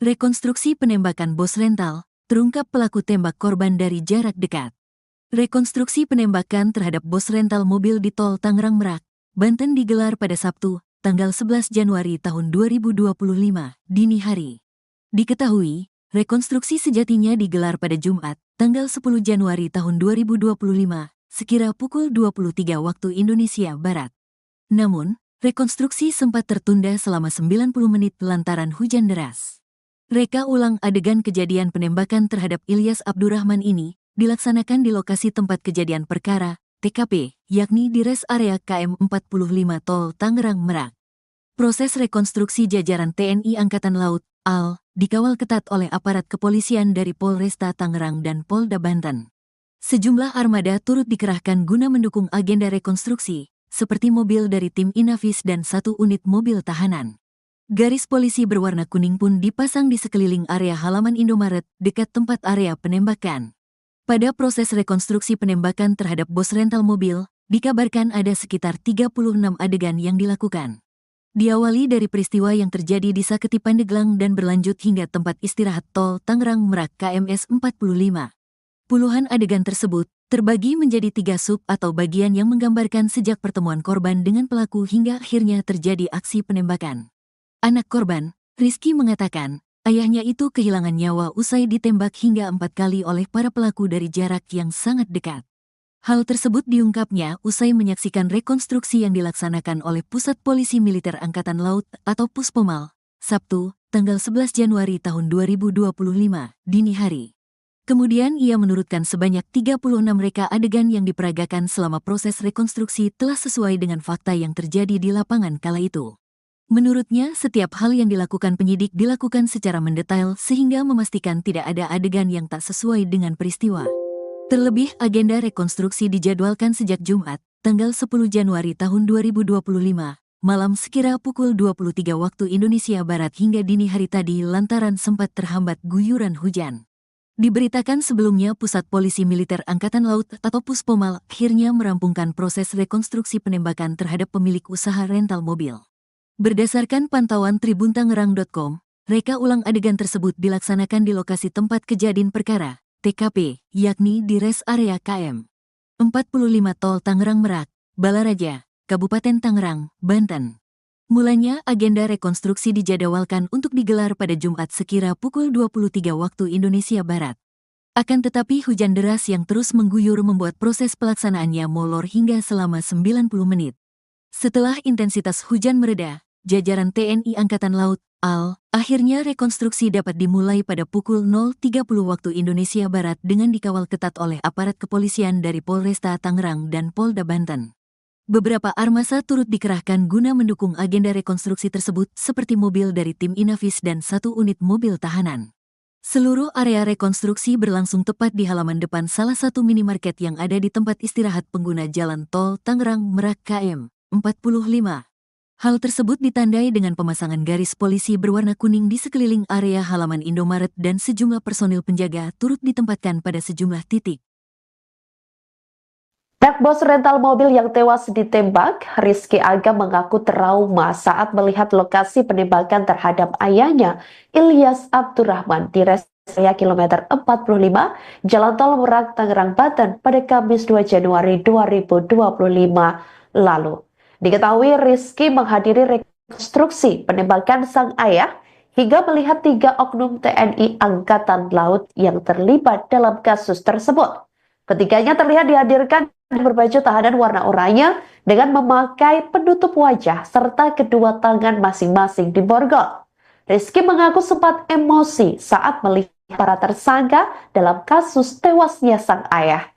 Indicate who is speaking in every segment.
Speaker 1: Rekonstruksi penembakan bos rental, terungkap pelaku tembak korban dari jarak dekat. Rekonstruksi penembakan terhadap bos rental mobil di Tol Tangerang Merak, Banten digelar pada Sabtu, tanggal 11 Januari tahun 2025, dini hari. Diketahui, rekonstruksi sejatinya digelar pada Jumat, tanggal 10 Januari tahun 2025, sekira pukul 23 waktu Indonesia Barat. Namun, rekonstruksi sempat tertunda selama 90 menit lantaran hujan deras. Reka ulang adegan kejadian penembakan terhadap Ilyas Abdurrahman ini dilaksanakan di lokasi tempat kejadian perkara, TKP, yakni di res area KM 45 Tol Tangerang Merak. Proses rekonstruksi jajaran TNI Angkatan Laut, AL, dikawal ketat oleh aparat kepolisian dari Polresta Tangerang dan Polda Banten. Sejumlah armada turut dikerahkan guna mendukung agenda rekonstruksi, seperti mobil dari tim Inavis dan 1 unit mobil tahanan. Garis polisi berwarna kuning pun dipasang di sekeliling area halaman Indomaret dekat tempat area penembakan. Pada proses rekonstruksi penembakan terhadap bos rental mobil, dikabarkan ada sekitar 36 adegan yang dilakukan. Diawali dari peristiwa yang terjadi di Saketi Pandeglang dan berlanjut hingga tempat istirahat Tol Tangerang Merak KMS 45. Puluhan adegan tersebut terbagi menjadi 3 sub atau bagian yang menggambarkan sejak pertemuan korban dengan pelaku hingga akhirnya terjadi aksi penembakan. Anak korban, Rizky mengatakan, ayahnya itu kehilangan nyawa usai ditembak hingga 4 kali oleh para pelaku dari jarak yang sangat dekat. Hal tersebut diungkapnya usai menyaksikan rekonstruksi yang dilaksanakan oleh Pusat Polisi Militer Angkatan Laut atau Puspomal, Sabtu, tanggal 11 Januari tahun 2025, dini hari. Kemudian ia menurutkan sebanyak 36 reka adegan yang diperagakan selama proses rekonstruksi telah sesuai dengan fakta yang terjadi di lapangan kala itu. Menurutnya, setiap hal yang dilakukan penyidik dilakukan secara mendetail sehingga memastikan tidak ada adegan yang tak sesuai dengan peristiwa. Terlebih, agenda rekonstruksi dijadwalkan sejak Jumat, tanggal 10 Januari tahun 2025, malam sekira pukul 23 waktu Indonesia Barat hingga dini hari tadi lantaran sempat terhambat guyuran hujan. Diberitakan sebelumnya Pusat Polisi Militer Angkatan Laut atau Puspomal akhirnya merampungkan proses rekonstruksi penembakan terhadap pemilik usaha rental mobil. Berdasarkan pantauan tribuntangerang.com, reka ulang adegan tersebut dilaksanakan di lokasi tempat kejadian perkara, TKP, yakni di res area KM 45 Tol Tangerang Merak, Balaraja, Kabupaten Tangerang, Banten. Mulanya agenda rekonstruksi dijadwalkan untuk digelar pada Jumat sekira pukul 23 waktu Indonesia Barat. Akan tetapi hujan deras yang terus mengguyur membuat proses pelaksanaannya molor hingga selama 90 menit. Setelah intensitas hujan mereda, jajaran TNI Angkatan Laut, AL, akhirnya rekonstruksi dapat dimulai pada pukul 0.30 waktu Indonesia Barat dengan dikawal ketat oleh aparat kepolisian dari Polresta Tangerang dan Polda Banten. Beberapa armasa turut dikerahkan guna mendukung agenda rekonstruksi tersebut seperti mobil dari tim Inavis dan 1 unit mobil tahanan. Seluruh area rekonstruksi berlangsung tepat di halaman depan salah satu minimarket yang ada di tempat istirahat pengguna jalan Tol Tangerang Merak KM 45. Hal tersebut ditandai dengan pemasangan garis polisi berwarna kuning di sekeliling area halaman Indomaret dan sejumlah personil penjaga turut ditempatkan pada sejumlah titik.
Speaker 2: Anak bos rental mobil yang tewas ditembak, Rizky Aga mengaku trauma saat melihat lokasi penembakan terhadap ayahnya, Ilyas Abdurrahman, di res area kilometer 45, Jalan Tol Merak, Tangerang, Banten pada Kamis 2 Januari 2025 lalu. Diketahui Rizky menghadiri rekonstruksi penembakan sang ayah hingga melihat 3 oknum TNI Angkatan Laut yang terlibat dalam kasus tersebut. Ketiganya terlihat dihadirkan berbaju tahanan warna oranye dengan memakai penutup wajah serta kedua tangan masing-masing diborgol. Rizky mengaku sempat emosi saat melihat para tersangka dalam kasus tewasnya sang ayah.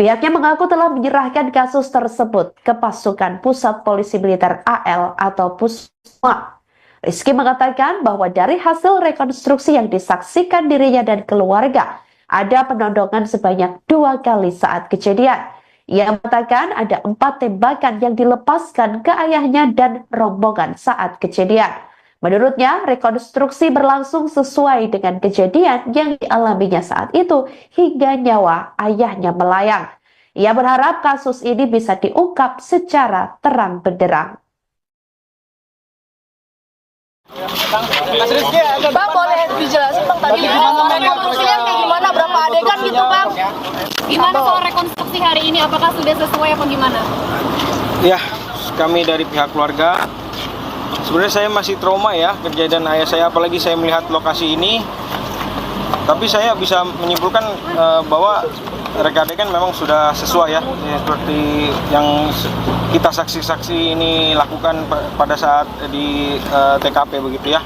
Speaker 2: Pihaknya mengaku telah menyerahkan kasus tersebut ke pasukan Pusat Polisi Militer AL atau Pusma. Rizky mengatakan bahwa dari hasil rekonstruksi yang disaksikan dirinya dan keluarga, ada penodongan sebanyak 2 kali saat kejadian. Ia mengatakan ada 4 tembakan yang dilepaskan ke ayahnya dan rombongan saat kejadian. Menurutnya, rekonstruksi berlangsung sesuai dengan kejadian yang dialaminya saat itu hingga nyawa ayahnya melayang. Ia berharap kasus ini bisa diungkap secara terang benderang.
Speaker 3: Bang, boleh Gimana soal rekonstruksi hari ini? Apakah sudah sesuai apa gimana?
Speaker 4: Ya, kami dari pihak keluarga, sebenarnya saya masih trauma ya kejadian ayah saya, apalagi saya melihat lokasi ini. Tapi saya bisa menyimpulkan bahwa reka adegan memang sudah sesuai ya, seperti yang kita saksi-saksi ini lakukan pada saat di TKP begitu ya.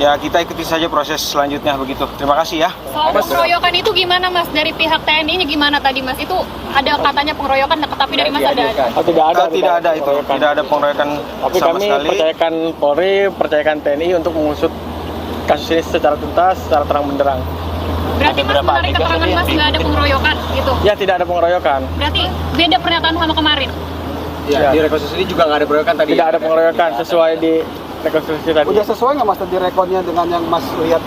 Speaker 4: Ya, kita ikuti saja proses selanjutnya begitu. Terima kasih ya.
Speaker 3: Soal pengeroyokan itu gimana Mas? Dari pihak TNI-nya gimana tadi Mas? Itu ada katanya pengeroyokan, tapi dari Mas ada?
Speaker 4: Oh, tidak ada itu. Tidak ada pengeroyokan
Speaker 5: tapi
Speaker 4: sama
Speaker 5: kami
Speaker 4: sekali.
Speaker 5: percayakan Polri, percayakan TNI untuk mengusut kasus ini secara tuntas, secara terang benderang.
Speaker 3: Berarti Mas menarik keterangan Mas nggak ada pengeroyokan gitu?
Speaker 5: Ya, tidak ada pengeroyokan.
Speaker 3: Berarti beda pernyataan sama kemarin?
Speaker 5: Ya.
Speaker 6: Di rekonstruksi ini juga nggak ada pengeroyokan tadi.
Speaker 5: Tidak ada pengeroyokan sesuai di rekonstruksi tadi.
Speaker 6: Udah sesuai nggak Mas tadi rekodnya dengan yang Mas lihat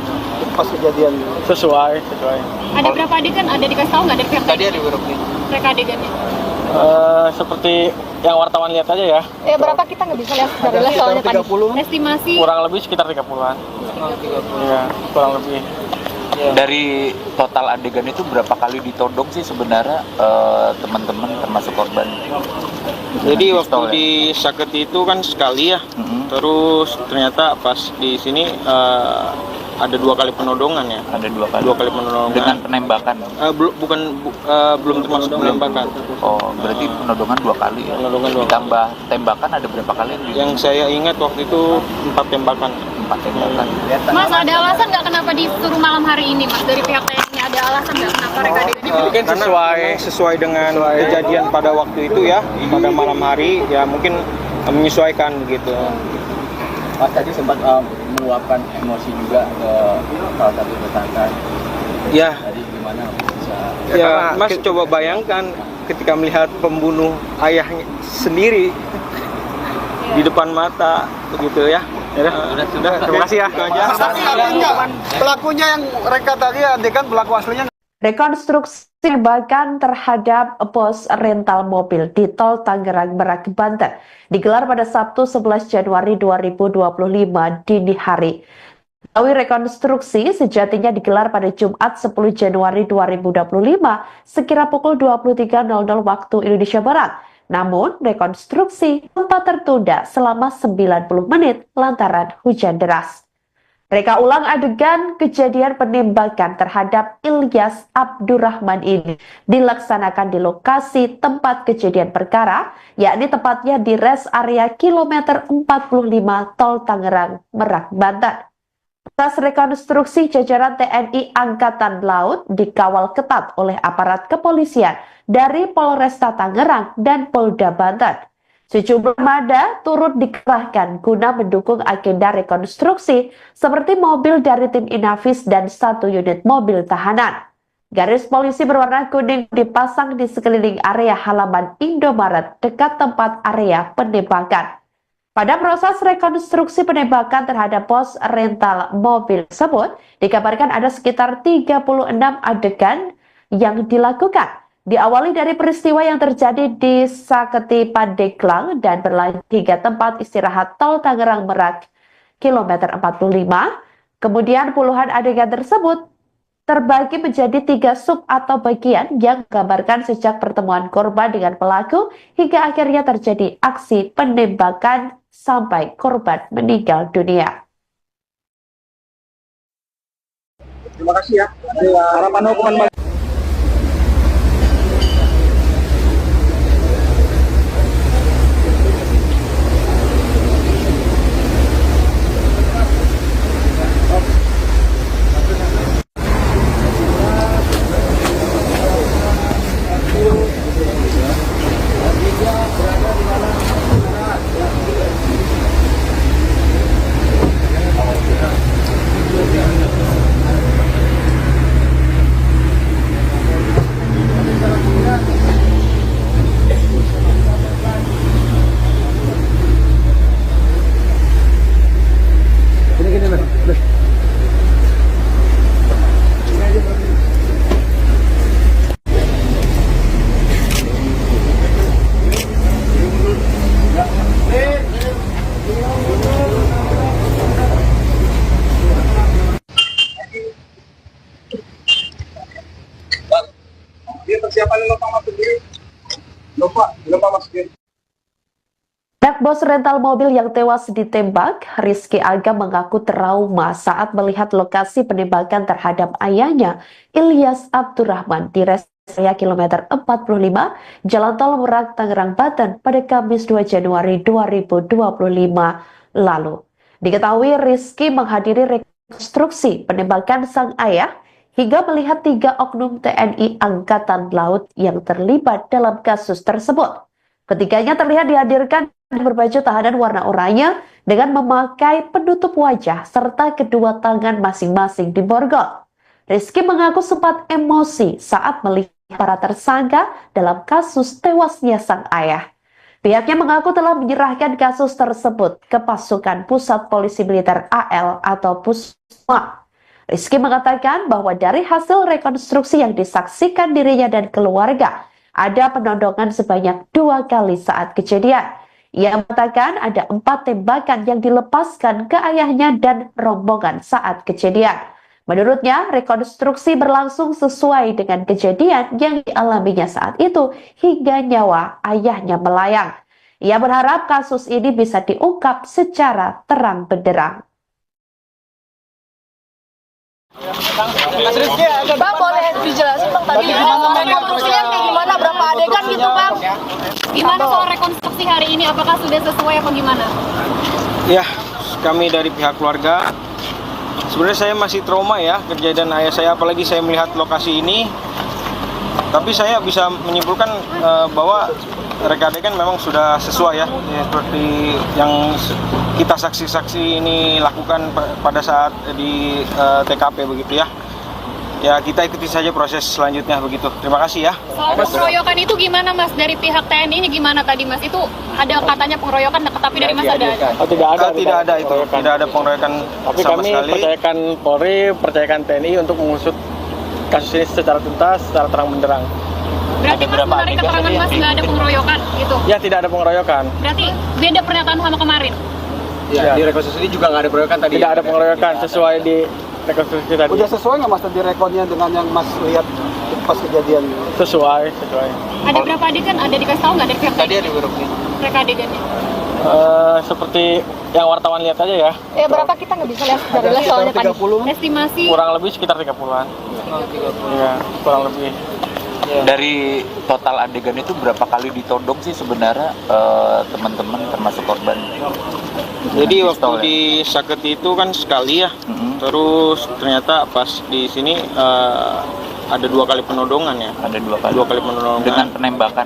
Speaker 6: pas kejadian?
Speaker 5: Sesuai.
Speaker 3: Ada berapa adegan? Ada dikasih tahu nggak dari pihak
Speaker 6: Tadi
Speaker 3: TNI?
Speaker 6: ada berapa nih?
Speaker 3: Reka adegannya?
Speaker 5: Seperti yang wartawan lihat aja ya.
Speaker 3: Berapa kita nggak bisa lihat secara jelas soalnya tadi?
Speaker 6: 30.
Speaker 3: Estimasi
Speaker 5: Kurang lebih sekitar 30-an. Iya, kurang lebih.
Speaker 7: Dari total adegan itu berapa kali ditodong sih sebenarnya teman-teman termasuk korban?
Speaker 4: Jadi
Speaker 7: Dengan
Speaker 4: waktu
Speaker 7: pistol, ya?
Speaker 4: di Saketi itu kan sekali ya.
Speaker 7: Mhm.
Speaker 4: Terus ternyata pas di sini ada 2 kali penodongan ya.
Speaker 7: Ada 2 kali.
Speaker 4: 2 kali penodongan.
Speaker 7: Dengan penembakan.
Speaker 4: Belum termasuk penembakan.
Speaker 7: Oh, berarti penodongan 2 kali ya.
Speaker 4: Penodongan 2 kali.
Speaker 7: Ditambah tembakan ada berapa kali?
Speaker 4: Yang saya ingat waktu itu 4 tembakan.
Speaker 7: 4 tembakan.
Speaker 3: Mas, ada alasan nggak kenapa disuruh malam hari ini Mas? Dari pihak TNI ada alasan nggak kenapa reka adegannya?
Speaker 4: Mungkin sesuai dengan kejadian pada waktu itu ya, pada malam hari ya, mungkin menyesuaikan begitu.
Speaker 6: Mas tadi sempat meluapkan emosi juga ke salah satu tersangka.
Speaker 4: Ya,
Speaker 6: Tadi gimana bisa?
Speaker 4: ya Mas coba bayangkan ketika melihat pembunuh ayahnya sendiri di depan mata begitu ya. Sudah. Terima kasih ya. Itu aja.
Speaker 6: Pelakunya yang reka tadi adegan pelaku aslinya.
Speaker 2: Rekonstruksi penembakan terhadap bos rental mobil di Tol Tangerang Merak, Banten digelar pada Sabtu 11 Januari 2025 dini hari. Melalui rekonstruksi sejatinya digelar pada Jumat 10 Januari 2025 sekira pukul 23.00 waktu Indonesia Barat. Namun, rekonstruksi sempat tertunda selama 90 menit lantaran hujan deras. Reka ulang adegan kejadian penembakan terhadap Ilyas Abdurrahman ini dilaksanakan di lokasi tempat kejadian perkara, yakni tepatnya di rest area kilometer 45 Tol Tangerang Merak, Banten. Atas rekonstruksi jajaran TNI Angkatan Laut dikawal ketat oleh aparat kepolisian dari Polresta Tangerang dan Polda Banten. Sejumlah armada turut dikerahkan guna mendukung agenda rekonstruksi seperti mobil dari tim Inavis dan 1 unit mobil tahanan. Garis polisi berwarna kuning dipasang di sekeliling area halaman Indomaret dekat tempat area penembakan. Pada proses rekonstruksi penembakan terhadap pos rental mobil tersebut, dikabarkan ada sekitar 36 adegan yang dilakukan. Diawali dari peristiwa yang terjadi di Saketi Pandeglang dan berlanjut hingga tempat istirahat Tol Tangerang Merak, kilometer 45. Kemudian puluhan adegan tersebut terbagi menjadi 3 sub atau bagian yang menggambarkan sejak pertemuan korban dengan pelaku hingga akhirnya terjadi aksi penembakan sampai korban meninggal dunia.
Speaker 6: Terima kasih ya. Harapan hukuman.
Speaker 2: Anak bos rental mobil yang tewas ditembak, Rizky Aga mengaku trauma saat melihat lokasi penembakan terhadap ayahnya, Ilyas Abdurrahman, di rest area kilometer 45, Jalan Tol Merak, Tangerang, Banten pada Kamis 2 Januari 2025 lalu. Diketahui Rizky menghadiri rekonstruksi penembakan sang ayah hingga melihat 3 oknum TNI Angkatan Laut yang terlibat dalam kasus tersebut. Ketiganya terlihat dihadirkan berbaju tahanan warna oranye dengan memakai penutup wajah serta kedua tangan masing-masing diborgol. Rizky mengaku sempat emosi saat melihat para tersangka dalam kasus tewasnya sang ayah. Pihaknya mengaku telah menyerahkan kasus tersebut ke pasukan Pusat Polisi Militer AL atau Pusma. Rizky mengatakan bahwa dari hasil rekonstruksi yang disaksikan dirinya dan keluarga, ada penodongan sebanyak 2 kali saat kejadian. Ia mengatakan ada 4 tembakan yang dilepaskan ke ayahnya dan rombongan saat kejadian. Menurutnya, rekonstruksi berlangsung sesuai dengan kejadian yang dialaminya saat itu hingga nyawa ayahnya melayang. Ia berharap kasus ini bisa diungkap secara terang benderang.
Speaker 8: Bang, boleh dijelasin Bang tadi rekonstruksinya kayak gimana, berapa adegan gitu Bang?
Speaker 3: Gimana soal rekonstruksi hari ini? Apakah sudah sesuai apa gimana?
Speaker 4: Ya, kami dari pihak keluarga, sebenarnya saya masih trauma ya kejadian ayah saya, apalagi saya melihat lokasi ini. Tapi saya bisa menyimpulkan bahwa reka adegan memang sudah sesuai ya, seperti yang kita saksi-saksi ini lakukan pada saat di TKP begitu ya. Ya kita ikuti saja proses selanjutnya begitu. Terima kasih ya.
Speaker 3: Soal pengeroyokan itu gimana Mas? Dari pihak TNI-nya gimana tadi Mas? Itu ada katanya pengeroyokan, tapi dari Mas ada?
Speaker 5: Tidak ada.
Speaker 4: Tidak ada itu. Tidak ada pengeroyokan
Speaker 5: Tapi
Speaker 4: sama
Speaker 5: kami
Speaker 4: sekali.
Speaker 5: percayakan Polri, percayakan TNI untuk mengusut kasus ini secara tuntas, secara terang benderang.
Speaker 3: Berarti Mas menarik keterangan Mas nggak ada pengeroyokan gitu?
Speaker 5: Ya, tidak ada pengeroyokan.
Speaker 3: Berarti beda pernyataan sama kemarin?
Speaker 6: Ya, di rekonstruksi ini juga nggak ada pengeroyokan tadi.
Speaker 5: Tidak ada pengeroyokan sesuai di rekonstruksi tadi.
Speaker 9: Udah sesuai nggak Mas tadi rekodnya dengan yang Mas lihat pas kejadian?
Speaker 5: Sesuai.
Speaker 3: Ada berapa adegan? Ada dikasih tahu nggak dari pihak
Speaker 6: Tadi
Speaker 3: TNI?
Speaker 6: ada beberapa.
Speaker 3: Reka adegannya?
Speaker 5: Seperti yang wartawan lihat aja ya.
Speaker 8: Ya berapa kita nggak bisa lihat secara jelas soalnya tadi.
Speaker 3: Estimasi
Speaker 5: Kurang lebih sekitar 30-an. Iya, kurang lebih.
Speaker 7: Dari total adegan itu berapa kali ditodong sih sebenarnya teman-teman termasuk korban?
Speaker 4: Jadi
Speaker 7: Dengan
Speaker 4: waktu
Speaker 7: pistol, ya?
Speaker 4: di Saketi itu kan sekali ya.
Speaker 7: Mhm.
Speaker 4: Terus ternyata pas di sini ada 2 kali penodongan ya.
Speaker 7: Ada 2 kali.
Speaker 4: 2 kali penodongan.
Speaker 7: Dengan penembakan.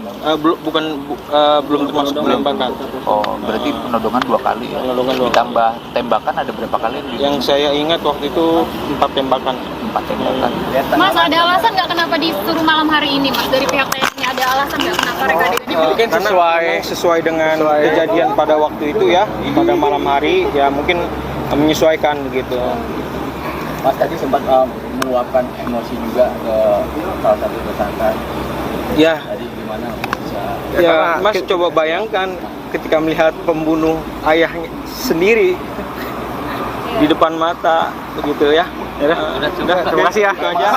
Speaker 4: Belum termasuk penembakan.
Speaker 7: Oh, berarti penodongan 2 kali ya.
Speaker 4: Penodongan 2
Speaker 7: Ditambah tembakan ada berapa kali?
Speaker 4: Yang saya ingat waktu itu 4 tembakan.
Speaker 7: 4 tembakan.
Speaker 3: Mas, ada alasan nggak kenapa disuruh malam hari ini Mas? Dari pihak TNI ada alasan nggak kenapa reka adegannya?
Speaker 5: Mungkin
Speaker 4: Karena
Speaker 5: sesuai
Speaker 4: memang sesuai dengan kejadian pada waktu itu ya, pada malam hari ya mungkin menyesuaikan begitu.
Speaker 6: Mas tadi sempat meluapkan emosi juga ke salah satu tersangka.
Speaker 4: Ya,
Speaker 6: Tadi gimana bisa?
Speaker 4: ya Mas coba bayangkan ketika melihat pembunuh ayahnya sendiri di depan mata begitu ya. Sudah, terima kasih ya. Itu aja.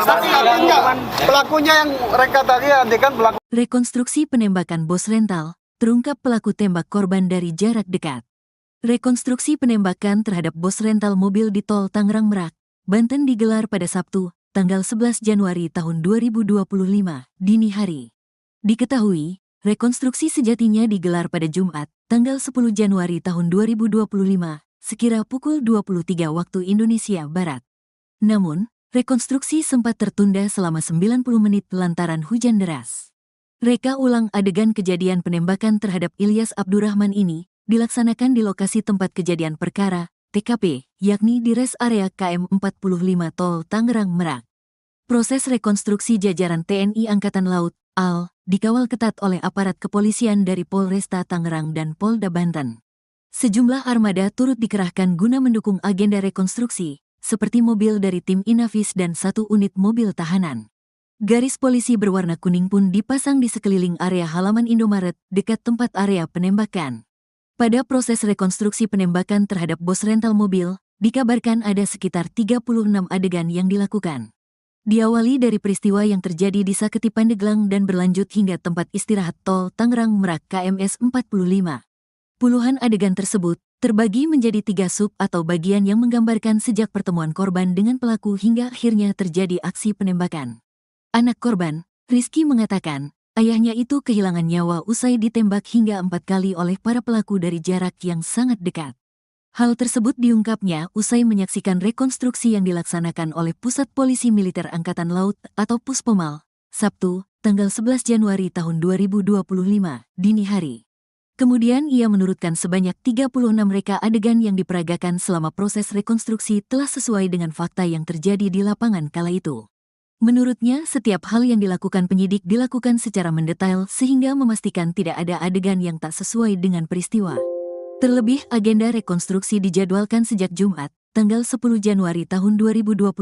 Speaker 9: Pelakunya yang reka tadi adegan pelaku.
Speaker 1: Rekonstruksi penembakan bos rental, terungkap pelaku tembak korban dari jarak dekat. Rekonstruksi penembakan terhadap bos rental mobil di tol Tangerang Merak, Banten digelar pada Sabtu, tanggal 11 Januari tahun 2025, dini hari. Diketahui, rekonstruksi sejatinya digelar pada Jumat, tanggal 10 Januari tahun 2025, sekira pukul 23 waktu Indonesia Barat. Namun, rekonstruksi sempat tertunda selama 90 menit lantaran hujan deras. Reka ulang adegan kejadian penembakan terhadap Ilyas Abdurrahman ini dilaksanakan di lokasi tempat kejadian perkara, TKP, yakni di res area KM 45 Tol Tangerang Merak. Proses rekonstruksi jajaran TNI Angkatan Laut, AL, dikawal ketat oleh aparat kepolisian dari Polresta Tangerang dan Polda Banten. Sejumlah armada turut dikerahkan guna mendukung agenda rekonstruksi, seperti mobil dari tim Inavis dan 1 unit mobil tahanan. Garis polisi berwarna kuning pun dipasang di sekeliling area halaman Indomaret dekat tempat area penembakan. Pada proses rekonstruksi penembakan terhadap bos rental mobil, dikabarkan ada sekitar 36 adegan yang dilakukan. Diawali dari peristiwa yang terjadi di Saketi Pandeglang dan berlanjut hingga tempat istirahat tol Tangerang Merak KMS 45. Puluhan adegan tersebut terbagi menjadi 3 sub atau bagian yang menggambarkan sejak pertemuan korban dengan pelaku hingga akhirnya terjadi aksi penembakan. Anak korban, Rizky mengatakan, ayahnya itu kehilangan nyawa usai ditembak hingga 4 kali oleh para pelaku dari jarak yang sangat dekat. Hal tersebut diungkapnya usai menyaksikan rekonstruksi yang dilaksanakan oleh Pusat Polisi Militer Angkatan Laut atau Puspomal, Sabtu, tanggal 11 Januari tahun 2025, dini hari. Kemudian ia menurutkan sebanyak 36 reka adegan yang diperagakan selama proses rekonstruksi telah sesuai dengan fakta yang terjadi di lapangan kala itu. Menurutnya, setiap hal yang dilakukan penyidik dilakukan secara mendetail sehingga memastikan tidak ada adegan yang tak sesuai dengan peristiwa. Terlebih, agenda rekonstruksi dijadwalkan sejak Jumat, tanggal 10 Januari tahun 2025,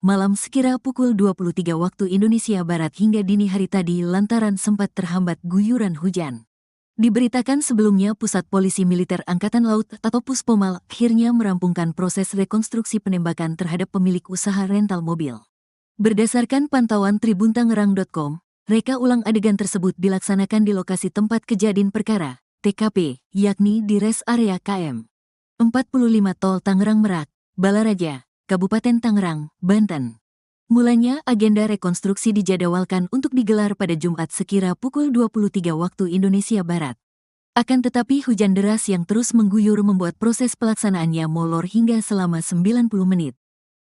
Speaker 1: malam sekira pukul 23 waktu Indonesia Barat hingga dini hari tadi lantaran sempat terhambat guyuran hujan. Diberitakan sebelumnya Pusat Polisi Militer Angkatan Laut atau Puspomal akhirnya merampungkan proses rekonstruksi penembakan terhadap pemilik usaha rental mobil. Berdasarkan pantauan tribuntangerang.com, reka ulang adegan tersebut dilaksanakan di lokasi tempat kejadian perkara, TKP, yakni di res area KM 45 Tol Tangerang Merak, Balaraja, Kabupaten Tangerang, Banten. Mulanya agenda rekonstruksi dijadwalkan untuk digelar pada Jumat sekira pukul 23 waktu Indonesia Barat. Akan tetapi hujan deras yang terus mengguyur membuat proses pelaksanaannya molor hingga selama 90 menit.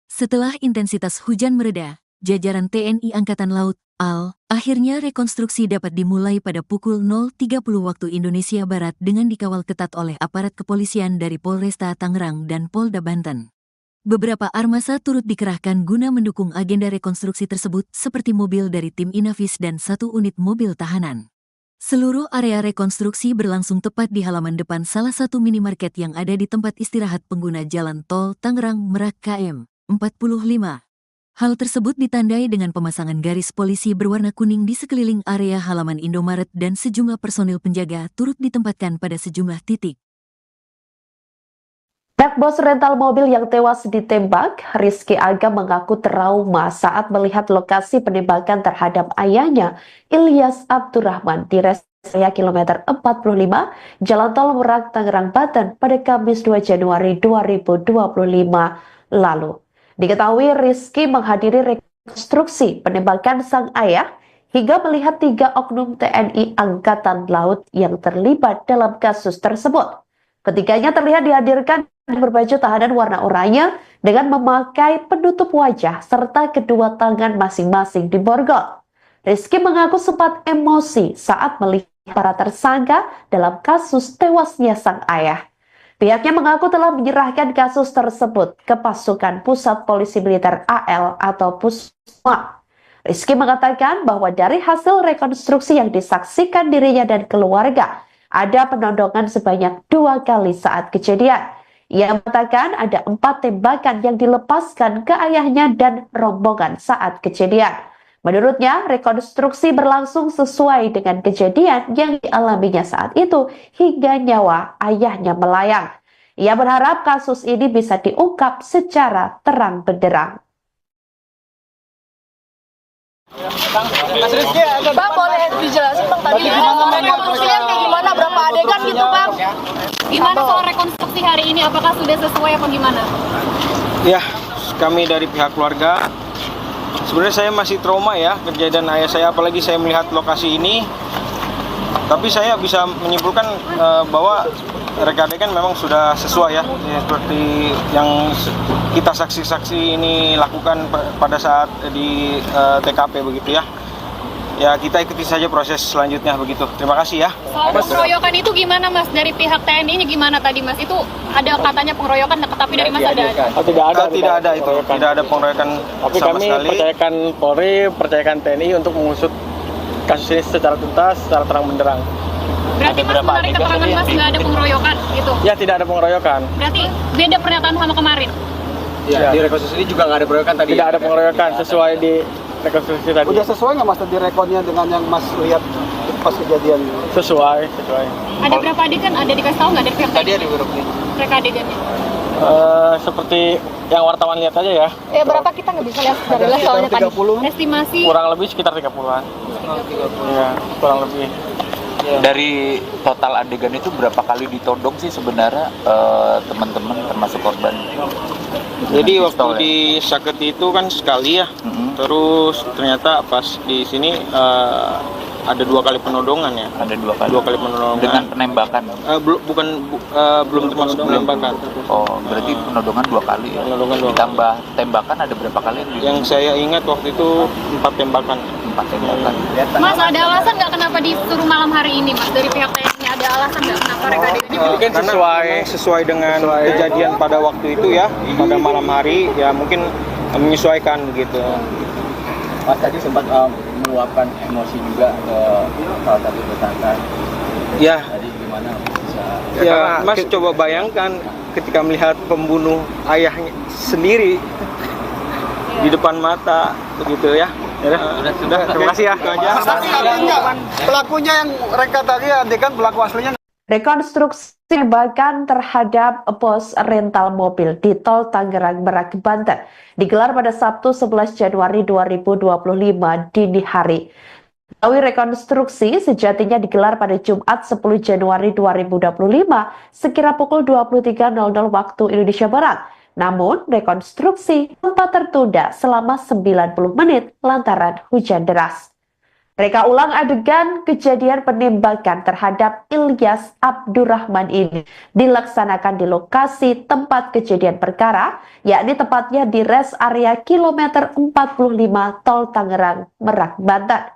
Speaker 1: Setelah intensitas hujan mereda, jajaran TNI Angkatan Laut, AL, akhirnya rekonstruksi dapat dimulai pada pukul 0.30 waktu Indonesia Barat dengan dikawal ketat oleh aparat kepolisian dari Polresta Tangerang dan Polda Banten. Beberapa armasa turut dikerahkan guna mendukung agenda rekonstruksi tersebut seperti mobil dari tim Inavis dan 1 unit mobil tahanan. Seluruh area rekonstruksi berlangsung tepat di halaman depan salah satu minimarket yang ada di tempat istirahat pengguna jalan tol Tangerang Merak KM 45. Hal tersebut ditandai dengan pemasangan garis polisi berwarna kuning di sekeliling area halaman Indomaret dan sejumlah personil penjaga turut ditempatkan pada sejumlah titik.
Speaker 2: Anak bos rental mobil yang tewas ditembak, Rizky Aga mengaku trauma saat melihat lokasi penembakan terhadap ayahnya, Ilyas Abdurrahman, di res area kilometer 45, Jalan Tol Merak, Tangerang, Banten pada Kamis 2 Januari 2025 lalu. Diketahui Rizky menghadiri rekonstruksi penembakan sang ayah hingga melihat 3 oknum TNI Angkatan Laut yang terlibat dalam kasus tersebut. Ketiganya terlihat dihadirkan berbaju tahanan warna oranye dengan memakai penutup wajah serta kedua tangan masing-masing diborgol. Rizky mengaku sempat emosi saat melihat para tersangka dalam kasus tewasnya sang ayah. Pihaknya mengaku telah menyerahkan kasus tersebut ke pasukan Pusat Polisi Militer AL atau Pusma. Rizky mengatakan bahwa dari hasil rekonstruksi yang disaksikan dirinya dan keluarga, ada penodongan sebanyak 2 kali saat kejadian. Ia mengatakan ada 4 tembakan yang dilepaskan ke ayahnya dan rombongan saat kejadian. Menurutnya, rekonstruksi berlangsung sesuai dengan kejadian yang dialaminya saat itu hingga nyawa ayahnya melayang. Ia berharap kasus ini bisa diungkap secara terang benderang.
Speaker 8: Bang, boleh dijelasin Bang tadi rekonstruksinya kayak gimana, berapa adegan gitu Bang?
Speaker 3: Gimana soal rekonstruksi hari ini? Apakah sudah sesuai apa gimana?
Speaker 4: Ya, kami dari pihak keluarga, sebenarnya saya masih trauma ya kejadian ayah saya, apalagi saya melihat lokasi ini. Tapi saya bisa menyimpulkan bahwa reka adegan memang sudah sesuai ya, seperti yang kita saksi-saksi ini lakukan pada saat di TKP begitu ya. Ya kita ikuti saja proses selanjutnya begitu. Terima kasih ya.
Speaker 3: Soal pengeroyokan itu gimana Mas? Dari pihak TNI-nya gimana tadi Mas? Itu ada katanya pengeroyokan, tapi dari Mas ada?
Speaker 4: Tidak ada itu. Tidak ada pengeroyokan
Speaker 5: tapi
Speaker 4: sama
Speaker 5: kami
Speaker 4: sekali.
Speaker 5: percayakan Polri, percayakan TNI untuk mengusut kasus ini secara tuntas, secara terang benderang.
Speaker 3: Berarti Mas menarik keterangan Mas nggak ada pengeroyokan gitu?
Speaker 5: Ya tidak ada pengeroyokan.
Speaker 3: Berarti beda pernyataan sama kemarin?
Speaker 6: Ya, di rekonstruksi ini juga nggak ada pengeroyokan tadi.
Speaker 5: Tidak ada pengeroyokan sesuai di rekonstruksi tadi.
Speaker 9: Udah sesuai nggak Mas tadi rekodnya dengan yang Mas lihat pas kejadian?
Speaker 5: Sesuai.
Speaker 3: Ada berapa adegan? Ada dikasih tahu nggak dari pihak
Speaker 6: Tadi
Speaker 3: TNI?
Speaker 6: ada beberapa.
Speaker 3: Reka adegannya?
Speaker 5: Seperti yang wartawan lihat aja ya.
Speaker 8: Ya berapa kita nggak bisa lihat dari live soalnya tadi.
Speaker 3: Estimasi
Speaker 5: Kurang lebih sekitar 30-an. Iya, kurang lebih.
Speaker 7: Dari total adegan itu berapa kali ditodong sih sebenarnya teman-teman termasuk korban?
Speaker 4: Jadi
Speaker 7: Dengan
Speaker 4: waktu
Speaker 7: pistol ya?
Speaker 4: di Saketi itu kan sekali ya,
Speaker 7: Mm-mm.
Speaker 4: terus ternyata pas di sini ada 2 kali penodongan ya.
Speaker 7: Ada 2 kali.
Speaker 4: 2 kali penodongan.
Speaker 7: Dengan penembakan.
Speaker 4: Belum termasuk penembakan.
Speaker 7: Oh, berarti penodongan 2 kali ya.
Speaker 4: Penodongan 2 kali.
Speaker 7: Ditambah tembakan ada berapa kali?
Speaker 4: Yang saya ingat waktu itu 4 tembakan.
Speaker 7: 4 tembakan.
Speaker 3: Mas, ada alasan nggak kenapa disuruh malam hari ini, Mas? Dari pihak TNI ada alasan nggak kenapa mereka adegannya?
Speaker 5: Mungkin
Speaker 4: Karena
Speaker 5: sesuai-
Speaker 4: memang sesuai dengan kejadian pada waktu itu ya, pada malam hari ya mungkin menyesuaikan begitu.
Speaker 6: Mas tadi sempat meluapkan emosi juga ke salah satu tersangka.
Speaker 4: Ya,
Speaker 6: Tadi gimana bisa?
Speaker 4: ya Mas coba bayangkan ketika melihat pembunuh ayahnya sendiri di depan mata begitu ya. Sudah, terima kasih ya. Itu aja.
Speaker 9: Pelakunya yang reka tadi adegan pelaku aslinya.
Speaker 2: Rekonstruksi penembakan terhadap pos rental mobil di Tol Tangerang Merak, Banten digelar pada Sabtu 11 Januari 2025 dini hari. Diketahui rekonstruksi sejatinya digelar pada Jumat 10 Januari 2025 sekira pukul 23.00 waktu Indonesia Barat. Namun, rekonstruksi sempat tertunda selama 90 menit lantaran hujan deras. Reka ulang adegan kejadian penembakan terhadap Ilyas Abdurrahman ini dilaksanakan di lokasi tempat kejadian perkara, yakni tepatnya di rest area kilometer 45 Tol Tangerang Merak, Banten.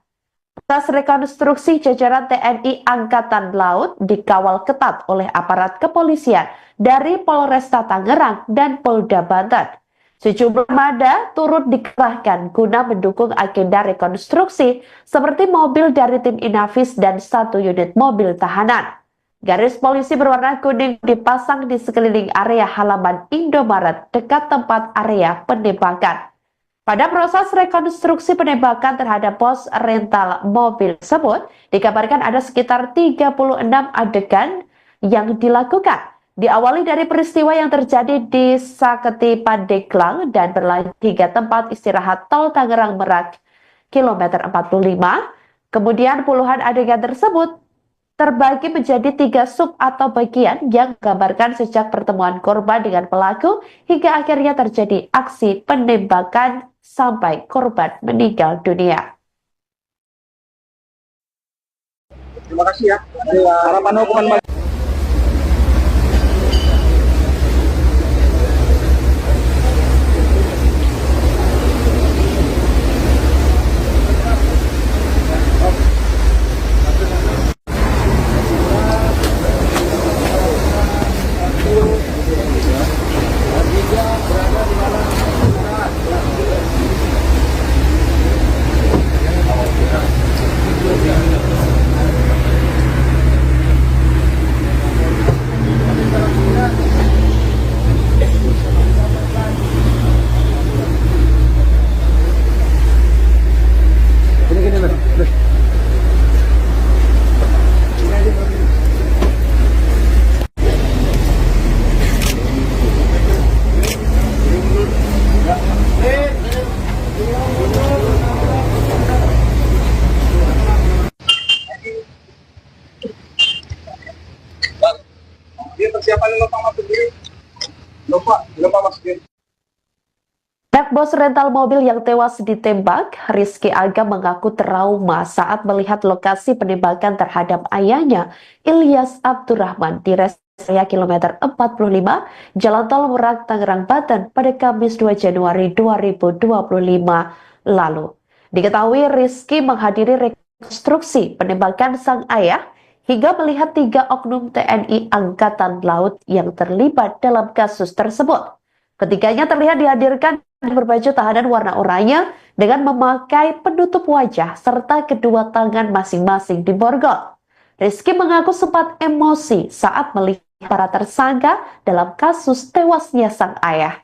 Speaker 2: Atas rekonstruksi jajaran TNI Angkatan Laut dikawal ketat oleh aparat kepolisian dari Polresta Tangerang dan Polda Banten. Sejumlah armada turut dikerahkan guna mendukung agenda rekonstruksi seperti mobil dari tim Inavis dan 1 unit mobil tahanan. Garis polisi berwarna kuning dipasang di sekeliling area halaman Indomaret dekat tempat area penembakan. Pada proses rekonstruksi penembakan terhadap pos rental mobil tersebut, dikabarkan ada sekitar 36 adegan yang dilakukan. Diawali dari peristiwa yang terjadi di Saketi Pandeglang dan berlanjut hingga tempat istirahat Tol Tangerang Merak, kilometer 45. Kemudian puluhan adegan tersebut terbagi menjadi 3 sub atau bagian yang menggambarkan sejak pertemuan korban dengan pelaku hingga akhirnya terjadi aksi penembakan sampai korban meninggal dunia.
Speaker 9: Terima kasih ya. Harapan hukuman persiapan lupa masuk diri. Lupa masuk diri.
Speaker 2: Anak bos rental mobil yang tewas ditembak, Rizky Aga mengaku trauma saat melihat lokasi penembakan terhadap ayahnya, Ilyas Abdurrahman, di rest area kilometer 45, Jalan Tol Merak, Tangerang, Banten pada Kamis 2 Januari 2025 lalu. Diketahui Rizky menghadiri rekonstruksi penembakan sang ayah hingga melihat 3 oknum TNI Angkatan Laut yang terlibat dalam kasus tersebut. Ketiganya terlihat dihadirkan berbaju tahanan warna oranye dengan memakai penutup wajah serta kedua tangan masing-masing diborgol. Rizky mengaku sempat emosi saat melihat para tersangka dalam kasus tewasnya sang ayah.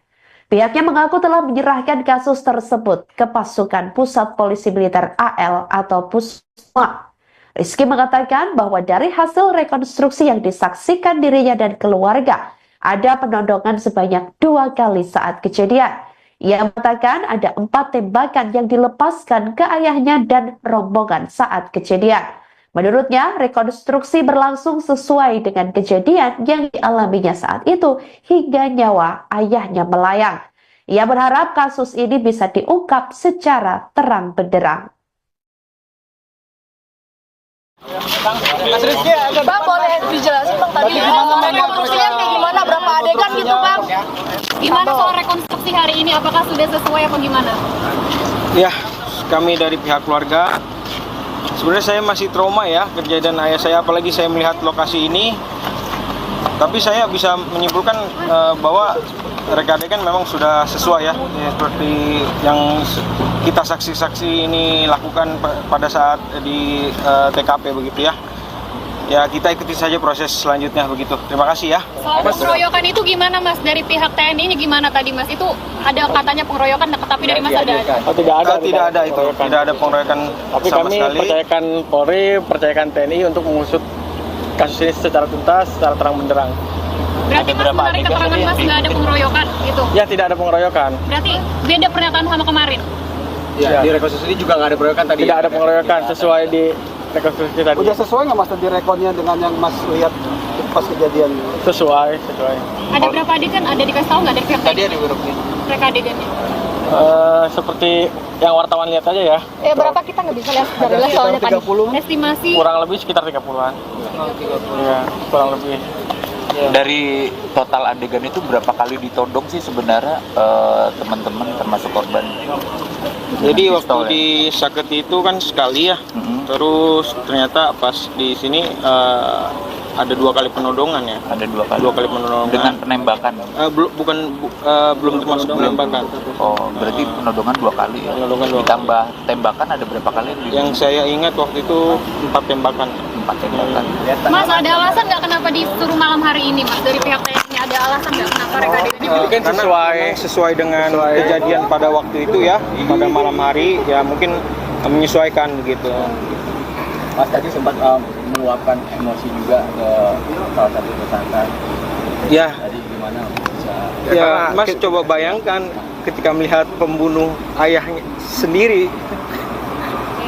Speaker 2: Pihaknya mengaku telah menyerahkan kasus tersebut ke pasukan Pusat Polisi Militer AL atau Pusma. Rizky mengatakan bahwa dari hasil rekonstruksi yang disaksikan dirinya dan keluarga, Ada penodongan sebanyak 2 kali saat kejadian. Ia mengatakan ada 4 tembakan yang dilepaskan ke ayahnya dan rombongan saat kejadian. Menurutnya, rekonstruksi berlangsung sesuai dengan kejadian yang dialaminya saat itu hingga nyawa ayahnya melayang. Ia berharap kasus ini bisa diungkap secara terang benderang.
Speaker 8: Bang, boleh dijelasin Bang tadi rekonstruksinya kayak gimana, berapa adegan gitu Bang?
Speaker 3: Gimana soal rekonstruksi hari ini? Apakah sudah sesuai apa gimana?
Speaker 4: Ya, kami dari pihak keluarga, sebenarnya saya masih trauma ya kejadian ayah saya, apalagi saya melihat lokasi ini. Tapi saya bisa menyimpulkan bahwa reka adegan memang sudah sesuai ya, seperti yang kita saksi-saksi ini lakukan pada saat di TKP begitu ya. Ya, kita ikuti saja proses selanjutnya begitu. Terima kasih ya.
Speaker 3: Soal pengeroyokan itu gimana Mas? Dari pihak TNI-nya gimana tadi Mas? Itu ada katanya pengeroyokan, tapi dari Mas ada?
Speaker 5: Tidak ada
Speaker 4: itu. Tidak ada pengeroyokan
Speaker 5: Tapi
Speaker 4: sama
Speaker 5: kami
Speaker 4: sekali.
Speaker 5: percayakan Polri, percayakan TNI untuk mengusut kasus ini secara tuntas, secara terang benderang.
Speaker 3: Berarti Mas menarik keterangan Mas nggak ada pengeroyokan gitu?
Speaker 5: Ya, tidak ada pengeroyokan.
Speaker 3: Berarti beda pernyataan sama kemarin?
Speaker 6: Ya, di rekonstruksi juga nggak ada pengeroyokan tadi.
Speaker 5: Tidak ada pengeroyokan sesuai di rekonstruksi tadi.
Speaker 9: Udah sesuai nggak Mas tadi rekonnya dengan yang Mas lihat pas kejadian?
Speaker 5: Sesuai.
Speaker 3: Ada berapa adegan? Ada dikasih tahu nggak dari pihak
Speaker 6: Tadi
Speaker 3: TNI?
Speaker 6: ada beberapa.
Speaker 3: Reka adegannya?
Speaker 5: Seperti yang wartawan lihat aja ya.
Speaker 8: Berapa kita nggak bisa lihat dari lihat soalnya tadi.
Speaker 3: Estimasi
Speaker 5: Kurang lebih sekitar 30-an. Iya, kurang lebih.
Speaker 7: Dari total adegan itu berapa kali ditodong sih sebenarnya teman-teman termasuk korban?
Speaker 4: Jadi
Speaker 7: Dengan
Speaker 4: waktu
Speaker 7: pistol, ya?
Speaker 4: di Saketi itu kan sekali ya.
Speaker 7: Mhm.
Speaker 4: Terus ternyata pas di sini ada 2 kali penodongan ya.
Speaker 7: Ada 2 kali.
Speaker 4: 2 kali penodongan.
Speaker 7: Dengan penembakan.
Speaker 4: Belum termasuk penembakan.
Speaker 7: Oh, berarti penodongan 2 kali ya.
Speaker 4: Penodongan 2 kali.
Speaker 7: Ditambah tembakan ada berapa kali?
Speaker 4: Yang saya ingat waktu itu 4 tembakan.
Speaker 7: 4 tembakan.
Speaker 3: Mas, ada alasan nggak kenapa disuruh malam hari ini Mas? Dari pihak TNI ada alasan nggak kenapa reka adegannya?
Speaker 5: Mungkin
Speaker 4: Karena
Speaker 5: sesuai-
Speaker 4: memang sesuai dengan kejadian pada waktu itu ya, pada malam hari ya, mungkin menyesuaikan begitu.
Speaker 6: Mas tadi sempat meluapkan emosi juga ke salah satu tersangka.
Speaker 4: Ya,
Speaker 6: Tadi gimana bisa?
Speaker 4: ya Mas coba bayangkan ketika melihat pembunuh ayahnya sendiri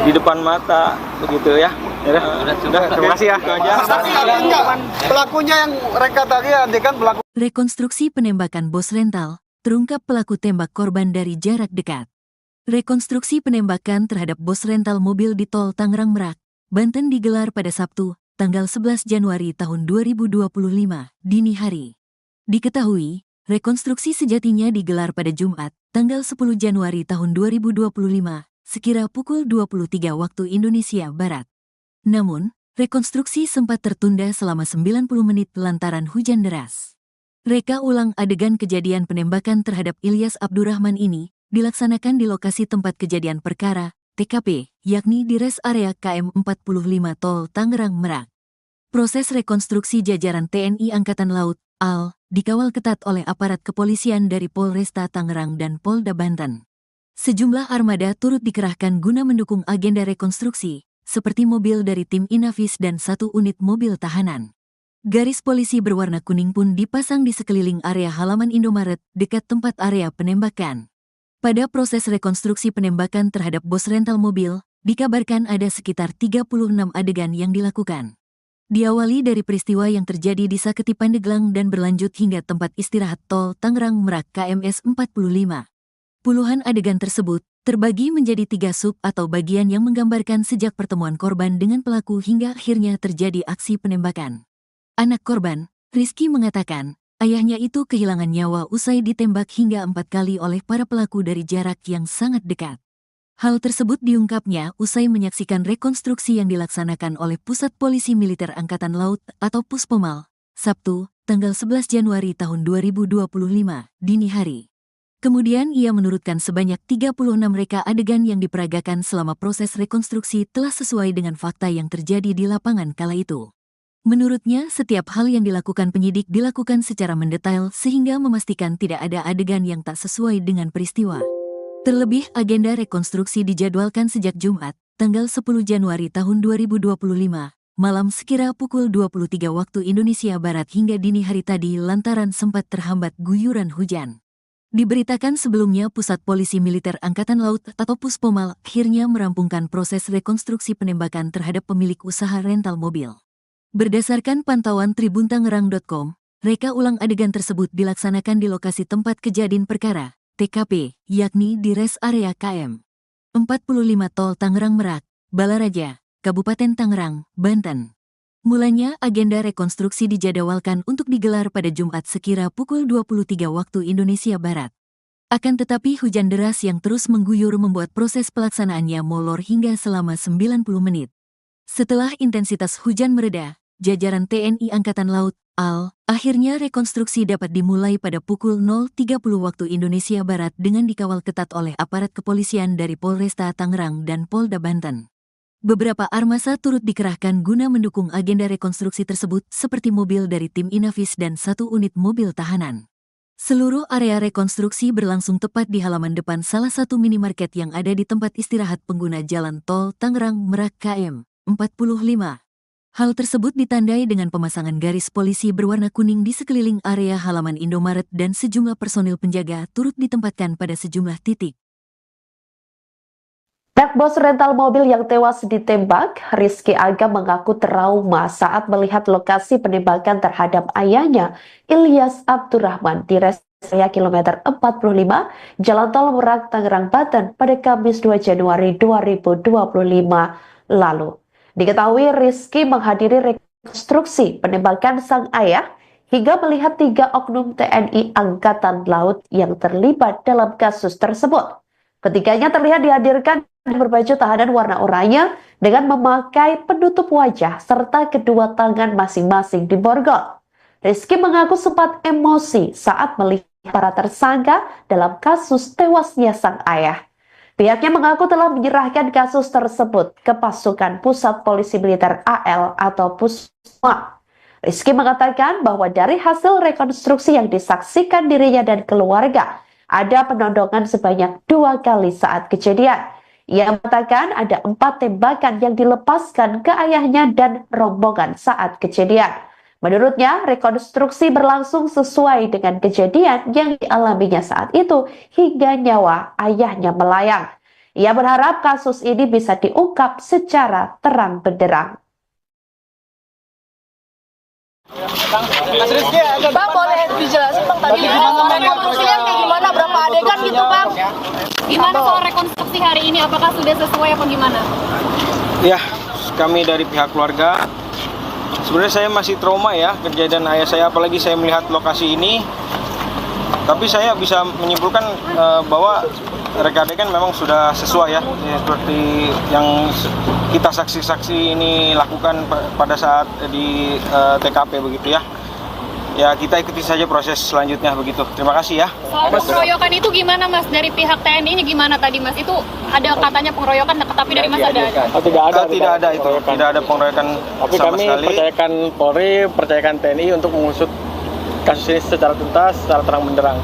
Speaker 4: di depan mata begitu ya. Sudah, terima kasih ya. Itu aja.
Speaker 9: Pelakunya yang reka tadi adegan pelaku.
Speaker 1: Rekonstruksi penembakan bos rental, terungkap pelaku tembak korban dari jarak dekat. Rekonstruksi penembakan terhadap bos rental mobil di tol Tangerang Merak, Banten digelar pada Sabtu, tanggal 11 Januari tahun 2025, dini hari. Diketahui, rekonstruksi sejatinya digelar pada Jumat, tanggal 10 Januari tahun 2025, sekira pukul 23 waktu Indonesia Barat. Namun, rekonstruksi sempat tertunda selama 90 menit lantaran hujan deras. Reka ulang adegan kejadian penembakan terhadap Ilyas Abdurrahman ini dilaksanakan di lokasi tempat kejadian perkara, TKP, yakni di res area KM 45 Tol Tangerang Merak. Proses rekonstruksi jajaran TNI Angkatan Laut, AL, dikawal ketat oleh aparat kepolisian dari Polresta Tangerang dan Polda Banten. Sejumlah armada turut dikerahkan guna mendukung agenda rekonstruksi, seperti mobil dari tim Inavis dan 1 unit mobil tahanan. Garis polisi berwarna kuning pun dipasang di sekeliling area halaman Indomaret dekat tempat area penembakan. Pada proses rekonstruksi penembakan terhadap bos rental mobil, dikabarkan ada sekitar 36 adegan yang dilakukan. Diawali dari peristiwa yang terjadi di Saketi Pandeglang dan berlanjut hingga tempat istirahat tol Tangerang Merak KMS 45. Puluhan adegan tersebut terbagi menjadi 3 sub atau bagian yang menggambarkan sejak pertemuan korban dengan pelaku hingga akhirnya terjadi aksi penembakan. Anak korban, Rizky mengatakan, ayahnya itu kehilangan nyawa usai ditembak hingga 4 kali oleh para pelaku dari jarak yang sangat dekat. Hal tersebut diungkapnya usai menyaksikan rekonstruksi yang dilaksanakan oleh Pusat Polisi Militer Angkatan Laut atau Puspomal, Sabtu, tanggal 11 Januari tahun 2025, dini hari. Kemudian ia menurutkan sebanyak 36 reka adegan yang diperagakan selama proses rekonstruksi telah sesuai dengan fakta yang terjadi di lapangan kala itu. Menurutnya, setiap hal yang dilakukan penyidik dilakukan secara mendetail sehingga memastikan tidak ada adegan yang tak sesuai dengan peristiwa. Terlebih, agenda rekonstruksi dijadwalkan sejak Jumat, tanggal 10 Januari tahun 2025, malam sekira pukul 23 waktu Indonesia Barat hingga dini hari tadi lantaran sempat terhambat guyuran hujan. Diberitakan sebelumnya Pusat Polisi Militer Angkatan Laut atau Puspomal akhirnya merampungkan proses rekonstruksi penembakan terhadap pemilik usaha rental mobil. Berdasarkan pantauan tribuntangerang.com, reka ulang adegan tersebut dilaksanakan di lokasi tempat kejadian perkara, TKP, yakni di res area KM 45 Tol Tangerang Merak, Balaraja, Kabupaten Tangerang, Banten. Mulanya agenda rekonstruksi dijadwalkan untuk digelar pada Jumat sekira pukul 23 waktu Indonesia Barat. Akan tetapi hujan deras yang terus mengguyur membuat proses pelaksanaannya molor hingga selama 90 menit. Setelah intensitas hujan mereda, jajaran TNI Angkatan Laut, AL, akhirnya rekonstruksi dapat dimulai pada pukul 0.30 waktu Indonesia Barat dengan dikawal ketat oleh aparat kepolisian dari Polresta Tangerang dan Polda Banten. Beberapa armasa turut dikerahkan guna mendukung agenda rekonstruksi tersebut seperti mobil dari tim Inavis dan 1 unit mobil tahanan. Seluruh area rekonstruksi berlangsung tepat di halaman depan salah satu minimarket yang ada di tempat istirahat pengguna jalan tol Tangerang Merak KM 45. Hal tersebut ditandai dengan pemasangan garis polisi berwarna kuning di sekeliling area halaman Indomaret dan sejumlah personil penjaga turut ditempatkan pada sejumlah titik.
Speaker 2: Bos rental mobil yang tewas ditembak, Rizky Aga mengaku trauma saat melihat lokasi penembakan terhadap ayahnya, Ilyas Abdurrahman, di res area kilometer 45, Jalan Tol Merak, Tangerang, Banten pada Kamis 2 Januari 2025 lalu. Diketahui Rizky menghadiri rekonstruksi penembakan sang ayah hingga melihat 3 oknum TNI Angkatan Laut yang terlibat dalam kasus tersebut. Ketiganya terlihat dihadirkan berbaju tahanan warna oranye dengan memakai penutup wajah serta kedua tangan masing-masing diborgol. Rizky mengaku sempat emosi saat melihat para tersangka dalam kasus tewasnya sang ayah. Pihaknya mengaku telah menyerahkan kasus tersebut ke pasukan Pusat Polisi Militer AL atau Puspomal. Rizky mengatakan bahwa dari hasil rekonstruksi yang disaksikan dirinya dan keluarga, ada penodongan sebanyak 2 kali saat kejadian. Ia mengatakan ada 4 tembakan yang dilepaskan ke ayahnya dan rombongan saat kejadian. Menurutnya, rekonstruksi berlangsung sesuai dengan kejadian yang dialaminya saat itu hingga nyawa ayahnya melayang. Ia berharap kasus ini bisa diungkap secara terang benderang.
Speaker 8: Bang, boleh dijelasin Bang tadi rekonstruksinya kayak gimana, berapa adegan gitu Bang?
Speaker 3: Gimana soal rekonstruksi hari ini, apakah sudah sesuai apa gimana?
Speaker 4: Ya, kami dari pihak keluarga, sebenarnya saya masih trauma ya kejadian ayah saya, apalagi saya melihat lokasi ini. Tapi saya bisa menyimpulkan bahwa reka adegan memang sudah sesuai ya, seperti yang kita saksi-saksi ini lakukan pada saat di TKP begitu ya. Ya, kita ikuti saja proses selanjutnya begitu. Terima kasih ya.
Speaker 3: Soal pengeroyokan itu gimana Mas? Dari pihak TNI-nya gimana tadi Mas? Itu ada katanya pengeroyokan, tapi dari Mas ada?
Speaker 4: Tidak ada itu. Tidak ada pengeroyokan
Speaker 5: tapi
Speaker 4: sama
Speaker 5: kami
Speaker 4: sekali.
Speaker 5: percayakan Polri, percayakan TNI untuk mengusut kasus ini secara tuntas, secara terang benderang.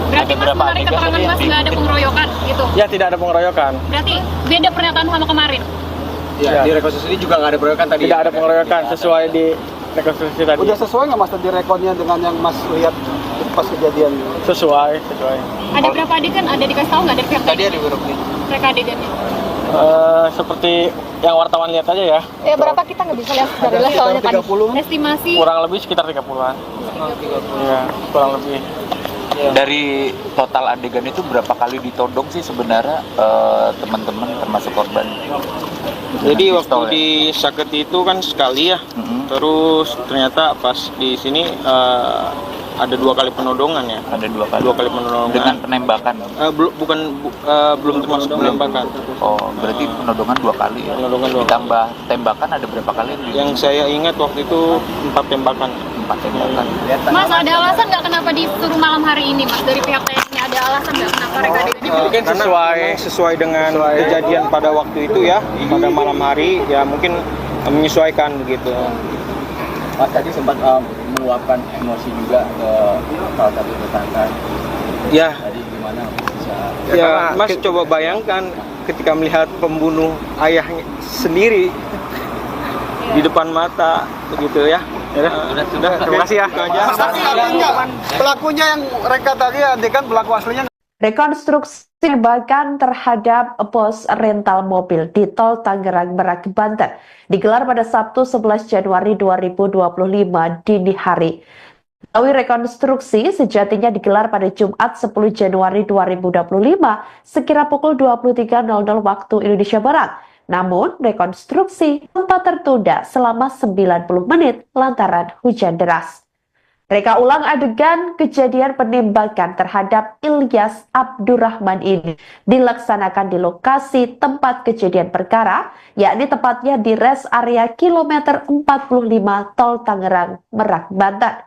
Speaker 3: Berarti Mas menarik keterangan Mas nggak ada pengeroyokan gitu?
Speaker 5: Ya, tidak ada pengeroyokan.
Speaker 3: Berarti beda pernyataan sama kemarin?
Speaker 6: Ya, di rekonstruksi ini juga nggak ada pengeroyokan tadi.
Speaker 5: Tidak ada pengeroyokan sesuai di rekonstruksi tadi.
Speaker 9: Udah sesuai nggak Mas tadi rekodnya dengan yang Mas lihat pas kejadian?
Speaker 5: Sesuai.
Speaker 3: Ada berapa adegan? Ada dikasih tahu nggak dari pihak
Speaker 6: Tadi
Speaker 3: TNI?
Speaker 6: ada beberapa nih.
Speaker 3: Mereka adegannya?
Speaker 5: Seperti yang wartawan lihat aja ya.
Speaker 8: Ya berapa kita nggak bisa lihat dari jelas soalnya tadi.
Speaker 9: 30.
Speaker 3: Estimasi
Speaker 5: Kurang lebih sekitar 30-an. Iya, kurang lebih.
Speaker 7: Dari total adegan itu berapa kali ditodong sih sebenarnya teman-teman termasuk korban?
Speaker 4: Jadi
Speaker 7: Dengan
Speaker 4: waktu
Speaker 7: pistol,
Speaker 4: di Saketi itu kan sekali ya. Terus ternyata pas di sini ada 2 kali penodongan ya.
Speaker 7: Ada 2 kali.
Speaker 4: 2 kali penodongan.
Speaker 7: Dengan penembakan.
Speaker 4: Belum termasuk penembakan.
Speaker 7: Oh, berarti penodongan 2 kali ya.
Speaker 4: Penodongan 2 kali.
Speaker 7: Ditambah tembakan ada berapa kali?
Speaker 4: Yang saya ingat waktu itu 4 tembakan.
Speaker 7: 4 tembakan.
Speaker 3: Mas, ada alasan nggak kenapa disuruh malam hari ini Mas? Dari pihak TNI ada alasan nggak kenapa reka adegannya?
Speaker 4: Mungkin sesuai dengan kejadian pada waktu itu ya, pada malam hari ya, mungkin menyesuaikan begitu.
Speaker 6: Mas tadi sempat meluapkan emosi juga ke salah satu tersangka.
Speaker 4: Ya,
Speaker 6: Tadi gimana bisa?
Speaker 4: ya Mas coba bayangkan ketika melihat pembunuh ayahnya sendiri di depan mata begitu ya. Sudah, terima kasih ya. Itu aja.
Speaker 9: Artinya pelakunya yang reka tadi adegan pelaku aslinya.
Speaker 2: Rekonstruksi penembakan terhadap bos rental mobil di Tol Tangerang Merak, Banten digelar pada Sabtu 11 Januari 2025 dini hari. Rekonstruksi sejatinya digelar pada Jumat 10 Januari 2025 sekira pukul 23.00 waktu Indonesia Barat. Namun, rekonstruksi sempat tertunda selama 90 menit lantaran hujan deras. Reka ulang adegan kejadian penembakan terhadap Ilyas Abdurrahman ini dilaksanakan di lokasi tempat kejadian perkara, yakni tepatnya di rest area kilometer 45 Tol Tangerang Merak, Banten.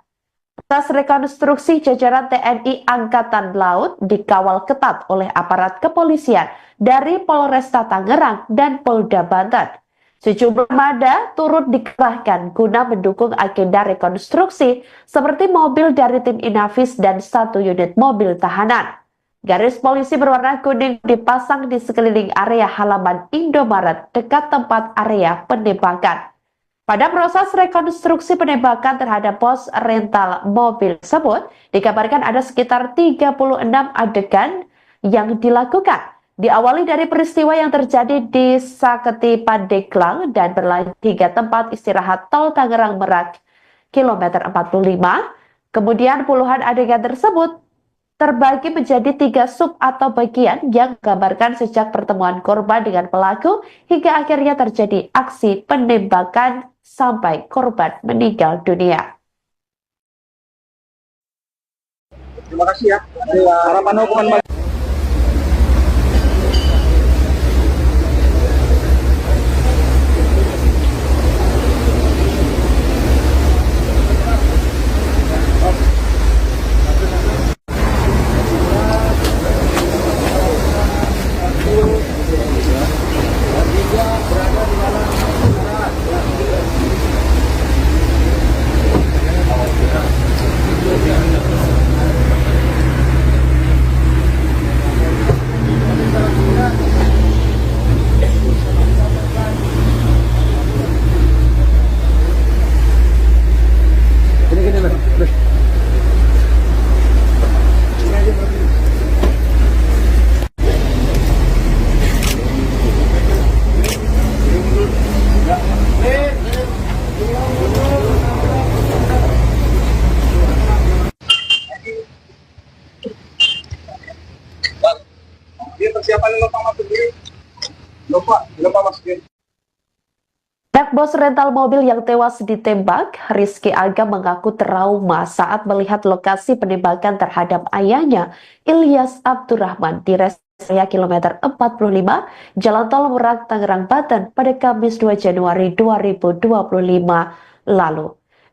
Speaker 2: Atas rekonstruksi, jajaran TNI Angkatan Laut dikawal ketat oleh aparat kepolisian dari Polresta Tangerang dan Polda Banten. Sejumlah armada turut dikerahkan guna mendukung agenda rekonstruksi seperti mobil dari tim Inavis dan 1 unit mobil tahanan. Garis polisi berwarna kuning dipasang di sekeliling area halaman Indomaret dekat tempat area penembakan. Pada proses rekonstruksi penembakan terhadap bos rental mobil tersebut, dikabarkan ada sekitar 36 adegan yang dilakukan. Diawali dari peristiwa yang terjadi di Saketi Pandeglang dan berlanjut hingga tempat istirahat Tol Tangerang Merak, kilometer 45. Kemudian puluhan adegan tersebut terbagi menjadi 3 sub atau bagian yang menggambarkan sejak pertemuan korban dengan pelaku hingga akhirnya terjadi aksi penembakan sampai korban meninggal dunia.
Speaker 9: Terima kasih ya. Harapan hukuman.
Speaker 2: Bos rental mobil yang tewas ditembak, Rizky Aga mengaku trauma saat melihat lokasi penembakan terhadap ayahnya, Ilyas Abdurrahman, di rest area kilometer 45, Jalan Tol Merak, Tangerang, Banten pada Kamis 2 Januari 2025 lalu.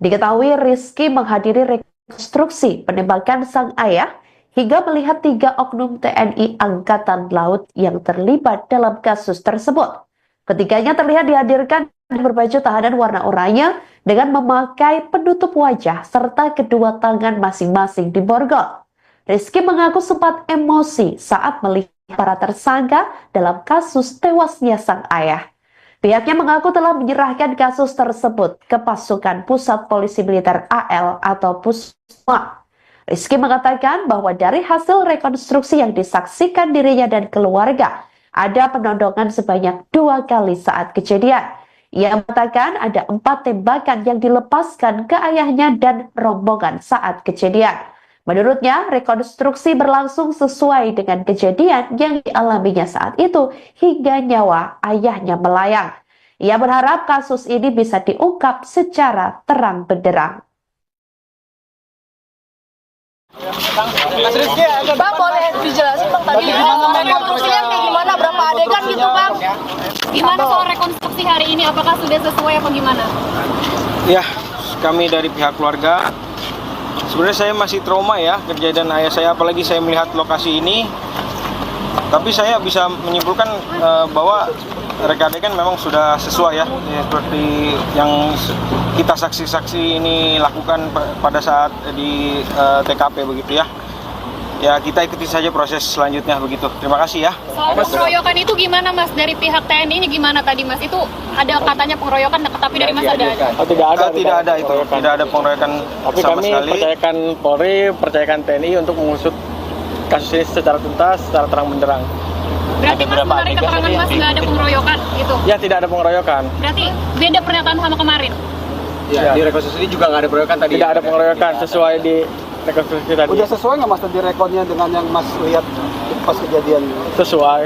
Speaker 2: Diketahui Rizky menghadiri rekonstruksi penembakan sang ayah hingga melihat 3 oknum TNI Angkatan Laut yang terlibat dalam kasus tersebut. Ketiganya terlihat dihadirkan berbaju tahanan warna oranye dengan memakai penutup wajah serta kedua tangan masing-masing diborgol. Rizky mengaku sempat emosi saat melihat para tersangka dalam kasus tewasnya sang ayah. Pihaknya mengaku telah menyerahkan kasus tersebut ke pasukan Pusat Polisi Militer AL atau Pusma. Rizky mengatakan bahwa dari hasil rekonstruksi yang disaksikan dirinya dan keluarga, ada penodongan sebanyak 2 kali saat kejadian. Ia mengatakan ada 4 tembakan yang dilepaskan ke ayahnya dan rombongan saat kejadian. Menurutnya, rekonstruksi berlangsung sesuai dengan kejadian yang dialaminya saat itu hingga nyawa ayahnya melayang. Ia berharap kasus ini bisa diungkap secara terang benderang.
Speaker 8: Bang, boleh dijelasin Bang tadi rekonstruksinya kayak gimana, berapa adegan gitu Bang?
Speaker 3: Gimana soal rekonstruksi hari ini, apakah sudah sesuai apa gimana?
Speaker 4: Ya, kami dari pihak keluarga, sebenarnya saya masih trauma ya kejadian ayah saya, apalagi saya melihat lokasi ini. Tapi saya bisa menyimpulkan bahwa reka adegan memang sudah sesuai ya, seperti yang kita saksi-saksi ini lakukan pada saat di TKP begitu ya. ya kita ikuti saja proses selanjutnya begitu. Terima kasih ya.
Speaker 3: Soal pengeroyokan itu gimana Mas? Dari pihak TNI-nya gimana tadi Mas? Itu ada katanya pengeroyokan, tapi dari Mas ada?
Speaker 5: Oh, tidak ada.
Speaker 4: Tidak ada itu, tidak ada pengeroyokan
Speaker 5: Tapi
Speaker 4: sama
Speaker 5: kami
Speaker 4: sekali.
Speaker 5: percayakan Polri, percayakan TNI untuk mengusut kasus ini secara tuntas, secara terang benderang.
Speaker 3: Berarti
Speaker 7: Ada
Speaker 3: Mas
Speaker 7: berapa
Speaker 3: menarik
Speaker 7: adegan
Speaker 3: keterangan
Speaker 7: tadi
Speaker 3: Mas
Speaker 7: yang
Speaker 3: nggak ada pengeroyokan gitu?
Speaker 5: Ya, tidak ada pengeroyokan.
Speaker 3: Berarti beda pernyataan sama kemarin?
Speaker 6: Ya, di rekonstruksi juga nggak ada pengeroyokan tadi.
Speaker 5: Tidak ada pengeroyokan sesuai di rekonstruksi tadi.
Speaker 9: Udah sesuai nggak Mas tadi rekodnya dengan yang Mas lihat pas kejadian?
Speaker 5: Sesuai.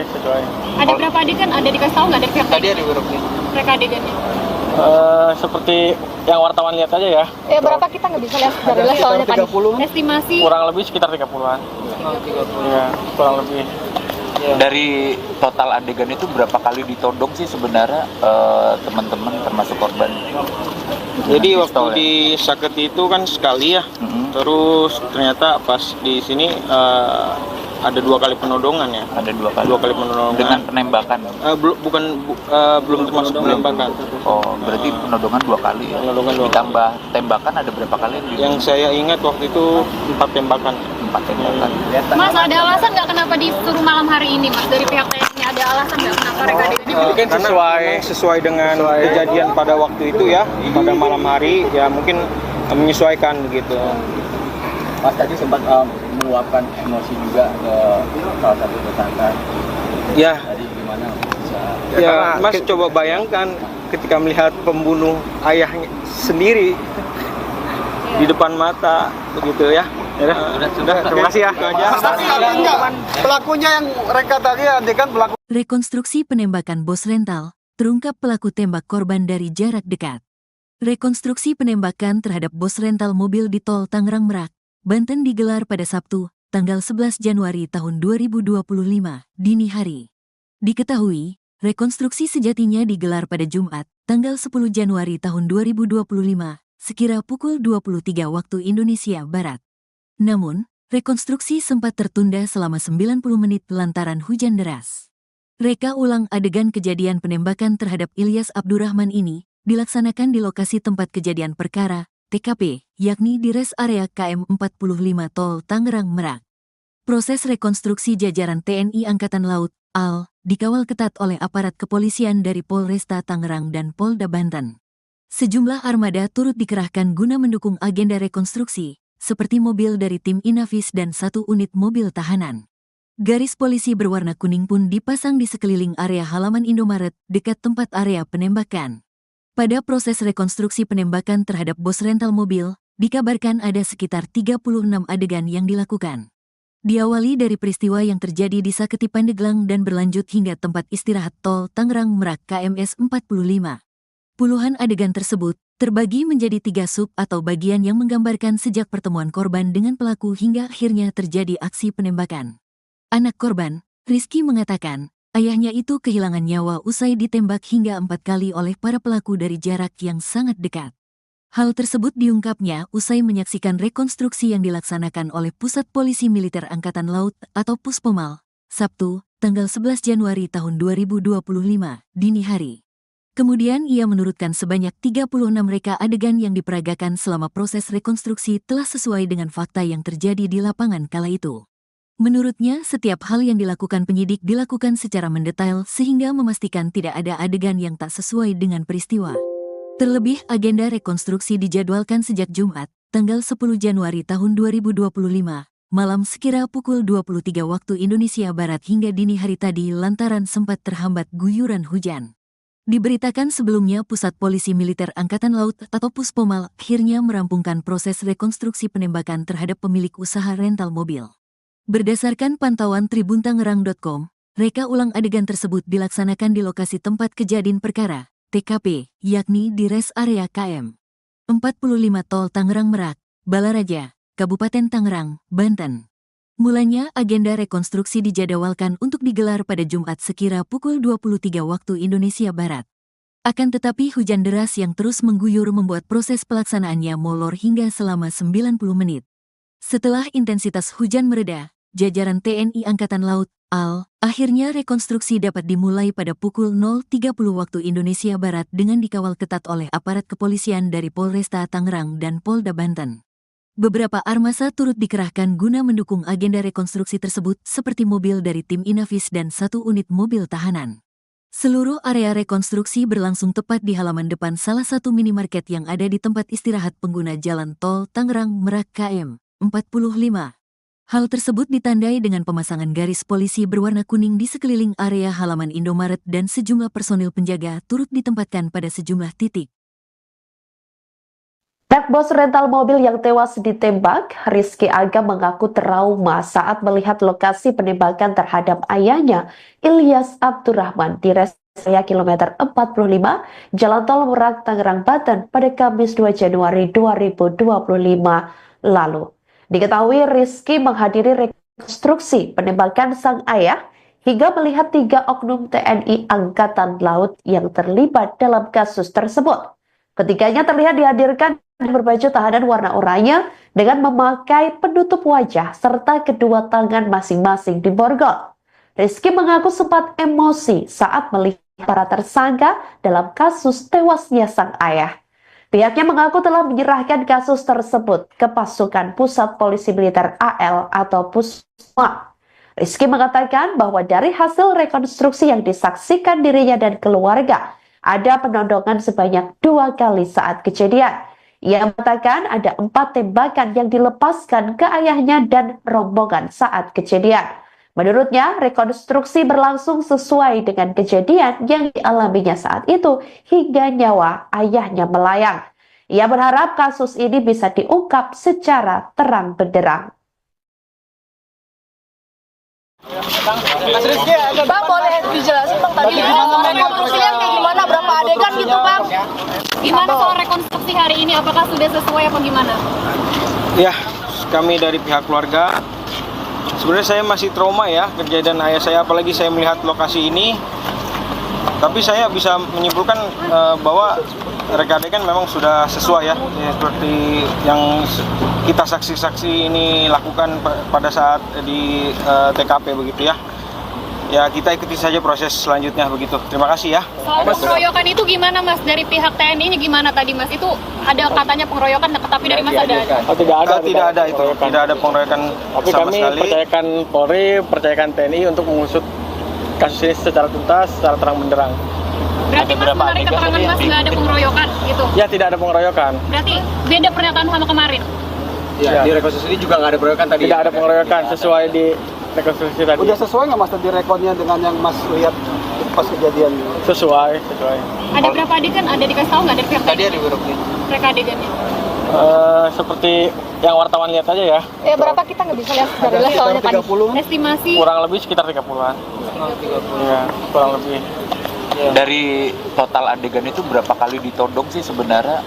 Speaker 3: Ada berapa adegan? Ada dikasih tahu nggak dari pihak
Speaker 6: Tadi
Speaker 3: TNI?
Speaker 6: ada beberapa.
Speaker 3: Mereka adegannya?
Speaker 5: Seperti yang wartawan lihat aja ya.
Speaker 8: Ya berapa kita nggak bisa lihat dari live soalnya tadi.
Speaker 9: 30.
Speaker 3: Estimasi
Speaker 5: Kurang lebih sekitar 30-an. Ya, kurang lebih.
Speaker 7: Dari total adegan itu berapa kali ditodong sih sebenarnya teman-teman termasuk korban?
Speaker 4: Jadi
Speaker 7: Dengan
Speaker 4: waktu
Speaker 7: pistol ya?
Speaker 4: di Saketi itu kan sekali ya.
Speaker 7: Mhm.
Speaker 4: Terus ternyata pas di sini ada 2 kali penodongan ya.
Speaker 7: Ada 2 kali.
Speaker 4: 2 kali penodongan.
Speaker 7: Dengan penembakan.
Speaker 4: Belum termasuk penembakan.
Speaker 7: Oh, berarti penodongan 2 kali ya.
Speaker 4: Penodongan 2 kali.
Speaker 7: Ditambah tembakan ada berapa kali?
Speaker 4: Yang saya ingat waktu itu 4 tembakan.
Speaker 7: 4 tembakan.
Speaker 3: Mas, ada alasan nggak kenapa disuruh malam hari ini Mas? Dari pihak TNI ada alasan nggak kenapa mereka adegannya?
Speaker 5: Mungkin
Speaker 4: Karena
Speaker 5: sesuai-
Speaker 4: memang sesuai dengan kejadian pada waktu itu ya, pada malam hari ya mungkin menyesuaikan begitu.
Speaker 6: Mas tadi sempat meluapkan emosi juga ke salah satu tersangka.
Speaker 4: Ya,
Speaker 6: Tadi gimana bisa?
Speaker 4: ya Mas coba bayangkan ketika melihat pembunuh ayahnya sendiri di depan mata begitu ya. Sudah, terima kasih ya. Itu aja.
Speaker 9: Pelakunya yang reka tadi adegan pelaku.
Speaker 1: Rekonstruksi penembakan bos rental, terungkap pelaku tembak korban dari jarak dekat. Rekonstruksi penembakan terhadap bos rental mobil di tol Tangerang Merak, Banten digelar pada Sabtu, tanggal 11 Januari tahun 2025, dini hari. Diketahui, rekonstruksi sejatinya digelar pada Jumat, tanggal 10 Januari tahun 2025, sekira pukul 23 waktu Indonesia Barat. Namun, rekonstruksi sempat tertunda selama 90 menit lantaran hujan deras. Reka ulang adegan kejadian penembakan terhadap Ilyas Abdurrahman ini dilaksanakan di lokasi tempat kejadian perkara, TKP, yakni di res area KM 45 Tol Tangerang Merak. Proses rekonstruksi jajaran TNI Angkatan Laut, AL, dikawal ketat oleh aparat kepolisian dari Polresta Tangerang dan Polda Banten. Sejumlah armada turut dikerahkan guna mendukung agenda rekonstruksi, seperti mobil dari tim Inavis dan 1 unit mobil tahanan. Garis polisi berwarna kuning pun dipasang di sekeliling area halaman Indomaret dekat tempat area penembakan. Pada proses rekonstruksi penembakan terhadap bos rental mobil, dikabarkan ada sekitar 36 adegan yang dilakukan. Diawali dari peristiwa yang terjadi di Saketi Pandeglang dan berlanjut hingga tempat istirahat tol Tangerang Merak KMS 45. Puluhan adegan tersebut terbagi menjadi 3 sub atau bagian yang menggambarkan sejak pertemuan korban dengan pelaku hingga akhirnya terjadi aksi penembakan. Anak korban, Rizky mengatakan, ayahnya itu kehilangan nyawa usai ditembak hingga 4 kali oleh para pelaku dari jarak yang sangat dekat. Hal tersebut diungkapnya usai menyaksikan rekonstruksi yang dilaksanakan oleh Pusat Polisi Militer Angkatan Laut atau Puspomal, Sabtu, tanggal 11 Januari tahun 2025, dini hari. Kemudian ia menurutkan sebanyak 36 reka adegan yang diperagakan selama proses rekonstruksi telah sesuai dengan fakta yang terjadi di lapangan kala itu. Menurutnya, setiap hal yang dilakukan penyidik dilakukan secara mendetail sehingga memastikan tidak ada adegan yang tak sesuai dengan peristiwa. Terlebih, agenda rekonstruksi dijadwalkan sejak Jumat, tanggal 10 Januari tahun 2025, malam sekira pukul 23 waktu Indonesia Barat hingga dini hari tadi lantaran sempat terhambat guyuran hujan. Diberitakan sebelumnya Pusat Polisi Militer Angkatan Laut atau Puspomal akhirnya merampungkan proses rekonstruksi penembakan terhadap pemilik usaha rental mobil. Berdasarkan pantauan tribuntangerang.com, reka ulang adegan tersebut dilaksanakan di lokasi tempat kejadian perkara, TKP, yakni di res area KM 45 Tol Tangerang Merak, Balaraja, Kabupaten Tangerang, Banten. Mulanya agenda rekonstruksi dijadwalkan untuk digelar pada Jumat sekira pukul 23 waktu Indonesia Barat. Akan tetapi hujan deras yang terus mengguyur membuat proses pelaksanaannya molor hingga selama 90 menit. Setelah intensitas hujan mereda, jajaran TNI Angkatan Laut, AL, akhirnya rekonstruksi dapat dimulai pada pukul 0.30 waktu Indonesia Barat dengan dikawal ketat oleh aparat kepolisian dari Polresta Tangerang dan Polda Banten. Beberapa armasa turut dikerahkan guna mendukung agenda rekonstruksi tersebut seperti mobil dari tim Inavis dan 1 unit mobil tahanan. Seluruh area rekonstruksi berlangsung tepat di halaman depan salah satu minimarket yang ada di tempat istirahat pengguna jalan tol Tangerang Merak KM 45. Hal tersebut ditandai dengan pemasangan garis polisi berwarna kuning di sekeliling area halaman Indomaret dan sejumlah personil penjaga turut ditempatkan pada sejumlah titik.
Speaker 2: Pihak bos rental mobil yang tewas ditembak, Rizky Aga mengaku trauma saat melihat lokasi penembakan terhadap ayahnya, Ilyas Abdurrahman, di res area kilometer 45, Jalan Tol Merak, Tangerang, Banten pada Kamis 2 Januari 2025 lalu. Diketahui Rizky menghadiri rekonstruksi penembakan sang ayah hingga melihat 3 oknum TNI Angkatan Laut yang terlibat dalam kasus tersebut. Ketiganya terlihat dihadirkan berbaju tahanan warna oranye dengan memakai penutup wajah serta kedua tangan masing-masing diborgol. Rizky mengaku sempat emosi saat melihat para tersangka dalam kasus tewasnya sang ayah. Pihaknya mengaku telah menyerahkan kasus tersebut ke pasukan Pusat Polisi Militer AL atau Pusma. Rizky mengatakan bahwa dari hasil rekonstruksi yang disaksikan dirinya dan keluarga, ada penodongan sebanyak 2 kali saat kejadian. Ia mengatakan ada 4 tembakan yang dilepaskan ke ayahnya dan rombongan saat kejadian. Menurutnya, rekonstruksi berlangsung sesuai dengan kejadian yang dialaminya saat itu hingga nyawa ayahnya melayang. Ia berharap kasus ini bisa diungkap secara terang benderang.
Speaker 8: Bang, boleh dijelasin Bang tadi rekonstruksinya kayak gimana, berapa adegan gitu Bang?
Speaker 3: Gimana soal rekonstruksi hari ini? Apakah sudah sesuai apa gimana?
Speaker 4: Ya, kami dari pihak keluarga, sebenarnya saya masih trauma ya kejadian ayah saya, apalagi saya melihat lokasi ini. Tapi saya bisa menyimpulkan bahwa reka adegan memang sudah sesuai ya, seperti yang kita saksi-saksi ini lakukan pada saat di TKP begitu ya. Ya, kita ikuti saja proses selanjutnya begitu. Terima kasih ya.
Speaker 3: Soal pengeroyokan itu gimana Mas? Dari pihak TNI-nya gimana tadi Mas? Itu ada katanya pengeroyokan, tapi dari Mas ada?
Speaker 5: Oh, tidak ada itu.
Speaker 4: Tidak ada pengeroyokan
Speaker 5: Tapi
Speaker 4: sama
Speaker 5: kami
Speaker 4: sekali.
Speaker 5: percayakan Polri, percayakan TNI untuk mengusut kasus ini secara tuntas, secara terang benderang.
Speaker 3: Berarti Mas menarik keterangan Mas nggak ada pengeroyokan gitu?
Speaker 5: Ya, tidak ada pengeroyokan.
Speaker 3: Berarti beda pernyataan sama kemarin?
Speaker 6: Ya, di rekonstruksi ini juga nggak ada pengeroyokan tadi.
Speaker 5: Tidak ada pengeroyokan sesuai di rekonstruksi tadi.
Speaker 9: Udah sesuai nggak Mas tadi rekodnya dengan yang Mas lihat pas kejadian?
Speaker 5: Sesuai.
Speaker 3: Ada berapa adegan? Ada dikasih tahu nggak dari pihak
Speaker 6: Tadi
Speaker 3: TNI?
Speaker 6: ada beberapa.
Speaker 3: Reka adegannya?
Speaker 5: Seperti yang wartawan lihat aja ya.
Speaker 8: Ya berapa kita nggak bisa lihat dari soalnya tadi.
Speaker 3: Estimasi
Speaker 5: Kurang lebih sekitar 30-an. Iya, kurang lebih.
Speaker 7: Dari total adegan itu berapa kali ditodong sih sebenarnya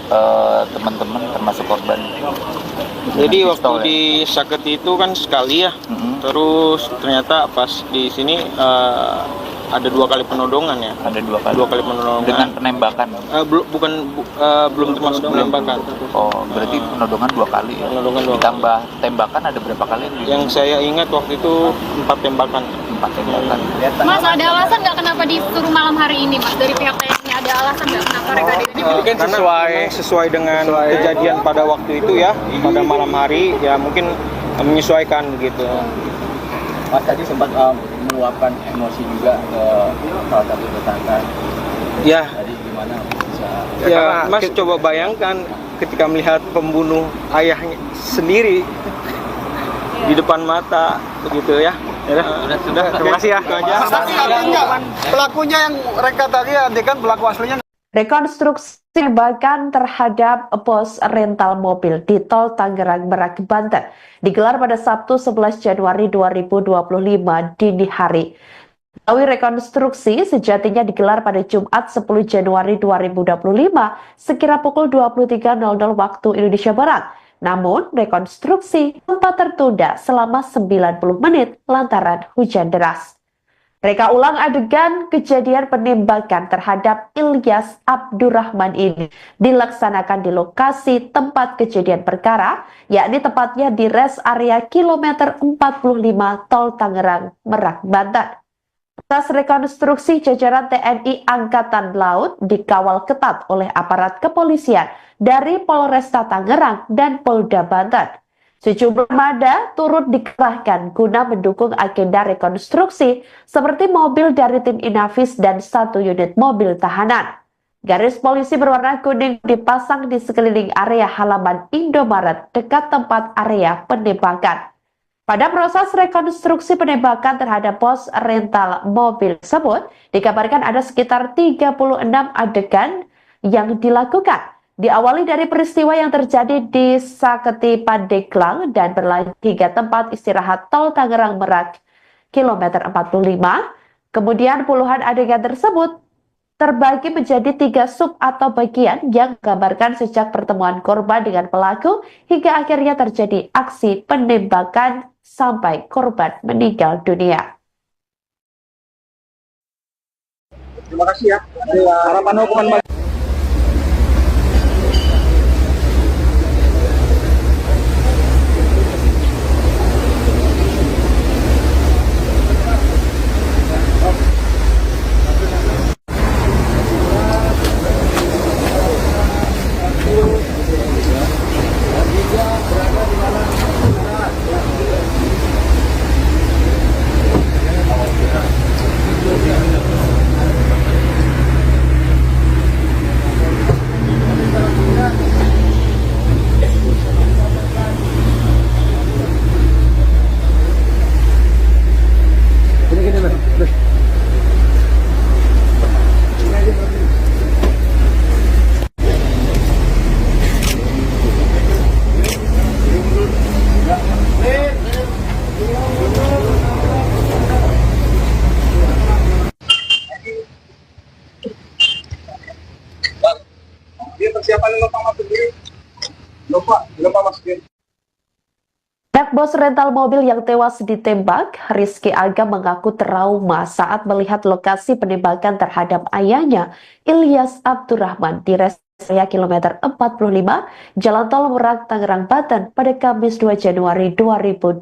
Speaker 7: teman-teman termasuk korban?
Speaker 4: Jadi
Speaker 7: Dengan
Speaker 4: waktu
Speaker 7: pistol, ya?
Speaker 4: di Saketi itu kan sekali ya.
Speaker 7: Mhm.
Speaker 4: Terus ternyata pas di sini ada 2 kali penodongan ya.
Speaker 7: Ada 2 kali.
Speaker 4: 2 kali penodongan.
Speaker 7: Dengan penembakan.
Speaker 4: Belum termasuk penembakan.
Speaker 7: Oh, berarti penodongan 2 kali ya.
Speaker 4: Penodongan 2 kali.
Speaker 7: Ditambah tembakan ada berapa kali?
Speaker 4: Yang saya ingat waktu itu 4 tembakan.
Speaker 7: 4 tembakan.
Speaker 3: Mas, ada alasan nggak kenapa disuruh malam hari ini Mas? Dari pihak TNI ada alasan nggak kenapa reka adegannya?
Speaker 5: Kan
Speaker 4: Karena
Speaker 5: sesuai.
Speaker 4: memang sesuai dengan kejadian pada waktu itu ya, pada malam hari ya, mungkin menyesuaikan begitu.
Speaker 6: Mas tadi sempat meluapkan emosi juga ke salah satu tersangka.
Speaker 4: Ya,
Speaker 6: Tadi gimana bisa?
Speaker 4: ya Mas coba bayangkan ketika melihat pembunuh ayahnya sendiri di depan mata begitu ya. Sudah, terima kasih ya. Itu aja.
Speaker 9: Pelakunya yang reka tadi adegan pelaku aslinya.
Speaker 2: Rekonstruksi penembakan terhadap bos rental mobil di Tol Tangerang Merak, Banten digelar pada Sabtu 11 Januari 2025 dini hari. Melalui rekonstruksi sejatinya digelar pada Jumat 10 Januari 2025 sekira pukul 23.00 waktu Indonesia Barat. Namun, rekonstruksi sempat tertunda selama 90 menit lantaran hujan deras. Reka ulang adegan kejadian penembakan terhadap Ilyas Abdurrahman ini dilaksanakan di lokasi tempat kejadian perkara, yakni tepatnya di res area kilometer 45 Tol Tangerang Merak, Banten. Atas rekonstruksi jajaran TNI Angkatan Laut dikawal ketat oleh aparat kepolisian dari Polresta Tangerang dan Polda Banten. Sejumlah armada turut dikerahkan guna mendukung agenda rekonstruksi seperti mobil dari tim Inavis dan 1 unit mobil tahanan. Garis polisi berwarna kuning dipasang di sekeliling area halaman Indomaret dekat tempat area penembakan. Pada proses rekonstruksi penembakan terhadap pos rental mobil tersebut, dikabarkan ada sekitar 36 adegan yang dilakukan. Diawali dari peristiwa yang terjadi di Saketi Pandeglang dan berlanjut hingga tempat istirahat tol Tangerang Merak, kilometer 45. Kemudian puluhan adegan tersebut terbagi menjadi 3 sub atau bagian yang menggambarkan sejak pertemuan korban dengan pelaku hingga akhirnya terjadi aksi penembakan sampai korban meninggal dunia.
Speaker 9: Terima kasih ya. Harapan hukuman
Speaker 2: Anak bos rental mobil yang tewas ditembak, Rizky Aga mengaku trauma saat melihat lokasi penembakan terhadap ayahnya, Ilyas Abdurrahman, di rest area kilometer 45, Jalan Tol Merak, Tangerang, Banten pada Kamis 2 Januari 2025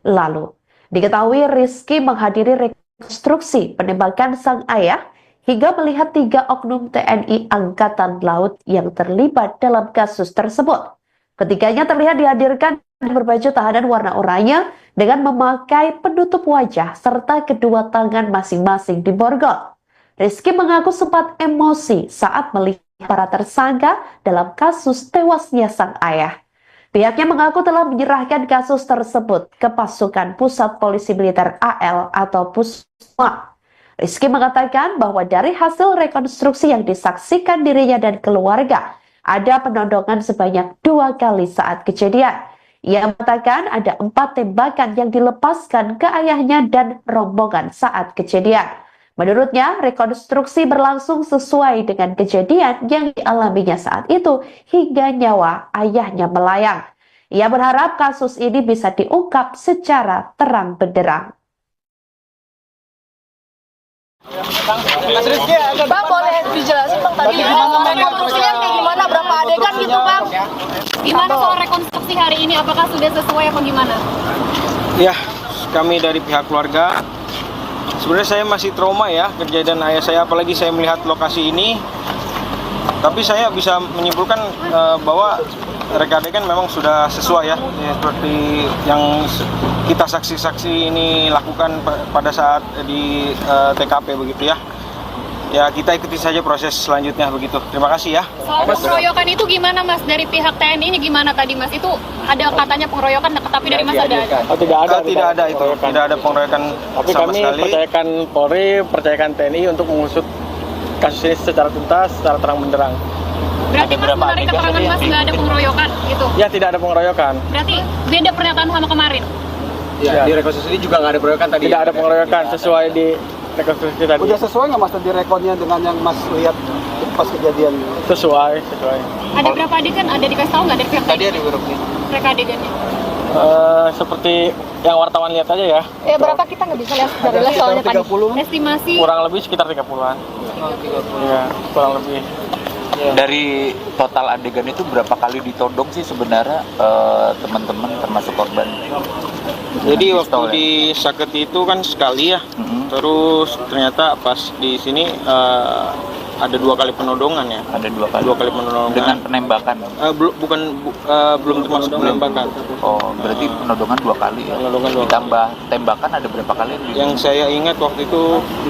Speaker 2: lalu. Diketahui Rizky menghadiri rekonstruksi penembakan sang ayah hingga melihat 3 oknum TNI Angkatan Laut yang terlibat dalam kasus tersebut. Ketiganya terlihat dihadirkan berbaju tahanan warna oranye dengan memakai penutup wajah serta kedua tangan masing-masing diborgol. Rizky mengaku sempat emosi saat melihat para tersangka dalam kasus tewasnya sang ayah. Pihaknya mengaku telah menyerahkan kasus tersebut ke pasukan Pusat Polisi Militer AL atau Pusma. Rizky mengatakan bahwa dari hasil rekonstruksi yang disaksikan dirinya dan keluarga, ada penodongan sebanyak 2 kali saat kejadian. Ia mengatakan ada 4 tembakan yang dilepaskan ke ayahnya dan rombongan saat kejadian. Menurutnya, rekonstruksi berlangsung sesuai dengan kejadian yang dialaminya saat itu hingga nyawa ayahnya melayang. Ia berharap kasus ini bisa diungkap secara terang benderang.
Speaker 8: Bang, boleh dijelasin Bang tadi rekonstruksinya kayak gimana, berapa adegan gitu Bang?
Speaker 3: Gimana soal rekonstruksi hari ini? Apakah sudah sesuai apa gimana?
Speaker 4: Ya, kami dari pihak keluarga, sebenarnya saya masih trauma ya kejadian ayah saya, apalagi saya melihat lokasi ini. Tapi saya bisa menyimpulkan bahwa reka adegan memang sudah sesuai ya, seperti yang kita saksi-saksi ini lakukan pada saat di TKP begitu ya. Ya, kita ikuti saja proses selanjutnya begitu. Terima kasih ya.
Speaker 3: Soal pengeroyokan itu gimana Mas? Dari pihak TNI-nya gimana tadi Mas? Itu ada katanya pengeroyokan, tapi dari Mas ada?
Speaker 5: Oh, tidak ada
Speaker 4: itu. Tidak ada pengeroyokan
Speaker 5: tapi
Speaker 4: sama
Speaker 5: kami
Speaker 4: sekali.
Speaker 5: percayakan Polri, percayakan TNI untuk mengusut kasus ini secara tuntas, secara terang benderang.
Speaker 3: Berarti Mas menarik keterangan Mas nggak ada pengeroyokan gitu?
Speaker 5: Ya, tidak ada pengeroyokan.
Speaker 3: Berarti beda pernyataan sama kemarin?
Speaker 6: Ya, di rekonstruksi ini juga nggak ada pengeroyokan tadi.
Speaker 5: Tidak ada pengeroyokan sesuai di rekonstruksi tadi.
Speaker 9: Udah sesuai nggak Mas tadi rekodnya dengan yang Mas lihat pas kejadian?
Speaker 5: Sesuai.
Speaker 3: Ada berapa adegan? Ada dikasih tahu nggak dari pihak
Speaker 6: Tadi
Speaker 3: TNI?
Speaker 6: ada berapa?
Speaker 3: Reka adegannya?
Speaker 5: Seperti yang wartawan lihat aja ya.
Speaker 8: Ya berapa kita nggak bisa lihat dari les soalnya tadi.
Speaker 9: 30.
Speaker 3: Estimasi
Speaker 5: Kurang lebih sekitar 30-an. Iya, kurang lebih.
Speaker 7: Dari total adegan itu berapa kali ditodong sih sebenarnya teman-teman termasuk korban?
Speaker 4: Jadi
Speaker 7: Dengan
Speaker 4: waktu
Speaker 7: pistol, ya?
Speaker 4: di Saketi itu kan sekali ya. Terus ternyata pas di sini ada 2 kali penodongan ya.
Speaker 7: Ada 2 kali.
Speaker 4: 2 kali penodongan.
Speaker 7: Dengan penembakan.
Speaker 4: Belum termasuk penembakan.
Speaker 7: Oh, berarti penodongan 2 kali ya.
Speaker 4: Penodongan 2 kali.
Speaker 7: Ditambah tembakan ada berapa kali?
Speaker 4: Yang saya ingat waktu itu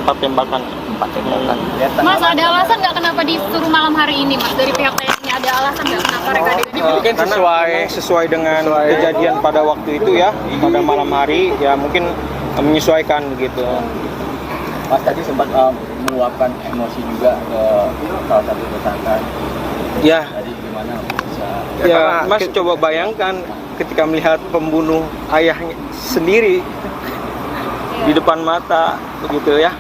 Speaker 4: 4 tembakan.
Speaker 7: 4 tembakan.
Speaker 3: Mas, ada alasan nggak kenapa disuruh malam hari ini, Mas? Dari pihak TNI ada alasan nggak kenapa mereka adegan ini?
Speaker 4: Kan sesuai dengan kejadian pada waktu itu ya, pada malam hari ya mungkin menyesuaikan begitu.
Speaker 6: Mas tadi sempat meluapkan emosi juga ke salah satu tersangka.
Speaker 4: Ya,
Speaker 6: Tadi gimana bisa?
Speaker 4: ya Mas coba bayangkan ketika melihat pembunuh ayahnya sendiri di depan mata begitu ya.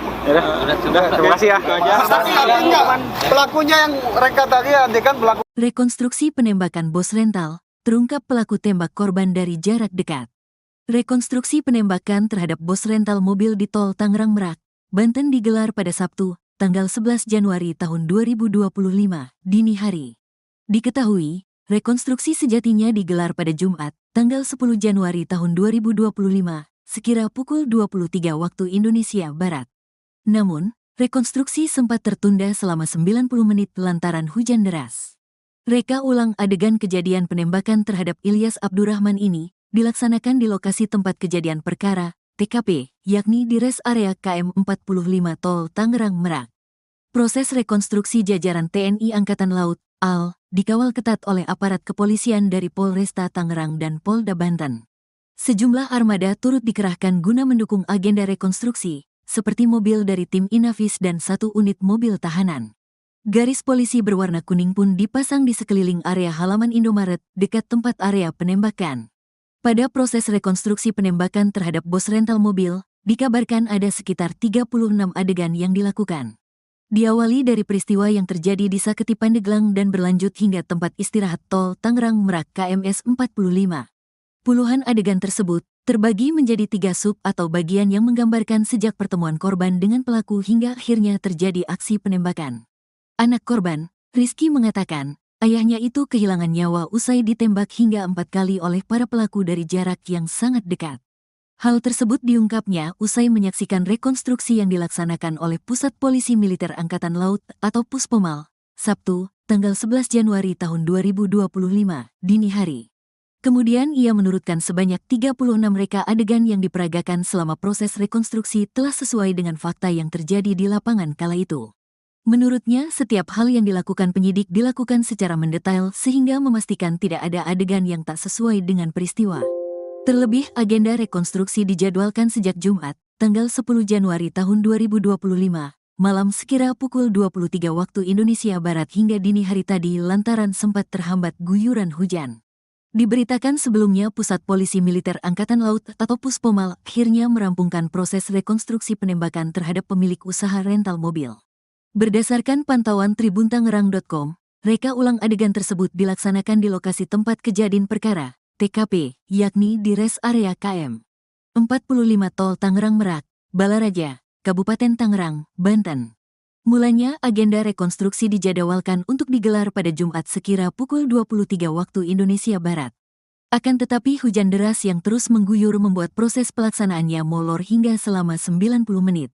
Speaker 4: Sudah, terima kasih ya. Itu aja.
Speaker 9: Pelakunya yang reka tadi adegan pelaku.
Speaker 1: Rekonstruksi penembakan bos rental, terungkap pelaku tembak korban dari jarak dekat. Rekonstruksi penembakan terhadap bos rental mobil di tol Tangerang Merak, Banten digelar pada Sabtu, tanggal 11 Januari tahun 2025, dini hari. Diketahui, rekonstruksi sejatinya digelar pada Jumat, tanggal 10 Januari tahun 2025, sekira pukul 23 waktu Indonesia Barat. Namun, rekonstruksi sempat tertunda selama 90 menit lantaran hujan deras. Reka ulang adegan kejadian penembakan terhadap Ilyas Abdurrahman ini dilaksanakan di lokasi tempat kejadian perkara, TKP, yakni di res area KM 45 Tol Tangerang Merak. Proses rekonstruksi jajaran TNI Angkatan Laut, AL, dikawal ketat oleh aparat kepolisian dari Polresta Tangerang dan Polda Banten. Sejumlah armada turut dikerahkan guna mendukung agenda rekonstruksi, seperti mobil dari tim Inavis dan 1 unit mobil tahanan. Garis polisi berwarna kuning pun dipasang di sekeliling area halaman Indomaret dekat tempat area penembakan. Pada proses rekonstruksi penembakan terhadap bos rental mobil, dikabarkan ada sekitar 36 adegan yang dilakukan. Diawali dari peristiwa yang terjadi di Saketi Pandeglang dan berlanjut hingga tempat istirahat tol Tangerang Merak KMS 45. Puluhan adegan tersebut terbagi menjadi 3 sub atau bagian yang menggambarkan sejak pertemuan korban dengan pelaku hingga akhirnya terjadi aksi penembakan. Anak korban, Rizky mengatakan, ayahnya itu kehilangan nyawa usai ditembak hingga 4 kali oleh para pelaku dari jarak yang sangat dekat. Hal tersebut diungkapnya usai menyaksikan rekonstruksi yang dilaksanakan oleh Pusat Polisi Militer Angkatan Laut atau Puspomal, Sabtu, tanggal 11 Januari tahun 2025, dini hari. Kemudian ia menurutkan sebanyak 36 reka adegan yang diperagakan selama proses rekonstruksi telah sesuai dengan fakta yang terjadi di lapangan kala itu. Menurutnya, setiap hal yang dilakukan penyidik dilakukan secara mendetail sehingga memastikan tidak ada adegan yang tak sesuai dengan peristiwa. Terlebih, agenda rekonstruksi dijadwalkan sejak Jumat, tanggal 10 Januari tahun 2025, malam sekira pukul 23 waktu Indonesia Barat hingga dini hari tadi lantaran sempat terhambat guyuran hujan. Diberitakan sebelumnya Pusat Polisi Militer Angkatan Laut atau Puspomal akhirnya merampungkan proses rekonstruksi penembakan terhadap pemilik usaha rental mobil. Berdasarkan pantauan tribuntangerang.com, reka ulang adegan tersebut dilaksanakan di lokasi tempat kejadian perkara, TKP, yakni di res area KM 45 Tol Tangerang Merak, Balaraja, Kabupaten Tangerang, Banten. Mulanya agenda rekonstruksi dijadwalkan untuk digelar pada Jumat sekira pukul 23 waktu Indonesia Barat. Akan tetapi hujan deras yang terus mengguyur membuat proses pelaksanaannya molor hingga selama 90 menit.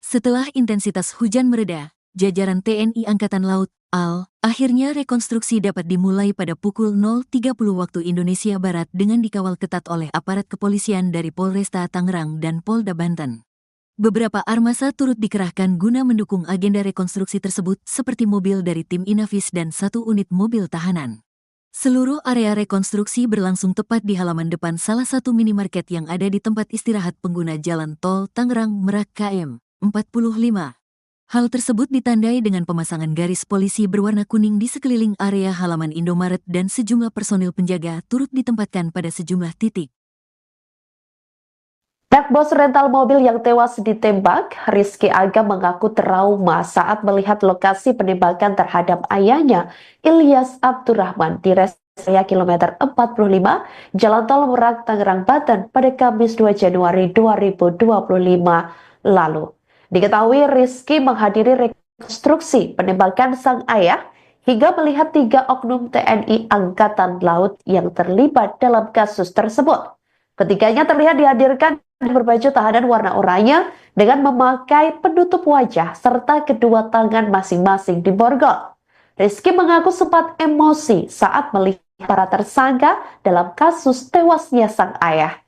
Speaker 1: Setelah intensitas hujan mereda, jajaran TNI Angkatan Laut, AL, akhirnya rekonstruksi dapat dimulai pada pukul 0.30 waktu Indonesia Barat dengan dikawal ketat oleh aparat kepolisian dari Polresta Tangerang dan Polda Banten. Beberapa armasa turut dikerahkan guna mendukung agenda rekonstruksi tersebut seperti mobil dari tim Inavis dan 1 unit mobil tahanan. Seluruh area rekonstruksi berlangsung tepat di halaman depan salah satu minimarket yang ada di tempat istirahat pengguna jalan tol Tangerang Merak KM 45. Hal tersebut ditandai dengan pemasangan garis polisi berwarna kuning di sekeliling area halaman Indomaret dan sejumlah personil penjaga turut ditempatkan pada sejumlah titik.
Speaker 2: Pihak bos rental mobil yang tewas ditembak, Rizky Aga mengaku trauma saat melihat lokasi penembakan terhadap ayahnya, Ilyas Abdurrahman, di res area kilometer 45, Jalan Tol Merak, Tangerang, Banten pada Kamis 2 Januari 2025 lalu. Diketahui Rizky menghadiri rekonstruksi penembakan sang ayah hingga melihat 3 oknum TNI Angkatan Laut yang terlibat dalam kasus tersebut. Ketiganya terlihat dihadirkan berbaju tahanan warna oranye dengan memakai penutup wajah serta kedua tangan masing-masing diborgol. Rizky mengaku sempat emosi saat melihat para tersangka dalam kasus tewasnya sang ayah.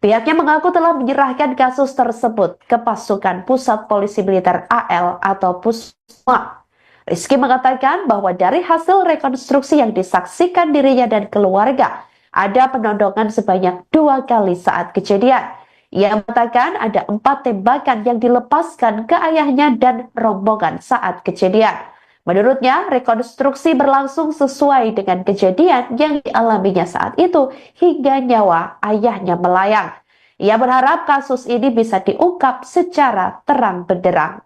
Speaker 2: Pihaknya mengaku telah menyerahkan kasus tersebut ke pasukan Pusat Polisi Militer AL atau Pusma. Rizky mengatakan bahwa dari hasil rekonstruksi yang disaksikan dirinya dan keluarga, ada penodongan sebanyak 2 kali saat kejadian. Ia mengatakan ada 4 tembakan yang dilepaskan ke ayahnya dan rombongan saat kejadian. Menurutnya, rekonstruksi berlangsung sesuai dengan kejadian yang dialaminya saat itu hingga nyawa ayahnya melayang. Ia berharap kasus ini bisa diungkap secara terang benderang.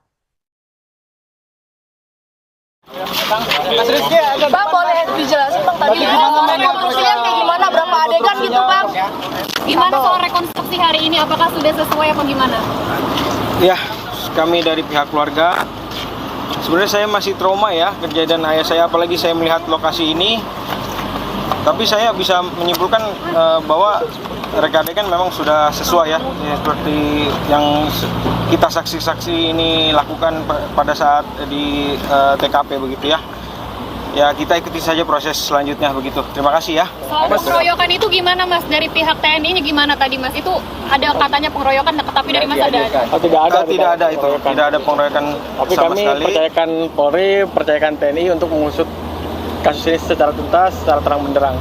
Speaker 8: Bang, boleh dijelasin Bang tadi rekonstruksinya kayak gimana, berapa adegan gitu Bang?
Speaker 3: Gimana soal rekonstruksi hari ini? Apakah sudah sesuai apa gimana?
Speaker 4: Ya, kami dari pihak keluarga, sebenarnya saya masih trauma ya kejadian ayah saya, apalagi saya melihat lokasi ini. Tapi saya bisa menyimpulkan bahwa reka adegan memang sudah sesuai ya, seperti yang kita saksi-saksi ini lakukan pada saat di TKP begitu ya. Ya kita ikuti saja proses selanjutnya begitu. Terima kasih ya.
Speaker 3: Soal pengeroyokan itu gimana Mas? Dari pihak TNI-nya gimana tadi Mas? Itu ada katanya pengeroyokan, tapi dari Mas ada?
Speaker 5: Tidak ada.
Speaker 4: Tidak ada itu. Tidak ada pengeroyokan
Speaker 5: Tapi
Speaker 4: sama
Speaker 5: kami
Speaker 4: sekali.
Speaker 5: percayakan Polri, percayakan TNI untuk mengusut kasus ini secara tuntas, secara terang benderang.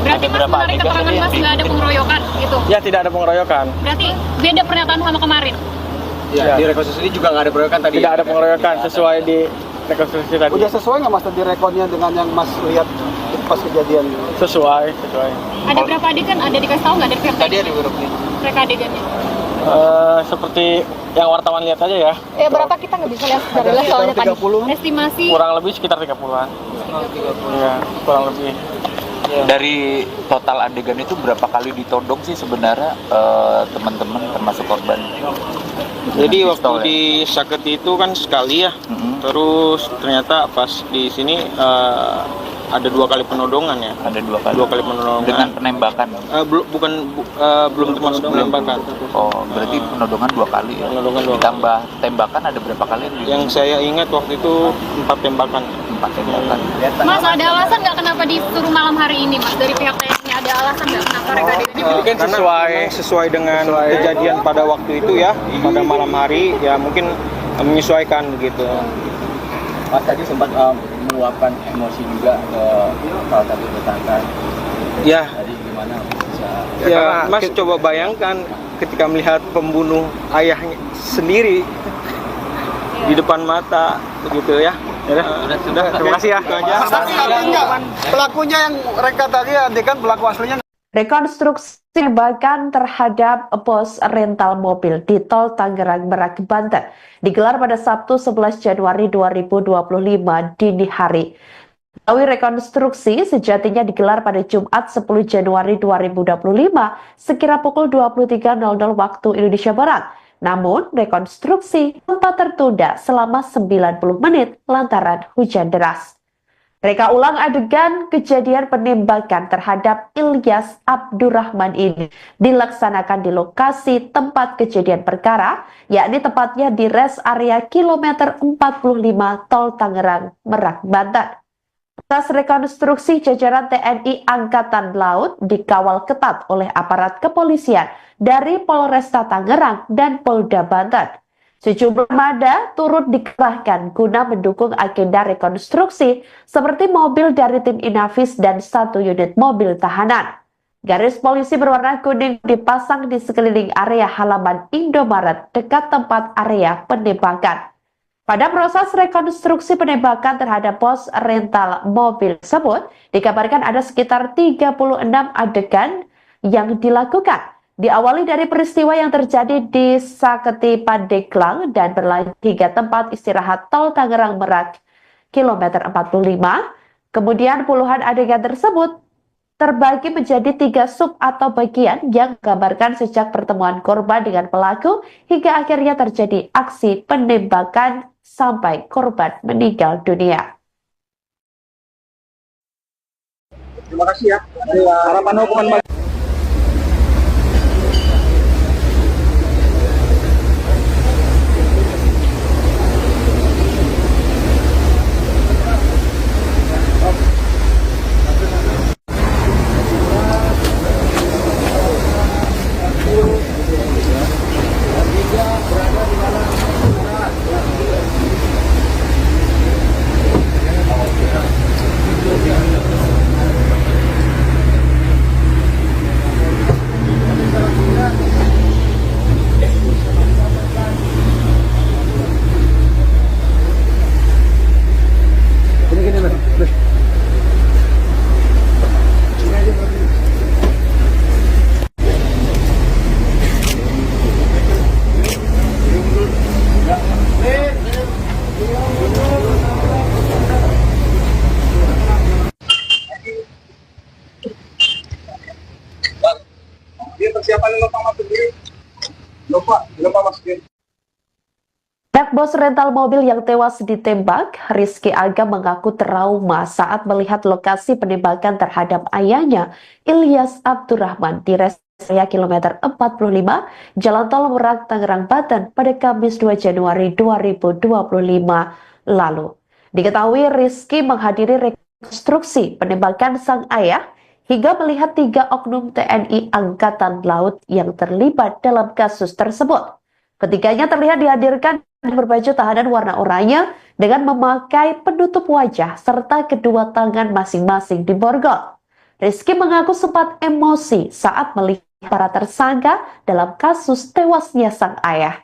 Speaker 3: Berarti Mas menarik keterangan Mas nggak ada pengeroyokan gitu?
Speaker 5: Ya, tidak ada pengeroyokan.
Speaker 3: Berarti beda pernyataan sama kemarin?
Speaker 6: Ya, di rekonstruksi juga nggak ada pengeroyokan tadi.
Speaker 5: Tidak ada pengeroyokan sesuai di rekonstruksi tadi.
Speaker 9: Udah sesuai nggak Mas tadi rekonnya dengan yang Mas lihat pas kejadian?
Speaker 5: Sesuai.
Speaker 3: Ada berapa adegan? Ada dikasih tahu nggak dari pihak
Speaker 6: Tadi
Speaker 3: TNI?
Speaker 6: ada beberapa.
Speaker 3: Reka adegannya?
Speaker 5: Seperti yang wartawan lihat aja ya.
Speaker 8: Berapa kita nggak bisa lihat secara soalnya tadi.
Speaker 9: 30.
Speaker 3: Estimasi?
Speaker 5: Kurang lebih sekitar 30-an. Iya, kurang lebih.
Speaker 7: Dari total adegan itu berapa kali ditodong sih sebenarnya teman-teman termasuk korban?
Speaker 4: Jadi
Speaker 7: Dengan
Speaker 4: waktu
Speaker 7: pistol, ya?
Speaker 4: di Saketi itu kan sekali ya.
Speaker 7: Mhm.
Speaker 4: Terus ternyata pas di sini ada 2 kali penodongan ya.
Speaker 7: Ada 2 kali.
Speaker 4: 2 kali penodongan.
Speaker 7: Dengan penembakan.
Speaker 4: Belum termasuk penembakan.
Speaker 7: Oh, berarti penodongan 2 kali ya.
Speaker 4: Penodongan 2 kali.
Speaker 7: Ditambah tembakan ada berapa kali?
Speaker 4: Yang saya ingat waktu itu 4 tembakan.
Speaker 7: 4 tembakan.
Speaker 3: Mas, ada alasan nggak kenapa disuruh malam hari ini Mas? Dari pihak TNI ada alasan nggak kenapa reka adegannya?
Speaker 5: Mungkin
Speaker 4: Karena memang sesuai dengan kejadian pada waktu itu ya, pada malam hari ya mungkin menyesuaikan begitu.
Speaker 6: Mas tadi sempat meluapkan emosi juga ke salah satu tersangka.
Speaker 4: Ya,
Speaker 6: Tadi gimana bisa?
Speaker 4: ya Mas coba bayangkan ketika melihat pembunuh ayahnya sendiri di depan mata begitu ya. Sudah, terima kasih ya. Itu aja.
Speaker 9: Pelakunya yang reka tadi adegan pelaku aslinya.
Speaker 2: Rekonstruksi penembakan terhadap bos rental mobil di Tol Tangerang Merak, Banten digelar pada Sabtu 11 Januari 2025 dini hari. Melalui rekonstruksi sejatinya digelar pada Jumat 10 Januari 2025 sekira pukul 23.00 waktu Indonesia Barat. Namun, rekonstruksi sempat tertunda selama 90 menit lantaran hujan deras. Reka ulang adegan kejadian penembakan terhadap Ilyas Abdurrahman ini dilaksanakan di lokasi tempat kejadian perkara, yakni tepatnya di res area kilometer 45 Tol Tangerang Merak, Banten. Atas rekonstruksi jajaran TNI Angkatan Laut dikawal ketat oleh aparat kepolisian dari Polresta Tangerang dan Polda Banten. Sejumlah armada turut dikerahkan guna mendukung agenda rekonstruksi seperti mobil dari tim Inavis dan 1 unit mobil tahanan. Garis polisi berwarna kuning dipasang di sekeliling area halaman Indomaret dekat tempat area penembakan. Pada proses rekonstruksi penembakan terhadap pos rental mobil tersebut, dikabarkan ada sekitar 36 adegan yang dilakukan. Diawali dari peristiwa yang terjadi di Saketi Pandeglang dan berlanjut hingga tempat istirahat Tol Tangerang Merak kilometer 45. Kemudian puluhan adegan tersebut terbagi menjadi 3 sub atau bagian yang menggambarkan sejak pertemuan korban dengan pelaku hingga akhirnya terjadi aksi penembakan sampai korban meninggal dunia.
Speaker 9: Terima kasih ya. Harapan hukuman
Speaker 2: Pihak bos rental mobil yang tewas ditembak, Rizky Aga mengaku trauma saat melihat lokasi penembakan terhadap ayahnya, Ilyas Abdurrahman, di rest area kilometer 45, Jalan Tol Merak, Tangerang, Banten pada Kamis 2 Januari 2025 lalu. Diketahui Rizky menghadiri rekonstruksi penembakan sang ayah hingga melihat 3 oknum TNI Angkatan Laut yang terlibat dalam kasus tersebut. Ketiganya terlihat dihadirkan berbaju tahanan warna oranye dengan memakai penutup wajah serta kedua tangan masing-masing diborgol. Rizky mengaku sempat emosi saat melihat para tersangka dalam kasus tewasnya sang ayah.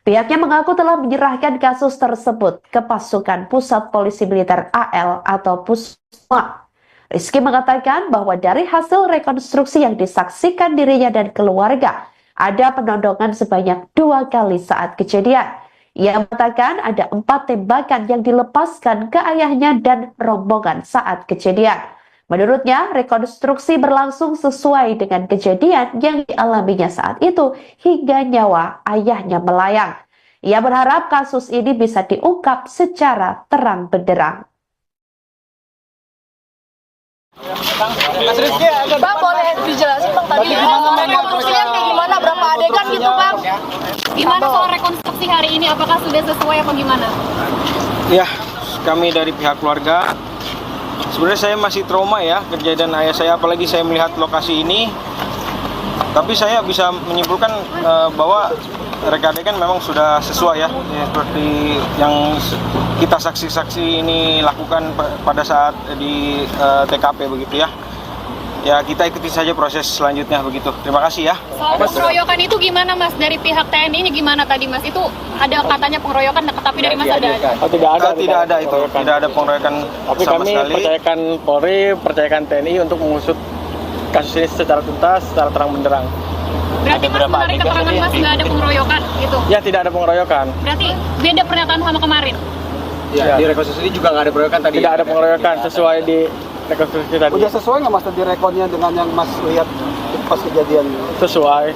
Speaker 2: Pihaknya mengaku telah menyerahkan kasus tersebut ke pasukan Pusat Polisi Militer AL atau Pusma. Rizky mengatakan bahwa dari hasil rekonstruksi yang disaksikan dirinya dan keluarga, ada penodongan sebanyak 2 kali saat kejadian. Ia mengatakan ada 4 tembakan yang dilepaskan ke ayahnya dan rombongan saat kejadian. Menurutnya, rekonstruksi berlangsung sesuai dengan kejadian yang dialaminya saat itu hingga nyawa ayahnya melayang. Ia berharap kasus ini bisa diungkap secara terang benderang.
Speaker 8: Bang, boleh dijelasin Bang tadi rekonstruksinya kayak gimana, berapa adegan gitu Bang?
Speaker 3: Gimana soal rekonstruksi hari ini? Apakah sudah sesuai apa gimana?
Speaker 4: Ya, kami dari pihak keluarga, sebenarnya saya masih trauma ya kejadian ayah saya, apalagi saya melihat lokasi ini. Tapi saya bisa menyimpulkan bahwa reka adegan memang sudah sesuai ya, seperti yang kita saksi-saksi ini lakukan pada saat di TKP begitu ya. Ya, kita ikuti saja proses selanjutnya begitu. Terima kasih ya.
Speaker 3: Soal pengeroyokan itu gimana Mas? Dari pihak TNI ini gimana tadi Mas? Itu ada katanya pengeroyokan, tapi dari Mas ada?
Speaker 5: Tidak ada.
Speaker 4: Tidak ada itu. Tidak ada pengeroyokan
Speaker 5: Tapi
Speaker 4: sama
Speaker 5: kami
Speaker 4: sekali.
Speaker 5: percayakan Polri, percayakan TNI untuk mengusut kasus ini secara tuntas, secara terang benderang.
Speaker 3: Berarti Mas menarik keterangan Mas nggak ada pengeroyokan gitu?
Speaker 5: Ya, tidak ada pengeroyokan.
Speaker 3: Berarti beda pernyataan sama kemarin?
Speaker 6: Ya, di rekonstruksi juga nggak ada pengeroyokan tadi.
Speaker 5: Tidak ada pengeroyokan sesuai di rekonstruksi tadi.
Speaker 9: Udah sesuai nggak Mas tadi rekonnya dengan yang Mas lihat pas kejadian?
Speaker 5: Sesuai.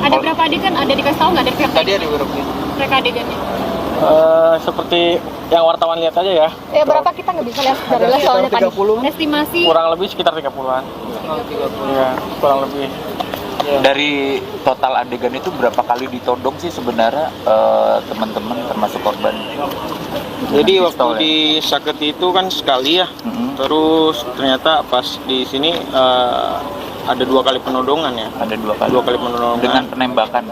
Speaker 3: Ada berapa adegan? Ada dikasih tahu nggak dari pihak
Speaker 6: Tadi
Speaker 3: TNI?
Speaker 6: ada beberapa.
Speaker 3: Reka adegannya?
Speaker 5: Seperti yang wartawan lihat aja ya.
Speaker 8: Ya berapa kita nggak bisa lihat dari soalnya tadi.
Speaker 9: 30.
Speaker 3: Estimasi
Speaker 5: Kurang lebih sekitar 30-an. Iya, kurang lebih.
Speaker 7: Dari total adegan itu berapa kali ditodong sih sebenarnya teman-teman termasuk korban?
Speaker 4: Jadi
Speaker 7: Dengan
Speaker 4: waktu
Speaker 7: pistol, ya?
Speaker 4: di Saketi itu kan sekali ya.
Speaker 7: Mhm.
Speaker 4: Terus ternyata pas di sini ada 2 kali penodongan ya.
Speaker 7: Ada 2 kali.
Speaker 4: 2 kali penodongan.
Speaker 7: Dengan penembakan.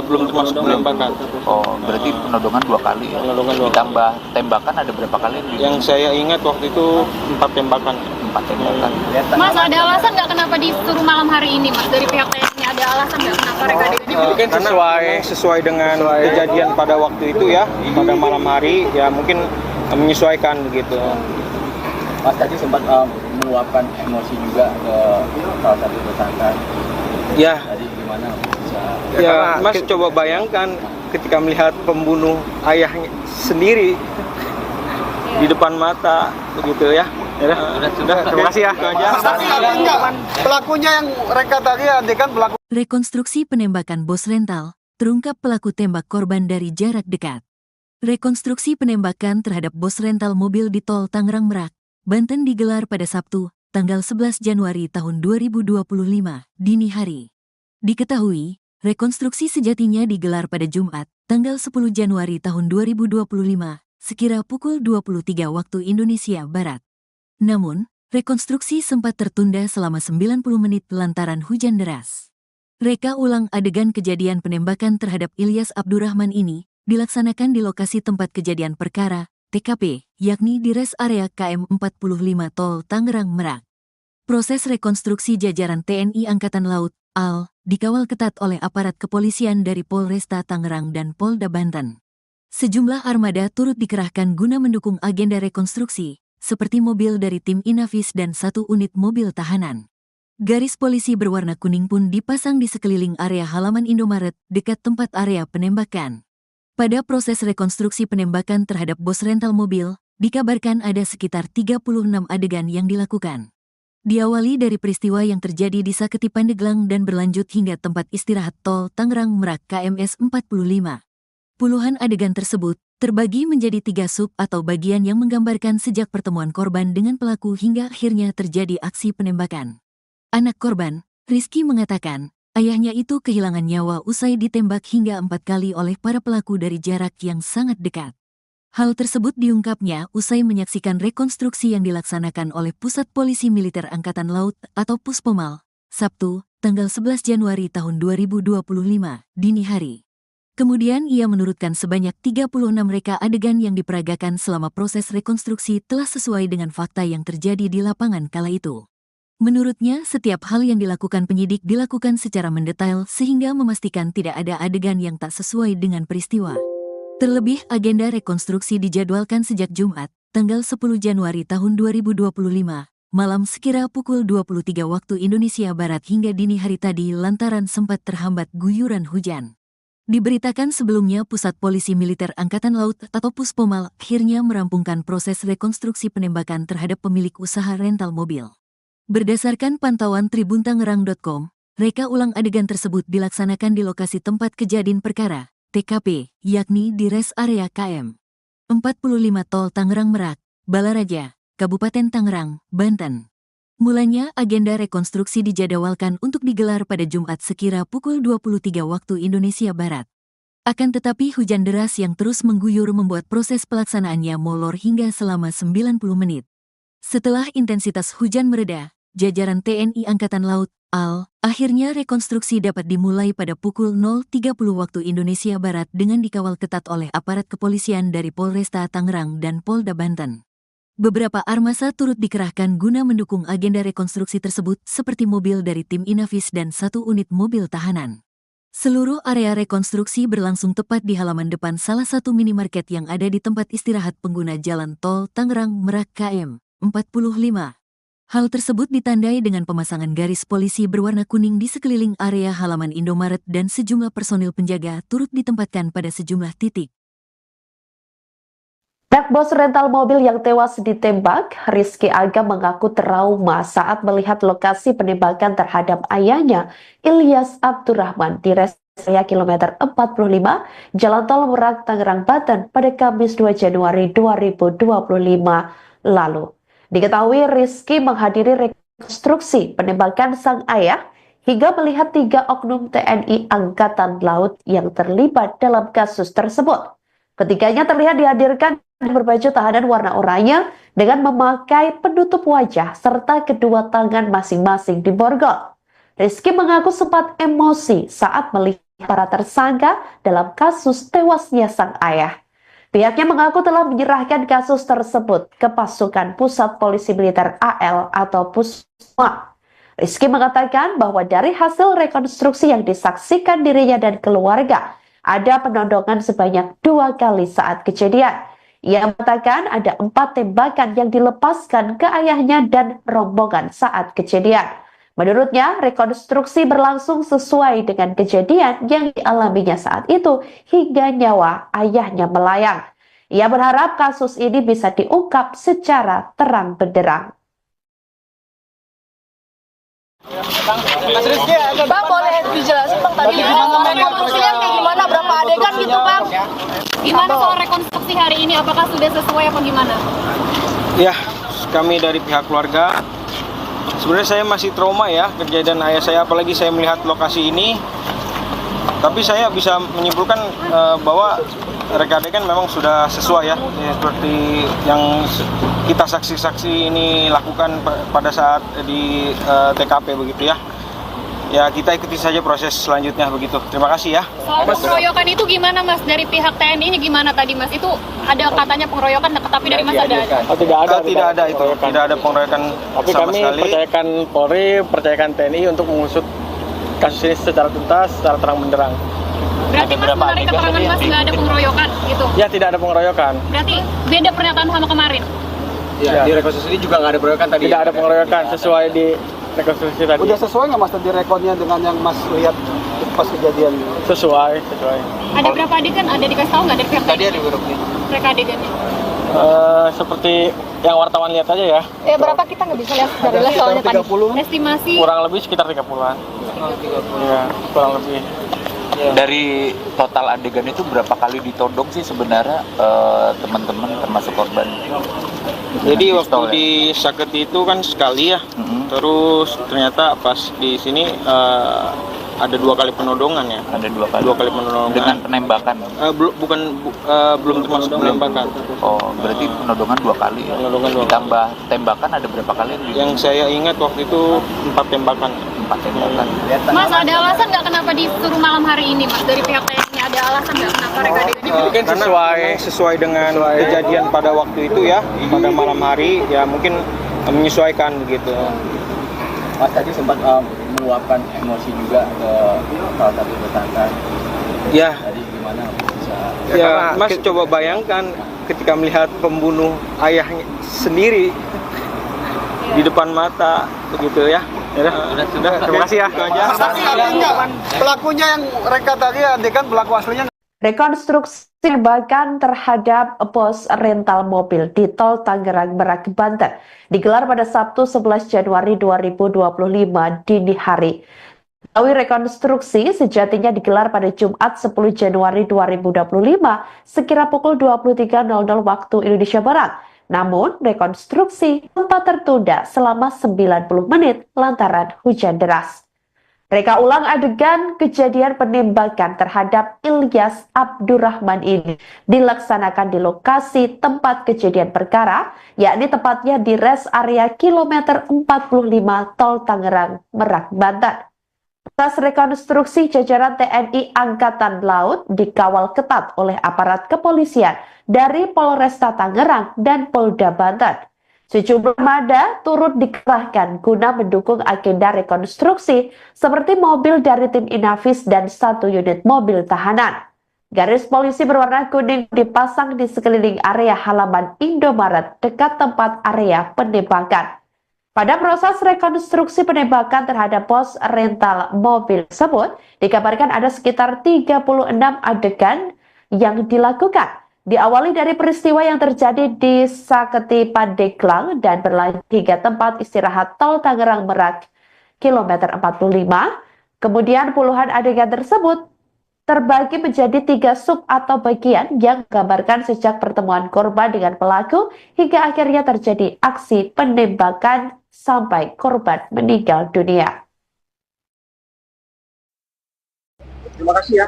Speaker 4: Belum termasuk penembakan.
Speaker 7: Oh, berarti penodongan 2 kali ya.
Speaker 4: Penodongan 2 kali.
Speaker 7: Ditambah tembakan ada berapa kali?
Speaker 4: Yang saya ingat waktu itu 4 tembakan.
Speaker 7: 4 tembakan.
Speaker 3: Mas, ada alasan nggak kenapa disuruh malam hari ini Mas? Dari pihak TNI ada alasan nggak kenapa reka adegannya?
Speaker 4: Mungkin sesuai dengan kejadian pada waktu itu ya, pada malam hari ya, mungkin menyesuaikan begitu.
Speaker 6: Mas tadi sempat meluapkan emosi juga ke salah satu tersangka.
Speaker 4: Ya,
Speaker 6: Tadi gimana bisa?
Speaker 4: ya Mas coba bayangkan ketika melihat pembunuh ayahnya sendiri di depan mata begitu ya. Sudah, terima kasih ya. Itu aja.
Speaker 9: Pelakunya yang reka tadi adegan pelaku.
Speaker 1: Rekonstruksi penembakan bos rental, terungkap pelaku tembak korban dari jarak dekat. Rekonstruksi penembakan terhadap bos rental mobil di tol Tangerang Merak, Banten digelar pada Sabtu, tanggal 11 Januari tahun 2025, dini hari. Diketahui, rekonstruksi sejatinya digelar pada Jumat, tanggal 10 Januari tahun 2025, sekira pukul 23 waktu Indonesia Barat. Namun, rekonstruksi sempat tertunda selama 90 menit lantaran hujan deras. Reka ulang adegan kejadian penembakan terhadap Ilyas Abdurrahman ini dilaksanakan di lokasi tempat kejadian perkara, TKP, yakni di res area KM 45 Tol Tangerang Merak. Proses rekonstruksi jajaran TNI Angkatan Laut, AL, dikawal ketat oleh aparat kepolisian dari Polresta Tangerang dan Polda Banten. Sejumlah armada turut dikerahkan guna mendukung agenda rekonstruksi, seperti mobil dari tim Inavis dan 1 unit mobil tahanan. Garis polisi berwarna kuning pun dipasang di sekeliling area halaman Indomaret dekat tempat area penembakan. Pada proses rekonstruksi penembakan terhadap bos rental mobil, dikabarkan ada sekitar 36 adegan yang dilakukan. Diawali dari peristiwa yang terjadi di Saketi Pandeglang dan berlanjut hingga tempat istirahat tol Tangerang Merak KMS 45. Puluhan adegan tersebut terbagi menjadi 3 sub atau bagian yang menggambarkan sejak pertemuan korban dengan pelaku hingga akhirnya terjadi aksi penembakan. Anak korban, Rizky mengatakan, ayahnya itu kehilangan nyawa usai ditembak hingga 4 kali oleh para pelaku dari jarak yang sangat dekat. Hal tersebut diungkapnya usai menyaksikan rekonstruksi yang dilaksanakan oleh Pusat Polisi Militer Angkatan Laut atau Puspomal, Sabtu, tanggal 11 Januari tahun 2025, dini hari. Kemudian ia menurutkan sebanyak 36 reka adegan yang diperagakan selama proses rekonstruksi telah sesuai dengan fakta yang terjadi di lapangan kala itu. Menurutnya, setiap hal yang dilakukan penyidik dilakukan secara mendetail sehingga memastikan tidak ada adegan yang tak sesuai dengan peristiwa. Terlebih, agenda rekonstruksi dijadwalkan sejak Jumat, tanggal 10 Januari tahun 2025, malam sekira pukul 23 waktu Indonesia Barat hingga dini hari tadi lantaran sempat terhambat guyuran hujan. Diberitakan sebelumnya Pusat Polisi Militer Angkatan Laut atau Puspomal akhirnya merampungkan proses rekonstruksi penembakan terhadap pemilik usaha rental mobil. Berdasarkan pantauan tribuntangerang.com, reka ulang adegan tersebut dilaksanakan di lokasi tempat kejadian perkara, TKP, yakni di res area KM 45 Tol Tangerang Merak, Balaraja, Kabupaten Tangerang, Banten. Mulanya agenda rekonstruksi dijadwalkan untuk digelar pada Jumat sekira pukul 23 waktu Indonesia Barat. Akan tetapi hujan deras yang terus mengguyur membuat proses pelaksanaannya molor hingga selama 90 menit. Setelah intensitas hujan mereda, jajaran TNI Angkatan Laut, AL, akhirnya rekonstruksi dapat dimulai pada pukul 0.30 waktu Indonesia Barat dengan dikawal ketat oleh aparat kepolisian dari Polresta Tangerang dan Polda Banten. Beberapa armasa turut dikerahkan guna mendukung agenda rekonstruksi tersebut seperti mobil dari tim Inavis dan 1 unit mobil tahanan. Seluruh area rekonstruksi berlangsung tepat di halaman depan salah satu minimarket yang ada di tempat istirahat pengguna jalan tol Tangerang Merak KM 45. Hal tersebut ditandai dengan pemasangan garis polisi berwarna kuning di sekeliling area halaman Indomaret dan sejumlah personil penjaga turut ditempatkan pada sejumlah titik.
Speaker 2: Anak bos rental mobil yang tewas ditembak, Rizky Aga mengaku trauma saat melihat lokasi penembakan terhadap ayahnya, Ilyas Abdurrahman, di res area kilometer 45, Jalan Tol Merak, Tangerang, Banten pada Kamis 2 Januari 2025 lalu. Diketahui Rizky menghadiri rekonstruksi penembakan sang ayah hingga melihat 3 oknum TNI Angkatan Laut yang terlibat dalam kasus tersebut. Ketiganya terlihat dihadirkan berbaju tahanan warna oranye dengan memakai penutup wajah serta kedua tangan masing-masing diborgol. Rizky mengaku sempat emosi saat melihat para tersangka dalam kasus tewasnya sang ayah. Pihaknya mengaku telah menyerahkan kasus tersebut ke pasukan Pusat Polisi Militer AL atau Pusma. Rizky mengatakan bahwa dari hasil rekonstruksi yang disaksikan dirinya dan keluarga, ada penodongan sebanyak 2 kali saat kejadian. Ia mengatakan ada 4 tembakan yang dilepaskan ke ayahnya dan rombongan saat kejadian. Menurutnya, rekonstruksi berlangsung sesuai dengan kejadian yang dialaminya saat itu hingga nyawa ayahnya melayang. Ia berharap kasus ini bisa diungkap secara terang benderang.
Speaker 8: Bang, boleh dijelasin Bang tadi rekonstruksinya kayak gimana, berapa adegan gitu Bang?
Speaker 3: Gimana soal rekonstruksi hari ini, apakah sudah sesuai apa gimana?
Speaker 4: Ya, kami dari pihak keluarga, sebenarnya saya masih trauma ya kejadian ayah saya, apalagi saya melihat lokasi ini. Tapi saya bisa menyimpulkan bahwa reka adegan memang sudah sesuai ya, seperti yang kita saksi-saksi ini lakukan pada saat di TKP begitu ya. Ya, kita ikuti saja proses selanjutnya begitu. Terima kasih ya.
Speaker 3: Soal pengeroyokan itu gimana Mas? Dari pihak TNI-nya gimana tadi Mas? Itu ada katanya pengeroyokan, tapi dari Mas ada?
Speaker 5: Oh, tidak ada
Speaker 4: itu. Tidak ada pengeroyokan
Speaker 5: tapi
Speaker 4: sama
Speaker 5: kami
Speaker 4: sekali.
Speaker 5: percayakan Polri, percayakan TNI untuk mengusut kasus ini secara tuntas, secara terang benderang.
Speaker 3: Berarti Mas menarik keterangan Mas nggak ada pengeroyokan gitu?
Speaker 5: Ya, tidak ada pengeroyokan.
Speaker 3: Berarti beda pernyataan sama kemarin?
Speaker 6: Ya, di rekonstruksi ini juga nggak ada pengeroyokan tadi.
Speaker 5: Tidak ada pengeroyokan sesuai di rekonstruksi tadi.
Speaker 9: Udah sesuai nggak Mas tadi rekodnya dengan yang Mas lihat pas kejadian?
Speaker 5: Sesuai.
Speaker 3: Ada berapa adegan? Ada dikasih tahu nggak dari pihak
Speaker 6: Tadi
Speaker 3: TNI?
Speaker 6: ada grupnya.
Speaker 3: Mereka adegannya?
Speaker 5: Seperti yang wartawan lihat aja ya.
Speaker 8: Berapa kita nggak bisa lihat dari soalnya tadi.
Speaker 3: Estimasi
Speaker 5: Kurang lebih sekitar 30-an. Iya, kurang lebih.
Speaker 7: Dari total adegan itu berapa kali ditodong sih sebenarnya teman-teman termasuk korban?
Speaker 4: Jadi
Speaker 7: Dengan
Speaker 4: waktu
Speaker 7: pistol, ya?
Speaker 4: di Saketi itu kan sekali ya,
Speaker 7: Mm-mm.
Speaker 4: terus ternyata pas di sini ada 2 kali penodongan ya.
Speaker 7: Ada 2 kali.
Speaker 4: 2 kali penodongan.
Speaker 7: Dengan penembakan.
Speaker 4: Belum termasuk penembakan.
Speaker 7: Oh, berarti penodongan 2 kali ya?
Speaker 4: Penodongan 2 kali.
Speaker 7: Ditambah tembakan ada berapa kali?
Speaker 4: Yang saya ingat waktu itu 4 tembakan.
Speaker 7: 4 tembakan.
Speaker 3: Mas, ada alasan nggak kenapa disuruh malam hari ini, Mas? Dari pihak TNI ada alasan nggak kenapa mereka ini?
Speaker 4: Mungkin sesuai dengan kejadian pada waktu itu ya, pada malam hari ya mungkin menyesuaikan begitu.
Speaker 6: Mas tadi sempat meluapkan emosi juga ke salah satu tersangka.
Speaker 4: Ya,
Speaker 6: Tadi gimana bisa?
Speaker 4: ya Mas coba bayangkan ketika melihat pembunuh ayahnya sendiri di depan mata begitu ya. Sudah, terima kasih ya. Itu aja.
Speaker 9: Pelakunya yang mereka tadi adegan pelaku aslinya.
Speaker 2: Rekonstruksi penembakan terhadap pos rental mobil di Tol Tangerang Merak, Banten digelar pada Sabtu 11 Januari 2025 dini hari. Tawi rekonstruksi sejatinya digelar pada Jumat 10 Januari 2025 sekira pukul 23.00 waktu Indonesia Barat. Namun, rekonstruksi sempat tertunda selama 90 menit lantaran hujan deras. Reka ulang adegan kejadian penembakan terhadap Ilyas Abdurrahman ini dilaksanakan di lokasi tempat kejadian perkara, yakni tepatnya di rest area kilometer 45 Tol Tangerang Merak, Banten. Atas rekonstruksi jajaran TNI Angkatan Laut dikawal ketat oleh aparat kepolisian dari Polresta Tangerang dan Polda Banten. Sejumlah armada turut dikerahkan guna mendukung agenda rekonstruksi seperti mobil dari tim Inavis dan 1 unit mobil tahanan. Garis polisi berwarna kuning dipasang di sekeliling area halaman Indomaret dekat tempat area penembakan. Pada proses rekonstruksi penembakan terhadap pos rental mobil tersebut, dikabarkan ada sekitar 36 adegan yang dilakukan. Diawali dari peristiwa yang terjadi di Saketi Pandeglang dan berlanjut hingga tempat istirahat Tol Tangerang Merak, kilometer 45. Kemudian puluhan adegan tersebut terbagi menjadi 3 sub atau bagian yang menggambarkan sejak pertemuan korban dengan pelaku hingga akhirnya terjadi aksi penembakan sampai korban meninggal dunia.
Speaker 9: Terima kasih ya.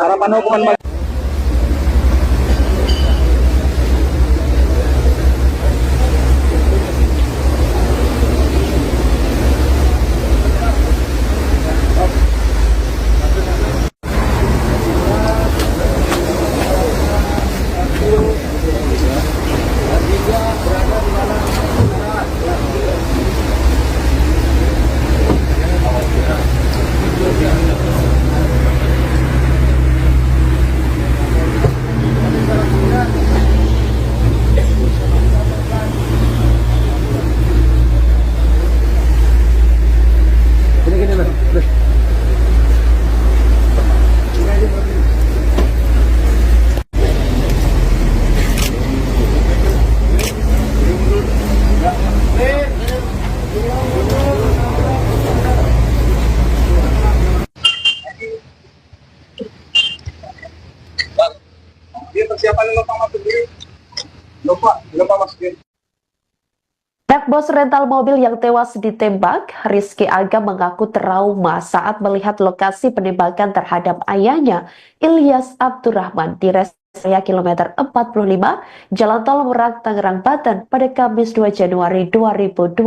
Speaker 9: Harapan hukuman
Speaker 2: Anak bos rental mobil yang tewas ditembak, Rizky Aga mengaku trauma saat melihat lokasi penembakan terhadap ayahnya, Ilyas Abdurrahman, di rest area kilometer 45, Jalan Tol Merak, Tangerang, Banten pada Kamis 2 Januari 2025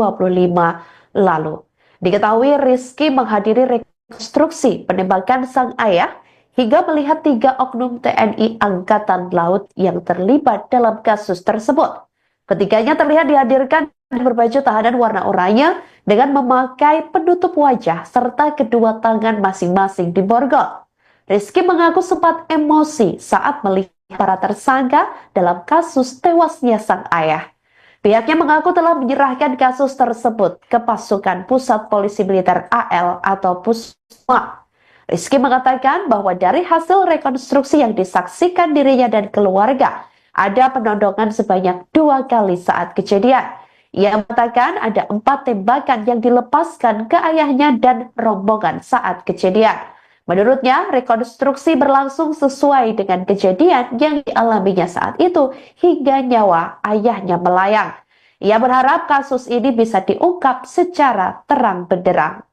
Speaker 2: lalu. Diketahui Rizky menghadiri rekonstruksi penembakan sang ayah hingga melihat 3 oknum TNI Angkatan Laut yang terlibat dalam kasus tersebut. Ketiganya terlihat dihadirkan berbaju tahanan warna oranye dengan memakai penutup wajah serta kedua tangan masing-masing diborgol. Rizky mengaku sempat emosi saat melihat para tersangka dalam kasus tewasnya sang ayah. Pihaknya mengaku telah menyerahkan kasus tersebut ke pasukan Pusat Polisi Militer AL atau Pusma. Rizky mengatakan bahwa dari hasil rekonstruksi yang disaksikan dirinya dan keluarga, ada penodongan sebanyak 2 kali saat kejadian. Ia mengatakan ada 4 tembakan yang dilepaskan ke ayahnya dan rombongan saat kejadian. Menurutnya, rekonstruksi berlangsung sesuai dengan kejadian yang dialaminya saat itu hingga nyawa ayahnya melayang. Ia berharap kasus ini bisa diungkap secara terang benderang.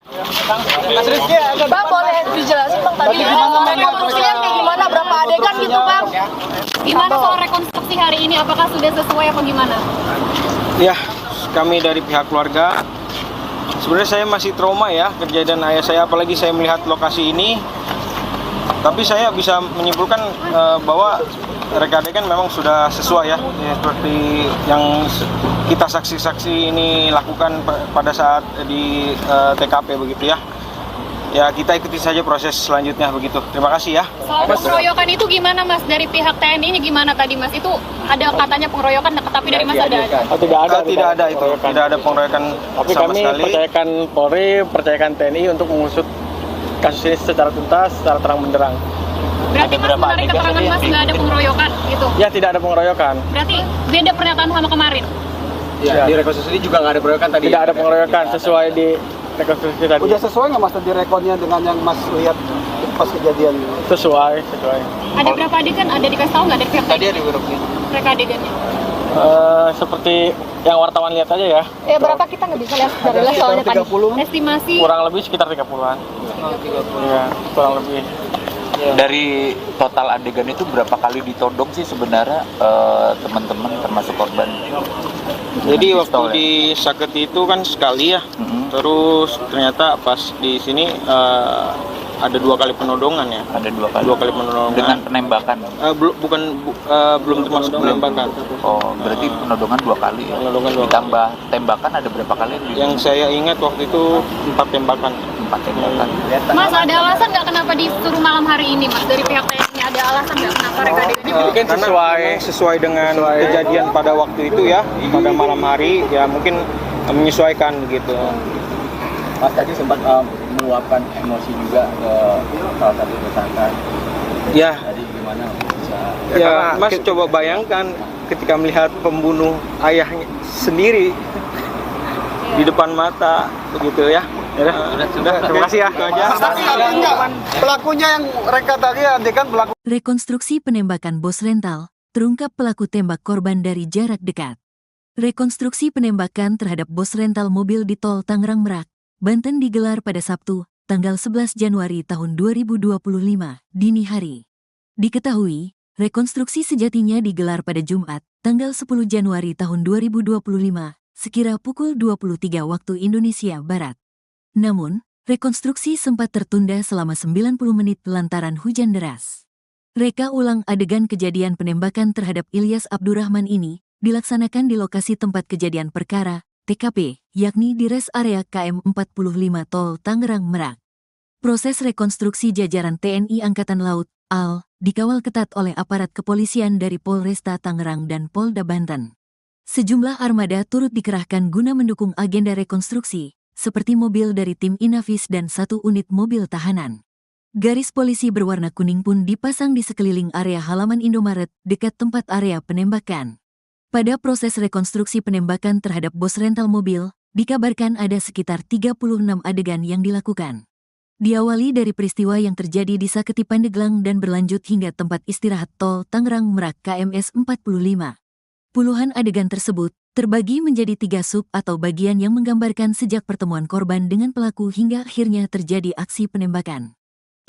Speaker 8: Bang, boleh dijelasin bang tadi rekonstruksinya kayak gimana, berapa adegan gitu bang?
Speaker 3: Gimana soal rekonstruksi hari ini? Apakah sudah sesuai apa gimana?
Speaker 4: Ya, kami dari pihak keluarga, sebenarnya saya masih trauma ya kejadian ayah saya, apalagi saya melihat lokasi ini. Tapi saya bisa menyimpulkan bahwa reka adegan memang sudah sesuai ya, seperti yang kita saksi-saksi ini lakukan pada saat di TKP begitu ya. Ya, kita ikuti saja proses selanjutnya begitu. Terima kasih ya.
Speaker 3: Soal pengeroyokan itu gimana Mas? Dari pihak TNI-nya gimana tadi Mas? Itu ada katanya pengeroyokan, tapi dari Mas ada?
Speaker 5: Tidak ada.
Speaker 4: Tidak ada itu. Tidak ada pengeroyokan
Speaker 5: Tapi
Speaker 4: sama
Speaker 5: kami
Speaker 4: sekali.
Speaker 5: percayakan Polri, percayakan TNI untuk mengusut kasus ini secara tuntas, secara terang benderang.
Speaker 3: Berarti Mas menarik keterangan Mas nggak ada pengeroyokan gitu?
Speaker 5: Ya, tidak ada pengeroyokan.
Speaker 3: Berarti beda pernyataan sama kemarin?
Speaker 6: Ya, di rekonstruksi juga nggak ada pengeroyokan tadi.
Speaker 5: Tidak ada pengeroyokan sesuai di rekonstruksi tadi.
Speaker 9: Udah sesuai nggak Mas tadi rekodnya dengan yang Mas lihat pas kejadian?
Speaker 5: Sesuai.
Speaker 3: Ada berapa adegan? Ada dikasih tahu nggak dari pihak
Speaker 6: Tadi
Speaker 3: TNI?
Speaker 6: ada berapa?
Speaker 3: Reka adegannya?
Speaker 5: Seperti yang wartawan lihat aja ya.
Speaker 8: Berapa kita nggak bisa lihat dari lihat soalnya tadi.
Speaker 3: Estimasi
Speaker 5: Kurang lebih sekitar 30-an. Iya, kurang lebih.
Speaker 7: Dari total adegan itu berapa kali ditodong sih sebenarnya teman-teman termasuk korban?
Speaker 4: Jadi
Speaker 7: Dengan
Speaker 4: waktu
Speaker 7: pistol, ya?
Speaker 4: di Saketi itu kan sekali ya.
Speaker 7: Mhm.
Speaker 4: Terus ternyata pas di sini ada 2 kali penodongan ya.
Speaker 7: Ada 2 kali.
Speaker 4: 2 kali penodongan.
Speaker 7: Dengan penembakan.
Speaker 4: Belum termasuk penembakan.
Speaker 7: Oh, berarti penodongan 2 kali ya.
Speaker 4: Penodongan 2 kali.
Speaker 7: Ditambah tembakan ada berapa kali?
Speaker 4: Yang saya ingat waktu itu 4 tembakan.
Speaker 7: 4 tembakan.
Speaker 3: Mas, ada alasan nggak kenapa disuruh malam hari ini Mas? Dari pihak TNI ada alasan nggak kenapa reka adegannya?
Speaker 4: Mungkin sesuai dengan kejadian pada waktu itu ya, pada malam hari ya, mungkin menyesuaikan begitu.
Speaker 6: Mas tadi sempat meluapkan emosi juga ke salah satu tersangka.
Speaker 4: Ya,
Speaker 6: Tadi gimana bisa?
Speaker 4: ya Mas coba bayangkan ketika melihat pembunuh ayahnya sendiri di depan mata begitu ya. Sudah, terima kasih ya. Itu aja.
Speaker 9: Pelakunya yang reka tadi adegan pelaku.
Speaker 1: Rekonstruksi penembakan bos rental, terungkap pelaku tembak korban dari jarak dekat. Rekonstruksi penembakan terhadap bos rental mobil di Tol Tangerang Merak, Banten digelar pada Sabtu, tanggal 11 Januari tahun 2025, dini hari. Diketahui, rekonstruksi sejatinya digelar pada Jumat, tanggal 10 Januari tahun 2025, sekira pukul 23 waktu Indonesia Barat. Namun, rekonstruksi sempat tertunda selama 90 menit lantaran hujan deras. Reka ulang adegan kejadian penembakan terhadap Ilyas Abdurrahman ini dilaksanakan di lokasi tempat kejadian perkara, TKP, yakni di res area KM 45 Tol Tangerang Merak. Proses rekonstruksi jajaran TNI Angkatan Laut, AL, dikawal ketat oleh aparat kepolisian dari Polresta Tangerang dan Polda Banten. Sejumlah armada turut dikerahkan guna mendukung agenda rekonstruksi, seperti mobil dari tim Inavis dan 1 unit mobil tahanan. Garis polisi berwarna kuning pun dipasang di sekeliling area halaman Indomaret dekat tempat area penembakan. Pada proses rekonstruksi penembakan terhadap bos rental mobil, dikabarkan ada sekitar 36 adegan yang dilakukan. Diawali dari peristiwa yang terjadi di Saketi Pandeglang dan berlanjut hingga tempat istirahat Tol Tangerang Merak KMS 45. Puluhan adegan tersebut terbagi menjadi 3 sub atau bagian yang menggambarkan sejak pertemuan korban dengan pelaku hingga akhirnya terjadi aksi penembakan.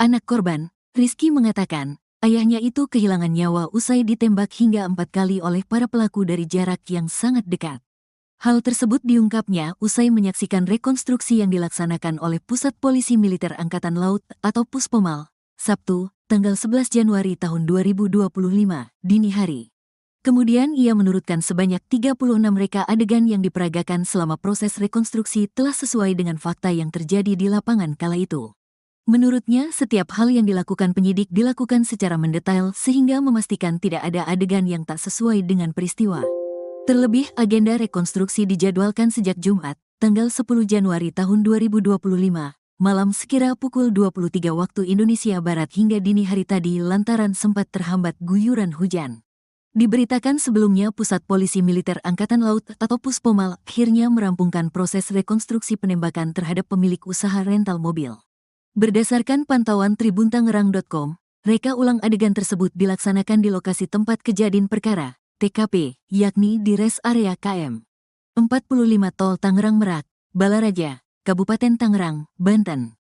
Speaker 1: Anak korban, Rizky mengatakan, ayahnya itu kehilangan nyawa usai ditembak hingga 4 kali oleh para pelaku dari jarak yang sangat dekat. Hal tersebut diungkapnya usai menyaksikan rekonstruksi yang dilaksanakan oleh Pusat Polisi Militer Angkatan Laut atau Puspomal, Sabtu, tanggal 11 Januari tahun 2025, dini hari. Kemudian ia menurutkan sebanyak 36 reka adegan yang diperagakan selama proses rekonstruksi telah sesuai dengan fakta yang terjadi di lapangan kala itu. Menurutnya, setiap hal yang dilakukan penyidik dilakukan secara mendetail sehingga memastikan tidak ada adegan yang tak sesuai dengan peristiwa. Terlebih, agenda rekonstruksi dijadwalkan sejak Jumat, tanggal 10 Januari tahun 2025, malam sekira pukul 23 waktu Indonesia Barat hingga dini hari tadi lantaran sempat terhambat guyuran hujan. Diberitakan sebelumnya Pusat Polisi Militer Angkatan Laut atau Puspomal akhirnya merampungkan proses rekonstruksi penembakan terhadap pemilik usaha rental mobil. Berdasarkan pantauan tribuntangerang.com, reka ulang adegan tersebut dilaksanakan di lokasi tempat kejadian perkara, TKP, yakni di res area KM 45 Tol Tangerang Merak, Balaraja, Kabupaten Tangerang, Banten.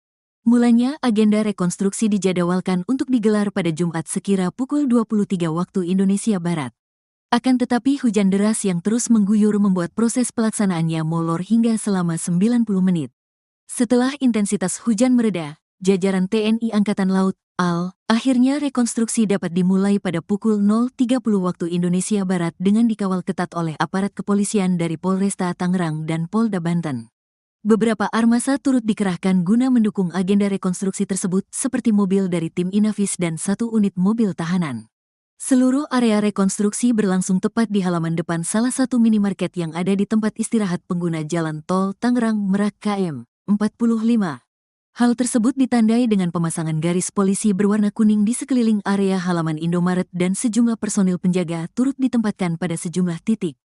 Speaker 1: Mulanya agenda rekonstruksi dijadwalkan untuk digelar pada Jumat sekira pukul 23 waktu Indonesia Barat. Akan tetapi hujan deras yang terus mengguyur membuat proses pelaksanaannya molor hingga selama 90 menit. Setelah intensitas hujan mereda, jajaran TNI Angkatan Laut, AL, akhirnya rekonstruksi dapat dimulai pada pukul 0.30 waktu Indonesia Barat dengan dikawal ketat oleh aparat kepolisian dari Polresta Tangerang dan Polda Banten. Beberapa armasa turut dikerahkan guna mendukung agenda rekonstruksi tersebut seperti mobil dari tim Inavis dan 1 unit mobil tahanan. Seluruh area rekonstruksi berlangsung tepat di halaman depan salah satu minimarket yang ada di tempat istirahat pengguna jalan tol Tangerang Merak KM 45. Hal tersebut ditandai dengan pemasangan garis polisi berwarna kuning di sekeliling area halaman Indomaret dan sejumlah personil penjaga turut ditempatkan pada sejumlah titik.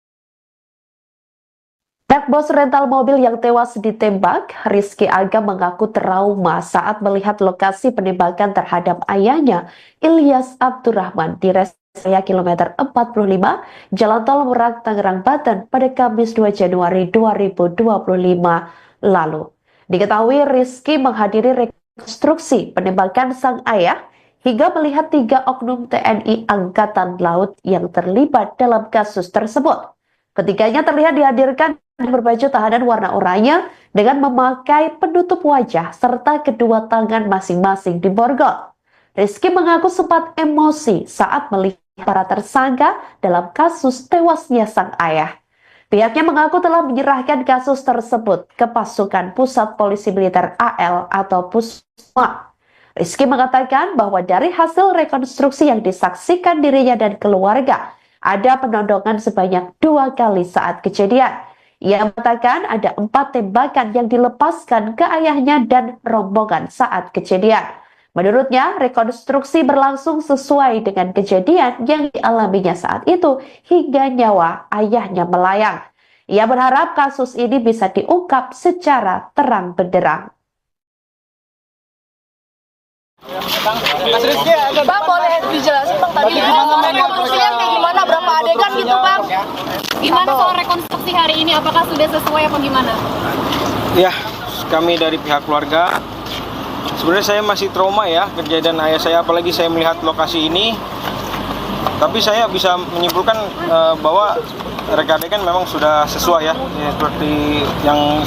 Speaker 2: Bos rental mobil yang tewas ditembak, Rizky Aga mengaku trauma saat melihat lokasi penembakan terhadap ayahnya, Ilyas Abdurrahman, di res area kilometer 45, Jalan Tol Merak, Tangerang, Banten pada Kamis 2 Januari 2025 lalu. Diketahui Rizky menghadiri rekonstruksi penembakan sang ayah hingga melihat 3 oknum TNI Angkatan Laut yang terlibat dalam kasus tersebut. Ketiganya terlihat dihadirkan berbaju tahanan warna oranye dengan memakai penutup wajah serta kedua tangan masing-masing diborgol. Rizky mengaku sempat emosi saat melihat para tersangka dalam kasus tewasnya sang ayah. Pihaknya mengaku telah menyerahkan kasus tersebut ke pasukan Pusat Polisi Militer AL atau Puspomal. Rizky mengatakan bahwa dari hasil rekonstruksi yang disaksikan dirinya dan keluarga, ada penodongan sebanyak 2 kali saat kejadian. Ia mengatakan ada 4 tembakan yang dilepaskan ke ayahnya dan rombongan saat kejadian. Menurutnya, rekonstruksi berlangsung sesuai dengan kejadian yang dialaminya saat itu hingga nyawa ayahnya melayang. Ia berharap kasus ini bisa diungkap secara terang benderang.
Speaker 8: Bang, boleh dijelasin Bang tadi rekonstruksinya kayak gimana, berapa adegan gitu Bang?
Speaker 3: Gimana soal rekonstruksi hari ini? Apakah sudah sesuai apa gimana?
Speaker 4: Ya, kami dari pihak keluarga, sebenarnya saya masih trauma ya kejadian ayah saya, apalagi saya melihat lokasi ini. Tapi saya bisa menyimpulkan bahwa reka adegan memang sudah sesuai ya, seperti yang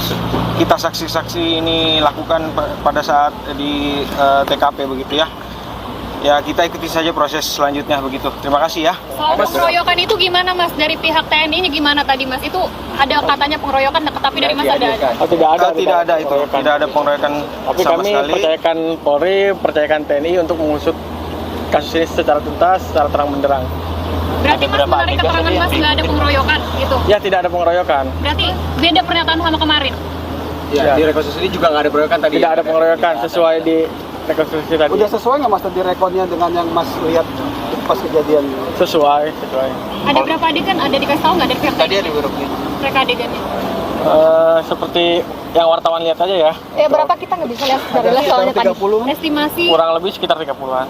Speaker 4: kita saksi-saksi ini lakukan pada saat di TKP begitu ya. Ya kita ikuti saja proses selanjutnya begitu. Terima kasih ya.
Speaker 3: Soal pengeroyokan itu gimana Mas? Dari pihak TNI-nya gimana tadi Mas? Itu ada katanya pengeroyokan, tapi dari Mas ada?
Speaker 5: Tidak ada.
Speaker 4: Tidak ada itu. Tidak ada pengeroyokan
Speaker 5: Tapi
Speaker 4: sama
Speaker 5: kami
Speaker 4: sekali.
Speaker 5: percayakan Polri, percayakan TNI untuk mengusut kasus ini secara tuntas, secara terang benderang.
Speaker 3: Berarti Mas menarik keterangan Mas nggak ada pengeroyokan gitu?
Speaker 5: Ya, tidak ada pengeroyokan.
Speaker 3: Berarti beda pernyataan sama kemarin?
Speaker 6: Ya, di rekonstruksi ini juga nggak ada pengeroyokan tadi.
Speaker 5: Tidak ada pengeroyokan sesuai di rekonstruksi tadi.
Speaker 9: Udah sesuai nggak Mas tadi rekonnya dengan yang Mas lihat pas kejadian?
Speaker 5: Sesuai.
Speaker 3: Ada berapa adegan? Ada dikasih tahu nggak dari pihak
Speaker 6: Tadi
Speaker 3: TNI?
Speaker 6: ada berapa?
Speaker 3: Reka adegannya?
Speaker 5: Seperti yang wartawan lihat aja ya.
Speaker 8: Berapa kita nggak bisa lihat secara soalnya tadi?
Speaker 9: 30.
Speaker 3: Estimasi?
Speaker 5: Kurang lebih sekitar 30-an.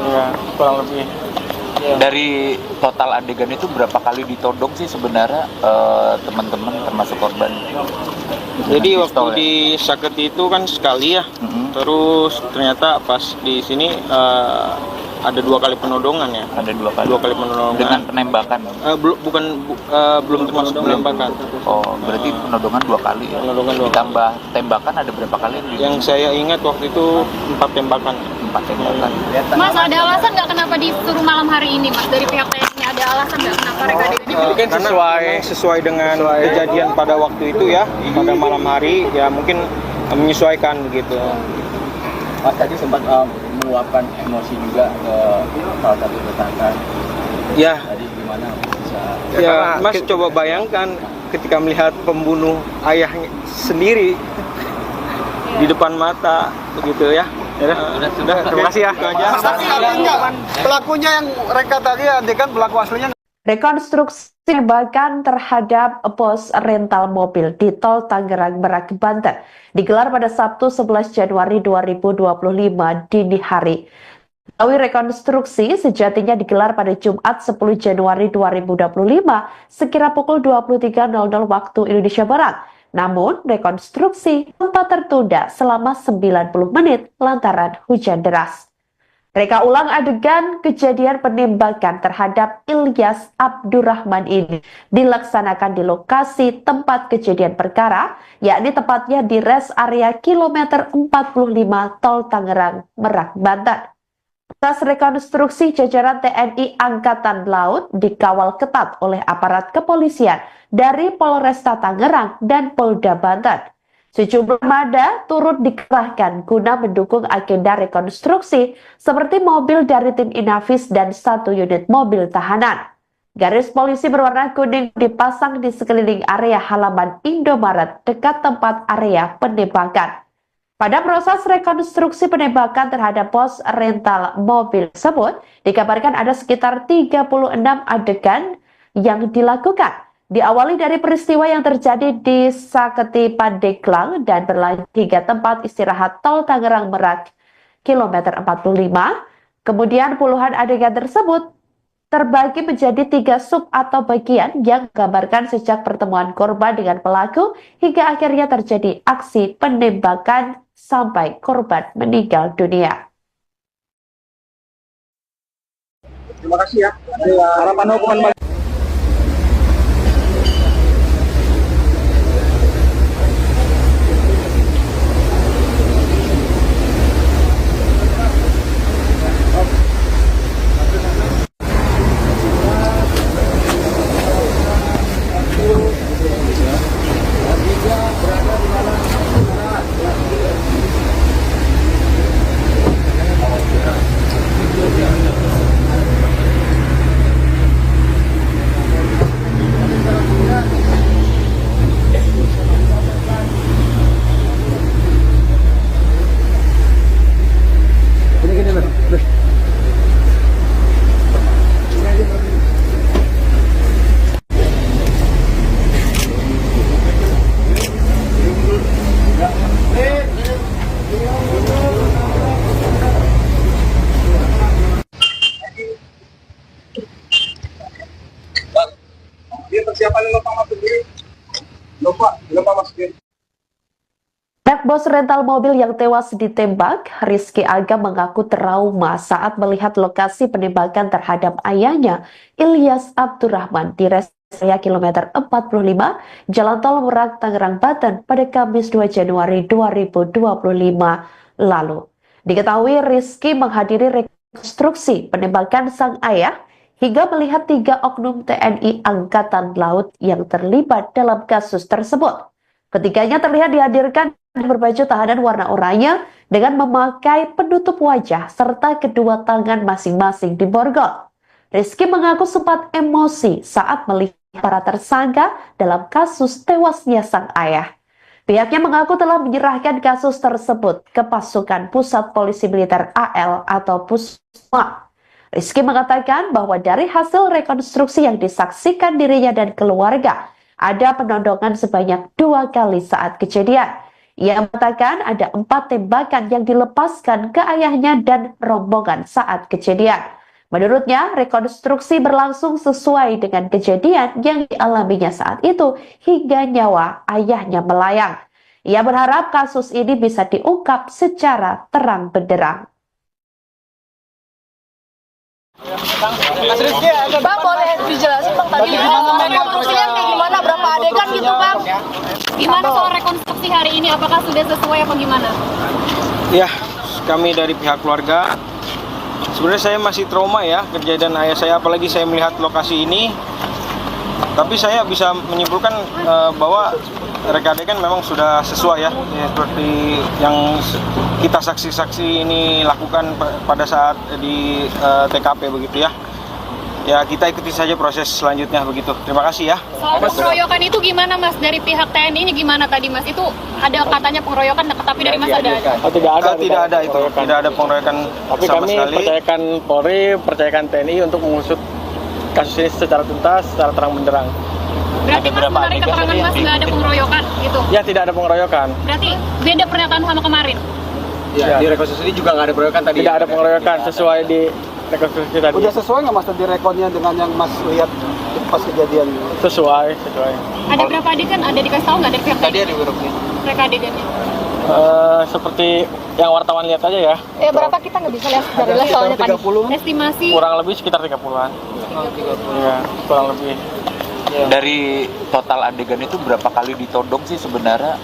Speaker 5: Iya, kurang lebih.
Speaker 7: Dari total adegan itu berapa kali ditodong sih sebenarnya teman-teman termasuk korban?
Speaker 4: Jadi waktu
Speaker 7: Pistol, ya?
Speaker 4: di Saketi itu kan sekali ya. Terus ternyata pas di sini ada 2 kali penodongan ya.
Speaker 7: Ada 2 kali.
Speaker 4: 2 kali penodongan.
Speaker 7: Dengan penembakan.
Speaker 4: Belum termasuk penembakan.
Speaker 7: Oh, berarti penodongan 2 kali ya.
Speaker 4: Penodongan 2 kali.
Speaker 7: Ditambah tembakan ada berapa kali?
Speaker 4: Yang saya ingat waktu itu 4 tembakan.
Speaker 7: 4 tembakan.
Speaker 3: Mas ada alasan nggak kenapa disuruh malam hari ini Mas? Dari pihak TNI ada alasan nggak kenapa reka adegannya?
Speaker 4: Mungkin sesuai dengan kejadian pada waktu itu ya, pada malam hari ya mungkin menyesuaikan begitu.
Speaker 6: Mas tadi sempat meluapkan emosi juga ke salah satu tetangga.
Speaker 4: Ya,
Speaker 6: Tadi gimana bisa?
Speaker 4: ya Mas coba bayangkan ketika melihat pembunuh ayahnya sendiri di depan mata begitu ya.
Speaker 5: Udah, terima kasih ya.
Speaker 9: Tapi artinya pelakunya yang reka tadi adegan pelaku aslinya.
Speaker 2: Rekonstruksi penembakan terhadap bos rental mobil di Tol Tangerang Merak, Banten digelar pada Sabtu 11 Januari 2025 dini hari. Rekonstruksi sejatinya digelar pada Jumat 10 Januari 2025 sekira pukul 23.00 waktu Indonesia Barat. Namun, rekonstruksi sempat tertunda selama 90 menit lantaran hujan deras. Reka ulang adegan kejadian penembakan terhadap Ilyas Abdurrahman ini dilaksanakan di lokasi tempat kejadian perkara, yakni tepatnya di res area kilometer 45 Tol Tangerang Merak, Banten. Atas rekonstruksi, jajaran TNI Angkatan Laut dikawal ketat oleh aparat kepolisian dari Polresta Tangerang dan Polda Banten. Sejumlah armada turut dikerahkan guna mendukung agenda rekonstruksi seperti mobil dari tim Inavis dan 1 unit mobil tahanan. Garis polisi berwarna kuning dipasang di sekeliling area halaman Indomaret dekat tempat area penembakan. Pada proses rekonstruksi penembakan terhadap pos rental mobil tersebut, dikabarkan ada sekitar 36 adegan yang dilakukan. Diawali dari peristiwa yang terjadi di Saketi Pandeglang dan berlanjut hingga tempat istirahat Tol Tangerang Merak kilometer 45. Kemudian puluhan adegan tersebut terbagi menjadi 3 sub atau bagian yang menggambarkan sejak pertemuan korban dengan pelaku hingga akhirnya terjadi aksi penembakan sampai korban meninggal dunia.
Speaker 9: Terima kasih ya. Harapan hukuman bagi
Speaker 2: Bos rental mobil yang tewas ditembak, Rizky Aga mengaku trauma saat melihat lokasi penembakan terhadap ayahnya, Ilyas Abdurrahman, di res area kilometer 45, Jalan Tol Merak, Tangerang, Banten pada Kamis 2 Januari 2025 lalu. Diketahui Rizky menghadiri rekonstruksi penembakan sang ayah hingga melihat 3 oknum TNI Angkatan Laut yang terlibat dalam kasus tersebut. Ketiganya terlihat dihadirkan berbaju tahanan warna oranye dengan memakai penutup wajah serta kedua tangan masing-masing diborgol. Rizky mengaku sempat emosi saat melihat para tersangka dalam kasus tewasnya sang ayah. Pihaknya mengaku telah menyerahkan kasus tersebut ke pasukan Pusat Polisi Militer AL atau Pusma. Rizky mengatakan bahwa dari hasil rekonstruksi yang disaksikan dirinya dan keluarga, ada penodongan sebanyak 2 kali saat kejadian. Ia mengatakan ada 4 tembakan yang dilepaskan ke ayahnya dan rombongan saat kejadian. Menurutnya, rekonstruksi berlangsung sesuai dengan kejadian yang dialaminya saat itu hingga nyawa ayahnya melayang. Ia berharap kasus ini bisa diungkap secara terang benderang.
Speaker 8: Bang, boleh dijelasin Bang tadi rekonstruksinya kayak gimana, berapa adegan gitu Bang?
Speaker 3: Gimana soal rekonstruksi hari ini? Apakah sudah sesuai apa gimana?
Speaker 4: Ya, kami dari pihak keluarga, sebenarnya saya masih trauma ya kejadian ayah saya, apalagi saya melihat lokasi ini. Tapi saya bisa menyimpulkan bahwa reka adegan memang sudah sesuai ya, seperti yang kita saksi-saksi ini lakukan pada saat di TKP begitu ya. ya kita ikuti saja proses selanjutnya begitu. Terima kasih ya.
Speaker 3: Soal pengeroyokan itu gimana Mas? Dari pihak TNI-nya gimana tadi Mas? Itu ada katanya pengeroyokan, tapi dari Mas ada?
Speaker 5: Oh, tidak ada.
Speaker 4: Tidak ada itu, tidak ada pengeroyokan
Speaker 5: Tapi
Speaker 4: sama
Speaker 5: kami
Speaker 4: sekali.
Speaker 5: percayakan Polri, percayakan TNI untuk mengusut kasus ini secara tuntas, secara terang benderang.
Speaker 3: Berarti
Speaker 7: Ada
Speaker 3: Mas
Speaker 7: berapa
Speaker 3: menarik
Speaker 7: adegan
Speaker 3: keterangan
Speaker 7: tadi
Speaker 3: Mas
Speaker 7: yang
Speaker 3: nggak ada pengeroyokan gitu?
Speaker 5: Ya, tidak ada pengeroyokan.
Speaker 3: Berarti beda pernyataan sama kemarin?
Speaker 6: Ya, di rekonstruksi juga nggak ada pengeroyokan tadi.
Speaker 5: Tidak ada pengeroyokan sesuai di rekonstruksi tadi.
Speaker 9: Udah sesuai nggak Mas tadi rekodnya dengan yang Mas lihat pas kejadian?
Speaker 5: Sesuai.
Speaker 3: Ada berapa adegan? Ada dikasih tahu nggak dari pihak
Speaker 6: Tadi
Speaker 3: TNI?
Speaker 6: ada berapa?
Speaker 3: Mereka adegannya?
Speaker 5: Seperti yang wartawan lihat aja ya.
Speaker 8: Berapa kita nggak bisa lihat dari soalnya tadi.
Speaker 9: 30.
Speaker 3: Estimasi
Speaker 5: Kurang lebih sekitar 30-an. Iya, kurang lebih.
Speaker 7: Dari total adegan itu berapa kali ditodong sih sebenarnya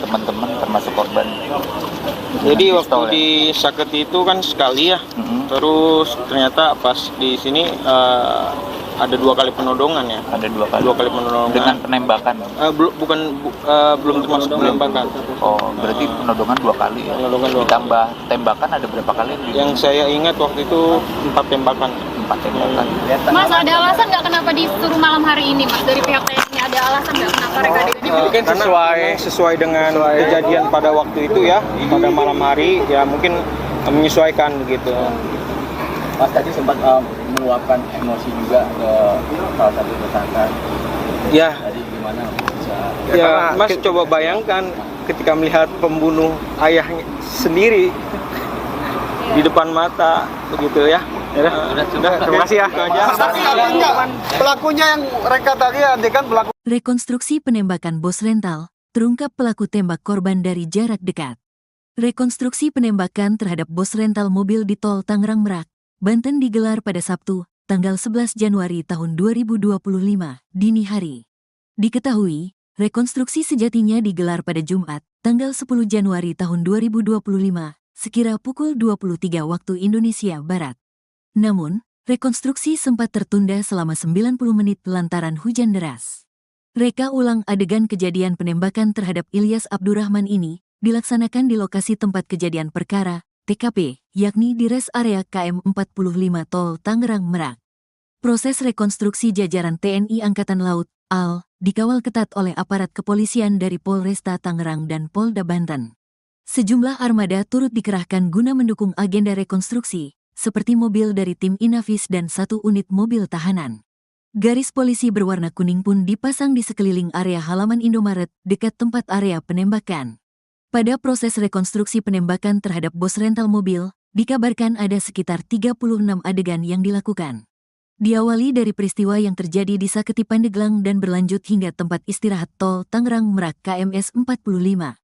Speaker 7: teman-teman termasuk korban?
Speaker 4: Jadi
Speaker 7: Dengan
Speaker 4: waktu
Speaker 7: pistol ya?
Speaker 4: di Saketi itu kan sekali ya.
Speaker 7: Mhm.
Speaker 4: Terus ternyata pas di sini ada 2 kali penodongan ya.
Speaker 7: Ada 2 kali.
Speaker 4: 2 kali penodongan.
Speaker 7: Dengan penembakan.
Speaker 4: Belum termasuk penembakan.
Speaker 7: Oh, berarti penodongan 2 kali ya.
Speaker 4: Penodongan 2 kali.
Speaker 7: Ditambah tembakan ada berapa kali?
Speaker 4: Yang saya ingat waktu itu 4 tembakan.
Speaker 7: 4 tembakan.
Speaker 3: Mas, ada alasan nggak kenapa disuruh malam hari ini Mas? Dari pihak TNI ada alasan nggak kenapa mereka adegannya?
Speaker 5: Mungkin
Speaker 4: Karena
Speaker 5: sesuai-
Speaker 4: memang sesuai dengan kejadian pada waktu itu ya, pada malam hari ya mungkin menyesuaikan begitu.
Speaker 6: Mas tadi sempat meluapkan emosi juga ke salah satu tersangka.
Speaker 4: Ya,
Speaker 6: Tadi gimana bisa?
Speaker 4: ya Mas coba bayangkan ketika melihat pembunuh ayahnya sendiri di depan mata begitu ya. Sudah, terima kasih ya. Itu aja.
Speaker 9: Tapi pelakunya yang reka tadi adegan pelaku.
Speaker 1: Rekonstruksi penembakan bos rental, terungkap pelaku tembak korban dari jarak dekat. Rekonstruksi penembakan terhadap bos rental mobil di tol Tangerang Merak, Banten digelar pada Sabtu, tanggal 11 Januari tahun 2025, dini hari. Diketahui, rekonstruksi sejatinya digelar pada Jumat, tanggal 10 Januari tahun 2025, sekira pukul 23 waktu Indonesia Barat. Namun, rekonstruksi sempat tertunda selama 90 menit lantaran hujan deras. Reka ulang adegan kejadian penembakan terhadap Ilyas Abdurrahman ini dilaksanakan di lokasi tempat kejadian perkara, TKP, yakni di res area KM 45 Tol Tangerang Merak. Proses rekonstruksi jajaran TNI Angkatan Laut, AL, dikawal ketat oleh aparat kepolisian dari Polresta Tangerang dan Polda Banten. Sejumlah armada turut dikerahkan guna mendukung agenda rekonstruksi, seperti mobil dari tim Inavis dan 1 unit mobil tahanan. Garis polisi berwarna kuning pun dipasang di sekeliling area halaman Indomaret dekat tempat area penembakan. Pada proses rekonstruksi penembakan terhadap bos rental mobil, dikabarkan ada sekitar 36 adegan yang dilakukan. Diawali dari peristiwa yang terjadi di Saketi Pandeglang dan berlanjut hingga tempat istirahat tol Tangerang Merak KMS 45.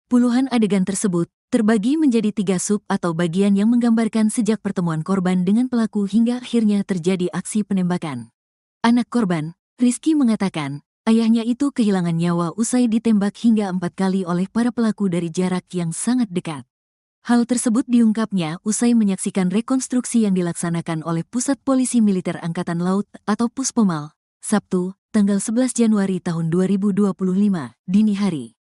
Speaker 1: Puluhan adegan tersebut terbagi menjadi 3 sub atau bagian yang menggambarkan sejak pertemuan korban dengan pelaku hingga akhirnya terjadi aksi penembakan. Anak korban, Rizky mengatakan, ayahnya itu kehilangan nyawa usai ditembak hingga 4 kali oleh para pelaku dari jarak yang sangat dekat. Hal tersebut diungkapnya usai menyaksikan rekonstruksi yang dilaksanakan oleh Pusat Polisi Militer Angkatan Laut atau Puspomal, Sabtu, tanggal 11 Januari tahun 2025, dini hari.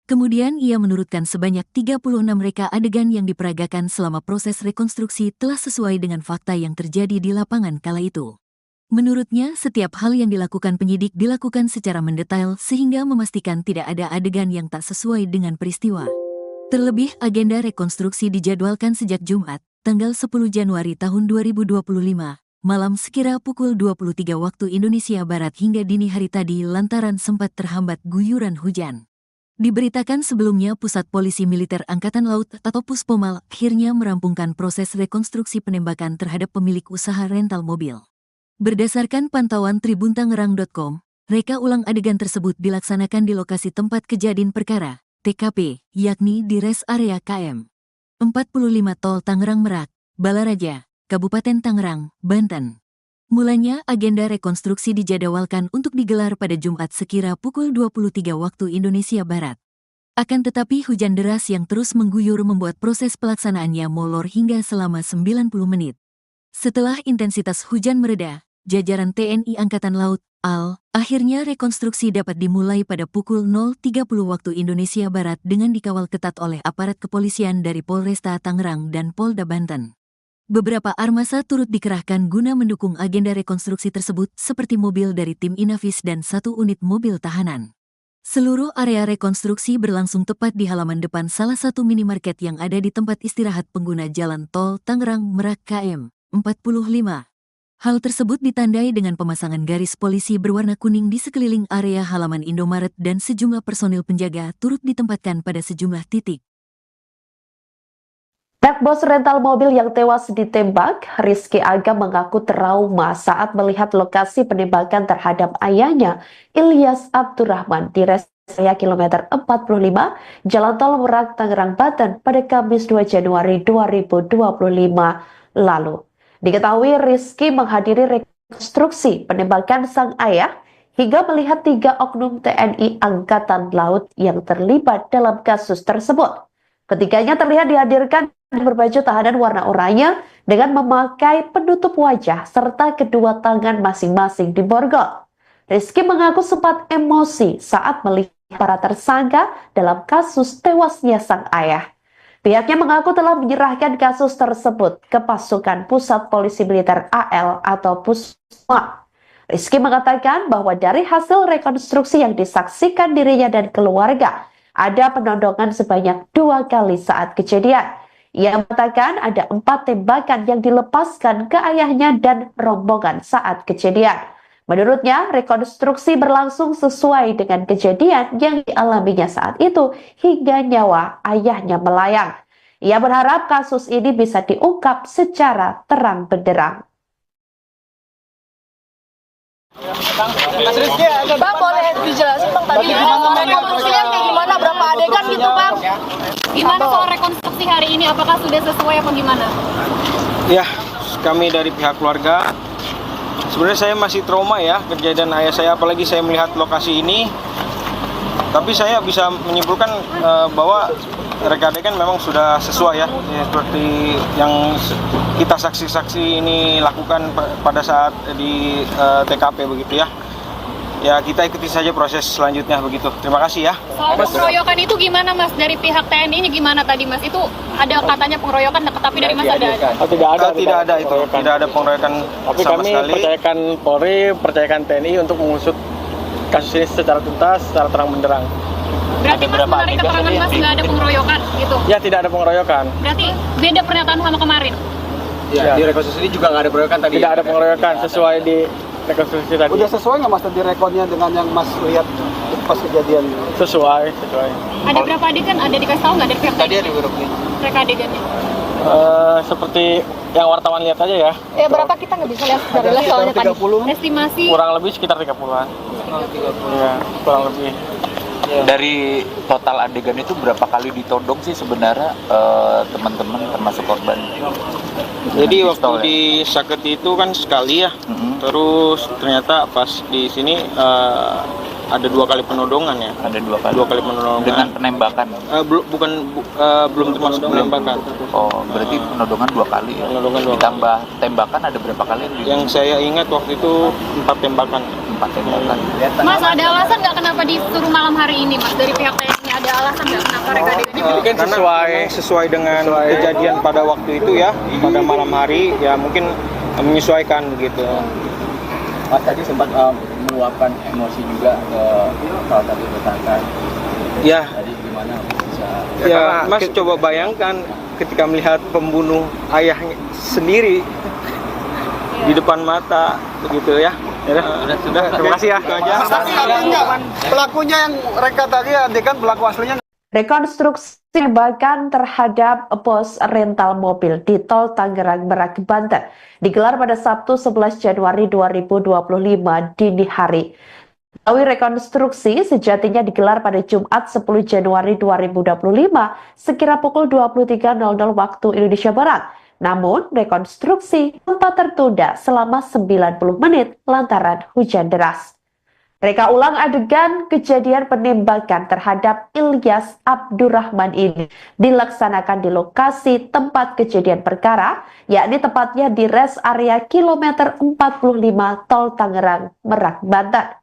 Speaker 1: Kemudian ia menurutkan sebanyak 36 reka adegan yang diperagakan selama proses rekonstruksi telah sesuai dengan fakta yang terjadi di lapangan kala itu. Menurutnya, setiap hal yang dilakukan penyidik dilakukan secara mendetail sehingga memastikan tidak ada adegan yang tak sesuai dengan peristiwa. Terlebih, agenda rekonstruksi dijadwalkan sejak Jumat, tanggal 10 Januari tahun 2025, malam sekira pukul 23 waktu Indonesia Barat hingga dini hari tadi lantaran sempat terhambat guyuran hujan. Diberitakan sebelumnya Pusat Polisi Militer Angkatan Laut atau Puspomal akhirnya merampungkan proses rekonstruksi penembakan terhadap pemilik usaha rental mobil. Berdasarkan pantauan tribuntangerang.com, reka ulang adegan tersebut dilaksanakan di lokasi tempat kejadian perkara, TKP, yakni di res area KM 45 Tol Tangerang Merak, Balaraja, Kabupaten Tangerang, Banten. Mulanya agenda rekonstruksi dijadwalkan untuk digelar pada Jumat sekira pukul 23 waktu Indonesia Barat. Akan tetapi hujan deras yang terus mengguyur membuat proses pelaksanaannya molor hingga selama 90 menit. Setelah intensitas hujan mereda, jajaran TNI Angkatan Laut, AL, akhirnya rekonstruksi dapat dimulai pada pukul 0.30 waktu Indonesia Barat dengan dikawal ketat oleh aparat kepolisian dari Polresta Tangerang dan Polda Banten. Beberapa armasa turut dikerahkan guna mendukung agenda rekonstruksi tersebut seperti mobil dari tim Inavis dan 1 unit mobil tahanan. Seluruh area rekonstruksi berlangsung tepat di halaman depan salah satu minimarket yang ada di tempat istirahat pengguna jalan tol Tangerang Merak KM 45. Hal tersebut ditandai dengan pemasangan garis polisi berwarna kuning di sekeliling area halaman Indomaret dan sejumlah personil penjaga turut ditempatkan pada sejumlah titik.
Speaker 2: Bos rental mobil yang tewas ditembak, Rizky Aga mengaku trauma saat melihat lokasi penembakan terhadap ayahnya, Ilyas Abdurrahman, di res area kilometer 45, Jalan Tol Merak, Tangerang, Banten pada Kamis 2 Januari 2025 lalu. Diketahui Rizky menghadiri rekonstruksi penembakan sang ayah hingga melihat 3 oknum TNI Angkatan Laut yang terlibat dalam kasus tersebut. Ketiganya terlihat dihadirkan berbaju tahanan warna oranye dengan memakai penutup wajah serta kedua tangan masing-masing diborgol. Rizky mengaku sempat emosi saat melihat para tersangka dalam kasus tewasnya sang ayah. Pihaknya mengaku telah menyerahkan kasus tersebut ke pasukan Pusat Polisi Militer AL atau Pusma. Rizky mengatakan bahwa dari hasil rekonstruksi yang disaksikan dirinya dan keluarga, ada penodongan sebanyak 2 kali saat kejadian. Ia mengatakan ada 4 tembakan yang dilepaskan ke ayahnya dan rombongan saat kejadian. Menurutnya, rekonstruksi berlangsung sesuai dengan kejadian yang dialaminya saat itu hingga nyawa ayahnya melayang. Ia berharap kasus ini bisa diungkap secara terang benderang.
Speaker 8: Bang, boleh dijelasin Bang tadi rekonstruksinya kayak gimana, berapa adegan gitu Bang?
Speaker 3: Gimana soal rekonstruksi hari ini? Apakah sudah sesuai apa gimana?
Speaker 4: Ya, kami dari pihak keluarga, sebenarnya saya masih trauma ya kejadian ayah saya, apalagi saya melihat lokasi ini. Tapi saya bisa menyimpulkan bahwa reka adegan memang sudah sesuai ya, seperti yang kita saksi-saksi ini lakukan pada saat di TKP begitu ya. Ya, kita ikuti saja proses selanjutnya begitu. Terima kasih ya.
Speaker 3: Soal pengeroyokan itu gimana Mas? Dari pihak TNI-nya gimana tadi Mas? Itu ada katanya pengeroyokan, tapi dari Mas ada?
Speaker 4: Tidak ada itu. Tidak ada pengeroyokan
Speaker 5: Tapi
Speaker 4: sama
Speaker 5: kami
Speaker 4: sekali.
Speaker 5: percayakan Polri, percayakan TNI untuk mengusut kasus ini secara tuntas, secara terang benderang.
Speaker 3: Berarti Mas menarik keterangan Mas nggak ada pengeroyokan gitu?
Speaker 5: Ya, tidak ada pengeroyokan.
Speaker 3: Berarti beda pernyataan sama kemarin?
Speaker 6: Ya, di rekonstruksi ini juga nggak ada pengeroyokan tadi.
Speaker 5: Tidak ada pengeroyokan sesuai di rekonstruksi tadi.
Speaker 9: Udah sesuai nggak Mas tadi rekodnya dengan yang Mas lihat pas kejadian?
Speaker 5: Sesuai.
Speaker 3: Ada berapa adegan? Ada dikasih tahu nggak dari pihak
Speaker 6: Tadi
Speaker 3: TNI?
Speaker 6: ada berapa?
Speaker 3: Reka adegannya?
Speaker 5: Seperti yang wartawan lihat aja ya.
Speaker 8: Berapa kita nggak bisa lihat dari lihat soalnya tadi.
Speaker 3: Estimasi
Speaker 5: Kurang lebih sekitar 30-an. Ya, kurang lebih.
Speaker 7: Dari total adegan itu berapa kali ditodong sih sebenarnya teman-teman termasuk korban?
Speaker 4: Jadi
Speaker 7: Dengan
Speaker 4: waktu
Speaker 7: pistol, ya?
Speaker 4: di Saketi itu kan sekali ya. Terus ternyata pas di sini ada 2 kali penodongan ya.
Speaker 7: Ada 2 kali.
Speaker 4: 2 kali penodongan.
Speaker 7: Dengan penembakan.
Speaker 4: Belum termasuk penembakan.
Speaker 7: Oh, berarti penodongan 2 kali ya.
Speaker 4: Penodongan 2 kali.
Speaker 7: Ditambah tembakan ada berapa kali?
Speaker 4: Yang saya ingat waktu itu 4 tembakan.
Speaker 7: 4 tembakan.
Speaker 3: Mas, ada alasan nggak kenapa disuruh malam hari ini Mas? Dari pihak TNI ada alasan nggak kenapa reka adegannya?
Speaker 4: Karena memang sesuai dengan kejadian pada waktu itu ya, pada malam hari ya mungkin menyesuaikan begitu.
Speaker 6: Mas tadi sempat meluapkan emosi juga ke salah satu tersangka.
Speaker 4: Ya,
Speaker 6: Tadi gimana bisa?
Speaker 4: ya Mas coba bayangkan ketika melihat pembunuh ayahnya sendiri di depan mata begitu ya. Sudah, terima kasih ya. Itu aja.
Speaker 9: Artinya pelakunya yang reka tadi adegan pelaku aslinya.
Speaker 2: Rekonstruksi penembakan terhadap bos rental mobil di Tol Tangerang Merak, Banten digelar pada Sabtu 11 Januari 2025 dini hari. Rekonstruksi sejatinya digelar pada Jumat 10 Januari 2025 sekira pukul 23.00 waktu Indonesia Barat. Namun, rekonstruksi sempat tertunda selama 90 menit lantaran hujan deras. Reka ulang adegan kejadian penembakan terhadap Ilyas Abdurrahman ini dilaksanakan di lokasi tempat kejadian perkara, yakni tepatnya di res area kilometer 45 Tol Tangerang Merak, Banten.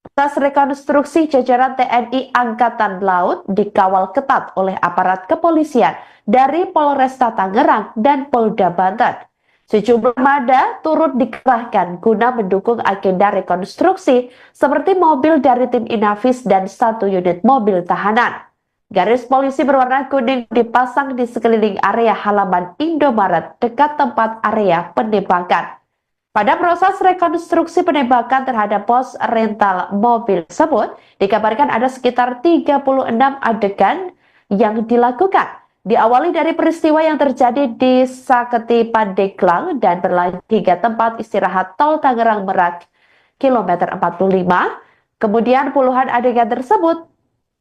Speaker 2: Proses rekonstruksi jajaran TNI Angkatan Laut dikawal ketat oleh aparat kepolisian dari Polresta Tangerang dan Polda Banten. Sejumlah armada turut dikerahkan guna mendukung agenda rekonstruksi seperti mobil dari tim Inavis dan 1 unit mobil tahanan. Garis polisi berwarna kuning dipasang di sekeliling area halaman Indomaret dekat tempat area penembakan. Pada proses rekonstruksi penembakan terhadap pos rental mobil tersebut, dikabarkan ada sekitar 36 adegan yang dilakukan. Diawali dari peristiwa yang terjadi di Saketi Pandeglang dan berlanjut hingga tempat istirahat tol Tangerang Merak, kilometer 45. Kemudian puluhan adegan tersebut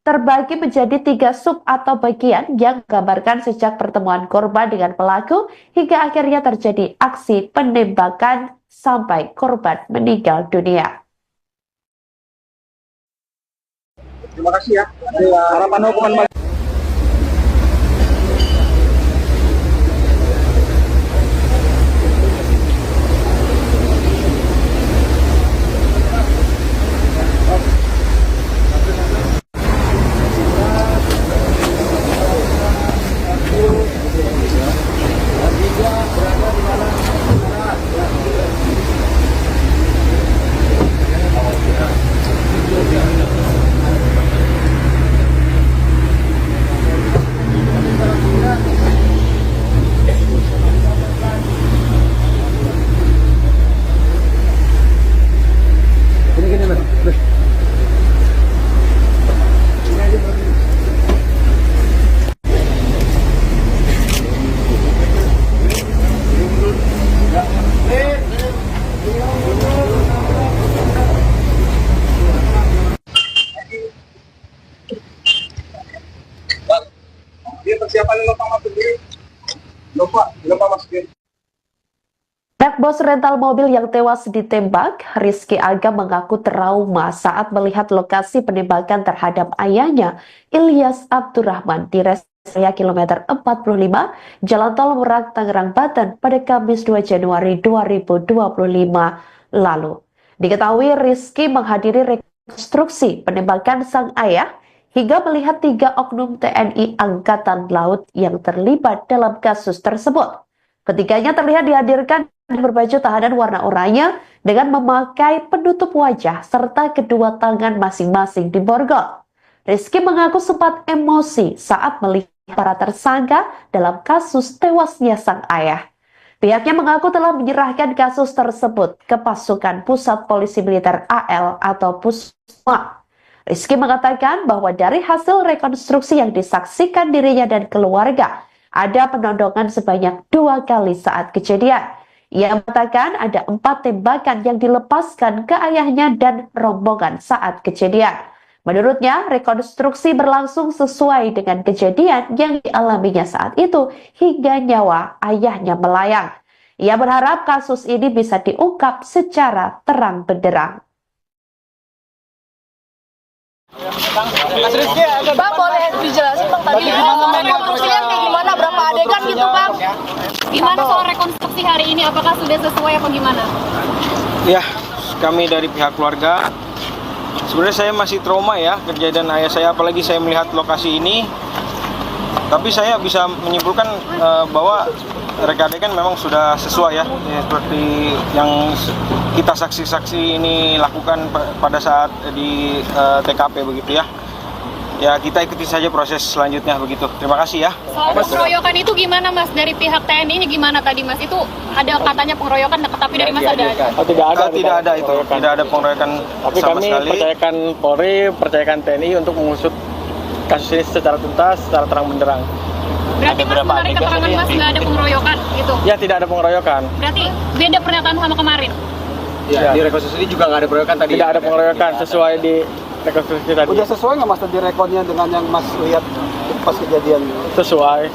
Speaker 2: terbagi menjadi 3 sub atau bagian yang menggambarkan sejak pertemuan korban dengan pelaku hingga akhirnya terjadi aksi penembakan sampai korban meninggal dunia.
Speaker 9: Terima kasih ya. Harapan hukuman
Speaker 2: Anak bos rental mobil yang tewas ditembak, Rizky Aga mengaku trauma saat melihat lokasi penembakan terhadap ayahnya, Ilyas Abdurrahman, di rest area kilometer 45, Jalan Tol Merak, Tangerang, Banten pada Kamis 2 Januari 2025 lalu. Diketahui Rizky menghadiri rekonstruksi penembakan sang ayah hingga melihat 3 oknum TNI Angkatan Laut yang terlibat dalam kasus tersebut. Ketiganya terlihat dihadirkan berbaju tahanan warna oranye dengan memakai penutup wajah serta kedua tangan masing-masing diborgol. Rizky mengaku sempat emosi saat melihat para tersangka dalam kasus tewasnya sang ayah. Pihaknya mengaku telah menyerahkan kasus tersebut ke pasukan Pusat Polisi Militer AL atau Pusma. Rizky mengatakan bahwa dari hasil rekonstruksi yang disaksikan dirinya dan keluarga, ada penodongan sebanyak 2 kali saat kejadian. Ia mengatakan ada 4 tembakan yang dilepaskan ke ayahnya dan rombongan saat kejadian. Menurutnya, rekonstruksi berlangsung sesuai dengan kejadian yang dialaminya saat itu hingga nyawa ayahnya melayang. Ia berharap kasus ini bisa diungkap secara terang benderang.
Speaker 8: Bang, boleh dijelasin Bang tadi rekonstruksinya kayak gimana, berapa adegan gitu Bang?
Speaker 3: Gimana soal rekonstruksi hari ini? Apakah sudah sesuai apa gimana?
Speaker 4: Ya, kami dari pihak keluarga, sebenarnya saya masih trauma ya kejadian ayah saya, apalagi saya melihat lokasi ini. Tapi saya bisa menyimpulkan bahwa reka adegan memang sudah sesuai ya, seperti yang kita saksi-saksi ini lakukan pada saat di TKP begitu ya. Ya, kita ikuti saja proses selanjutnya begitu. Terima kasih ya.
Speaker 3: Soal pengeroyokan itu gimana Mas? Dari pihak TNI ini gimana tadi Mas? Itu ada katanya pengeroyokan, tapi dari Mas ada?
Speaker 5: Oh, tidak ada.
Speaker 4: Tidak ada itu. Tidak ada pengeroyokan
Speaker 5: tapi
Speaker 4: sama
Speaker 5: kami
Speaker 4: sekali.
Speaker 5: percayakan Polri, percayakan TNI untuk mengusut kasus ini secara tuntas, secara terang benderang.
Speaker 3: Berarti Mas menarik keterangan Mas nggak ada pengeroyokan gitu?
Speaker 5: Ya, tidak ada pengeroyokan.
Speaker 3: Berarti beda pernyataan sama kemarin?
Speaker 6: Ya, di rekonstruksi juga nggak ada pengeroyokan tadi.
Speaker 5: Tidak ada pengeroyokan sesuai di rekonstruksi tadi.
Speaker 9: Udah sesuai nggak Mas tadi rekodnya dengan yang Mas lihat pas kejadian?
Speaker 5: Sesuai.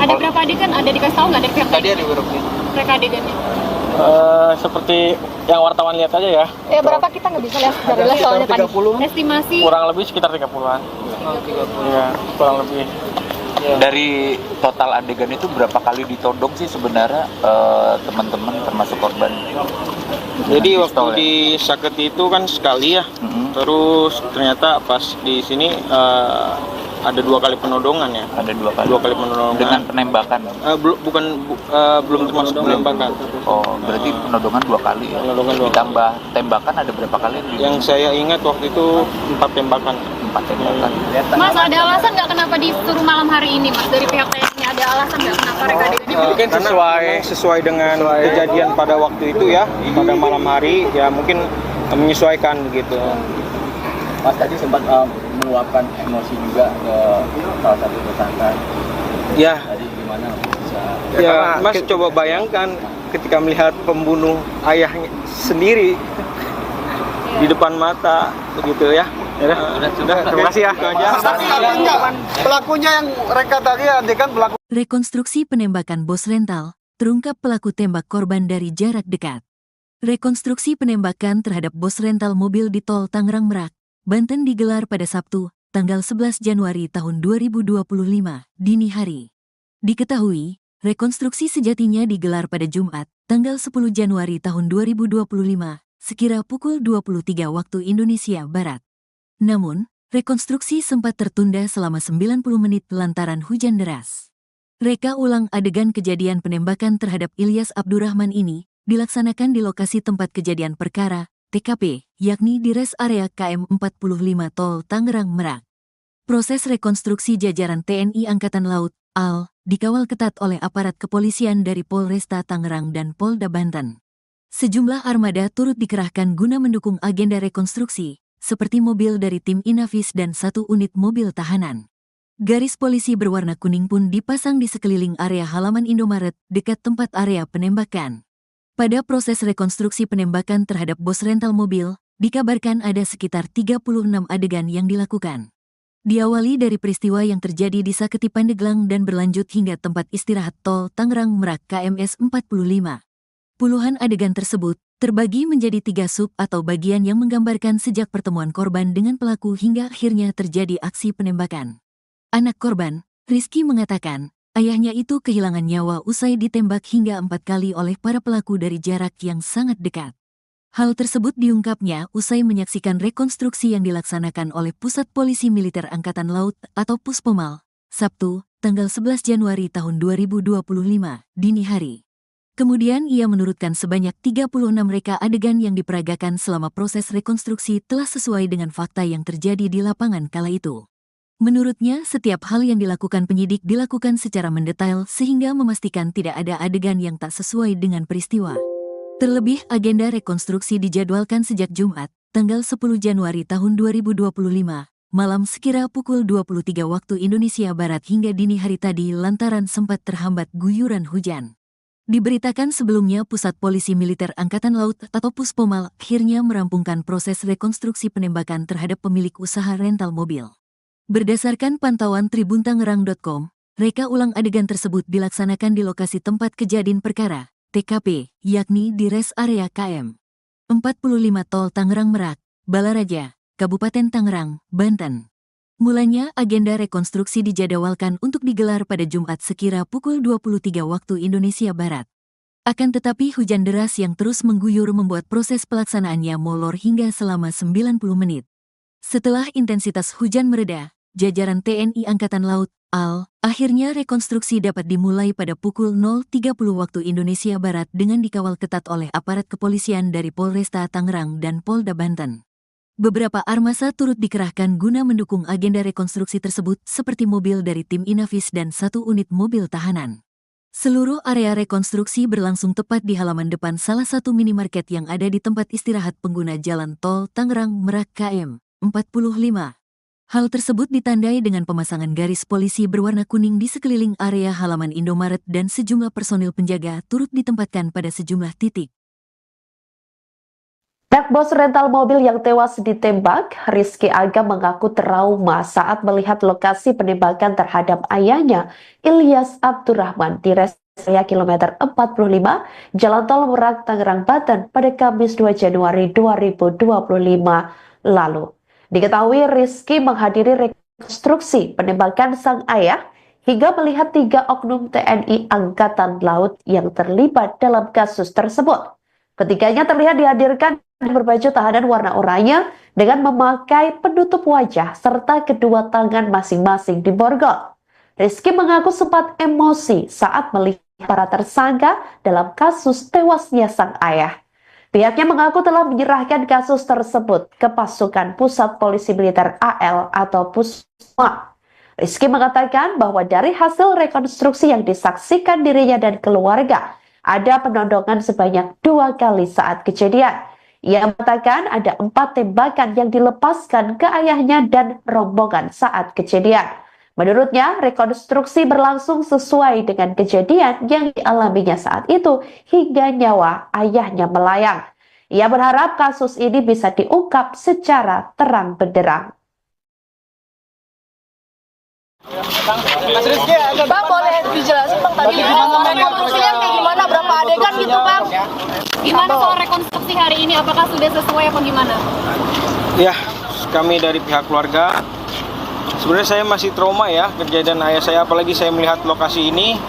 Speaker 3: Ada berapa adegan? Ada dikasih tahu nggak dari pihak
Speaker 6: Tadi
Speaker 3: TNI?
Speaker 6: ada grupnya.
Speaker 3: Mereka adegannya?
Speaker 5: Seperti yang wartawan lihat aja ya.
Speaker 8: Berapa kita nggak bisa lihat dari jelas soalnya tadi.
Speaker 3: Estimasi
Speaker 5: Kurang lebih sekitar 30-an. Iya, kurang lebih.
Speaker 7: Dari total adegan itu berapa kali ditodong sih sebenarnya teman-teman termasuk korban?
Speaker 4: Jadi waktu di Saketi itu kan sekali ya. Terus ternyata pas di sini ada 2 kali penodongan ya.
Speaker 7: Ada 2 kali.
Speaker 4: 2 kali penodongan.
Speaker 7: Dengan penembakan.
Speaker 4: Belum termasuk penembakan.
Speaker 7: Oh, berarti penodongan 2 kali ya.
Speaker 4: Penodongan 2 kali.
Speaker 7: Ditambah tembakan ada berapa kali?
Speaker 4: Yang saya ingat waktu itu 4 tembakan.
Speaker 7: 4 tembakan.
Speaker 3: Mas, ada alasan nggak kenapa disuruh malam hari ini, Mas? Dari pihak TNI ada alasan nggak kenapa mereka ini?
Speaker 4: Mungkin sesuai dengan kejadian pada waktu itu ya, pada malam hari ya mungkin menyesuaikan begitu.
Speaker 6: Mas tadi sempat meluapkan emosi juga ke salah satu tersangka.
Speaker 4: Ya,
Speaker 6: Tadi gimana bisa?
Speaker 4: ya Mas coba bayangkan ketika melihat pembunuh ayahnya sendiri di depan mata begitu ya. Sudah, terima kasih ya.
Speaker 9: Tapi enggak, pelakunya yang mereka tadi adegan pelaku.
Speaker 1: Rekonstruksi penembakan bos rental, terungkap pelaku tembak korban dari jarak dekat. Rekonstruksi penembakan terhadap bos rental mobil di tol Tangerang Merak, Banten digelar pada Sabtu, tanggal 11 Januari tahun 2025, dini hari. Diketahui, rekonstruksi sejatinya digelar pada Jumat, tanggal 10 Januari tahun 2025, sekira pukul 23 waktu Indonesia Barat. Namun, rekonstruksi sempat tertunda selama 90 menit lantaran hujan deras. Reka ulang adegan kejadian penembakan terhadap Ilyas Abdurrahman ini dilaksanakan di lokasi tempat kejadian perkara, TKP, yakni di res area KM 45 Tol Tangerang Merak. Proses rekonstruksi jajaran TNI Angkatan Laut, AL, dikawal ketat oleh aparat kepolisian dari Polresta Tangerang dan Polda Banten. Sejumlah armada turut dikerahkan guna mendukung agenda rekonstruksi, seperti mobil dari tim Inavis dan 1 unit mobil tahanan. Garis polisi berwarna kuning pun dipasang di sekeliling area halaman Indomaret dekat tempat area penembakan. Pada proses rekonstruksi penembakan terhadap bos rental mobil, dikabarkan ada sekitar 36 adegan yang dilakukan. Diawali dari peristiwa yang terjadi di Saketi Pandeglang dan berlanjut hingga tempat istirahat tol Tangerang Merak KMS 45. Puluhan adegan tersebut terbagi menjadi 3 sub atau bagian yang menggambarkan sejak pertemuan korban dengan pelaku hingga akhirnya terjadi aksi penembakan. Anak korban, Rizky mengatakan, ayahnya itu kehilangan nyawa usai ditembak hingga 4 kali oleh para pelaku dari jarak yang sangat dekat. Hal tersebut diungkapnya usai menyaksikan rekonstruksi yang dilaksanakan oleh Pusat Polisi Militer Angkatan Laut atau Puspomal, Sabtu, tanggal 11 Januari tahun 2025, dini hari. Kemudian ia menurutkan sebanyak 36 reka adegan yang diperagakan selama proses rekonstruksi telah sesuai dengan fakta yang terjadi di lapangan kala itu. Menurutnya, setiap hal yang dilakukan penyidik dilakukan secara mendetail sehingga memastikan tidak ada adegan yang tak sesuai dengan peristiwa. Terlebih, agenda rekonstruksi dijadwalkan sejak Jumat, tanggal 10 Januari tahun 2025, malam sekira pukul 23 waktu Indonesia Barat hingga dini hari tadi lantaran sempat terhambat guyuran hujan. Diberitakan sebelumnya Pusat Polisi Militer Angkatan Laut atau Puspomal akhirnya merampungkan proses rekonstruksi penembakan terhadap pemilik usaha rental mobil. Berdasarkan pantauan tribuntangerang.com, reka ulang adegan tersebut dilaksanakan di lokasi tempat kejadian perkara, TKP, yakni di res area KM 45 Tol Tangerang Merak, Balaraja, Kabupaten Tangerang, Banten. Mulanya agenda rekonstruksi dijadwalkan untuk digelar pada Jumat sekira pukul 23 waktu Indonesia Barat. Akan tetapi hujan deras yang terus mengguyur membuat proses pelaksanaannya molor hingga selama 90 menit. Setelah intensitas hujan mereda, jajaran TNI Angkatan Laut, AL, akhirnya rekonstruksi dapat dimulai pada pukul 0.30 waktu Indonesia Barat dengan dikawal ketat oleh aparat kepolisian dari Polresta Tangerang dan Polda Banten. Beberapa armasa turut dikerahkan guna mendukung agenda rekonstruksi tersebut seperti mobil dari tim Inavis dan 1 unit mobil tahanan. Seluruh area rekonstruksi berlangsung tepat di halaman depan salah satu minimarket yang ada di tempat istirahat pengguna jalan tol Tangerang Merak KM 45. Hal tersebut ditandai dengan pemasangan garis polisi berwarna kuning di sekeliling area halaman Indomaret dan sejumlah personil penjaga turut ditempatkan pada sejumlah titik.
Speaker 2: Anak bos rental mobil yang tewas ditembak, Rizky Aga mengaku trauma saat melihat lokasi penembakan terhadap ayahnya, Ilyas Abdurrahman, di res area kilometer 45, Jalan Tol Merak, Tangerang, Banten pada Kamis 2 Januari 2025 lalu. Diketahui Rizky menghadiri rekonstruksi penembakan sang ayah hingga melihat 3 oknum TNI Angkatan Laut yang terlibat dalam kasus tersebut. Ketiganya terlihat dihadirkan berbaju tahanan warna oranye dengan memakai penutup wajah serta kedua tangan masing-masing diborgol. Rizky mengaku sempat emosi saat melihat para tersangka dalam kasus tewasnya sang ayah. Pihaknya mengaku telah menyerahkan kasus tersebut ke pasukan Pusat Polisi Militer AL atau Pusma. Rizky mengatakan bahwa dari hasil rekonstruksi yang disaksikan dirinya dan keluarga, ada penodongan sebanyak 2 kali saat kejadian. Ia mengatakan ada 4 tembakan yang dilepaskan ke ayahnya dan rombongan saat kejadian. Menurutnya, rekonstruksi berlangsung sesuai dengan kejadian yang dialaminya saat itu hingga nyawa ayahnya melayang. Ia berharap kasus ini bisa diungkap secara terang benderang.
Speaker 8: Bang, boleh dijelasin Bang tadi rekonstruksinya kayak gimana, berapa adegan gitu Bang?
Speaker 3: Gimana soal rekonstruksi hari ini? Apakah sudah sesuai apa gimana?
Speaker 4: Ya, kami dari pihak keluarga, sebenarnya saya masih trauma ya kejadian ayah saya, apalagi saya melihat lokasi ini.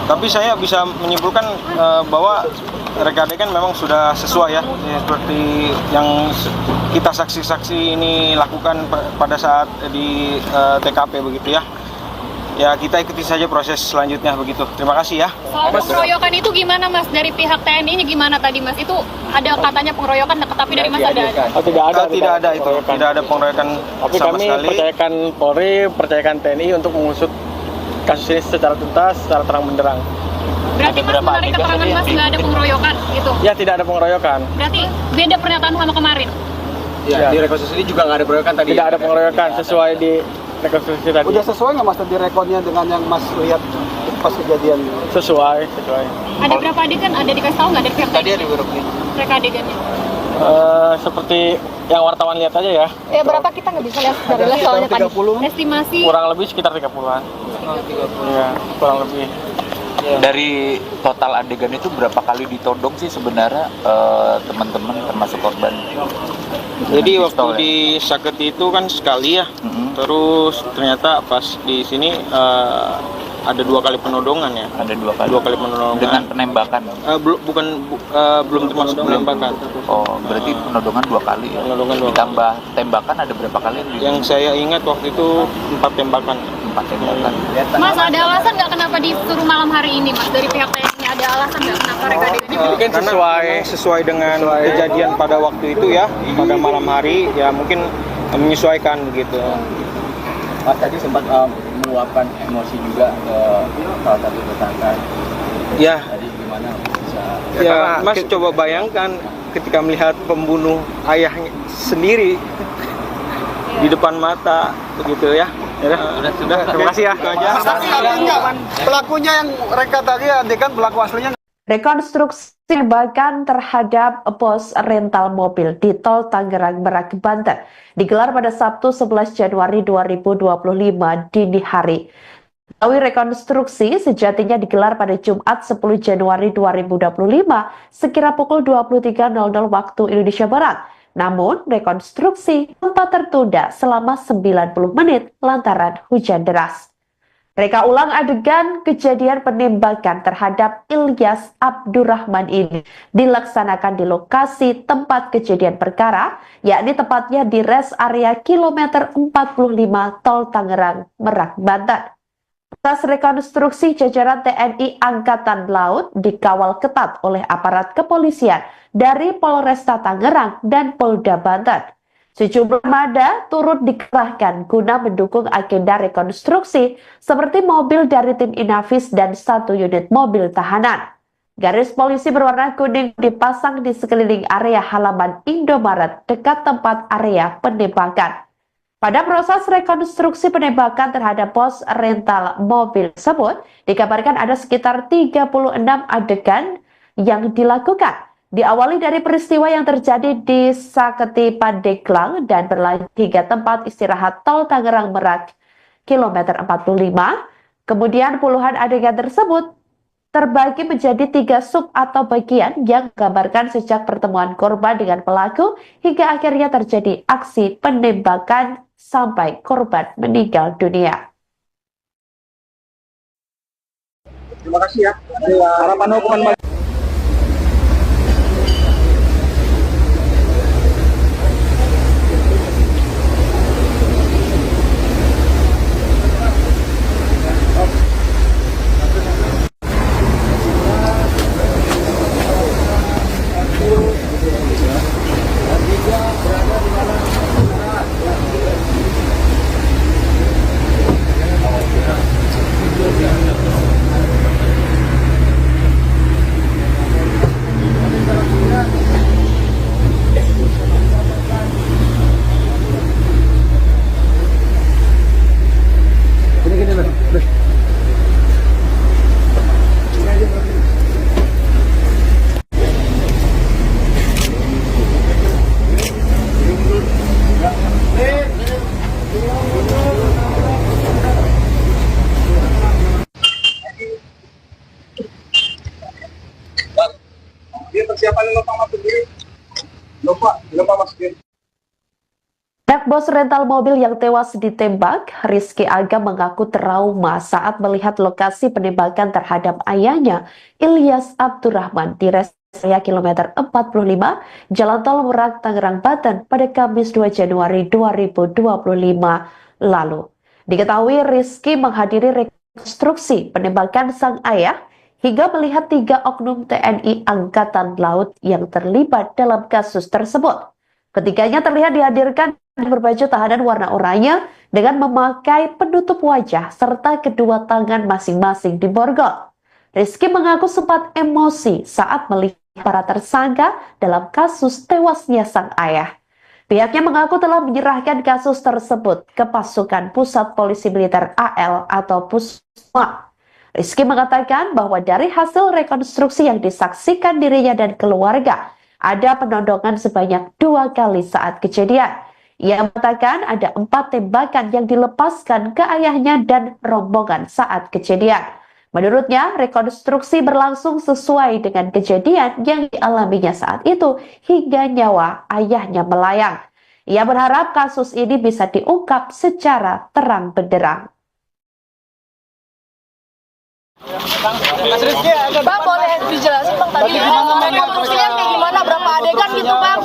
Speaker 4: Tapi saya bisa menyimpulkan bahwa reka adegan memang sudah sesuai ya, seperti yang kita saksi-saksi ini lakukan pada saat di TKP begitu ya. Ya kita ikuti saja proses selanjutnya begitu. Terima kasih ya.
Speaker 3: Soal pengeroyokan itu gimana Mas? Dari pihak TNI-nya gimana tadi Mas? Itu ada katanya pengeroyokan, tapi dari Mas ada?
Speaker 5: Tidak ada itu.
Speaker 4: Tidak ada pengeroyokan
Speaker 5: Tapi
Speaker 4: sama
Speaker 5: kami
Speaker 4: sekali.
Speaker 5: percayakan Polri, percayakan TNI untuk mengusut kasus ini secara tuntas, secara terang benderang.
Speaker 3: Berarti Mas menarik keterangan Mas nggak ada pengeroyokan gitu?
Speaker 5: Ya tidak ada pengeroyokan.
Speaker 3: Berarti beda pernyataan sama kemarin?
Speaker 6: Ya, di rekonstruksi juga nggak ada pengeroyokan tadi.
Speaker 5: Tidak ada pengeroyokan sesuai di rekonstruksi tadi.
Speaker 9: Udah sesuai nggak Mas tadi rekodnya dengan yang Mas lihat pas kejadian?
Speaker 5: Sesuai.
Speaker 3: Ada berapa adegan? Ada dikasih tahu nggak dari pihak
Speaker 6: Tadi
Speaker 3: TNI?
Speaker 6: ada beberapa.
Speaker 3: Reka adegannya?
Speaker 5: Seperti yang wartawan lihat aja ya.
Speaker 8: Ya berapa kita nggak bisa lihat dari live soalnya tadi.
Speaker 3: Estimasi
Speaker 5: Kurang lebih sekitar 30-an. Iya, kurang lebih.
Speaker 7: Dari total adegan itu berapa kali ditodong sih sebenarnya teman-teman termasuk korban?
Speaker 4: Jadi
Speaker 7: Dengan
Speaker 4: waktu
Speaker 7: pistol, ya?
Speaker 4: di Saketi itu kan sekali ya. Terus ternyata pas di sini ada 2 kali penodongan ya.
Speaker 7: Ada 2 kali.
Speaker 4: 2 kali penodongan.
Speaker 7: Dengan penembakan.
Speaker 4: Belum termasuk penembakan.
Speaker 7: Oh, berarti penodongan 2 kali ya.
Speaker 4: Penodongan 2 kali.
Speaker 7: Ditambah tembakan ada berapa kali?
Speaker 4: Yang saya ingat waktu itu 4 tembakan.
Speaker 7: 4 tembakan.
Speaker 3: Mas, ada alasan nggak kenapa disuruh malam hari ini Mas? Dari pihak TNI ada alasan nggak kenapa reka adegannya?
Speaker 5: Mungkin
Speaker 4: Karena
Speaker 5: sesuai.
Speaker 4: memang sesuai dengan kejadian pada waktu itu ya, pada malam hari ya, mungkin menyesuaikan begitu.
Speaker 6: Mas tadi sempat meluapkan emosi juga ke salah satu tersangka.
Speaker 4: Ya,
Speaker 6: Tadi gimana bisa?
Speaker 4: ya Mas coba bayangkan ketika melihat pembunuh ayahnya sendiri di depan mata begitu ya. Sudah, terima kasih ya. Itu aja.
Speaker 9: Pelakunya yang reka tadi adegan pelaku aslinya.
Speaker 2: Rekonstruksi penembakan terhadap pos rental mobil di Tol Tangerang Merak, Banten digelar pada Sabtu 11 Januari 2025 dini hari. Melalui rekonstruksi sejatinya digelar pada Jumat 10 Januari 2025 sekira pukul 23.00 waktu Indonesia Barat. Namun, rekonstruksi sempat tertunda selama 90 menit lantaran hujan deras. Reka ulang adegan kejadian penembakan terhadap Ilyas Abdurrahman ini dilaksanakan di lokasi tempat kejadian perkara, yakni tepatnya di rest area kilometer 45 Tol Tangerang Merak, Banten. Atas rekonstruksi jajaran TNI Angkatan Laut dikawal ketat oleh aparat kepolisian dari Polresta Tangerang dan Polda Banten. Sejumlah armada turut dikerahkan guna mendukung agenda rekonstruksi seperti mobil dari tim Inavis dan 1 unit mobil tahanan. Garis polisi berwarna kuning dipasang di sekeliling area halaman Indomaret dekat tempat area penembakan. Pada proses rekonstruksi penembakan terhadap pos rental mobil tersebut, dikabarkan ada sekitar 36 adegan yang dilakukan. Diawali dari peristiwa yang terjadi di Saketi Pandeglang dan berlanjut hingga tempat istirahat Tol Tangerang Merak, kilometer 45. Kemudian puluhan adegan tersebut terbagi menjadi 3 sub atau bagian yang menggambarkan sejak pertemuan korban dengan pelaku hingga akhirnya terjadi aksi penembakan sampai korban meninggal dunia.
Speaker 9: Terima kasih ya. Harapan hukuman
Speaker 2: Anak bos rental mobil yang tewas ditembak, Rizky Aga mengaku trauma saat melihat lokasi penembakan terhadap ayahnya, Ilyas Abdurrahman, di rest area kilometer 45, Jalan Tol Merak, Tangerang, Banten pada Kamis 2 Januari 2025 lalu. Diketahui Rizky menghadiri rekonstruksi penembakan sang ayah hingga melihat 3 oknum TNI Angkatan Laut yang terlibat dalam kasus tersebut. Ketiganya terlihat dihadirkan berbaju tahanan warna oranye dengan memakai penutup wajah serta kedua tangan masing-masing diborgol. Rizky mengaku sempat emosi saat melihat para tersangka dalam kasus tewasnya sang ayah. Pihaknya mengaku telah menyerahkan kasus tersebut ke pasukan Pusat Polisi Militer AL atau Pusma. Rizky mengatakan bahwa dari hasil rekonstruksi yang disaksikan dirinya dan keluarga, ada penodongan sebanyak 2 kali saat kejadian. Ia mengatakan ada 4 tembakan yang dilepaskan ke ayahnya dan rombongan saat kejadian. Menurutnya, rekonstruksi berlangsung sesuai dengan kejadian yang dialaminya saat itu hingga nyawa ayahnya melayang. Ia berharap kasus ini bisa diungkap secara terang benderang.
Speaker 8: Bang, boleh dijelasin Bang tadi rekonstruksinya kayak gimana, berapa adegan gitu Bang?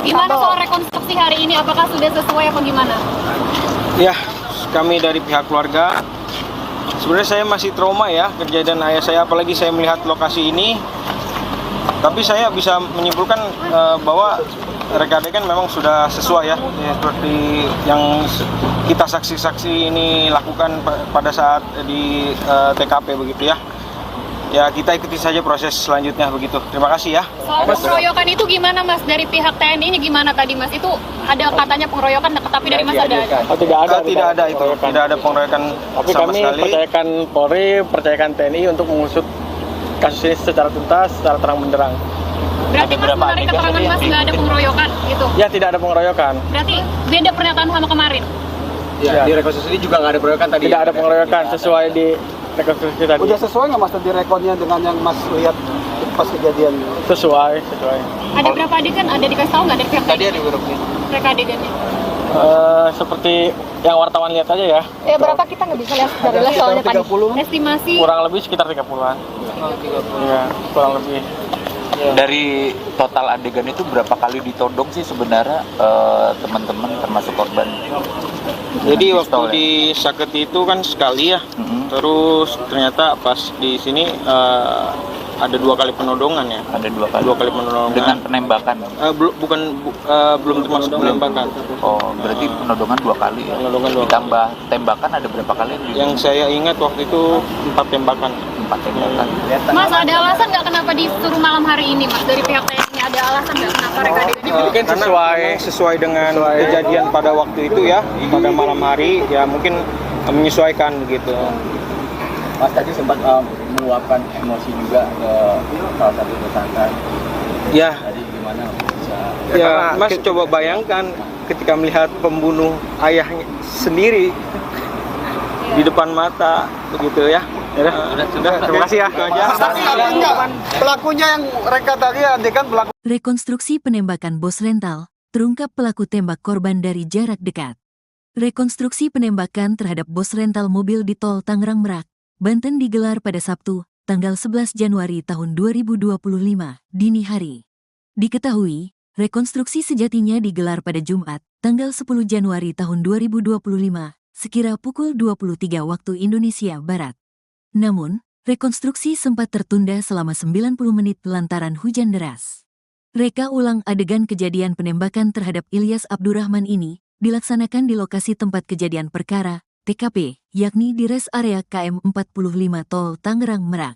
Speaker 3: Gimana soal rekonstruksi hari ini? Apakah sudah sesuai apa gimana?
Speaker 4: Ya, kami dari pihak keluarga, sebenarnya saya masih trauma ya kejadian ayah saya, apalagi saya melihat lokasi ini. Tapi saya bisa menyimpulkan bahwa reka adegan memang sudah sesuai ya, seperti yang kita saksi-saksi ini lakukan pada saat di TKP begitu ya. Ya, kita ikuti saja proses selanjutnya begitu. Terima kasih ya.
Speaker 3: Soal pengeroyokan itu gimana Mas? Dari pihak TNI-nya gimana tadi Mas? Itu ada katanya pengeroyokan, tapi dari Mas ada?
Speaker 5: Tidak ada itu.
Speaker 4: Tidak ada pengeroyokan
Speaker 5: Tapi
Speaker 4: sama
Speaker 5: kami
Speaker 4: sekali.
Speaker 5: percayakan Polri, percayakan TNI untuk mengusut kasus ini secara tuntas, secara terang benderang.
Speaker 3: Berarti Mas menarik keterangan Mas nggak ada pengeroyokan gitu?
Speaker 5: Ya, tidak ada pengeroyokan.
Speaker 3: Berarti beda pernyataan sama kemarin?
Speaker 6: Ya, di rekonstruksi juga nggak ada pengeroyokan tadi.
Speaker 5: Tidak ada pengeroyokan sesuai di rekonstruksi tadi.
Speaker 9: Udah sesuai nggak Mas tadi rekodnya dengan yang Mas lihat pas kejadian?
Speaker 5: Sesuai.
Speaker 3: Ada berapa adegan? Ada dikasih tahu nggak dari pihak
Speaker 6: Tadi
Speaker 3: TNI?
Speaker 6: ada beberapa.
Speaker 3: Reka adegannya?
Speaker 5: Seperti yang wartawan lihat aja ya.
Speaker 8: Ya berapa kita nggak bisa lihat dari lihat soalnya tadi.
Speaker 3: Estimasi
Speaker 5: Kurang lebih sekitar 30-an. Iya, kurang lebih.
Speaker 7: Dari total adegan itu berapa kali ditodong sih sebenarnya teman-teman termasuk korban?
Speaker 4: Jadi waktu
Speaker 7: Pistol, ya?
Speaker 4: di Saketi itu kan sekali ya. Terus ternyata pas di sini ada 2 kali penodongan ya.
Speaker 7: Ada 2 kali.
Speaker 4: 2 kali penodongan.
Speaker 7: Dengan penembakan.
Speaker 4: Belum termasuk penembakan.
Speaker 7: Oh, berarti penodongan 2 kali ya.
Speaker 4: Penodongan 2 kali.
Speaker 7: Ditambah tembakan ada berapa kali?
Speaker 4: Yang saya ingat waktu itu 4 tembakan.
Speaker 7: 4 tembakan.
Speaker 3: Mas, ada alasan nggak kenapa disuruh malam hari ini Mas? Dari pihak TNI ada alasan nggak kenapa reka adegannya?
Speaker 5: Mungkin
Speaker 4: Karena
Speaker 5: sesuai.
Speaker 4: memang sesuai dengan kejadian pada waktu itu ya, pada malam hari ya, mungkin menyesuaikan begitu.
Speaker 6: Mas tadi sempat meluapkan emosi juga ke salah satu tersangka.
Speaker 4: Ya,
Speaker 6: Tadi gimana bisa?
Speaker 4: ya Mas coba bayangkan ketika melihat pembunuh ayahnya sendiri di depan mata begitu ya. Sudah, terima kasih ya. Itu aja.
Speaker 9: Pelakunya yang reka tadi adegan pelaku.
Speaker 1: Rekonstruksi penembakan bos rental, terungkap pelaku tembak korban dari jarak dekat. Rekonstruksi penembakan terhadap bos rental mobil di tol Tangerang Merak, Banten digelar pada Sabtu, tanggal 11 Januari tahun 2025, dini hari. Diketahui, rekonstruksi sejatinya digelar pada Jumat, tanggal 10 Januari tahun 2025, sekira pukul 23 waktu Indonesia Barat. Namun, rekonstruksi sempat tertunda selama 90 menit lantaran hujan deras. Reka ulang adegan kejadian penembakan terhadap Ilyas Abdurrahman ini dilaksanakan di lokasi tempat kejadian perkara, TKP, yakni di res area KM 45 Tol Tangerang Merak.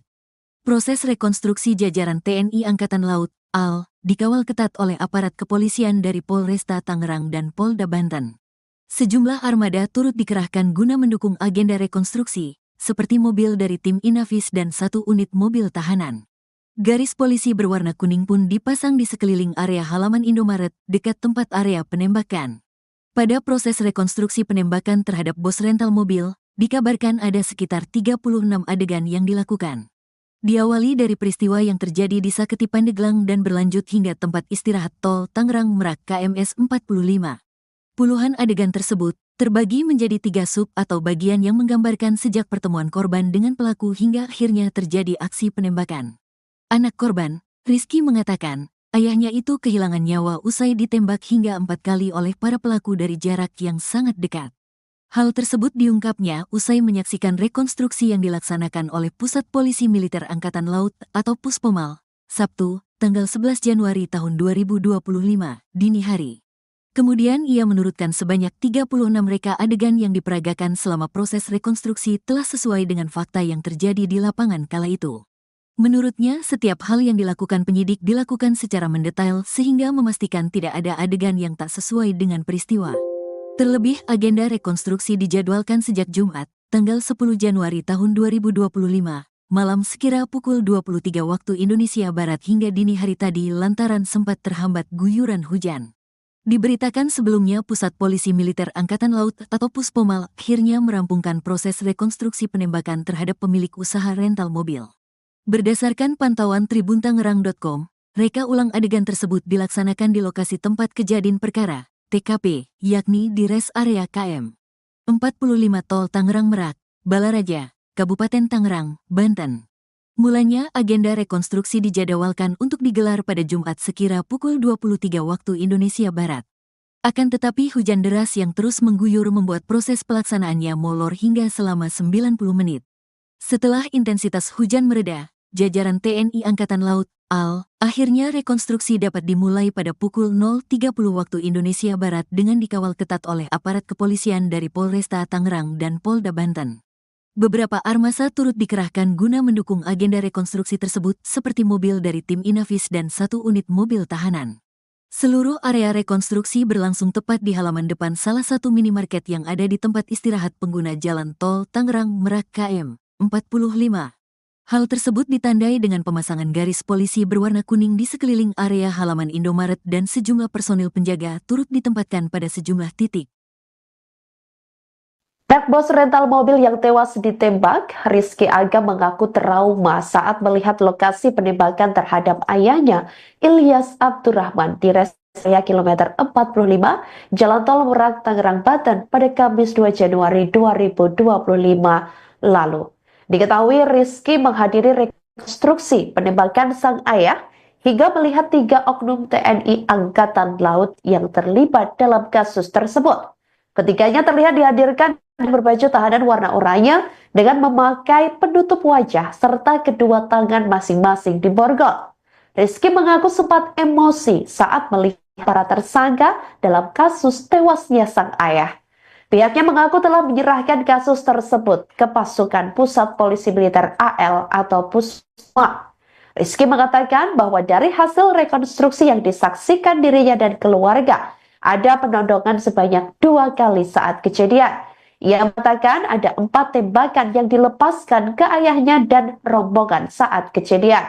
Speaker 1: Proses rekonstruksi jajaran TNI Angkatan Laut, AL, dikawal ketat oleh aparat kepolisian dari Polresta Tangerang dan Polda Banten. Sejumlah armada turut dikerahkan guna mendukung agenda rekonstruksi, seperti mobil dari tim Inavis dan 1 unit mobil tahanan. Garis polisi berwarna kuning pun dipasang di sekeliling area halaman Indomaret dekat tempat area penembakan. Pada proses rekonstruksi penembakan terhadap bos rental mobil, dikabarkan ada sekitar 36 adegan yang dilakukan. Diawali dari peristiwa yang terjadi di Saketi Pandeglang dan berlanjut hingga tempat istirahat tol Tangerang Merak KMS 45. Puluhan adegan tersebut terbagi menjadi 3 sub atau bagian yang menggambarkan sejak pertemuan korban dengan pelaku hingga akhirnya terjadi aksi penembakan. Anak korban, Rizky, mengatakan, ayahnya itu kehilangan nyawa usai ditembak hingga 4 kali oleh para pelaku dari jarak yang sangat dekat. Hal tersebut diungkapnya usai menyaksikan rekonstruksi yang dilaksanakan oleh Pusat Polisi Militer Angkatan Laut atau Puspomal, Sabtu, tanggal 11 Januari tahun 2025, dini hari. Kemudian ia menurutkan sebanyak 36 reka adegan yang diperagakan selama proses rekonstruksi telah sesuai dengan fakta yang terjadi di lapangan kala itu. Menurutnya, setiap hal yang dilakukan penyidik dilakukan secara mendetail sehingga memastikan tidak ada adegan yang tak sesuai dengan peristiwa. Terlebih, agenda rekonstruksi dijadwalkan sejak Jumat, tanggal 10 Januari tahun 2025, malam sekira pukul 23 waktu Indonesia Barat hingga dini hari tadi lantaran sempat terhambat guyuran hujan. Diberitakan sebelumnya Pusat Polisi Militer Angkatan Laut atau Puspomal akhirnya merampungkan proses rekonstruksi penembakan terhadap pemilik usaha rental mobil. Berdasarkan pantauan tribuntangerang.com, reka ulang adegan tersebut dilaksanakan di lokasi tempat kejadian perkara, TKP, yakni di res area KM 45 Tol Tangerang Merak, Balaraja, Kabupaten Tangerang, Banten. Mulanya agenda rekonstruksi dijadwalkan untuk digelar pada Jumat sekira pukul 23 waktu Indonesia Barat. Akan tetapi hujan deras yang terus mengguyur membuat proses pelaksanaannya molor hingga selama 90 menit. Setelah intensitas hujan mereda, jajaran TNI Angkatan Laut, AL, akhirnya rekonstruksi dapat dimulai pada pukul 0.30 waktu Indonesia Barat dengan dikawal ketat oleh aparat kepolisian dari Polresta Tangerang dan Polda Banten. Beberapa armasa turut dikerahkan guna mendukung agenda rekonstruksi tersebut seperti mobil dari tim Inavis dan 1 unit mobil tahanan. Seluruh area rekonstruksi berlangsung tepat di halaman depan salah satu minimarket yang ada di tempat istirahat pengguna jalan tol Tangerang Merak KM 45. Hal tersebut ditandai dengan pemasangan garis polisi berwarna kuning di sekeliling area halaman Indomaret dan sejumlah personil penjaga turut ditempatkan pada sejumlah titik.
Speaker 2: Bos rental mobil yang tewas ditembak, Rizky Aga mengaku trauma saat melihat lokasi penembakan terhadap ayahnya, Ilyas Abdurrahman, di res area kilometer 45, Jalan Tol Merak, Tangerang, Banten pada Kamis 2 Januari 2025 lalu. Diketahui Rizky menghadiri rekonstruksi penembakan sang ayah hingga melihat 3 oknum TNI Angkatan Laut yang terlibat dalam kasus tersebut. Ketiganya terlihat dihadirkan berbaju tahanan warna oranye dengan memakai penutup wajah serta kedua tangan masing-masing diborgol. Rizky mengaku sempat emosi saat melihat para tersangka dalam kasus tewasnya sang ayah. Pihaknya mengaku telah menyerahkan kasus tersebut ke pasukan Pusat Polisi Militer AL atau Pusma. Rizky mengatakan bahwa dari hasil rekonstruksi yang disaksikan dirinya dan keluarga, ada penodongan sebanyak 2 kali saat kejadian. Ia mengatakan ada 4 tembakan yang dilepaskan ke ayahnya dan rombongan saat kejadian.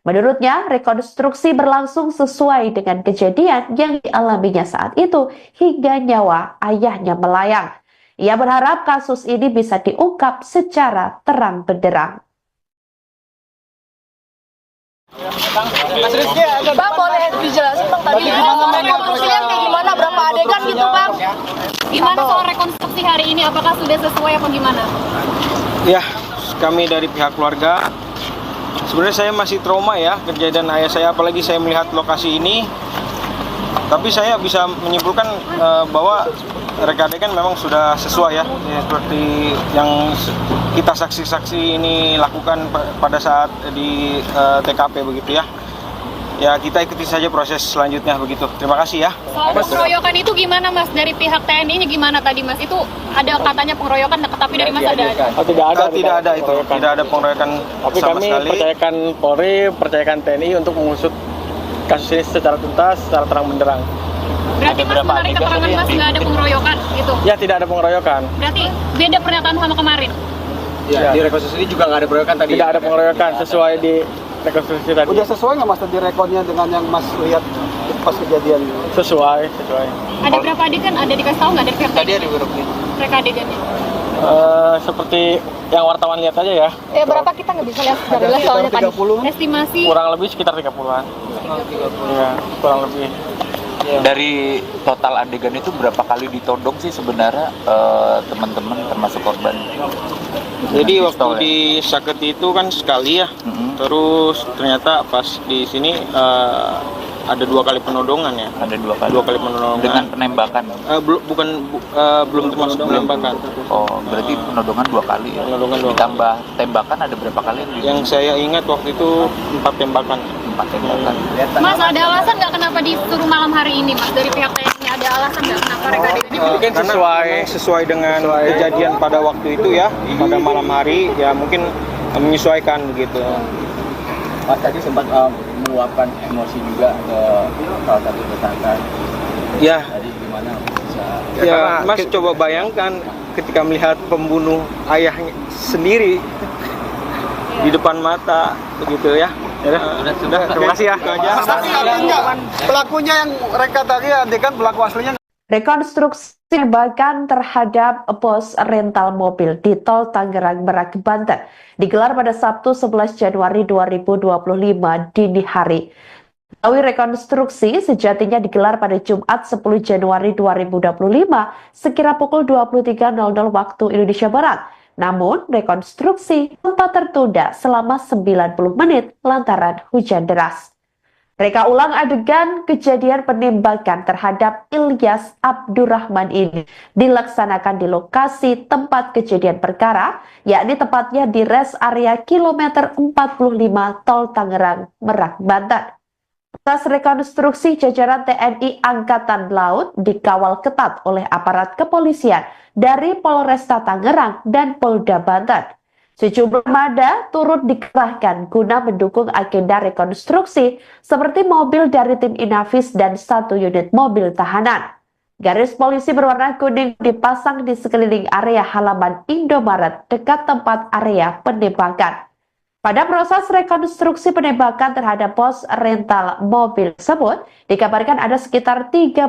Speaker 2: Menurutnya, rekonstruksi berlangsung sesuai dengan kejadian yang dialaminya saat itu hingga nyawa ayahnya melayang. Ia berharap kasus ini bisa diungkap secara terang benderang.
Speaker 8: Bang, boleh dijelasin Bang tadi rekonstruksinya kayak gimana, berapa adegan gitu Bang?
Speaker 3: Gimana soal rekonstruksi hari ini, apakah sudah sesuai apa gimana?
Speaker 4: Ya, kami dari pihak keluarga, sebenarnya saya masih trauma ya kejadian ayah saya, apalagi saya melihat lokasi ini. Tapi saya bisa menyimpulkan bahwa reka adegan memang sudah sesuai ya, seperti yang kita saksi-saksi ini lakukan pada saat di TKP begitu ya. Ya, kita ikuti saja proses selanjutnya begitu. Terima kasih ya.
Speaker 3: Soal pengeroyokan itu gimana Mas? Dari pihak TNI-nya gimana tadi Mas? Itu ada katanya pengeroyokan, tapi dari Mas ada?
Speaker 5: Oh, tidak ada
Speaker 4: itu. Tidak ada pengeroyokan
Speaker 5: tapi
Speaker 4: sama
Speaker 5: kami
Speaker 4: sekali.
Speaker 5: percayakan Polri, percayakan TNI untuk mengusut kasus ini secara tuntas, secara terang benderang.
Speaker 3: Berarti Mas menarik keterangan Mas nggak ada pengeroyokan gitu?
Speaker 5: Ya, tidak ada pengeroyokan.
Speaker 3: Berarti beda pernyataan sama kemarin?
Speaker 6: Ya, di rekonstruksi ini juga nggak ada pengeroyokan tadi.
Speaker 5: Tidak ada pengeroyokan sesuai di rekonstruksi tadi.
Speaker 9: Udah sesuai nggak Mas tadi rekodnya dengan yang Mas lihat pas kejadian?
Speaker 5: Sesuai.
Speaker 3: Ada berapa adegan? Ada dikasih tahu nggak dari pihak
Speaker 6: Tadi
Speaker 3: TNI?
Speaker 6: ada beberapa.
Speaker 3: Reka adegannya?
Speaker 5: Seperti yang wartawan lihat aja ya.
Speaker 8: Berapa kita nggak bisa lihat dari lihat soalnya tadi.
Speaker 3: Estimasi
Speaker 5: Kurang lebih sekitar 30-an. Iya, kurang lebih.
Speaker 7: Dari total adegan itu berapa kali ditodong sih sebenarnya teman-teman termasuk korban?
Speaker 4: Jadi
Speaker 7: Dengan
Speaker 4: waktu
Speaker 7: pistol, ya?
Speaker 4: di Saketi itu kan sekali ya, terus ternyata pas di sini ada 2 kali penodongan ya.
Speaker 7: Ada 2 kali.
Speaker 4: 2 kali penodongan.
Speaker 7: Dengan penembakan.
Speaker 4: Belum termasuk penembakan.
Speaker 7: Oh, berarti penodongan 2 kali ya.
Speaker 4: Penodongan 2 kali.
Speaker 7: Ditambah tembakan ada berapa kali?
Speaker 4: Yang saya ingat waktu itu 4 tembakan.
Speaker 7: 4 tembakan.
Speaker 3: Mas, ada alasan nggak kenapa disuruh malam hari ini, Mas? Dari pihak TNI ada alasan nggak kenapa mereka ini?
Speaker 4: Mungkin sesuai dengan kejadian pada waktu itu ya, pada malam hari ya mungkin menyesuaikan begitu.
Speaker 6: Mas tadi sempat meluapkan emosi juga ke salah satu tersangka.
Speaker 4: Ya,
Speaker 6: Tadi gimana bisa?
Speaker 4: ya Mas coba bayangkan ketika melihat pembunuh ayahnya sendiri di depan mata begitu ya. Sudah, terima kasih ya. Itu aja.
Speaker 9: Pelakunya yang mereka tadi adegan pelaku aslinya.
Speaker 2: Rekonstruksi penembakan terhadap bos rental mobil di Tol Tangerang Merak, Banten digelar pada Sabtu 11 Januari 2025 dini hari. Tawi rekonstruksi sejatinya digelar pada Jumat 10 Januari 2025 sekira pukul 23.00 waktu Indonesia Barat. Namun, rekonstruksi sempat tertunda selama 90 menit lantaran hujan deras. Reka ulang adegan kejadian penembakan terhadap Ilyas Abdurrahman ini dilaksanakan di lokasi tempat kejadian perkara, yakni tepatnya di rest area kilometer 45 Tol Tangerang Merak, Banten. Atas rekonstruksi jajaran TNI Angkatan Laut dikawal ketat oleh aparat kepolisian dari Polresta Tangerang dan Polda Banten. Sejumlah armada turut dikerahkan guna mendukung agenda rekonstruksi seperti mobil dari tim Inavis dan 1 unit mobil tahanan. Garis polisi berwarna kuning dipasang di sekeliling area halaman Indomaret dekat tempat area penembakan. Pada proses rekonstruksi penembakan terhadap bos rental mobil tersebut, dikabarkan ada sekitar 36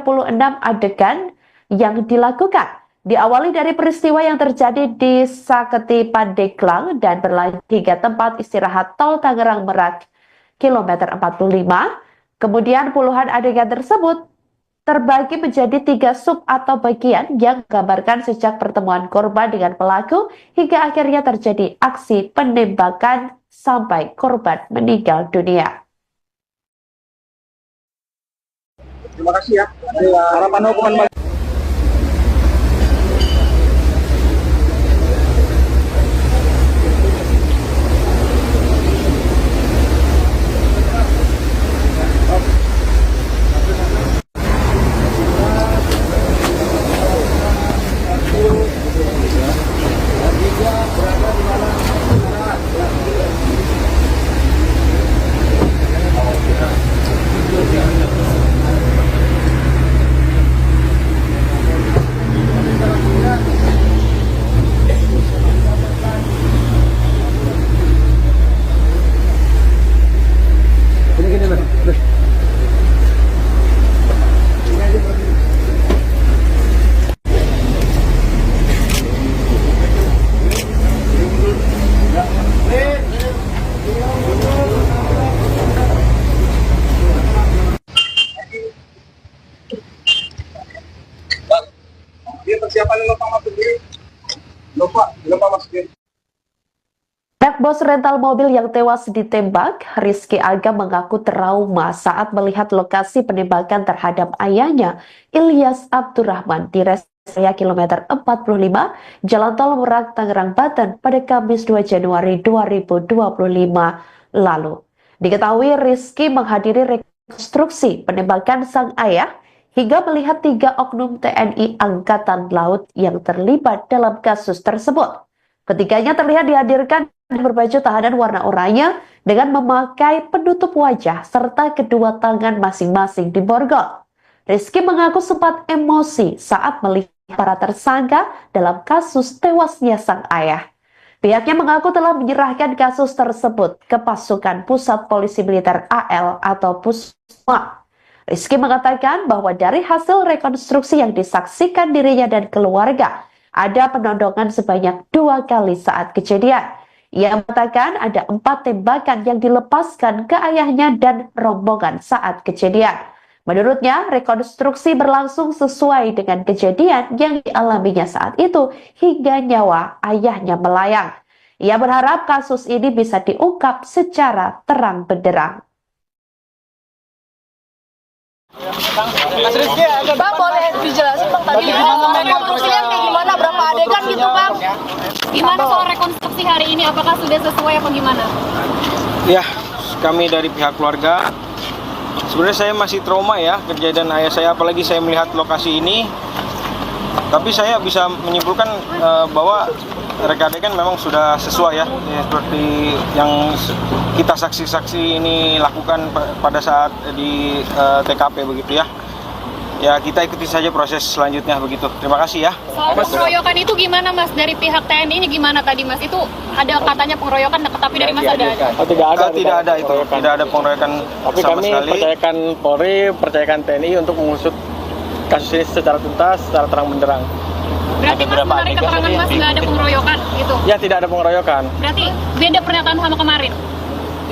Speaker 2: adegan yang dilakukan. Diawali dari peristiwa yang terjadi di Saketi Pandeglang dan berlanjut hingga tempat istirahat Tol Tangerang Merak, kilometer 45. Kemudian puluhan adegan tersebut terbagi menjadi 3 sub atau bagian yang menggambarkan sejak pertemuan korban dengan pelaku hingga akhirnya terjadi aksi penembakan sampai korban meninggal dunia.
Speaker 9: Terima kasih ya. Harapan hukuman. Dia persiapan lupa masuk diri. Lupa masuk diri.
Speaker 2: Anak bos rental mobil yang tewas ditembak, Rizky Aga mengaku trauma saat melihat lokasi penembakan terhadap ayahnya, Ilyas Abdurrahman, di rest area kilometer 45, Jalan Tol Merak, Tangerang, Banten pada Kamis 2 Januari 2025 lalu. Diketahui Rizky menghadiri rekonstruksi penembakan sang ayah hingga melihat 3 oknum TNI Angkatan Laut yang terlibat dalam kasus tersebut. Ketiganya terlihat dihadirkan berbaju tahanan warna oranye dengan memakai penutup wajah serta kedua tangan masing-masing diborgol. Rizky mengaku sempat emosi saat melihat para tersangka dalam kasus tewasnya sang ayah. Pihaknya mengaku telah menyerahkan kasus tersebut ke pasukan Pusat Polisi Militer AL atau Pusma. Rizky mengatakan bahwa dari hasil rekonstruksi yang disaksikan dirinya dan keluarga, ada penodongan sebanyak 2 kali saat kejadian. Ia mengatakan ada 4 tembakan yang dilepaskan ke ayahnya dan rombongan saat kejadian. Menurutnya, rekonstruksi berlangsung sesuai dengan kejadian yang dialaminya saat itu hingga nyawa ayahnya melayang. Ia berharap kasus ini bisa diungkap secara terang benderang.
Speaker 8: Bang, boleh dijelasin Bang tadi rekonstruksinya kayak gimana, berapa adegan gitu Bang?
Speaker 3: Gimana soal rekonstruksi hari ini? Apakah sudah sesuai apa gimana?
Speaker 4: Ya, kami dari pihak keluarga, sebenarnya saya masih trauma ya kejadian ayah saya, apalagi saya melihat lokasi ini. Tapi saya bisa menyimpulkan bahwa reka adegan memang sudah sesuai ya, seperti yang kita saksi-saksi ini lakukan pada saat di TKP begitu ya. Ya, kita ikuti saja proses selanjutnya begitu. Terima kasih ya.
Speaker 3: Soal pengeroyokan itu gimana Mas? Dari pihak TNI-nya gimana tadi Mas? Itu ada katanya pengeroyokan, tapi dari Mas ada?
Speaker 5: Oh, tidak ada.
Speaker 4: Tidak ada itu. Tidak ada pengeroyokan
Speaker 5: Tapi
Speaker 4: sama
Speaker 5: kami
Speaker 4: sekali.
Speaker 5: percayakan Polri, percayakan TNI untuk mengusut kasus ini secara tuntas, secara terang benderang.
Speaker 3: Berarti Mas menarik keterangan Mas nggak ada pengeroyokan gitu?
Speaker 5: Ya, tidak ada pengeroyokan.
Speaker 3: Berarti beda pernyataan sama kemarin?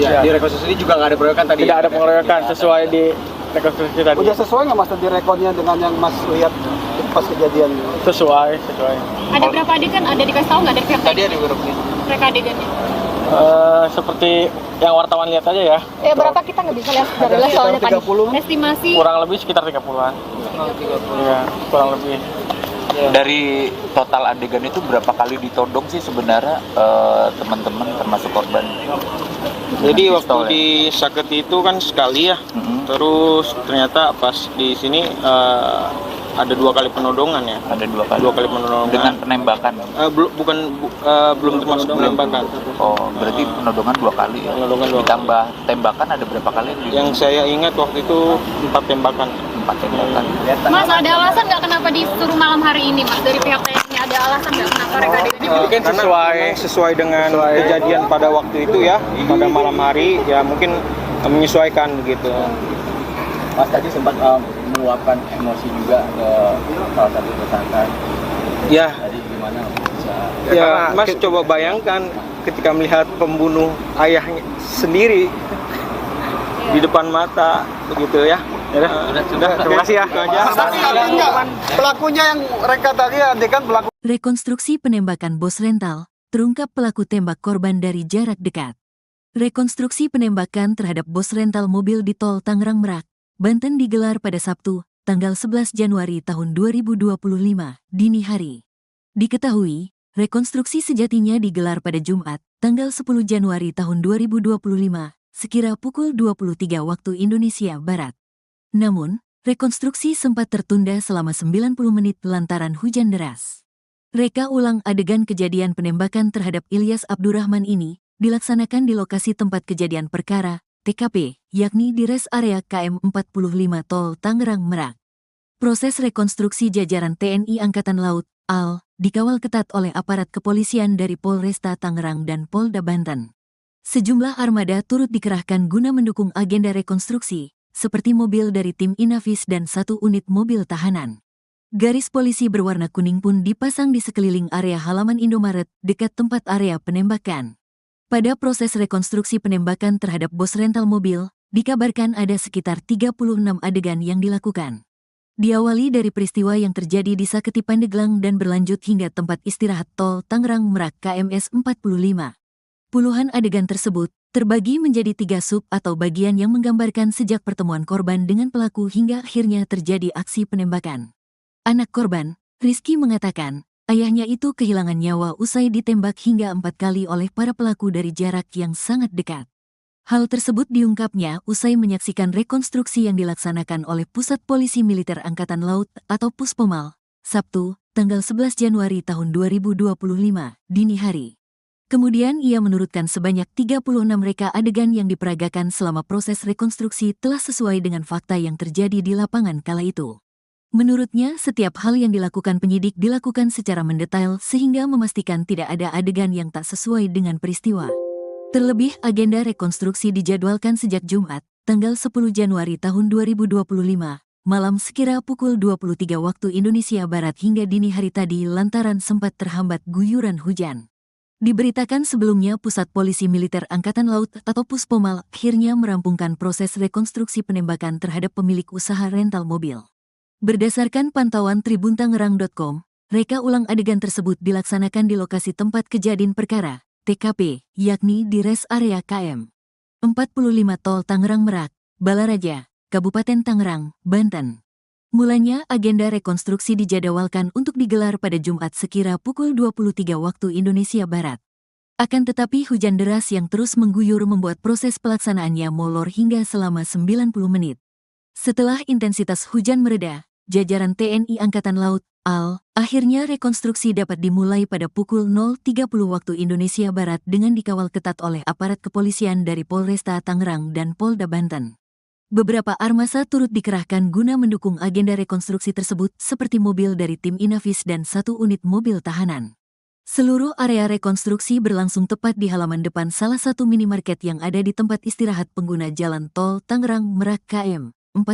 Speaker 6: Ya, di rekonstruksi ini juga nggak ada pengeroyokan tadi.
Speaker 5: Tidak ada pengeroyokan sesuai di rekonstruksi tadi.
Speaker 9: Udah sesuai nggak Mas tadi rekodnya dengan yang Mas lihat pas kejadian?
Speaker 5: Sesuai.
Speaker 3: Ada berapa adegan? Ada dikasih tahu nggak dari pihak
Speaker 6: Tadi
Speaker 3: TNI?
Speaker 6: ada grupnya.
Speaker 3: Reka adegannya?
Speaker 5: Seperti yang wartawan lihat aja ya.
Speaker 8: Berapa kita nggak bisa lihat dari soalnya tadi.
Speaker 3: Estimasi
Speaker 5: Kurang lebih sekitar 30-an. Iya, kurang lebih.
Speaker 7: Dari total adegan itu berapa kali ditodong sih sebenarnya teman-teman termasuk korban?
Speaker 4: Jadi
Speaker 7: Dengan
Speaker 4: waktu
Speaker 7: pistol, ya?
Speaker 4: di Saketi itu kan sekali ya.
Speaker 7: Mm-mm.
Speaker 4: Terus ternyata pas di sini ada 2 kali penodongan ya.
Speaker 7: Ada 2 kali.
Speaker 4: 2 kali penodongan.
Speaker 7: Dengan penembakan.
Speaker 4: Belum termasuk penembakan.
Speaker 7: Oh, berarti penodongan 2 kali ya.
Speaker 4: Penodongan 2 kali.
Speaker 7: Ditambah tembakan ada berapa kali?
Speaker 4: Yang saya ingat waktu itu 4 tembakan.
Speaker 7: 4 tembakan.
Speaker 3: Mas, ada alasan nggak kenapa disuruh malam hari ini Mas? Dari pihak TNI ada alasan nggak kenapa reka adegannya?
Speaker 4: Mungkin sesuai dengan kejadian pada waktu itu ya, pada malam hari ya, mungkin menyesuaikan begitu.
Speaker 6: Mas tadi sempat meluapkan emosi juga ke salah satu tersangka.
Speaker 4: Ya,
Speaker 6: Tadi gimana bisa?
Speaker 4: ya Mas coba bayangkan ketika melihat pembunuh ayahnya sendiri di depan mata begitu ya. Sudah, terima kasih ya. Itu aja.
Speaker 9: Artinya pelakunya yang reka tadi adegan pelaku.
Speaker 1: Rekonstruksi penembakan bos rental, terungkap pelaku tembak korban dari jarak dekat. Rekonstruksi penembakan terhadap bos rental mobil di tol Tangerang Merak, Banten digelar pada Sabtu, tanggal 11 Januari tahun 2025, dini hari. Diketahui, rekonstruksi sejatinya digelar pada Jumat, tanggal 10 Januari tahun 2025, sekira pukul 23 waktu Indonesia Barat. Namun, rekonstruksi sempat tertunda selama 90 menit lantaran hujan deras. Reka ulang adegan kejadian penembakan terhadap Ilyas Abdurrahman ini dilaksanakan di lokasi tempat kejadian perkara, TKP, yakni di res area KM 45 Tol Tangerang Merak. Proses rekonstruksi jajaran TNI Angkatan Laut, AL, dikawal ketat oleh aparat kepolisian dari Polresta Tangerang dan Polda Banten. Sejumlah armada turut dikerahkan guna mendukung agenda rekonstruksi, seperti mobil dari tim Inavis dan 1 unit mobil tahanan. Garis polisi berwarna kuning pun dipasang di sekeliling area halaman Indomaret dekat tempat area penembakan. Pada proses rekonstruksi penembakan terhadap bos rental mobil, dikabarkan ada sekitar 36 adegan yang dilakukan. Diawali dari peristiwa yang terjadi di Saketi Pandeglang dan berlanjut hingga tempat istirahat tol Tangerang Merak KMS 45. Puluhan adegan tersebut terbagi menjadi 3 sub atau bagian yang menggambarkan sejak pertemuan korban dengan pelaku hingga akhirnya terjadi aksi penembakan. Anak korban, Rizky mengatakan, ayahnya itu kehilangan nyawa usai ditembak hingga 4 kali oleh para pelaku dari jarak yang sangat dekat. Hal tersebut diungkapnya usai menyaksikan rekonstruksi yang dilaksanakan oleh Pusat Polisi Militer Angkatan Laut atau Puspomal, Sabtu, tanggal 11 Januari tahun 2025, dini hari. Kemudian ia menurutkan sebanyak 36 reka adegan yang diperagakan selama proses rekonstruksi telah sesuai dengan fakta yang terjadi di lapangan kala itu. Menurutnya, setiap hal yang dilakukan penyidik dilakukan secara mendetail sehingga memastikan tidak ada adegan yang tak sesuai dengan peristiwa. Terlebih, agenda rekonstruksi dijadwalkan sejak Jumat, tanggal 10 Januari tahun 2025, malam sekira pukul 23 waktu Indonesia Barat hingga dini hari tadi lantaran sempat terhambat guyuran hujan. Diberitakan sebelumnya Pusat Polisi Militer Angkatan Laut atau Puspomal akhirnya merampungkan proses rekonstruksi penembakan terhadap pemilik usaha rental mobil. Berdasarkan pantauan tribuntangerang.com, reka ulang adegan tersebut dilaksanakan di lokasi tempat kejadian perkara, TKP, yakni di res area KM 45 Tol Tangerang Merak, Balaraja, Kabupaten Tangerang, Banten. Mulanya agenda rekonstruksi dijadwalkan untuk digelar pada Jumat sekira pukul 23 waktu Indonesia Barat. Akan tetapi hujan deras yang terus mengguyur membuat proses pelaksanaannya molor hingga selama 90 menit. Setelah intensitas hujan mereda, jajaran TNI Angkatan Laut, AL, akhirnya rekonstruksi dapat dimulai pada pukul 0.30 waktu Indonesia Barat dengan dikawal ketat oleh aparat kepolisian dari Polresta Tangerang dan Polda Banten. Beberapa armasa turut dikerahkan guna mendukung agenda rekonstruksi tersebut seperti mobil dari tim Inavis dan 1 unit mobil tahanan. Seluruh area rekonstruksi berlangsung tepat di halaman depan salah satu minimarket yang ada di tempat istirahat pengguna jalan tol Tangerang Merak KM 45.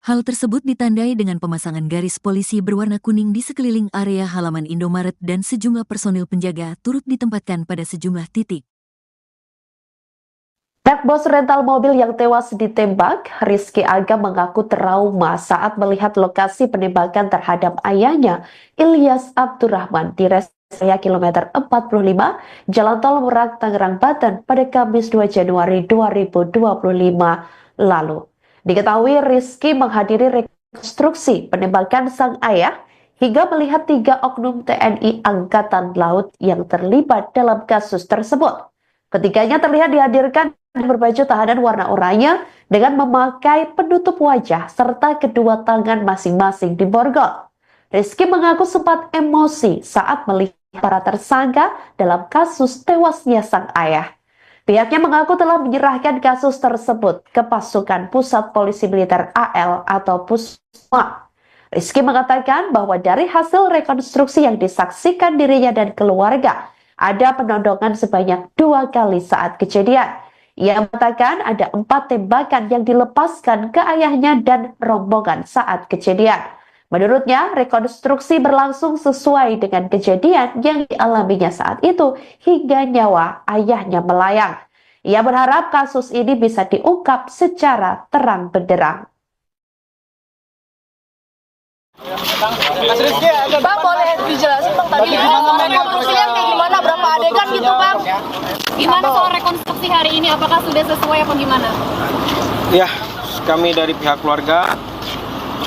Speaker 1: Hal tersebut ditandai dengan pemasangan garis polisi berwarna kuning di sekeliling area halaman Indomaret dan sejumlah personil penjaga turut ditempatkan pada sejumlah titik.
Speaker 2: Anak bos rental mobil yang tewas ditembak, Rizky Aga mengaku trauma saat melihat lokasi penembakan terhadap ayahnya, Ilyas Abdurrahman, di res area kilometer 45, Jalan Tol Merak, Tangerang, Banten pada Kamis 2 Januari 2025 lalu. Diketahui Rizky menghadiri rekonstruksi penembakan sang ayah hingga melihat 3 oknum TNI Angkatan Laut yang terlibat dalam kasus tersebut. Ketiganya terlihat dihadirkan berbaju tahanan warna oranye dengan memakai penutup wajah serta kedua tangan masing-masing diborgol. Rizky mengaku sempat emosi saat melihat para tersangka dalam kasus tewasnya sang ayah. Pihaknya mengaku telah menyerahkan kasus tersebut ke pasukan Pusat Polisi Militer AL atau Puspomal. Rizky mengatakan bahwa dari hasil rekonstruksi yang disaksikan dirinya dan keluarga, ada penodongan sebanyak 2 kali saat kejadian. Ia mengatakan ada 4 tembakan yang dilepaskan ke ayahnya dan rombongan saat kejadian. Menurutnya, rekonstruksi berlangsung sesuai dengan kejadian yang dialaminya saat itu hingga nyawa ayahnya melayang. Ia berharap kasus ini bisa diungkap secara terang benderang.
Speaker 8: Bang, boleh dijelasin Bang tadi rekonstruksinya kayak gimana, berapa adegan gitu Bang?
Speaker 3: Gimana soal rekonstruksi hari ini? Apakah sudah sesuai apa gimana?
Speaker 4: Ya, kami dari pihak keluarga,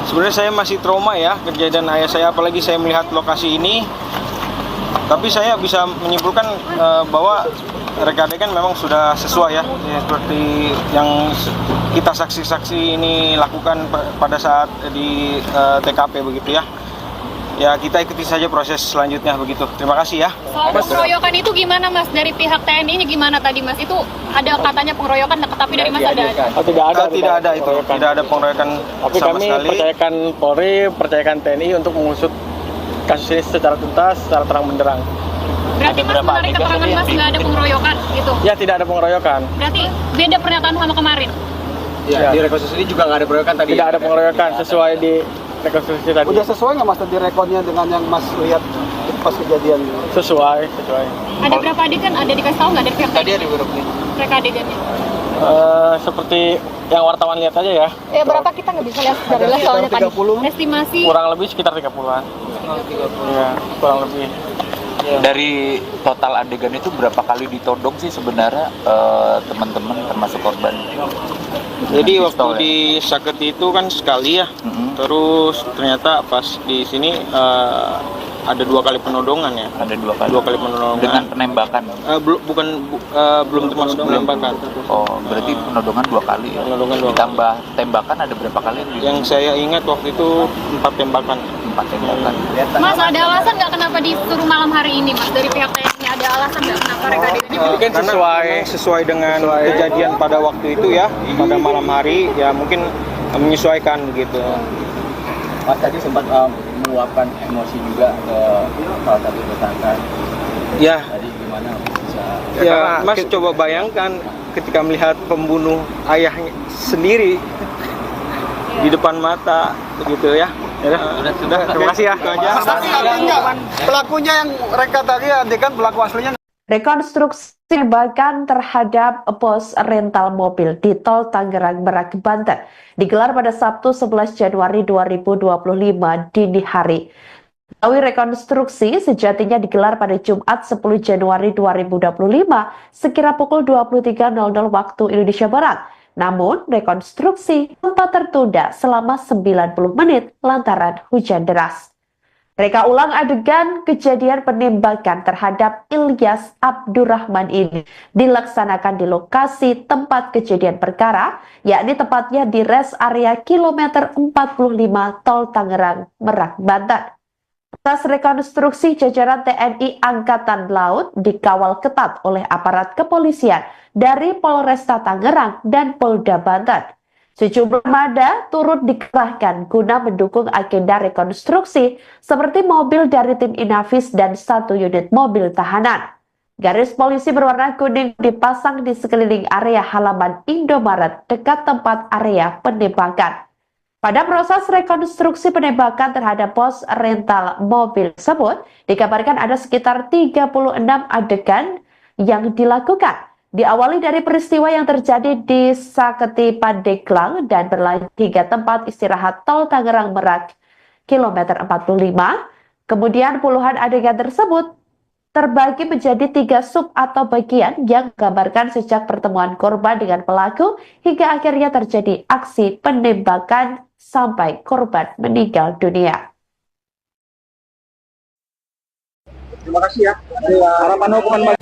Speaker 4: sebenarnya saya masih trauma ya kejadian ayah saya, apalagi saya melihat lokasi ini. Tapi saya bisa menyimpulkan bahwa reka adegan memang sudah sesuai ya, seperti yang kita saksi-saksi ini lakukan pada saat di TKP begitu ya. Ya, kita ikuti saja proses selanjutnya begitu. Terima kasih ya.
Speaker 3: Soal pengeroyokan itu gimana Mas? Dari pihak TNI-nya gimana tadi Mas? Itu ada katanya pengeroyokan, tapi dari Mas ada?
Speaker 5: Tidak ada itu.
Speaker 4: Tidak ada pengeroyokan
Speaker 5: tapi
Speaker 4: sama
Speaker 5: kami
Speaker 4: sekali.
Speaker 5: percayakan Polri, percayakan TNI untuk mengusut kasus ini secara tuntas, secara terang benderang.
Speaker 3: Berarti Mas menarik keterangan Mas nggak ada pengeroyokan gitu?
Speaker 5: Ya, tidak ada pengeroyokan.
Speaker 3: Berarti beda pernyataan sama kemarin?
Speaker 6: Ya, di rekonstruksi ini juga nggak ada pengeroyokan tadi.
Speaker 5: Tidak ada pengeroyokan sesuai di rekonstruksi tadi.
Speaker 9: Udah sesuai nggak Mas tadi rekodnya dengan yang Mas lihat pas kejadian?
Speaker 5: Sesuai.
Speaker 3: Ada berapa adegan? Ada dikasih tahu nggak dari pihak
Speaker 6: Tadi ada beberapa nih.
Speaker 3: mereka adegannya?
Speaker 5: Seperti yang wartawan lihat aja ya.
Speaker 8: Ya berapa kita nggak bisa lihat dari soalnya tadi.
Speaker 3: Estimasi
Speaker 5: Kurang lebih sekitar 30-an. Iya, kurang lebih.
Speaker 7: Dari total adegan itu berapa kali ditodong sih sebenarnya teman-teman termasuk korban?
Speaker 4: Jadi
Speaker 7: Dengan
Speaker 4: waktu
Speaker 7: pistol, ya?
Speaker 4: di Saketi itu kan sekali ya. Terus ternyata pas di sini ada 2 kali penodongan ya.
Speaker 7: Ada 2 kali.
Speaker 4: 2 kali penodongan.
Speaker 7: Dengan penembakan.
Speaker 4: Belum termasuk penembakan.
Speaker 7: Oh, berarti penodongan 2 kali ya.
Speaker 4: Penodongan 2 kali.
Speaker 7: Ditambah tembakan ada berapa kali?
Speaker 4: Yang saya ingat waktu itu 4 tembakan.
Speaker 7: 4 tembakan.
Speaker 3: Mas, ada alasan nggak kenapa disuruh malam hari ini Mas? Dari pihak TNI ada alasan nggak kenapa reka adegannya?
Speaker 5: Mungkin
Speaker 4: Karena
Speaker 5: sesuai-
Speaker 4: sesuai dengan kejadian pada waktu itu ya, pada malam hari ya, mungkin menyesuaikan begitu.
Speaker 6: Mas tadi sempat meluapkan emosi juga ke salah satu tersangka.
Speaker 4: Ya,
Speaker 6: Tadi gimana bisa?
Speaker 4: ya Mas coba bayangkan ketika melihat pembunuh ayahnya sendiri di depan mata begitu ya. Sudah, terima kasih ya. Itu aja.
Speaker 9: Pelakunya yang reka tadi adegan pelaku aslinya.
Speaker 2: Rekonstruksi penembakan terhadap pos rental mobil di Tol Tangerang Merak, Banten digelar pada Sabtu 11 Januari 2025 dini hari. Tawi rekonstruksi sejatinya digelar pada Jumat 10 Januari 2025 sekira pukul 23.00 waktu Indonesia Barat. Namun, rekonstruksi sempat tertunda selama 90 menit lantaran hujan deras. Reka ulang adegan kejadian penembakan terhadap Ilyas Abdurrahman ini dilaksanakan di lokasi tempat kejadian perkara, yakni tepatnya di res area kilometer 45 Tol Tangerang Merak, Banten. Atas rekonstruksi jajaran TNI Angkatan Laut dikawal ketat oleh aparat kepolisian dari Polresta Tangerang dan Polda Banten. Sejumlah armada turut dikerahkan guna mendukung agenda rekonstruksi seperti mobil dari tim Inafis dan 1 unit mobil tahanan. Garis polisi berwarna kuning dipasang di sekeliling area halaman Indomaret dekat tempat area penembakan. Pada proses rekonstruksi penembakan terhadap pos rental mobil tersebut, dikabarkan ada sekitar 36 adegan yang dilakukan. Diawali dari peristiwa yang terjadi di Saketi Pandeglang dan berlanjut hingga tempat istirahat Tol Tangerang Merak, kilometer 45. Kemudian puluhan adegan tersebut terbagi menjadi 3 sub atau bagian yang menggambarkan sejak pertemuan korban dengan pelaku hingga akhirnya terjadi aksi penembakan sampai korban meninggal dunia.
Speaker 9: Terima kasih ya. Harapan hukuman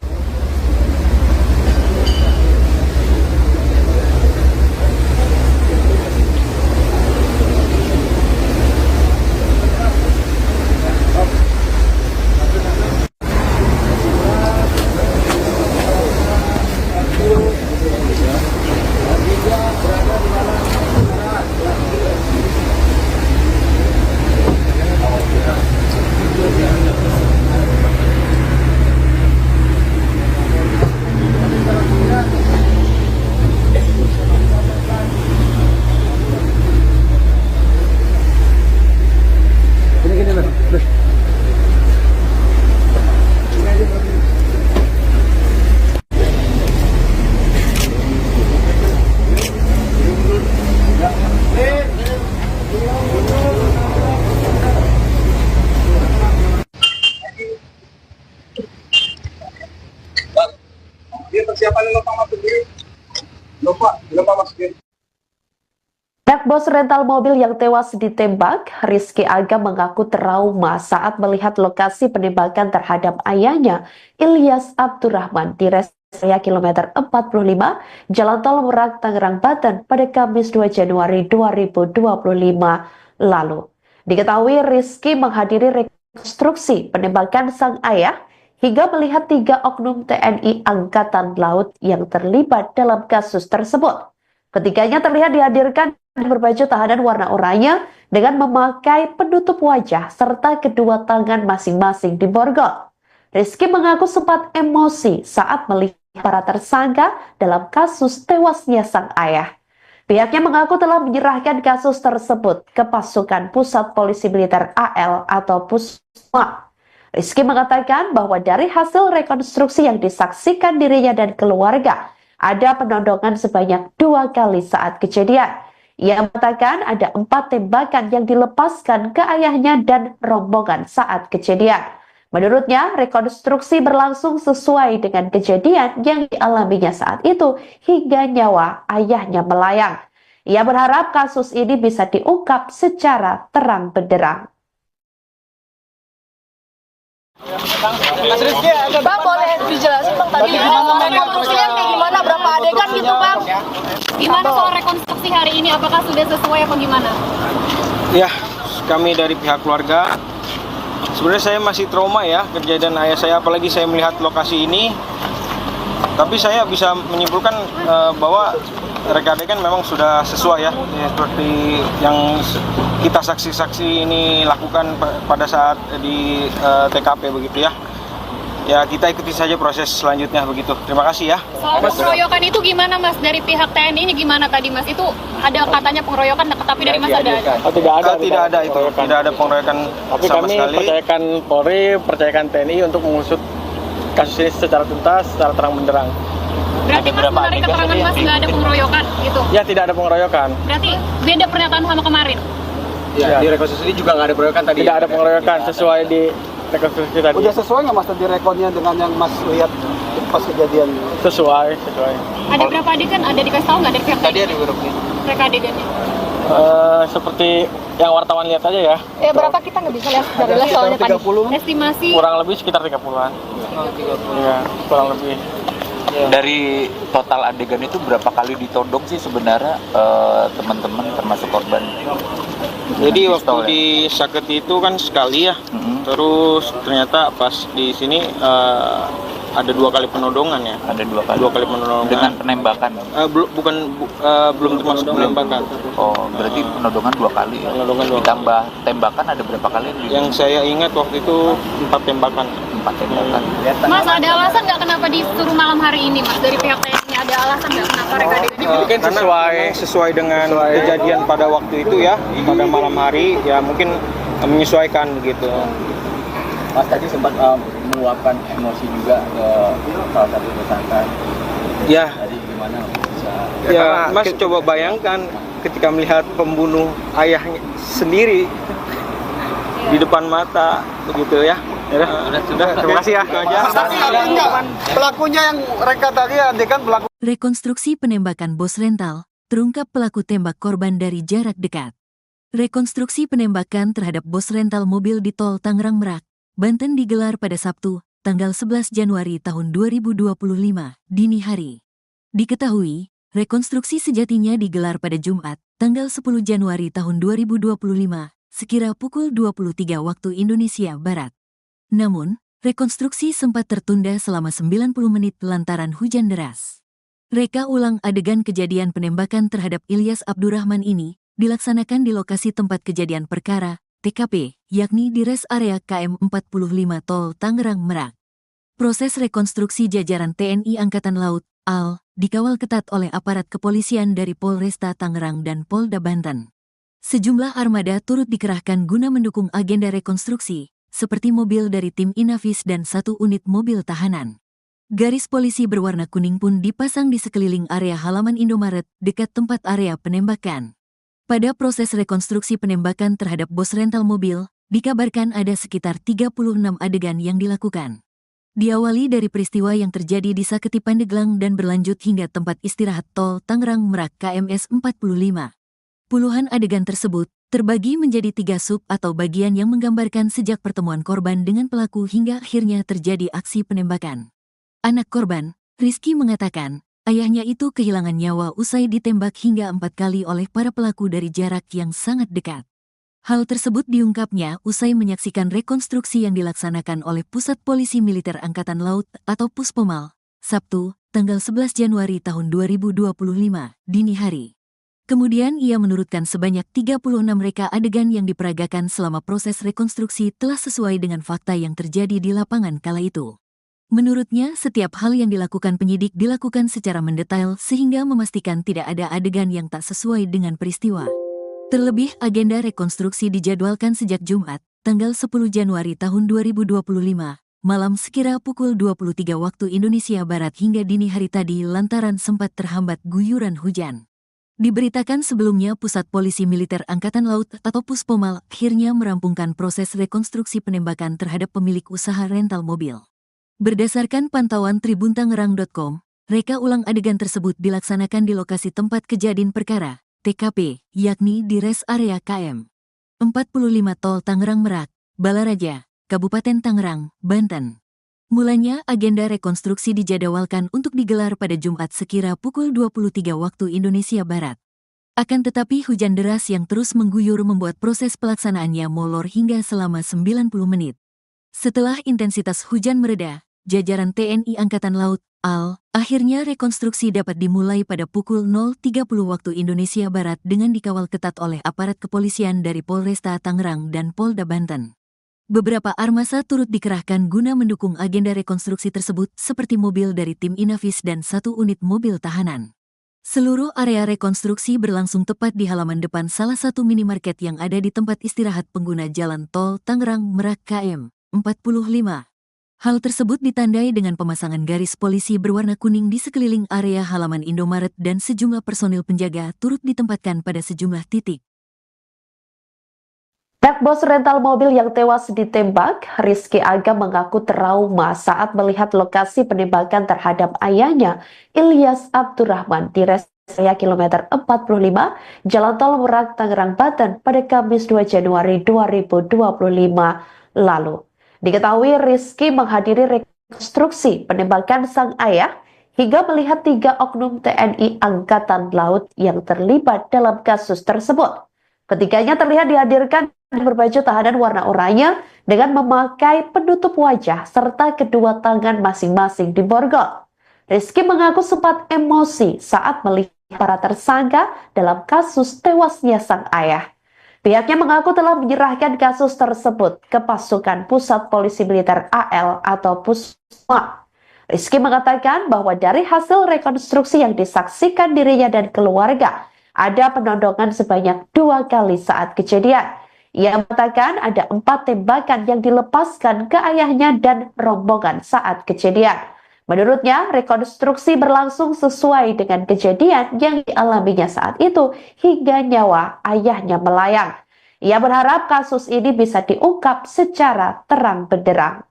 Speaker 2: Anak bos rental mobil yang tewas ditembak, Rizky Aga mengaku trauma saat melihat lokasi penembakan terhadap ayahnya, Ilyas Abdurrahman, di res area kilometer 45, Jalan Tol Merak, Tangerang, Banten pada Kamis 2 Januari 2025 lalu. Diketahui Rizky menghadiri rekonstruksi penembakan sang ayah hingga melihat 3 oknum TNI Angkatan Laut yang terlibat dalam kasus tersebut. Ketiganya terlihat dihadirkan berbaju tahanan warna oranye dengan memakai penutup wajah serta kedua tangan masing-masing diborgol. Rizky mengaku sempat emosi saat melihat para tersangka dalam kasus tewasnya sang ayah. Pihaknya mengaku telah menyerahkan kasus tersebut ke pasukan Pusat Polisi Militer AL atau Pusma. Rizky mengatakan bahwa dari hasil rekonstruksi yang disaksikan dirinya dan keluarga, ada penodongan sebanyak 2 kali saat kejadian. Ia mengatakan ada 4 tembakan yang dilepaskan ke ayahnya dan rombongan saat kejadian. Menurutnya, rekonstruksi berlangsung sesuai dengan kejadian yang dialaminya saat itu hingga nyawa ayahnya melayang. Ia berharap kasus ini bisa diungkap secara terang benderang.
Speaker 8: Bang, boleh dijelasin Bang tadi rekonstruksinya kayak gimana, berapa adegan gitu Bang?
Speaker 3: Gimana soal rekonstruksi hari ini? Apakah sudah sesuai apa gimana?
Speaker 4: Ya, kami dari pihak keluarga, sebenarnya saya masih trauma ya kejadian ayah saya, apalagi saya melihat lokasi ini. Tapi saya bisa menyimpulkan bahwa reka adegan memang sudah sesuai ya, seperti yang kita saksi-saksi ini lakukan pada saat di TKP begitu ya. ya kita ikuti saja proses selanjutnya begitu. Terima kasih ya.
Speaker 3: Soal pengeroyokan itu gimana Mas? Dari pihak TNI-nya gimana tadi Mas? Itu ada katanya pengeroyokan, tapi dari Mas ada?
Speaker 5: Oh, tidak ada
Speaker 4: Tidak ada pengeroyokan
Speaker 5: Tapi
Speaker 4: sama
Speaker 5: kami
Speaker 4: sekali.
Speaker 5: percayakan Polri, percayakan TNI untuk mengusut kasus ini secara tuntas, secara terang benderang.
Speaker 3: Berarti Mas menarik keterangan Mas nggak ada pengeroyokan gitu?
Speaker 5: Ya, tidak ada pengeroyokan.
Speaker 3: Berarti beda pernyataan sama kemarin?
Speaker 6: Ya, di rekonstruksi juga nggak ada pengeroyokan tadi.
Speaker 5: Tidak ada pengeroyokan sesuai di rekonstruksi tadi.
Speaker 9: Udah sesuai nggak Mas tadi rekodnya dengan yang Mas lihat pas kejadian?
Speaker 5: Sesuai.
Speaker 3: Ada berapa adegan? Ada dikasih tahu nggak dari pihak
Speaker 6: Tadi
Speaker 3: TNI?
Speaker 6: ada beberapa.
Speaker 3: Mereka adegannya?
Speaker 5: Seperti yang wartawan lihat aja ya.
Speaker 8: Berapa kita nggak bisa lihat dari les soalnya tadi.
Speaker 3: Estimasi
Speaker 5: Kurang lebih sekitar 30-an. Iya, kurang lebih.
Speaker 7: Dari total adegan itu berapa kali ditodong sih sebenarnya teman-teman termasuk korban?
Speaker 4: Jadi
Speaker 7: Dengan
Speaker 4: waktu
Speaker 7: pistol, ya?
Speaker 4: di Saketi itu kan sekali ya.
Speaker 7: Mm-mm.
Speaker 4: Terus ternyata pas di sini ada 2 kali penodongan ya.
Speaker 7: Ada 2 kali.
Speaker 4: 2 kali penodongan.
Speaker 7: Dengan penembakan.
Speaker 4: Belum termasuk penembakan.
Speaker 7: Oh, berarti penodongan 2 kali ya.
Speaker 4: Penodongan 2 kali.
Speaker 7: Ditambah tembakan ada berapa kali?
Speaker 4: Yang saya ingat waktu itu 4 tembakan.
Speaker 7: 4 tembakan.
Speaker 3: Mas, ada alasan nggak kenapa disuruh malam hari ini Mas? Dari pihak TNI ada alasan nggak kenapa mereka adegannya?
Speaker 5: Mungkin
Speaker 4: Karena memang sesuai dengan kejadian pada waktu itu ya, pada malam hari ya mungkin menyesuaikan begitu.
Speaker 6: Mas tadi sempat meluapkan emosi juga ke salah satu tersangka.
Speaker 4: Ya,
Speaker 6: Tadi gimana bisa?
Speaker 4: ya Mas coba bayangkan ketika melihat pembunuh ayahnya sendiri di depan mata begitu ya. Sudah, terima kasih ya. Itu aja.
Speaker 9: Pelakunya yang reka tadi adegan pelaku.
Speaker 1: Rekonstruksi penembakan bos rental, terungkap pelaku tembak korban dari jarak dekat. Rekonstruksi penembakan terhadap bos rental mobil di tol Tangerang Merak, Banten digelar pada Sabtu, tanggal 11 Januari tahun 2025, dini hari. Diketahui, rekonstruksi sejatinya digelar pada Jumat, tanggal 10 Januari tahun 2025, sekira pukul 23 waktu Indonesia Barat. Namun, rekonstruksi sempat tertunda selama 90 menit lantaran hujan deras. Reka ulang adegan kejadian penembakan terhadap Ilyas Abdurrahman ini dilaksanakan di lokasi tempat kejadian perkara, TKP, yakni di res area KM 45 Tol Tangerang Merak. Proses rekonstruksi jajaran TNI Angkatan Laut, AL, dikawal ketat oleh aparat kepolisian dari Polresta Tangerang dan Polda Banten. Sejumlah armada turut dikerahkan guna mendukung agenda rekonstruksi, seperti mobil dari tim Inavis dan 1 unit mobil tahanan. Garis polisi berwarna kuning pun dipasang di sekeliling area halaman Indomaret dekat tempat area penembakan. Pada proses rekonstruksi penembakan terhadap bos rental mobil, dikabarkan ada sekitar 36 adegan yang dilakukan. Diawali dari peristiwa yang terjadi di Saketi Pandeglang dan berlanjut hingga tempat istirahat tol Tangerang Merak KMS 45. Puluhan adegan tersebut terbagi menjadi 3 sub atau bagian yang menggambarkan sejak pertemuan korban dengan pelaku hingga akhirnya terjadi aksi penembakan. Anak korban, Rizky mengatakan, ayahnya itu kehilangan nyawa usai ditembak hingga 4 kali oleh para pelaku dari jarak yang sangat dekat. Hal tersebut diungkapnya usai menyaksikan rekonstruksi yang dilaksanakan oleh Pusat Polisi Militer Angkatan Laut atau Puspomal, Sabtu, tanggal 11 Januari tahun 2025, dini hari. Kemudian ia menurutkan sebanyak 36 reka adegan yang diperagakan selama proses rekonstruksi telah sesuai dengan fakta yang terjadi di lapangan kala itu. Menurutnya, setiap hal yang dilakukan penyidik dilakukan secara mendetail sehingga memastikan tidak ada adegan yang tak sesuai dengan peristiwa. Terlebih, agenda rekonstruksi dijadwalkan sejak Jumat, tanggal 10 Januari tahun 2025, malam sekira pukul 23 waktu Indonesia Barat hingga dini hari tadi lantaran sempat terhambat guyuran hujan. Diberitakan sebelumnya Pusat Polisi Militer Angkatan Laut atau Puspomal akhirnya merampungkan proses rekonstruksi penembakan terhadap pemilik usaha rental mobil. Berdasarkan pantauan tribuntangerang.com, reka ulang adegan tersebut dilaksanakan di lokasi tempat kejadian perkara, TKP, yakni di res area KM 45 Tol Tangerang Merak, Balaraja, Kabupaten Tangerang, Banten. Mulanya agenda rekonstruksi dijadwalkan untuk digelar pada Jumat sekira pukul 23 waktu Indonesia Barat. Akan tetapi hujan deras yang terus mengguyur membuat proses pelaksanaannya molor hingga selama 90 menit. Setelah intensitas hujan mereda, jajaran TNI Angkatan Laut, AL, akhirnya rekonstruksi dapat dimulai pada pukul 0.30 waktu Indonesia Barat dengan dikawal ketat oleh aparat kepolisian dari Polresta Tangerang dan Polda Banten. Beberapa armasa turut dikerahkan guna mendukung agenda rekonstruksi tersebut seperti mobil dari tim Inavis dan 1 unit mobil tahanan. Seluruh area rekonstruksi berlangsung tepat di halaman depan salah satu minimarket yang ada di tempat istirahat pengguna jalan tol Tangerang Merak KM 45. Hal tersebut ditandai dengan pemasangan garis polisi berwarna kuning di sekeliling area halaman Indomaret dan sejumlah personil penjaga turut ditempatkan pada sejumlah titik.
Speaker 2: Pihak bos rental mobil yang tewas ditembak, Rizky Aga mengaku trauma saat melihat lokasi penembakan terhadap ayahnya, Ilyas Abdurrahman, di res area kilometer 45, Jalan Tol Merak, Tangerang, Banten pada Kamis 2 Januari 2025 lalu. Diketahui Rizky menghadiri rekonstruksi penembakan sang ayah hingga melihat 3 oknum TNI Angkatan Laut yang terlibat dalam kasus tersebut. Ketiganya terlihat dihadirkan berbaju tahanan warna oranye dengan memakai penutup wajah serta kedua tangan masing-masing diborgol. Rizky mengaku sempat emosi saat melihat para tersangka dalam kasus tewasnya sang ayah. Pihaknya mengaku telah menyerahkan kasus tersebut ke pasukan Pusat Polisi Militer AL atau Pusma. Rizky mengatakan bahwa dari hasil rekonstruksi yang disaksikan dirinya dan keluarga, ada penodongan sebanyak 2 kali saat kejadian. Ia mengatakan ada 4 tembakan yang dilepaskan ke ayahnya dan rombongan saat kejadian. Menurutnya, rekonstruksi berlangsung sesuai dengan kejadian yang dialaminya saat itu hingga nyawa ayahnya melayang. Ia berharap kasus ini bisa diungkap secara terang benderang.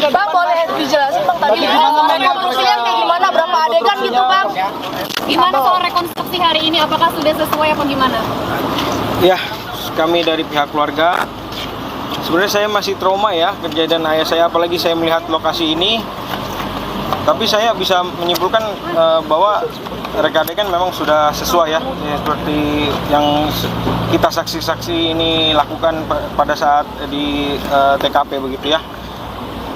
Speaker 8: Bang, boleh dijelasin Bang tadi rekonstruksinya kayak gimana, berapa adegan gitu Bang?
Speaker 3: Gimana soal rekonstruksi hari ini? Apakah sudah sesuai apa gimana?
Speaker 4: Ya, kami dari pihak keluarga, sebenarnya saya masih trauma ya kejadian ayah saya, apalagi saya melihat lokasi ini. Tapi saya bisa menyimpulkan bahwa reka adegan memang sudah sesuai ya, seperti yang kita saksi-saksi ini lakukan pada saat di TKP begitu ya.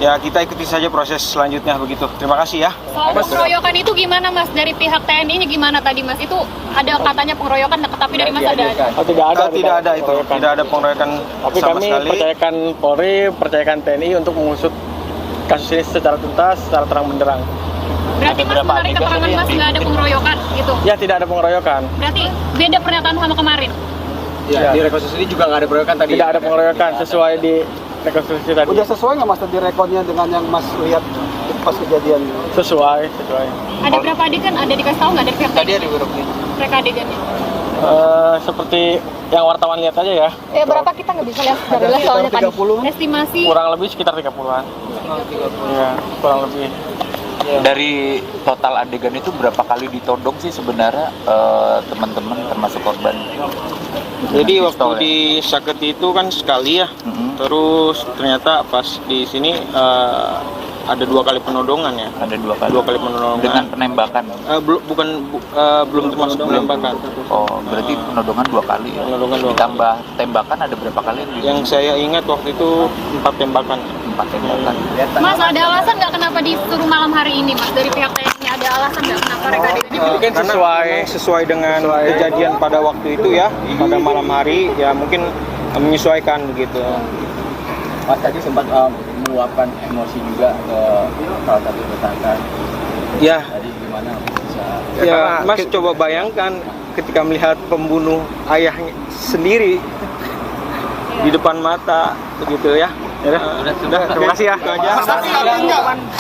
Speaker 4: Ya, kita ikuti saja proses selanjutnya begitu. Terima kasih ya.
Speaker 3: Soal pengeroyokan itu gimana Mas? Dari pihak TNI-nya gimana tadi Mas? Itu ada katanya pengeroyokan, tapi dari Mas ada?
Speaker 5: Oh, tidak ada
Speaker 4: itu. Tidak ada pengeroyokan
Speaker 5: tapi
Speaker 4: sama
Speaker 5: kami
Speaker 4: sekali.
Speaker 5: percayakan Polri, percayakan TNI untuk mengusut kasus ini secara tuntas, secara terang benderang.
Speaker 3: Berarti Mas menarik keterangan Mas nggak ada pengeroyokan gitu?
Speaker 5: Ya, tidak ada pengeroyokan.
Speaker 3: Berarti beda pernyataan sama kemarin?
Speaker 6: Ya, di rekonstruksi ini juga nggak ada pengeroyokan tadi.
Speaker 5: Tidak ada pengeroyokan sesuai di rekonstruksi tadi.
Speaker 9: Udah sesuai nggak Mas tadi rekodnya dengan yang Mas lihat pas kejadian?
Speaker 5: Sesuai.
Speaker 3: Ada berapa adegan? Ada dikasih tahu nggak dari pihak
Speaker 6: Tadi
Speaker 3: TNI?
Speaker 6: ada beberapa.
Speaker 3: Mereka adegannya?
Speaker 5: Seperti yang wartawan lihat aja ya.
Speaker 8: Berapa kita nggak bisa lihat sebenarnya soalnya tadi.
Speaker 3: Estimasi
Speaker 5: Kurang lebih sekitar 30-an. Iya, kurang lebih.
Speaker 7: Dari total adegan itu berapa kali ditodong sih sebenarnya teman-teman termasuk korban?
Speaker 4: Jadi
Speaker 7: Dengan
Speaker 4: waktu
Speaker 7: pistol,
Speaker 4: di Saketi itu kan sekali ya, terus ternyata pas di sini ada 2 kali penodongan ya.
Speaker 7: Ada 2 kali.
Speaker 4: 2 kali penodongan.
Speaker 7: Dengan penembakan.
Speaker 4: Belum termasuk penembakan.
Speaker 7: Oh, berarti penodongan 2 kali ya.
Speaker 4: Penodongan 2 kali.
Speaker 7: Ditambah tembakan ada berapa kali?
Speaker 4: Yang saya ingat waktu itu 4 tembakan.
Speaker 7: 4 tembakan.
Speaker 3: Mas, ada alasan nggak kenapa disuruh malam hari ini Mas? Dari pihak TNI ada alasan nggak kenapa reka adegannya?
Speaker 4: Mungkin sesuai dengan kejadian pada waktu itu ya, pada malam hari ya, mungkin menyesuaikan begitu.
Speaker 6: Mas tadi sempat meluapkan emosi juga ke salah satu tersangka.
Speaker 4: Ya,
Speaker 6: Tadi gimana bisa?
Speaker 4: ya Mas coba bayangkan ketika melihat pembunuh ayahnya sendiri di depan mata begitu ya. Sudah, terima kasih ya. Itu aja.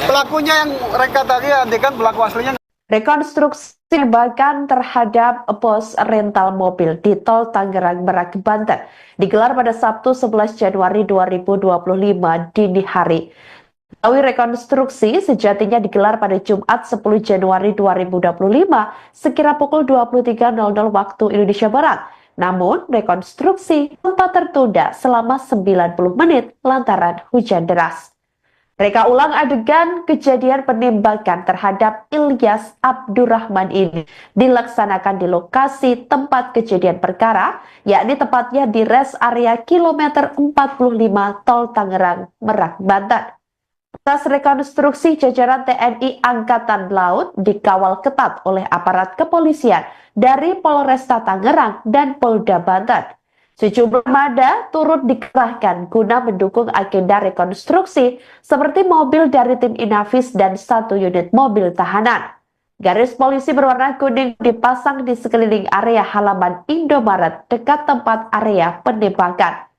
Speaker 9: Pelakunya yang reka tadi adegan pelaku aslinya.
Speaker 2: Rekonstruksi penembakan terhadap bos rental mobil di Tol Tangerang Merak, Banten digelar pada Sabtu 11 Januari 2025 dini hari. Rekonstruksi sejatinya digelar pada Jumat 10 Januari 2025 sekira pukul 23.00 waktu Indonesia Barat. Namun, rekonstruksi sempat tertunda selama 90 menit lantaran hujan deras. Reka ulang adegan kejadian penembakan terhadap Ilyas Abdurrahman ini dilaksanakan di lokasi tempat kejadian perkara, yakni tepatnya di res area kilometer 45 Tol Tangerang Merak, Banten. Proses rekonstruksi jajaran TNI Angkatan Laut dikawal ketat oleh aparat kepolisian dari Polresta Tangerang dan Polda Banten. Sejumlah armada turut dikerahkan guna mendukung agenda rekonstruksi seperti mobil dari tim Inavis dan 1 unit mobil tahanan. Garis polisi berwarna kuning dipasang di sekeliling area halaman Indomaret dekat tempat area penembakan.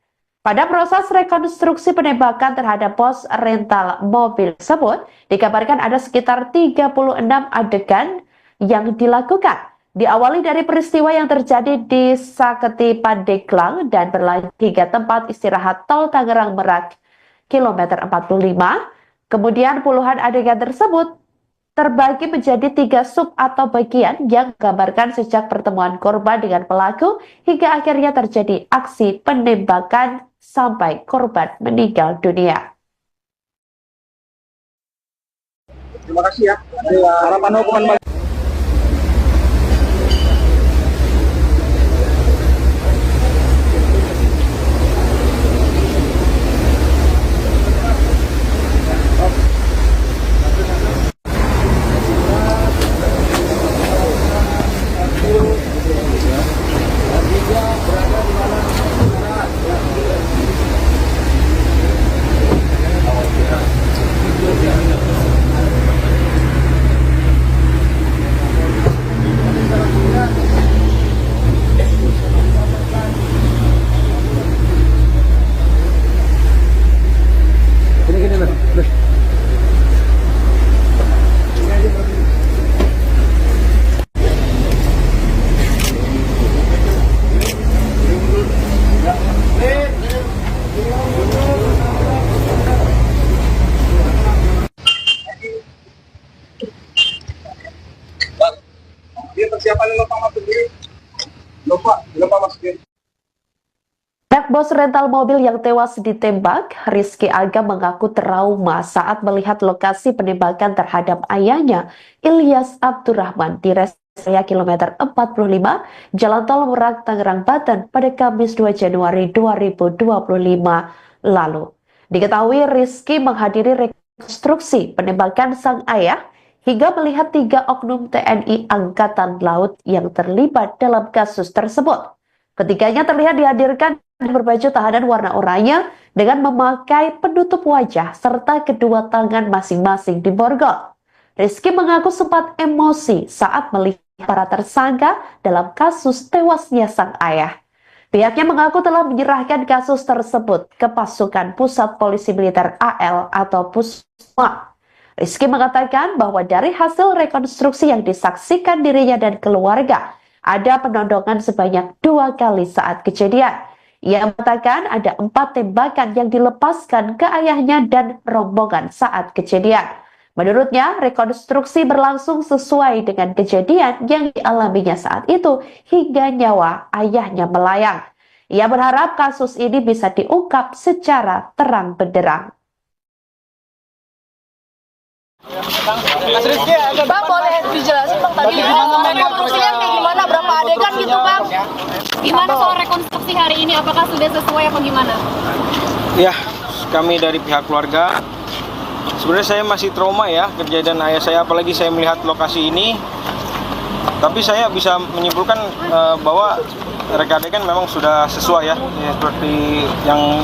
Speaker 2: Pada proses rekonstruksi penembakan terhadap pos rental mobil tersebut, dikabarkan ada sekitar 36 adegan yang dilakukan. Diawali dari peristiwa yang terjadi di Saketi Pandeglang dan berlanjut hingga tempat istirahat tol Tangerang Merak, kilometer 45. Kemudian puluhan adegan tersebut terbagi menjadi 3 sub atau bagian yang menggambarkan sejak pertemuan korban dengan pelaku hingga akhirnya terjadi aksi penembakan sampai korban meninggal dunia.
Speaker 9: Terima kasih ya. Harapan hukuman
Speaker 2: Bos rental mobil yang tewas ditembak, Rizky Aga mengaku trauma saat melihat lokasi penembakan terhadap ayahnya, Ilyas Abdurrahman, di rest area kilometer 45, Jalan Tol Merak, Tangerang, Banten pada Kamis 2 Januari 2025 lalu. Diketahui Rizky menghadiri rekonstruksi penembakan sang ayah hingga melihat 3 oknum TNI Angkatan Laut yang terlibat dalam kasus tersebut. Ketiganya terlihat dihadirkan berbaju tahanan warna oranye dengan memakai penutup wajah serta kedua tangan masing-masing diborgol. Rizky mengaku sempat emosi saat melihat para tersangka dalam kasus tewasnya sang ayah. Pihaknya mengaku telah menyerahkan kasus tersebut ke pasukan Pusat Polisi Militer AL atau Pusma. Rizky mengatakan bahwa dari hasil rekonstruksi yang disaksikan dirinya dan keluarga, ada penodongan sebanyak 2 kali saat kejadian. Ia mengatakan ada 4 tembakan yang dilepaskan ke ayahnya dan rombongan saat kejadian. Menurutnya, rekonstruksi berlangsung sesuai dengan kejadian yang dialaminya saat itu hingga nyawa ayahnya melayang. Ia berharap kasus ini bisa diungkap secara terang benderang.
Speaker 8: Bang, boleh dijelasin Bang tadi rekonstruksinya kayak gimana, berapa adegan gitu Bang?
Speaker 3: Gimana soal rekonstruksi hari ini, apakah sudah sesuai apa gimana?
Speaker 4: Ya, kami dari pihak keluarga, sebenarnya saya masih trauma ya kejadian ayah saya, apalagi saya melihat lokasi ini. Tapi saya bisa menyimpulkan bahwa reka adegan memang sudah sesuai ya, seperti yang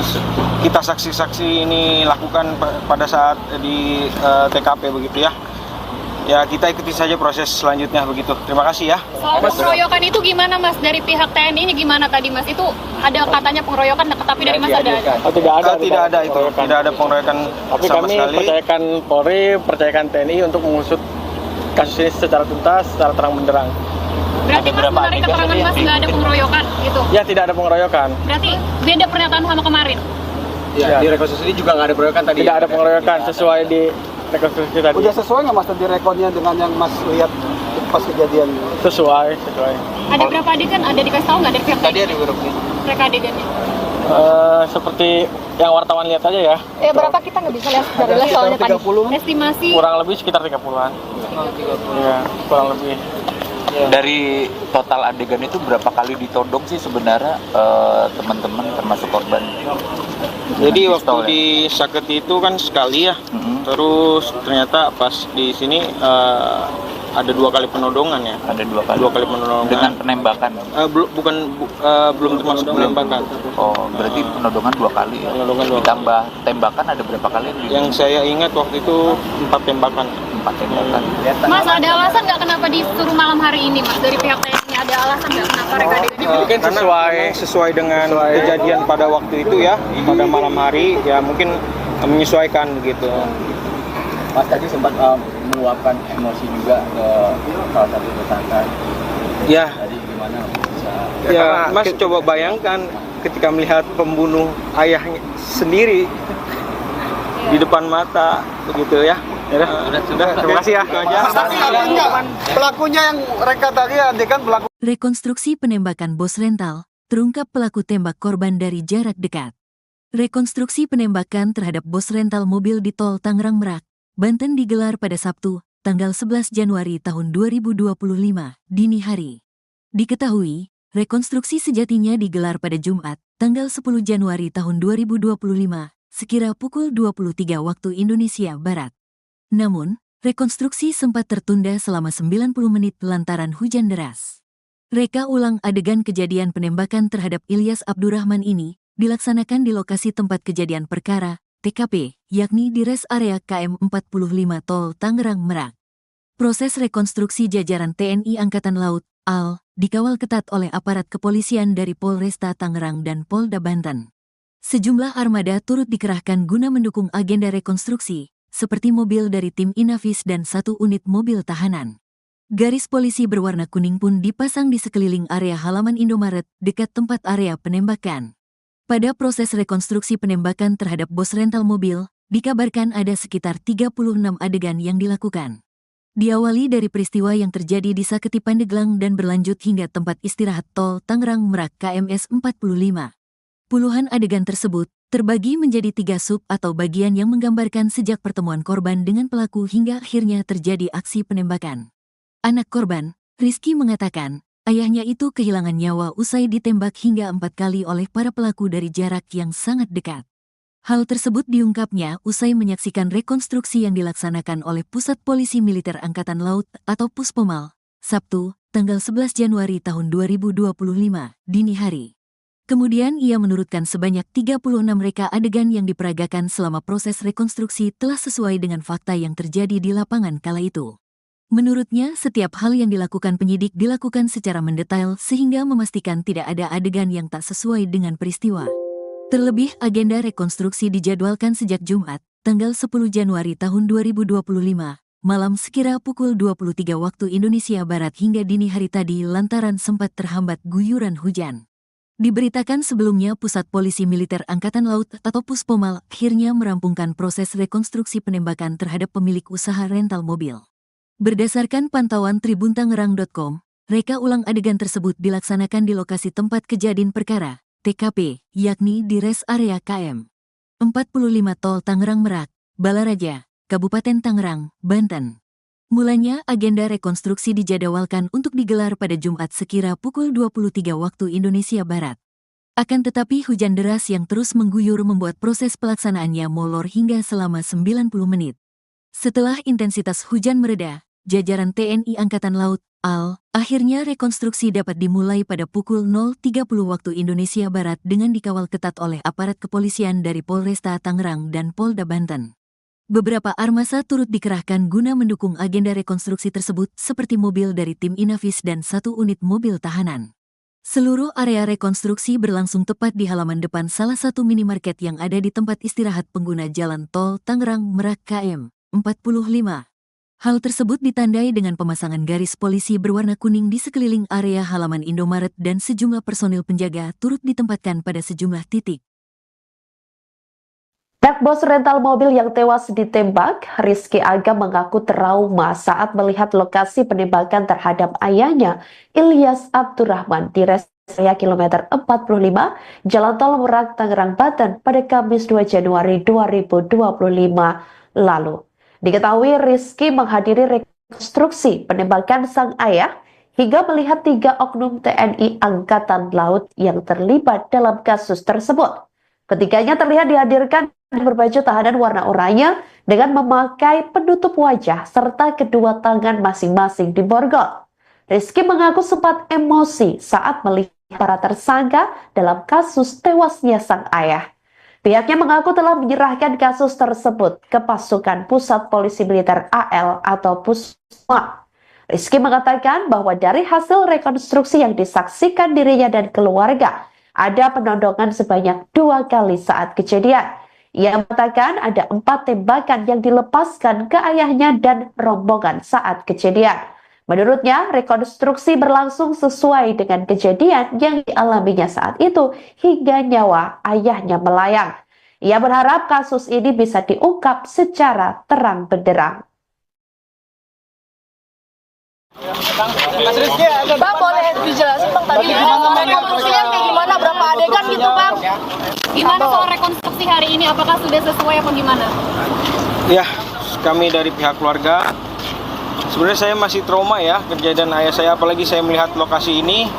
Speaker 4: kita saksi-saksi ini lakukan pada saat di TKP begitu ya. Ya kita ikuti saja proses selanjutnya begitu. Terima kasih ya.
Speaker 3: Soal pengeroyokan itu gimana Mas? Dari pihak TNI-nya gimana tadi Mas? Itu ada katanya pengeroyokan, tapi dari Mas ada?
Speaker 5: Tidak ada.
Speaker 4: Tidak ada itu. Tidak ada pengeroyokan
Speaker 5: tapi
Speaker 4: sama
Speaker 5: kami
Speaker 4: sekali.
Speaker 5: percayakan Polri, percayakan TNI untuk mengusut kasus ini secara tuntas, secara terang benderang.
Speaker 3: Berarti Mas menarik keterangan Mas nggak ada pengeroyokan gitu?
Speaker 5: Ya, tidak ada pengeroyokan.
Speaker 3: Berarti beda pernyataan sama kemarin?
Speaker 6: Ya, di rekonstruksi juga nggak ada pengeroyokan tadi.
Speaker 5: Tidak ada pengeroyokan sesuai di rekonstruksi tadi.
Speaker 9: Udah sesuai nggak Mas tadi rekodnya dengan yang Mas lihat pas kejadian?
Speaker 5: Sesuai.
Speaker 3: Ada berapa adegan? Ada dikasih tahu nggak dari pihak
Speaker 6: Tadi ada grup nih.
Speaker 3: mereka adegannya?
Speaker 5: Seperti yang wartawan lihat aja ya.
Speaker 8: Berapa kita nggak bisa lihat dari soalnya tadi.
Speaker 3: Estimasi
Speaker 5: Kurang lebih sekitar 30-an. Iya, kurang lebih.
Speaker 7: Dari total adegan itu berapa kali ditodong sih sebenarnya teman-teman termasuk korban?
Speaker 4: Jadi
Speaker 7: Dengan
Speaker 4: waktu
Speaker 7: pistol, ya?
Speaker 4: di Saketi itu kan sekali ya,
Speaker 7: Mm-mm.
Speaker 4: terus ternyata pas di sini ada 2 kali penodongan ya.
Speaker 7: Ada 2 kali.
Speaker 4: 2 kali penodongan.
Speaker 7: Dengan penembakan.
Speaker 4: Belum termasuk penembakan.
Speaker 7: Oh, berarti penodongan 2 kali ya.
Speaker 4: Penodongan 2 kali.
Speaker 7: Ditambah tembakan ada berapa kali?
Speaker 4: Yang saya ingat waktu itu 4 tembakan.
Speaker 7: 4 tembakan.
Speaker 3: Mas, ada alasan nggak kenapa disuruh malam hari ini, Mas? Dari pihak TNI ada alasan nggak kenapa reka adegannya?
Speaker 5: Mungkin
Speaker 4: Karena memang sesuai dengan kejadian pada waktu itu ya, pada malam hari ya mungkin menyesuaikan begitu.
Speaker 6: Mas tadi sempat meluapkan emosi juga ke salah satu tersangka.
Speaker 4: Ya,
Speaker 6: Tadi gimana bisa?
Speaker 4: ya Mas coba bayangkan ketika melihat pembunuh ayahnya sendiri di depan mata begitu ya. Sudah, terima kasih ya. Itu aja.
Speaker 9: Tapi artinya pelakunya yang reka tadi adegan pelaku
Speaker 1: Rekonstruksi penembakan bos rental, terungkap pelaku tembak korban dari jarak dekat. Rekonstruksi penembakan terhadap bos rental mobil di tol Tangerang Merak, Banten digelar pada Sabtu, tanggal 11 Januari tahun 2025, dini hari. Diketahui, rekonstruksi sejatinya digelar pada Jumat, tanggal 10 Januari tahun 2025, sekira pukul 23 waktu Indonesia Barat. Namun, rekonstruksi sempat tertunda selama 90 menit lantaran hujan deras. Reka ulang adegan kejadian penembakan terhadap Ilyas Abdurrahman ini dilaksanakan di lokasi tempat kejadian perkara, TKP, yakni di res area KM 45 Tol Tangerang Merak. Proses rekonstruksi jajaran TNI Angkatan Laut, AL, dikawal ketat oleh aparat kepolisian dari Polresta Tangerang dan Polda Banten. Sejumlah armada turut dikerahkan guna mendukung agenda rekonstruksi, seperti mobil dari tim Inavis dan 1 unit mobil tahanan. Garis polisi berwarna kuning pun dipasang di sekeliling area halaman Indomaret dekat tempat area penembakan. Pada proses rekonstruksi penembakan terhadap bos rental mobil, dikabarkan ada sekitar 36 adegan yang dilakukan. Diawali dari peristiwa yang terjadi di Saketi Pandeglang dan berlanjut hingga tempat istirahat tol Tangerang Merak KMS 45. Puluhan adegan tersebut terbagi menjadi 3 sub atau bagian yang menggambarkan sejak pertemuan korban dengan pelaku hingga akhirnya terjadi aksi penembakan. Anak korban, Rizky mengatakan, ayahnya itu kehilangan nyawa usai ditembak hingga 4 kali oleh para pelaku dari jarak yang sangat dekat. Hal tersebut diungkapnya usai menyaksikan rekonstruksi yang dilaksanakan oleh Pusat Polisi Militer Angkatan Laut atau Puspomal, Sabtu, tanggal 11 Januari tahun 2025, dini hari. Kemudian ia menurutkan sebanyak 36 reka adegan yang diperagakan selama proses rekonstruksi telah sesuai dengan fakta yang terjadi di lapangan kala itu. Menurutnya, setiap hal yang dilakukan penyidik dilakukan secara mendetail sehingga memastikan tidak ada adegan yang tak sesuai dengan peristiwa. Terlebih, agenda rekonstruksi dijadwalkan sejak Jumat, tanggal 10 Januari tahun 2025, malam sekira pukul 23 waktu Indonesia Barat hingga dini hari tadi lantaran sempat terhambat guyuran hujan. Diberitakan sebelumnya Pusat Polisi Militer Angkatan Laut atau Puspomal akhirnya merampungkan proses rekonstruksi penembakan terhadap pemilik usaha rental mobil. Berdasarkan pantauan tribuntangerang.com, reka ulang adegan tersebut dilaksanakan di lokasi tempat kejadian perkara, TKP, yakni di res area KM 45 Tol Tangerang Merak, Balaraja, Kabupaten Tangerang, Banten. Mulanya agenda rekonstruksi dijadwalkan untuk digelar pada Jumat sekira pukul 23 waktu Indonesia Barat. Akan tetapi hujan deras yang terus mengguyur membuat proses pelaksanaannya molor hingga selama 90 menit. Setelah intensitas hujan mereda, jajaran TNI Angkatan Laut, AL, akhirnya rekonstruksi dapat dimulai pada pukul 0.30 waktu Indonesia Barat dengan dikawal ketat oleh aparat kepolisian dari Polresta Tangerang dan Polda Banten. Beberapa armasa turut dikerahkan guna mendukung agenda rekonstruksi tersebut seperti mobil dari tim Inavis dan 1 unit mobil tahanan. Seluruh area rekonstruksi berlangsung tepat di halaman depan salah satu minimarket yang ada di tempat istirahat pengguna jalan tol Tangerang Merak KM 45. Hal tersebut ditandai dengan pemasangan garis polisi berwarna kuning di sekeliling area halaman Indomaret dan sejumlah personil penjaga turut ditempatkan pada sejumlah titik.
Speaker 2: Pihak bos rental mobil yang tewas ditembak, Rizky Aga mengaku trauma saat melihat lokasi penembakan terhadap ayahnya, Ilyas Abdurrahman, di res area kilometer 45, Jalan Tol Merak, Tangerang, Banten pada Kamis 2 Januari 2025 lalu. Diketahui Rizky menghadiri rekonstruksi penembakan sang ayah hingga melihat 3 oknum TNI Angkatan Laut yang terlibat dalam kasus tersebut. Ketiganya terlihat dihadirkan berbaju tahanan warna oranye dengan memakai penutup wajah serta kedua tangan masing-masing diborgol. Rizky mengaku sempat emosi saat melihat para tersangka dalam kasus tewasnya sang ayah. Pihaknya mengaku telah menyerahkan kasus tersebut ke pasukan Pusat Polisi Militer AL atau Pusma. Rizky mengatakan bahwa dari hasil rekonstruksi yang disaksikan dirinya dan keluarga, ada penodongan sebanyak 2 kali saat kejadian. Ia mengatakan ada 4 tembakan yang dilepaskan ke ayahnya dan rombongan saat kejadian. Menurutnya, rekonstruksi berlangsung sesuai dengan kejadian yang dialaminya saat itu hingga nyawa ayahnya melayang. Ia berharap kasus ini bisa diungkap secara terang benderang.
Speaker 8: Bang, boleh dijelasin Bang tadi rekonstruksinya kayak gimana, berapa adegan gitu Bang?
Speaker 3: Gimana soal rekonstruksi hari ini? Apakah sudah sesuai apa gimana?
Speaker 4: Ya, kami dari pihak keluarga, sebenarnya saya masih trauma ya kejadian ayah saya, apalagi saya melihat lokasi ini.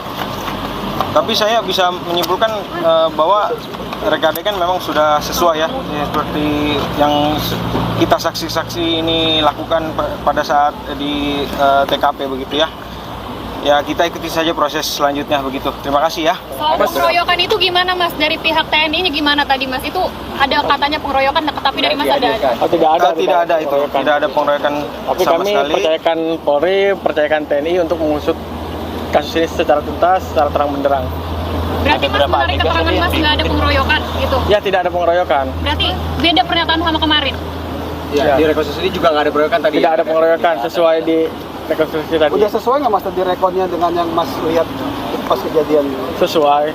Speaker 4: Tapi saya bisa menyimpulkan bahwa reka adegan memang sudah sesuai ya, seperti yang kita saksi-saksi ini lakukan pada saat di TKP begitu ya. Ya kita ikuti saja proses selanjutnya begitu. Terima kasih ya.
Speaker 3: Soal pengeroyokan itu gimana Mas? Dari pihak TNI-nya gimana tadi Mas? Itu ada katanya pengeroyokan, tapi dari Mas ada?
Speaker 5: Tidak ada itu.
Speaker 4: Tidak ada pengeroyokan
Speaker 5: Tapi
Speaker 4: sama
Speaker 5: kami
Speaker 4: sekali.
Speaker 5: percayakan Polri, percayakan TNI untuk mengusut kasus ini secara tuntas, secara terang benderang.
Speaker 3: Berarti Mas menarik keterangan Mas nggak ada pengeroyokan gitu?
Speaker 5: Ya, tidak ada pengeroyokan.
Speaker 3: Berarti beda pernyataan sama kemarin?
Speaker 6: Ya, di rekonstruksi ini juga nggak ada pengeroyokan tadi.
Speaker 5: Tidak ada pengeroyokan sesuai di rekonstruksi tadi.
Speaker 9: Udah sesuai nggak Mas tadi rekodnya dengan yang Mas lihat pas kejadian?
Speaker 5: Sesuai.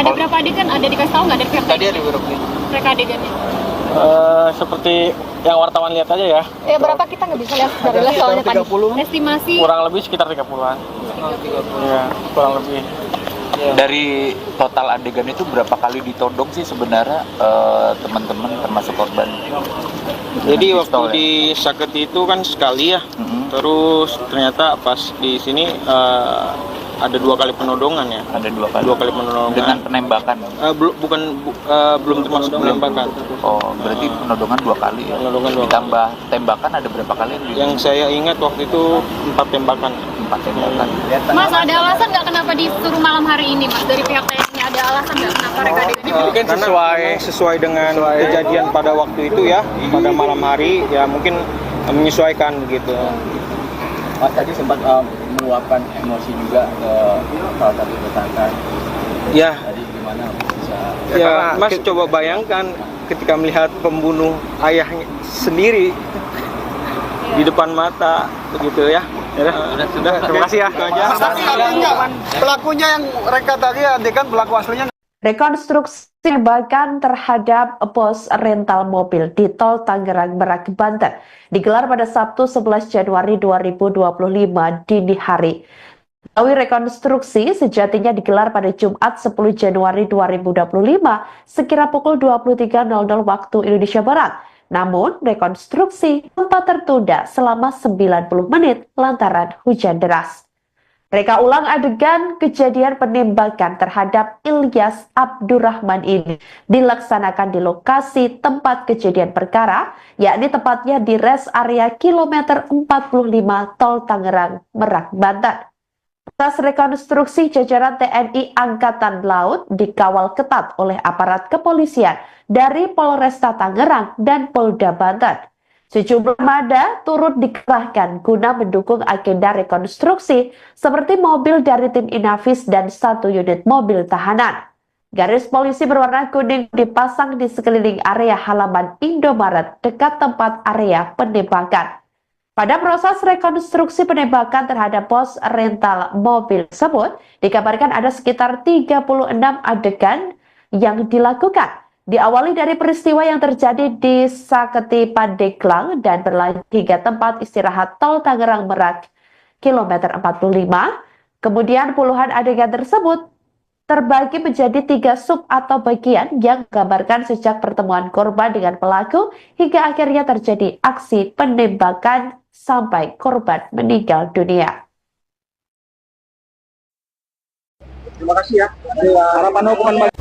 Speaker 3: Ada berapa adegan? Ada dikasih tahu nggak dari pihak
Speaker 6: Tadi
Speaker 3: TNI?
Speaker 6: ada beberapa.
Speaker 3: Mereka adegannya?
Speaker 5: Seperti yang wartawan lihat aja ya.
Speaker 8: Ya berapa kita nggak bisa lihat dari lihat soalnya tadi.
Speaker 3: Estimasi
Speaker 5: Kurang lebih sekitar 30-an. Iya, kurang lebih.
Speaker 7: Dari total adegan itu berapa kali ditodong sih sebenarnya teman-teman termasuk korban?
Speaker 4: Jadi
Speaker 7: Dengan
Speaker 4: waktu
Speaker 7: pistol, ya?
Speaker 4: di Saketi itu kan sekali ya.
Speaker 7: Mm-mm.
Speaker 4: Terus ternyata pas di sini ada 2 kali penodongan ya.
Speaker 7: Ada 2 kali.
Speaker 4: 2 kali penodongan.
Speaker 7: Dengan penembakan.
Speaker 4: Belum termasuk penembakan.
Speaker 7: Oh, berarti penodongan 2 kali ya.
Speaker 4: Penodongan 2 kali.
Speaker 7: Ditambah tembakan ada berapa kali?
Speaker 4: Yang saya ingat waktu itu 4 tembakan.
Speaker 7: 4 tembakan.
Speaker 3: Mas, ada alasan nggak kenapa disuruh malam hari ini Mas? Dari pihak TNI ada alasan nggak kenapa mereka adegannya?
Speaker 5: Mungkin
Speaker 4: Karena
Speaker 5: sesuai-
Speaker 4: memang sesuai dengan kejadian pada waktu itu ya, pada malam hari ya mungkin menyesuaikan begitu.
Speaker 6: Mas tadi sempat meluapkan emosi juga ke salah satu tersangka.
Speaker 4: Ya,
Speaker 6: Tadi gimana bisa?
Speaker 4: ya Mas coba bayangkan ketika melihat pembunuh ayahnya sendiri di depan mata begitu ya. Sudah, terima kasih ya. Itu aja.
Speaker 9: Tapi nggak, pelakunya yang reka tadi adegan pelaku aslinya.
Speaker 2: Rekonstruksi penembakan terhadap pos rental mobil di Tol Tangerang Merak, Banten digelar pada Sabtu 11 Januari 2025 dini hari. Melalui rekonstruksi sejatinya digelar pada Jumat 10 Januari 2025 sekira pukul 23.00 waktu Indonesia Barat. Namun, rekonstruksi sempat tertunda selama 90 menit lantaran hujan deras. Reka ulang adegan kejadian penembakan terhadap Ilyas Abdurrahman ini dilaksanakan di lokasi tempat kejadian perkara, yakni tepatnya di rest area kilometer 45 Tol Tangerang Merak, Banten. Atas rekonstruksi jajaran TNI Angkatan Laut dikawal ketat oleh aparat kepolisian dari Polresta Tangerang dan Polda Banten. Sejumlah armada turut dikerahkan guna mendukung agenda rekonstruksi seperti mobil dari tim Inafis dan 1 unit mobil tahanan. Garis polisi berwarna kuning dipasang di sekeliling area halaman Indomaret dekat tempat area penembakan. Pada proses rekonstruksi penembakan terhadap pos rental mobil tersebut, dikabarkan ada sekitar 36 adegan yang dilakukan. Diawali dari peristiwa yang terjadi di Saketi Pandeglang dan berlanjut hingga tempat istirahat Tol Tangerang Merak, kilometer 45. Kemudian puluhan adegan tersebut terbagi menjadi 3 sub atau bagian yang menggambarkan sejak pertemuan korban dengan pelaku hingga akhirnya terjadi aksi penembakan sampai korban meninggal dunia.
Speaker 9: Terima kasih ya. Harapan hukuman bagi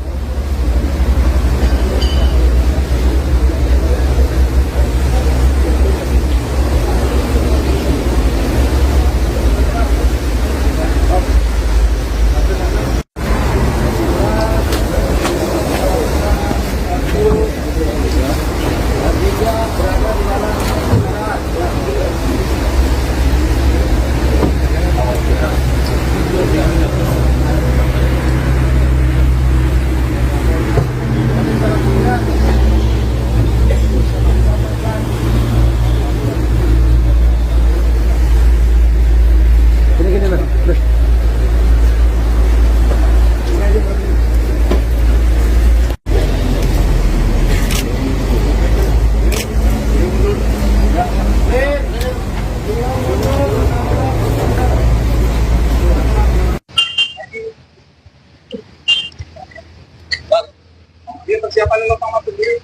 Speaker 9: persiapan lupa masuk diri.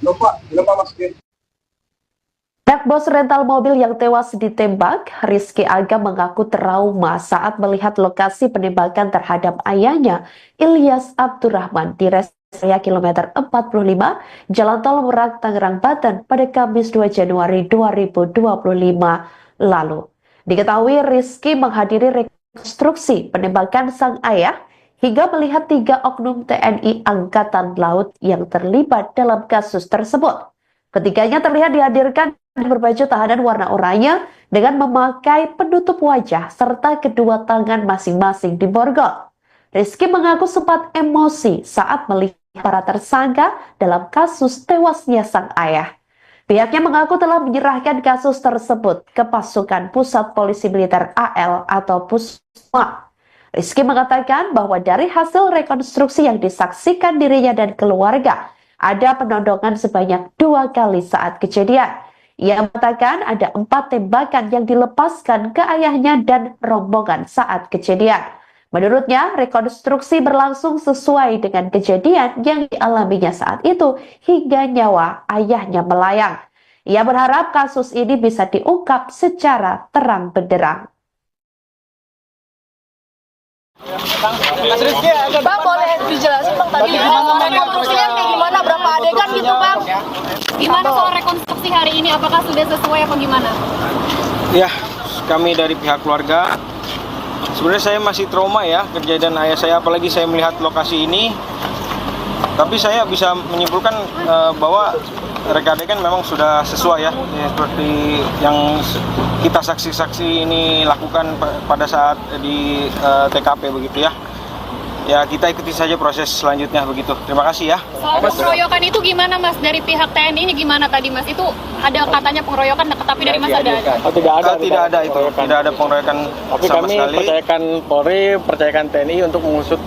Speaker 9: Lupa masuk diri.
Speaker 2: Anak bos rental mobil yang tewas ditembak, Rizky Aga mengaku trauma saat melihat lokasi penembakan terhadap ayahnya, Ilyas Abdurrahman, di rest area kilometer 45, Jalan Tol Merak, Tangerang, Banten pada Kamis 2 Januari 2025 lalu. Diketahui Rizky menghadiri rekonstruksi penembakan sang ayah hingga melihat 3 oknum TNI Angkatan Laut yang terlibat dalam kasus tersebut. Ketiganya terlihat dihadirkan berbaju tahanan warna oranye dengan memakai penutup wajah serta kedua tangan masing-masing diborgol. Rizky mengaku sempat emosi saat melihat para tersangka dalam kasus tewasnya sang ayah. Pihaknya mengaku telah menyerahkan kasus tersebut ke pasukan Pusat Polisi Militer AL atau Pusma. Rizky mengatakan bahwa dari hasil rekonstruksi yang disaksikan dirinya dan keluarga, ada penodongan sebanyak 2 kali saat kejadian. Ia mengatakan ada 4 tembakan yang dilepaskan ke ayahnya dan rombongan saat kejadian. Menurutnya, rekonstruksi berlangsung sesuai dengan kejadian yang dialaminya saat itu hingga nyawa ayahnya melayang. Ia berharap kasus ini bisa diungkap secara terang benderang.
Speaker 8: Bang, boleh dijelasin Bang tadi rekonstruksinya kayak gimana, berapa adegan gitu Bang?
Speaker 3: Gimana soal rekonstruksi hari ini? Apakah sudah sesuai apa gimana?
Speaker 4: Ya, kami dari pihak keluarga, sebenarnya saya masih trauma ya kejadian ayah saya, apalagi saya melihat lokasi ini. Tapi saya bisa menyimpulkan bahwa reka adegan memang sudah sesuai ya, seperti yang kita saksi-saksi ini lakukan pada saat di TKP begitu ya. Ya, kita ikuti saja proses selanjutnya begitu. Terima kasih ya.
Speaker 3: Soal pengeroyokan itu gimana Mas? Dari pihak TNI-nya gimana tadi Mas? Itu ada katanya pengeroyokan, tapi dari Mas ada?
Speaker 5: Oh, tidak ada
Speaker 4: itu. Tidak ada pengeroyokan
Speaker 5: tapi
Speaker 4: sama
Speaker 5: kami
Speaker 4: sekali.
Speaker 5: percayakan Polri, percayakan TNI untuk mengusut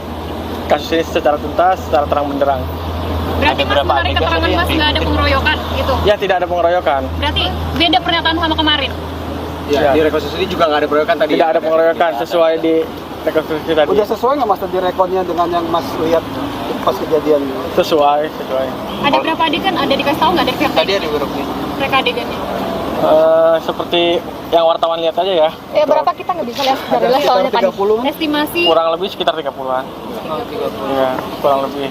Speaker 5: kasus ini secara tuntas, secara terang benderang.
Speaker 3: Berarti Mas menarik keterangan Mas nggak ada pengeroyokan gitu?
Speaker 5: Ya, tidak ada pengeroyokan.
Speaker 3: Berarti beda pernyataan sama kemarin?
Speaker 6: Ya, di rekonstruksi juga nggak ada pengeroyokan tadi.
Speaker 5: Tidak ada pengeroyokan sesuai di rekonstruksi tadi.
Speaker 9: Udah sesuai nggak Mas tadi rekodnya dengan yang Mas lihat pas kejadian?
Speaker 5: Sesuai.
Speaker 3: Ada berapa adegan? Ada dikasih tahu nggak dari pihak
Speaker 6: Tadi
Speaker 3: TNI?
Speaker 6: ada berapa?
Speaker 3: Mereka adegannya?
Speaker 5: Seperti yang wartawan lihat aja ya.
Speaker 8: Ya berapa kita nggak bisa lihat dari les soalnya tadi.
Speaker 3: Estimasi
Speaker 5: Kurang lebih sekitar 30-an. Iya, kurang lebih.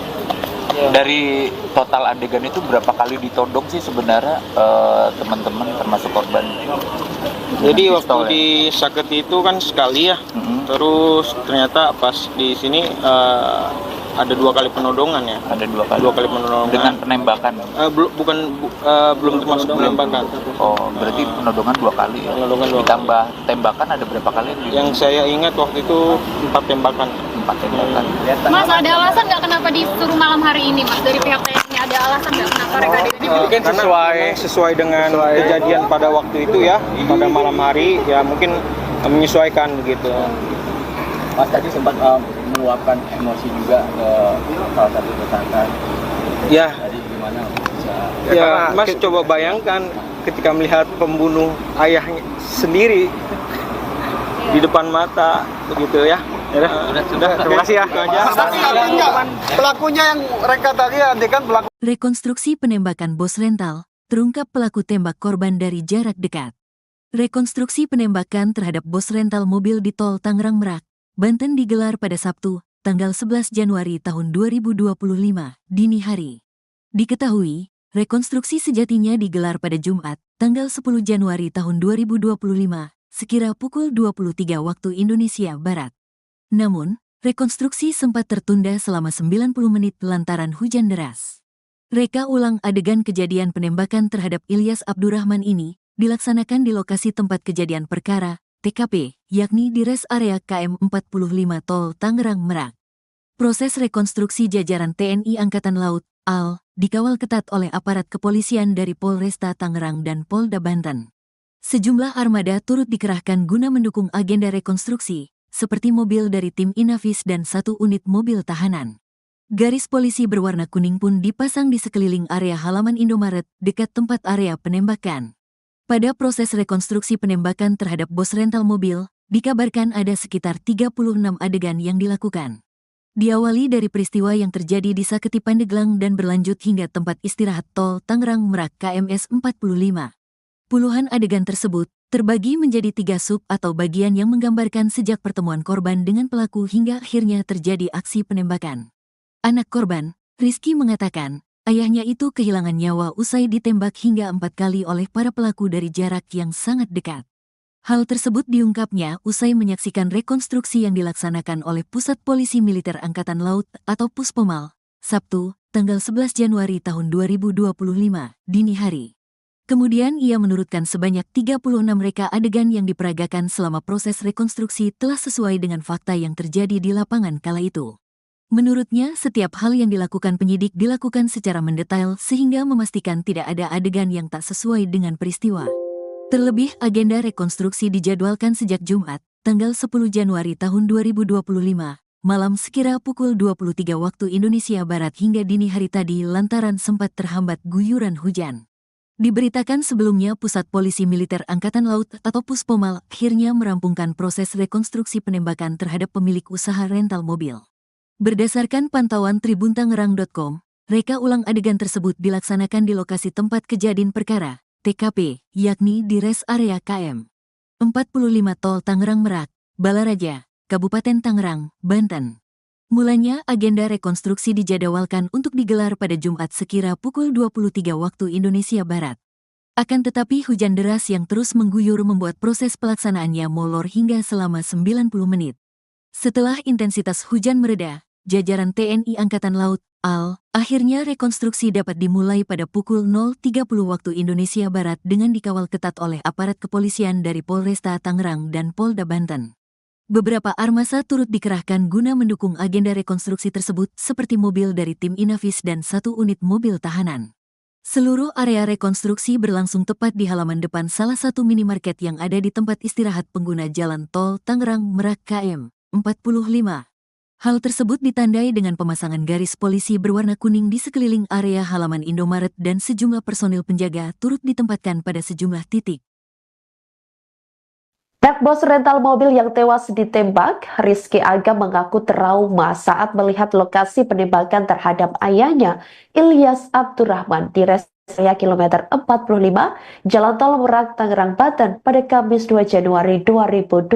Speaker 7: Dari total adegan itu berapa kali ditodong sih sebenarnya teman-teman termasuk korban?
Speaker 4: Jadi
Speaker 7: Dengan
Speaker 4: waktu
Speaker 7: pistol, ya?
Speaker 4: di Saketi itu kan sekali ya. Terus ternyata pas di sini ada 2 kali penodongan ya.
Speaker 7: Ada 2 kali.
Speaker 4: 2 kali penodongan.
Speaker 7: Dengan penembakan.
Speaker 4: Belum termasuk penembakan.
Speaker 7: Oh, berarti penodongan 2 kali ya.
Speaker 4: Penodongan 2 kali.
Speaker 7: Ditambah tembakan ada berapa kali?
Speaker 4: Yang saya ingat waktu itu 4 tembakan.
Speaker 7: 4 tembakan.
Speaker 3: Mas, ada alasan nggak kenapa disuruh malam hari ini Mas? Dari pihak TNI ada alasan nggak kenapa mereka adegannya?
Speaker 5: Kan
Speaker 4: Karena memang sesuai dengan kejadian pada waktu itu ya, pada malam hari ya, mungkin menyesuaikan begitu.
Speaker 6: Mas tadi sempat meluapkan emosi juga ke salah satu tersangka.
Speaker 4: Ya,
Speaker 6: Tadi gimana bisa?
Speaker 4: ya Mas coba bayangkan ketika melihat pembunuh ayahnya sendiri di depan mata begitu ya. Sudah, terima kasih ya. Itu aja.
Speaker 9: Pelakunya yang reka tadi adegan pelaku.
Speaker 1: Rekonstruksi penembakan bos rental, terungkap pelaku tembak korban dari jarak dekat. Rekonstruksi penembakan terhadap bos rental mobil di Tol Tangerang Merak, Banten digelar pada Sabtu, tanggal 11 Januari tahun 2025, dini hari. Diketahui, rekonstruksi sejatinya digelar pada Jumat, tanggal 10 Januari tahun 2025, sekira pukul 23 waktu Indonesia Barat. Namun, rekonstruksi sempat tertunda selama 90 menit lantaran hujan deras. Reka ulang adegan kejadian penembakan terhadap Ilyas Abdurrahman ini dilaksanakan di lokasi tempat kejadian perkara, TKP, yakni di res area KM 45 Tol Tangerang Merak. Proses rekonstruksi jajaran TNI Angkatan Laut, AL, dikawal ketat oleh aparat kepolisian dari Polresta Tangerang dan Polda Banten. Sejumlah armada turut dikerahkan guna mendukung agenda rekonstruksi, seperti mobil dari tim Inavis dan 1 unit mobil tahanan. Garis polisi berwarna kuning pun dipasang di sekeliling area halaman Indomaret dekat tempat area penembakan. Pada proses rekonstruksi penembakan terhadap bos rental mobil, dikabarkan ada sekitar 36 adegan yang dilakukan. Diawali dari peristiwa yang terjadi di Saketi Pandeglang dan berlanjut hingga tempat istirahat Tol Tangerang Merak KMS 45. Puluhan adegan tersebut terbagi menjadi 3 sub atau bagian yang menggambarkan sejak pertemuan korban dengan pelaku hingga akhirnya terjadi aksi penembakan. Anak korban, Rizky mengatakan, ayahnya itu kehilangan nyawa usai ditembak hingga 4 kali oleh para pelaku dari jarak yang sangat dekat. Hal tersebut diungkapnya usai menyaksikan rekonstruksi yang dilaksanakan oleh Pusat Polisi Militer Angkatan Laut atau Puspomal, Sabtu, tanggal 11 Januari tahun 2025, dini hari. Kemudian ia menurutkan sebanyak 36 reka adegan yang diperagakan selama proses rekonstruksi telah sesuai dengan fakta yang terjadi di lapangan kala itu. Menurutnya, setiap hal yang dilakukan penyidik dilakukan secara mendetail sehingga memastikan tidak ada adegan yang tak sesuai dengan peristiwa. Terlebih, agenda rekonstruksi dijadwalkan sejak Jumat, tanggal 10 Januari tahun 2025, malam sekira pukul 23 waktu Indonesia Barat hingga dini hari tadi lantaran sempat terhambat guyuran hujan. Diberitakan sebelumnya Pusat Polisi Militer Angkatan Laut atau Puspomal akhirnya merampungkan proses rekonstruksi penembakan terhadap pemilik usaha rental mobil. Berdasarkan pantauan tribuntangerang.com, reka ulang adegan tersebut dilaksanakan di lokasi tempat kejadian perkara, TKP, yakni di res area KM 45 Tol Tangerang Merak, Balaraja, Kabupaten Tangerang, Banten. Mulanya agenda rekonstruksi dijadwalkan untuk digelar pada Jumat sekira pukul 23 waktu Indonesia Barat. Akan tetapi hujan deras yang terus mengguyur membuat proses pelaksanaannya molor hingga selama 90 menit. Setelah intensitas hujan mereda, jajaran TNI Angkatan Laut, AL, akhirnya rekonstruksi dapat dimulai pada pukul 0.30 waktu Indonesia Barat dengan dikawal ketat oleh aparat kepolisian dari Polresta Tangerang dan Polda Banten. Beberapa armasa turut dikerahkan guna mendukung agenda rekonstruksi tersebut seperti mobil dari tim Inavis dan 1 unit mobil tahanan. Seluruh area rekonstruksi berlangsung tepat di halaman depan salah satu minimarket yang ada di tempat istirahat pengguna jalan Tol Tangerang Merak KM 45. Hal tersebut ditandai dengan pemasangan garis polisi berwarna kuning di sekeliling area halaman Indomaret dan sejumlah personil penjaga turut ditempatkan pada sejumlah titik.
Speaker 2: Bos rental mobil yang tewas ditembak, Rizky Aga mengaku trauma saat melihat lokasi penembakan terhadap ayahnya, Ilyas Abdurrahman, di res area kilometer 45, Jalan Tol Merak, Tangerang, Banten pada Kamis 2 Januari 2025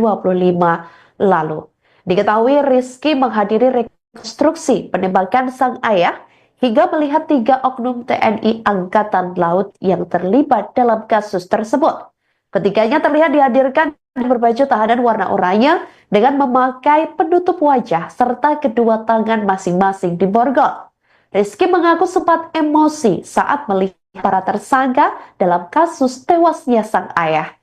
Speaker 2: lalu. Diketahui Rizky menghadiri rekonstruksi penembakan sang ayah hingga melihat 3 oknum TNI Angkatan Laut yang terlibat dalam kasus tersebut. Ketiganya terlihat dihadirkan berbaju tahanan warna oranye dengan memakai penutup wajah serta kedua tangan masing-masing diborgol. Rizky mengaku sempat emosi saat melihat para tersangka dalam kasus tewasnya sang ayah.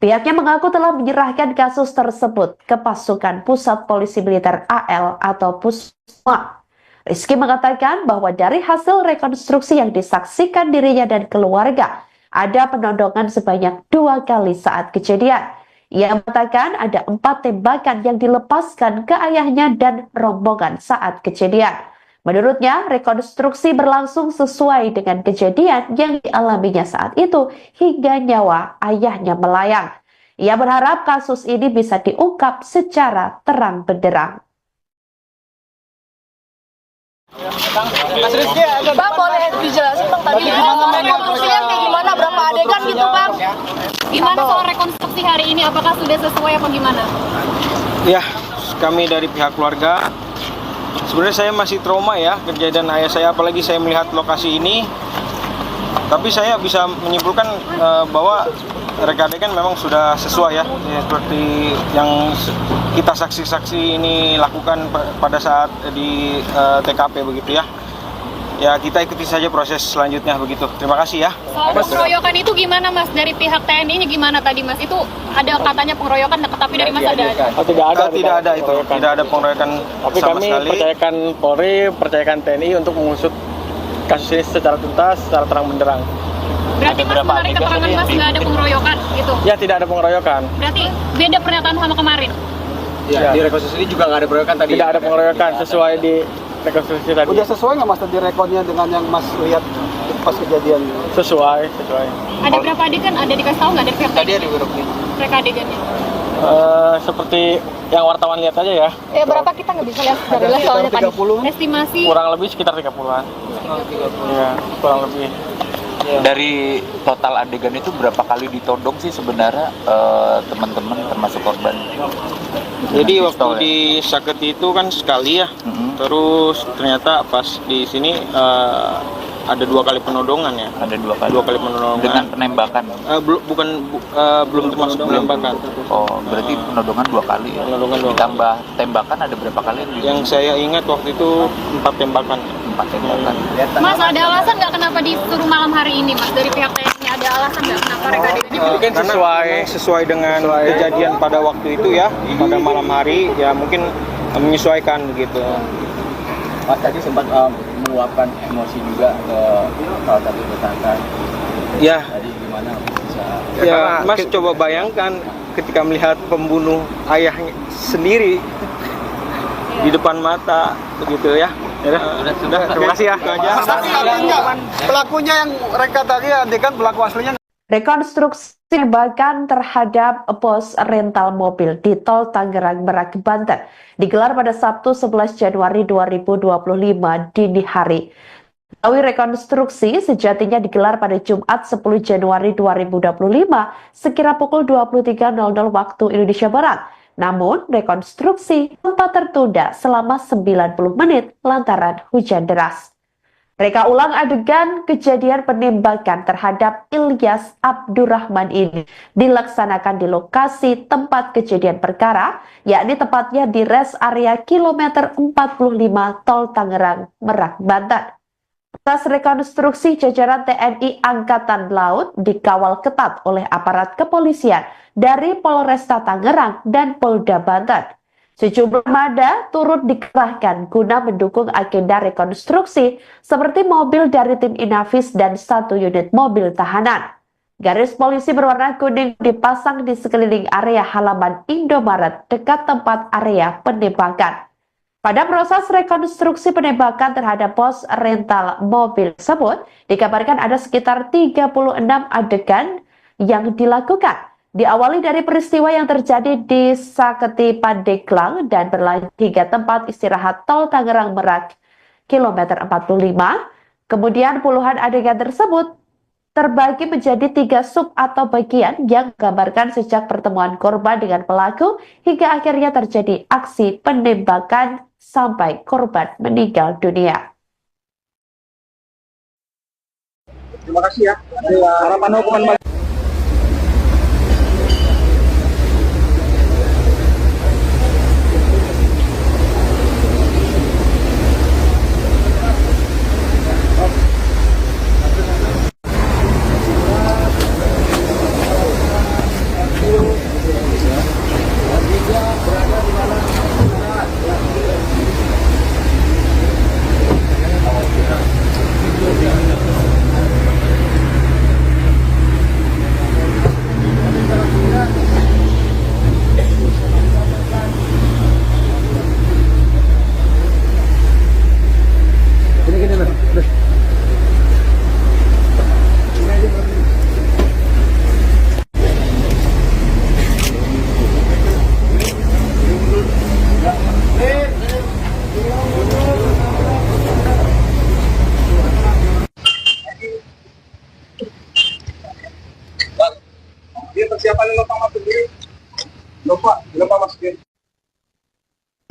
Speaker 2: Pihaknya mengaku telah menyerahkan kasus tersebut ke pasukan Pusat Polisi Militer AL atau Pusma. Rizky mengatakan bahwa dari hasil rekonstruksi yang disaksikan dirinya dan keluarga, ada penodongan sebanyak 2 kali saat kejadian. Ia mengatakan ada 4 tembakan yang dilepaskan ke ayahnya dan rombongan saat kejadian. Menurutnya, rekonstruksi berlangsung sesuai dengan kejadian yang dialaminya saat itu hingga nyawa ayahnya melayang. Ia berharap kasus ini bisa diungkap secara terang benderang.
Speaker 8: Bang, boleh dijelasin Bang tadi rekonstruksinya kayak gimana, berapa adegan gitu Bang?
Speaker 3: Gimana soal rekonstruksi hari ini, apakah sudah sesuai apa gimana?
Speaker 4: Ya, kami dari pihak keluarga, sebenarnya saya masih trauma ya kejadian ayah saya, apalagi saya melihat lokasi ini. Tapi saya bisa menyimpulkan bahwa reka adegan memang sudah sesuai ya, seperti yang kita saksi-saksi ini lakukan pada saat di TKP begitu ya. Ya kita ikuti saja proses selanjutnya begitu. Terima kasih ya.
Speaker 3: Soal pengeroyokan itu gimana Mas? Dari pihak TNI-nya gimana tadi Mas? Itu ada katanya pengeroyokan, tapi dari Mas ada?
Speaker 5: Oh, tidak ada
Speaker 4: itu. Tidak ada pengeroyokan
Speaker 5: tapi
Speaker 4: sama
Speaker 5: kami
Speaker 4: sekali.
Speaker 5: percayakan Polri, percayakan TNI untuk mengusut kasus ini secara tuntas, secara terang benderang.
Speaker 3: Berarti Mas menarik keterangan Mas nggak ada pengeroyokan gitu?
Speaker 5: Ya, tidak ada pengeroyokan.
Speaker 3: Berarti beda pernyataan sama kemarin?
Speaker 6: Ya, di rekonstruksi juga nggak ada pengeroyokan tadi.
Speaker 5: Tidak ada pengeroyokan sesuai di rekonstruksi tadi.
Speaker 9: Udah sesuai nggak Mas tadi rekodnya dengan yang Mas lihat pas kejadian?
Speaker 5: Sesuai.
Speaker 3: Ada berapa adegan? Ada dikasih tahu nggak dari pihak
Speaker 6: Tadi
Speaker 3: TNI?
Speaker 6: ada berapa?
Speaker 3: Reka adegannya?
Speaker 5: Seperti yang wartawan lihat aja ya.
Speaker 8: Berapa kita nggak bisa lihat dari live soalnya tadi.
Speaker 3: Estimasi
Speaker 5: Kurang lebih sekitar 30-an. Iya, kurang lebih.
Speaker 7: Dari total adegan itu berapa kali ditodong sih sebenarnya teman-teman termasuk korban?
Speaker 4: Jadi
Speaker 7: Dengan
Speaker 4: waktu
Speaker 7: pistol, ya?
Speaker 4: di Saketi itu kan sekali ya.
Speaker 7: Mhm.
Speaker 4: Terus ternyata pas di sini ada 2 kali penodongan ya.
Speaker 7: Ada 2 kali.
Speaker 4: 2 kali penodongan.
Speaker 7: Dengan penembakan.
Speaker 4: Belum termasuk penembakan.
Speaker 7: Oh, berarti penodongan 2 kali ya.
Speaker 4: Penodongan 2 kali.
Speaker 7: Ditambah tembakan ada berapa kali?
Speaker 4: Yang saya ingat waktu itu 4 tembakan.
Speaker 7: 4 tembakan.
Speaker 3: Mas, ada alasan nggak kenapa disuruh malam hari ini Mas? Dari pihak TNI ada alasan nggak kenapa reka adegannya?
Speaker 4: Mungkin sesuai dengan kejadian pada waktu itu ya, pada malam hari ya, mungkin menyesuaikan begitu.
Speaker 6: Mas tadi sempat meluapkan emosi juga ke salah satu tersangka.
Speaker 4: Ya,
Speaker 6: Tadi gimana bisa?
Speaker 4: ya Mas coba bayangkan ketika melihat pembunuh ayahnya sendiri di depan mata begitu ya. Sudah, terima kasih ya. Itu aja.
Speaker 9: Tapi artinya pelakunya yang reka tadi adegan pelaku aslinya.
Speaker 2: Rekonstruksi penembakan terhadap bos rental mobil di Tol Tangerang Merak, Banten digelar pada Sabtu 11 Januari 2025 dini hari. Melalui rekonstruksi sejatinya digelar pada Jumat 10 Januari 2025 sekira pukul 23.00 waktu Indonesia Barat. Namun, rekonstruksi sempat tertunda selama 90 menit lantaran hujan deras. Reka ulang adegan kejadian penembakan terhadap Ilyas Abdurrahman ini dilaksanakan di lokasi tempat kejadian perkara, yakni tepatnya di rest area kilometer 45 Tol Tangerang Merak, Banten. Atas rekonstruksi jajaran TNI Angkatan Laut dikawal ketat oleh aparat kepolisian dari Polresta Tangerang dan Polda Banten. Sejumlah armada turut dikerahkan guna mendukung agenda rekonstruksi seperti mobil dari tim Inavis dan 1 unit mobil tahanan. Garis polisi berwarna kuning dipasang di sekeliling area halaman Indomaret dekat tempat area penembakan. Pada proses rekonstruksi penembakan terhadap pos rental mobil tersebut, dikabarkan ada sekitar 36 adegan yang dilakukan. Diawali dari peristiwa yang terjadi di Saketi Pandeglang dan berlanjut hingga tempat istirahat Tol Tangerang Merak, kilometer 45. Kemudian puluhan adegan tersebut terbagi menjadi 3 sub atau bagian yang menggambarkan sejak pertemuan korban dengan pelaku hingga akhirnya terjadi aksi penembakan sampai korban meninggal dunia.
Speaker 9: Terima kasih ya. Harapan hukuman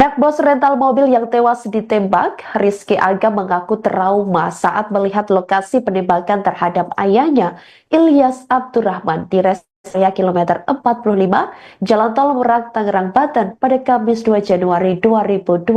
Speaker 2: Pihak bos rental mobil yang tewas ditembak, Rizky Aga mengaku trauma saat melihat lokasi penembakan terhadap ayahnya, Ilyas Abdurrahman, di rest area kilometer 45, Jalan Tol Merak, Tangerang, Banten pada Kamis 2 Januari 2025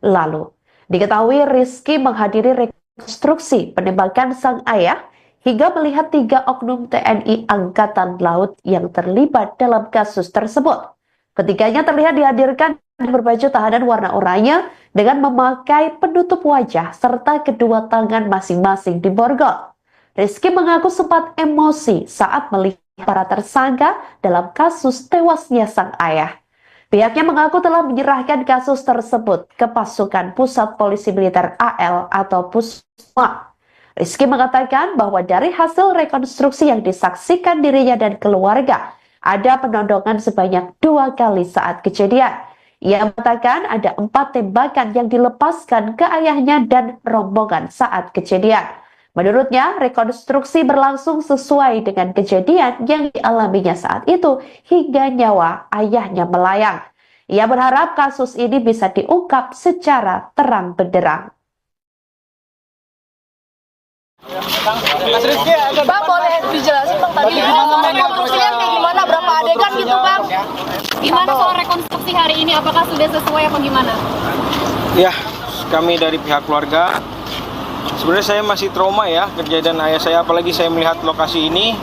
Speaker 2: lalu. Diketahui Rizky menghadiri rekonstruksi penembakan sang ayah hingga melihat 3 oknum TNI Angkatan Laut yang terlibat dalam kasus tersebut. Ketiganya terlihat dihadirkan berbaju tahanan warna oranye dengan memakai penutup wajah serta kedua tangan masing-masing diborgol. Rizky mengaku sempat emosi saat melihat para tersangka dalam kasus tewasnya sang ayah. Pihaknya mengaku telah menyerahkan kasus tersebut ke pasukan Pusat Polisi Militer AL atau Pusma. Rizky mengatakan bahwa dari hasil rekonstruksi yang disaksikan dirinya dan keluarga, ada penodongan sebanyak 2 kali saat kejadian. Ia mengatakan ada 4 tembakan yang dilepaskan ke ayahnya dan rombongan saat kejadian. Menurutnya, rekonstruksi berlangsung sesuai dengan kejadian yang dialaminya saat itu hingga nyawa ayahnya melayang. Ia berharap kasus ini bisa diungkap secara terang benderang.
Speaker 8: Bang, boleh dijelasin Bang tadi rekonstruksinya kayak gimana, berapa adegan gitu Bang?
Speaker 3: Gimana soal rekonstruksi hari ini? Apakah sudah sesuai apa gimana?
Speaker 4: Ya, kami dari pihak keluarga, sebenarnya saya masih trauma ya kejadian ayah saya, apalagi saya melihat lokasi ini.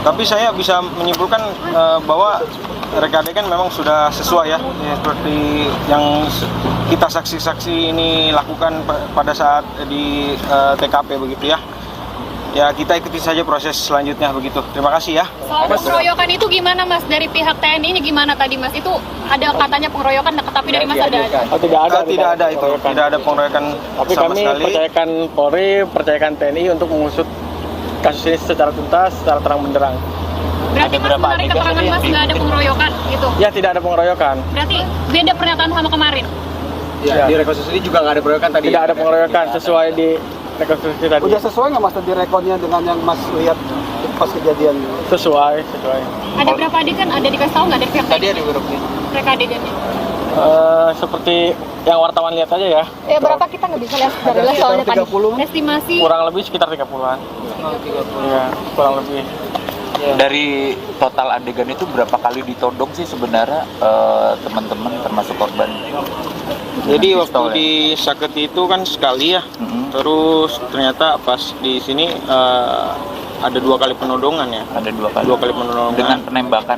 Speaker 4: Tapi saya bisa menyimpulkan bahwa reka adegan memang sudah sesuai ya, seperti yang kita saksi-saksi ini lakukan pada saat di TKP begitu ya. Ya, kita ikuti saja proses selanjutnya begitu. Terima kasih ya.
Speaker 3: Soal pengeroyokan itu gimana Mas? Dari pihak TNI-nya gimana tadi Mas? Itu ada katanya pengeroyokan, tapi dari Mas ada?
Speaker 5: Oh, tidak ada
Speaker 4: itu. Tidak ada pengeroyokan
Speaker 5: tapi
Speaker 4: sama
Speaker 5: kami
Speaker 4: sekali.
Speaker 5: percayakan Polri, percayakan TNI untuk mengusut kasus ini secara tuntas, secara terang benderang.
Speaker 3: Berarti Mas menarik keterangan Mas nggak ada pengeroyokan gitu?
Speaker 5: Ya, tidak ada pengeroyokan.
Speaker 3: Berarti beda pernyataan sama kemarin?
Speaker 6: Ya, di rekonstruksi juga nggak ada pengeroyokan tadi.
Speaker 5: Tidak ada pengeroyokan sesuai di rekonstruksi tadi.
Speaker 9: Udah sesuai nggak Mas tadi rekodnya dengan yang Mas lihat pas kejadian?
Speaker 5: Sesuai.
Speaker 3: Ada berapa adegan? Ada dikasih tahu nggak dari pihak
Speaker 6: Tadi
Speaker 3: TNI?
Speaker 6: ada beberapa.
Speaker 3: Reka adegannya?
Speaker 5: Seperti yang wartawan lihat aja ya.
Speaker 8: Ya berapa kita nggak bisa lihat sebenarnya soalnya tadi.
Speaker 9: 30.
Speaker 3: Estimasi
Speaker 5: Kurang lebih sekitar 30-an. Iya, kurang lebih.
Speaker 7: Dari total adegan itu berapa kali ditodong sih sebenarnya teman-teman termasuk korban?
Speaker 4: Jadi
Speaker 7: Dengan
Speaker 4: waktu
Speaker 7: pistol, ya?
Speaker 4: di Saketi itu kan sekali ya.
Speaker 7: Mhm.
Speaker 4: Terus ternyata pas di sini ada 2 kali penodongan ya.
Speaker 7: Ada 2 kali.
Speaker 4: 2 kali penodongan.
Speaker 7: Dengan penembakan.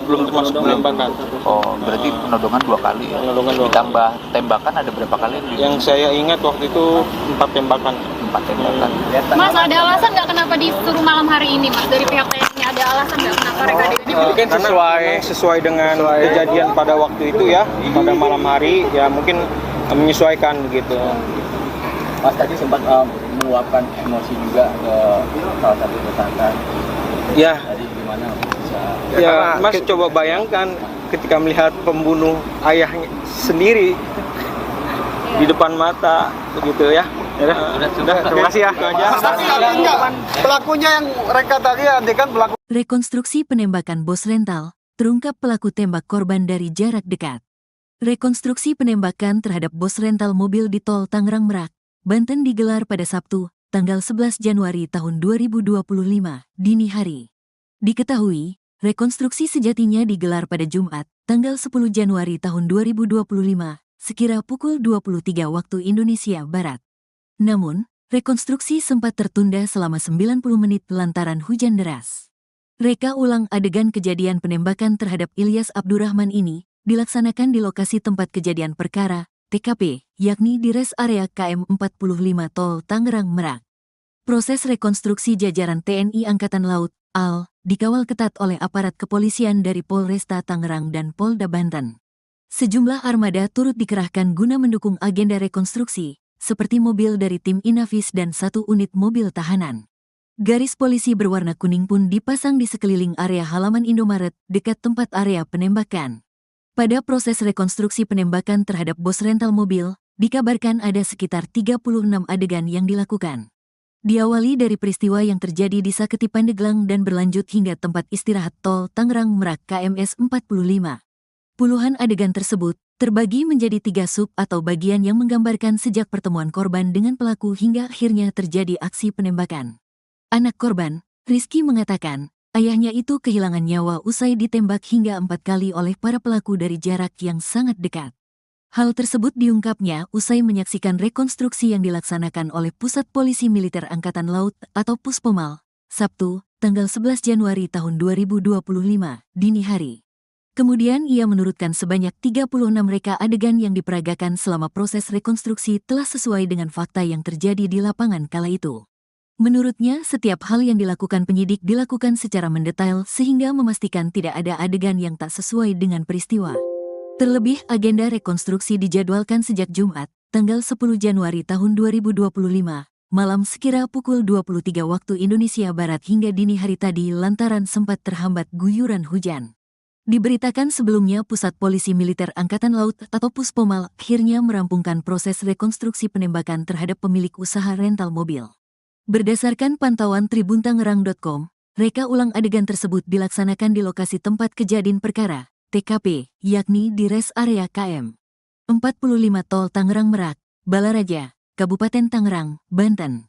Speaker 4: Belum termasuk penembakan.
Speaker 7: Oh, berarti penodongan 2 kali ya.
Speaker 4: Penodongan 2 kali.
Speaker 7: Ditambah tembakan ada berapa kali?
Speaker 4: Yang saya ingat waktu itu 4 tembakan.
Speaker 7: 4 tembakan.
Speaker 3: Mas, ada alasan nggak kenapa disuruh malam hari ini Mas? Dari pihak TNI ada alasan nggak kenapa reka adegannya?
Speaker 5: Mungkin
Speaker 4: Karena
Speaker 5: sesuai.
Speaker 4: memang sesuai dengan kejadian pada waktu itu ya, pada malam hari ya, mungkin menyesuaikan begitu.
Speaker 6: Mas tadi sempat meluapkan emosi juga ke salah satu tersangka.
Speaker 4: Ya,
Speaker 6: Tadi gimana bisa?
Speaker 4: ya Mas coba bayangkan ketika melihat pembunuh ayahnya sendiri di depan mata begitu ya. Sudah, terima kasih ya. Itu aja.
Speaker 9: Pelakunya yang reka tadi adegan pelaku.
Speaker 1: Rekonstruksi penembakan bos rental, terungkap pelaku tembak korban dari jarak dekat. Rekonstruksi penembakan terhadap bos rental mobil di tol Tangerang Merak, Banten digelar pada Sabtu, tanggal 11 Januari tahun 2025, dini hari. Diketahui, rekonstruksi sejatinya digelar pada Jumat, tanggal 10 Januari tahun 2025, sekira pukul 23 waktu Indonesia Barat. Namun, rekonstruksi sempat tertunda selama 90 menit lantaran hujan deras. Reka ulang adegan kejadian penembakan terhadap Ilyas Abdurrahman ini dilaksanakan di lokasi tempat kejadian perkara, TKP, yakni di res area KM 45 Tol Tangerang Merak. Proses rekonstruksi jajaran TNI Angkatan Laut, AL, dikawal ketat oleh aparat kepolisian dari Polresta Tangerang dan Polda Banten. Sejumlah armada turut dikerahkan guna mendukung agenda rekonstruksi, seperti mobil dari tim Inavis dan 1 unit mobil tahanan. Garis polisi berwarna kuning pun dipasang di sekeliling area halaman Indomaret dekat tempat area penembakan. Pada proses rekonstruksi penembakan terhadap bos rental mobil, dikabarkan ada sekitar 36 adegan yang dilakukan. Diawali dari peristiwa yang terjadi di Saketi Pandeglang dan berlanjut hingga tempat istirahat tol Tangerang Merak KMS 45. Puluhan adegan tersebut terbagi menjadi 3 sub atau bagian yang menggambarkan sejak pertemuan korban dengan pelaku hingga akhirnya terjadi aksi penembakan. Anak korban, Rizky mengatakan, ayahnya itu kehilangan nyawa usai ditembak hingga 4 kali oleh para pelaku dari jarak yang sangat dekat. Hal tersebut diungkapnya usai menyaksikan rekonstruksi yang dilaksanakan oleh Pusat Polisi Militer Angkatan Laut atau Puspomal, Sabtu, tanggal 11 Januari tahun 2025, dini hari. Kemudian ia menurutkan sebanyak 36 reka adegan yang diperagakan selama proses rekonstruksi telah sesuai dengan fakta yang terjadi di lapangan kala itu. Menurutnya, setiap hal yang dilakukan penyidik dilakukan secara mendetail sehingga memastikan tidak ada adegan yang tak sesuai dengan peristiwa. Terlebih, agenda rekonstruksi dijadwalkan sejak Jumat, tanggal 10 Januari tahun 2025, malam sekira pukul 23 waktu Indonesia Barat hingga dini hari tadi lantaran sempat terhambat guyuran hujan. Diberitakan sebelumnya Pusat Polisi Militer Angkatan Laut atau Puspomal akhirnya merampungkan proses rekonstruksi penembakan terhadap pemilik usaha rental mobil. Berdasarkan pantauan tribuntangerang.com, reka ulang adegan tersebut dilaksanakan di lokasi tempat kejadian perkara, TKP, yakni di res area KM 45 Tol Tangerang Merak, Balaraja, Kabupaten Tangerang, Banten.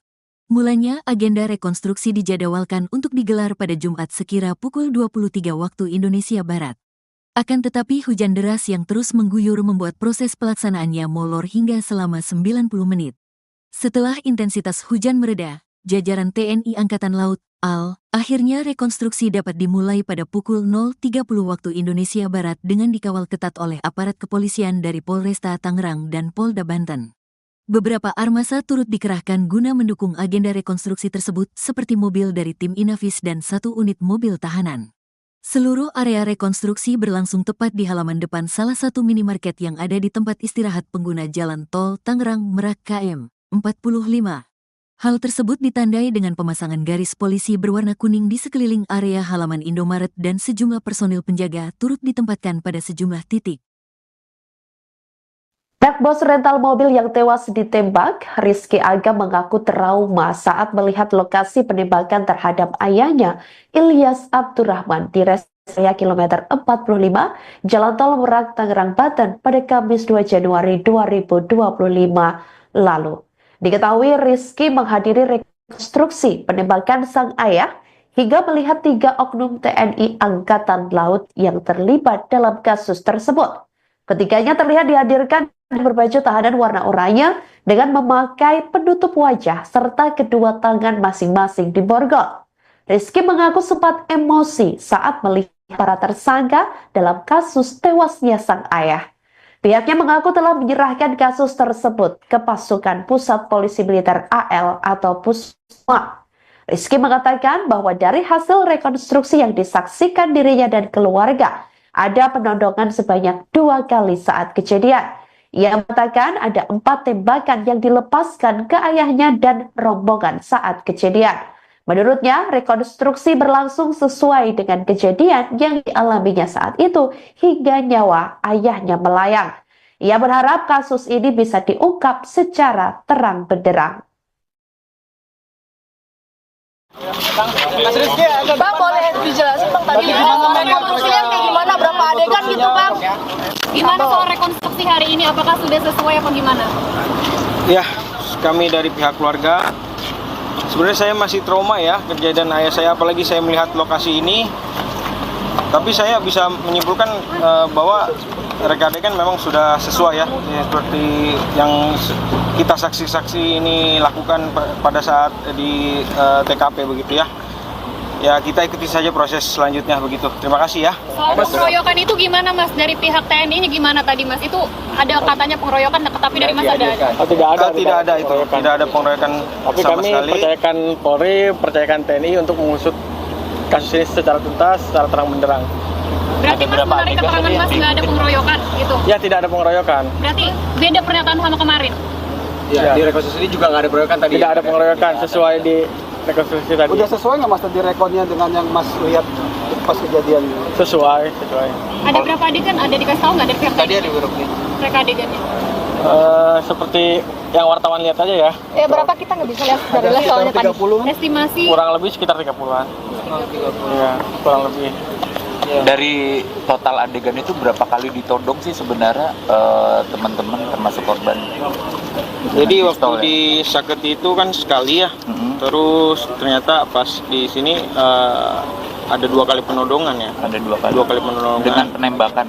Speaker 1: Mulanya, agenda rekonstruksi dijadwalkan untuk digelar pada Jumat sekira pukul 23 waktu Indonesia Barat. Akan tetapi hujan deras yang terus mengguyur membuat proses pelaksanaannya molor hingga selama 90 menit. Setelah intensitas hujan mereda, jajaran TNI Angkatan Laut, AL, akhirnya rekonstruksi dapat dimulai pada pukul 0.30 waktu Indonesia Barat dengan dikawal ketat oleh aparat kepolisian dari Polresta Tangerang dan Polda Banten. Beberapa armasa turut dikerahkan guna mendukung agenda rekonstruksi tersebut seperti mobil dari tim Inavis dan 1 unit mobil tahanan. Seluruh area rekonstruksi berlangsung tepat di halaman depan salah satu minimarket yang ada di tempat istirahat pengguna jalan tol Tangerang Merak KM 45. Hal tersebut ditandai dengan pemasangan garis polisi berwarna kuning di sekeliling area halaman Indomaret dan sejumlah personil penjaga turut ditempatkan pada sejumlah titik.
Speaker 2: Pihak bos rental mobil yang tewas ditembak, Rizky Aga mengaku trauma saat melihat lokasi penembakan terhadap ayahnya, Ilyas Abdurrahman, di res area kilometer 45, Jalan Tol Merak, Tangerang, Banten pada Kamis 2 Januari 2025 lalu. Diketahui Rizky menghadiri rekonstruksi penembakan sang ayah hingga melihat 3 oknum TNI Angkatan Laut yang terlibat dalam kasus tersebut. Ketiganya terlihat dihadirkan berbaju tahanan warna oranye dengan memakai penutup wajah serta kedua tangan masing-masing diborgol. Rizky mengaku sempat emosi saat melihat para tersangka dalam kasus tewasnya sang ayah. Pihaknya mengaku telah menyerahkan kasus tersebut ke pasukan Pusat Polisi Militer AL atau Pusma. Rizky mengatakan bahwa dari hasil rekonstruksi yang disaksikan dirinya dan keluarga, ada penodongan sebanyak 2 kali saat kejadian. Ia mengatakan ada 4 tembakan yang dilepaskan ke ayahnya dan rombongan saat kejadian. Menurutnya, rekonstruksi berlangsung sesuai dengan kejadian yang dialaminya saat itu hingga nyawa ayahnya melayang. Ia berharap kasus ini bisa diungkap secara terang benderang.
Speaker 8: Bang, boleh dijelasin Bang tadi rekonstruksinya kayak gimana, berapa adegan gitu Bang?
Speaker 3: Gimana soal rekonstruksi hari ini? Apakah sudah sesuai apa gimana?
Speaker 4: Ya, kami dari pihak keluarga, sebenarnya saya masih trauma ya kejadian ayah saya, apalagi saya melihat lokasi ini. Tapi saya bisa menyimpulkan bahwa reka adegan memang sudah sesuai ya, seperti yang kita saksi-saksi ini lakukan pada saat di TKP begitu ya. Ya, kita ikuti saja proses selanjutnya begitu. Terima kasih ya.
Speaker 3: Soal pengeroyokan itu gimana Mas? Dari pihak TNI-nya gimana tadi Mas? Itu ada katanya pengeroyokan, tapi dari Mas ada?
Speaker 5: Oh, tidak ada
Speaker 4: itu. Tidak ada pengeroyokan
Speaker 5: tapi
Speaker 4: sama
Speaker 5: kami
Speaker 4: sekali.
Speaker 5: percayakan Polri, percayakan TNI untuk mengusut kasus ini secara tuntas, secara terang benderang.
Speaker 3: Berarti Mas menarik keterangan Mas nggak ada pengeroyokan gitu?
Speaker 5: Ya, tidak ada pengeroyokan.
Speaker 3: Berarti beda pernyataan sama kemarin?
Speaker 6: Ya, di rekonstruksi ini juga nggak ada pengeroyokan tadi.
Speaker 5: Tidak ada pengeroyokan sesuai di rekonstruksi tadi.
Speaker 9: Udah sesuai nggak Mas tadi rekodnya dengan yang Mas lihat pas kejadian?
Speaker 5: Sesuai.
Speaker 3: Ada berapa adegan? Ada dikasih tahu nggak dari pihak
Speaker 6: Tadi
Speaker 3: TNI?
Speaker 6: ada berapa?
Speaker 3: Reka adegannya?
Speaker 5: Seperti yang wartawan lihat aja ya.
Speaker 8: Ya berapa kita nggak bisa lihat dari les soalnya tadi.
Speaker 3: Estimasi
Speaker 5: Kurang lebih sekitar 30-an. Iya, kurang lebih.
Speaker 7: Dari total adegan itu berapa kali ditodong sih sebenarnya teman-teman termasuk korban?
Speaker 4: Jadi
Speaker 7: Dengan
Speaker 4: waktu
Speaker 7: pistol, ya?
Speaker 4: di Saketi itu kan sekali ya,
Speaker 7: Mm-mm.
Speaker 4: terus ternyata pas di sini ada 2 kali penodongan ya.
Speaker 7: Ada 2 kali.
Speaker 4: 2 kali penodongan.
Speaker 7: Dengan penembakan.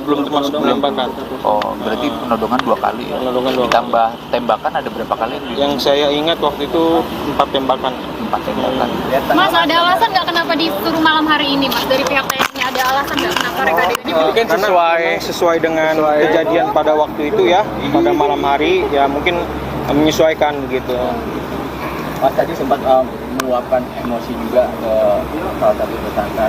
Speaker 4: Belum termasuk penembakan.
Speaker 7: Oh, berarti penodongan 2 kali ya.
Speaker 4: Penodongan 2 kali.
Speaker 7: Ditambah tembakan ada berapa kali?
Speaker 4: Yang saya ingat waktu itu 4 tembakan.
Speaker 7: 4 tembakan.
Speaker 3: Mas, ada alasan nggak kenapa disuruh malam hari ini, Mas? Dari pihak TNI ada alasan nggak kenapa mereka adegannya
Speaker 4: Kan
Speaker 3: begitu?
Speaker 4: sesuai dengan kejadian pada waktu itu ya, pada malam hari ya mungkin menyesuaikan begitu.
Speaker 6: Mas tadi sempat meluapkan emosi juga ke salah satu tersangka.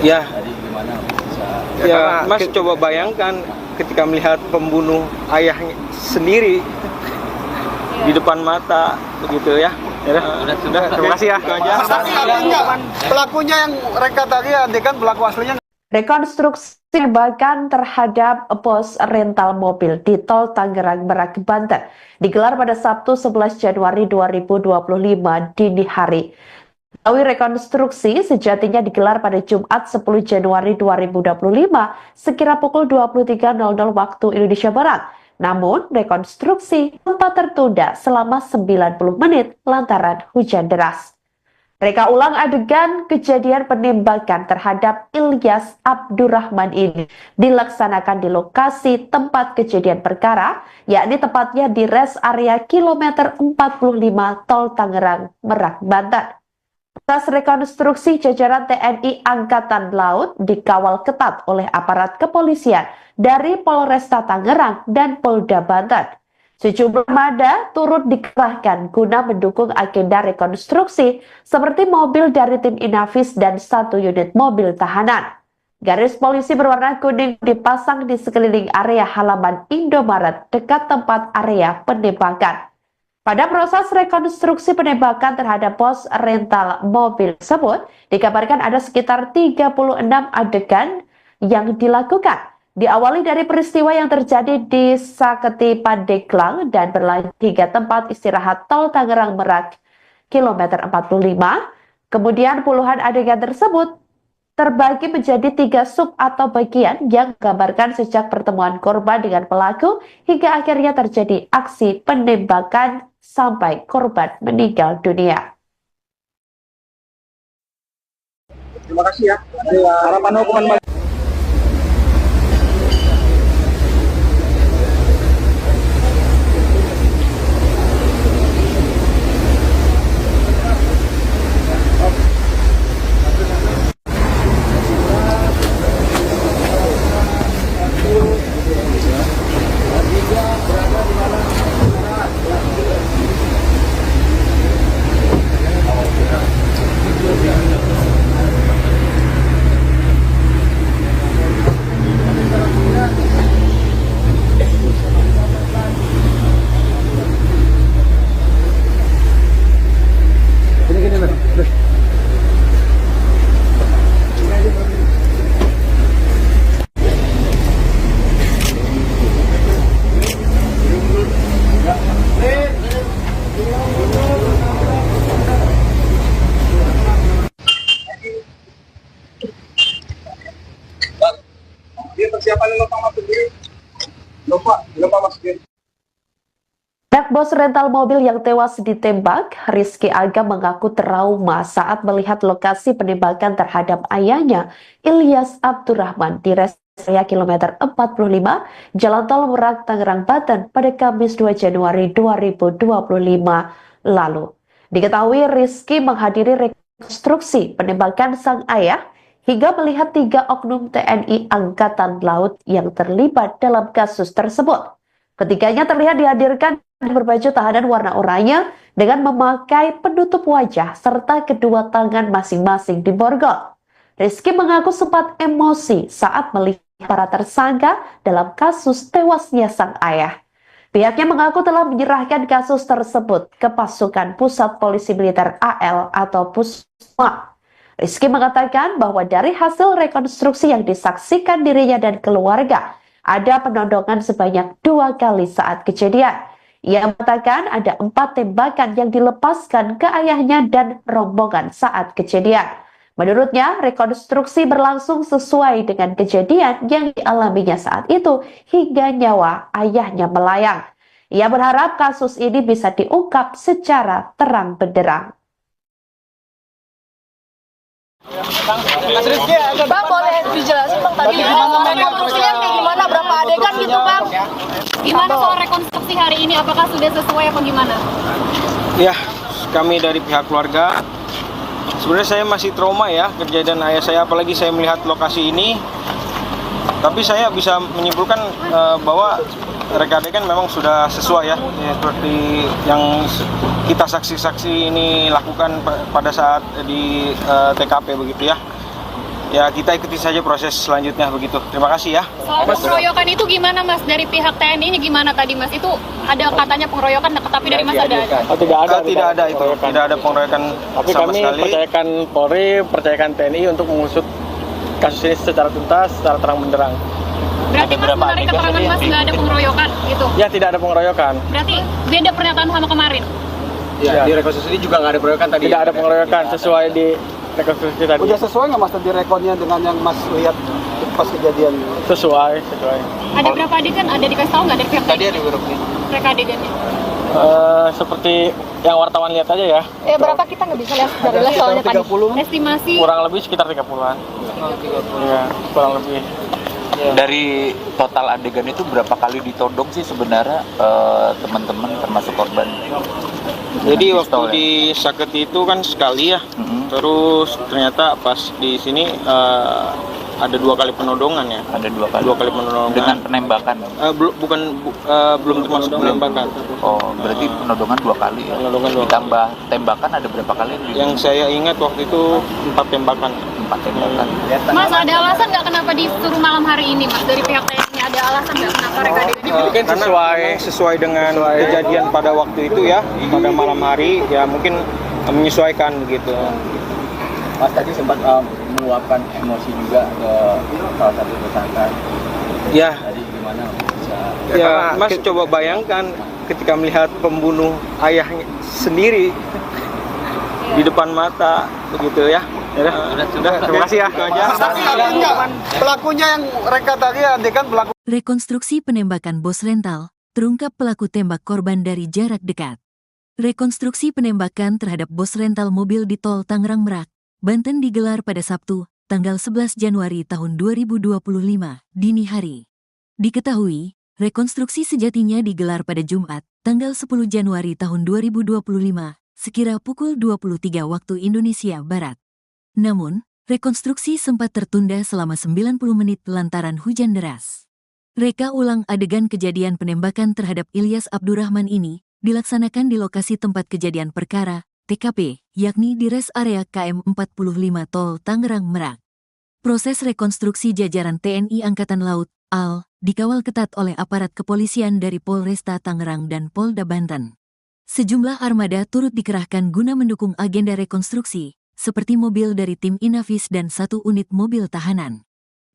Speaker 4: Ya,
Speaker 6: Tadi gimana bisa?
Speaker 4: ya Mas coba bayangkan ketika melihat pembunuh ayahnya sendiri di depan mata begitu ya. Sudah, terima kasih ya. Itu aja.
Speaker 9: Tapi enggak, pelakunya yang reka tadi adegan pelaku aslinya.
Speaker 2: Rekonstruksi penembakan terhadap pos rental mobil di Tol Tangerang Merak, Banten digelar pada Sabtu 11 Januari 2025 dini hari. Diketahui rekonstruksi sejatinya digelar pada Jumat 10 Januari 2025 sekira pukul 23.00 waktu Indonesia Barat. Namun, rekonstruksi sempat tertunda selama 90 menit lantaran hujan deras. Reka ulang adegan kejadian penembakan terhadap Ilyas Abdurrahman ini dilaksanakan di lokasi tempat kejadian perkara, yakni tepatnya di rest area kilometer 45 Tol Tangerang Merak, Banten. Atas rekonstruksi jajaran TNI Angkatan Laut dikawal ketat oleh aparat kepolisian dari Polresta Tangerang dan Polda Banten. Sejumlah armada turut dikerahkan guna mendukung agenda rekonstruksi seperti mobil dari tim Inavis dan 1 unit mobil tahanan. Garis polisi berwarna kuning dipasang di sekeliling area halaman Indomaret dekat tempat area penembakan. Pada proses rekonstruksi penembakan terhadap pos rental mobil tersebut, dikabarkan ada sekitar 36 adegan yang dilakukan. Diawali dari peristiwa yang terjadi di Saketi Pandeglang dan berlanjut hingga tempat istirahat Tol Tangerang Merak, kilometer 45. Kemudian puluhan adegan tersebut terbagi menjadi 3 sub atau bagian yang menggambarkan sejak pertemuan korban dengan pelaku hingga akhirnya terjadi aksi penembakan sampai korban meninggal dunia.
Speaker 9: Terima kasih ya. Harapan hukuman persiapan lupa masuk diri. Lupa masuk diri.
Speaker 2: Anak bos rental mobil yang tewas ditembak, Rizky Aga mengaku trauma saat melihat lokasi penembakan terhadap ayahnya, Ilyas Abdurrahman, di rest area kilometer 45, Jalan Tol Merak, Tangerang, Banten pada Kamis 2 Januari 2025 lalu. Diketahui Rizky menghadiri rekonstruksi penembakan sang ayah hingga melihat 3 oknum TNI Angkatan Laut yang terlibat dalam kasus tersebut. Ketiganya terlihat dihadirkan berbaju tahanan warna oranye dengan memakai penutup wajah serta kedua tangan masing-masing diborgol. Rizky mengaku sempat emosi saat melihat para tersangka dalam kasus tewasnya sang ayah. Pihaknya mengaku telah menyerahkan kasus tersebut ke pasukan Pusat Polisi Militer AL atau Pusma. Rizky mengatakan bahwa dari hasil rekonstruksi yang disaksikan dirinya dan keluarga, ada penodongan sebanyak 2 kali saat kejadian. Ia mengatakan ada 4 tembakan yang dilepaskan ke ayahnya dan rombongan saat kejadian. Menurutnya, rekonstruksi berlangsung sesuai dengan kejadian yang dialaminya saat itu hingga nyawa ayahnya melayang. Ia berharap kasus ini bisa diungkap secara terang benderang.
Speaker 8: Bang, boleh dijelasin Bang tadi rekonstruksinya kayak gimana, berapa adegan gitu Bang?
Speaker 3: Gimana soal rekonstruksi hari ini? Apakah sudah sesuai apa gimana?
Speaker 4: Ya, kami dari pihak keluarga, sebenarnya saya masih trauma ya kejadian ayah saya, apalagi saya melihat lokasi ini. Tapi saya bisa menyimpulkan bahwa reka adegan memang sudah sesuai ya, seperti yang kita saksi-saksi ini lakukan pada saat di TKP begitu ya. Ya, kita ikuti saja proses selanjutnya begitu. Terima kasih ya.
Speaker 3: Soal pengeroyokan itu gimana Mas? Dari pihak TNI-nya gimana tadi Mas? Itu ada katanya pengeroyokan, tapi dari Mas ada?
Speaker 5: Oh, tidak ada.
Speaker 4: Tidak ada itu. Tidak ada pengeroyokan
Speaker 5: Tapi
Speaker 4: sama
Speaker 5: kami
Speaker 4: sekali.
Speaker 5: percayakan Polri, percayakan TNI untuk mengusut kasus ini secara tuntas, secara terang benderang.
Speaker 3: Berarti Mas menarik keterangan Mas nggak ada pengeroyokan gitu?
Speaker 5: Ya, tidak ada pengeroyokan.
Speaker 3: Berarti beda pernyataan sama kemarin?
Speaker 6: Ya, di rekonstruksi ini juga nggak ada pengeroyokan tadi.
Speaker 5: Tidak ada pengeroyokan sesuai di rekonstruksi tadi.
Speaker 9: Udah sesuai nggak Mas tadi rekodnya dengan yang Mas lihat pas kejadian?
Speaker 5: Sesuai.
Speaker 3: Ada berapa adegan? Ada dikasih tahu nggak dari pihak
Speaker 6: Tadi
Speaker 3: TNI?
Speaker 6: ada beberapa.
Speaker 3: Mereka adegannya?
Speaker 5: Seperti yang wartawan lihat aja ya.
Speaker 8: Berapa kita nggak bisa lihat dari live soalnya tadi.
Speaker 3: Estimasi
Speaker 5: Kurang lebih sekitar 30-an. Iya, kurang lebih.
Speaker 7: Dari total adegan itu berapa kali ditodong sih sebenarnya teman-teman termasuk korban?
Speaker 4: Jadi
Speaker 7: Dengan
Speaker 4: waktu
Speaker 7: pistol ya?
Speaker 4: di Saketi itu kan sekali ya.
Speaker 7: Mm-mm.
Speaker 4: Terus ternyata pas di sini ada 2 kali penodongan ya.
Speaker 7: Ada 2 kali.
Speaker 4: 2 kali penodongan.
Speaker 7: Dengan penembakan.
Speaker 4: Belum termasuk penembakan.
Speaker 7: Oh, berarti penodongan 2 kali ya.
Speaker 4: Penodongan 2 kali.
Speaker 7: Ditambah tembakan ada berapa kali?
Speaker 4: Yang saya ingat waktu itu 4 tembakan.
Speaker 7: 4 tembakan.
Speaker 3: Mas, ada alasan nggak kenapa disuruh malam hari ini Mas? Dari pihak TNI ada alasan nggak kenapa mereka adegannya?
Speaker 5: Kan
Speaker 4: Karena memang sesuai dengan kejadian pada waktu itu ya, pada malam hari ya mungkin menyesuaikan begitu.
Speaker 6: Mas tadi sempat meluapkan emosi juga ke salah satu tersangka.
Speaker 4: Ya,
Speaker 6: Tadi gimana bisa?
Speaker 4: ya Mas coba bayangkan ketika melihat pembunuh ayahnya sendiri di depan mata begitu ya. Sudah, terima kasih ya. Itu aja.
Speaker 9: Pelakunya yang reka tadi adegan pelaku.
Speaker 1: Rekonstruksi penembakan bos rental, terungkap pelaku tembak korban dari jarak dekat. Rekonstruksi penembakan terhadap bos rental mobil di Tol Tangerang Merak, Banten digelar pada Sabtu, tanggal 11 Januari tahun 2025, dini hari. Diketahui, rekonstruksi sejatinya digelar pada Jumat, tanggal 10 Januari tahun 2025, sekira pukul 23 waktu Indonesia Barat. Namun, rekonstruksi sempat tertunda selama 90 menit lantaran hujan deras. Reka ulang adegan kejadian penembakan terhadap Ilyas Abdurrahman ini dilaksanakan di lokasi tempat kejadian perkara, TKP, yakni di res area KM 45 Tol Tangerang Merak. Proses rekonstruksi jajaran TNI Angkatan Laut, AL, dikawal ketat oleh aparat kepolisian dari Polresta Tangerang dan Polda Banten. Sejumlah armada turut dikerahkan guna mendukung agenda rekonstruksi, seperti mobil dari tim Inavis dan 1 unit mobil tahanan.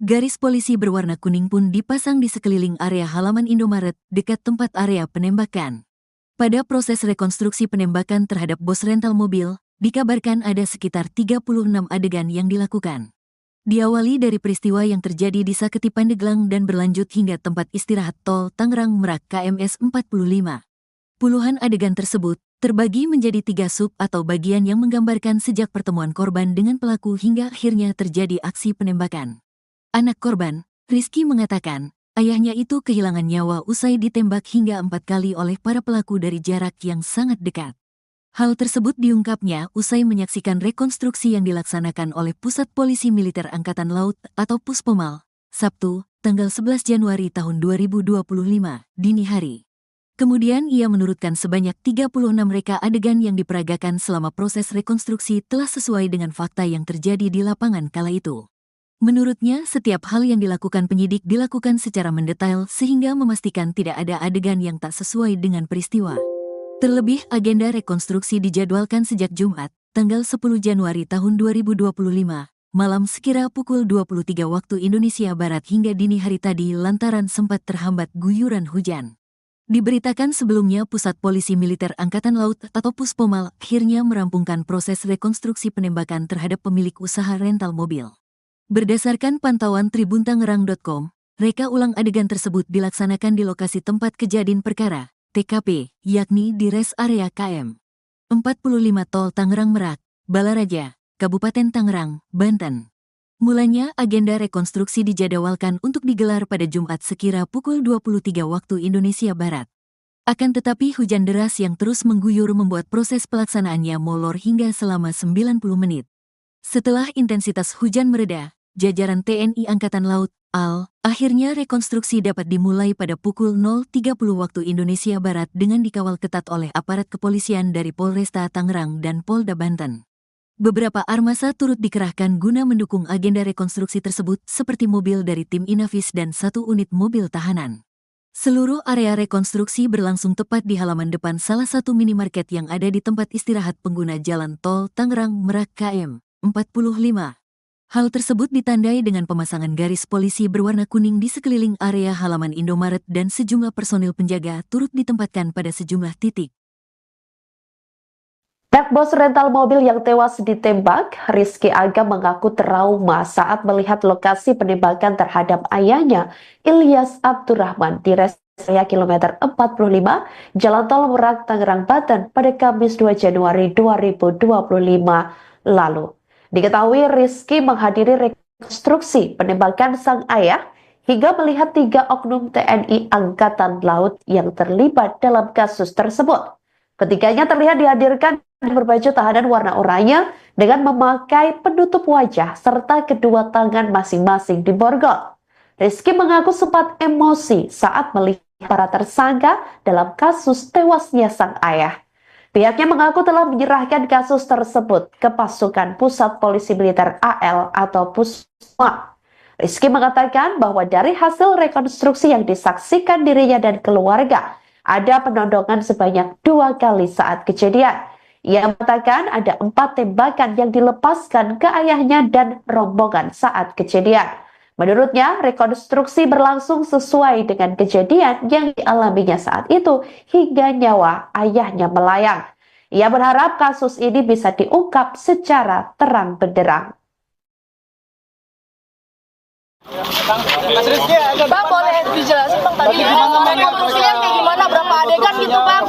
Speaker 1: Garis polisi berwarna kuning pun dipasang di sekeliling area halaman Indomaret dekat tempat area penembakan. Pada proses rekonstruksi penembakan terhadap bos rental mobil, dikabarkan ada sekitar 36 adegan yang dilakukan. Diawali dari peristiwa yang terjadi di Saketi Pandeglang dan berlanjut hingga tempat istirahat Tol Tangerang Merak KMS 45. Puluhan adegan tersebut terbagi menjadi 3 sub atau bagian yang menggambarkan sejak pertemuan korban dengan pelaku hingga akhirnya terjadi aksi penembakan. Anak korban, Rizky mengatakan, ayahnya itu kehilangan nyawa usai ditembak hingga 4 kali oleh para pelaku dari jarak yang sangat dekat. Hal tersebut diungkapnya usai menyaksikan rekonstruksi yang dilaksanakan oleh Pusat Polisi Militer Angkatan Laut atau Puspomal, Sabtu, tanggal 11 Januari tahun 2025, dini hari. Kemudian ia menurutkan sebanyak 36 reka adegan yang diperagakan selama proses rekonstruksi telah sesuai dengan fakta yang terjadi di lapangan kala itu. Menurutnya, setiap hal yang dilakukan penyidik dilakukan secara mendetail sehingga memastikan tidak ada adegan yang tak sesuai dengan peristiwa. Terlebih, agenda rekonstruksi dijadwalkan sejak Jumat, tanggal 10 Januari tahun 2025, malam sekira pukul 23 waktu Indonesia Barat hingga dini hari tadi lantaran sempat terhambat guyuran hujan. Diberitakan sebelumnya Pusat Polisi Militer Angkatan Laut atau Puspomal akhirnya merampungkan proses rekonstruksi penembakan terhadap pemilik usaha rental mobil. Berdasarkan pantauan tribuntangerang.com, reka ulang adegan tersebut dilaksanakan di lokasi tempat kejadian perkara, TKP, yakni di res area KM 45 Tol Tangerang Merak, Balaraja, Kabupaten Tangerang, Banten. Mulanya agenda rekonstruksi dijadwalkan untuk digelar pada Jumat sekira pukul 23 waktu Indonesia Barat. Akan tetapi hujan deras yang terus mengguyur membuat proses pelaksanaannya molor hingga selama 90 menit. Setelah intensitas hujan mereda, jajaran TNI Angkatan Laut, AL, akhirnya rekonstruksi dapat dimulai pada pukul 0.30 waktu Indonesia Barat dengan dikawal ketat oleh aparat kepolisian dari Polresta Tangerang dan Polda Banten. Beberapa armasa turut dikerahkan guna mendukung agenda rekonstruksi tersebut seperti mobil dari tim Inavis dan 1 unit mobil tahanan. Seluruh area rekonstruksi berlangsung tepat di halaman depan salah satu minimarket yang ada di tempat istirahat pengguna jalan tol Tangerang Merak KM 45. Hal tersebut ditandai dengan pemasangan garis polisi berwarna kuning di sekeliling area halaman Indomaret dan sejumlah personil penjaga turut ditempatkan pada sejumlah titik.
Speaker 2: Bos rental mobil yang tewas ditembak, Rizky Aga mengaku trauma saat melihat lokasi penembakan terhadap ayahnya, Ilyas Abdurrahman, di res area kilometer 45, Jalan Tol Merak, Tangerang, Banten pada Kamis 2 Januari 2025 lalu. Diketahui Rizky menghadiri rekonstruksi penembakan sang ayah hingga melihat 3 oknum TNI Angkatan Laut yang terlibat dalam kasus tersebut. Ketiganya terlihat dihadirkan berbaju tahanan warna oranye dengan memakai penutup wajah serta kedua tangan masing-masing diborgol. Rizky mengaku sempat emosi saat melihat para tersangka dalam kasus tewasnya sang ayah. Pihaknya mengaku telah menyerahkan kasus tersebut ke pasukan Pusat Polisi Militer AL atau Puspomal. Rizky mengatakan bahwa dari hasil rekonstruksi yang disaksikan dirinya dan keluarga, ada penodongan sebanyak 2 kali saat kejadian. Ia mengatakan ada 4 tembakan yang dilepaskan ke ayahnya dan rombongan saat kejadian. Menurutnya, rekonstruksi berlangsung sesuai dengan kejadian yang dialaminya saat itu hingga nyawa ayahnya melayang. Ia berharap kasus ini bisa diungkap secara terang benderang.
Speaker 8: Bang, boleh dijelasin Bang tadi rekonstruksinya kayak gimana, berapa adegan gitu Bang?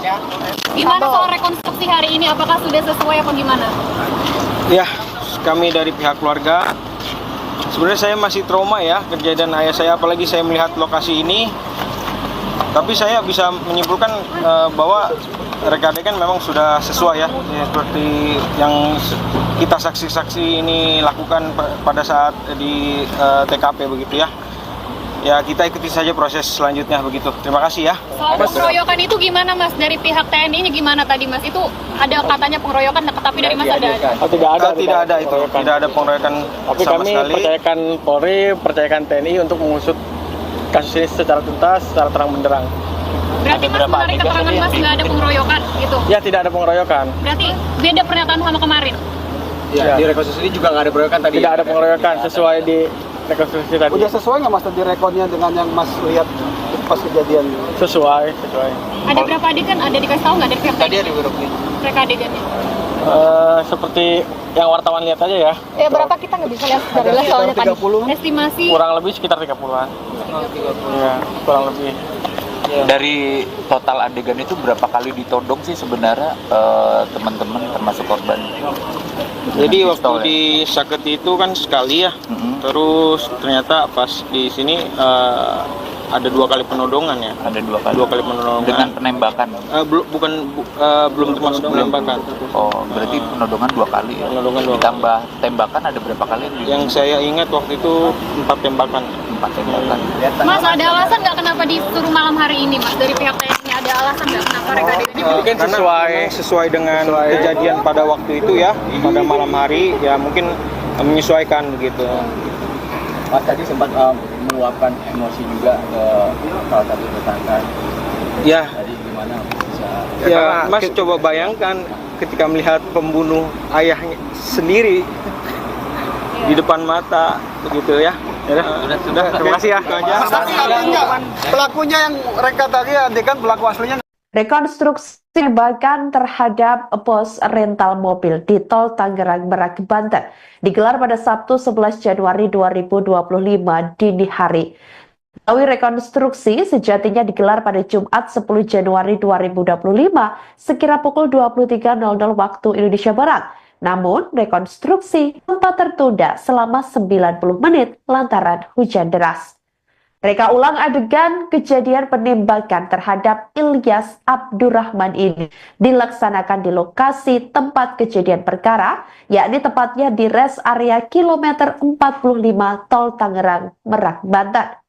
Speaker 3: Gimana soal rekonstruksi hari ini? Apakah sudah sesuai apa gimana?
Speaker 4: Ya, kami dari pihak keluarga, sebenarnya saya masih trauma ya kejadian ayah saya, apalagi saya melihat lokasi ini. Tapi saya bisa menyimpulkan bahwa reka adegan memang sudah sesuai ya, seperti yang kita saksi-saksi ini lakukan pada saat di TKP begitu ya. Ya kita ikuti saja proses selanjutnya begitu. Terima kasih ya.
Speaker 3: Soal pengeroyokan itu gimana Mas? Dari pihak TNI-nya gimana tadi Mas? Itu ada katanya pengeroyokan, tapi dari Mas ada?
Speaker 5: Tidak ada.
Speaker 4: Tidak ada itu. Tidak ada pengeroyokan
Speaker 5: Tapi
Speaker 4: sama
Speaker 5: kami
Speaker 4: sekali.
Speaker 5: percayakan Polri, percayakan TNI untuk mengusut kasus ini secara tuntas, secara terang benderang.
Speaker 3: Berarti Mas menarik keterangan Mas nggak ada pengeroyokan gitu?
Speaker 5: Ya, tidak ada pengeroyokan.
Speaker 3: Berarti beda pernyataan sama kemarin?
Speaker 6: Ya, di rekonstruksi juga nggak ada pengeroyokan tadi.
Speaker 5: Tidak ada pengeroyokan sesuai di rekonstruksi tadi.
Speaker 9: Udah sesuai nggak Mas tadi rekodnya dengan yang Mas lihat pas kejadian?
Speaker 5: Sesuai.
Speaker 3: Ada berapa adegan? Ada dikasih tahu nggak dari pihak
Speaker 6: Tadi
Speaker 3: TNI?
Speaker 6: ada berapa?
Speaker 3: Reka adegannya?
Speaker 5: Seperti yang wartawan lihat aja ya.
Speaker 8: Ya berapa kita nggak bisa lihat secara soalnya tadi.
Speaker 9: 30.
Speaker 3: Estimasi?
Speaker 5: Kurang lebih sekitar 30-an. Iya, kurang lebih.
Speaker 7: Dari total adegan itu berapa kali ditodong sih sebenarnya teman-teman termasuk korban?
Speaker 4: Jadi
Speaker 7: Dengan
Speaker 4: waktu
Speaker 7: pistol, ya?
Speaker 4: di Saketi itu kan sekali ya. Terus ternyata pas di sini ada 2 kali penodongan ya.
Speaker 7: Ada 2 kali.
Speaker 4: 2 kali penodongan.
Speaker 7: Dengan penembakan.
Speaker 4: Belum termasuk penembakan.
Speaker 7: Oh, berarti penodongan 2 kali ya.
Speaker 4: Penodongan 2 kali.
Speaker 7: Ditambah tembakan ada berapa kali?
Speaker 4: Yang saya ingat waktu itu 4 tembakan.
Speaker 7: 4 tembakan.
Speaker 3: Mas ada alasan nggak kenapa disuruh malam hari ini Mas? Dari pihak TNI ada alasan nggak kenapa reka adegannya?
Speaker 5: Mungkin
Speaker 4: Karena
Speaker 5: sesuai-
Speaker 4: memang sesuai dengan kejadian pada waktu itu ya, pada malam hari ya mungkin menyesuaikan begitu.
Speaker 6: Mas tadi sempat meluapkan emosi juga ke salah satu tersangka.
Speaker 4: Ya,
Speaker 6: Tadi gimana bisa?
Speaker 4: ya Mas coba bayangkan ketika melihat pembunuh ayahnya sendiri di depan mata begitu ya. Udah, terima kasih ya.
Speaker 9: Mas, tapi artinya pelakunya yang reka tadi adegan pelaku aslinya.
Speaker 2: Rekonstruksi penembakan terhadap bos rental mobil di Tol Tangerang Merak, Banten digelar pada Sabtu 11 Januari 2025 dini hari. Rekonstruksi sejatinya digelar pada Jumat 10 Januari 2025 sekira pukul 23.00 waktu Indonesia Barat. Namun, rekonstruksi sempat tertunda selama 90 menit lantaran hujan deras. Reka ulang adegan kejadian penembakan terhadap Ilyas Abdurrahman ini dilaksanakan di lokasi tempat kejadian perkara, yakni tepatnya di res area kilometer 45 Tol Tangerang Merak, Banten.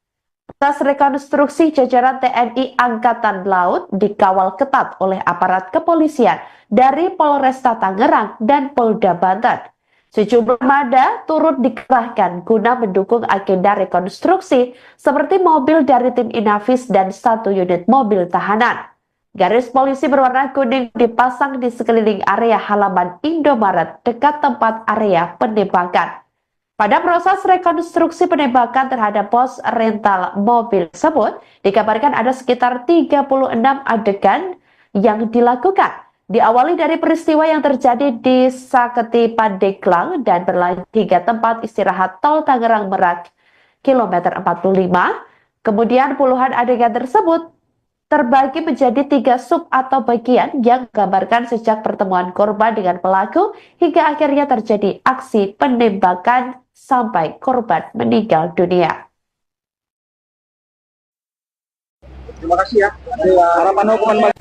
Speaker 2: Atas rekonstruksi, jajaran TNI Angkatan Laut dikawal ketat oleh aparat kepolisian dari Polresta Tangerang dan Polda Banten. Sejumlah armada turut dikerahkan guna mendukung agenda rekonstruksi seperti mobil dari tim Inavis dan 1 unit mobil tahanan. Garis polisi berwarna kuning dipasang di sekeliling area halaman Indomaret dekat tempat area penembakan. Pada proses rekonstruksi penembakan terhadap pos rental mobil tersebut, dikabarkan ada sekitar 36 adegan yang dilakukan. Diawali dari peristiwa yang terjadi di Saketi Pandeglang dan berlanjut hingga tempat istirahat Tol Tangerang Merak kilometer 45. Kemudian puluhan adegan tersebut terbagi menjadi 3 sub atau bagian yang menggambarkan sejak pertemuan korban dengan pelaku hingga akhirnya terjadi aksi penembakan sampai korban meninggal dunia.
Speaker 9: Terima kasih ya. Harapan hukuman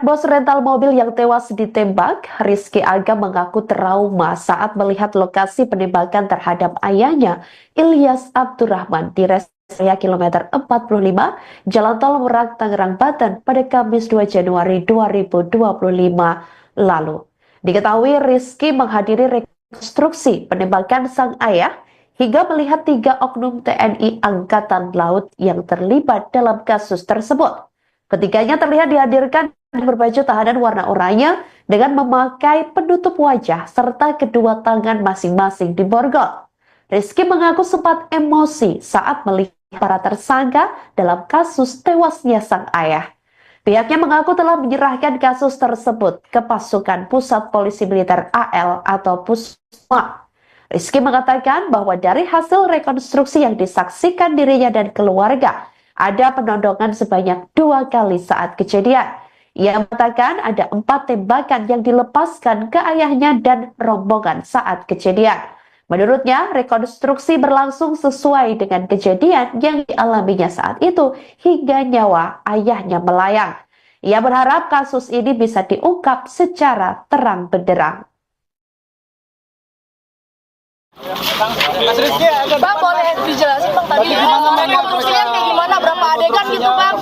Speaker 2: Bos rental mobil yang tewas ditembak, Rizky Aga mengaku trauma saat melihat lokasi penembakan terhadap ayahnya, Ilyas Abdurrahman, di res area kilometer 45, Jalan Tol Merak, Tangerang, Banten pada Kamis 2 Januari 2025 lalu. Diketahui Rizky menghadiri rekonstruksi penembakan sang ayah hingga melihat 3 oknum TNI Angkatan Laut yang terlibat dalam kasus tersebut. Ketiganya terlihat dihadirkan berbaju tahanan warna oranye dengan memakai penutup wajah serta kedua tangan masing-masing diborgol. Rizky mengaku sempat emosi saat melihat para tersangka dalam kasus tewasnya sang ayah. Pihaknya mengaku telah menyerahkan kasus tersebut ke pasukan Pusat Polisi Militer AL atau Pusma. Rizky mengatakan bahwa dari hasil rekonstruksi yang disaksikan dirinya dan keluarga, ada penodongan sebanyak 2 kali saat kejadian. Ia mengatakan ada 4 tembakan yang dilepaskan ke ayahnya dan rombongan saat kejadian. Menurutnya, rekonstruksi berlangsung sesuai dengan kejadian yang dialaminya saat itu hingga nyawa ayahnya melayang. Ia berharap kasus ini bisa diungkap secara terang benderang.
Speaker 8: Bang, boleh dijelasin Bang tadi rekonstruksinya kayak gimana, berapa adegan gitu Bang?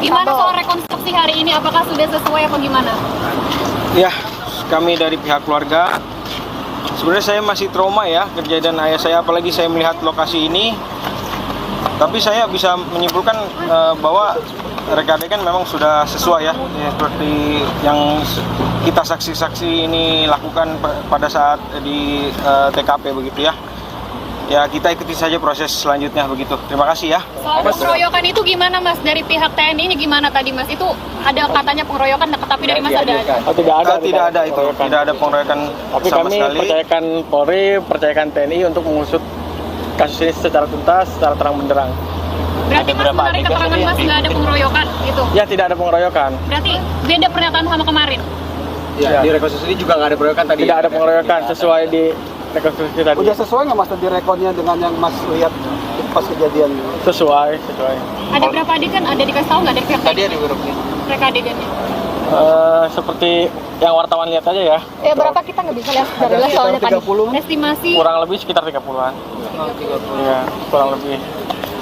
Speaker 3: Gimana soal rekonstruksi hari ini? Apakah sudah sesuai apa gimana?
Speaker 4: Ya, kami dari pihak keluarga, sebenarnya saya masih trauma ya kejadian ayah saya, apalagi saya melihat lokasi ini. Tapi saya bisa menyimpulkan bahwa reka adegan memang sudah sesuai ya, seperti yang kita saksi-saksi ini lakukan pada saat di TKP begitu ya. ya kita ikuti saja proses selanjutnya begitu. Terima kasih ya.
Speaker 3: Soal pengeroyokan itu gimana Mas? Dari pihak TNI-nya gimana tadi Mas? Itu ada katanya pengeroyokan, tapi dari Mas ada?
Speaker 5: Oh, tidak ada.
Speaker 4: Tidak ada itu, tidak ada pengeroyokan
Speaker 5: Tapi
Speaker 4: sama
Speaker 5: kami
Speaker 4: sekali.
Speaker 5: percayakan Polri, percayakan TNI untuk mengusut kasus ini secara tuntas, secara terang benderang.
Speaker 3: Berarti
Speaker 7: Ada
Speaker 3: Mas
Speaker 7: berapa
Speaker 3: menarik
Speaker 7: adegan
Speaker 3: keterangan
Speaker 7: tadi
Speaker 3: Mas
Speaker 7: yang
Speaker 3: nggak ada pengeroyokan gitu?
Speaker 5: Ya, tidak ada pengeroyokan.
Speaker 3: Berarti beda pernyataan sama kemarin?
Speaker 6: Ya, di rekonstruksi juga nggak ada pengeroyokan tadi.
Speaker 5: Tidak ada pengeroyokan sesuai di rekonstruksi tadi.
Speaker 9: Udah sesuai nggak Mas tadi rekodnya dengan yang Mas lihat pas kejadian?
Speaker 5: Sesuai.
Speaker 3: Ada berapa adegan? Ada dikasih tahu nggak dari pihak
Speaker 6: Tadi
Speaker 3: TNI?
Speaker 6: ada berapa?
Speaker 3: Mereka adegannya?
Speaker 5: Seperti yang wartawan lihat aja ya.
Speaker 8: Berapa kita nggak bisa lihat dari soalnya tadi.
Speaker 9: 30.
Speaker 3: Estimasi
Speaker 5: Kurang lebih sekitar 30-an. Iya, kurang lebih.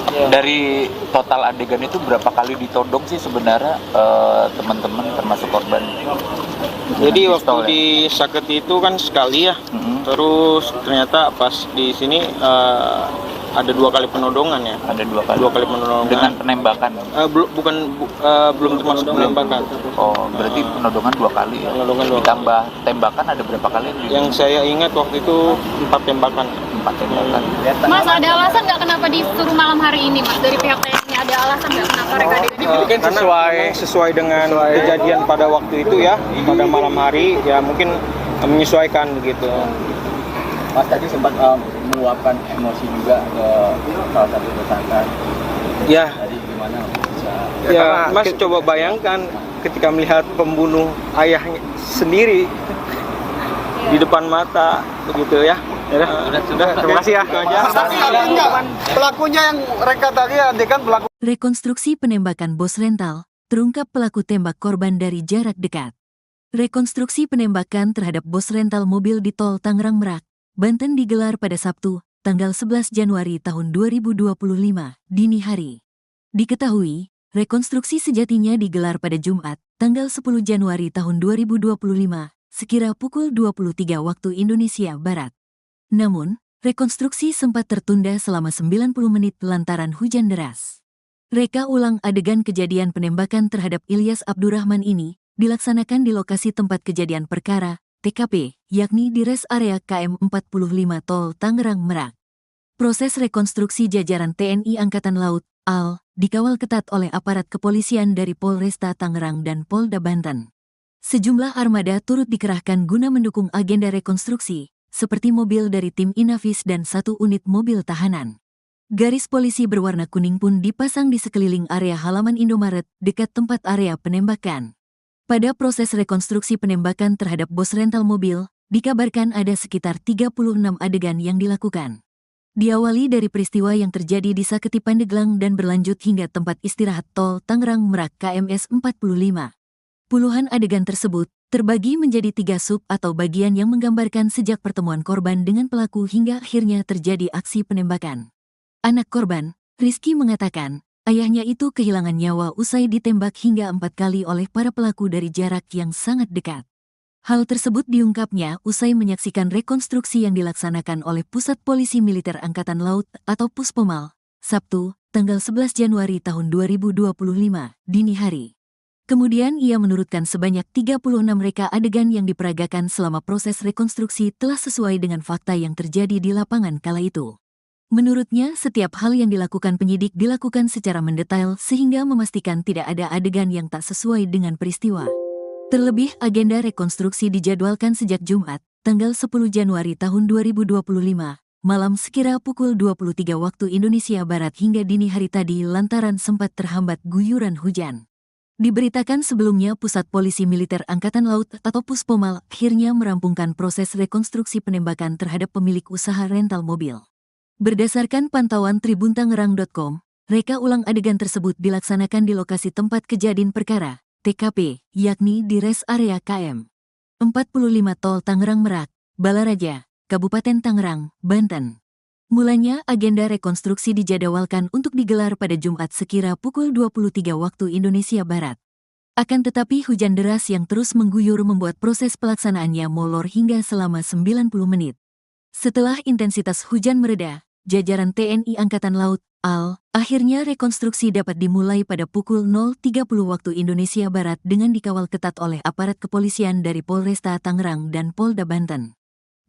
Speaker 7: Dari total adegan itu berapa kali ditodong sih sebenarnya teman-teman termasuk korban?
Speaker 4: Jadi
Speaker 7: Dengan
Speaker 4: waktu
Speaker 7: pistol ya?
Speaker 4: di Saketi itu kan sekali ya.
Speaker 7: Mhm.
Speaker 4: Terus ternyata pas di sini ada 2 kali penodongan ya.
Speaker 7: Ada 2 kali.
Speaker 4: 2 kali penodongan.
Speaker 7: Dengan penembakan.
Speaker 4: Belum termasuk penembakan.
Speaker 7: Oh, berarti penodongan 2 kali ya.
Speaker 4: Penodongan 2 kali.
Speaker 7: Ditambah tembakan ada berapa kali?
Speaker 4: Yang saya ingat waktu itu 4 tembakan.
Speaker 7: 4 tembakan.
Speaker 3: Mas, ada alasan nggak kenapa disuruh malam hari ini Mas? Dari pihak TNI ada alasan nggak kenapa mereka adegannya?
Speaker 5: Mungkin
Speaker 4: Karena
Speaker 5: sesuai-
Speaker 4: memang sesuai dengan kejadian pada waktu itu ya, pada malam hari ya mungkin menyesuaikan begitu.
Speaker 6: Mas tadi sempat meluapkan emosi juga ke salah satu tersangka.
Speaker 4: Ya,
Speaker 6: Tadi gimana bisa?
Speaker 4: ya Mas coba bayangkan ketika melihat pembunuh ayahnya sendiri di depan mata begitu ya. Sudah, terima kasih ya. Itu aja.
Speaker 9: Mas tadi enggak, pelakunya yang reka tadi adegan pelaku.
Speaker 1: Rekonstruksi penembakan bos rental, terungkap pelaku tembak korban dari jarak dekat. Rekonstruksi penembakan terhadap bos rental mobil di tol Tangerang Merak, Banten digelar pada Sabtu, tanggal 11 Januari tahun 2025, dini hari. Diketahui, rekonstruksi sejatinya digelar pada Jumat, tanggal 10 Januari tahun 2025, sekira pukul 23 waktu Indonesia Barat. Namun, rekonstruksi sempat tertunda selama 90 menit lantaran hujan deras. Reka ulang adegan kejadian penembakan terhadap Ilyas Abdurrahman ini dilaksanakan di lokasi tempat kejadian perkara, TKP, yakni di res area KM 45 Tol Tangerang Merak. Proses rekonstruksi jajaran TNI Angkatan Laut, AL, dikawal ketat oleh aparat kepolisian dari Polresta Tangerang dan Polda Banten. Sejumlah armada turut dikerahkan guna mendukung agenda rekonstruksi, seperti mobil dari tim Inavis dan 1 unit mobil tahanan. Garis polisi berwarna kuning pun dipasang di sekeliling area halaman Indomaret dekat tempat area penembakan. Pada proses rekonstruksi penembakan terhadap bos rental mobil, dikabarkan ada sekitar 36 adegan yang dilakukan. Diawali dari peristiwa yang terjadi di Saketi Pandeglang dan berlanjut hingga tempat istirahat tol Tangerang Merak KMS 45. Puluhan adegan tersebut terbagi menjadi 3 sub atau bagian yang menggambarkan sejak pertemuan korban dengan pelaku hingga akhirnya terjadi aksi penembakan. Anak korban, Rizky mengatakan, ayahnya itu kehilangan nyawa usai ditembak hingga 4 kali oleh para pelaku dari jarak yang sangat dekat. Hal tersebut diungkapnya usai menyaksikan rekonstruksi yang dilaksanakan oleh Pusat Polisi Militer Angkatan Laut atau Puspomal, Sabtu, tanggal 11 Januari tahun 2025, dini hari. Kemudian ia menurutkan sebanyak 36 reka adegan yang diperagakan selama proses rekonstruksi telah sesuai dengan fakta yang terjadi di lapangan kala itu. Menurutnya, setiap hal yang dilakukan penyidik dilakukan secara mendetail sehingga memastikan tidak ada adegan yang tak sesuai dengan peristiwa. Terlebih, agenda rekonstruksi dijadwalkan sejak Jumat, tanggal 10 Januari tahun 2025, malam sekira pukul 23 waktu Indonesia Barat hingga dini hari tadi lantaran sempat terhambat guyuran hujan. Diberitakan sebelumnya Pusat Polisi Militer Angkatan Laut atau Puspomal akhirnya merampungkan proses rekonstruksi penembakan terhadap pemilik usaha rental mobil. Berdasarkan pantauan tribuntangerang.com, reka ulang adegan tersebut dilaksanakan di lokasi tempat kejadian perkara, TKP, yakni di res area KM 45 Tol Tangerang Merak, Balaraja, Kabupaten Tangerang, Banten. Mulanya agenda rekonstruksi dijadwalkan untuk digelar pada Jumat sekira pukul 23 waktu Indonesia Barat. Akan tetapi hujan deras yang terus mengguyur membuat proses pelaksanaannya molor hingga selama 90 menit. Setelah intensitas hujan mereda, jajaran TNI Angkatan Laut, AL, akhirnya rekonstruksi dapat dimulai pada pukul 0.30 waktu Indonesia Barat dengan dikawal ketat oleh aparat kepolisian dari Polresta Tangerang dan Polda Banten.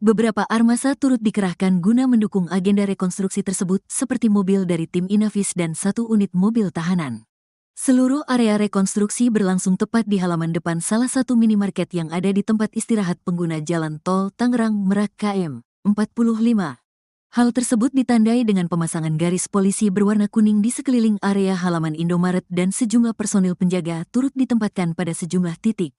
Speaker 1: Beberapa armasa turut dikerahkan guna mendukung agenda rekonstruksi tersebut seperti mobil dari tim Inavis dan 1 unit mobil tahanan. Seluruh area rekonstruksi berlangsung tepat di halaman depan salah satu minimarket yang ada di tempat istirahat pengguna jalan tol Tangerang Merak KM 45. Hal tersebut ditandai dengan pemasangan garis polisi berwarna kuning di sekeliling area halaman Indomaret dan sejumlah personil penjaga turut ditempatkan pada sejumlah titik.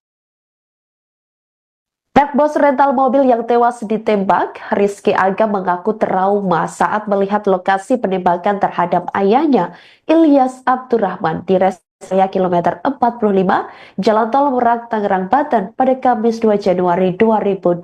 Speaker 2: Bos rental mobil yang tewas ditembak, Rizky Aga mengaku trauma saat melihat lokasi penembakan terhadap ayahnya, Ilyas Abdurrahman, di res area kilometer 45, Jalan Tol Merak, Tangerang, Banten pada Kamis 2 Januari 2025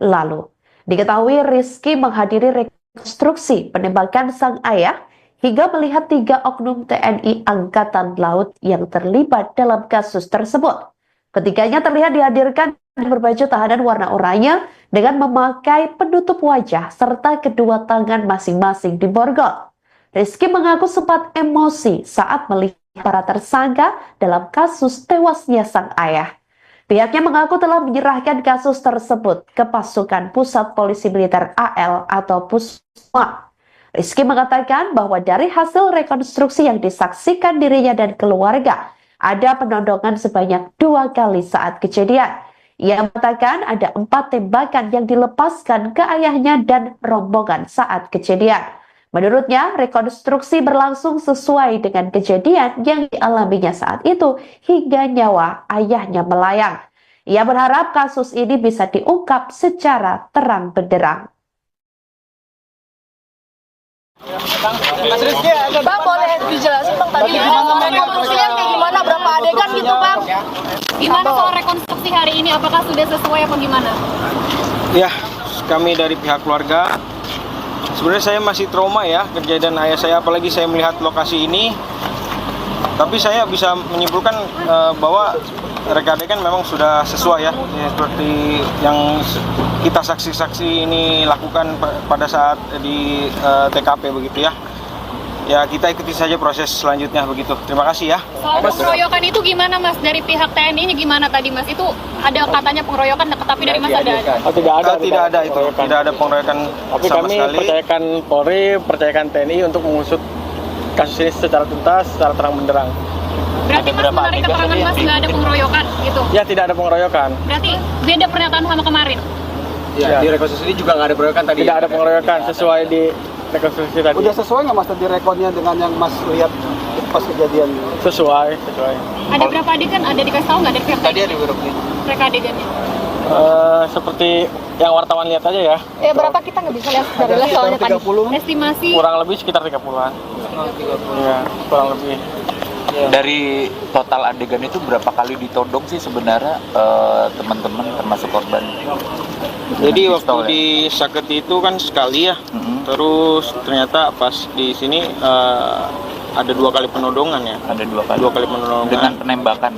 Speaker 2: lalu. Diketahui Rizky menghadiri rekonstruksi penembakan sang ayah hingga melihat 3 oknum TNI Angkatan Laut yang terlibat dalam kasus tersebut. Ketiganya terlihat dihadirkan berbaju tahanan warna oranye dengan memakai penutup wajah serta kedua tangan masing-masing diborgol. Rizky mengaku sempat emosi saat melihat para tersangka dalam kasus tewasnya sang ayah. Pihaknya mengaku telah menyerahkan kasus tersebut ke pasukan Pusat Polisi Militer AL atau Pusma. Rizky mengatakan bahwa dari hasil rekonstruksi yang disaksikan dirinya dan keluarga, ada penodongan sebanyak 2 kali saat kejadian. Ia mengatakan ada 4 tembakan yang dilepaskan ke ayahnya dan rombongan saat kejadian. Menurutnya, rekonstruksi berlangsung sesuai dengan kejadian yang dialaminya saat itu hingga nyawa ayahnya melayang. Ia berharap kasus ini bisa diungkap secara terang benderang.
Speaker 8: Bang, boleh dijelasin Bang tadi rekonstruksinya kayak gimana, berapa adegan gitu Bang?
Speaker 3: Gimana soal rekonstruksi hari ini? Apakah sudah sesuai apa gimana?
Speaker 4: Ya, kami dari pihak keluarga, sebenarnya saya masih trauma ya kejadian ayah saya, apalagi saya melihat lokasi ini. Tapi saya bisa menyimpulkan bahwa reka adegan memang sudah sesuai ya, seperti yang kita saksi-saksi ini lakukan pada saat di TKP begitu ya. Ya, kita ikuti saja proses selanjutnya begitu. Terima kasih ya.
Speaker 3: Soal pengeroyokan itu gimana Mas? Dari pihak TNI-nya gimana tadi Mas? Itu ada katanya pengeroyokan, tapi dari Mas ada?
Speaker 5: Oh, tidak ada
Speaker 4: itu. Tidak ada pengeroyokan
Speaker 5: tapi
Speaker 4: sama
Speaker 5: kami
Speaker 4: sekali.
Speaker 5: percayakan Polri, percayakan TNI untuk mengusut kasus ini secara tuntas, secara terang benderang.
Speaker 3: Berarti Mas menarik keterangan Mas nggak ada pengeroyokan gitu?
Speaker 5: Ya, tidak ada pengeroyokan.
Speaker 3: Berarti beda pernyataan sama kemarin?
Speaker 6: Ya, di rekonstruksi ini juga nggak ada pengeroyokan tadi.
Speaker 5: Tidak ada pengeroyokan sesuai di rekonstruksi tadi.
Speaker 9: Udah sesuai nggak Mas tadi rekodnya dengan yang Mas lihat pas kejadian?
Speaker 5: Sesuai.
Speaker 3: Ada berapa adegan? Ada dikasih tahu nggak dari pihak
Speaker 6: Tadi
Speaker 3: TNI?
Speaker 6: ada berapa?
Speaker 3: Reka adegannya?
Speaker 5: Seperti yang wartawan lihat aja ya.
Speaker 8: Berapa kita nggak bisa lihat dari lihat soalnya tadi.
Speaker 3: Estimasi
Speaker 5: Kurang lebih sekitar 30-an. Iya, kurang lebih.
Speaker 7: Dari total adegan itu berapa kali ditodong sih sebenarnya teman-teman termasuk korban?
Speaker 4: Jadi waktu di Saketi itu kan sekali ya, terus ternyata pas di sini ada 2 kali penodongan ya.
Speaker 7: Ada 2 kali.
Speaker 4: 2 kali penodongan.
Speaker 7: Dengan penembakan?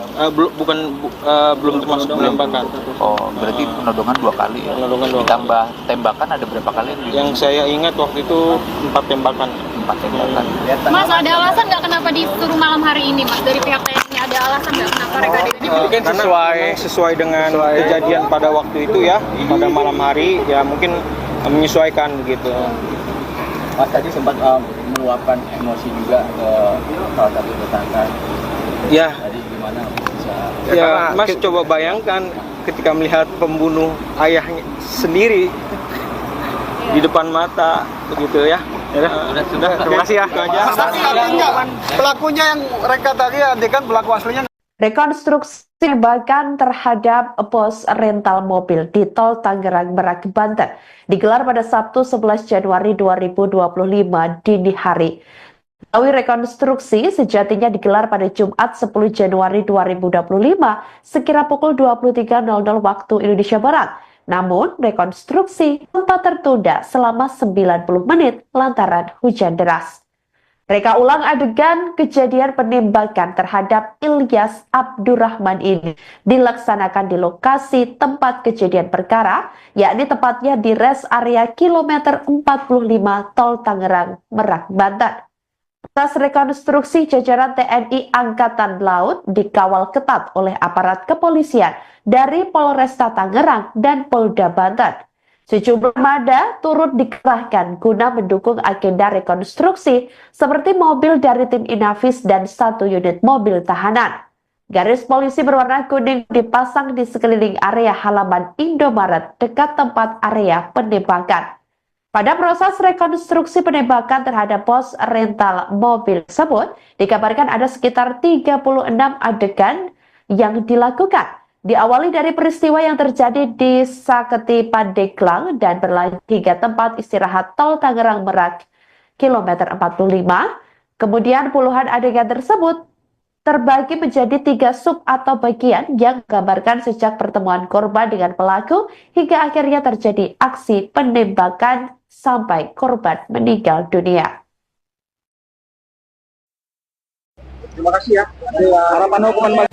Speaker 4: Belum termasuk penembakan.
Speaker 7: Oh, berarti penodongan 2 kali ya?
Speaker 4: Penodongan 2 kali.
Speaker 7: Ditambah tembakan ada berapa kali?
Speaker 4: Yang saya ingat waktu itu 4 tembakan.
Speaker 7: 4 tembakan.
Speaker 3: Mas, ada alasan nggak kenapa disuruh malam hari ini Mas? Dari pihak TNI ada alasan nggak kenapa reka adegannya?
Speaker 4: Karena sesuai dengan kejadian pada waktu itu ya, pada malam hari ya mungkin menyesuaikan begitu.
Speaker 6: Mas tadi sempat meluapkan emosi juga ke salah satu tersangka.
Speaker 4: Ya,
Speaker 6: Tadi gimana bisa?
Speaker 4: ya Mas coba bayangkan ketika melihat pembunuh ayahnya sendiri di depan mata begitu ya. Sudah, terima kasih ya. Itu aja.
Speaker 9: Pelakunya yang reka tadi adegan pelaku aslinya.
Speaker 2: Rekonstruksi penembakan terhadap bos rental mobil di Tol Tangerang Merak, Banten digelar pada Sabtu 11 Januari 2025 dini hari. Rekonstruksi sejatinya digelar pada Jumat 10 Januari 2025 sekira pukul 23.00 waktu Indonesia Barat. Namun, rekonstruksi sempat tertunda selama 90 menit lantaran hujan deras. Reka ulang adegan kejadian penembakan terhadap Ilyas Abdurrahman ini dilaksanakan di lokasi tempat kejadian perkara, yakni tepatnya di res area kilometer 45 Tol Tangerang Merak, Banten. Proses rekonstruksi jajaran TNI Angkatan Laut dikawal ketat oleh aparat kepolisian dari Polresta Tangerang dan Polda Banten. Sejumlah armada turut dikerahkan guna mendukung agenda rekonstruksi seperti mobil dari tim Inavis dan 1 unit mobil tahanan. Garis polisi berwarna kuning dipasang di sekeliling area halaman Indomaret dekat tempat area penembakan. Pada proses rekonstruksi penembakan terhadap pos rental mobil tersebut, dikabarkan ada sekitar 36 adegan yang dilakukan. Diawali dari peristiwa yang terjadi di Saketi Pandeglang dan berlanjut hingga tempat istirahat tol Tangerang Merak, kilometer 45. Kemudian puluhan adegan tersebut terbagi menjadi 3 sub atau bagian yang menggambarkan sejak pertemuan korban dengan pelaku hingga akhirnya terjadi aksi penembakan sampai korban meninggal dunia.
Speaker 9: Terima kasih ya. Harapan hukuman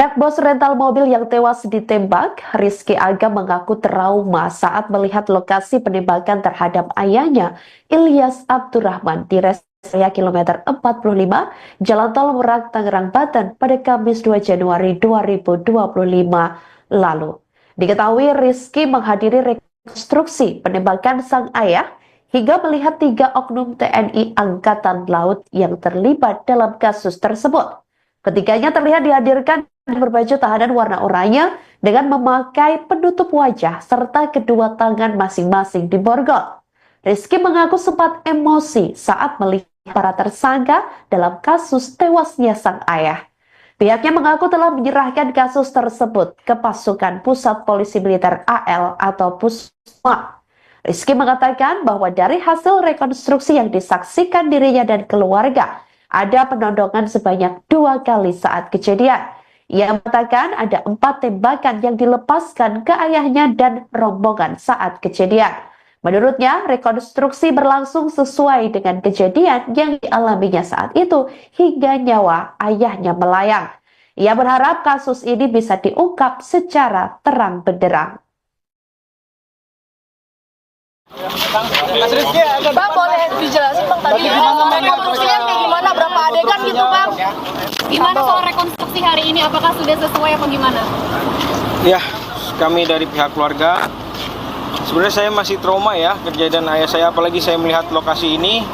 Speaker 2: Anak bos rental mobil yang tewas ditembak, Rizky Aga mengaku trauma saat melihat lokasi penembakan terhadap ayahnya, Ilyas Abdurrahman, di rest area kilometer 45, Jalan Tol Merak, Tangerang, Banten pada Kamis 2 Januari 2025 lalu. Diketahui Rizky menghadiri rekonstruksi penembakan sang ayah hingga melihat 3 oknum TNI Angkatan Laut yang terlibat dalam kasus tersebut. Ketiganya terlihat dihadirkan berbaju tahanan warna oranye dengan memakai penutup wajah serta kedua tangan masing-masing diborgol. Rizky mengaku sempat emosi saat melihat para tersangka dalam kasus tewasnya sang ayah. Pihaknya mengaku telah menyerahkan kasus tersebut ke pasukan Pusat Polisi Militer AL atau Pusma. Rizky mengatakan bahwa dari hasil rekonstruksi yang disaksikan dirinya dan keluarga, ada penodongan sebanyak 2 kali saat kejadian. Ia mengatakan ada 4 tembakan yang dilepaskan ke ayahnya dan rombongan saat kejadian. Menurutnya, rekonstruksi berlangsung sesuai dengan kejadian yang dialaminya saat itu hingga nyawa ayahnya melayang. Ia berharap kasus ini bisa diungkap secara terang benderang.
Speaker 8: Bang, boleh dijelasin Bang tadi rekonstruksinya kayak gimana, berapa adegan gitu Bang?
Speaker 3: Gimana soal rekonstruksi hari ini? Apakah sudah sesuai apa gimana?
Speaker 4: Ya, kami dari pihak keluarga, sebenarnya saya masih trauma ya kejadian ayah saya, apalagi saya melihat lokasi ini.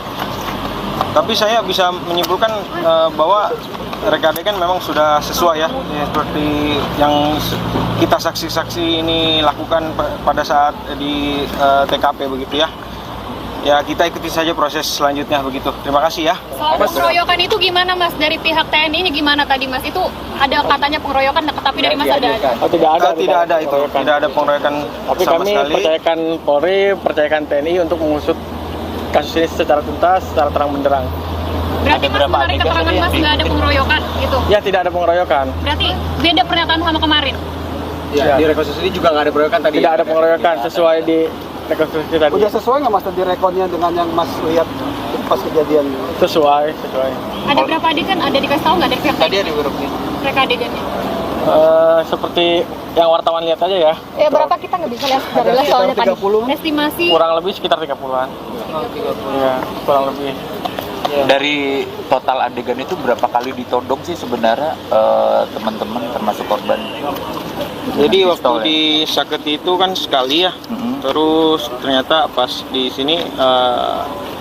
Speaker 4: Tapi saya bisa menyimpulkan bahwa reka adegan memang sudah sesuai ya, seperti yang kita saksi-saksi ini lakukan pada saat di TKP begitu ya. Ya, kita ikuti saja proses selanjutnya begitu. Terima kasih ya.
Speaker 3: Soal pengeroyokan itu gimana Mas? Dari pihak TNI-nya gimana tadi Mas? Itu ada katanya pengeroyokan, tapi dari Mas ada?
Speaker 5: Oh, tidak ada.
Speaker 4: Tidak ada itu. Tidak ada pengeroyokan
Speaker 5: Tapi
Speaker 4: sama
Speaker 5: kami
Speaker 4: sekali.
Speaker 5: percayakan Polri, percayakan TNI untuk mengusut kasus ini secara tuntas, secara terang benderang.
Speaker 3: Berarti Mas menarik keterangan Mas nggak ada pengeroyokan gitu?
Speaker 5: Ya, tidak ada pengeroyokan.
Speaker 3: Berarti beda pernyataan sama kemarin?
Speaker 6: Ya, di rekonstruksi ini juga nggak ada pengeroyokan tadi.
Speaker 5: Tidak ada pengeroyokan sesuai di rekonstruksi tadi.
Speaker 9: udah sesuai nggak Mas tadi rekodnya dengan yang Mas lihat pas kejadian?
Speaker 5: Sesuai.
Speaker 3: Ada berapa adegan? Ada dikasih tahu nggak dari pihak
Speaker 6: Tadi
Speaker 3: TNI?
Speaker 6: ada grupnya.
Speaker 3: Reka adegannya?
Speaker 5: Seperti yang wartawan lihat aja ya.
Speaker 8: Ya berapa kita nggak bisa lihat secara soalnya tadi.
Speaker 3: Estimasi
Speaker 5: Kurang lebih sekitar 30-an. Iya, kurang lebih.
Speaker 7: Dari total adegan itu berapa kali ditodong sih sebenarnya teman-teman termasuk korban?
Speaker 4: Jadi
Speaker 7: Dengan
Speaker 4: waktu
Speaker 7: pistol, ya?
Speaker 4: di Saketi itu kan sekali ya,
Speaker 7: Mm-mm.
Speaker 4: terus ternyata pas di sini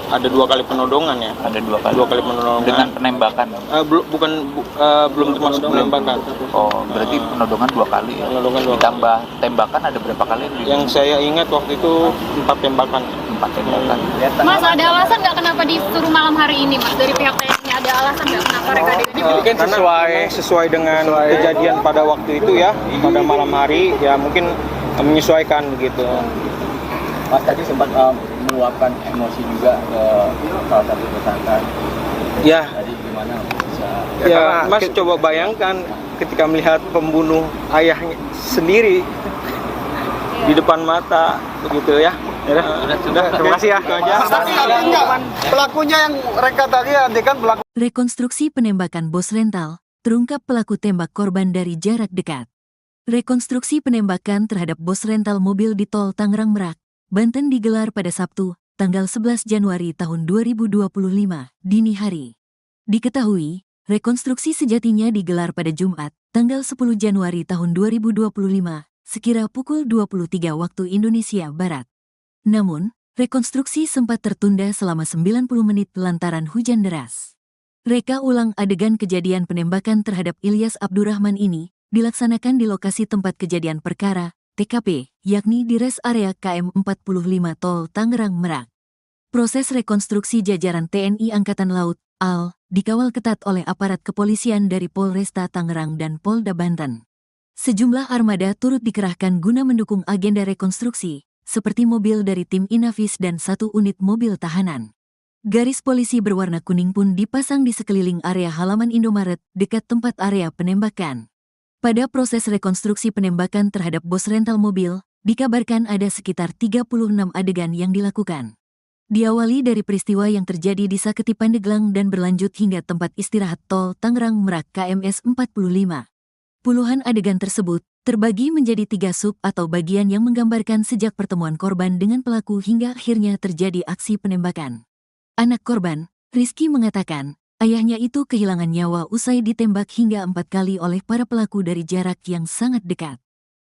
Speaker 4: ada 2 kali penodongan ya.
Speaker 7: Ada 2 kali.
Speaker 4: 2 kali penodongan.
Speaker 7: Dengan penembakan.
Speaker 4: Belum termasuk penembakan.
Speaker 7: Oh, berarti penodongan 2 kali ya.
Speaker 4: Penodongan 2 kali.
Speaker 7: Ditambah tembakan ada berapa kali?
Speaker 4: Yang saya ingat waktu itu 4 tembakan.
Speaker 7: 4 tembakan.
Speaker 3: Mas, ada alasan nggak kenapa disuruh malam hari ini, Mas? Dari pihak TNI ada alasan nggak kenapa reka adegannya
Speaker 4: Mungkin sesuai dengan kejadian pada waktu itu ya, pada malam hari ya mungkin menyesuaikan begitu.
Speaker 6: Mas tadi sempat meluapkan emosi juga ke salah satu tersangka.
Speaker 4: Ya,
Speaker 6: Tadi gimana bisa?
Speaker 4: ya Mas coba bayangkan ketika melihat pembunuh ayahnya sendiri di depan mata begitu ya. Sudah, terima kasih ya. Itu aja.
Speaker 9: Tapi enggak, pelakunya yang reka tadi adegan pelaku.
Speaker 1: Rekonstruksi penembakan bos rental, terungkap pelaku tembak korban dari jarak dekat. Rekonstruksi penembakan terhadap bos rental mobil di Tol Tangerang Merak, Banten digelar pada Sabtu, tanggal 11 Januari tahun 2025, dini hari. Diketahui, rekonstruksi sejatinya digelar pada Jumat, tanggal 10 Januari tahun 2025, sekira pukul 23 waktu Indonesia Barat. Namun, rekonstruksi sempat tertunda selama 90 menit lantaran hujan deras. Reka ulang adegan kejadian penembakan terhadap Ilyas Abdurrahman ini dilaksanakan di lokasi tempat kejadian perkara, TKP, yakni di res area KM 45 Tol Tangerang Merak. Proses rekonstruksi jajaran TNI Angkatan Laut, AL, dikawal ketat oleh aparat kepolisian dari Polresta Tangerang dan Polda Banten. Sejumlah armada turut dikerahkan guna mendukung agenda rekonstruksi, seperti mobil dari tim Inavis dan 1 unit mobil tahanan. Garis polisi berwarna kuning pun dipasang di sekeliling area halaman Indomaret dekat tempat area penembakan. Pada proses rekonstruksi penembakan terhadap bos rental mobil, dikabarkan ada sekitar 36 adegan yang dilakukan. Diawali dari peristiwa yang terjadi di Saketi Pandeglang dan berlanjut hingga tempat istirahat Tol Tangerang Merak KMS 45. Puluhan adegan tersebut terbagi menjadi 3 sub atau bagian yang menggambarkan sejak pertemuan korban dengan pelaku hingga akhirnya terjadi aksi penembakan. Anak korban, Rizky mengatakan, ayahnya itu kehilangan nyawa usai ditembak hingga 4 kali oleh para pelaku dari jarak yang sangat dekat.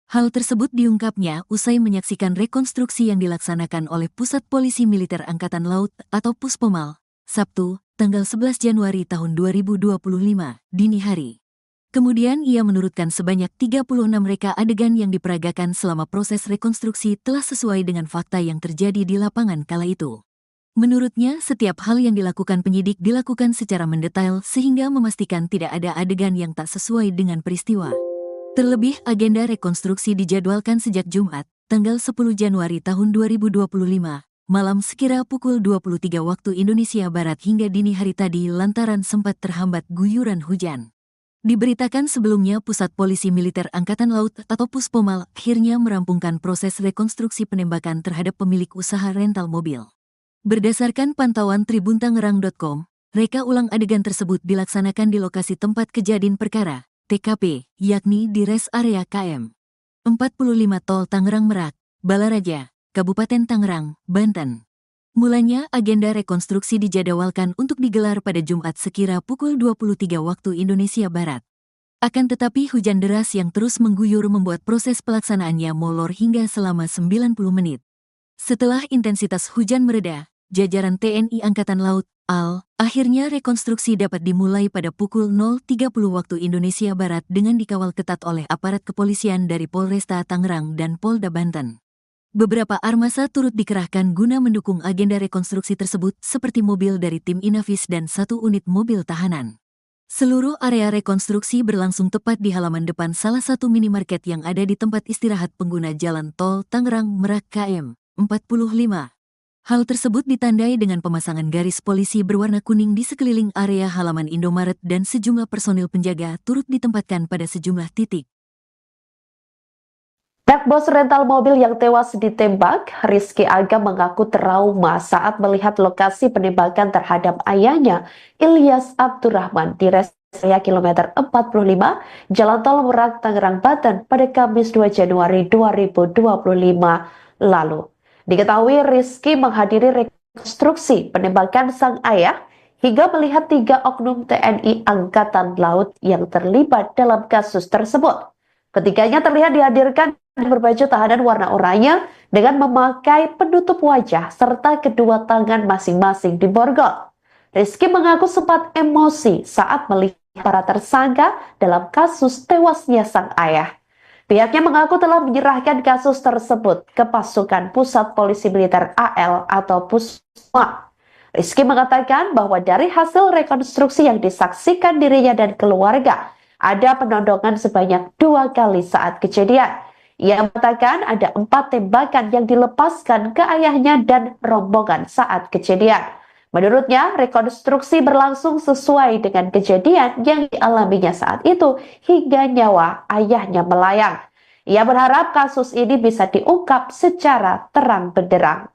Speaker 1: Hal tersebut diungkapnya usai menyaksikan rekonstruksi yang dilaksanakan oleh Pusat Polisi Militer Angkatan Laut atau Puspomal, Sabtu, tanggal 11 Januari tahun 2025, dini hari. Kemudian ia menurutkan sebanyak 36 reka adegan yang diperagakan selama proses rekonstruksi telah sesuai dengan fakta yang terjadi di lapangan kala itu. Menurutnya, setiap hal yang dilakukan penyidik dilakukan secara mendetail sehingga memastikan tidak ada adegan yang tak sesuai dengan peristiwa. Terlebih, agenda rekonstruksi dijadwalkan sejak Jumat, tanggal 10 Januari tahun 2025, malam sekira pukul 23 waktu Indonesia Barat hingga dini hari tadi lantaran sempat terhambat guyuran hujan. Diberitakan sebelumnya Pusat Polisi Militer Angkatan Laut atau Puspomal akhirnya merampungkan proses rekonstruksi penembakan terhadap pemilik usaha rental mobil. Berdasarkan pantauan tribuntangerang.com, reka ulang adegan tersebut dilaksanakan di lokasi tempat kejadian perkara, TKP, yakni di res area KM 45 Tol Tangerang Merak, Balaraja, Kabupaten Tangerang, Banten. Mulanya agenda rekonstruksi dijadwalkan untuk digelar pada Jumat sekira pukul 23 waktu Indonesia Barat. Akan tetapi hujan deras yang terus mengguyur membuat proses pelaksanaannya molor hingga selama 90 menit. Setelah intensitas hujan mereda, jajaran TNI Angkatan Laut, AL, akhirnya rekonstruksi dapat dimulai pada pukul 0.30 waktu Indonesia Barat dengan dikawal ketat oleh aparat kepolisian dari Polresta Tangerang dan Polda Banten. Beberapa armasa turut dikerahkan guna mendukung agenda rekonstruksi tersebut seperti mobil dari tim Inavis dan 1 unit mobil tahanan. Seluruh area rekonstruksi berlangsung tepat di halaman depan salah satu minimarket yang ada di tempat istirahat pengguna jalan Tol Tangerang Merak KM 45. Hal tersebut ditandai dengan pemasangan garis polisi berwarna kuning di sekeliling area halaman Indomaret dan sejumlah personil penjaga turut ditempatkan pada sejumlah titik.
Speaker 2: Pihak bos rental mobil yang tewas ditembak, Rizky Aga mengaku trauma saat melihat lokasi penembakan terhadap ayahnya, Ilyas Abdurrahman, di res area kilometer 45, Jalan Tol Merak, Tangerang, Banten pada Kamis 2 Januari 2025 lalu. Diketahui Rizky menghadiri rekonstruksi penembakan sang ayah hingga melihat 3 oknum TNI Angkatan Laut yang terlibat dalam kasus tersebut. Ketiganya terlihat dihadirkan berbaju tahanan warna oranye dengan memakai penutup wajah serta kedua tangan masing-masing diborgol. Rizky mengaku sempat emosi saat melihat para tersangka dalam kasus tewasnya sang ayah. Pihaknya mengaku telah menyerahkan kasus tersebut ke pasukan Pusat Polisi Militer AL atau Pusma. Rizky mengatakan bahwa dari hasil rekonstruksi yang disaksikan dirinya dan keluarga, ada penodongan sebanyak 2 kali saat kejadian. Ia mengatakan ada 4 tembakan yang dilepaskan ke ayahnya dan rombongan saat kejadian. Menurutnya, rekonstruksi berlangsung sesuai dengan kejadian yang dialaminya saat itu hingga nyawa ayahnya melayang. Ia berharap kasus ini bisa diungkap secara terang benderang.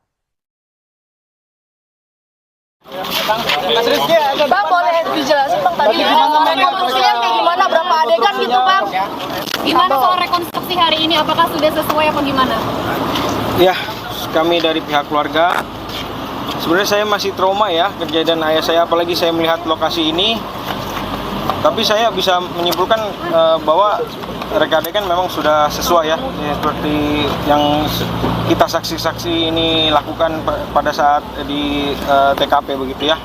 Speaker 8: Bang, boleh dijelasin Bang tadi rekonstruksinya kayak gimana, berapa adegan gitu Bang?
Speaker 3: Gimana soal rekonstruksi hari ini? Apakah sudah sesuai apa gimana?
Speaker 4: Ya, kami dari pihak keluarga, sebenarnya saya masih trauma ya kejadian ayah saya, apalagi saya melihat lokasi ini. Tapi saya bisa menyimpulkan bahwa reka adegan memang sudah sesuai ya, seperti yang kita saksi-saksi ini lakukan pada saat di TKP begitu ya.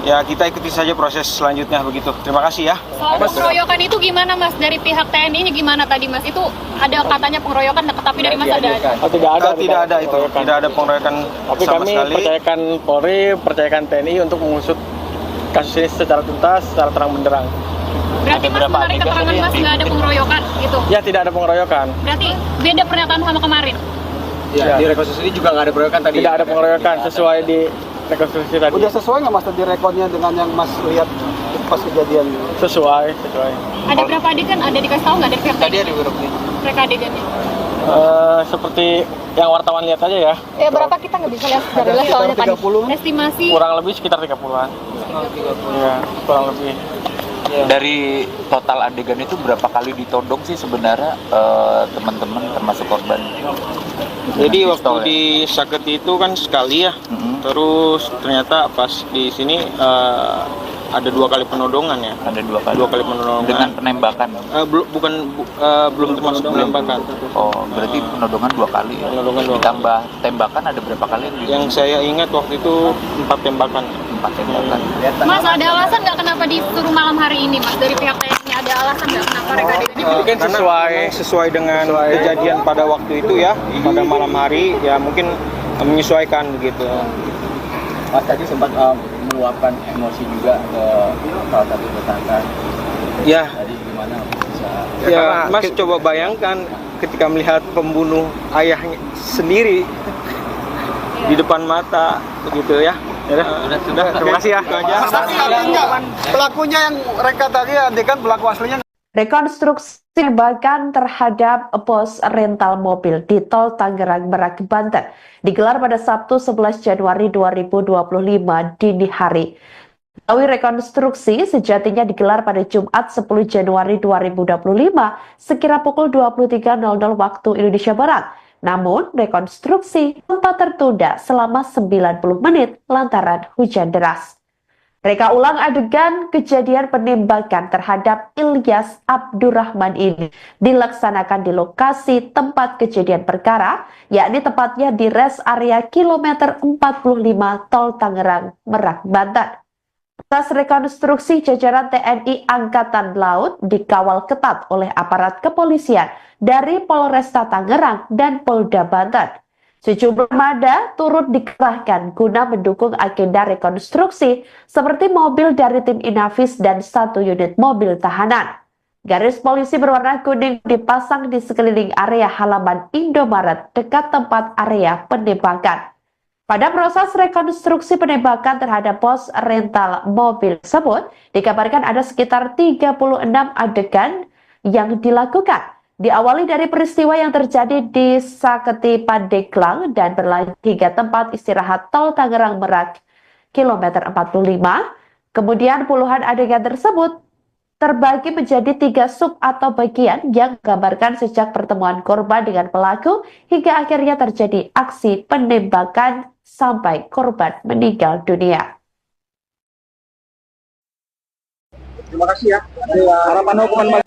Speaker 4: Ya kita ikuti saja proses selanjutnya begitu. Terima kasih ya.
Speaker 3: Soal pengeroyokan itu gimana Mas? Dari pihak TNI-nya gimana tadi Mas? Itu ada katanya pengeroyokan, tapi dari Mas ada?
Speaker 5: Tidak ada.
Speaker 4: Tidak ada itu. Tidak ada pengeroyokan
Speaker 5: Tapi
Speaker 4: sama
Speaker 5: kami
Speaker 4: sekali.
Speaker 5: percayakan Polri, percayakan TNI untuk mengusut kasus ini secara tuntas, secara terang benderang.
Speaker 3: Berarti Mas menarik keterangan Mas nggak ada pengeroyokan gitu?
Speaker 5: Ya, tidak ada pengeroyokan.
Speaker 3: Berarti beda pernyataan sama kemarin?
Speaker 6: Ya, di rekonstruksi juga nggak ada pengeroyokan tadi.
Speaker 5: Tidak ada pengeroyokan sesuai di rekonstruksi tadi.
Speaker 9: Udah sesuai nggak Mas tadi rekodnya dengan yang Mas lihat pas kejadian?
Speaker 5: Sesuai.
Speaker 3: Ada berapa adegan? Ada dikasih tahu nggak dari pihak
Speaker 6: Tadi
Speaker 3: TNI?
Speaker 6: ada beberapa.
Speaker 3: Mereka adegannya?
Speaker 5: Seperti yang wartawan lihat aja ya.
Speaker 8: Berapa kita nggak bisa lihat dari live soalnya tadi.
Speaker 9: 30.
Speaker 3: Estimasi?
Speaker 5: Kurang lebih sekitar 30-an. Iya, kurang lebih.
Speaker 7: Dari total adegan itu berapa kali ditodong sih sebenarnya teman-teman termasuk korban?
Speaker 4: Jadi
Speaker 7: Dengan
Speaker 4: waktu
Speaker 7: pistol, ya?
Speaker 4: di Saketi itu kan sekali ya.
Speaker 7: Mhm.
Speaker 4: Terus ternyata pas di sini ada 2 kali penodongan ya.
Speaker 7: Ada 2 kali.
Speaker 4: 2 kali penodongan.
Speaker 7: Dengan penembakan.
Speaker 4: Belum termasuk penembakan.
Speaker 7: Oh, berarti penodongan 2 kali. Ya?
Speaker 4: Penodongan 2 kali.
Speaker 7: Ditambah tembakan ada berapa kali?
Speaker 4: Yang saya ingat waktu itu 4 tembakan.
Speaker 7: 4 tembakan.
Speaker 3: Mas, ada alasan nggak kenapa disuruh malam hari ini Mas? Dari pihak TNI ada alasan nggak kenapa mereka adegannya?
Speaker 5: Mungkin
Speaker 4: Karena
Speaker 5: sesuai-
Speaker 4: memang sesuai dengan kejadian pada waktu itu ya, pada malam hari ya mungkin menyesuaikan begitu.
Speaker 6: Mas tadi sempat meluapkan emosi juga ke salah satu tersangka.
Speaker 4: Ya,
Speaker 6: Tadi gimana bisa?
Speaker 4: ya Mas coba bayangkan ketika melihat pembunuh ayahnya sendiri di depan mata begitu ya. Sudah, terima kasih ya. Itu aja.
Speaker 9: Tapi artinya pelakunya yang reka tadi adegan pelaku aslinya.
Speaker 2: Rekonstruksi penembakan terhadap bos rental mobil di Tol Tangerang Merak, Banten digelar pada Sabtu 11 Januari 2025 dini hari. Melalui rekonstruksi sejatinya digelar pada Jumat 10 Januari 2025 sekira pukul 23.00 waktu Indonesia Barat. Namun, rekonstruksi sempat tertunda selama 90 menit lantaran hujan deras. Reka ulang adegan kejadian penembakan terhadap Ilyas Abdurrahman ini dilaksanakan di lokasi tempat kejadian perkara, yakni tepatnya di res area kilometer 45 Tol Tangerang Merak, Banten. Atas rekonstruksi jajaran TNI Angkatan Laut dikawal ketat oleh aparat kepolisian dari Polresta Tangerang dan Polda Banten. Sejumlah armada turut dikerahkan guna mendukung agenda rekonstruksi seperti mobil dari tim Inavis dan 1 unit mobil tahanan. Garis polisi berwarna kuning dipasang di sekeliling area halaman Indomaret dekat tempat area penembakan. Pada proses rekonstruksi penembakan terhadap pos rental mobil tersebut, dikabarkan ada sekitar 36 adegan yang dilakukan. Diawali dari peristiwa yang terjadi di Saketi Pandeglang dan berlanjut hingga tempat istirahat Tol Tangerang Merak kilometer 45. Kemudian puluhan adegan tersebut terbagi menjadi 3 sub atau bagian yang menggambarkan sejak pertemuan korban dengan pelaku hingga akhirnya terjadi aksi penembakan sampai korban meninggal dunia.
Speaker 9: Terima kasih ya. Harapan hukuman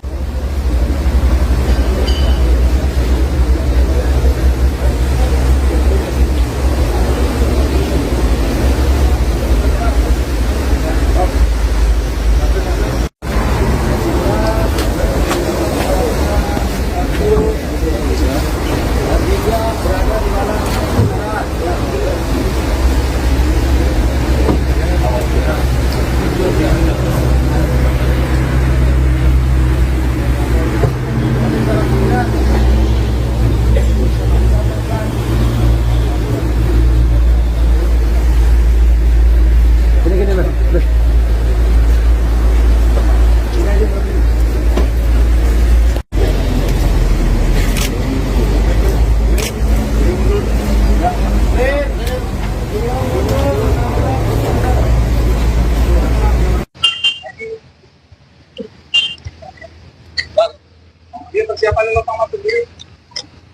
Speaker 9: dia persiapan lupa masuk diri.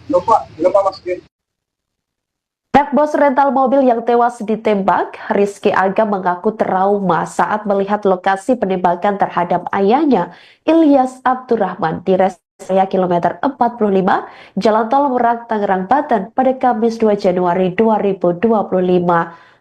Speaker 9: Lupa masuk diri.
Speaker 2: Anak bos rental mobil yang tewas ditembak, Rizky Aga mengaku trauma saat melihat lokasi penembakan terhadap ayahnya, Ilyas Abdurrahman, di rest area kilometer 45, Jalan Tol Merak, Tangerang, Banten pada Kamis 2 Januari 2025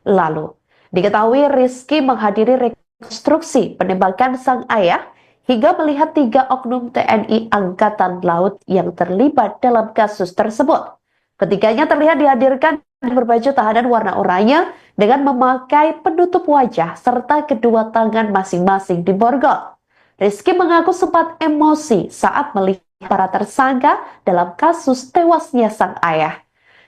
Speaker 2: lalu. Diketahui Rizky menghadiri rekonstruksi penembakan sang ayah hingga melihat 3 oknum TNI Angkatan Laut yang terlibat dalam kasus tersebut. Ketiganya terlihat dihadirkan berbaju tahanan warna oranye dengan memakai penutup wajah serta kedua tangan masing-masing diborgol. Rizky mengaku sempat emosi saat melihat para tersangka dalam kasus tewasnya sang ayah.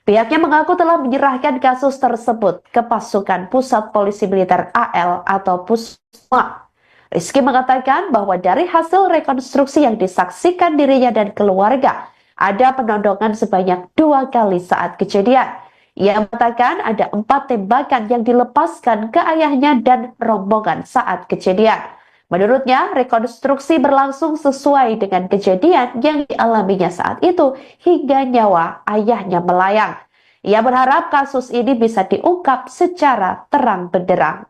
Speaker 2: Pihaknya mengaku telah menyerahkan kasus tersebut ke pasukan Pusat Polisi Militer AL atau Pusma. Rizky mengatakan bahwa dari hasil rekonstruksi yang disaksikan dirinya dan keluarga, ada penodongan sebanyak 2 kali saat kejadian. Ia mengatakan ada 4 tembakan yang dilepaskan ke ayahnya dan rombongan saat kejadian. Menurutnya, rekonstruksi berlangsung sesuai dengan kejadian yang dialaminya saat itu hingga nyawa ayahnya melayang. Ia berharap kasus ini bisa diungkap secara terang benderang.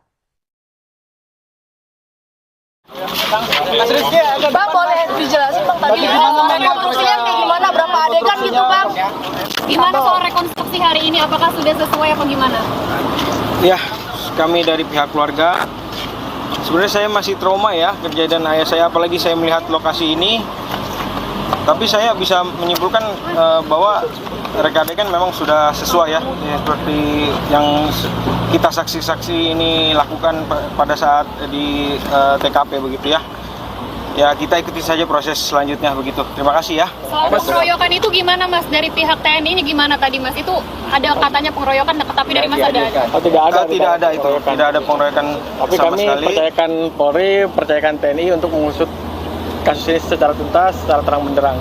Speaker 8: Bang, boleh dijelasin Bang tadi rekonstruksinya kayak gimana, berapa adegan gitu Bang?
Speaker 3: Gimana soal rekonstruksi hari ini? Apakah sudah sesuai apa gimana?
Speaker 4: Ya, kami dari pihak keluarga, sebenarnya saya masih trauma ya kejadian ayah saya, apalagi saya melihat lokasi ini. Tapi saya bisa menyimpulkan bahwa reka adegan memang sudah sesuai ya, seperti yang kita saksi-saksi ini lakukan pada saat di TKP begitu ya. Ya kita ikuti saja proses selanjutnya begitu. Terima kasih ya.
Speaker 3: Soal pengeroyokan itu gimana Mas? Dari pihak TNI ini gimana tadi Mas? Itu ada katanya pengeroyokan, tapi dari Mas ada?
Speaker 5: Oh, tidak ada.
Speaker 4: Tidak ada itu. Tidak ada pengeroyokan
Speaker 5: Tapi
Speaker 4: sama
Speaker 5: kami
Speaker 4: sekali.
Speaker 5: percayakan Polri, percayakan TNI untuk mengusut kasus ini secara tuntas, secara terang benderang.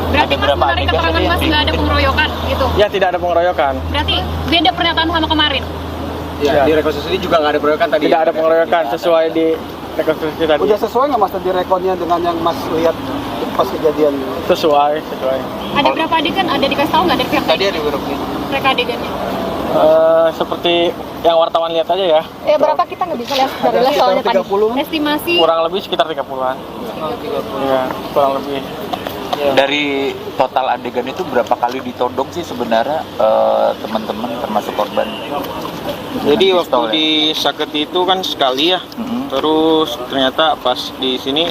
Speaker 3: Berarti Mas menarik keterangan Mas nggak ada pengeroyokan gitu?
Speaker 5: Ya, tidak ada pengeroyokan.
Speaker 3: Berarti beda pernyataan sama kemarin?
Speaker 6: Ya, di rekonstruksi juga nggak ada pengeroyokan tadi.
Speaker 5: Tidak ada pengeroyokan sesuai di rekonstruksi tadi.
Speaker 9: Udah sesuai nggak Mas tadi rekodnya dengan yang Mas lihat pas kejadian?
Speaker 5: Sesuai.
Speaker 3: Ada berapa adegan? Ada dikasih tahu nggak dari pihak
Speaker 6: Tadi
Speaker 3: TNI?
Speaker 6: ada beberapa.
Speaker 3: Mereka adegannya?
Speaker 5: Seperti yang wartawan lihat aja ya.
Speaker 8: Berapa kita nggak bisa lihat dari soalnya tadi.
Speaker 9: 30.
Speaker 3: Estimasi
Speaker 5: Kurang lebih sekitar 30-an. Iya, kurang lebih.
Speaker 7: Dari total adegan itu berapa kali ditodong sih sebenarnya teman-teman termasuk korban?
Speaker 4: Jadi
Speaker 7: Dengan
Speaker 4: waktu
Speaker 7: pistol, ya?
Speaker 4: di Saketi itu kan sekali ya.
Speaker 7: Mhm.
Speaker 4: Terus ternyata pas di sini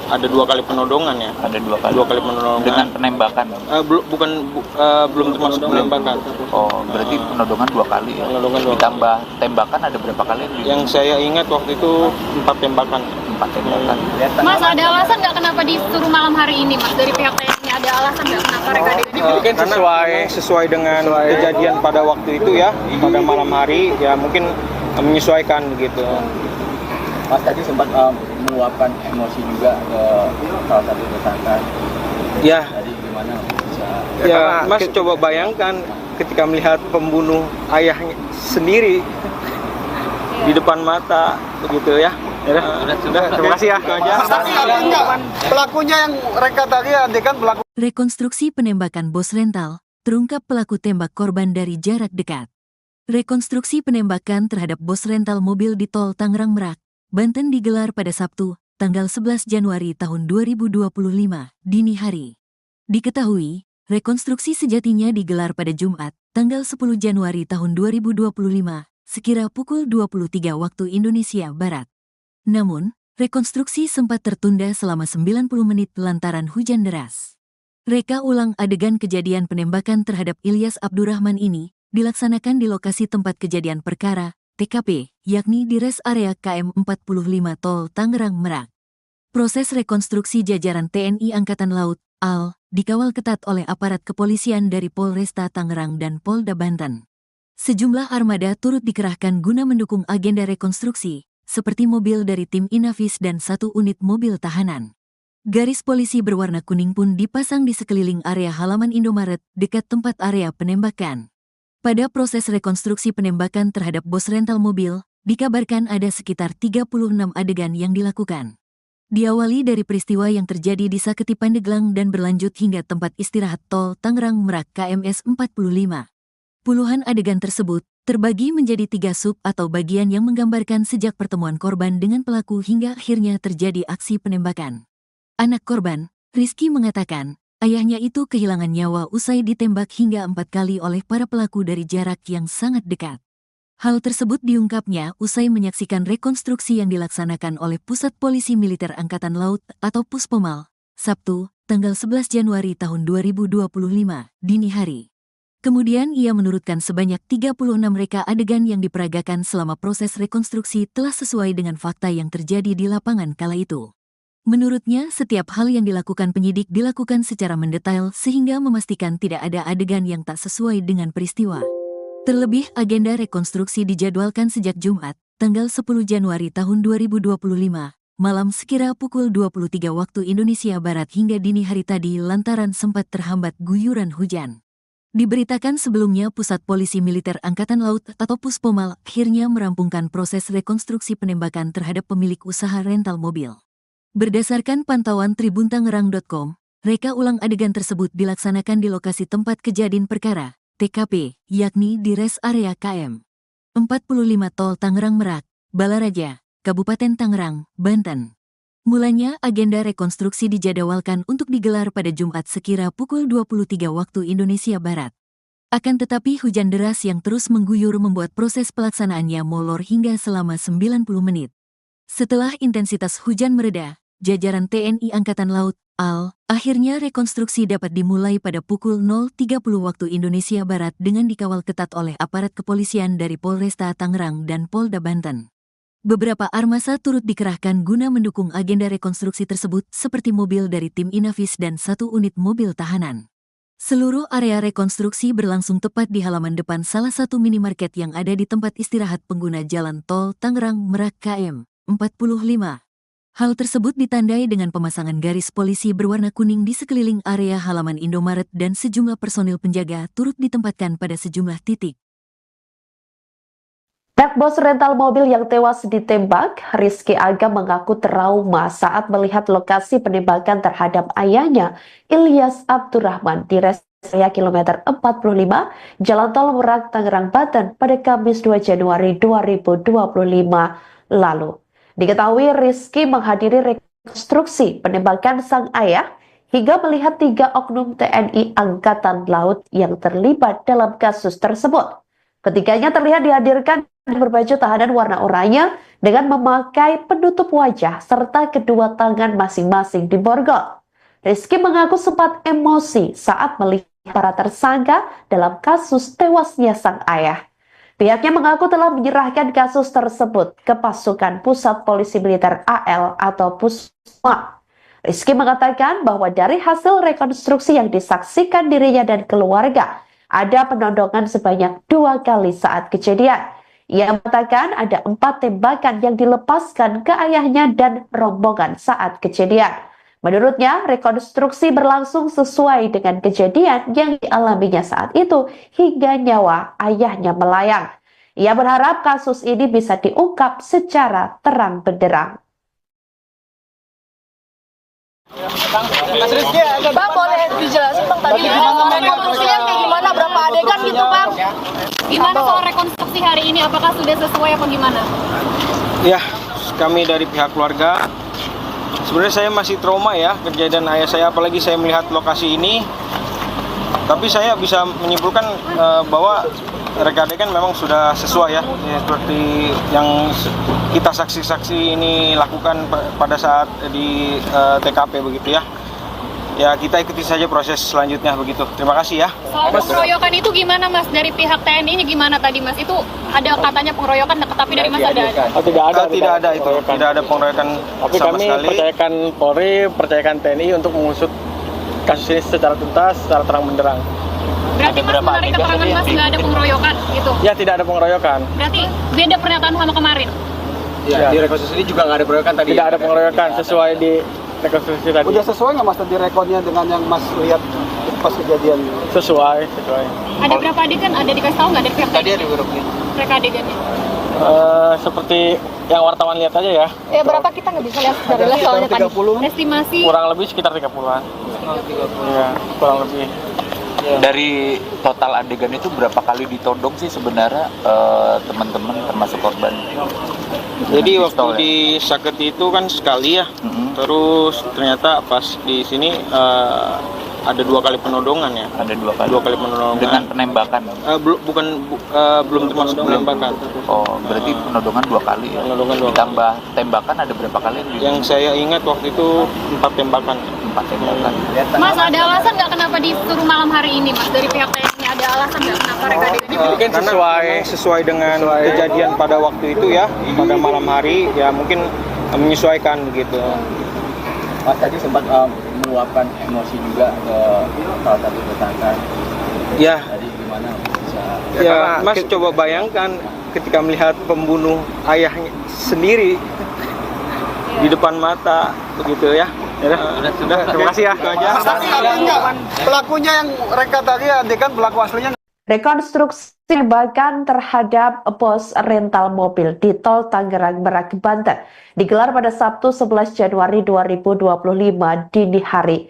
Speaker 4: ada 2 kali penodongan ya.
Speaker 7: Ada 2 kali.
Speaker 4: 2 kali penodongan.
Speaker 7: Dengan penembakan.
Speaker 4: Belum termasuk penembakan.
Speaker 7: Oh, berarti penodongan 2 kali ya.
Speaker 4: Penodongan 2 kali.
Speaker 7: Ditambah tembakan ada berapa kali?
Speaker 4: Yang saya ingat waktu itu 4 tembakan.
Speaker 7: 4 tembakan.
Speaker 3: Mas, ada alasan nggak kenapa disuruh malam hari ini Mas? Dari pihak TNI ada alasan nggak kenapa reka adegannya?
Speaker 5: Mungkin
Speaker 4: Karena
Speaker 5: sesuai-
Speaker 4: memang sesuai dengan kejadian pada waktu itu ya, pada malam hari ya mungkin menyesuaikan begitu.
Speaker 6: Mas tadi sempat meluapkan emosi juga ke salah satu tersangka.
Speaker 4: Ya,
Speaker 6: Tadi gimana bisa?
Speaker 4: ya Mas coba bayangkan ketika melihat pembunuh ayahnya sendiri di depan mata begitu ya. Sudah, terima kasih ya. Itu aja.
Speaker 9: Tapi artinya pelakunya yang reka tadi adegan pelaku.
Speaker 1: Rekonstruksi penembakan bos rental, terungkap pelaku tembak korban dari jarak dekat. Rekonstruksi penembakan terhadap bos rental mobil di tol Tangerang Merak, Banten digelar pada Sabtu, tanggal 11 Januari tahun 2025, dini hari. Diketahui, rekonstruksi sejatinya digelar pada Jumat, tanggal 10 Januari tahun 2025, sekira pukul 23 waktu Indonesia Barat. Namun, rekonstruksi sempat tertunda selama 90 menit lantaran hujan deras. Reka ulang adegan kejadian penembakan terhadap Ilyas Abdurrahman ini dilaksanakan di lokasi tempat kejadian perkara, TKP, yakni di res area KM 45 Tol Tangerang Merak. Proses rekonstruksi jajaran TNI Angkatan Laut, AL, dikawal ketat oleh aparat kepolisian dari Polresta Tangerang dan Polda Banten. Sejumlah armada turut dikerahkan guna mendukung agenda rekonstruksi, seperti mobil dari tim Inavis dan 1 unit mobil tahanan. Garis polisi berwarna kuning pun dipasang di sekeliling area halaman Indomaret dekat tempat area penembakan. Pada proses rekonstruksi penembakan terhadap bos rental mobil, dikabarkan ada sekitar 36 adegan yang dilakukan. Diawali dari peristiwa yang terjadi di Saketi Pandeglang dan berlanjut hingga tempat istirahat Tol Tangerang Merak KMS 45. Puluhan adegan tersebut terbagi menjadi 3 sub atau bagian yang menggambarkan sejak pertemuan korban dengan pelaku hingga akhirnya terjadi aksi penembakan. Anak korban, Rizky mengatakan, ayahnya itu kehilangan nyawa usai ditembak hingga 4 kali oleh para pelaku dari jarak yang sangat dekat. Hal tersebut diungkapnya usai menyaksikan rekonstruksi yang dilaksanakan oleh Pusat Polisi Militer Angkatan Laut atau Puspomal, Sabtu, tanggal 11 Januari tahun 2025, dini hari. Kemudian ia menurutkan sebanyak 36 reka adegan yang diperagakan selama proses rekonstruksi telah sesuai dengan fakta yang terjadi di lapangan kala itu. Menurutnya, setiap hal yang dilakukan penyidik dilakukan secara mendetail sehingga memastikan tidak ada adegan yang tak sesuai dengan peristiwa. Terlebih, agenda rekonstruksi dijadwalkan sejak Jumat, tanggal 10 Januari tahun 2025, malam sekira pukul 23 waktu Indonesia Barat hingga dini hari tadi lantaran sempat terhambat guyuran hujan. Diberitakan sebelumnya Pusat Polisi Militer Angkatan Laut atau Puspomal akhirnya merampungkan proses rekonstruksi penembakan terhadap pemilik usaha rental mobil. Berdasarkan pantauan tribuntangerang.com, reka ulang adegan tersebut dilaksanakan di lokasi tempat kejadian perkara, TKP, yakni di res area KM 45 Tol Tangerang Merak, Balaraja, Kabupaten Tangerang, Banten. Mulanya agenda rekonstruksi dijadwalkan untuk digelar pada Jumat sekira pukul 23 waktu Indonesia Barat. Akan tetapi hujan deras yang terus mengguyur membuat proses pelaksanaannya molor hingga selama 90 menit. Setelah intensitas hujan mereda, jajaran TNI Angkatan Laut, AL, akhirnya rekonstruksi dapat dimulai pada pukul 0.30 waktu Indonesia Barat dengan dikawal ketat oleh aparat kepolisian dari Polresta Tangerang dan Polda Banten. Beberapa armasa turut dikerahkan guna mendukung agenda rekonstruksi tersebut seperti mobil dari tim Inavis dan 1 unit mobil tahanan. Seluruh area rekonstruksi berlangsung tepat di halaman depan salah satu minimarket yang ada di tempat istirahat pengguna jalan Tol Tangerang Merak KM 45. Hal tersebut ditandai dengan pemasangan garis polisi berwarna kuning di sekeliling area halaman Indomaret dan sejumlah personil penjaga turut ditempatkan pada sejumlah titik.
Speaker 2: Bos rental mobil yang tewas ditembak, Rizky Aga mengaku trauma saat melihat lokasi penembakan terhadap ayahnya, Ilyas Abdurrahman, di res area kilometer 45, Jalan Tol Merak, Tangerang, Banten pada Kamis 2 Januari 2025 lalu. Diketahui Rizky menghadiri rekonstruksi penembakan sang ayah hingga melihat 3 oknum TNI Angkatan Laut yang terlibat dalam kasus tersebut. Ketiganya terlihat dihadirkan berbaju tahanan warna oranye dengan memakai penutup wajah serta kedua tangan masing-masing diborgol. Rizky mengaku sempat emosi saat melihat para tersangka dalam kasus tewasnya sang ayah. Pihaknya mengaku telah menyerahkan kasus tersebut ke pasukan Pusat Polisi Militer AL atau Pusma. Rizky mengatakan bahwa dari hasil rekonstruksi yang disaksikan dirinya dan keluarga, ada penodongan sebanyak 2 kali saat kejadian. Ia mengatakan ada 4 tembakan yang dilepaskan ke ayahnya dan rombongan saat kejadian. Menurutnya, rekonstruksi berlangsung sesuai dengan kejadian yang dialaminya saat itu hingga nyawa ayahnya melayang. Ia berharap kasus ini bisa diungkap secara terang benderang.
Speaker 8: Bang, boleh dijelasin Bang tadi rekonstruksinya kayak gimana, berapa adegan gitu Bang?
Speaker 3: Gimana soal rekonstruksi hari ini, apakah sudah sesuai apa gimana?
Speaker 4: Ya, kami dari pihak keluarga, sebenarnya saya masih trauma ya kejadian ayah saya, apalagi saya melihat lokasi ini. Tapi saya bisa menyimpulkan bahwa reka adegan memang sudah sesuai ya, seperti yang kita saksi-saksi ini lakukan pada saat di TKP begitu ya. Ya kita ikuti saja proses selanjutnya begitu. Terima kasih ya.
Speaker 3: Soal pengeroyokan itu gimana Mas? Dari pihak TNI-nya gimana tadi Mas? Itu ada katanya pengeroyokan, tapi dari Mas ada?
Speaker 5: Oh, tidak ada.
Speaker 4: Tidak ada itu. Tidak ada pengeroyokan
Speaker 5: Tapi
Speaker 4: sama
Speaker 5: kami
Speaker 4: sekali.
Speaker 5: percayakan Polri, percayakan TNI untuk mengusut kasus ini secara tuntas, secara terang benderang.
Speaker 3: Berarti Mas menarik keterangan Mas nggak ada pengeroyokan gitu?
Speaker 5: Ya, tidak ada pengeroyokan.
Speaker 3: Berarti beda pernyataan sama kemarin?
Speaker 6: Ya, di rekonstruksi ini juga nggak ada pengeroyokan tadi.
Speaker 5: Tidak ada pengeroyokan sesuai di rekonstruksi tadi.
Speaker 9: Udah sesuai nggak Mas tadi rekodnya dengan yang Mas lihat pas kejadian?
Speaker 5: Sesuai.
Speaker 3: Ada berapa adegan? Ada dikasih tahu nggak dari pihak
Speaker 6: Tadi
Speaker 3: TNI?
Speaker 6: ada berapa?
Speaker 3: Mereka adegannya?
Speaker 5: Seperti yang wartawan lihat aja ya.
Speaker 8: Ya berapa kita nggak bisa lihat dari lihat soalnya tadi.
Speaker 3: Estimasi
Speaker 5: Kurang lebih sekitar 30-an. Iya, kurang lebih.
Speaker 7: Dari total adegan itu berapa kali ditodong sih sebenarnya teman-teman termasuk korban?
Speaker 4: Jadi
Speaker 7: Dengan
Speaker 4: waktu
Speaker 7: pistol, ya?
Speaker 4: di Saketi itu kan sekali ya.
Speaker 7: Mm-mm.
Speaker 4: Terus ternyata pas di sini ada 2 kali penodongan ya.
Speaker 7: Ada 2 kali.
Speaker 4: 2 kali penodongan.
Speaker 7: Dengan penembakan.
Speaker 4: Belum termasuk penembakan.
Speaker 7: Oh, berarti penodongan 2 kali ya.
Speaker 4: Penodongan 2 kali.
Speaker 7: Ditambah tembakan ada berapa kali?
Speaker 4: Yang saya ingat waktu itu 4 tembakan.
Speaker 7: 4 tembakan.
Speaker 3: Mas, ada alasan nggak kenapa disuruh malam hari ini Mas? Dari pihak TNI ada alasan nggak kenapa mereka adegannya?
Speaker 4: Mungkin sesuai dengan kejadian pada waktu itu ya, pada malam hari ya mungkin menyesuaikan begitu.
Speaker 6: Mas tadi sempat meluapkan emosi juga ke salah satu tersangka.
Speaker 4: Ya,
Speaker 6: Tadi gimana bisa?
Speaker 4: ya Mas coba bayangkan ketika melihat pembunuh ayahnya sendiri di depan mata begitu ya. Sudah, terima kasih ya. Itu aja.
Speaker 9: Tapi enggak, pelakunya yang reka tadi adegan pelaku aslinya.
Speaker 2: Rekonstruksi penembakan terhadap pos rental mobil di Tol Tangerang Merak, Banten digelar pada Sabtu 11 Januari 2025 dini hari.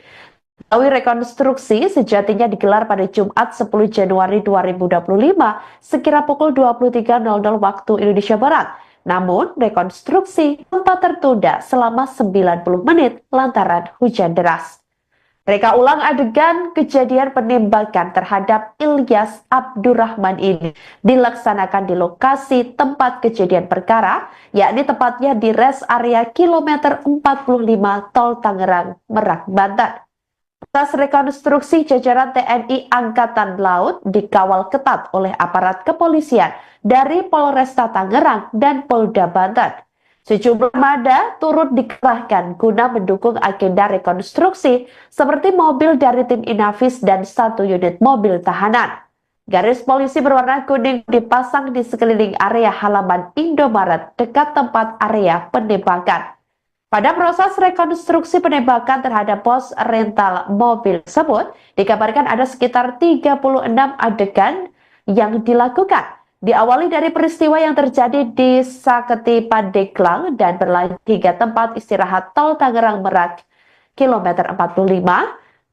Speaker 2: Melalui rekonstruksi sejatinya digelar pada Jumat 10 Januari 2025 sekira pukul 23.00 waktu Indonesia Barat. Namun, rekonstruksi sempat tertunda selama 90 menit lantaran hujan deras. Reka ulang adegan kejadian penembakan terhadap Ilyas Abdurrahman ini dilaksanakan di lokasi tempat kejadian perkara, yakni tepatnya di rest area kilometer 45 Tol Tangerang Merak, Banten. Atas rekonstruksi jajaran TNI Angkatan Laut dikawal ketat oleh aparat kepolisian dari Polresta Tangerang dan Polda Banten. Sejumlah armada turut dikerahkan guna mendukung agenda rekonstruksi seperti mobil dari tim Inavis dan 1 unit mobil tahanan. Garis polisi berwarna kuning dipasang di sekeliling area halaman Indomaret dekat tempat area penembakan. Pada proses rekonstruksi penembakan terhadap pos rental mobil tersebut, dikabarkan ada sekitar 36 adegan yang dilakukan. Diawali dari peristiwa yang terjadi di Saketi Pandeglang dan berlanjut hingga tempat istirahat Tol Tangerang Merak, kilometer 45.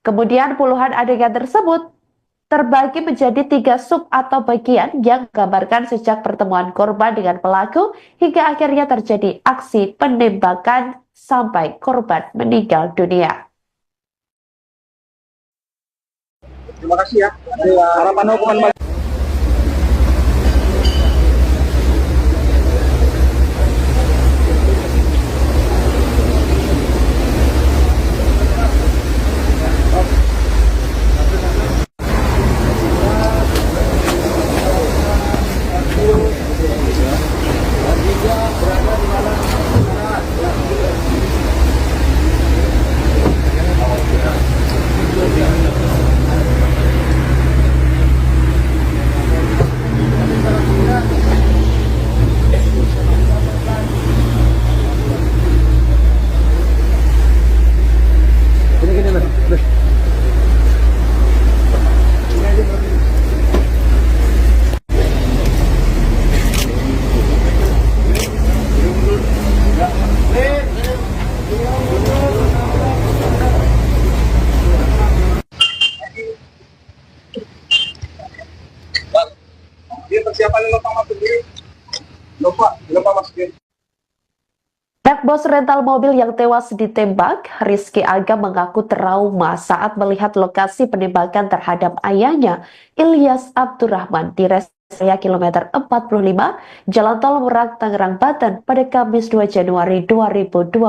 Speaker 2: Kemudian puluhan adegan tersebut terbagi menjadi 3 sub atau bagian yang menggambarkan sejak pertemuan korban dengan pelaku hingga akhirnya terjadi aksi penembakan sampai korban meninggal dunia.
Speaker 9: Terima kasih ya. Harapan hukuman dia persiapan lupa masuk diri. Lupa masuk diri.
Speaker 2: bos rental mobil yang tewas ditembak, Rizky Aga mengaku trauma saat melihat lokasi penembakan terhadap ayahnya, Ilyas Abdurrahman, di rest area kilometer 45, Jalan Tol Merak, Tangerang, Banten pada Kamis 2 Januari 2025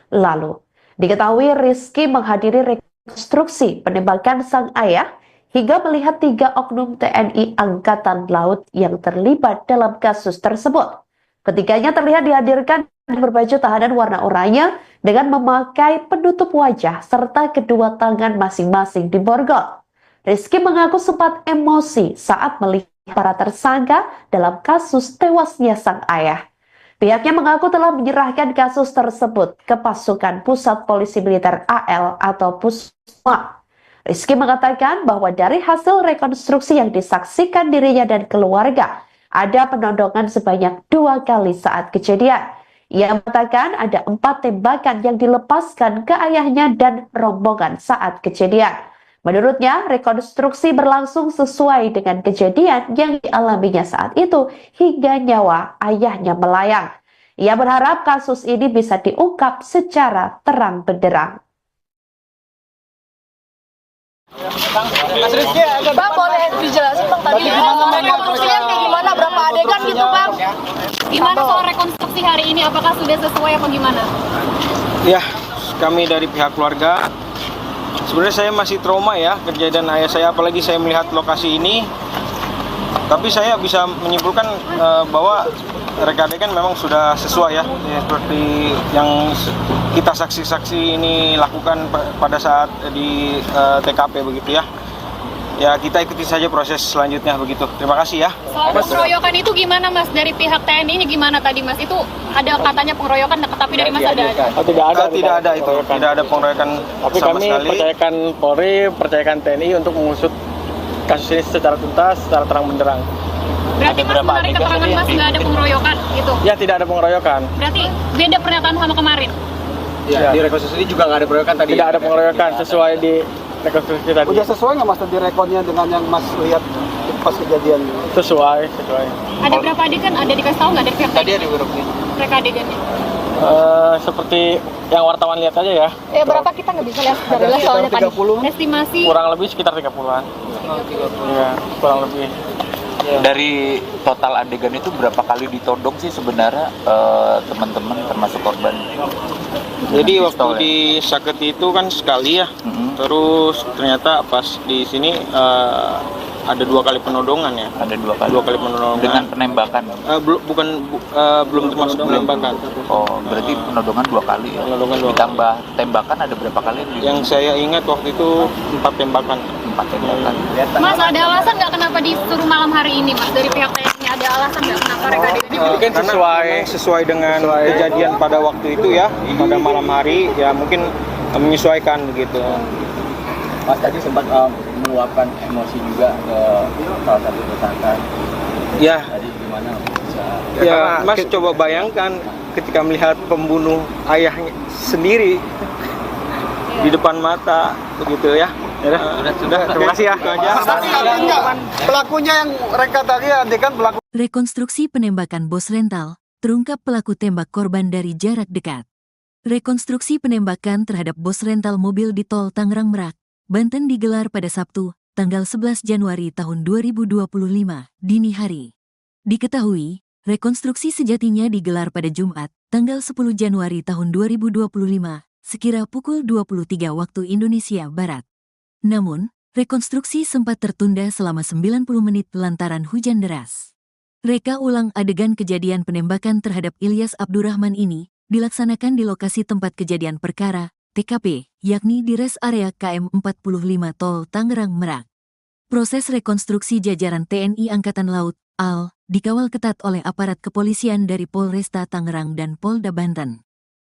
Speaker 2: lalu. Diketahui Rizky menghadiri rekonstruksi penembakan sang ayah hingga melihat 3 oknum TNI Angkatan Laut yang terlibat dalam kasus tersebut. Ketiganya terlihat dihadirkan berbaju tahanan warna oranye dengan memakai penutup wajah serta kedua tangan masing-masing diborgol. Rizky mengaku sempat emosi saat melihat para tersangka dalam kasus tewasnya sang ayah. Pihaknya mengaku telah menyerahkan kasus tersebut ke pasukan Pusat Polisi Militer AL atau Pusma. Rizky mengatakan bahwa dari hasil rekonstruksi yang disaksikan dirinya dan keluarga, ada penodongan sebanyak 2 kali saat kejadian. Ia mengatakan ada 4 tembakan yang dilepaskan ke ayahnya dan rombongan saat kejadian. Menurutnya, rekonstruksi berlangsung sesuai dengan kejadian yang dialaminya saat itu hingga nyawa ayahnya melayang. Ia berharap kasus ini bisa diungkap secara terang benderang.
Speaker 8: Bang, boleh dijelasin Bang tadi rekonstruksinya kayak gimana, berapa adegan gitu Bang?
Speaker 3: Gimana soal rekonstruksi hari ini? Apakah sudah sesuai apa gimana?
Speaker 4: Ya, kami dari pihak keluarga, sebenarnya saya masih trauma ya kejadian ayah saya, apalagi saya melihat lokasi ini. Tapi saya bisa menyimpulkan bahwa reka adegan memang sudah sesuai ya, seperti yang kita saksi-saksi ini lakukan pada saat di TKP begitu ya. Ya, kita ikuti saja proses selanjutnya begitu. Terima kasih ya.
Speaker 3: Soal pengeroyokan itu gimana Mas? Dari pihak TNI-nya gimana tadi Mas? Itu ada katanya pengeroyokan, tapi dari Mas ada?
Speaker 5: Tidak ada.
Speaker 4: Tidak ada itu. Tidak ada pengeroyokan
Speaker 5: Tapi
Speaker 4: sama
Speaker 5: kami
Speaker 4: sekali.
Speaker 5: percayakan Polri, percayakan TNI untuk mengusut kasus ini secara tuntas, secara terang benderang.
Speaker 3: Berarti Mas menarik keterangan Mas nggak ada pengeroyokan gitu?
Speaker 5: Ya, tidak ada pengeroyokan.
Speaker 3: Berarti beda pernyataan sama kemarin?
Speaker 6: Ya, di rekonstruksi juga nggak ada pengeroyokan tadi.
Speaker 5: Tidak ada pengeroyokan sesuai di rekonstruksi tadi.
Speaker 9: Udah sesuai nggak Mas tadi rekodnya dengan yang Mas lihat pas kejadian?
Speaker 5: Sesuai.
Speaker 3: Ada berapa adegan? Ada dikasih tahu nggak dari pihak
Speaker 6: Tadi
Speaker 3: TNI?
Speaker 6: ada berapa?
Speaker 3: Reka adegannya?
Speaker 5: Seperti yang wartawan lihat aja ya.
Speaker 8: Berapa kita nggak bisa lihat dari soalnya tadi.
Speaker 3: Estimasi
Speaker 5: Kurang lebih sekitar 30-an. Iya, kurang lebih.
Speaker 7: Dari total adegan itu berapa kali ditodong sih sebenarnya teman-teman termasuk korban?
Speaker 4: Jadi waktu di Saketi itu kan sekali ya. Terus ternyata pas di sini ada 2 kali penodongan ya.
Speaker 7: Ada 2 kali.
Speaker 4: 2 kali penodongan.
Speaker 7: Dengan penembakan?
Speaker 4: Belum termasuk penembakan.
Speaker 7: Oh, berarti penodongan 2 kali ya?
Speaker 4: Penodongan 2 kali.
Speaker 7: Ditambah tembakan ada berapa kali?
Speaker 4: Yang saya ingat waktu itu 4 tembakan.
Speaker 7: 4 tembakan.
Speaker 3: Mas, ada alasan nggak kenapa disuruh malam hari ini Mas? Dari pihak TNI ada alasan nggak kenapa reka adegannya?
Speaker 4: Karena sesuai dengan kejadian pada waktu itu ya, pada malam hari ya, mungkin menyesuaikan begitu.
Speaker 6: Mas tadi sempat meluapkan emosi juga ke salah satu tersangka.
Speaker 4: Ya,
Speaker 6: Tadi gimana bisa?
Speaker 4: ya Mas coba bayangkan ketika melihat pembunuh ayahnya sendiri di depan mata begitu ya. Sudah, terima kasih ya. Itu aja.
Speaker 9: Pelakunya yang reka tadi adegan pelaku.
Speaker 1: Rekonstruksi penembakan bos rental, terungkap pelaku tembak korban dari jarak dekat. Rekonstruksi penembakan terhadap bos rental mobil di Tol Tangerang Merak, Banten digelar pada Sabtu, tanggal 11 Januari tahun 2025, dini hari. Diketahui, rekonstruksi sejatinya digelar pada Jumat, tanggal 10 Januari tahun 2025, sekira pukul 23 waktu Indonesia Barat. Namun, rekonstruksi sempat tertunda selama 90 menit lantaran hujan deras. Reka ulang adegan kejadian penembakan terhadap Ilyas Abdurrahman ini dilaksanakan di lokasi tempat kejadian perkara, TKP, yakni di res area KM 45 Tol Tangerang Merak. Proses rekonstruksi jajaran TNI Angkatan Laut, AL, dikawal ketat oleh aparat kepolisian dari Polresta Tangerang dan Polda Banten.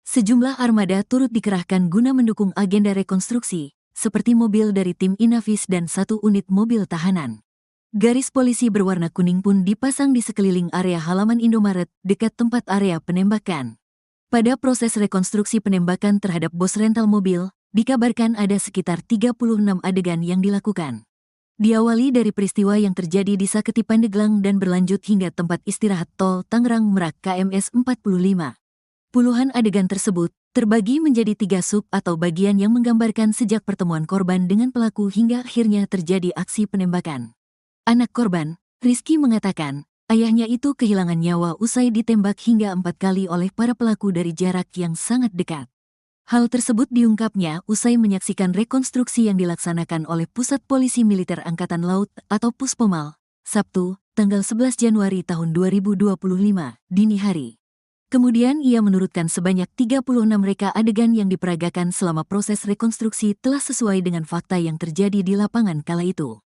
Speaker 1: Sejumlah armada turut dikerahkan guna mendukung agenda rekonstruksi, seperti mobil dari tim Inavis dan 1 unit mobil tahanan. Garis polisi berwarna kuning pun dipasang di sekeliling area halaman Indomaret dekat tempat area penembakan. Pada proses rekonstruksi penembakan terhadap bos rental mobil, dikabarkan ada sekitar 36 adegan yang dilakukan. Diawali dari peristiwa yang terjadi di Saketi Pandeglang dan berlanjut hingga tempat istirahat Tol Tangerang Merak KMS 45. Puluhan adegan tersebut terbagi menjadi 3 sub atau bagian yang menggambarkan sejak pertemuan korban dengan pelaku hingga akhirnya terjadi aksi penembakan. Anak korban, Rizky mengatakan, ayahnya itu kehilangan nyawa usai ditembak hingga 4 kali oleh para pelaku dari jarak yang sangat dekat. Hal tersebut diungkapnya usai menyaksikan rekonstruksi yang dilaksanakan oleh Pusat Polisi Militer Angkatan Laut atau Puspomal, Sabtu, tanggal 11 Januari tahun 2025, dini hari. Kemudian ia menurutkan sebanyak 36 reka adegan yang diperagakan selama proses rekonstruksi telah sesuai dengan fakta yang terjadi di lapangan kala itu.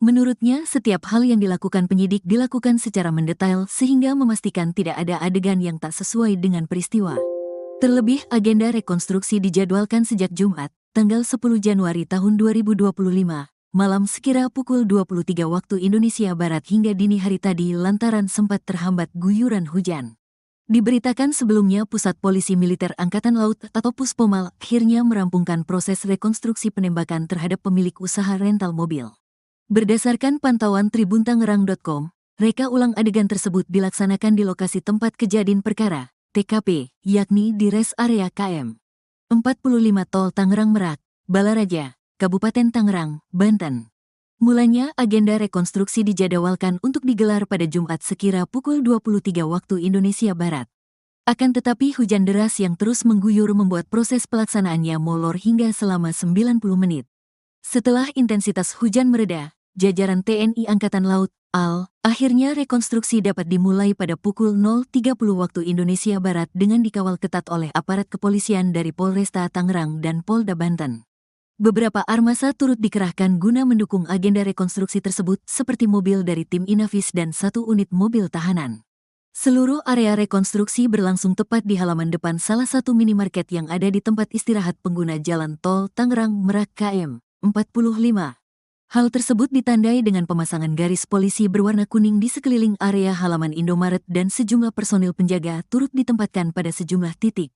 Speaker 1: Menurutnya, setiap hal yang dilakukan penyidik dilakukan secara mendetail sehingga memastikan tidak ada adegan yang tak sesuai dengan peristiwa. Terlebih, agenda rekonstruksi dijadwalkan sejak Jumat, tanggal 10 Januari tahun 2025, malam sekira pukul 23 waktu Indonesia Barat hingga dini hari tadi lantaran sempat terhambat guyuran hujan. Diberitakan sebelumnya Pusat Polisi Militer Angkatan Laut atau Puspomal akhirnya merampungkan proses rekonstruksi penembakan terhadap pemilik usaha rental mobil. Berdasarkan pantauan tribuntangerang.com, reka ulang adegan tersebut dilaksanakan di lokasi tempat kejadian perkara, TKP, yakni di res area KM 45 Tol Tangerang Merak, Balaraja, Kabupaten Tangerang, Banten. Mulanya agenda rekonstruksi dijadwalkan untuk digelar pada Jumat sekira pukul 23 waktu Indonesia Barat. Akan tetapi hujan deras yang terus mengguyur membuat proses pelaksanaannya molor hingga selama 90 menit. Setelah intensitas hujan mereda, jajaran TNI Angkatan Laut, AL, akhirnya rekonstruksi dapat dimulai pada pukul 0.30 waktu Indonesia Barat dengan dikawal ketat oleh aparat kepolisian dari Polresta Tangerang dan Polda Banten. Beberapa armasa turut dikerahkan guna mendukung agenda rekonstruksi tersebut seperti mobil dari tim Inavis dan 1 unit mobil tahanan. Seluruh area rekonstruksi berlangsung tepat di halaman depan salah satu minimarket yang ada di tempat istirahat pengguna jalan tol Tangerang Merak KM 45. Hal tersebut ditandai dengan pemasangan garis polisi berwarna kuning di sekeliling area halaman Indomaret dan sejumlah personil penjaga turut ditempatkan pada sejumlah titik.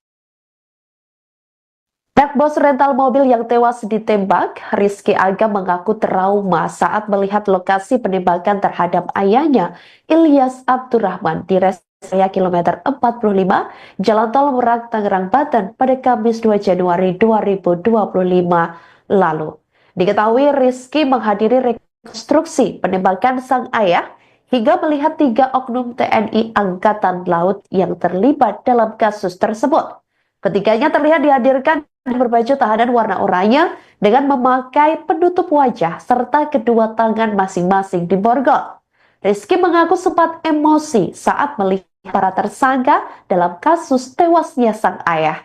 Speaker 2: Anak bos rental mobil yang tewas ditembak, Rizky Aga mengaku trauma saat melihat lokasi penembakan terhadap ayahnya, Ilyas Abdurrahman, di res area kilometer 45, Jalan Tol Merak, Tangerang, Banten pada Kamis 2 Januari 2025 lalu. Diketahui Rizky menghadiri rekonstruksi penembakan sang ayah hingga melihat 3 oknum TNI Angkatan Laut yang terlibat dalam kasus tersebut. Ketiganya terlihat dihadirkan berbaju tahanan warna oranye dengan memakai penutup wajah serta kedua tangan masing-masing diborgol. Rizky mengaku sempat emosi saat melihat para tersangka dalam kasus tewasnya sang ayah.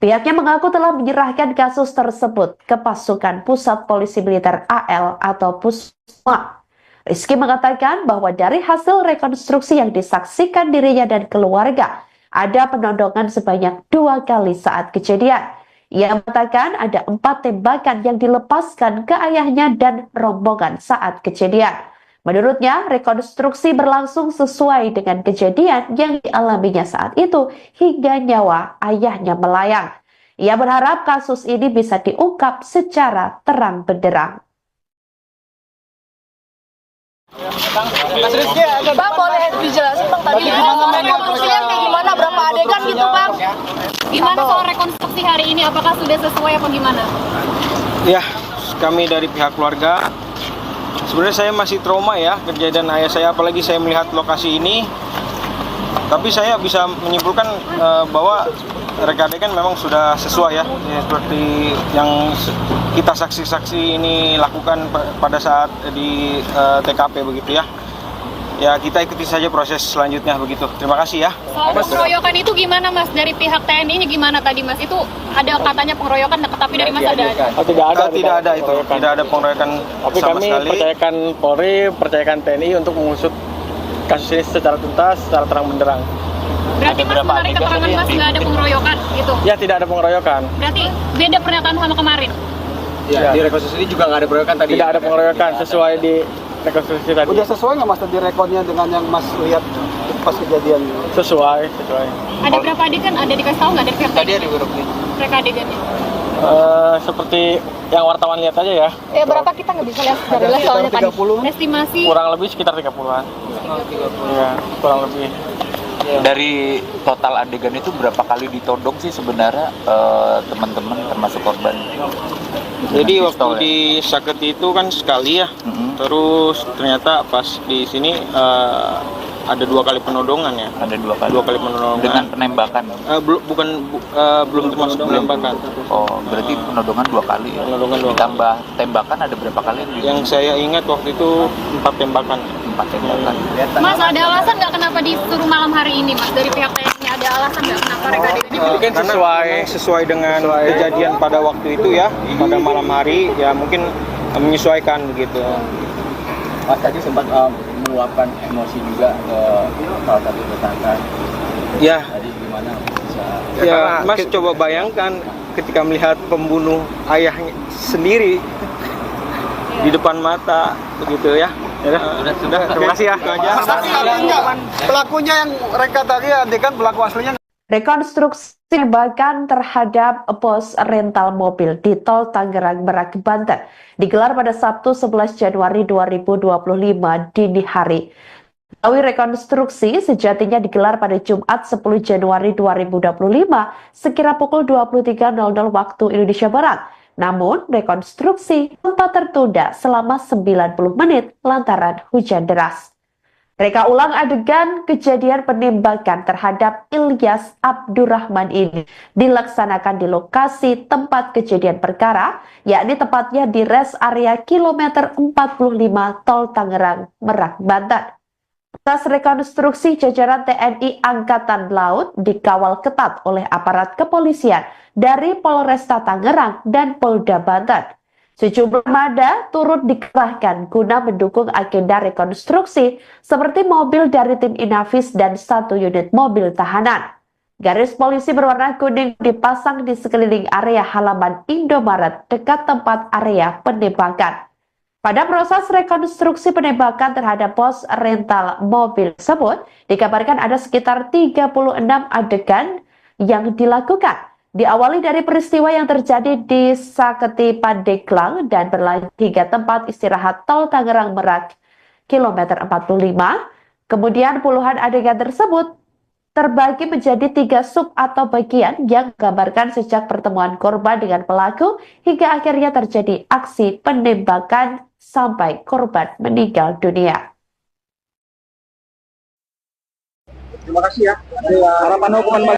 Speaker 2: Pihaknya mengaku telah menyerahkan kasus tersebut ke pasukan Pusat Polisi Militer AL atau Pusma. Rizky mengatakan bahwa dari hasil rekonstruksi yang disaksikan dirinya dan keluarga, ada penodongan sebanyak 2 kali saat kejadian. Ia mengatakan ada 4 tembakan yang dilepaskan ke ayahnya dan rombongan saat kejadian. Menurutnya, rekonstruksi berlangsung sesuai dengan kejadian yang dialaminya saat itu hingga nyawa ayahnya melayang. Ia berharap kasus ini bisa diungkap secara terang benderang.
Speaker 8: Bang, boleh dijelasin Bang tadi rekonstruksinya kayak gimana, berapa adegan gitu Bang?
Speaker 3: Gimana soal rekonstruksi hari ini? Apakah sudah sesuai apa gimana?
Speaker 4: Ya, kami dari pihak keluarga, sebenarnya saya masih trauma ya kejadian ayah saya, apalagi saya melihat lokasi ini. Tapi saya bisa menyimpulkan bahwa reka adegan memang sudah sesuai ya, seperti yang kita saksi-saksi ini lakukan pada saat di TKP begitu ya. Ya, kita ikuti saja proses selanjutnya begitu. Terima kasih ya.
Speaker 3: Soal pengeroyokan itu gimana Mas? Dari pihak TNI-nya gimana tadi Mas? Itu ada katanya pengeroyokan, tapi dari Mas ada?
Speaker 5: Tidak ada
Speaker 4: itu. Tidak ada pengeroyokan
Speaker 5: tapi
Speaker 4: sama
Speaker 5: kami
Speaker 4: sekali.
Speaker 5: percayakan Polri, percayakan TNI untuk mengusut kasus ini secara tuntas, secara terang benderang.
Speaker 3: Berarti Mas menarik keterangan Mas nggak ada pengeroyokan gitu?
Speaker 5: Ya, tidak ada pengeroyokan.
Speaker 3: Berarti beda pernyataan sama kemarin?
Speaker 6: Ya, di rekonstruksi ini juga nggak ada pengeroyokan tadi.
Speaker 5: Tidak ada pengeroyokan sesuai di rekonstruksi tadi.
Speaker 9: Udah sesuai nggak Mas tadi rekodnya dengan yang Mas lihat pas kejadian?
Speaker 5: Sesuai.
Speaker 3: Ada berapa adegan? Ada dikasih tahu nggak dari pihak
Speaker 6: Tadi
Speaker 3: TNI?
Speaker 6: ada beberapa.
Speaker 3: Reka adegannya?
Speaker 5: Seperti yang wartawan lihat aja ya.
Speaker 8: Berapa kita nggak bisa lihat dari soalnya tadi.
Speaker 3: Estimasi
Speaker 5: Kurang lebih sekitar 30-an. Iya, kurang lebih.
Speaker 7: Dari total adegan itu berapa kali ditodong sih sebenarnya teman-teman termasuk korban?
Speaker 4: Jadi
Speaker 7: Dengan
Speaker 4: waktu
Speaker 7: pistol, ya?
Speaker 4: di Saketi itu kan sekali ya,
Speaker 7: Mm-mm.
Speaker 4: terus ternyata pas di sini ada 2 kali penodongan ya.
Speaker 7: Ada 2 kali.
Speaker 4: 2 kali penodongan.
Speaker 7: Dengan penembakan.
Speaker 4: Belum termasuk penembakan.
Speaker 7: Oh, berarti penodongan 2 kali ya.
Speaker 4: Penodongan 2 kali.
Speaker 7: Ditambah tembakan ada berapa kali?
Speaker 4: Yang saya ingat waktu itu 4 tembakan.
Speaker 7: 4 tembakan.
Speaker 3: Mas, ada alasan nggak kenapa disuruh malam hari ini, Mas? Dari pihak TNI ada alasan nggak kenapa mereka adegannya?
Speaker 5: Mungkin
Speaker 4: Karena
Speaker 5: sesuai-
Speaker 4: memang sesuai dengan kejadian pada waktu itu ya, pada malam hari ya mungkin menyesuaikan begitu.
Speaker 6: Mas tadi sempat meluapkan emosi juga ke salah satu tersangka.
Speaker 4: Ya,
Speaker 6: Tadi gimana bisa?
Speaker 4: ya Mas coba bayangkan ketika melihat pembunuh ayahnya sendiri di depan mata begitu ya. Sudah, terima kasih ya. Itu aja.
Speaker 9: Pelakunya yang reka tadi adegan pelaku aslinya.
Speaker 2: Rekonstruksi penembakan terhadap pos rental mobil di Tol Tangerang Merak, Banten digelar pada Sabtu 11 Januari 2025 dini hari. Melalui rekonstruksi sejatinya digelar pada Jumat 10 Januari 2025 sekira pukul 23.00 waktu Indonesia Barat. Namun, rekonstruksi sempat tertunda selama 90 menit lantaran hujan deras. Reka ulang adegan kejadian penembakan terhadap Ilyas Abdurrahman ini dilaksanakan di lokasi tempat kejadian perkara, yakni tepatnya di rest area kilometer 45 Tol Tangerang Merak, Banten. Atas rekonstruksi jajaran TNI Angkatan Laut dikawal ketat oleh aparat kepolisian dari Polresta Tangerang dan Polda Banten. Sejumlah armada turut dikerahkan guna mendukung agenda rekonstruksi seperti mobil dari tim Inavis dan 1 unit mobil tahanan. Garis polisi berwarna kuning dipasang di sekeliling area halaman Indomaret dekat tempat area penembakan. Pada proses rekonstruksi penembakan terhadap pos rental mobil tersebut, dikabarkan ada sekitar 36 adegan yang dilakukan. Diawali dari peristiwa yang terjadi di Saketi Pandeglang dan berlanjut hingga tempat istirahat Tol Tangerang Merak, kilometer 45. Kemudian puluhan adegan tersebut terbagi menjadi 3 sub atau bagian yang menggambarkan sejak pertemuan korban dengan pelaku hingga akhirnya terjadi aksi penembakan sampai korban meninggal dunia.
Speaker 9: Terima kasih ya. Harapan hukuman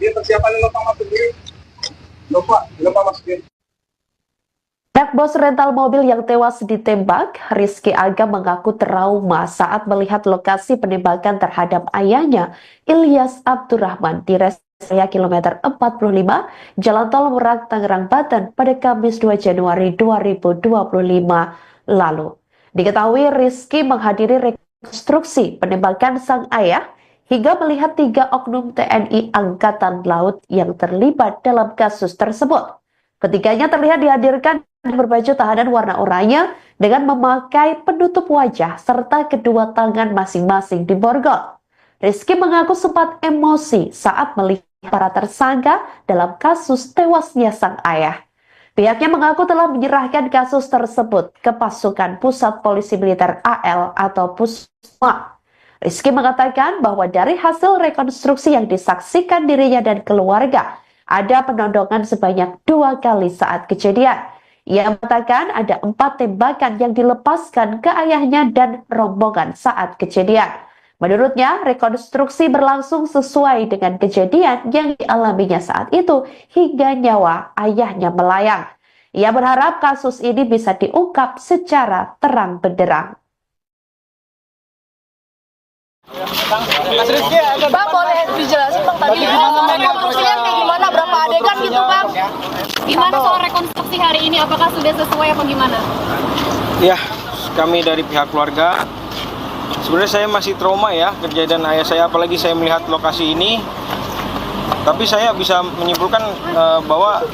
Speaker 9: bagi persiapan lupa masuk diri. Lupa masuk diri.
Speaker 2: Anak bos rental mobil yang tewas ditembak, Rizky Aga mengaku trauma saat melihat lokasi penembakan terhadap ayahnya, Ilyas Abdurrahman, di rest area kilometer 45, Jalan Tol Merak, Tangerang, Banten pada Kamis 2 Januari 2025 lalu. Diketahui Rizky menghadiri rekonstruksi penembakan sang ayah hingga melihat 3 oknum TNI Angkatan Laut yang terlibat dalam kasus tersebut. Ketiganya terlihat dihadirkan berbaju tahanan warna oranye dengan memakai penutup wajah serta kedua tangan masing-masing diborgol. Rizky mengaku sempat emosi saat melihat para tersangka dalam kasus tewasnya sang ayah. Pihaknya mengaku telah menyerahkan kasus tersebut ke pasukan Pusat Polisi Militer AL atau Pusma. Rizky mengatakan bahwa dari hasil rekonstruksi yang disaksikan dirinya dan keluarga, ada penodongan sebanyak 2 kali saat kejadian. Ia mengatakan ada 4 tembakan yang dilepaskan ke ayahnya dan rombongan saat kejadian. Menurutnya, rekonstruksi berlangsung sesuai dengan kejadian yang dialaminya saat itu hingga nyawa ayahnya melayang. Ia berharap kasus ini bisa diungkap secara terang benderang.
Speaker 8: Bang, boleh dijelasin Bang tadi rekonstruksinya kayak gimana, berapa adegan gitu Bang?
Speaker 3: Gimana soal rekonstruksi hari ini? Apakah sudah sesuai apa gimana?
Speaker 4: Ya, kami dari pihak keluarga, sebenarnya saya masih trauma ya kejadian ayah saya, apalagi saya melihat lokasi ini. Tapi saya bisa menyimpulkan bahwa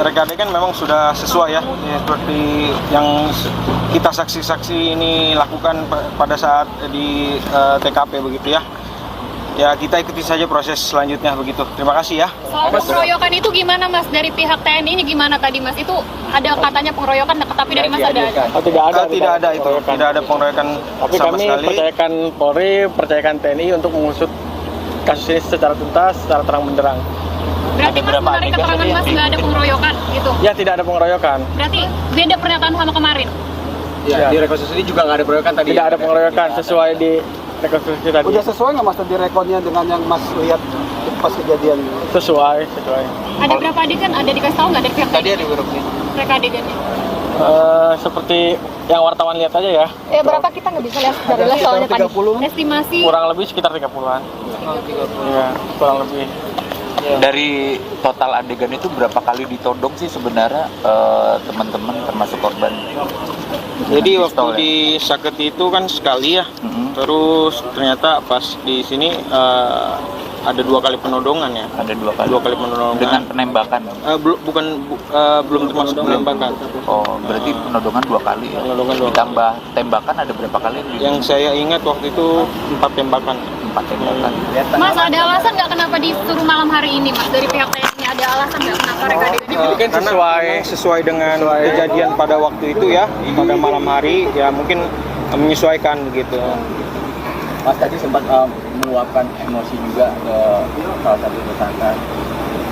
Speaker 4: reka adegan memang sudah sesuai ya, seperti yang kita saksi-saksi ini lakukan pada saat di TKP begitu ya. Ya kita ikuti saja proses selanjutnya begitu. Terima kasih ya.
Speaker 3: Soal pengeroyokan itu gimana Mas? Dari pihak TNI ini gimana tadi Mas? Itu ada katanya pengeroyokan, tapi dari Mas ada?
Speaker 4: Tidak ada itu. Tidak ada pengeroyokan
Speaker 5: Tapi
Speaker 4: sama
Speaker 5: kami
Speaker 4: sekali.
Speaker 5: percayakan Polri, percayakan TNI untuk mengusut kasus ini secara tuntas, secara terang benderang.
Speaker 3: Berarti Mas menarik keterangan Mas nggak ada pengeroyokan gitu?
Speaker 5: Ya, tidak ada pengeroyokan.
Speaker 3: Berarti beda pernyataan sama kemarin?
Speaker 6: Ya, di rekonstruksi juga nggak ada pengeroyokan tadi.
Speaker 5: Tidak ada pengeroyokan sesuai di rekonstruksi tadi.
Speaker 9: Udah sesuai nggak Mas tadi rekodnya dengan yang Mas lihat pas kejadian?
Speaker 5: Sesuai.
Speaker 3: Ada berapa adegan? Ada dikasih tahu nggak dari pihak
Speaker 6: Tadi
Speaker 3: TNI?
Speaker 6: ada grupnya.
Speaker 3: Reka adegannya?
Speaker 5: Seperti yang wartawan lihat aja ya.
Speaker 8: Berapa kita nggak bisa lihat dari live soalnya tadi.
Speaker 3: Estimasi
Speaker 5: Kurang lebih sekitar 30-an. Iya, kurang lebih.
Speaker 7: Dari total adegan itu berapa kali ditodong sih sebenarnya teman-teman termasuk korban?
Speaker 4: Jadi waktu
Speaker 7: Pistol, ya?
Speaker 4: di Saketi itu kan sekali ya.
Speaker 7: Mhm.
Speaker 4: Terus ternyata pas di sini ada 2 kali penodongan ya.
Speaker 7: Ada 2 kali.
Speaker 4: 2 kali penodongan.
Speaker 7: Dengan penembakan.
Speaker 4: Belum termasuk penembakan.
Speaker 7: Oh, berarti penodongan 2 kali ya.
Speaker 4: Penodongan 2 kali.
Speaker 7: Ditambah tembakan ada berapa kali?
Speaker 4: Yang saya ingat waktu itu 4 tembakan.
Speaker 7: 4 tembakan.
Speaker 3: Mas, ada alasan nggak kenapa disuruh malam hari ini Mas? Dari pihak TNI ada alasan nggak kenapa reka adegannya?
Speaker 5: Kan
Speaker 4: Karena
Speaker 5: sesuai.
Speaker 4: memang sesuai dengan kejadian pada waktu itu ya, pada malam hari ya mungkin menyesuaikan begitu.
Speaker 6: Mas tadi sempat meluapkan emosi juga ke salah satu tersangka.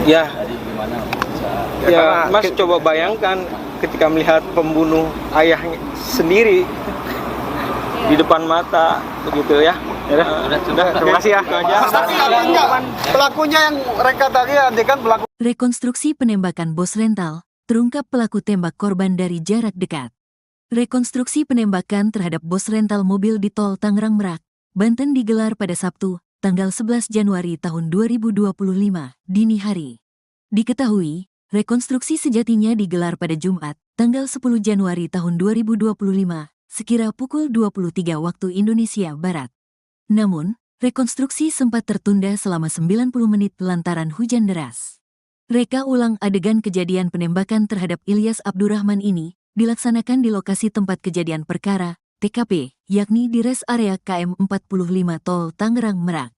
Speaker 4: Ya,
Speaker 6: Tadi gimana bisa?
Speaker 4: ya Mas coba bayangkan ketika melihat pembunuh ayahnya sendiri di depan mata begitu ya. Sudah, terima kasih ya. Itu aja.
Speaker 9: Pelakunya yang reka tadi adegan pelaku.
Speaker 1: Rekonstruksi penembakan bos rental, terungkap pelaku tembak korban dari jarak dekat. Rekonstruksi penembakan terhadap bos rental mobil di tol Tangerang Merak, Banten digelar pada Sabtu, tanggal 11 Januari tahun 2025, dini hari. Diketahui, rekonstruksi sejatinya digelar pada Jumat, tanggal 10 Januari tahun 2025, sekira pukul 23 waktu Indonesia Barat. Namun, rekonstruksi sempat tertunda selama 90 menit lantaran hujan deras. Reka ulang adegan kejadian penembakan terhadap Ilyas Abdurrahman ini dilaksanakan di lokasi tempat kejadian perkara, TKP, yakni di res area KM 45 Tol Tangerang Merak.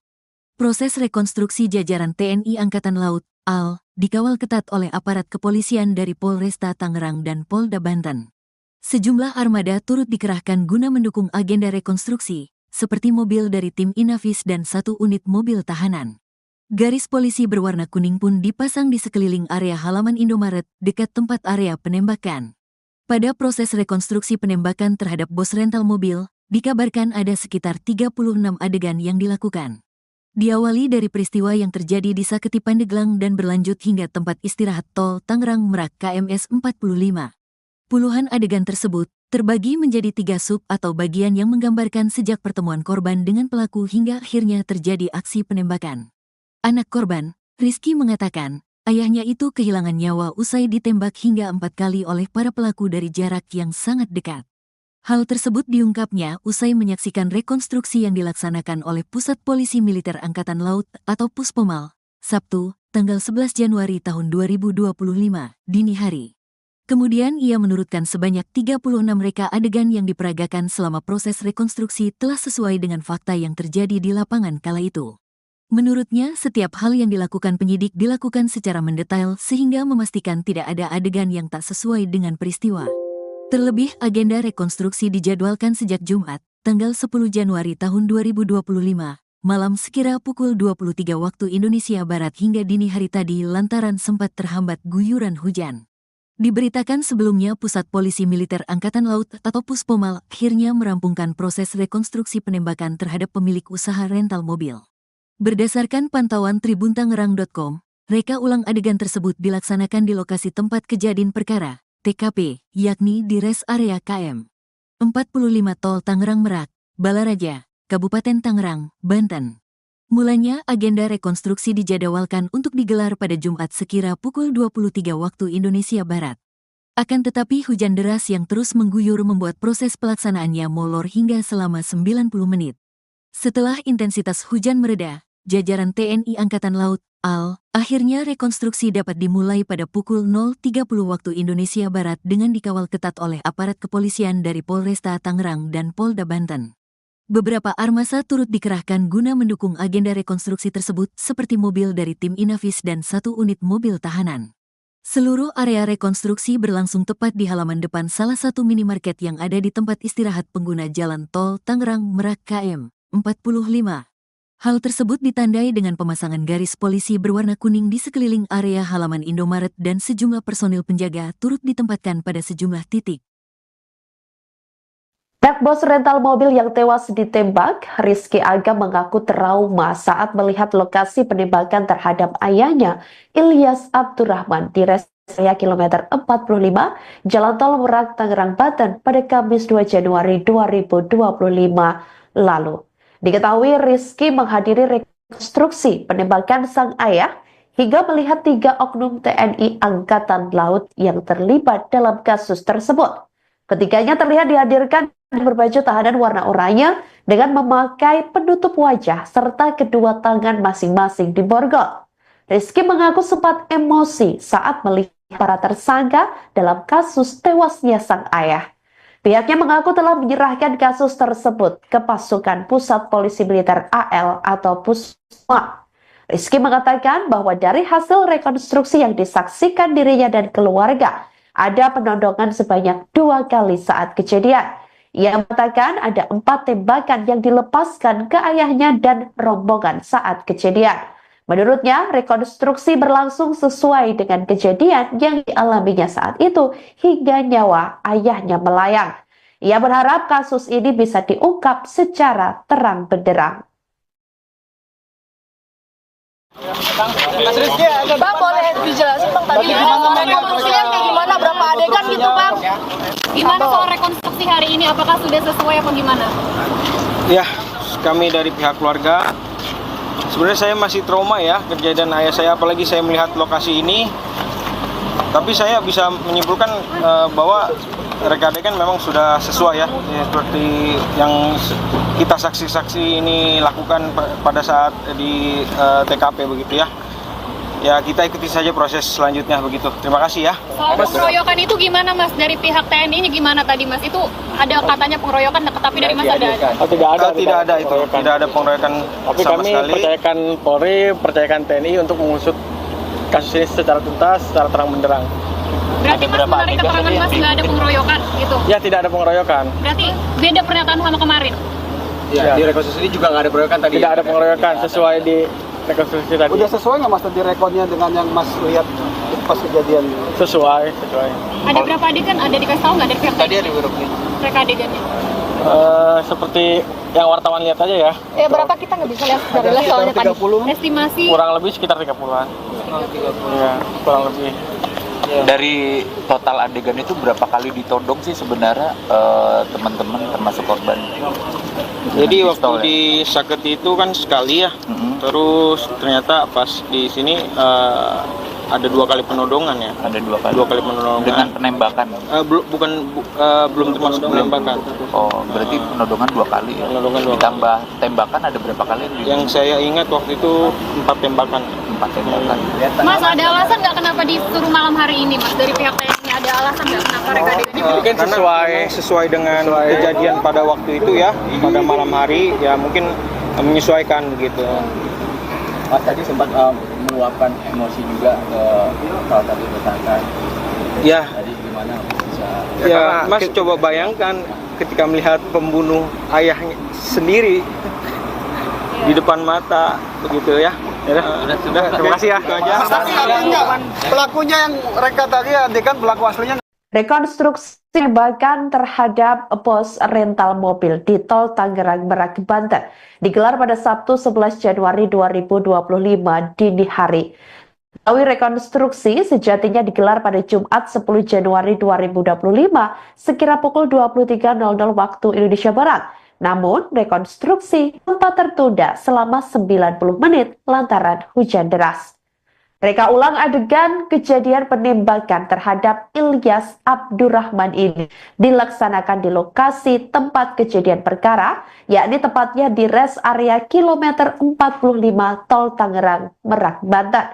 Speaker 1: Proses rekonstruksi jajaran TNI Angkatan Laut, AL, dikawal ketat oleh aparat kepolisian dari Polresta Tangerang dan Polda Banten. Sejumlah armada turut dikerahkan guna mendukung agenda rekonstruksi, seperti mobil dari tim Inavis dan 1 unit mobil tahanan. Garis polisi berwarna kuning pun dipasang di sekeliling area halaman Indomaret dekat tempat area penembakan. Pada proses rekonstruksi penembakan terhadap bos rental mobil, dikabarkan ada sekitar 36 adegan yang dilakukan. Diawali dari peristiwa yang terjadi di Saketi Pandeglang dan berlanjut hingga tempat istirahat tol Tangerang Merak KMS 45. Puluhan adegan tersebut terbagi menjadi 3 sub atau bagian yang menggambarkan sejak pertemuan korban dengan pelaku hingga akhirnya terjadi aksi penembakan. Anak korban, Rizky mengatakan, ayahnya itu kehilangan nyawa usai ditembak hingga 4 kali oleh para pelaku dari jarak yang sangat dekat. Hal tersebut diungkapnya usai menyaksikan rekonstruksi yang dilaksanakan oleh Pusat Polisi Militer Angkatan Laut atau Puspomal, Sabtu, tanggal 11 Januari tahun 2025, dini hari. Kemudian ia menurutkan sebanyak 36 reka adegan yang diperagakan selama proses rekonstruksi telah sesuai dengan fakta yang terjadi di lapangan kala itu. Menurutnya, setiap hal yang dilakukan penyidik dilakukan secara mendetail sehingga memastikan tidak ada adegan yang tak sesuai dengan peristiwa. Terlebih, agenda rekonstruksi dijadwalkan sejak Jumat, tanggal 10 Januari tahun 2025, malam sekira pukul 23 waktu Indonesia Barat hingga dini hari tadi lantaran sempat terhambat guyuran hujan. Diberitakan sebelumnya Pusat Polisi Militer Angkatan Laut atau Puspomal akhirnya merampungkan proses rekonstruksi penembakan terhadap pemilik usaha rental mobil. Berdasarkan pantauan tribuntangerang.com, reka ulang adegan tersebut dilaksanakan di lokasi tempat kejadian perkara, TKP, yakni di res area KM 45 Tol Tangerang Merak, Balaraja, Kabupaten Tangerang, Banten. Mulanya agenda rekonstruksi dijadwalkan untuk digelar pada Jumat sekira pukul 23 waktu Indonesia Barat. Akan tetapi hujan deras yang terus mengguyur membuat proses pelaksanaannya molor hingga selama 90 menit. Setelah intensitas hujan mereda, jajaran TNI Angkatan Laut, AL, akhirnya rekonstruksi dapat dimulai pada pukul 0.30 waktu Indonesia Barat dengan dikawal ketat oleh aparat kepolisian dari Polresta Tangerang dan Polda Banten. Beberapa armasa turut dikerahkan guna mendukung agenda rekonstruksi tersebut seperti mobil dari tim Inavis dan 1 unit mobil tahanan. Seluruh area rekonstruksi berlangsung tepat di halaman depan salah satu minimarket yang ada di tempat istirahat pengguna jalan tol Tangerang Merak KM 45. Hal tersebut ditandai dengan pemasangan garis polisi berwarna kuning di sekeliling area halaman Indomaret dan sejumlah personil penjaga turut ditempatkan pada sejumlah titik.
Speaker 2: Bos rental mobil yang tewas ditembak, Rizky Aga mengaku trauma saat melihat lokasi penembakan terhadap ayahnya, Ilyas Abdurrahman, di res area kilometer 45, Jalan Tol Merak, Tangerang, Banten pada Kamis 2 Januari 2025 lalu. Diketahui Rizky menghadiri rekonstruksi penembakan sang ayah hingga melihat 3 oknum TNI Angkatan Laut yang terlibat dalam kasus tersebut. Ketiganya terlihat dihadirkan berbaju tahanan warna oranye dengan memakai penutup wajah serta kedua tangan masing-masing diborgol. Rizky mengaku sempat emosi saat melihat para tersangka dalam kasus tewasnya sang ayah. Pihaknya mengaku telah menyerahkan kasus tersebut ke pasukan Pusat Polisi Militer AL atau Pusma. Rizky mengatakan bahwa dari hasil rekonstruksi yang disaksikan dirinya dan keluarga, ada penodongan sebanyak 2 kali saat kejadian. Ia mengatakan ada 4 tembakan yang dilepaskan ke ayahnya dan rombongan saat kejadian. Menurutnya, rekonstruksi berlangsung sesuai dengan kejadian yang dialaminya saat itu hingga nyawa ayahnya melayang. Ia berharap kasus ini bisa diungkap secara terang benderang.
Speaker 8: Bang, boleh dijelasin Bang tadi rekonstruksinya kayak gimana, berapa adegan gitu Bang?
Speaker 3: Gimana soal rekonstruksi hari ini, apakah sudah sesuai apa gimana?
Speaker 4: Ya, kami dari pihak keluarga, sebenarnya saya masih trauma ya kejadian ayah saya, apalagi saya melihat lokasi ini. Tapi saya bisa menyimpulkan bahwa reka adegan memang sudah sesuai ya, seperti yang kita saksi-saksi ini lakukan pada saat di TKP begitu ya. Ya, kita ikuti saja proses selanjutnya begitu. Terima kasih ya.
Speaker 3: Soal pengeroyokan itu gimana Mas? Dari pihak TNI-nya gimana tadi Mas? Itu ada katanya pengeroyokan, tapi dari Mas ada?
Speaker 5: Tidak ada itu.
Speaker 4: Tidak ada pengeroyokan
Speaker 5: tapi
Speaker 4: sama
Speaker 5: kami
Speaker 4: sekali.
Speaker 5: percayakan Polri, percayakan TNI untuk mengusut kasus ini secara tuntas, secara terang benderang.
Speaker 3: Berarti Mas menarik keterangan Mas nggak ada pengeroyokan gitu?
Speaker 5: Ya, tidak ada pengeroyokan.
Speaker 3: Berarti beda pernyataan sama kemarin?
Speaker 6: Ya, di rekonstruksi ini juga nggak ada pengeroyokan tadi.
Speaker 5: Tidak ada pengeroyokan sesuai di rekonstruksi tadi.
Speaker 9: Udah sesuai nggak Mas tadi rekodnya dengan yang Mas lihat pas kejadian?
Speaker 5: Sesuai.
Speaker 3: Ada berapa adegan? Ada dikasih tahu nggak dari pihak
Speaker 6: Tadi
Speaker 3: TNI?
Speaker 6: ada berapa nih?
Speaker 3: Reka adegannya?
Speaker 5: Seperti yang wartawan lihat aja ya.
Speaker 8: Berapa kita nggak bisa lihat secara jelas soalnya tadi.
Speaker 3: Estimasi
Speaker 5: Kurang lebih sekitar 30-an. Ya, kurang lebih.
Speaker 7: Dari total adegan itu berapa kali ditodong sih sebenarnya teman-teman termasuk korban?
Speaker 4: Jadi waktu
Speaker 7: Pistol,
Speaker 4: di Saketi itu kan sekali ya. Terus ternyata pas di sini ada 2 kali penodongan ya.
Speaker 7: Ada 2 kali.
Speaker 4: 2 kali penodongan.
Speaker 7: Dengan penembakan.
Speaker 4: Belum termasuk penembakan.
Speaker 7: Oh, berarti penodongan 2 kali ya.
Speaker 4: Penodongan 2 kali.
Speaker 7: Ditambah tembakan ada berapa kali?
Speaker 4: Yang saya ingat waktu itu 4 tembakan.
Speaker 7: 4 tembakan.
Speaker 3: Mas, ada alasan nggak kenapa disuruh malam hari ini Mas? Dari pihak TNI ada alasan nggak kenapa reka adegannya?
Speaker 4: Mungkin sesuai dengan kejadian pada waktu itu ya, pada malam hari ya, mungkin menyesuaikan begitu.
Speaker 6: Mas tadi sempat meluapkan emosi juga ke salah satu tersangka.
Speaker 4: Ya,
Speaker 6: Tadi gimana bisa?
Speaker 4: ya Mas coba bayangkan ketika melihat pembunuh ayahnya sendiri di depan mata begitu ya. Udah, terima kasih ya.
Speaker 9: Tapi artinya pelakunya yang reka tadi adegan pelaku aslinya.
Speaker 2: Rekonstruksi penembakan terhadap bos rental mobil di Tol Tangerang Merak, Banten digelar pada Sabtu 11 Januari 2025 dini hari. Tawi rekonstruksi sejatinya digelar pada Jumat 10 Januari 2025 sekira pukul 23.00 waktu Indonesia Barat. Namun, rekonstruksi sempat tertunda selama 90 menit lantaran hujan deras. Reka ulang adegan kejadian penembakan terhadap Ilyas Abdurrahman ini dilaksanakan di lokasi tempat kejadian perkara, yakni tepatnya di rest area kilometer 45 Tol Tangerang Merak, Banten.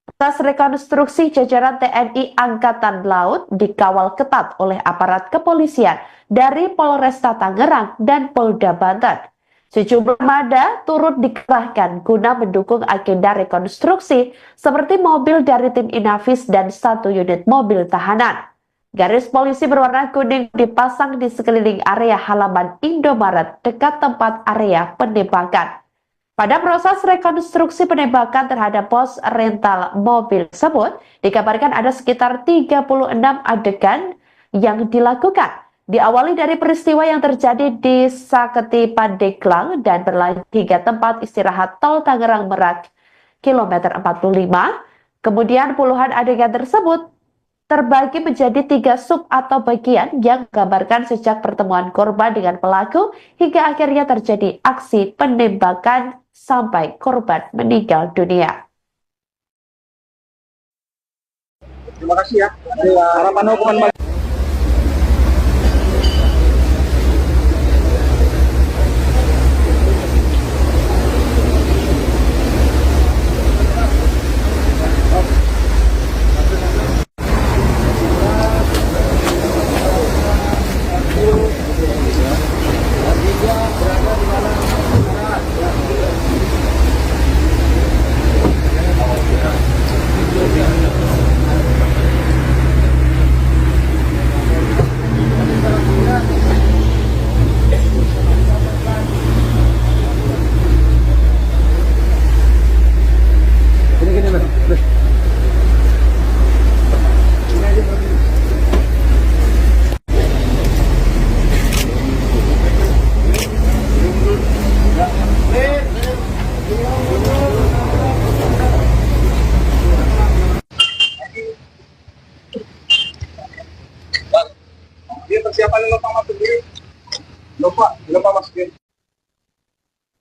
Speaker 2: Atas rekonstruksi, jajaran TNI Angkatan Laut dikawal ketat oleh aparat kepolisian dari Polresta Tangerang dan Polda Banten. Sejumlah armada turut dikerahkan guna mendukung agenda rekonstruksi seperti mobil dari tim Inavis dan 1 unit mobil tahanan. Garis polisi berwarna kuning dipasang di sekeliling area halaman Indomaret dekat tempat area penembakan. Pada proses rekonstruksi penembakan terhadap pos rental mobil tersebut, dikabarkan ada sekitar 36 adegan yang dilakukan. Diawali dari peristiwa yang terjadi di Saketi Pandeglang dan berlanjut hingga tempat istirahat Tol Tangerang Merak, kilometer 45. Kemudian puluhan adegan tersebut terbagi menjadi 3 sub atau bagian yang menggambarkan sejak pertemuan korban dengan pelaku hingga akhirnya terjadi aksi penembakan sampai korban meninggal dunia.
Speaker 9: Terima kasih ya. Harapan hukuman.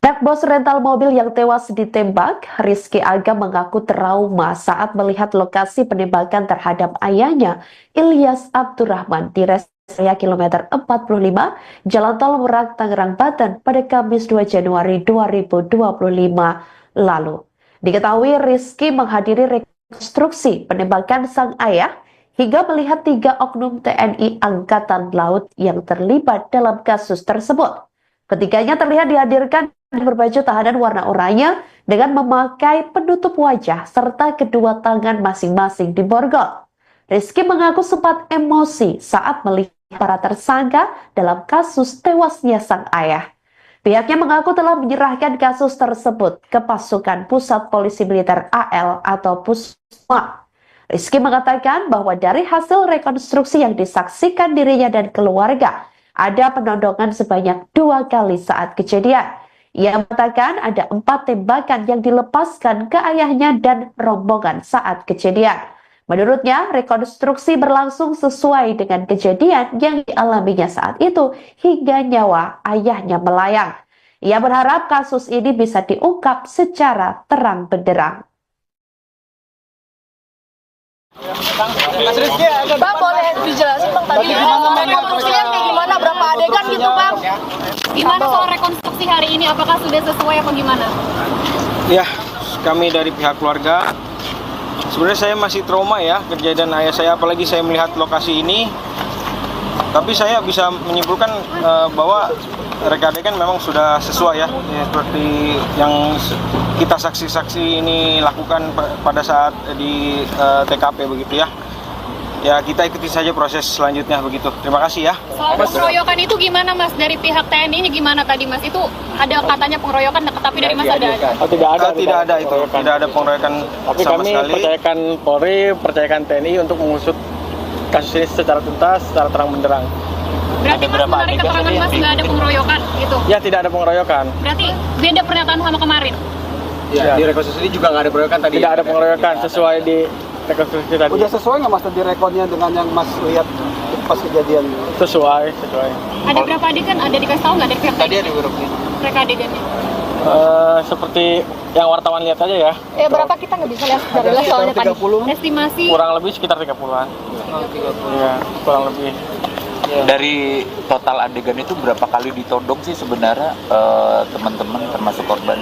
Speaker 2: Anak bos rental mobil yang tewas ditembak, Rizky Aga mengaku trauma saat melihat lokasi penembakan terhadap ayahnya, Ilyas Abdurrahman, di rest area kilometer 45, Jalan Tol Merak, Tangerang, Banten pada Kamis 2 Januari 2025 lalu. Diketahui Rizky menghadiri rekonstruksi penembakan sang ayah hingga melihat 3 oknum TNI Angkatan Laut yang terlibat dalam kasus tersebut. Ketiganya terlihat dihadirkan berbaju tahanan warna oranye dengan memakai penutup wajah serta kedua tangan masing-masing diborgol. Rizky mengaku sempat emosi saat melihat para tersangka dalam kasus tewasnya sang ayah. Pihaknya mengaku telah menyerahkan kasus tersebut ke pasukan Pusat Polisi Militer AL atau Pusma. Rizky mengatakan bahwa dari hasil rekonstruksi yang disaksikan dirinya dan keluarga, ada penodongan sebanyak 2 kali saat kejadian. Ia mengatakan ada 4 tembakan yang dilepaskan ke ayahnya dan rombongan saat kejadian. Menurutnya, rekonstruksi berlangsung sesuai dengan kejadian yang dialaminya saat itu hingga nyawa ayahnya melayang. Ia berharap kasus ini bisa diungkap secara terang benderang.
Speaker 8: Bang, boleh dijelasin Bang tadi rekonstruksinya kayak gimana, berapa adegan gitu Bang?
Speaker 3: Gimana soal rekonstruksi hari ini? Apakah sudah sesuai apa gimana?
Speaker 4: Ya, kami dari pihak keluarga, sebenarnya saya masih trauma ya kejadian ayah saya, apalagi saya melihat lokasi ini. Tapi saya bisa menyimpulkan bahwa reka adegan memang sudah sesuai ya, seperti yang kita saksi-saksi ini lakukan pada saat di TKP begitu ya. ya kita ikuti saja proses selanjutnya begitu. Terima kasih ya.
Speaker 3: Soal pengeroyokan itu gimana Mas? Dari pihak TNI-nya gimana tadi Mas? Itu ada katanya pengeroyokan, tapi dari Mas ada?
Speaker 5: Oh, tidak ada.
Speaker 4: Tidak ada itu, tidak ada pengeroyokan
Speaker 5: Tapi
Speaker 4: sama
Speaker 5: kami
Speaker 4: sekali.
Speaker 5: percayakan Polri, percayakan TNI untuk mengusut kasus ini secara tuntas, secara terang benderang.
Speaker 3: Berarti
Speaker 7: Ada
Speaker 3: Mas
Speaker 7: berapa
Speaker 3: menarik
Speaker 7: adegan
Speaker 3: keterangan
Speaker 7: tadi
Speaker 3: Mas
Speaker 7: yang
Speaker 3: nggak ada pengeroyokan gitu?
Speaker 5: Ya, tidak ada pengeroyokan.
Speaker 3: Berarti beda pernyataan sama kemarin?
Speaker 6: Ya, di rekonstruksi juga nggak ada pengeroyokan tadi.
Speaker 5: Tidak ada pengeroyokan sesuai di rekonstruksi tadi.
Speaker 9: Udah sesuai nggak Mas tadi rekodnya dengan yang Mas lihat pas kejadian?
Speaker 5: Sesuai.
Speaker 3: Ada berapa adegan? Ada dikasih tahu nggak dari pihak
Speaker 6: Tadi
Speaker 3: TNI?
Speaker 6: ada beberapa.
Speaker 3: Mereka adegannya?
Speaker 5: Seperti yang wartawan lihat aja ya.
Speaker 8: Berapa kita nggak bisa lihat dari jelas soalnya tadi.
Speaker 9: 30.
Speaker 3: Estimasi
Speaker 5: Kurang lebih sekitar 30-an. Iya, kurang lebih.
Speaker 7: Dari total adegan itu berapa kali ditodong sih sebenarnya teman-teman termasuk korban?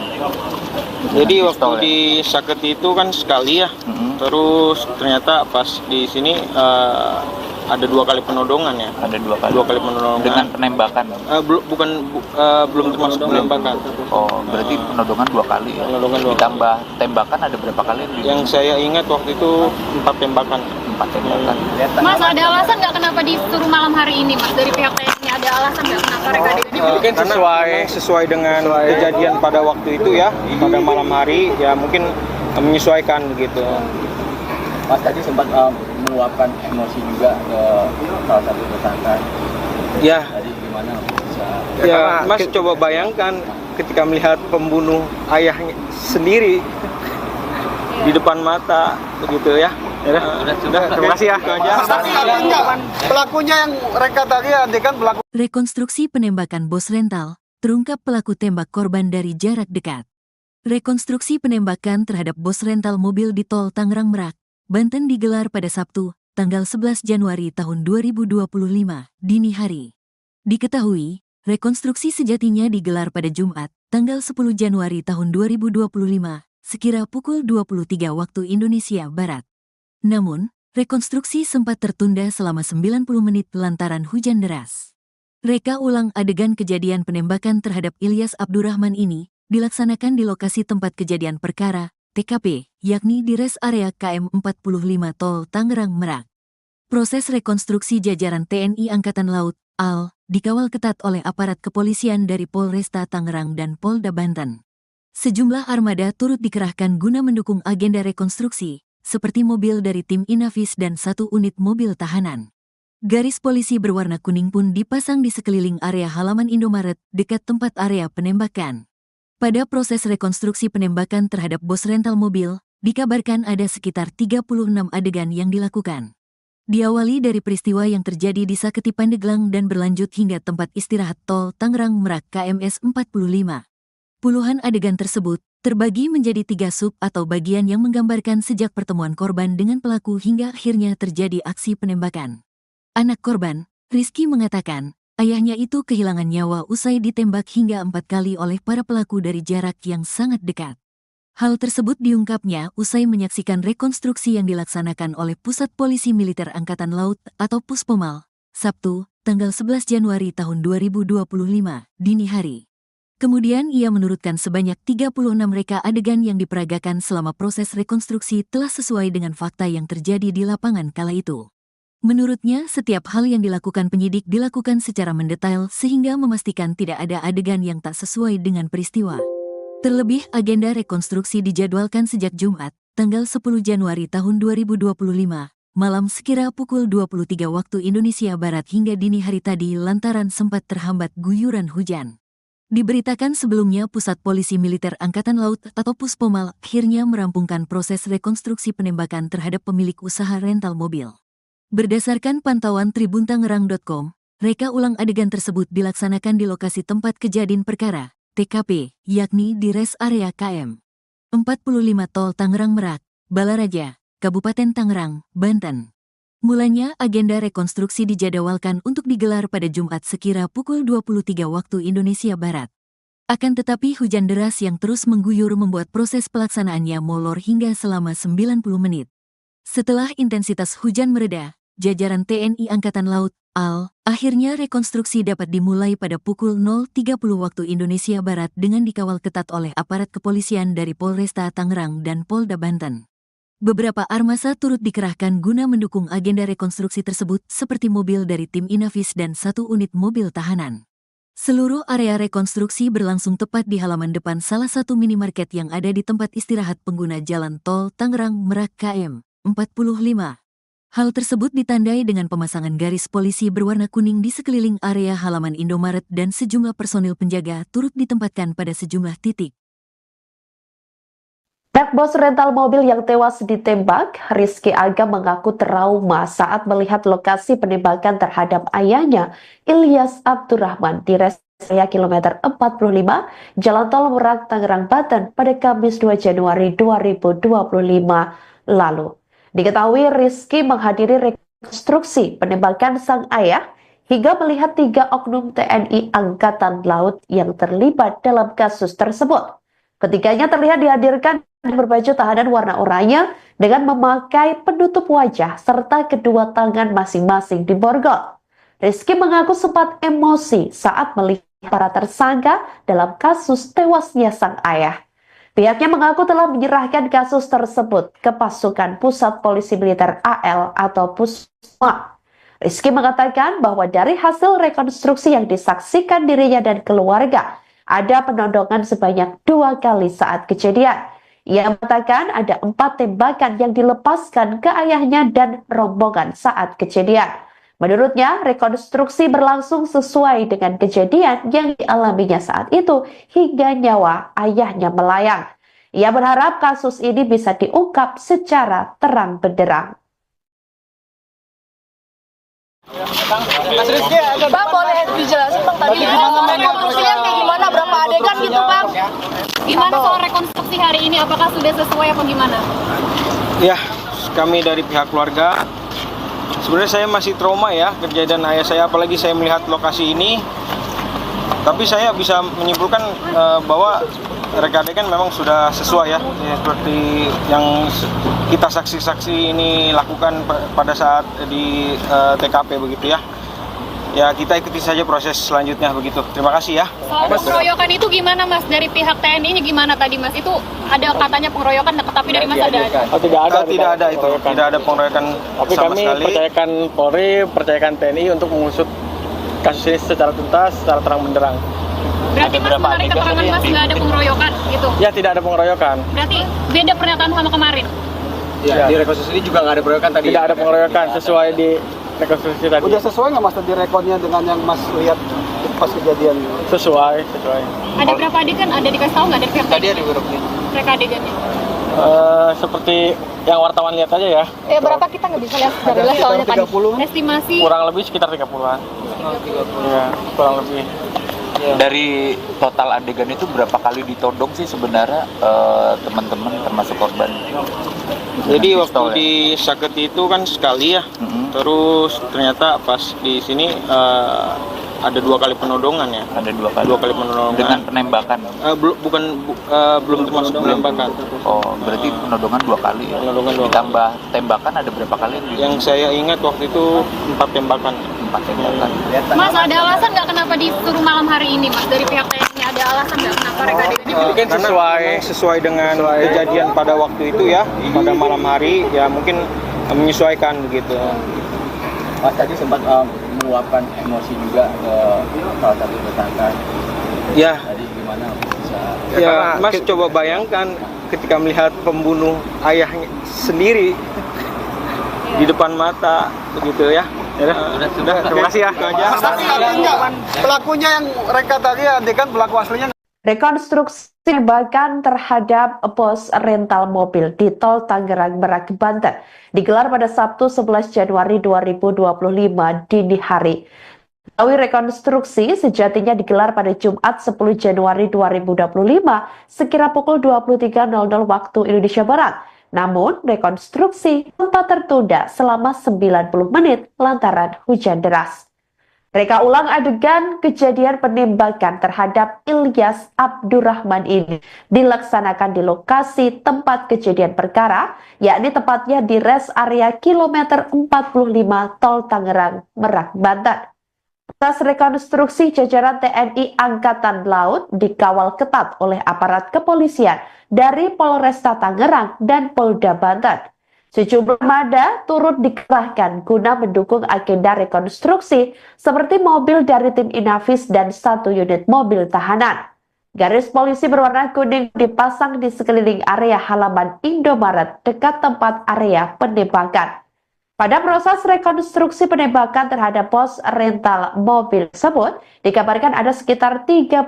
Speaker 4: Jadi
Speaker 7: Dengan
Speaker 4: waktu
Speaker 7: pistol ya?
Speaker 4: di Saketi itu kan sekali ya.
Speaker 7: Mhm.
Speaker 4: Terus ternyata pas di sini ada 2 kali penodongan ya.
Speaker 7: Ada 2 kali.
Speaker 4: 2 kali penodongan.
Speaker 7: Dengan penembakan.
Speaker 4: Belum termasuk penembakan.
Speaker 7: Oh, berarti penodongan 2 kali ya.
Speaker 4: Penodongan 2 kali.
Speaker 7: Ditambah tembakan ada berapa kali?
Speaker 4: Yang saya ingat waktu itu 4 tembakan.
Speaker 7: 4 tembakan.
Speaker 3: Mas, ada alasan nggak kenapa disuruh malam hari ini Mas? Dari pihak TNI ada alasan nggak kenapa mereka adegannya?
Speaker 5: Mungkin
Speaker 4: Karena
Speaker 5: sesuai-
Speaker 4: memang sesuai dengan kejadian pada waktu itu ya, pada malam hari ya mungkin menyesuaikan begitu.
Speaker 6: Mas tadi sempat meluapkan emosi juga ke salah satu tersangka.
Speaker 4: Ya,
Speaker 6: Tadi gimana bisa?
Speaker 4: ya Mas coba bayangkan ketika melihat pembunuh ayahnya sendiri di depan mata begitu ya. Sudah, terima kasih ya. Itu aja.
Speaker 9: Tapi artinya pelakunya yang reka tadi adegan pelaku
Speaker 1: Rekonstruksi penembakan bos rental, terungkap pelaku tembak korban dari jarak dekat. Rekonstruksi penembakan terhadap bos rental mobil di tol Tangerang Merak, Banten digelar pada Sabtu, tanggal 11 Januari tahun 2025, dini hari. Diketahui, rekonstruksi sejatinya digelar pada Jumat, tanggal 10 Januari tahun 2025, sekira pukul 23 waktu Indonesia Barat. Namun, rekonstruksi sempat tertunda selama 90 menit lantaran hujan deras. Reka ulang adegan kejadian penembakan terhadap Ilyas Abdurrahman ini dilaksanakan di lokasi tempat kejadian perkara, TKP, yakni di res area KM 45 Tol Tangerang Merak. Proses rekonstruksi jajaran TNI Angkatan Laut, AL, dikawal ketat oleh aparat kepolisian dari Polresta Tangerang dan Polda Banten. Sejumlah armada turut dikerahkan guna mendukung agenda rekonstruksi, seperti mobil dari tim Inavis dan 1 unit mobil tahanan. Garis polisi berwarna kuning pun dipasang di sekeliling area halaman Indomaret dekat tempat area penembakan. Pada proses rekonstruksi penembakan terhadap bos rental mobil, dikabarkan ada sekitar 36 adegan yang dilakukan. Diawali dari peristiwa yang terjadi di Saketi Pandeglang dan berlanjut hingga tempat istirahat tol Tangerang Merak KMS 45. Puluhan adegan tersebut terbagi menjadi 3 sub atau bagian yang menggambarkan sejak pertemuan korban dengan pelaku hingga akhirnya terjadi aksi penembakan. Anak korban, Rizky mengatakan, ayahnya itu kehilangan nyawa usai ditembak hingga 4 kali oleh para pelaku dari jarak yang sangat dekat. Hal tersebut diungkapnya usai menyaksikan rekonstruksi yang dilaksanakan oleh Pusat Polisi Militer Angkatan Laut atau Puspomal, Sabtu, tanggal 11 Januari tahun 2025, dini hari. Kemudian ia menurutkan sebanyak 36 reka adegan yang diperagakan selama proses rekonstruksi telah sesuai dengan fakta yang terjadi di lapangan kala itu. Menurutnya, setiap hal yang dilakukan penyidik dilakukan secara mendetail sehingga memastikan tidak ada adegan yang tak sesuai dengan peristiwa. Terlebih, agenda rekonstruksi dijadwalkan sejak Jumat, tanggal 10 Januari tahun 2025, malam sekira pukul 23 waktu Indonesia Barat hingga dini hari tadi lantaran sempat terhambat guyuran hujan. Diberitakan sebelumnya Pusat Polisi Militer Angkatan Laut atau Puspomal akhirnya merampungkan proses rekonstruksi penembakan terhadap pemilik usaha rental mobil. Berdasarkan pantauan tribuntangerang.com, reka ulang adegan tersebut dilaksanakan di lokasi tempat kejadian perkara, TKP, yakni di res area KM 45 Tol Tangerang Merak, Balaraja, Kabupaten Tangerang, Banten. Mulanya agenda rekonstruksi dijadwalkan untuk digelar pada Jumat sekira pukul 23 waktu Indonesia Barat. Akan tetapi hujan deras yang terus mengguyur membuat proses pelaksanaannya molor hingga selama 90 menit. Setelah intensitas hujan mereda, jajaran TNI Angkatan Laut, AL, akhirnya rekonstruksi dapat dimulai pada pukul 0.30 waktu Indonesia Barat dengan dikawal ketat oleh aparat kepolisian dari Polresta Tangerang dan Polda Banten. Beberapa armasa turut dikerahkan guna mendukung agenda rekonstruksi tersebut seperti mobil dari tim Inavis dan 1 unit mobil tahanan. Seluruh area rekonstruksi berlangsung tepat di halaman depan salah satu minimarket yang ada di tempat istirahat pengguna jalan tol Tangerang Merak KM 45. Hal tersebut ditandai dengan pemasangan garis polisi berwarna kuning di sekeliling area halaman Indomaret dan sejumlah personil penjaga turut ditempatkan pada sejumlah titik.
Speaker 2: Bos rental mobil yang tewas ditembak, Rizky Aga mengaku trauma saat melihat lokasi penembakan terhadap ayahnya, Ilyas Abdurrahman, di res area kilometer 45, Jalan Tol Merak, Tangerang, Banten pada Kamis 2 Januari 2025 lalu. Diketahui Rizky menghadiri rekonstruksi penembakan sang ayah hingga melihat 3 oknum TNI Angkatan Laut yang terlibat dalam kasus tersebut. Ketiganya terlihat dihadirkan berbaju tahanan warna oranye dengan memakai penutup wajah serta kedua tangan masing-masing diborgol. Rizky mengaku sempat emosi saat melihat para tersangka dalam kasus tewasnya sang ayah. Pihaknya mengaku telah menyerahkan kasus tersebut ke pasukan Pusat Polisi Militer AL atau Pusma. Rizky mengatakan bahwa dari hasil rekonstruksi yang disaksikan dirinya dan keluarga, ada penodongan sebanyak 2 kali saat kejadian. Ia mengatakan ada 4 tembakan yang dilepaskan ke ayahnya dan rombongan saat kejadian. Menurutnya, rekonstruksi berlangsung sesuai dengan kejadian yang dialaminya saat itu hingga nyawa ayahnya melayang. Ia berharap kasus ini bisa diungkap secara terang benderang.
Speaker 8: Bang, boleh dijelasin Bang tadi rekonstruksinya kayak gimana, berapa adegan gitu Bang?
Speaker 3: Gimana soal rekonstruksi hari ini? Apakah sudah sesuai apa gimana?
Speaker 4: Ya, kami dari pihak keluarga, sebenarnya saya masih trauma ya kejadian ayah saya, apalagi saya melihat lokasi ini. Tapi saya bisa menyimpulkan bahwa reka adegan memang sudah sesuai ya, seperti yang kita saksi-saksi ini lakukan pada saat di TKP begitu ya. Ya, kita ikuti saja proses selanjutnya begitu. Terima kasih ya.
Speaker 3: Soal pengeroyokan itu gimana Mas? Dari pihak TNI-nya gimana tadi Mas? Itu ada katanya pengeroyokan, tapi dari Mas ada?
Speaker 5: Tidak ada itu.
Speaker 4: Tidak ada pengeroyokan
Speaker 5: Tapi
Speaker 4: sama
Speaker 5: kami
Speaker 4: sekali.
Speaker 5: percayakan Polri, percayakan TNI untuk mengusut kasus ini secara tuntas, secara terang benderang.
Speaker 3: Berarti Mas menarik keterangan Mas nggak ada pengeroyokan gitu?
Speaker 5: Ya, tidak ada pengeroyokan.
Speaker 3: Berarti beda pernyataan sama kemarin?
Speaker 6: Ya, di rekonstruksi ini juga nggak ada pengeroyokan tadi.
Speaker 5: Tidak ada pengeroyokan sesuai di rekonstruksi tadi.
Speaker 9: Udah sesuai nggak Mas tadi rekodnya dengan yang Mas lihat pas kejadian?
Speaker 5: Sesuai.
Speaker 3: Ada berapa adegan? Ada dikasih tahu nggak dari pihak
Speaker 6: Tadi
Speaker 3: TNI?
Speaker 6: ada beberapa nih.
Speaker 3: Mereka adegannya?
Speaker 5: Seperti yang wartawan lihat aja ya.
Speaker 8: Berapa kita nggak bisa lihat dari live soalnya tadi.
Speaker 3: Estimasi
Speaker 5: Kurang lebih sekitar 30-an. Ya, kurang lebih.
Speaker 7: Dari total adegan itu berapa kali ditodong sih sebenarnya teman-teman termasuk korban?
Speaker 4: Jadi waktu
Speaker 7: Pistol, ya?
Speaker 4: di Saketi itu kan sekali ya. Terus ternyata pas di sini ada 2 kali penodongan ya.
Speaker 7: Ada 2 kali.
Speaker 4: 2 kali penodongan.
Speaker 7: Dengan penembakan.
Speaker 4: Belum termasuk penembakan.
Speaker 7: Oh, berarti penodongan 2 kali ya.
Speaker 4: Penodongan 2 kali.
Speaker 7: Ditambah tembakan ada berapa kali?
Speaker 4: Yang saya ingat waktu itu 4 tembakan.
Speaker 7: 4 tembakan.
Speaker 3: Mas, ada alasan nggak kenapa disuruh malam hari ini Mas? Dari pihak TNI ada alasan nggak kenapa reka adegannya?
Speaker 5: Mungkin
Speaker 4: Karena
Speaker 5: sesuai.
Speaker 4: memang sesuai dengan kejadian pada waktu itu ya, pada malam hari ya, mungkin menyesuaikan begitu.
Speaker 6: Mas tadi sempat meluapkan emosi juga ke salah satu tersangka.
Speaker 4: Ya,
Speaker 6: Tadi gimana bisa?
Speaker 4: ya Mas coba bayangkan ketika melihat pembunuh ayahnya sendiri di depan mata begitu ya. Sudah, terima kasih ya. Itu aja.
Speaker 9: Pelakunya yang reka tadi adegan pelaku aslinya.
Speaker 2: Rekonstruksi penembakan terhadap bos rental mobil di Tol Tangerang Merak, Banten digelar pada Sabtu 11 Januari 2025 dini hari. Melalui rekonstruksi sejatinya digelar pada Jumat 10 Januari 2025 sekira pukul 23.00 waktu Indonesia Barat. Namun, rekonstruksi sempat tertunda selama 90 menit lantaran hujan deras. Reka ulang adegan kejadian penembakan terhadap Ilyas Abdurrahman ini dilaksanakan di lokasi tempat kejadian perkara, yakni tepatnya di res area kilometer 45 Tol Tangerang Merak, Banten. Atas rekonstruksi jajaran TNI Angkatan Laut dikawal ketat oleh aparat kepolisian dari Polresta Tangerang dan Polda Banten. Sejumlah armada turut dikerahkan guna mendukung agenda rekonstruksi seperti mobil dari tim Inavis dan 1 unit mobil tahanan. Garis polisi berwarna kuning dipasang di sekeliling area halaman Indomaret dekat tempat area penembakan. Pada proses rekonstruksi penembakan terhadap pos rental mobil tersebut, dikabarkan ada sekitar 36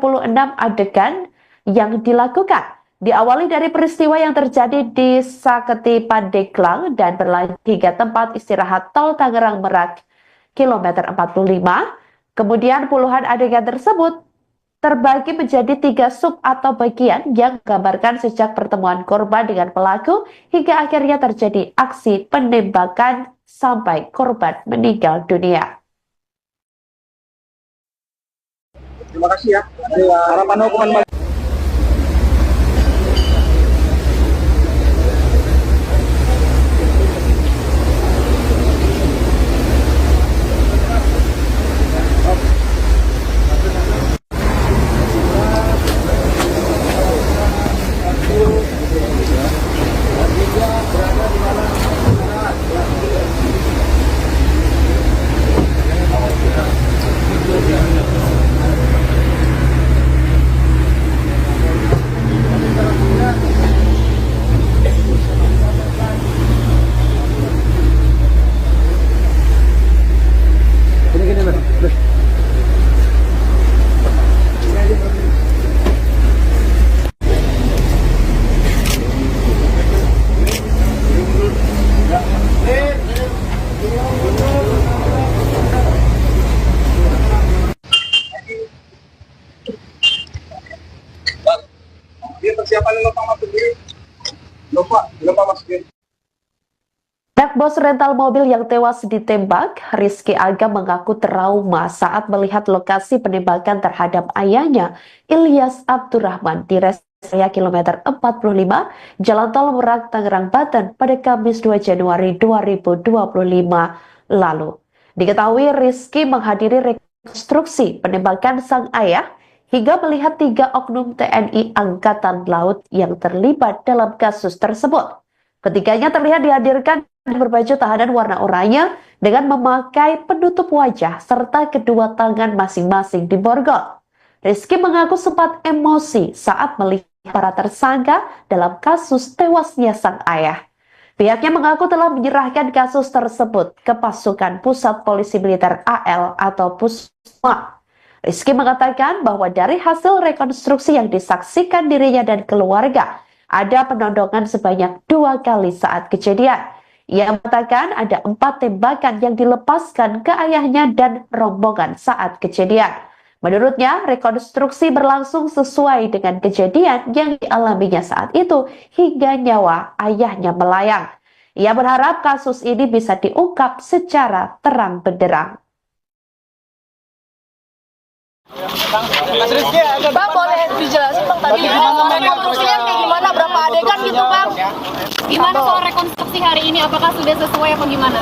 Speaker 2: adegan yang dilakukan. Diawali dari peristiwa yang terjadi di Saketi Pandeglang dan berlanjut hingga tempat istirahat tol Tangerang Merak, kilometer 45. Kemudian puluhan adegan tersebut terbagi menjadi 3 sub atau bagian yang menggambarkan sejak pertemuan korban dengan pelaku hingga akhirnya terjadi aksi penembakan sampai korban meninggal dunia.
Speaker 9: Terima kasih ya. Harapan hukuman persiapan lupa masuk diri. Lupa masuk diri.
Speaker 2: Anak bos rental mobil yang tewas ditembak, Rizky Aga mengaku trauma saat melihat lokasi penembakan terhadap ayahnya, Ilyas Abdurrahman, di rest area kilometer 45, Jalan Tol Merak, Tangerang, Banten pada Kamis 2 Januari 2025 lalu. Diketahui Rizky menghadiri rekonstruksi penembakan sang ayah hingga melihat 3 oknum TNI Angkatan Laut yang terlibat dalam kasus tersebut. Ketiganya terlihat dihadirkan berbaju tahanan warna oranye dengan memakai penutup wajah serta kedua tangan masing-masing diborgol. Rizky mengaku sempat emosi saat melihat para tersangka dalam kasus tewasnya sang ayah. Pihaknya mengaku telah menyerahkan kasus tersebut ke pasukan Pusat Polisi Militer AL atau Pusma. Rizky mengatakan bahwa dari hasil rekonstruksi yang disaksikan dirinya dan keluarga, ada penodongan sebanyak 2 kali saat kejadian. Ia mengatakan ada 4 tembakan yang dilepaskan ke ayahnya dan rombongan saat kejadian. Menurutnya, rekonstruksi berlangsung sesuai dengan kejadian yang dialaminya saat itu hingga nyawa ayahnya melayang. Ia berharap kasus ini bisa diungkap secara terang benderang.
Speaker 8: Bang, boleh dijelasin Bang tadi rekonstruksinya kayak gimana, berapa adegan gitu Bang?
Speaker 3: Gimana soal rekonstruksi hari ini? Apakah sudah sesuai apa gimana?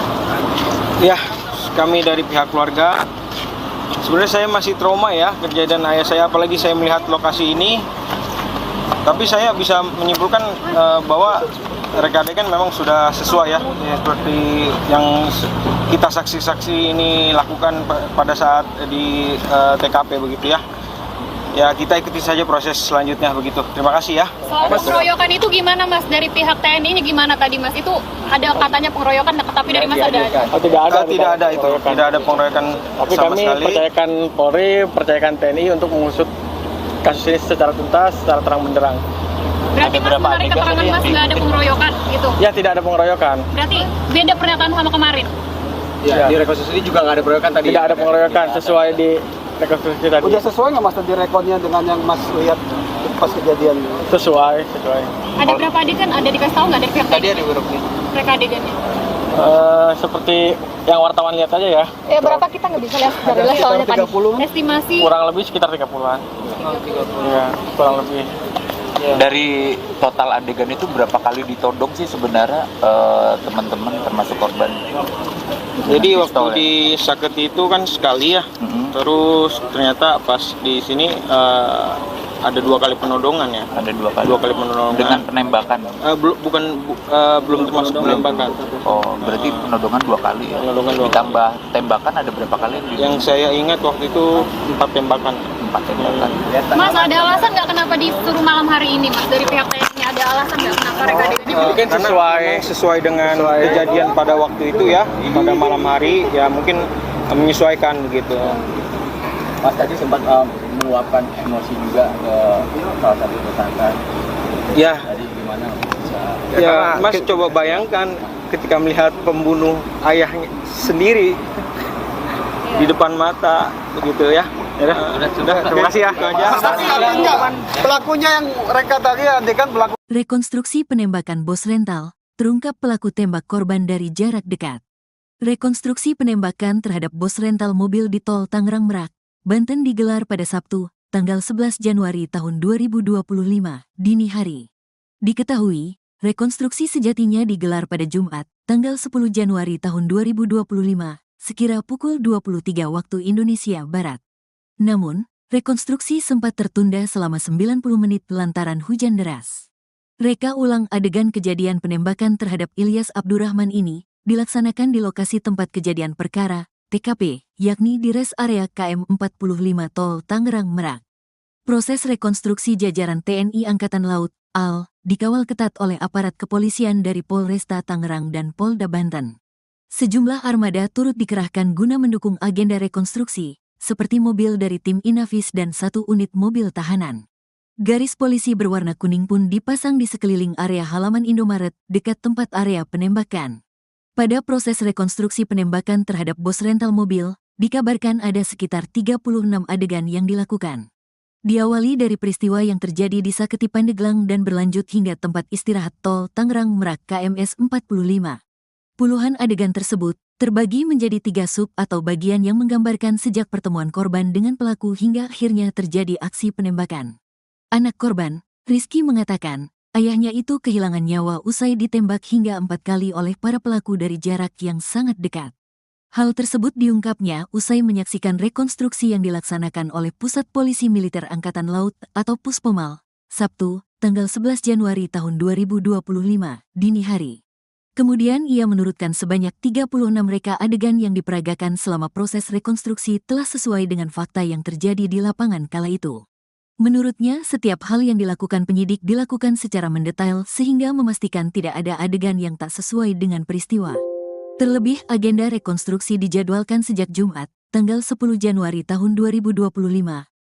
Speaker 4: Ya, kami dari pihak keluarga, sebenarnya saya masih trauma ya kejadian ayah saya, apalagi saya melihat lokasi ini. Tapi saya bisa menyimpulkan bahwa reka adegan memang sudah sesuai ya, seperti yang kita saksi-saksi ini lakukan pada saat di TKP begitu ya. Ya, kita ikuti saja proses selanjutnya begitu. Terima kasih ya.
Speaker 3: Soal pengeroyokan itu gimana Mas? Dari pihak TNI ini gimana tadi Mas? Itu ada katanya pengeroyokan, tapi dari Mas ada?
Speaker 5: Tidak ada.
Speaker 4: Tidak ada itu. Tidak ada pengeroyokan
Speaker 5: Tapi
Speaker 4: sama
Speaker 5: kami
Speaker 4: sekali.
Speaker 5: percayakan Polri, percayakan TNI untuk mengusut kasus ini secara tuntas, secara terang benderang.
Speaker 3: Berarti Mas menarik keterangan Mas nggak ada pengeroyokan gitu?
Speaker 5: Ya, tidak ada pengeroyokan.
Speaker 3: Berarti beda pernyataan sama kemarin?
Speaker 6: Ya, di rekonstruksi juga nggak ada pengeroyokan tadi.
Speaker 5: Tidak ada pengeroyokan sesuai di rekonstruksi tadi.
Speaker 9: Udah sesuai nggak Mas tadi rekodnya dengan yang Mas lihat pas kejadian?
Speaker 5: Sesuai.
Speaker 3: Ada berapa adegan? Ada dikasih tahu nggak dari pihak
Speaker 6: Tadi
Speaker 3: TNI?
Speaker 6: ada beberapa.
Speaker 3: Mereka adegannya?
Speaker 5: Seperti yang wartawan lihat aja ya.
Speaker 8: Ya berapa kita nggak bisa lihat dari les soalnya tadi.
Speaker 3: Estimasi
Speaker 5: Kurang lebih sekitar 30-an. Iya, kurang lebih.
Speaker 7: Dari total adegan itu berapa kali ditodong sih sebenarnya teman-teman termasuk korban?
Speaker 4: Jadi waktu
Speaker 7: Pistol, ya?
Speaker 4: di Saketi itu kan sekali ya.
Speaker 7: Mhm.
Speaker 4: Terus ternyata pas di sini ada 2 kali penodongan ya.
Speaker 7: Ada 2 kali.
Speaker 4: 2 kali penodongan.
Speaker 7: Dengan penembakan.
Speaker 4: Belum termasuk penembakan.
Speaker 7: Oh, berarti penodongan 2 kali ya.
Speaker 4: Penodongan 2 kali.
Speaker 7: Ditambah tembakan ada berapa kali?
Speaker 4: Yang saya ingat waktu itu 4 tembakan.
Speaker 7: 4 tembakan.
Speaker 3: Mas, ada alasan nggak kenapa disuruh malam hari ini, Mas? Dari pihak TNI ada alasan nggak kenapa mereka adegannya?
Speaker 5: Mungkin
Speaker 4: Karena
Speaker 5: sesuai-
Speaker 4: sesuai dengan kejadian pada waktu itu ya, pada malam hari ya mungkin menyesuaikan begitu.
Speaker 6: Mas tadi sempat meluapkan emosi juga ke salah satu tersangka.
Speaker 4: Ya,
Speaker 6: Tadi gimana bisa?
Speaker 4: ya Mas coba bayangkan ketika melihat pembunuh ayahnya sendiri di depan mata begitu ya. Sudah, terima kasih ya. Itu aja.
Speaker 9: Pelakunya yang reka tadi adegan pelaku.
Speaker 1: Rekonstruksi penembakan bos rental, terungkap pelaku tembak korban dari jarak dekat. Rekonstruksi penembakan terhadap bos rental mobil di tol Tangerang Merak, Banten digelar pada Sabtu, tanggal 11 Januari tahun 2025, dini hari. Diketahui, rekonstruksi sejatinya digelar pada Jumat, tanggal 10 Januari tahun 2025, sekira pukul 23 waktu Indonesia Barat. Namun, rekonstruksi sempat tertunda selama 90 menit lantaran hujan deras. Reka ulang adegan kejadian penembakan terhadap Ilyas Abdurrahman ini dilaksanakan di lokasi tempat kejadian perkara, TKP, yakni di res area KM 45 Tol Tangerang Merak. Proses rekonstruksi jajaran TNI Angkatan Laut, AL, dikawal ketat oleh aparat kepolisian dari Polresta Tangerang dan Polda Banten. Sejumlah armada turut dikerahkan guna mendukung agenda rekonstruksi, seperti mobil dari tim Inavis dan 1 unit mobil tahanan. Garis polisi berwarna kuning pun dipasang di sekeliling area halaman Indomaret dekat tempat area penembakan. Pada proses rekonstruksi penembakan terhadap bos rental mobil, dikabarkan ada sekitar 36 adegan yang dilakukan. Diawali dari peristiwa yang terjadi di Saketi Pandeglang dan berlanjut hingga tempat istirahat tol Tangerang Merak KMS 45. Puluhan adegan tersebut terbagi menjadi 3 sub atau bagian yang menggambarkan sejak pertemuan korban dengan pelaku hingga akhirnya terjadi aksi penembakan. Anak korban, Rizky mengatakan, ayahnya itu kehilangan nyawa usai ditembak hingga 4 kali oleh para pelaku dari jarak yang sangat dekat. Hal tersebut diungkapnya usai menyaksikan rekonstruksi yang dilaksanakan oleh Pusat Polisi Militer Angkatan Laut atau Puspomal, Sabtu, tanggal 11 Januari tahun 2025, dini hari. Kemudian ia menurutkan sebanyak 36 reka adegan yang diperagakan selama proses rekonstruksi telah sesuai dengan fakta yang terjadi di lapangan kala itu. Menurutnya, setiap hal yang dilakukan penyidik dilakukan secara mendetail sehingga memastikan tidak ada adegan yang tak sesuai dengan peristiwa. Terlebih, agenda rekonstruksi dijadwalkan sejak Jumat, tanggal 10 Januari tahun 2025,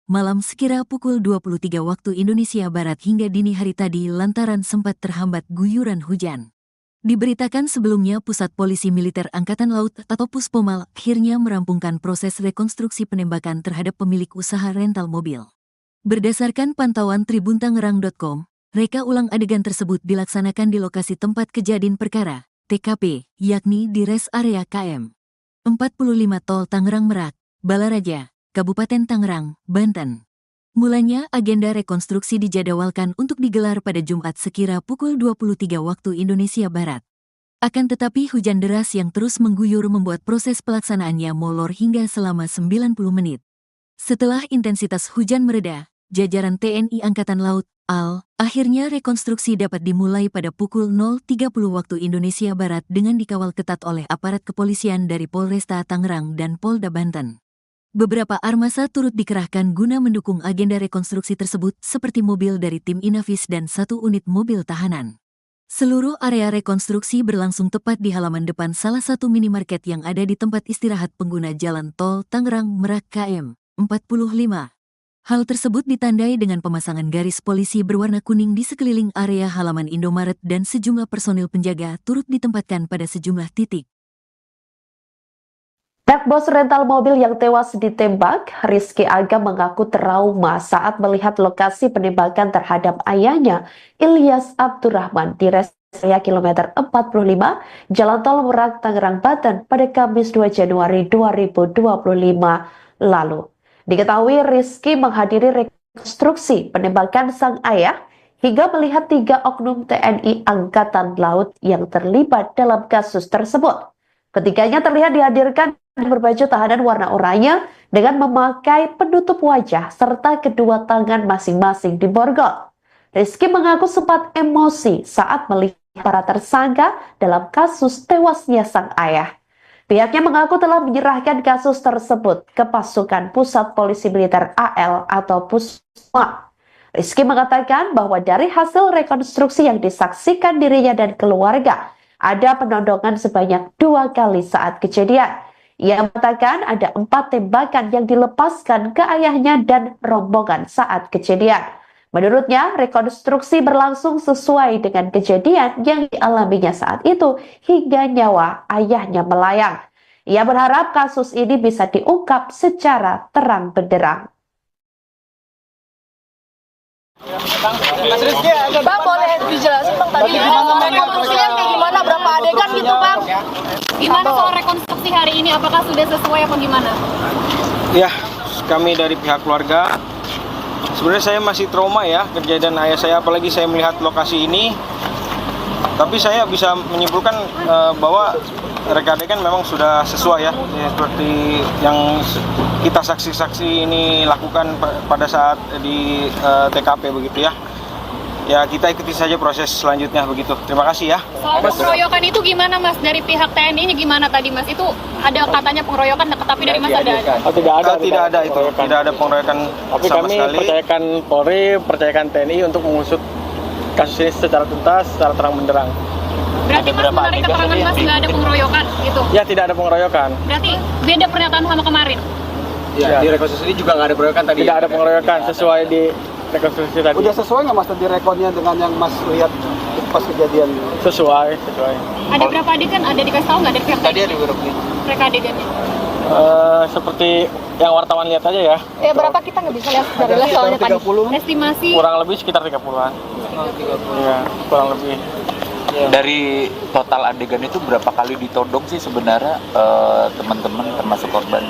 Speaker 1: malam sekira pukul 23 waktu Indonesia Barat hingga dini hari tadi lantaran sempat terhambat guyuran hujan. Diberitakan sebelumnya Pusat Polisi Militer Angkatan Laut atau Puspomal akhirnya merampungkan proses rekonstruksi penembakan terhadap pemilik usaha rental mobil. Berdasarkan pantauan tribuntangerang.com, reka ulang adegan tersebut dilaksanakan di lokasi tempat kejadian perkara, TKP, yakni di res area KM 45 Tol Tangerang Merak, Balaraja, Kabupaten Tangerang, Banten. Mulanya agenda rekonstruksi dijadwalkan untuk digelar pada Jumat sekira pukul 23 waktu Indonesia Barat. Akan tetapi hujan deras yang terus mengguyur membuat proses pelaksanaannya molor hingga selama 90 menit. Setelah intensitas hujan mereda, jajaran TNI Angkatan Laut, AL, akhirnya rekonstruksi dapat dimulai pada pukul 0.30 waktu Indonesia Barat dengan dikawal ketat oleh aparat kepolisian dari Polresta Tangerang dan Polda Banten. Beberapa armasa turut dikerahkan guna mendukung agenda rekonstruksi tersebut seperti mobil dari tim Inavis dan 1 unit mobil tahanan. Seluruh area rekonstruksi berlangsung tepat di halaman depan salah satu minimarket yang ada di tempat istirahat pengguna jalan tol Tangerang Merak KM 45. Hal tersebut ditandai dengan pemasangan garis polisi berwarna kuning di sekeliling area halaman Indomaret dan sejumlah personil penjaga turut ditempatkan pada sejumlah titik.
Speaker 2: Anak bos rental mobil yang tewas ditembak, Rizky Aga mengaku trauma saat melihat lokasi penembakan terhadap ayahnya, Ilyas Abdurrahman, di res area kilometer 45, Jalan Tol Merak, Tangerang, Banten pada Kamis 2 Januari 2025 lalu. Diketahui Rizky menghadiri rekonstruksi penembakan sang ayah hingga melihat 3 oknum TNI Angkatan Laut yang terlibat dalam kasus tersebut. Ketiganya terlihat dihadirkan berbaju tahanan warna oranye dengan memakai penutup wajah serta kedua tangan masing-masing diborgol. Rizky mengaku sempat emosi saat melihat para tersangka dalam kasus tewasnya sang ayah. Pihaknya mengaku telah menyerahkan kasus tersebut ke Pasukan Pusat Polisi Militer AL atau Pusma. Rizky mengatakan bahwa dari hasil rekonstruksi yang disaksikan dirinya dan keluarga, ada penodongan sebanyak 2 kali saat kejadian. Ia mengatakan ada 4 tembakan yang dilepaskan ke ayahnya dan rombongan saat kejadian. Menurutnya, rekonstruksi berlangsung sesuai dengan kejadian yang dialaminya saat itu hingga nyawa ayahnya melayang. Ia berharap kasus ini bisa diungkap secara terang benderang.
Speaker 8: Bang, boleh dijelasin Bang tadi rekonstruksinya kayak gimana, berapa adegan gitu Bang?
Speaker 3: Gimana soal rekonstruksi hari ini? Apakah sudah sesuai apa gimana?
Speaker 4: Ya, kami dari pihak keluarga, sebenarnya saya masih trauma ya kejadian ayah saya, apalagi saya melihat lokasi ini. Tapi saya bisa menyimpulkan bahwa reka adegan memang sudah sesuai ya, seperti yang kita saksi-saksi ini lakukan pada saat di TKP begitu ya. Ya, kita ikuti saja proses selanjutnya begitu. Terima kasih ya.
Speaker 3: Soal pengeroyokan itu gimana Mas? Dari pihak TNI-nya gimana tadi Mas? Itu ada katanya pengeroyokan, tapi dari Mas ada?
Speaker 4: Tidak ada itu. Tidak ada pengeroyokan
Speaker 5: Tapi
Speaker 4: sama
Speaker 5: kami
Speaker 4: sekali.
Speaker 5: percayakan Polri, percayakan TNI untuk mengusut kasus ini secara tuntas, secara terang benderang.
Speaker 3: Berarti Mas menarik keterangan Mas nggak ada pengeroyokan gitu?
Speaker 5: Ya, tidak ada pengeroyokan.
Speaker 3: Berarti beda pernyataan sama kemarin?
Speaker 6: Ya, di rekonstruksi ini juga nggak ada pengeroyokan tadi.
Speaker 5: Tidak ada pengeroyokan sesuai di rekonstruksi tadi.
Speaker 9: Udah sesuai nggak Mas tadi rekodnya dengan yang Mas lihat pas kejadian?
Speaker 5: Sesuai.
Speaker 3: Ada berapa adegan? Ada dikasih tahu nggak dari pihak
Speaker 6: Tadi
Speaker 3: TNI?
Speaker 6: ada beberapa.
Speaker 3: Mereka adegannya?
Speaker 5: Seperti yang wartawan lihat aja ya.
Speaker 8: Ya berapa kita nggak bisa lihat dari jelas soalnya tadi.
Speaker 3: Estimasi
Speaker 5: Kurang lebih sekitar 30-an. Iya, kurang lebih.
Speaker 7: Dari total adegan itu berapa kali ditodong sih sebenarnya teman-teman termasuk korban?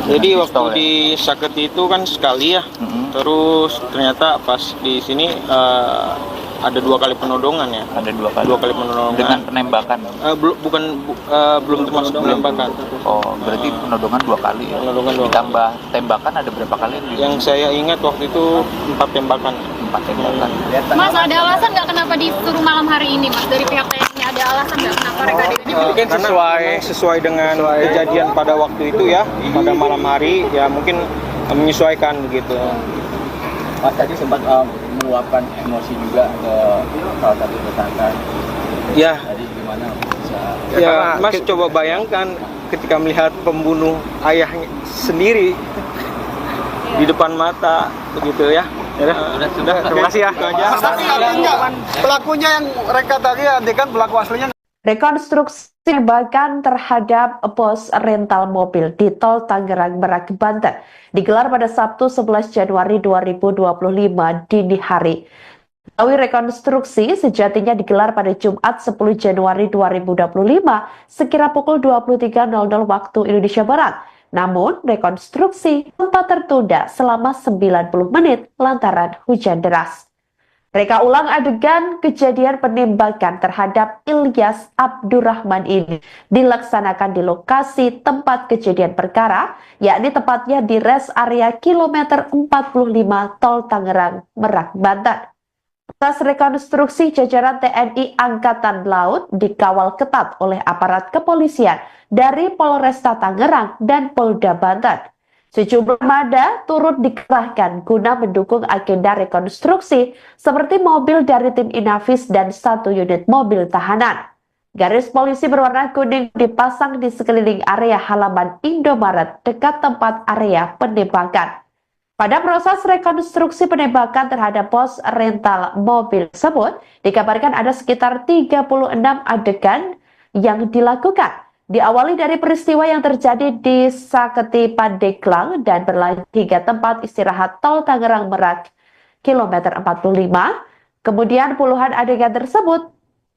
Speaker 4: Jadi
Speaker 7: Dengan
Speaker 4: waktu
Speaker 7: pistol, ya?
Speaker 4: di Saketi itu kan sekali ya. Terus ternyata pas di sini ada 2 kali penodongan ya.
Speaker 7: Ada 2 kali.
Speaker 4: 2 kali penodongan.
Speaker 7: Dengan penembakan.
Speaker 4: Belum termasuk penembakan.
Speaker 7: Oh, berarti penodongan 2 kali ya.
Speaker 4: Penodongan 2 kali.
Speaker 7: Ditambah tembakan ada berapa kali?
Speaker 4: Yang saya ingat waktu itu 4 tembakan.
Speaker 7: 4 tembakan.
Speaker 3: Mas, ada alasan nggak kenapa disuruh malam hari ini Mas? Dari pihak TNI ada alasan nggak kenapa mereka adegannya?
Speaker 4: Mungkin sesuai dengan kejadian pada waktu itu ya, pada malam hari ya, mungkin menyesuaikan begitu.
Speaker 6: Mas tadi sempat meluapkan emosi juga ke salah satu tersangka.
Speaker 4: Ya,
Speaker 6: Tadi gimana bisa?
Speaker 4: ya Mas coba bayangkan ketika melihat pembunuh ayahnya sendiri di depan mata begitu ya. Sudah, terima kasih ya. Itu aja.
Speaker 9: Tapi artinya pelakunya yang reka tadi adegan pelaku aslinya.
Speaker 2: Rekonstruksi penembakan terhadap bos rental mobil di Tol Tangerang Merak, Banten digelar pada Sabtu 11 Januari 2025 dini hari. Rekonstruksi sejatinya digelar pada Jumat 10 Januari 2025 sekira pukul 23.00 waktu Indonesia Barat. Namun, rekonstruksi sempat tertunda selama 90 menit lantaran hujan deras. Reka ulang adegan kejadian penembakan terhadap Ilyas Abdurrahman ini dilaksanakan di lokasi tempat kejadian perkara, yakni tepatnya di rest area kilometer 45 Tol Tangerang Merak, Banten. Atas rekonstruksi, jajaran TNI Angkatan Laut dikawal ketat oleh aparat kepolisian dari Polresta Tangerang dan Polda Banten. Sejumlah armada turut dikerahkan guna mendukung agenda rekonstruksi seperti mobil dari tim Inavis dan 1 unit mobil tahanan. Garis polisi berwarna kuning dipasang di sekeliling area halaman Indomaret dekat tempat area penembakan. Pada proses rekonstruksi penembakan terhadap pos rental mobil tersebut, dikabarkan ada sekitar 36 adegan yang dilakukan. Diawali dari peristiwa yang terjadi di Saketi Pandeglang dan berlanjut hingga tempat istirahat Tol Tangerang Merak, kilometer 45. Kemudian puluhan adegan tersebut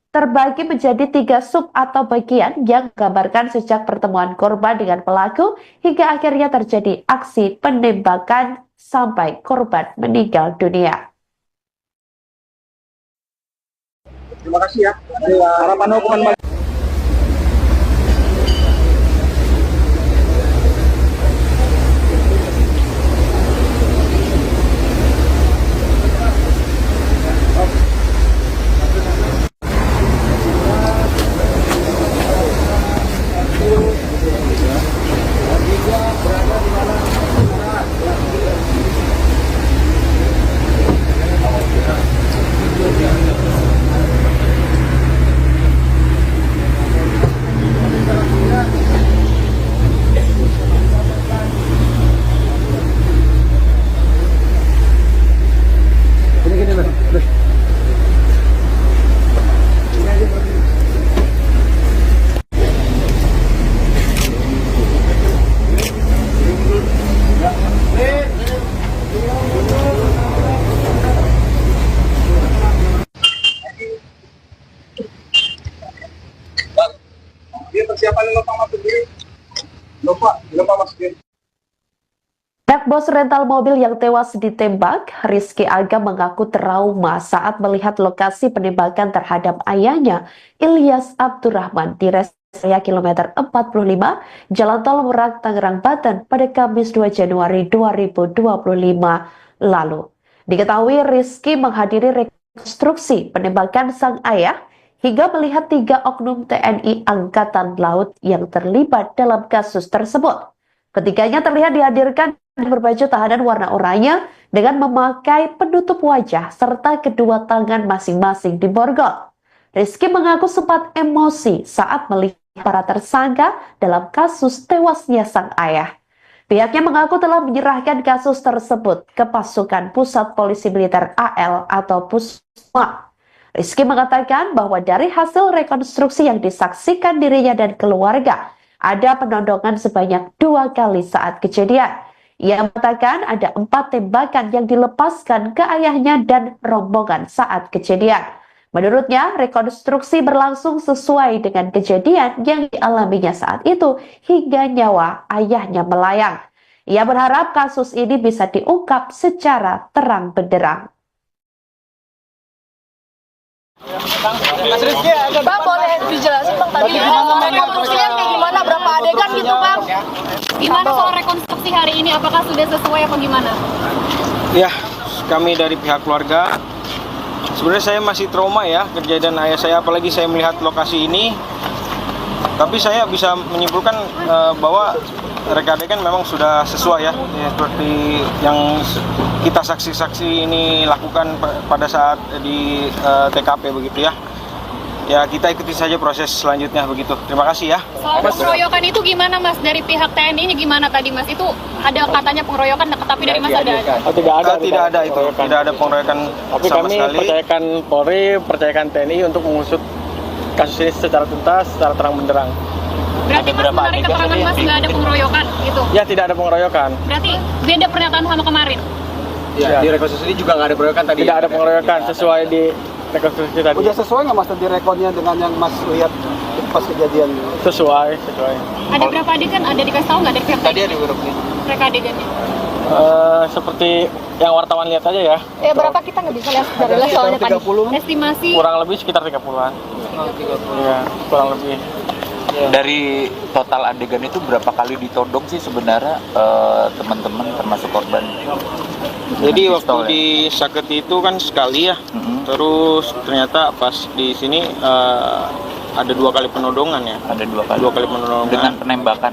Speaker 2: terbagi menjadi 3 sub atau bagian yang menggambarkan sejak pertemuan korban dengan pelaku hingga akhirnya terjadi aksi penembakan sampai korban meninggal dunia.
Speaker 9: Terima kasih ya. Harapan hukuman
Speaker 2: Bos rental mobil yang tewas ditembak, Rizky Aga mengaku trauma saat melihat lokasi penembakan terhadap ayahnya, Ilyas Abdurrahman, di rest area kilometer 45, Jalan Tol Merak, Tangerang, Banten pada Kamis 2 Januari 2025 lalu. Diketahui Rizky menghadiri rekonstruksi penembakan sang ayah hingga melihat 3 oknum TNI Angkatan Laut yang terlibat dalam kasus tersebut. Ketiganya terlihat dihadirkan berbaju tahanan warna oranye dengan memakai penutup wajah serta kedua tangan masing-masing diborgol. Rizky mengaku sempat emosi saat melihat para tersangka dalam kasus tewasnya sang ayah. Pihaknya mengaku telah menyerahkan kasus tersebut ke pasukan Pusat Polisi Militer AL atau Pusma. Rizky mengatakan bahwa dari hasil rekonstruksi yang disaksikan dirinya dan keluarga, ada penodongan sebanyak 2 kali saat kejadian. Ia mengatakan ada 4 tembakan yang dilepaskan ke ayahnya dan rombongan saat kejadian. Menurutnya, rekonstruksi berlangsung sesuai dengan kejadian yang dialaminya saat itu hingga nyawa ayahnya melayang. Ia berharap kasus ini bisa diungkap secara terang benderang.
Speaker 8: Bang, boleh dijelasin Bang tadi rekonstruksinya kayak gimana, berapa adegan gitu Bang?
Speaker 3: Gimana soal rekonstruksi hari ini? Apakah sudah sesuai apa gimana?
Speaker 4: Ya, kami dari pihak keluarga, sebenarnya saya masih trauma ya kejadian ayah saya, apalagi saya melihat lokasi ini. Tapi saya bisa menyimpulkan bahwa reka adegan memang sudah sesuai ya, seperti yang kita saksi-saksi ini lakukan pada saat di TKP begitu ya. Ya, kita ikuti saja proses selanjutnya begitu. Terima kasih ya.
Speaker 3: Soal pengeroyokan itu gimana Mas? Dari pihak TNI-nya gimana tadi Mas? Itu ada katanya pengeroyokan, tapi dari Mas ada?
Speaker 4: Tidak ada itu. Tidak ada pengeroyokan
Speaker 5: Tapi
Speaker 4: sama
Speaker 5: kami
Speaker 4: sekali.
Speaker 5: percayakan Polri, percayakan TNI untuk mengusut kasus ini secara tuntas, secara terang benderang.
Speaker 3: Berarti Mas menarik keterangan Mas nggak ada pengeroyokan gitu?
Speaker 5: Ya, tidak ada pengeroyokan.
Speaker 3: Berarti beda pernyataan sama kemarin?
Speaker 6: Ya, di rekonstruksi juga nggak ada pengeroyokan tadi.
Speaker 5: Tidak ada pengeroyokan sesuai di rekonstruksi tadi.
Speaker 9: Udah sesuai nggak Mas tadi rekodnya dengan yang Mas lihat pas kejadian?
Speaker 5: Sesuai.
Speaker 3: Ada berapa adegan? Ada dikasih tahu nggak dari pihak
Speaker 6: Tadi
Speaker 3: TNI?
Speaker 6: ada beberapa nih.
Speaker 3: Mereka adegannya?
Speaker 5: Seperti yang wartawan lihat aja ya.
Speaker 8: Berapa kita nggak bisa lihat dari soalnya tadi.
Speaker 9: 30.
Speaker 3: Estimasi
Speaker 5: Kurang lebih sekitar 30-an. Iya, kurang lebih.
Speaker 7: Dari total adegan itu berapa kali ditodong sih sebenarnya teman-teman termasuk korban?
Speaker 4: Jadi
Speaker 7: Dengan
Speaker 4: waktu
Speaker 7: pistol, ya?
Speaker 4: di Saketi itu kan sekali ya.
Speaker 7: Mhm.
Speaker 4: Terus ternyata pas di sini ada 2 kali penodongan ya.
Speaker 7: Ada 2 kali.
Speaker 4: 2 kali penodongan.
Speaker 7: Dengan penembakan.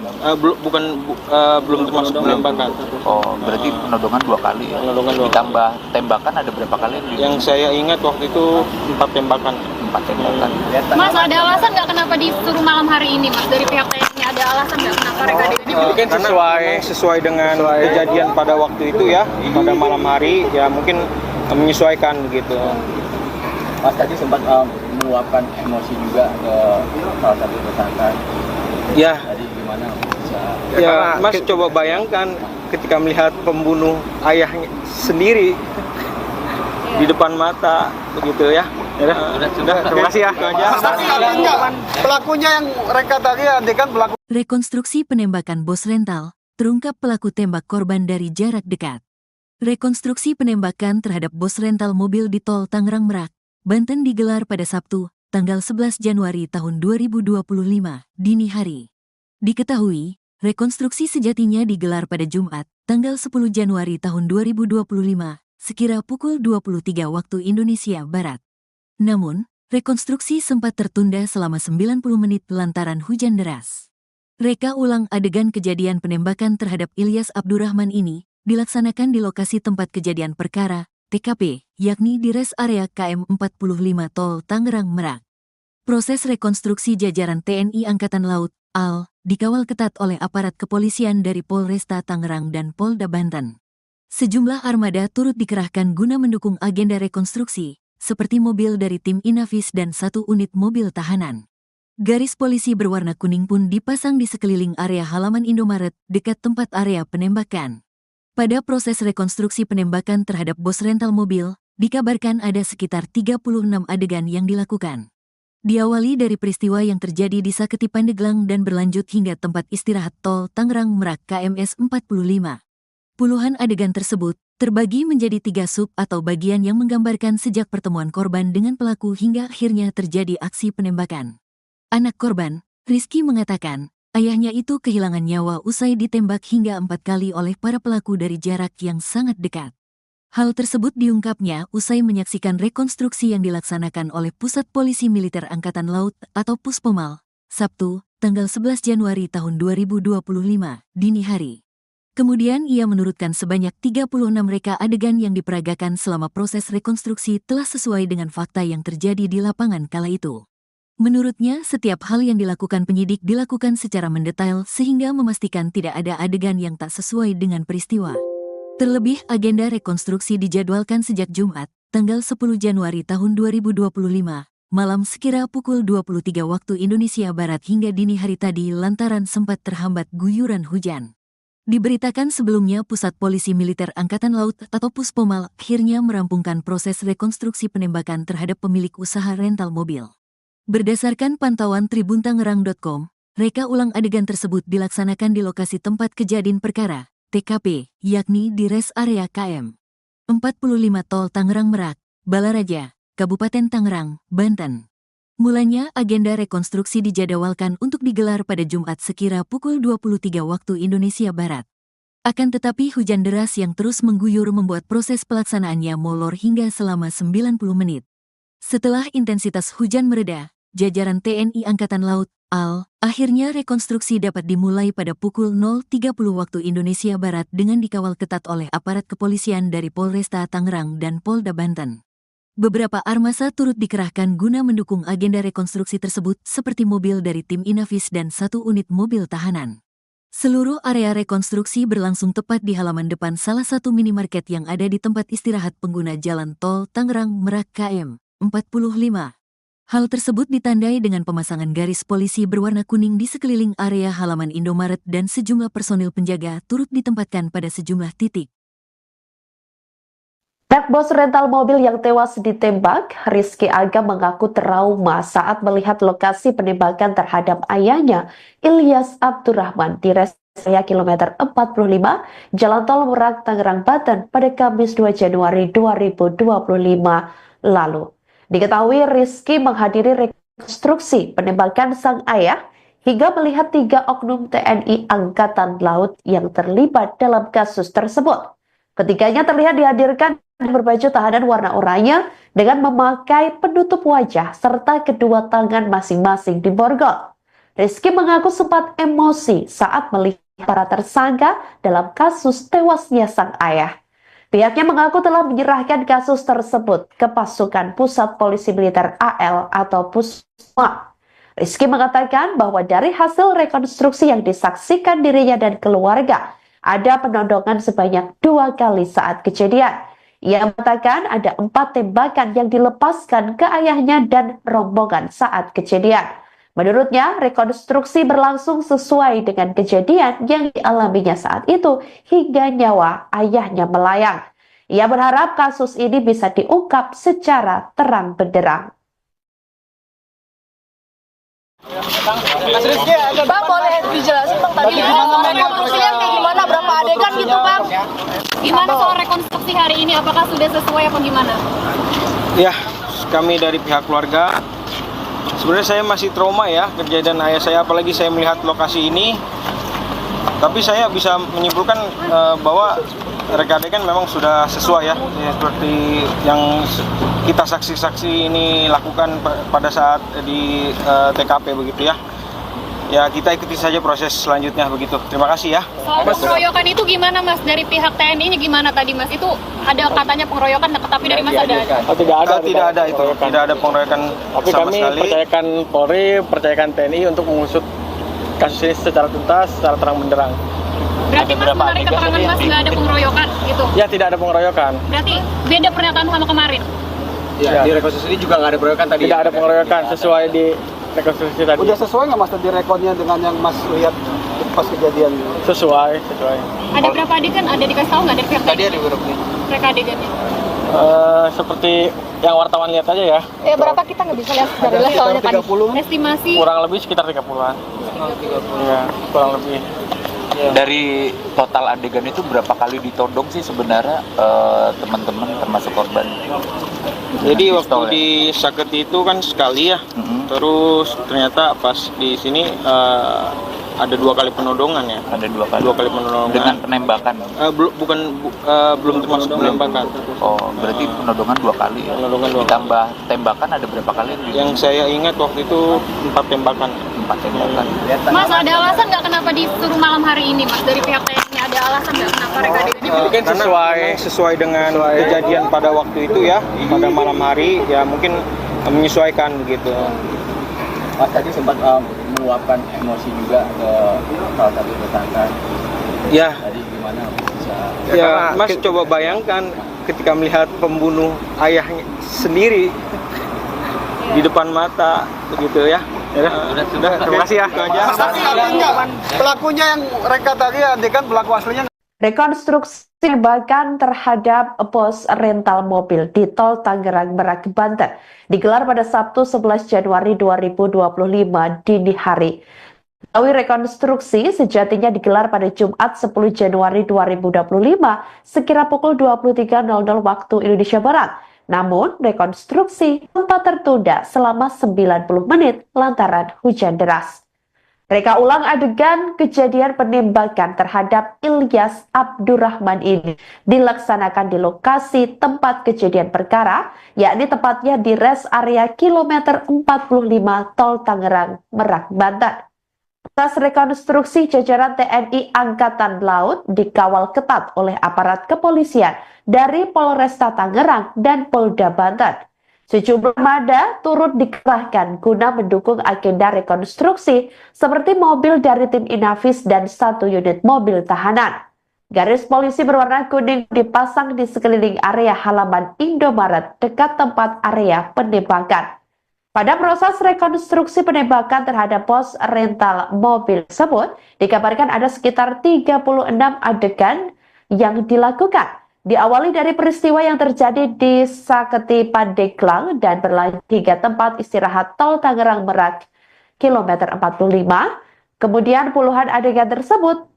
Speaker 4: Belum termasuk penembakan.
Speaker 7: Oh, berarti penodongan 2 kali ya.
Speaker 4: Penodongan 2 kali.
Speaker 7: Ditambah tembakan ada berapa kali?
Speaker 4: Yang saya ingat waktu itu 4 tembakan.
Speaker 7: 4 tembakan.
Speaker 3: Mas, ada alasan nggak kenapa disuruh malam hari ini Mas? Dari pihak TNI ada alasan nggak kenapa reka adegannya?
Speaker 4: Mungkin sesuai dengan kejadian pada waktu itu ya, pada malam hari ya, mungkin menyesuaikan begitu.
Speaker 6: Mas tadi sempat meluapkan emosi juga ke salah satu tersangka.
Speaker 4: Ya,
Speaker 6: Tadi gimana bisa?
Speaker 4: ya Mas coba bayangkan ketika melihat pembunuh ayahnya sendiri di depan mata begitu ya. Sudah, terima kasih ya. Itu aja.
Speaker 9: Tapi artinya pelakunya yang reka tadi adegan pelaku.
Speaker 1: Rekonstruksi penembakan bos rental, terungkap pelaku tembak korban dari jarak dekat. Rekonstruksi penembakan terhadap bos rental mobil di tol Tangerang Merak, Banten digelar pada Sabtu, tanggal 11 Januari tahun 2025, dini hari. Diketahui, rekonstruksi sejatinya digelar pada Jumat, tanggal 10 Januari tahun 2025, sekira pukul 23 waktu Indonesia Barat. Namun, rekonstruksi sempat tertunda selama 90 menit lantaran hujan deras. Reka ulang adegan kejadian penembakan terhadap Ilyas Abdurrahman ini dilaksanakan di lokasi tempat kejadian perkara, TKP, yakni di res area KM 45 Tol Tangerang Merak. Proses rekonstruksi jajaran TNI Angkatan Laut, AL, dikawal ketat oleh aparat kepolisian dari Polresta Tangerang dan Polda Banten. Sejumlah armada turut dikerahkan guna mendukung agenda rekonstruksi, seperti mobil dari tim Inavis dan 1 unit mobil tahanan. Garis polisi berwarna kuning pun dipasang di sekeliling area halaman Indomaret dekat tempat area penembakan. Pada proses rekonstruksi penembakan terhadap bos rental mobil, dikabarkan ada sekitar 36 adegan yang dilakukan. Diawali dari peristiwa yang terjadi di Saketi Pandeglang dan berlanjut hingga tempat istirahat tol Tangerang Merak KMS 45. Puluhan adegan tersebut terbagi menjadi 3 sub atau bagian yang menggambarkan sejak pertemuan korban dengan pelaku hingga akhirnya terjadi aksi penembakan. Anak korban, Rizky mengatakan, ayahnya itu kehilangan nyawa usai ditembak hingga 4 kali oleh para pelaku dari jarak yang sangat dekat. Hal tersebut diungkapnya usai menyaksikan rekonstruksi yang dilaksanakan oleh Pusat Polisi Militer Angkatan Laut atau Puspomal, Sabtu, tanggal 11 Januari tahun 2025, dini hari. Kemudian ia menurutkan sebanyak 36 reka adegan yang diperagakan selama proses rekonstruksi telah sesuai dengan fakta yang terjadi di lapangan kala itu. Menurutnya, setiap hal yang dilakukan penyidik dilakukan secara mendetail sehingga memastikan tidak ada adegan yang tak sesuai dengan peristiwa. Terlebih, agenda rekonstruksi dijadwalkan sejak Jumat, tanggal 10 Januari tahun 2025, malam sekira pukul 23 waktu Indonesia Barat hingga dini hari tadi lantaran sempat terhambat guyuran hujan. Diberitakan sebelumnya Pusat Polisi Militer Angkatan Laut atau Puspomal akhirnya merampungkan proses rekonstruksi penembakan terhadap pemilik usaha rental mobil. Berdasarkan pantauan tribuntangerang.com, reka ulang adegan tersebut dilaksanakan di lokasi tempat kejadian perkara, TKP, yakni di res area KM 45 Tol Tangerang Merak, Balaraja, Kabupaten Tangerang, Banten. Mulanya, agenda rekonstruksi dijadwalkan untuk digelar pada Jumat sekira pukul 23 waktu Indonesia Barat. Akan tetapi hujan deras yang terus mengguyur membuat proses pelaksanaannya molor hingga selama 90 menit. Setelah intensitas hujan mereda, jajaran TNI Angkatan Laut, AL, akhirnya rekonstruksi dapat dimulai pada pukul 0.30 waktu Indonesia Barat dengan dikawal ketat oleh aparat kepolisian dari Polresta Tangerang dan Polda Banten. Beberapa armasa turut dikerahkan guna mendukung agenda rekonstruksi tersebut seperti mobil dari tim Inavis dan 1 unit mobil tahanan. Seluruh area rekonstruksi berlangsung tepat di halaman depan salah satu minimarket yang ada di tempat istirahat pengguna jalan tol Tangerang Merak KM 45. Hal tersebut ditandai dengan pemasangan garis polisi berwarna kuning di sekeliling area halaman Indomaret dan sejumlah personil penjaga turut ditempatkan pada sejumlah titik.
Speaker 2: Anak bos rental mobil yang tewas ditembak, Rizky Aga mengaku trauma saat melihat lokasi penembakan terhadap ayahnya, Ilyas Abdurrahman, di res area kilometer 45, Jalan Tol Merak, Tangerang, Banten pada Kamis 2 Januari 2025 lalu. Diketahui Rizky menghadiri rekonstruksi penembakan sang ayah hingga melihat 3 oknum TNI Angkatan Laut yang terlibat dalam kasus tersebut. Ketiganya terlihat dihadirkan berbaju tahanan warna oranye dengan memakai penutup wajah serta kedua tangan masing-masing diborgol. Rizky mengaku sempat emosi saat melihat para tersangka dalam kasus tewasnya sang ayah. Pihaknya mengaku telah menyerahkan kasus tersebut ke pasukan Pusat Polisi Militer AL atau Pusma. Rizky mengatakan bahwa dari hasil rekonstruksi yang disaksikan dirinya dan keluarga, ada penodongan sebanyak 2 kali saat kejadian. Ia mengatakan ada 4 tembakan yang dilepaskan ke ayahnya dan rombongan saat kejadian. Menurutnya, rekonstruksi berlangsung sesuai dengan kejadian yang dialaminya saat itu hingga nyawa ayahnya melayang. Ia berharap kasus ini bisa diungkap secara terang benderang.
Speaker 8: Bang, boleh dijelasin Bang tadi rekonstruksinya kayak gimana, berapa adegan gitu Bang?
Speaker 3: Gimana soal rekonstruksi hari ini? Apakah sudah sesuai apa gimana?
Speaker 4: Ya, kami dari pihak keluarga, sebenarnya saya masih trauma ya kejadian ayah saya, apalagi saya melihat lokasi ini. Tapi saya bisa menyimpulkan bahwa reka adegan memang sudah sesuai ya, seperti yang kita saksi-saksi ini lakukan pada saat di TKP begitu ya. Ya, kita ikuti saja proses selanjutnya begitu. Terima kasih ya.
Speaker 3: Soal pengeroyokan itu gimana Mas? Dari pihak TNI-nya gimana tadi Mas? Itu ada katanya pengeroyokan, tapi dari Mas ada?
Speaker 5: Oh, tidak ada itu.
Speaker 4: Tidak ada pengeroyokan
Speaker 5: tapi
Speaker 4: sama
Speaker 5: kami
Speaker 4: sekali.
Speaker 5: percayakan Polri, percayakan TNI untuk mengusut kasus ini secara tuntas, secara terang benderang.
Speaker 3: Berarti Mas menarik keterangan Mas nggak ada pengeroyokan gitu?
Speaker 5: Ya, tidak ada pengeroyokan.
Speaker 3: Berarti beda pernyataan sama kemarin?
Speaker 6: Ya, di rekonstruksi ini juga nggak ada pengeroyokan tadi.
Speaker 5: Tidak ada pengeroyokan sesuai di rekonstruksi tadi.
Speaker 9: Udah sesuai nggak Mas tadi rekodnya dengan yang Mas lihat pas kejadian?
Speaker 5: Sesuai.
Speaker 3: Ada berapa adegan? Ada dikasih tahu nggak dari pihak
Speaker 6: Tadi
Speaker 3: TNI?
Speaker 6: ada berapa?
Speaker 3: Mereka adegannya?
Speaker 5: Seperti yang wartawan lihat aja ya.
Speaker 8: Berapa kita nggak bisa lihat dari live soalnya tadi.
Speaker 3: Estimasi
Speaker 5: Kurang lebih sekitar 30-an. Iya, kurang lebih.
Speaker 7: Dari total adegan itu berapa kali ditodong sih sebenarnya teman-teman termasuk korban?
Speaker 4: Jadi
Speaker 7: Dengan
Speaker 4: waktu
Speaker 7: pistol, ya?
Speaker 4: di Saketi itu kan sekali ya,
Speaker 7: Mm-mm.
Speaker 4: terus ternyata pas di sini ada 2 kali penodongan ya.
Speaker 7: Ada 2 kali.
Speaker 4: 2 kali penodongan.
Speaker 7: Dengan penembakan.
Speaker 4: Belum termasuk penembakan.
Speaker 7: Oh, berarti penodongan 2 kali ya.
Speaker 4: Penodongan 2 kali.
Speaker 7: Ditambah tembakan ada berapa kali?
Speaker 4: Yang saya ingat waktu itu 4 tembakan.
Speaker 7: 4 tembakan.
Speaker 3: Mas, ada alasan nggak kenapa disuruh malam hari ini, Mas? Dari pihak TNI ada alasan nggak kenapa mereka adegannya?
Speaker 5: Ini kan
Speaker 4: Karena
Speaker 5: sesuai
Speaker 4: memang sesuai dengan kejadian pada waktu itu ya, pada malam hari ya mungkin menyesuaikan begitu.
Speaker 6: Mas tadi sempat meluapkan emosi juga ke salah satu tersangka.
Speaker 4: Ya,
Speaker 6: Tadi gimana bisa?
Speaker 4: ya Mas coba bayangkan ketika melihat pembunuh ayahnya sendiri di depan mata begitu ya. Sudah, terima kasih ya. Itu aja.
Speaker 9: Tapi enggak, pelakunya yang reka tadi adegan pelaku aslinya.
Speaker 2: Rekonstruksi penembakan terhadap pos rental mobil di Tol Tangerang Merak, Banten digelar pada Sabtu 11 Januari 2025 dini hari. Diketahui rekonstruksi sejatinya digelar pada Jumat 10 Januari 2025 sekira pukul 23.00 waktu Indonesia Barat. Namun, rekonstruksi sempat tertunda selama 90 menit lantaran hujan deras. Reka ulang adegan kejadian penembakan terhadap Ilyas Abdurrahman ini dilaksanakan di lokasi tempat kejadian perkara, yakni tepatnya di rest area kilometer 45 Tol Tangerang Merak, Banten. Atas rekonstruksi jajaran TNI Angkatan Laut dikawal ketat oleh aparat kepolisian dari Polresta Tangerang dan Polda Banten. Sejumlah armada turut dikerahkan guna mendukung agenda rekonstruksi seperti mobil dari tim Inavis dan 1 unit mobil tahanan. Garis polisi berwarna kuning dipasang di sekeliling area halaman Indomaret dekat tempat area penembakan. Pada proses rekonstruksi penembakan terhadap pos rental mobil tersebut, dikabarkan ada sekitar 36 adegan yang dilakukan. Diawali dari peristiwa yang terjadi di Saketi Pandeglang dan berlanjut hingga tempat istirahat Tol Tangerang Merak, kilometer 45. Kemudian puluhan adegan tersebut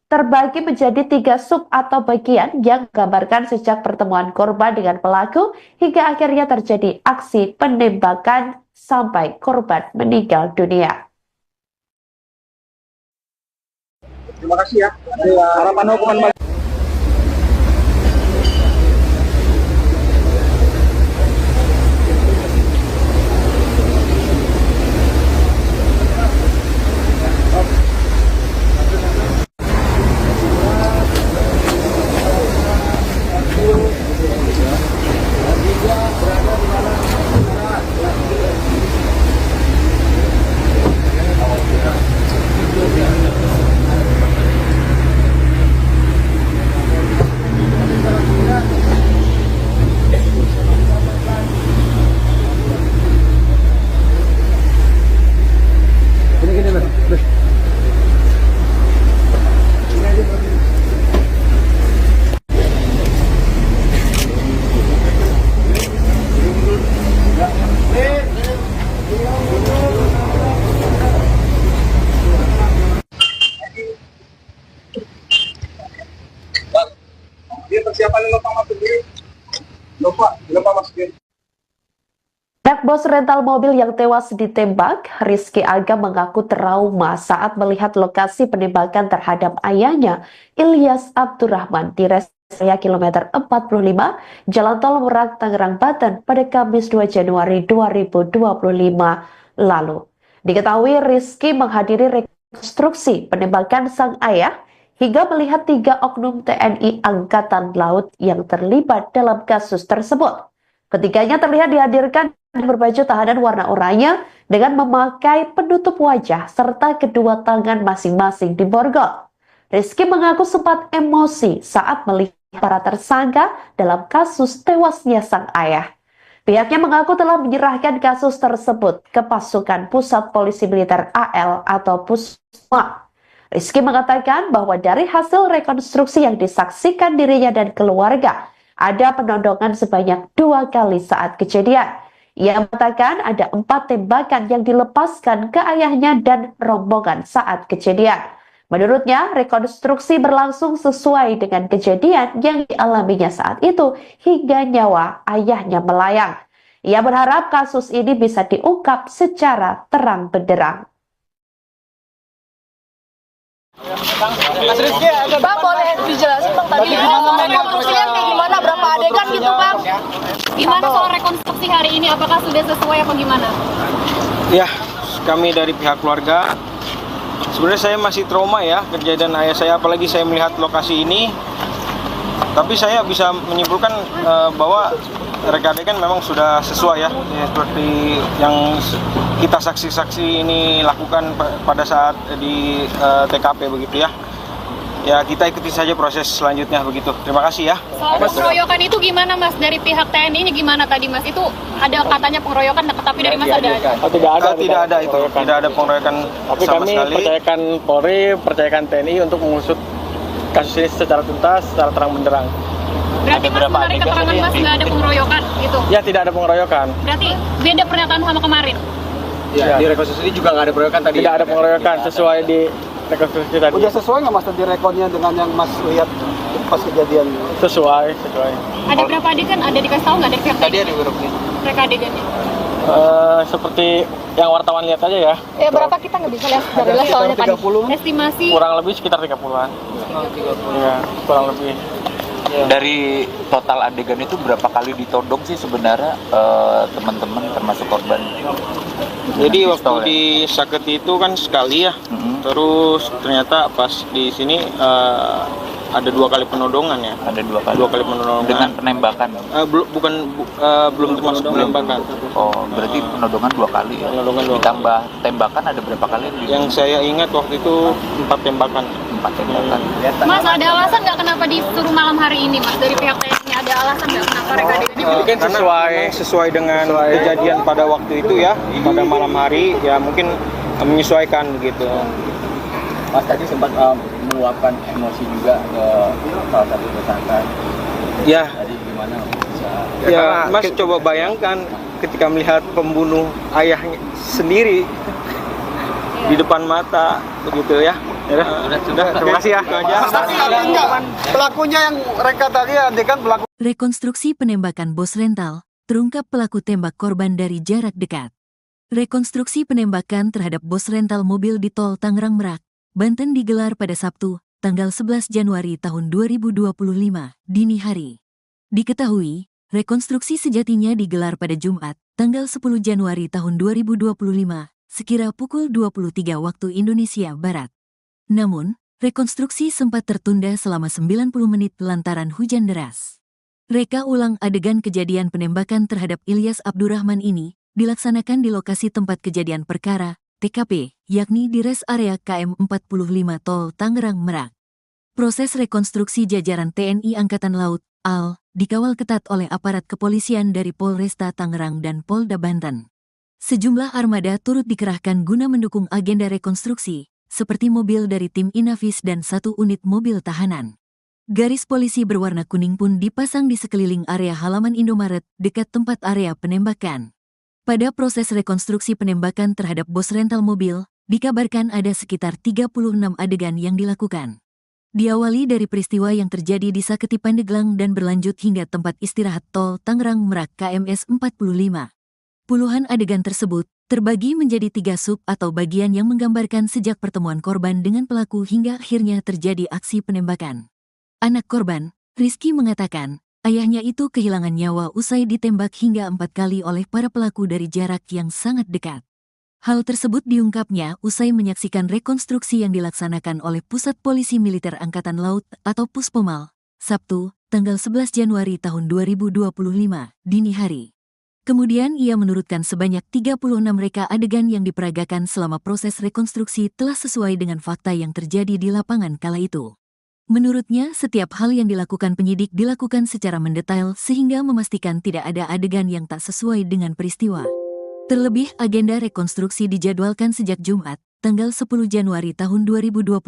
Speaker 2: terbagi menjadi 3 sub atau bagian yang menggambarkan sejak pertemuan korban dengan pelaku hingga akhirnya terjadi aksi penembakan sampai korban meninggal dunia.
Speaker 9: Terima kasih ya. Harapan hukuman bagi persiapan lupa masuk diri. Lupa masuk diri.
Speaker 2: Anak bos rental mobil yang tewas ditembak, Rizky Aga mengaku trauma saat melihat lokasi penembakan terhadap ayahnya, Ilyas Abdurrahman, di rest area kilometer 45, Jalan Tol Merak, Tangerang, Banten pada Kamis 2 Januari 2025 lalu. Diketahui Rizky menghadiri rekonstruksi penembakan sang ayah hingga melihat 3 oknum TNI Angkatan Laut yang terlibat dalam kasus tersebut. Ketiganya terlihat dihadirkan berbaju tahanan warna oranye dengan memakai penutup wajah serta kedua tangan masing-masing diborgol. Rizky mengaku sempat emosi saat melihat para tersangka dalam kasus tewasnya sang ayah. Pihaknya mengaku telah menyerahkan kasus tersebut ke pasukan Pusat Polisi Militer AL atau Pusma. Rizky mengatakan bahwa dari hasil rekonstruksi yang disaksikan dirinya dan keluarga, ada penodongan sebanyak 2 kali saat kejadian. Ia mengatakan ada 4 tembakan yang dilepaskan ke ayahnya dan rombongan saat kejadian. Menurutnya, rekonstruksi berlangsung sesuai dengan kejadian yang dialaminya saat itu hingga nyawa ayahnya melayang. Ia berharap kasus ini bisa diungkap secara terang benderang.
Speaker 8: Bang, boleh dijelasin Bang tadi rekonstruksinya kayak gimana, berapa adegan gitu Bang?
Speaker 3: Gimana soal rekonstruksi hari ini? Apakah sudah sesuai apa gimana?
Speaker 4: Ya, kami dari pihak keluarga, sebenarnya saya masih trauma ya kejadian ayah saya, apalagi saya melihat lokasi ini. Tapi saya bisa menyimpulkan bahwa reka adegan memang sudah sesuai ya, seperti yang kita saksi-saksi ini lakukan pada saat di TKP begitu ya. Ya kita ikuti saja proses selanjutnya begitu. Terima kasih ya.
Speaker 3: Soal pengeroyokan itu gimana Mas? Dari pihak TNI-nya gimana tadi Mas? Itu ada katanya pengeroyokan, tapi dari Mas ada?
Speaker 5: Oh, tidak ada
Speaker 4: Itu. Tidak ada pengeroyokan
Speaker 5: Tapi
Speaker 4: sama
Speaker 5: kami
Speaker 4: sekali.
Speaker 5: percayakan Polri, percayakan TNI untuk mengusut kasus ini secara tuntas, secara terang benderang.
Speaker 3: Berarti Mas menarik keterangan Mas nggak ada pengeroyokan gitu?
Speaker 5: Ya, tidak ada pengeroyokan.
Speaker 3: Berarti beda pernyataan sama kemarin?
Speaker 6: Ya, di rekonstruksi ini juga nggak ada pengeroyokan tadi.
Speaker 5: Tidak ada pengeroyokan sesuai di rekonstruksi tadi.
Speaker 9: Udah sesuai nggak Mas tadi rekodnya dengan yang Mas lihat pas kejadian?
Speaker 5: Sesuai.
Speaker 3: Ada berapa adegan? Ada dikasih tahu nggak dari pihak
Speaker 6: Tadi
Speaker 3: TNI?
Speaker 6: ada beberapa.
Speaker 3: Mereka adegannya?
Speaker 5: Seperti yang wartawan lihat aja ya.
Speaker 8: Ya berapa kita nggak bisa lihat dari les soalnya tadi.
Speaker 3: Estimasi
Speaker 5: Kurang lebih sekitar 30-an. Iya, kurang lebih.
Speaker 7: Dari total adegan itu berapa kali ditodong sih sebenarnya teman-teman termasuk korban?
Speaker 4: Jadi
Speaker 7: Dengan
Speaker 4: waktu
Speaker 7: pistol, ya?
Speaker 4: di Saketi itu kan sekali ya.
Speaker 7: Mhm.
Speaker 4: Terus ternyata pas di sini ada 2 kali penodongan ya.
Speaker 7: Ada 2 kali.
Speaker 4: 2 kali penodongan.
Speaker 7: Dengan penembakan.
Speaker 4: Belum termasuk penembakan.
Speaker 7: Oh, berarti penodongan 2 kali ya.
Speaker 4: Penodongan 2 kali.
Speaker 7: Ditambah tembakan ada berapa kali?
Speaker 4: Yang saya ingat waktu itu 4 tembakan.
Speaker 7: 4 tembakan.
Speaker 3: Mas, ada alasan nggak kenapa disuruh malam hari ini Mas? Dari pihak TNI ada alasan nggak kenapa mereka adegannya?
Speaker 5: Ini kan
Speaker 4: Karena memang sesuai dengan kejadian pada waktu itu ya, pada malam hari ya mungkin menyesuaikan begitu.
Speaker 6: Mas tadi sempat meluapkan emosi juga ke salah satu tersangka.
Speaker 4: Ya,
Speaker 6: Tadi gimana bisa?
Speaker 4: ya Mas coba bayangkan ketika melihat pembunuh ayahnya sendiri di depan mata begitu ya. Sudah, terima kasih ya. Itu aja.
Speaker 9: Tapi enggak, pelakunya yang reka tadi adegan pelaku.
Speaker 1: Rekonstruksi penembakan bos rental, terungkap pelaku tembak korban dari jarak dekat. Rekonstruksi penembakan terhadap bos rental mobil di tol Tangerang Merak, Banten digelar pada Sabtu, tanggal 11 Januari tahun 2025, dini hari. Diketahui, rekonstruksi sejatinya digelar pada Jumat, tanggal 10 Januari tahun 2025, sekira pukul 23 waktu Indonesia Barat. Namun, rekonstruksi sempat tertunda selama 90 menit lantaran hujan deras. Reka ulang adegan kejadian penembakan terhadap Ilyas Abdurrahman ini dilaksanakan di lokasi tempat kejadian perkara, TKP, yakni di res area KM 45 Tol Tangerang Merak. Proses rekonstruksi jajaran TNI Angkatan Laut, AL, dikawal ketat oleh aparat kepolisian dari Polresta Tangerang dan Polda Banten. Sejumlah armada turut dikerahkan guna mendukung agenda rekonstruksi, seperti mobil dari tim Inavis dan 1 unit mobil tahanan. Garis polisi berwarna kuning pun dipasang di sekeliling area halaman Indomaret dekat tempat area penembakan. Pada proses rekonstruksi penembakan terhadap bos rental mobil, dikabarkan ada sekitar 36 adegan yang dilakukan. Diawali dari peristiwa yang terjadi di Saketi Pandeglang dan berlanjut hingga tempat istirahat tol Tangerang Merak KMS 45. Puluhan adegan tersebut terbagi menjadi 3 sub atau bagian yang menggambarkan sejak pertemuan korban dengan pelaku hingga akhirnya terjadi aksi penembakan. Anak korban, Rizky mengatakan, ayahnya itu kehilangan nyawa usai ditembak hingga 4 kali oleh para pelaku dari jarak yang sangat dekat. Hal tersebut diungkapnya usai menyaksikan rekonstruksi yang dilaksanakan oleh Pusat Polisi Militer Angkatan Laut atau Puspomal, Sabtu, tanggal 11 Januari tahun 2025, dini hari. Kemudian ia menurutkan sebanyak 36 reka adegan yang diperagakan selama proses rekonstruksi telah sesuai dengan fakta yang terjadi di lapangan kala itu. Menurutnya, setiap hal yang dilakukan penyidik dilakukan secara mendetail sehingga memastikan tidak ada adegan yang tak sesuai dengan peristiwa. Terlebih, agenda rekonstruksi dijadwalkan sejak Jumat, tanggal 10 Januari tahun 2025,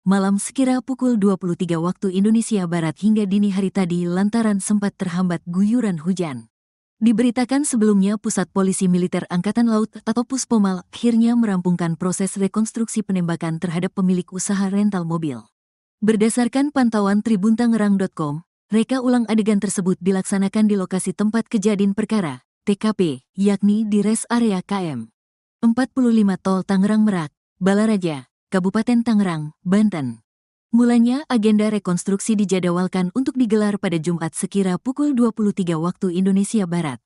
Speaker 1: malam sekira pukul 23 waktu Indonesia Barat hingga dini hari tadi lantaran sempat terhambat guyuran hujan. Diberitakan sebelumnya Pusat Polisi Militer Angkatan Laut atau Puspomal akhirnya merampungkan proses rekonstruksi penembakan terhadap pemilik usaha rental mobil. Berdasarkan pantauan tribuntangerang.com, reka ulang adegan tersebut dilaksanakan di lokasi tempat kejadian perkara, TKP, yakni di res area KM 45 Tol Tangerang Merak, Balaraja, Kabupaten Tangerang, Banten. Mulanya agenda rekonstruksi dijadwalkan untuk digelar pada Jumat sekira pukul 23 waktu Indonesia Barat.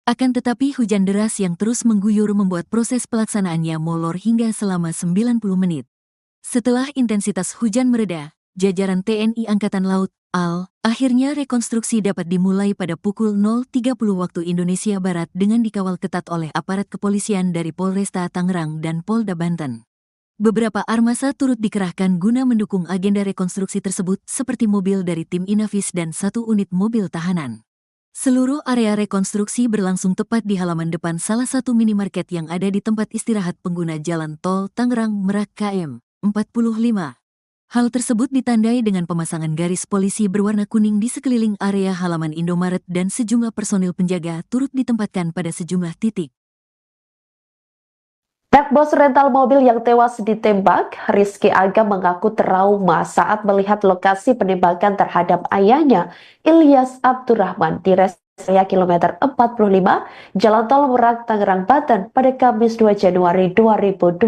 Speaker 1: Akan tetapi hujan deras yang terus mengguyur membuat proses pelaksanaannya molor hingga selama 90 menit. Setelah intensitas hujan mereda, jajaran TNI Angkatan Laut, AL, akhirnya rekonstruksi dapat dimulai pada pukul 0.30 waktu Indonesia Barat dengan dikawal ketat oleh aparat kepolisian dari Polresta Tangerang dan Polda Banten. Beberapa armasa turut dikerahkan guna mendukung agenda rekonstruksi tersebut seperti mobil dari tim Inavis dan 1 unit mobil tahanan. Seluruh area rekonstruksi berlangsung tepat di halaman depan salah satu minimarket yang ada di tempat istirahat pengguna jalan tol Tangerang Merak KM 45. Hal tersebut ditandai dengan pemasangan garis polisi berwarna kuning di sekeliling area halaman Indomaret dan sejumlah personil penjaga turut ditempatkan pada sejumlah titik.
Speaker 2: Bos rental mobil yang tewas ditembak, Rizky Aga mengaku trauma saat melihat lokasi penembakan terhadap ayahnya, Ilyas Abdurrahman, di res area kilometer 45, Jalan Tol Merak, Tangerang, Banten pada Kamis 2 Januari 2025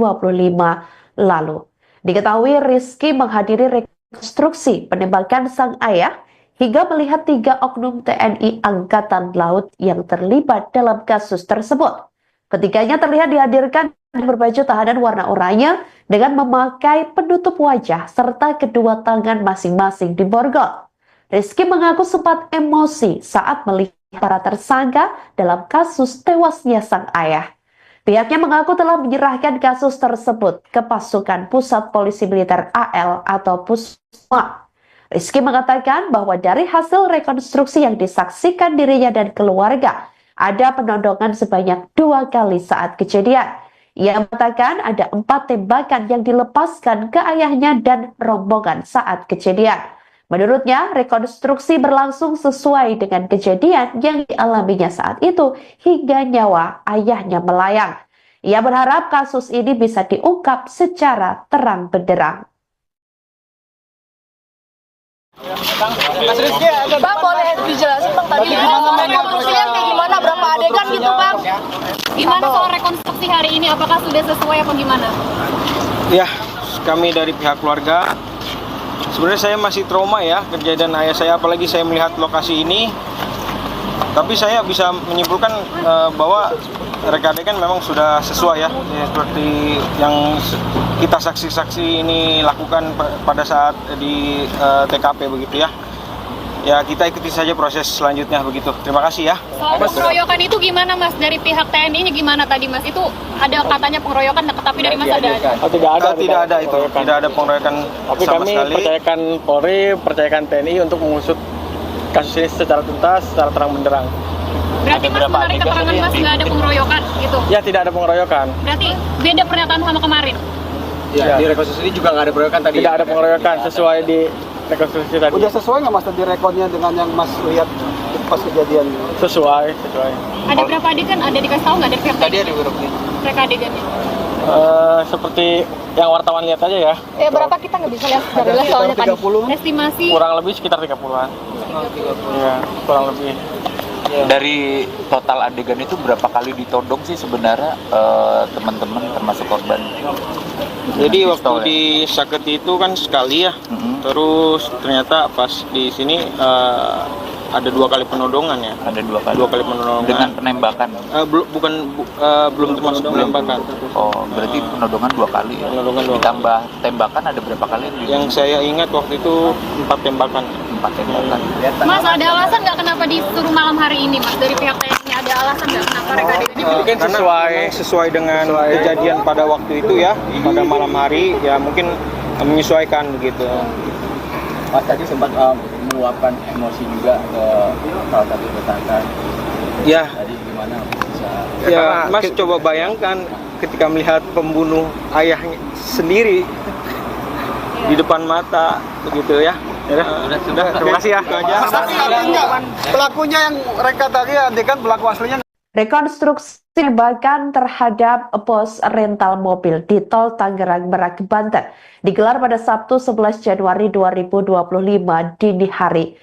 Speaker 2: lalu. Diketahui Rizky menghadiri rekonstruksi penembakan sang ayah hingga melihat 3 oknum TNI Angkatan Laut yang terlibat dalam kasus tersebut. Ketiganya terlihat dihadirkan berbaju tahanan warna oranye dengan memakai penutup wajah serta kedua tangan masing-masing diborgol. Rizky mengaku sempat emosi saat melihat para tersangka dalam kasus tewasnya sang ayah. Pihaknya mengaku telah menyerahkan kasus tersebut ke pasukan Pusat Polisi Militer AL atau Puspomal. Rizky mengatakan bahwa dari hasil rekonstruksi yang disaksikan dirinya dan keluarga, ada penodongan sebanyak 2 kali saat kejadian. Ia mengatakan ada 4 tembakan yang dilepaskan ke ayahnya dan rombongan saat kejadian. Menurutnya, rekonstruksi berlangsung sesuai dengan kejadian yang dialaminya saat itu hingga nyawa ayahnya melayang. Ia berharap kasus ini bisa diungkap secara terang benderang.
Speaker 8: Bang, boleh dijelasin Bang tadi rekonstruksinya kayak gimana, berapa adegan gitu Bang?
Speaker 3: Gimana soal rekonstruksi hari ini? Apakah sudah sesuai apa gimana?
Speaker 4: Ya, kami dari pihak keluarga, sebenarnya saya masih trauma ya kejadian ayah saya, apalagi saya melihat lokasi ini. Tapi saya bisa menyimpulkan bahwa reka adegan memang sudah sesuai ya, seperti yang kita saksi-saksi ini lakukan pada saat di TKP begitu ya. Ya kita ikuti saja proses selanjutnya begitu. Terima kasih ya.
Speaker 3: Soal pengeroyokan itu gimana Mas? Dari pihak TNI-nya gimana tadi Mas? Itu ada katanya pengeroyokan, tapi dari Mas ada?
Speaker 5: Tidak ada
Speaker 4: itu. Tidak ada pengeroyokan
Speaker 5: tapi
Speaker 4: sama
Speaker 5: kami
Speaker 4: sekali.
Speaker 5: percayakan Polri, percayakan TNI untuk mengusut kasus ini secara tuntas, secara terang benderang.
Speaker 3: Berarti Mas menarik keterangan Mas nggak ada pengeroyokan gitu?
Speaker 5: Ya, tidak ada pengeroyokan.
Speaker 3: Berarti beda pernyataan sama kemarin?
Speaker 6: Ya, di rekonstruksi juga nggak ada pengeroyokan tadi.
Speaker 5: Tidak ada pengeroyokan sesuai di rekonstruksi tadi.
Speaker 9: Udah sesuai nggak Mas tadi rekodnya dengan yang Mas lihat pas kejadian?
Speaker 5: Sesuai.
Speaker 3: Ada berapa adegan? Ada dikasih tahu nggak dari pihak
Speaker 6: Tadi ada berapa?
Speaker 3: reka adegannya?
Speaker 5: Seperti yang wartawan lihat aja ya.
Speaker 8: Berapa kita nggak bisa lihat secara soalnya tadi.
Speaker 9: 30.
Speaker 3: Estimasi
Speaker 5: Kurang lebih sekitar 30-an. Iya, kurang lebih.
Speaker 7: Dari total adegan itu berapa kali ditodong sih sebenarnya teman-teman termasuk korban?
Speaker 4: Jadi waktu
Speaker 7: Pistol, ya?
Speaker 4: di Saketi itu kan sekali ya. Terus ternyata pas di sini ada 2 kali penodongan ya.
Speaker 7: Ada 2 kali.
Speaker 4: 2 kali penodongan.
Speaker 7: Dengan penembakan.
Speaker 4: Belum termasuk penembakan.
Speaker 7: Oh, berarti penodongan 2 kali. Ya?
Speaker 4: Penodongan 2 kali.
Speaker 7: Ditambah tembakan ada berapa kali?
Speaker 4: Yang saya ingat waktu itu 4 tembakan.
Speaker 7: 4 tembakan.
Speaker 3: Mas, ada alasan nggak kenapa disuruh malam hari ini Mas? Dari pihak TNI ada alasan nggak kenapa reka adegannya?
Speaker 4: Mungkin sesuai dengan kejadian pada waktu itu ya, pada malam hari ya mungkin menyesuaikan begitu.
Speaker 6: Mas tadi sempat meluapkan emosi juga ke salah satu tersangka.
Speaker 4: Ya,
Speaker 6: Tadi gimana bisa?
Speaker 4: ya Mas coba bayangkan ketika melihat pembunuh ayahnya sendiri di depan mata begitu ya. Udah, terima kasih ya.
Speaker 9: Tapi artinya pelakunya yang reka tadi adegan pelaku aslinya.
Speaker 2: Rekonstruksi penembakan terhadap bos rental mobil di Tol Tangerang Merak, Banten digelar pada Sabtu 11 Januari 2025 dini hari.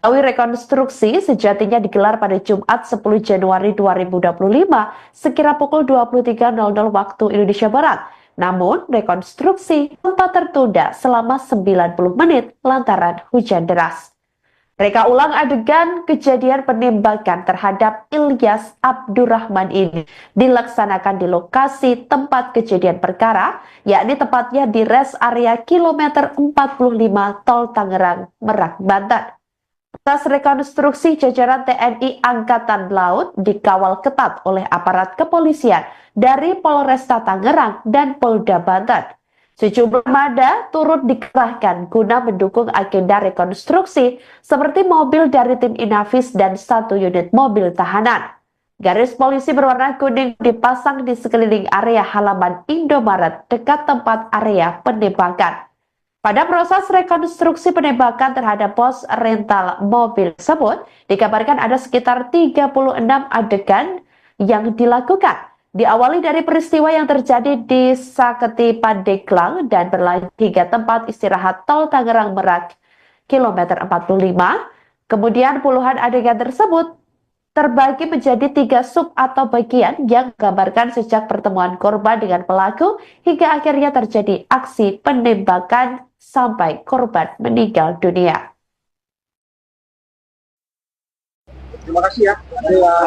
Speaker 2: Rekonstruksi sejatinya digelar pada Jumat 10 Januari 2025 sekira pukul 23.00 waktu Indonesia Barat. Namun, rekonstruksi sempat tertunda selama 90 menit lantaran hujan deras. Reka ulang adegan kejadian penembakan terhadap Ilyas Abdurrahman ini dilaksanakan di lokasi tempat kejadian perkara, yakni tepatnya di res area kilometer 45 Tol Tangerang Merak, Banten. Atas rekonstruksi, jajaran TNI Angkatan Laut dikawal ketat oleh aparat kepolisian dari Polresta Tangerang dan Polda Banten. Sejumlah armada turut dikerahkan guna mendukung agenda rekonstruksi seperti mobil dari tim Inavis dan 1 unit mobil tahanan. Garis polisi berwarna kuning dipasang di sekeliling area halaman Indomaret dekat tempat area penembakan. Pada proses rekonstruksi penembakan terhadap pos rental mobil tersebut, dikabarkan ada sekitar 36 adegan yang dilakukan. Diawali dari peristiwa yang terjadi di Saketi Pandeglang dan berlanjut hingga tempat istirahat Tol Tangerang Merak kilometer 45. Kemudian puluhan adegan tersebut terbagi menjadi 3 sub atau bagian yang menggambarkan sejak pertemuan korban dengan pelaku hingga akhirnya terjadi aksi penembakan sampai korban meninggal dunia.
Speaker 9: Terima kasih ya.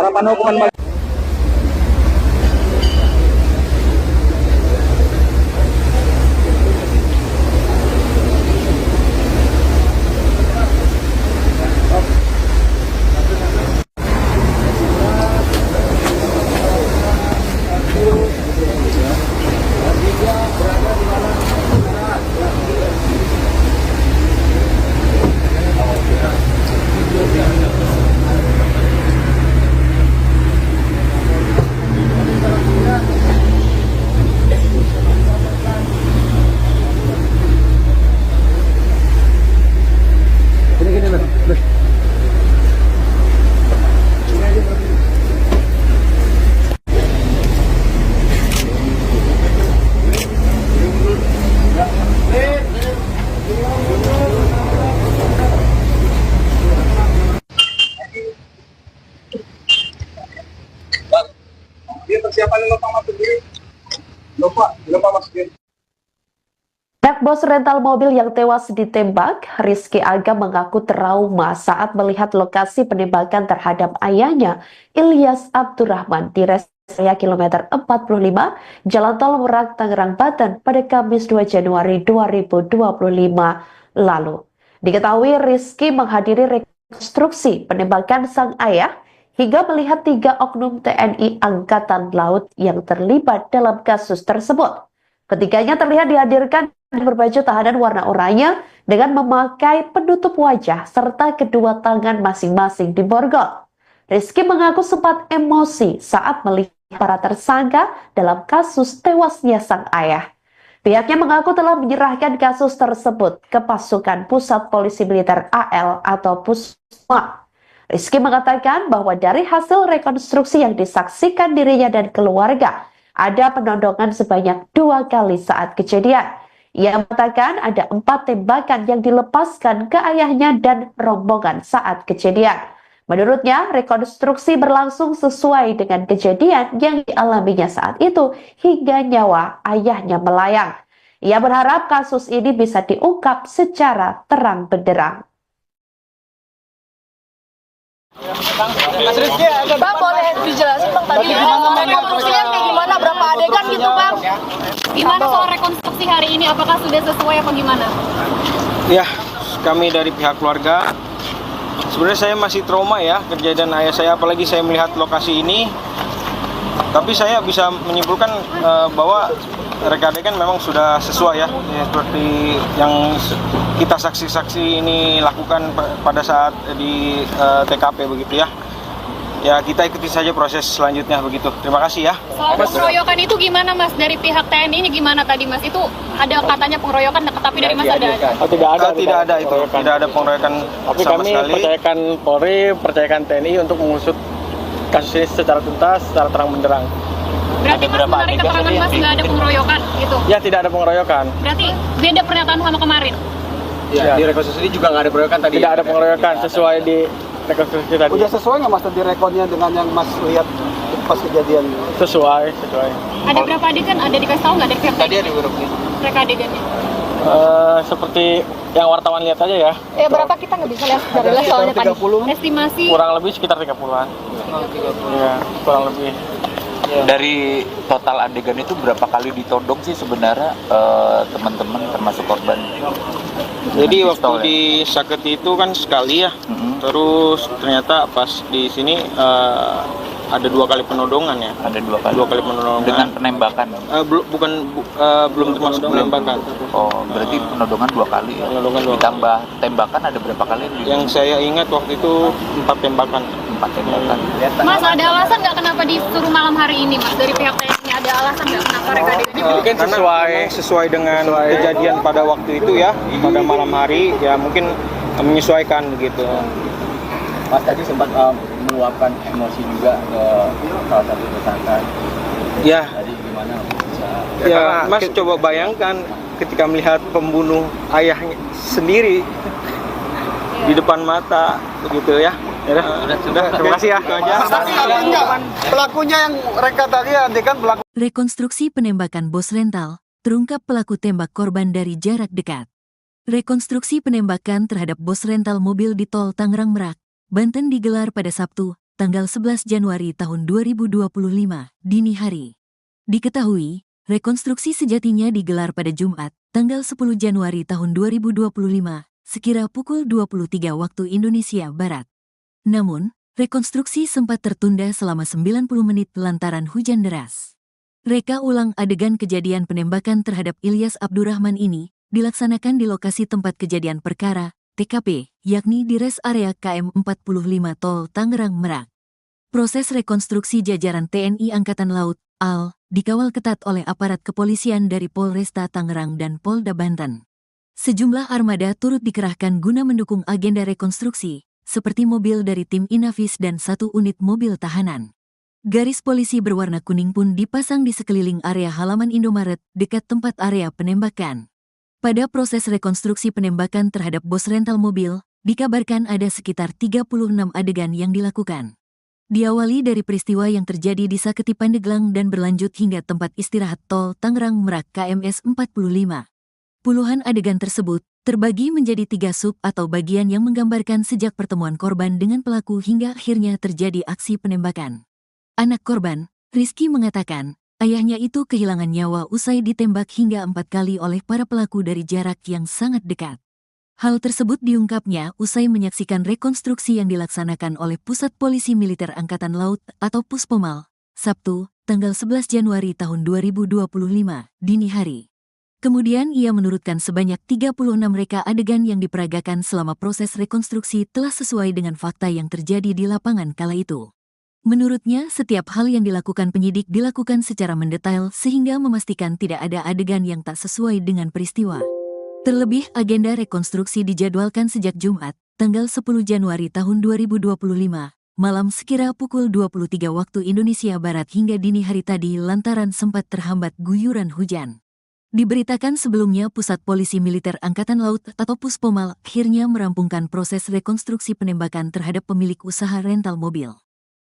Speaker 9: Harapan hukuman
Speaker 2: Bos rental mobil yang tewas ditembak, Rizky Aga mengaku trauma saat melihat lokasi penembakan terhadap ayahnya, Ilyas Abdurrahman, di res area kilometer 45, Jalan Tol Merak, Tangerang, Banten pada Kamis 2 Januari 2025 lalu. Diketahui Rizky menghadiri rekonstruksi penembakan sang ayah hingga melihat 3 oknum TNI Angkatan Laut yang terlibat dalam kasus tersebut. Ketiganya terlihat dihadirkan berbaju tahanan warna oranye dengan memakai penutup wajah serta kedua tangan masing-masing diborgol. Rizky mengaku sempat emosi saat melihat para tersangka dalam kasus tewasnya sang ayah. Pihaknya mengaku telah menyerahkan kasus tersebut ke pasukan Pusat Polisi Militer AL atau Pusma. Rizky mengatakan bahwa dari hasil rekonstruksi yang disaksikan dirinya dan keluarga, ada penodongan sebanyak 2 kali saat kejadian. Ia mengatakan ada 4 tembakan yang dilepaskan ke ayahnya dan rombongan saat kejadian. Menurutnya, rekonstruksi berlangsung sesuai dengan kejadian yang dialaminya saat itu hingga nyawa ayahnya melayang. Ia berharap kasus ini bisa diungkap secara terang benderang.
Speaker 8: Bang, boleh dijelasin Bang tadi rekonstruksinya kayak gimana, berapa adegan gitu Bang?
Speaker 3: Gimana soal rekonstruksi hari ini? Apakah sudah sesuai apa gimana?
Speaker 4: Ya, kami dari pihak keluarga, sebenarnya saya masih trauma ya kejadian ayah saya, apalagi saya melihat lokasi ini. Tapi saya bisa menyimpulkan bahwa reka adegan memang sudah sesuai ya, seperti yang kita saksi-saksi ini lakukan pada saat di TKP begitu ya. ya kita ikuti saja proses selanjutnya begitu. Terima kasih ya.
Speaker 3: Soal pengeroyokan itu gimana Mas? Dari pihak TNI ini gimana tadi Mas? Itu ada katanya pengeroyokan, tapi dari Mas ada?
Speaker 5: Oh, tidak ada.
Speaker 4: Tidak ada itu, tidak ada pengeroyokan
Speaker 5: Tapi
Speaker 4: sama
Speaker 5: kami
Speaker 4: sekali.
Speaker 5: percayakan Polri, percayakan TNI untuk mengusut kasus ini secara tuntas, secara terang benderang.
Speaker 3: Berarti
Speaker 7: Ada
Speaker 3: Mas
Speaker 7: berapa
Speaker 3: menarik
Speaker 7: adegan
Speaker 3: keterangan
Speaker 7: tadi
Speaker 3: Mas
Speaker 7: yang
Speaker 3: nggak ada pengeroyokan gitu?
Speaker 5: Ya, tidak ada pengeroyokan.
Speaker 3: Berarti beda pernyataan sama kemarin?
Speaker 6: Ya, di rekonstruksi juga nggak ada pengeroyokan tadi.
Speaker 5: Tidak ada pengeroyokan sesuai di rekonstruksi tadi.
Speaker 9: Udah sesuai nggak Mas tadi rekodnya dengan yang Mas lihat pas kejadian?
Speaker 5: Sesuai.
Speaker 3: Ada berapa adegan? Ada dikasih tahu nggak dari pihak
Speaker 6: Tadi
Speaker 3: TNI?
Speaker 6: ada beberapa.
Speaker 3: Mereka adegannya?
Speaker 5: Seperti yang wartawan lihat aja ya.
Speaker 8: Berapa kita nggak bisa lihat dari soalnya tadi.
Speaker 9: 30.
Speaker 3: Estimasi
Speaker 5: Kurang lebih sekitar 30-an. Ya, kurang lebih.
Speaker 7: Dari total adegan itu berapa kali ditodong sih sebenarnya teman-teman termasuk korban?
Speaker 4: Jadi
Speaker 7: Dengan
Speaker 4: waktu
Speaker 7: pistol ya?
Speaker 4: di Saketi itu kan sekali ya.
Speaker 7: Mm-mm.
Speaker 4: Terus ternyata pas di sini ada 2 kali penodongan ya.
Speaker 7: Ada 2 kali.
Speaker 4: 2 kali penodongan.
Speaker 7: Dengan penembakan.
Speaker 4: Belum termasuk penembakan.
Speaker 7: Oh, berarti penodongan 2 kali ya.
Speaker 4: Penodongan 2 kali.
Speaker 7: Ditambah tembakan ada berapa kali?
Speaker 4: Yang saya ingat waktu itu 4 tembakan.
Speaker 7: 4 tembakan.
Speaker 3: Mas, ada alasan nggak kenapa disuruh malam hari ini Mas? Dari pihak TNI ada alasan nggak kenapa mereka adegannya?
Speaker 5: Mungkin
Speaker 4: Karena memang sesuai dengan kejadian pada waktu itu ya, pada malam hari ya mungkin menyesuaikan begitu.
Speaker 6: Mas tadi sempat meluapkan emosi juga ke salah satu tersangka.
Speaker 4: Ya,
Speaker 6: Tadi gimana bisa?
Speaker 4: ya Mas coba bayangkan ketika melihat pembunuh ayahnya sendiri di depan mata begitu ya. Sudah, terima kasih ya. Itu aja.
Speaker 9: Pelakunya yang reka tadi adegan pelaku.
Speaker 1: Rekonstruksi penembakan bos rental, terungkap pelaku tembak korban dari jarak dekat. Rekonstruksi penembakan terhadap bos rental mobil di tol Tangerang Merak, Banten digelar pada Sabtu, tanggal 11 Januari tahun 2025, dini hari. Diketahui, rekonstruksi sejatinya digelar pada Jumat, tanggal 10 Januari tahun 2025, sekira pukul 23 waktu Indonesia Barat. Namun, rekonstruksi sempat tertunda selama 90 menit lantaran hujan deras. Reka ulang adegan kejadian penembakan terhadap Ilyas Abdurrahman ini dilaksanakan di lokasi tempat kejadian perkara, TKP, yakni di res area KM 45 Tol Tangerang Merak. Proses rekonstruksi jajaran TNI Angkatan Laut, AL, dikawal ketat oleh aparat kepolisian dari Polresta Tangerang dan Polda Banten. Sejumlah armada turut dikerahkan guna mendukung agenda rekonstruksi, seperti mobil dari tim Inavis dan 1 unit mobil tahanan. Garis polisi berwarna kuning pun dipasang di sekeliling area halaman Indomaret dekat tempat area penembakan. Pada proses rekonstruksi penembakan terhadap bos rental mobil, dikabarkan ada sekitar 36 adegan yang dilakukan. Diawali dari peristiwa yang terjadi di Saketi Pandeglang dan berlanjut hingga tempat istirahat tol Tangerang Merak KMS 45. Puluhan adegan tersebut terbagi menjadi 3 sub atau bagian yang menggambarkan sejak pertemuan korban dengan pelaku hingga akhirnya terjadi aksi penembakan. Anak korban, Rizky mengatakan, ayahnya itu kehilangan nyawa usai ditembak hingga 4 kali oleh para pelaku dari jarak yang sangat dekat. Hal tersebut diungkapnya usai menyaksikan rekonstruksi yang dilaksanakan oleh Pusat Polisi Militer Angkatan Laut atau Puspomal, Sabtu, tanggal 11 Januari tahun 2025, dini hari. Kemudian ia menurutkan sebanyak 36 reka adegan yang diperagakan selama proses rekonstruksi telah sesuai dengan fakta yang terjadi di lapangan kala itu. Menurutnya, setiap hal yang dilakukan penyidik dilakukan secara mendetail sehingga memastikan tidak ada adegan yang tak sesuai dengan peristiwa. Terlebih, agenda rekonstruksi dijadwalkan sejak Jumat, tanggal 10 Januari tahun 2025, malam sekira pukul 23 waktu Indonesia Barat hingga dini hari tadi lantaran sempat terhambat guyuran hujan. Diberitakan sebelumnya Pusat Polisi Militer Angkatan Laut atau Puspomal akhirnya merampungkan proses rekonstruksi penembakan terhadap pemilik usaha rental mobil.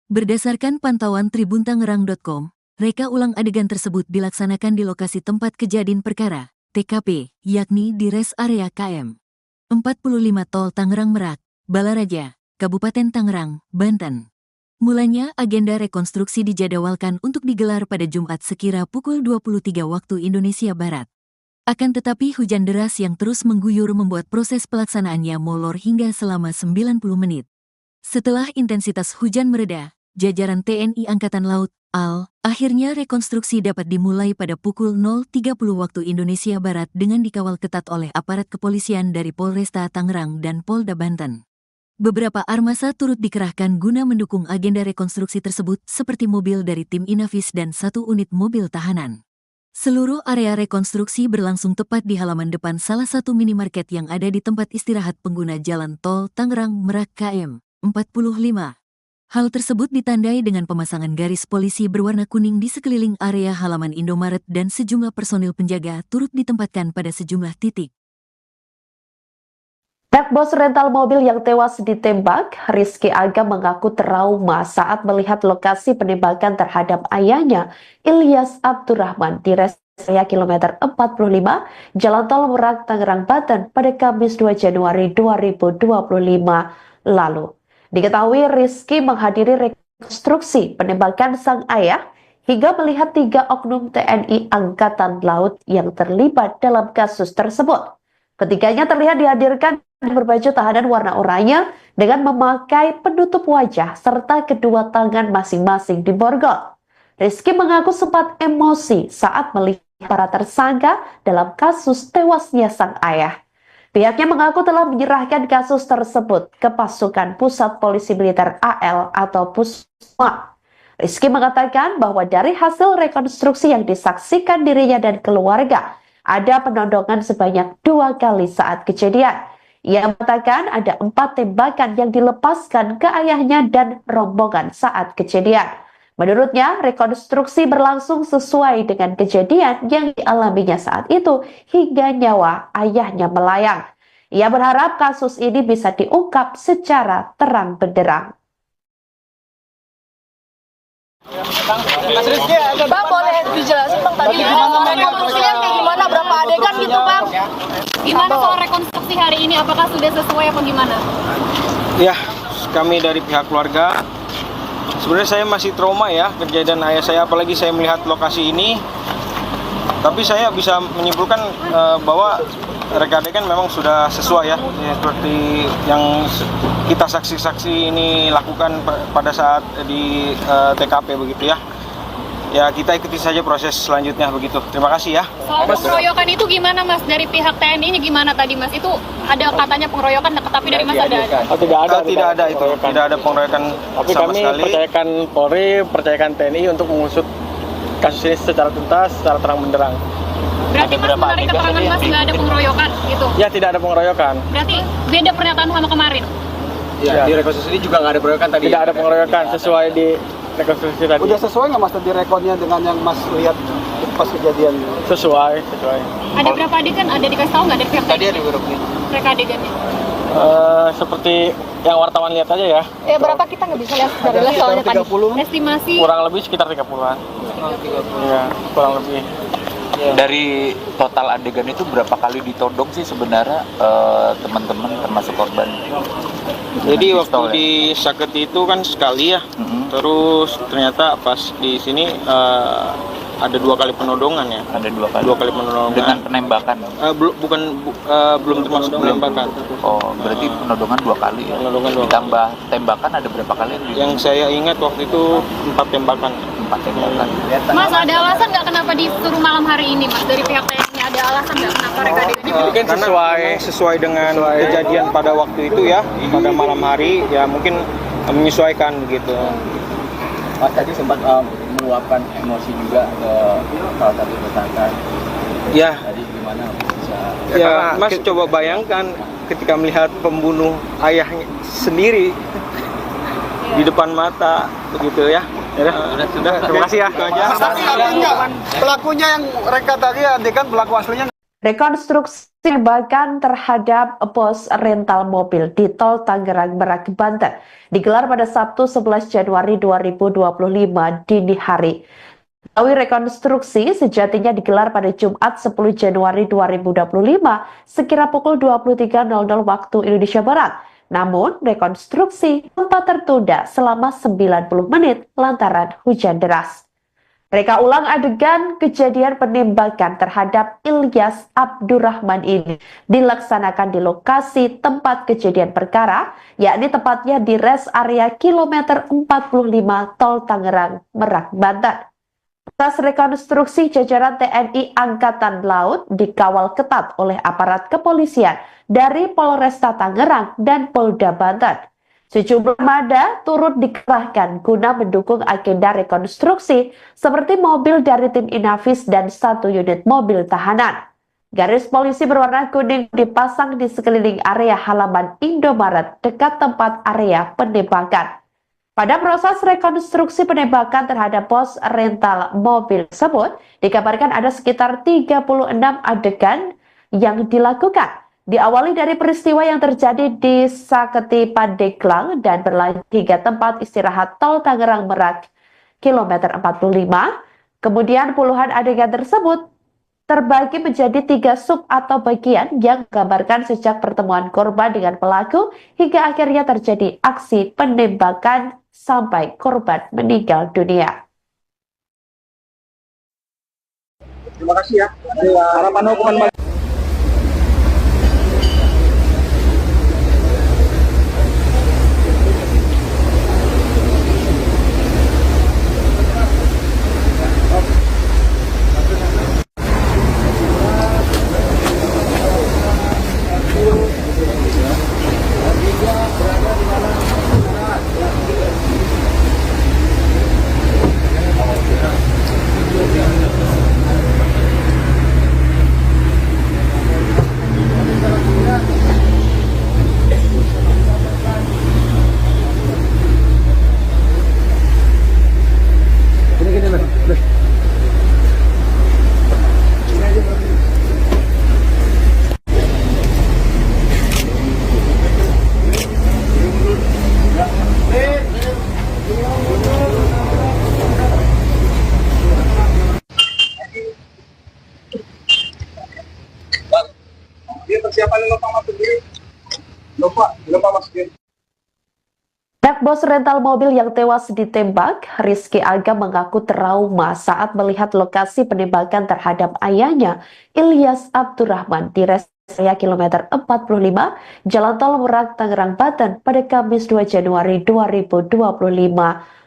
Speaker 1: Berdasarkan pantauan tribuntangerang.com, reka ulang adegan tersebut dilaksanakan di lokasi tempat kejadian perkara, TKP, yakni di res area KM 45 Tol Tangerang Merak, Balaraja, Kabupaten Tangerang, Banten. Mulanya agenda rekonstruksi dijadwalkan untuk digelar pada Jumat sekira pukul 23 waktu Indonesia Barat. Akan tetapi hujan deras yang terus mengguyur membuat proses pelaksanaannya molor hingga selama 90 menit. Setelah intensitas hujan mereda, jajaran TNI Angkatan Laut, AL, akhirnya rekonstruksi dapat dimulai pada pukul 0.30 waktu Indonesia Barat dengan dikawal ketat oleh aparat kepolisian dari Polresta Tangerang dan Polda Banten. Beberapa armasa turut dikerahkan guna mendukung agenda rekonstruksi tersebut seperti mobil dari tim Inavis dan 1 unit mobil tahanan. Seluruh area rekonstruksi berlangsung tepat di halaman depan salah satu minimarket yang ada di tempat istirahat pengguna jalan tol Tangerang Merak KM 45. Hal tersebut ditandai dengan pemasangan garis polisi berwarna kuning di sekeliling area halaman Indomaret dan sejumlah personil penjaga turut ditempatkan pada sejumlah titik.
Speaker 2: Pihak bos rental mobil yang tewas ditembak, Rizky Aga mengaku trauma saat melihat lokasi penembakan terhadap ayahnya, Ilyas Abdurrahman, di res area kilometer 45, Jalan Tol Merak, Tangerang, Banten pada Kamis 2 Januari 2025 lalu. Diketahui Rizky menghadiri rekonstruksi penembakan sang ayah hingga melihat 3 oknum TNI Angkatan Laut yang terlibat dalam kasus tersebut. Ketiganya terlihat dihadirkan berbaju tahanan warna oranye dengan memakai penutup wajah serta kedua tangan masing-masing diborgol. Rizky mengaku sempat emosi saat melihat para tersangka dalam kasus tewasnya sang ayah. Pihaknya mengaku telah menyerahkan kasus tersebut ke pasukan Pusat Polisi Militer AL atau Pusma. Rizky mengatakan bahwa dari hasil rekonstruksi yang disaksikan dirinya dan keluarga, ada penodongan sebanyak 2 kali saat kejadian. Ia mengatakan ada 4 tembakan yang dilepaskan ke ayahnya dan rombongan saat kejadian. Menurutnya, rekonstruksi berlangsung sesuai dengan kejadian yang dialaminya saat itu hingga nyawa ayahnya melayang. Ia berharap kasus ini bisa diungkap secara terang benderang.
Speaker 8: Bang, boleh dijelasin Bang tadi rekonstruksinya kayak gimana, berapa adegan gitu Bang?
Speaker 3: Gimana soal rekonstruksi hari ini? Apakah sudah sesuai apa gimana?
Speaker 4: Ya, kami dari pihak keluarga, sebenarnya saya masih trauma ya kejadian ayah saya, apalagi saya melihat lokasi ini. Tapi saya bisa menyimpulkan bahwa reka adegan memang sudah sesuai ya, seperti yang kita saksi-saksi ini lakukan pada saat di TKP begitu ya. Ya, kita ikuti saja proses selanjutnya begitu. Terima kasih ya.
Speaker 3: Soal pengeroyokan itu gimana Mas? Dari pihak TNI-nya gimana tadi Mas? Itu ada katanya pengeroyokan, tapi dari Mas ada?
Speaker 5: Oh, tidak ada itu.
Speaker 4: Tidak ada pengeroyokan
Speaker 5: Tapi
Speaker 4: sama
Speaker 5: kami
Speaker 4: sekali.
Speaker 5: percayakan Polri, percayakan TNI untuk mengusut kasus ini secara tuntas, secara terang benderang.
Speaker 3: Berarti Mas menarik keterangan Mas nggak ada pengeroyokan gitu?
Speaker 5: Ya, tidak ada pengeroyokan.
Speaker 3: Berarti beda pernyataan sama kemarin?
Speaker 6: Ya, di rekonstruksi ini juga nggak ada pengeroyokan tadi.
Speaker 5: Tidak ada pengeroyokan sesuai di rekonstruksi tadi.
Speaker 9: Udah sesuai nggak Mas tadi rekodnya dengan yang Mas lihat pas kejadian?
Speaker 5: Sesuai.
Speaker 3: Ada berapa adegan? Ada dikasih tahu nggak dari pihak
Speaker 6: Tadi
Speaker 3: TNI?
Speaker 6: ada beberapa.
Speaker 3: Mereka adegannya?
Speaker 5: Seperti yang wartawan lihat aja ya.
Speaker 8: Ya berapa kita nggak bisa lihat dari lihat soalnya tadi.
Speaker 9: 30.
Speaker 3: Estimasi
Speaker 5: Kurang lebih sekitar 30-an. Iya, kurang lebih.
Speaker 7: Dari total adegan itu berapa kali ditodong sih sebenarnya teman-teman termasuk korban?
Speaker 4: Jadi
Speaker 7: Dengan
Speaker 4: waktu
Speaker 7: pistol, ya?
Speaker 4: di Saketi itu kan sekali ya.
Speaker 7: Mhm.
Speaker 4: Terus ternyata pas di sini ada 2 kali penodongan ya.
Speaker 7: Ada 2 kali.
Speaker 4: 2 kali penodongan.
Speaker 7: Dengan penembakan.
Speaker 4: Belum termasuk penembakan.
Speaker 7: Oh, berarti penodongan 2 kali ya.
Speaker 4: Penodongan 2 kali.
Speaker 7: Ditambah tembakan ada berapa kali?
Speaker 4: Yang saya ingat waktu itu 4 tembakan.
Speaker 7: 4 tembakan.
Speaker 3: Mas, ada alasan nggak kenapa disuruh malam hari ini Mas? Dari pihak TNI ada alasan nggak kenapa mereka adegannya?
Speaker 5: Kan
Speaker 4: Karena
Speaker 5: sesuai-
Speaker 4: memang sesuai dengan kejadian pada waktu itu ya, pada malam hari ya, mungkin menyesuaikan begitu.
Speaker 6: Mas tadi sempat meluapkan emosi juga ke salah satu tersangka.
Speaker 4: Ya,
Speaker 6: Tadi gimana bisa?
Speaker 4: ya Mas coba bayangkan ketika melihat pembunuh ayahnya sendiri di depan mata begitu ya. Sudah, terima kasih ya. Itu aja.
Speaker 9: Tapi enggak, pelakunya yang reka tadi adegan pelaku aslinya.
Speaker 2: Rekonstruksi penembakan terhadap bos rental mobil di Tol Tangerang Merak, Banten digelar pada Sabtu 11 Januari 2025 dini hari. Rekonstruksi sejatinya digelar pada Jumat 10 Januari 2025 sekira pukul 23.00 waktu Indonesia Barat. Namun, rekonstruksi sempat tertunda selama 90 menit lantaran hujan deras. Reka ulang adegan kejadian penembakan terhadap Ilyas Abdurrahman ini dilaksanakan di lokasi tempat kejadian perkara, yakni tepatnya di res area kilometer 45 Tol Tangerang Merak, Banten. Atas rekonstruksi, jajaran TNI Angkatan Laut dikawal ketat oleh aparat kepolisian dari Polresta Tangerang dan Polda Banten. Sejumlah armada turut dikerahkan guna mendukung agenda rekonstruksi seperti mobil dari tim Inavis dan 1 unit mobil tahanan. Garis polisi berwarna kuning dipasang di sekeliling area halaman Indomaret dekat tempat area penembakan. Pada proses rekonstruksi penembakan terhadap pos rental mobil tersebut, dikabarkan ada sekitar 36 adegan yang dilakukan. Diawali dari peristiwa yang terjadi di Saketi Pandeglang dan berlanjut hingga tempat istirahat tol Tangerang Merak, kilometer 45. Kemudian puluhan adegan tersebut terbagi menjadi 3 sub atau bagian yang menggambarkan sejak pertemuan korban dengan pelaku hingga akhirnya terjadi aksi penembakan sampai korban meninggal dunia.
Speaker 9: Terima kasih ya. Harapan hukuman
Speaker 2: Anak bos rental mobil yang tewas ditembak, Rizky Aga mengaku trauma saat melihat lokasi penembakan terhadap ayahnya, Ilyas Abdurrahman, di rest area kilometer 45, Jalan Tol Merak, Tangerang, Banten pada Kamis 2 Januari 2025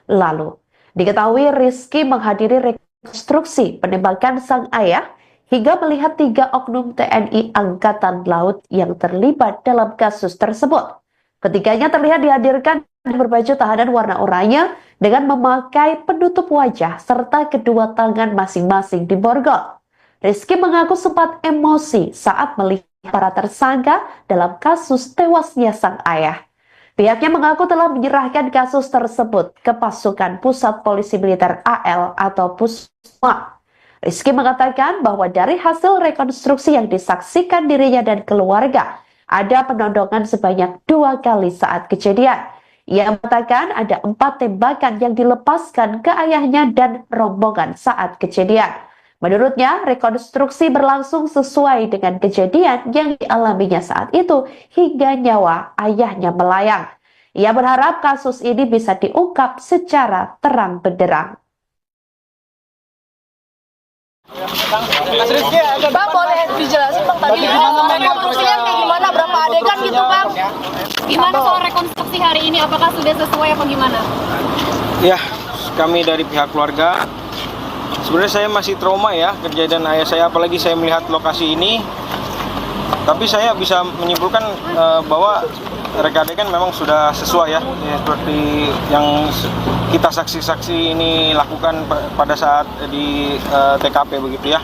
Speaker 2: lalu. Diketahui Rizky menghadiri rekonstruksi penembakan sang ayah hingga melihat 3 oknum TNI Angkatan Laut yang terlibat dalam kasus tersebut. Ketiganya terlihat dihadirkan berbaju tahanan warna oranye dengan memakai penutup wajah serta kedua tangan masing-masing diborgol. Rizky mengaku sempat emosi saat melihat para tersangka dalam kasus tewasnya sang ayah. Pihaknya mengaku telah menyerahkan kasus tersebut ke pasukan Pusat Polisi Militer AL atau Pusma. Rizky mengatakan bahwa dari hasil rekonstruksi yang disaksikan dirinya dan keluarga, ada penodongan sebanyak 2 kali saat kejadian. Ia mengatakan ada 4 tembakan yang dilepaskan ke ayahnya dan rombongan saat kejadian. Menurutnya, rekonstruksi berlangsung sesuai dengan kejadian yang dialaminya saat itu hingga nyawa ayahnya melayang. Ia berharap kasus ini bisa diungkap secara terang benderang.
Speaker 8: Bang, boleh dijelasin Bang tadi rekonstruksinya kayak gimana, berapa adegan gitu Bang?
Speaker 3: Gimana soal rekonstruksi hari ini? Apakah sudah sesuai apa gimana?
Speaker 4: Ya, kami dari pihak keluarga, sebenarnya saya masih trauma ya kejadian ayah saya, apalagi saya melihat lokasi ini. Tapi saya bisa menyimpulkan bahwa reka adegan memang sudah sesuai ya, seperti yang kita saksi-saksi ini lakukan pada saat di TKP begitu ya.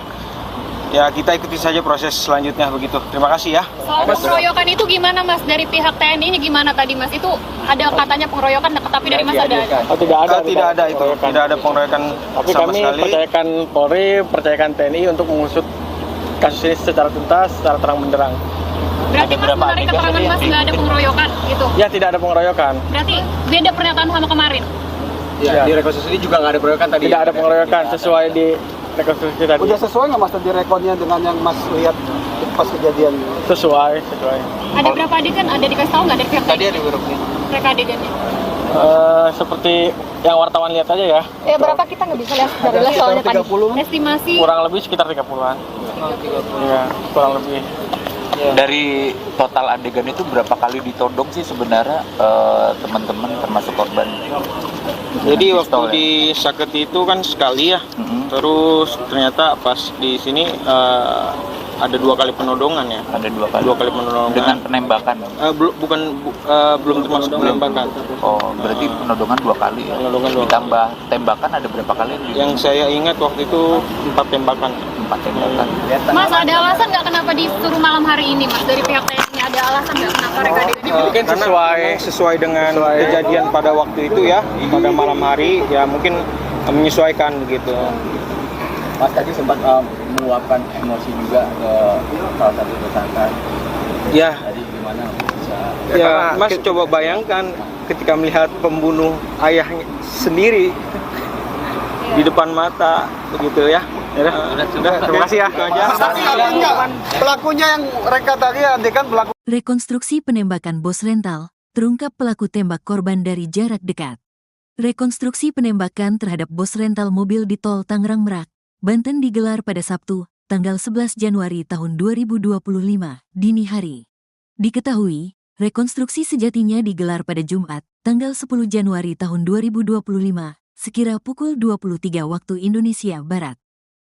Speaker 4: Ya kita ikuti saja proses selanjutnya begitu. Terima kasih ya.
Speaker 3: Soal pengeroyokan itu gimana Mas? Dari pihak TNI-nya gimana tadi Mas? Itu ada katanya pengeroyokan, tapi dari Mas ada?
Speaker 5: Oh, tidak ada
Speaker 4: itu. Tidak ada pengeroyokan
Speaker 5: tapi
Speaker 4: sama
Speaker 5: kami
Speaker 4: sekali.
Speaker 5: percayakan Polri, percayakan TNI untuk mengusut kasus ini secara tuntas, secara terang benderang.
Speaker 3: Berarti Mas menarik keterangan Mas nggak ada pengeroyokan gitu?
Speaker 5: Ya, tidak ada pengeroyokan.
Speaker 3: Berarti beda pernyataan sama kemarin?
Speaker 6: Ya, di rekonstruksi ini juga nggak ada pengeroyokan tadi.
Speaker 5: Tidak ada pengeroyokan sesuai di rekonstruksi tadi.
Speaker 9: Udah sesuai nggak Mas tadi rekodnya dengan yang Mas lihat pas kejadian?
Speaker 5: Sesuai.
Speaker 3: Ada berapa adegan? Ada dikasih tahu nggak dari pihak
Speaker 6: Tadi ada berapa?
Speaker 3: mereka adegannya?
Speaker 5: Seperti yang wartawan lihat aja ya.
Speaker 8: Ya berapa kita nggak bisa lihat dari lihat soalnya tadi.
Speaker 3: Estimasi
Speaker 5: Kurang lebih sekitar 30-an. Iya, kurang lebih.
Speaker 7: Dari total adegan itu berapa kali ditodong sih sebenarnya teman-teman termasuk korban?
Speaker 4: Jadi waktu
Speaker 7: Pistol, ya?
Speaker 4: di Saketi itu kan sekali ya. Terus ternyata pas di sini ada 2 kali penodongan ya.
Speaker 7: Ada 2 kali.
Speaker 4: 2 kali penodongan.
Speaker 7: Dengan penembakan.
Speaker 4: Belum termasuk penembakan.
Speaker 7: Oh, berarti penodongan 2 kali ya.
Speaker 4: Penodongan 2
Speaker 7: Ditambah tembakan ada berapa kali?
Speaker 4: Yang saya ingat waktu itu 4 tembakan.
Speaker 7: 4 tembakan.
Speaker 3: Mas, ada alasan nggak kenapa disuruh malam hari ini, Mas? Dari pihak TNI ada alasan nggak kenapa mereka adegannya
Speaker 4: Kan sesuai dengan kejadian pada waktu itu ya, pada malam hari ya mungkin menyesuaikan begitu.
Speaker 6: Mas tadi sempat meluapkan emosi juga ke salah satu tersangka.
Speaker 4: Ya,
Speaker 6: Tadi gimana bisa?
Speaker 4: ya Mas coba bayangkan ketika melihat pembunuh ayahnya sendiri di depan mata begitu ya. Sudah, terima kasih ya. Itu aja.
Speaker 9: Pelakunya yang reka tadi adegan pelaku.
Speaker 1: Rekonstruksi penembakan bos rental, terungkap pelaku tembak korban dari jarak dekat. Rekonstruksi penembakan terhadap bos rental mobil di tol Tangerang Merak, Banten digelar pada Sabtu, tanggal 11 Januari tahun 2025, dini hari. Diketahui, rekonstruksi sejatinya digelar pada Jumat, tanggal 10 Januari tahun 2025, sekira pukul 23 waktu Indonesia Barat.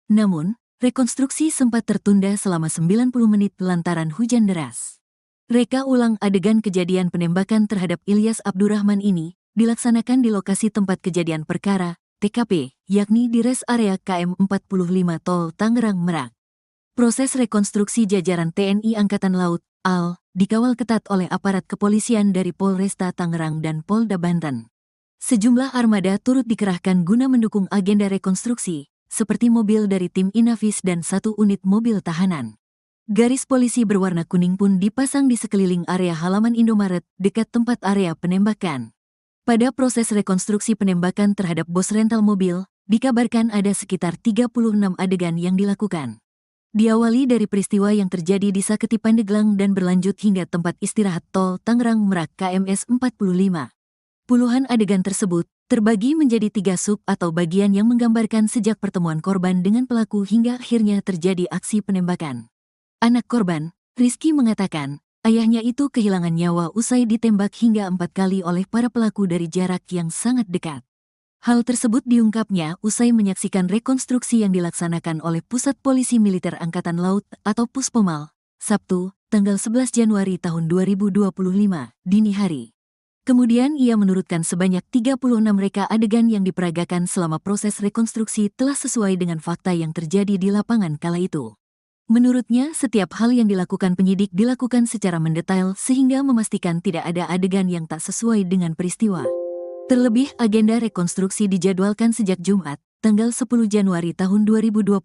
Speaker 1: Namun, rekonstruksi sempat tertunda selama 90 menit lantaran hujan deras. Reka ulang adegan kejadian penembakan terhadap Ilyas Abdurrahman ini dilaksanakan di lokasi tempat kejadian perkara, TKP, yakni di res area KM 45 Tol Tangerang Merak. Proses rekonstruksi jajaran TNI Angkatan Laut, AL, dikawal ketat oleh aparat kepolisian dari Polresta Tangerang dan Polda Banten. Sejumlah armada turut dikerahkan guna mendukung agenda rekonstruksi, seperti mobil dari tim Inavis dan 1 unit mobil tahanan. Garis polisi berwarna kuning pun dipasang di sekeliling area halaman Indomaret dekat tempat area penembakan. Pada proses rekonstruksi penembakan terhadap bos rental mobil, dikabarkan ada sekitar 36 adegan yang dilakukan. Diawali dari peristiwa yang terjadi di Saketi Pandeglang dan berlanjut hingga tempat istirahat tol Tangerang Merak KMS 45. Puluhan adegan tersebut terbagi menjadi 3 sub atau bagian yang menggambarkan sejak pertemuan korban dengan pelaku hingga akhirnya terjadi aksi penembakan. Anak korban, Rizky mengatakan, ayahnya itu kehilangan nyawa usai ditembak hingga 4 kali oleh para pelaku dari jarak yang sangat dekat. Hal tersebut diungkapnya usai menyaksikan rekonstruksi yang dilaksanakan oleh Pusat Polisi Militer Angkatan Laut atau Puspomal, Sabtu, tanggal 11 Januari tahun 2025, dini hari. Kemudian ia menurutkan sebanyak 36 reka adegan yang diperagakan selama proses rekonstruksi telah sesuai dengan fakta yang terjadi di lapangan kala itu. Menurutnya, setiap hal yang dilakukan penyidik dilakukan secara mendetail sehingga memastikan tidak ada adegan yang tak sesuai dengan peristiwa. Terlebih, agenda rekonstruksi dijadwalkan sejak Jumat, tanggal 10 Januari tahun 2025,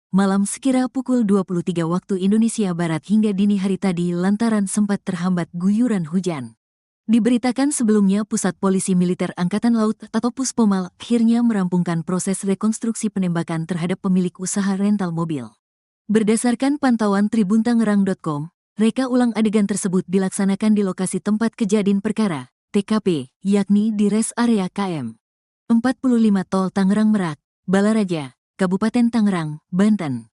Speaker 1: malam sekira pukul 23 waktu Indonesia Barat hingga dini hari tadi lantaran sempat terhambat guyuran hujan. Diberitakan sebelumnya Pusat Polisi Militer Angkatan Laut atau Puspomal akhirnya merampungkan proses rekonstruksi penembakan terhadap pemilik usaha rental mobil. Berdasarkan pantauan tribuntangerang.com, reka ulang adegan tersebut dilaksanakan di lokasi tempat kejadian perkara, TKP, yakni di res area KM 45 Tol Tangerang Merak, Balaraja, Kabupaten Tangerang, Banten.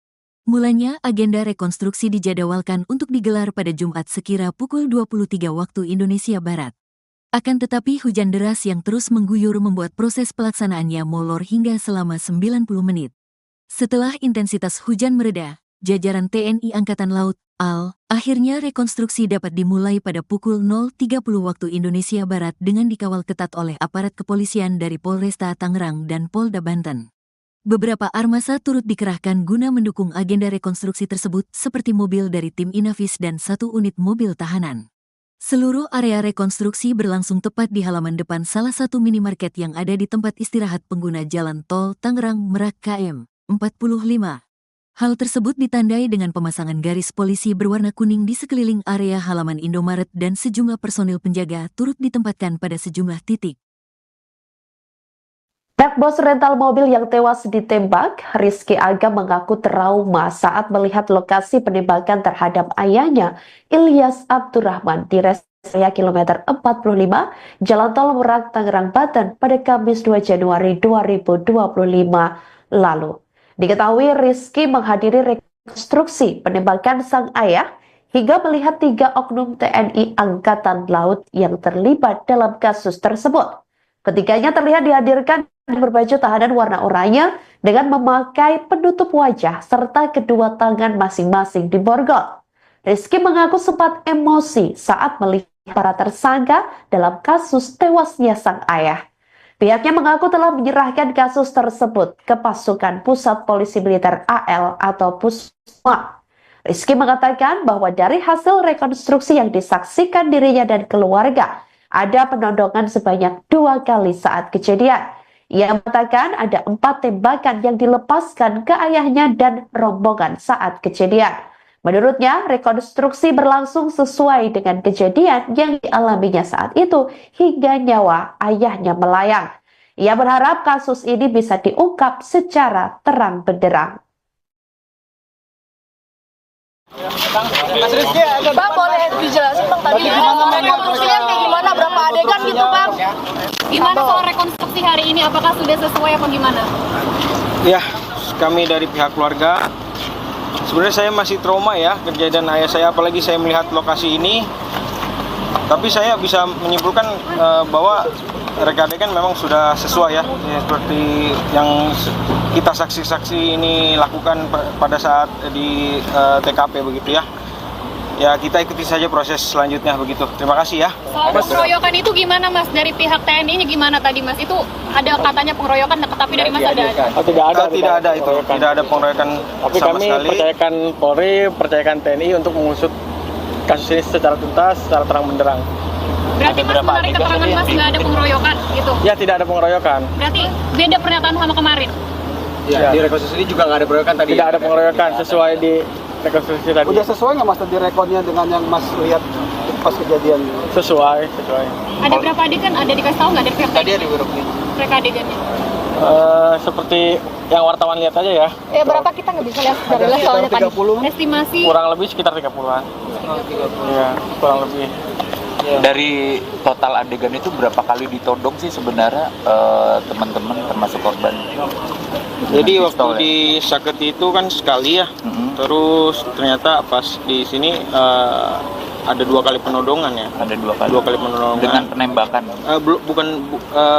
Speaker 1: Mulanya agenda rekonstruksi dijadwalkan untuk digelar pada Jumat sekira pukul 23 waktu Indonesia Barat. Akan tetapi hujan deras yang terus mengguyur membuat proses pelaksanaannya molor hingga selama 90 menit. Setelah intensitas hujan mereda, jajaran TNI Angkatan Laut, AL, akhirnya rekonstruksi dapat dimulai pada pukul 0.30 waktu Indonesia Barat dengan dikawal ketat oleh aparat kepolisian dari Polresta Tangerang dan Polda Banten. Beberapa armasa turut dikerahkan guna mendukung agenda rekonstruksi tersebut seperti mobil dari tim Inavis dan 1 unit mobil tahanan. Seluruh area rekonstruksi berlangsung tepat di halaman depan salah satu minimarket yang ada di tempat istirahat pengguna jalan tol Tangerang Merak KM 45. Hal tersebut ditandai dengan pemasangan garis polisi berwarna kuning di sekeliling area halaman Indomaret dan sejumlah personil penjaga turut ditempatkan pada sejumlah titik.
Speaker 2: Pihak bos rental mobil yang tewas ditembak, Rizky Aga mengaku trauma saat melihat lokasi penembakan terhadap ayahnya, Ilyas Abdurrahman, di res area kilometer 45, Jalan Tol Merak, Tangerang, Banten pada Kamis 2 Januari 2025 lalu. Diketahui Rizky menghadiri rekonstruksi penembakan sang ayah hingga melihat 3 oknum TNI Angkatan Laut yang terlibat dalam kasus tersebut. Ketiganya terlihat dihadirkan berbaju tahanan warna oranye dengan memakai penutup wajah serta kedua tangan masing-masing diborgol. Rizky mengaku sempat emosi saat melihat para tersangka dalam kasus tewasnya sang ayah. Pihaknya mengaku telah menyerahkan kasus tersebut ke pasukan Pusat Polisi Militer AL atau Pusma. Rizky mengatakan bahwa dari hasil rekonstruksi yang disaksikan dirinya dan keluarga, ada penodongan sebanyak 2 kali saat kejadian. Ia mengatakan ada 4 tembakan yang dilepaskan ke ayahnya dan rombongan saat kejadian. Menurutnya, rekonstruksi berlangsung sesuai dengan kejadian yang dialaminya saat itu hingga nyawa ayahnya melayang. Ia berharap kasus ini bisa diungkap secara terang benderang.
Speaker 8: Bang, boleh dijelasin Bang tadi rekonstruksinya kayak gimana, berapa adegan gitu Bang?
Speaker 3: Gimana soal rekonstruksi hari ini? Apakah sudah sesuai apa gimana?
Speaker 4: Ya, kami dari pihak keluarga, sebenarnya saya masih trauma ya kejadian ayah saya, apalagi saya melihat lokasi ini. Tapi saya bisa menyimpulkan bahwa reka adegan memang sudah sesuai ya, seperti yang kita saksi-saksi ini lakukan pada saat di TKP begitu ya. Ya kita ikuti saja proses selanjutnya begitu. Terima kasih ya.
Speaker 3: Soal pengeroyokan itu gimana Mas? Dari pihak TNI-nya gimana tadi Mas? Itu ada katanya pengeroyokan, tapi dari Mas ada?
Speaker 5: Tidak ada.
Speaker 4: Tidak ada itu. Tidak ada pengeroyokan
Speaker 5: Tapi
Speaker 4: sama
Speaker 5: kami
Speaker 4: sekali.
Speaker 5: percayakan Polri, percayakan TNI untuk mengusut kasus ini secara tuntas, secara terang benderang.
Speaker 3: Berarti Mas menarik keterangan Mas nggak ada pengeroyokan gitu?
Speaker 5: Ya, tidak ada pengeroyokan.
Speaker 3: Berarti beda pernyataan sama kemarin?
Speaker 6: Ya, di rekonstruksi ini juga nggak ada pengeroyokan tadi.
Speaker 5: Tidak ada pengeroyokan sesuai di rekonstruksi tadi.
Speaker 9: Udah sesuai nggak Mas tadi rekodnya dengan yang Mas lihat pas kejadian?
Speaker 5: Sesuai.
Speaker 3: Ada berapa adegan? Ada dikasih tahu nggak dari pihak
Speaker 6: Tadi
Speaker 3: TNI?
Speaker 6: ada beberapa.
Speaker 3: Reka adegannya?
Speaker 5: Seperti yang wartawan lihat aja ya.
Speaker 8: Berapa kita nggak bisa lihat secara soalnya tadi?
Speaker 9: 30.
Speaker 3: Estimasi?
Speaker 5: Kurang lebih sekitar 30-an. Iya, kurang lebih.
Speaker 7: Dari total adegan itu berapa kali ditodong sih sebenarnya teman-teman termasuk korban?
Speaker 4: Jadi
Speaker 7: Dengan
Speaker 4: waktu
Speaker 7: pistol, ya?
Speaker 4: di Saketi itu kan sekali ya.
Speaker 7: Mhm.
Speaker 4: Terus ternyata pas di sini ada 2 kali penodongan ya.
Speaker 7: Ada 2 kali.
Speaker 4: 2 kali penodongan.
Speaker 7: Dengan penembakan.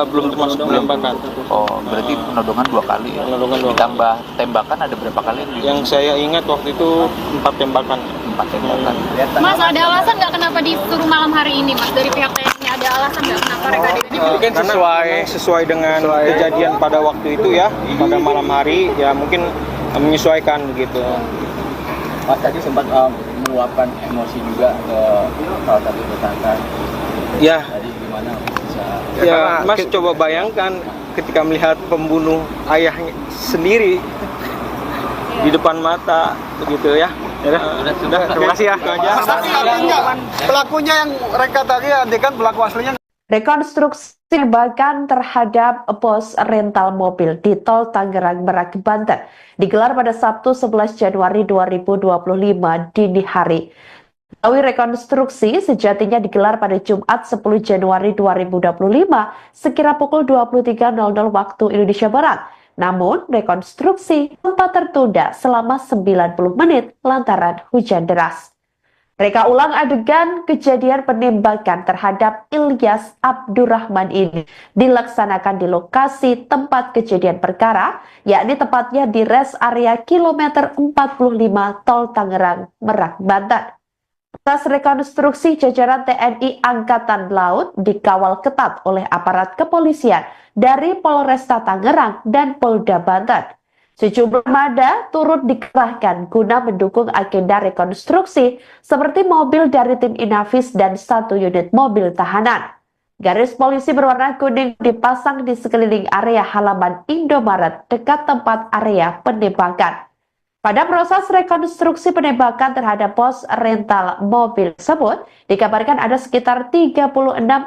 Speaker 4: Belum termasuk penembakan.
Speaker 7: Oh, berarti penodongan 2 kali ya.
Speaker 4: Penodongan 2 kali.
Speaker 7: Ditambah tembakan ada berapa kali?
Speaker 4: Yang saya ingat waktu itu 4 tembakan.
Speaker 7: 4 tembakan.
Speaker 3: Mas, ada alasan nggak kenapa disuruh malam hari ini Mas? Dari pihak TNI ada alasan nggak kenapa reka adegannya?
Speaker 5: Mungkin
Speaker 4: Karena
Speaker 5: sesuai-
Speaker 4: sesuai dengan kejadian pada waktu itu ya, pada malam hari ya mungkin menyesuaikan begitu.
Speaker 6: Mas tadi sempat meluapkan emosi juga ke salah satu tersangka.
Speaker 4: Ya,
Speaker 6: Tadi gimana bisa?
Speaker 4: ya Mas coba bayangkan ketika melihat pembunuh ayahnya sendiri di depan mata begitu ya. Sudah, terima kasih ya. Itu aja.
Speaker 9: Tapi artinya pelakunya yang reka tadi adegan pelaku aslinya.
Speaker 2: Rekonstruksi penembakan terhadap bos rental mobil di Tol Tangerang Merak, Banten digelar pada Sabtu 11 Januari 2025 dini hari. Melalui rekonstruksi sejatinya digelar pada Jumat 10 Januari 2025 sekira pukul 23.00 waktu Indonesia Barat. Namun, rekonstruksi sempat tertunda selama 90 menit lantaran hujan deras. Reka ulang adegan kejadian penembakan terhadap Ilyas Abdurrahman ini dilaksanakan di lokasi tempat kejadian perkara, yakni tepatnya di res area kilometer 45 Tol Tangerang Merak, Banten. Atas rekonstruksi jajaran TNI Angkatan Laut dikawal ketat oleh aparat kepolisian dari Polresta Tangerang dan Polda Banten. Sejumlah armada turut dikerahkan guna mendukung agenda rekonstruksi seperti mobil dari tim Inavis dan 1 unit mobil tahanan. Garis polisi berwarna kuning dipasang di sekeliling area halaman Indomaret dekat tempat area penembakan. Pada proses rekonstruksi penembakan terhadap pos rental mobil tersebut, dikabarkan ada sekitar 36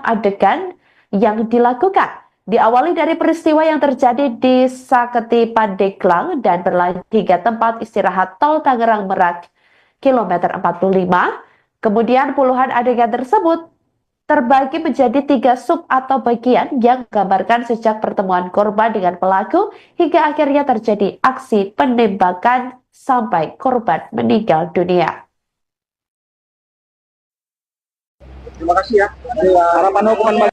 Speaker 2: adegan yang dilakukan. Diawali dari peristiwa yang terjadi di Saketi Pandeglang dan berlanjut hingga tempat istirahat Tol Tangerang Merak kilometer 45. Kemudian puluhan adegan tersebut terbagi menjadi 3 sub atau bagian yang menggambarkan sejak pertemuan korban dengan pelaku hingga akhirnya terjadi aksi penembakan sampai korban meninggal dunia.
Speaker 9: Terima kasih ya. Harapan hukuman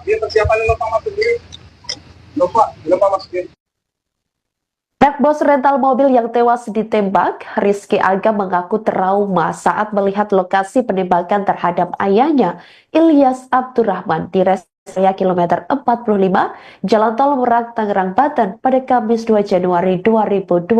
Speaker 9: Dia persiapan lupa masuk diri. Lupa masuk diri.
Speaker 2: Anak bos rental mobil yang tewas ditembak, Rizky Aga mengaku trauma saat melihat lokasi penembakan terhadap ayahnya, Ilyas Abdurrahman, di rest area kilometer 45, Jalan Tol Merak, Tangerang, Banten pada Kamis 2 Januari 2025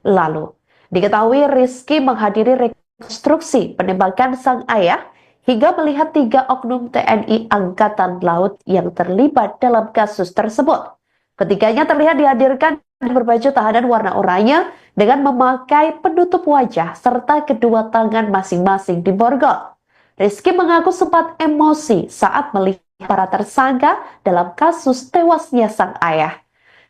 Speaker 2: lalu. Diketahui Rizky menghadiri rekonstruksi penembakan sang ayah hingga melihat 3 oknum TNI Angkatan Laut yang terlibat dalam kasus tersebut. Ketiganya terlihat dihadirkan berbaju tahanan warna oranye dengan memakai penutup wajah serta kedua tangan masing-masing diborgol. Rizky mengaku sempat emosi saat melihat para tersangka dalam kasus tewasnya sang ayah.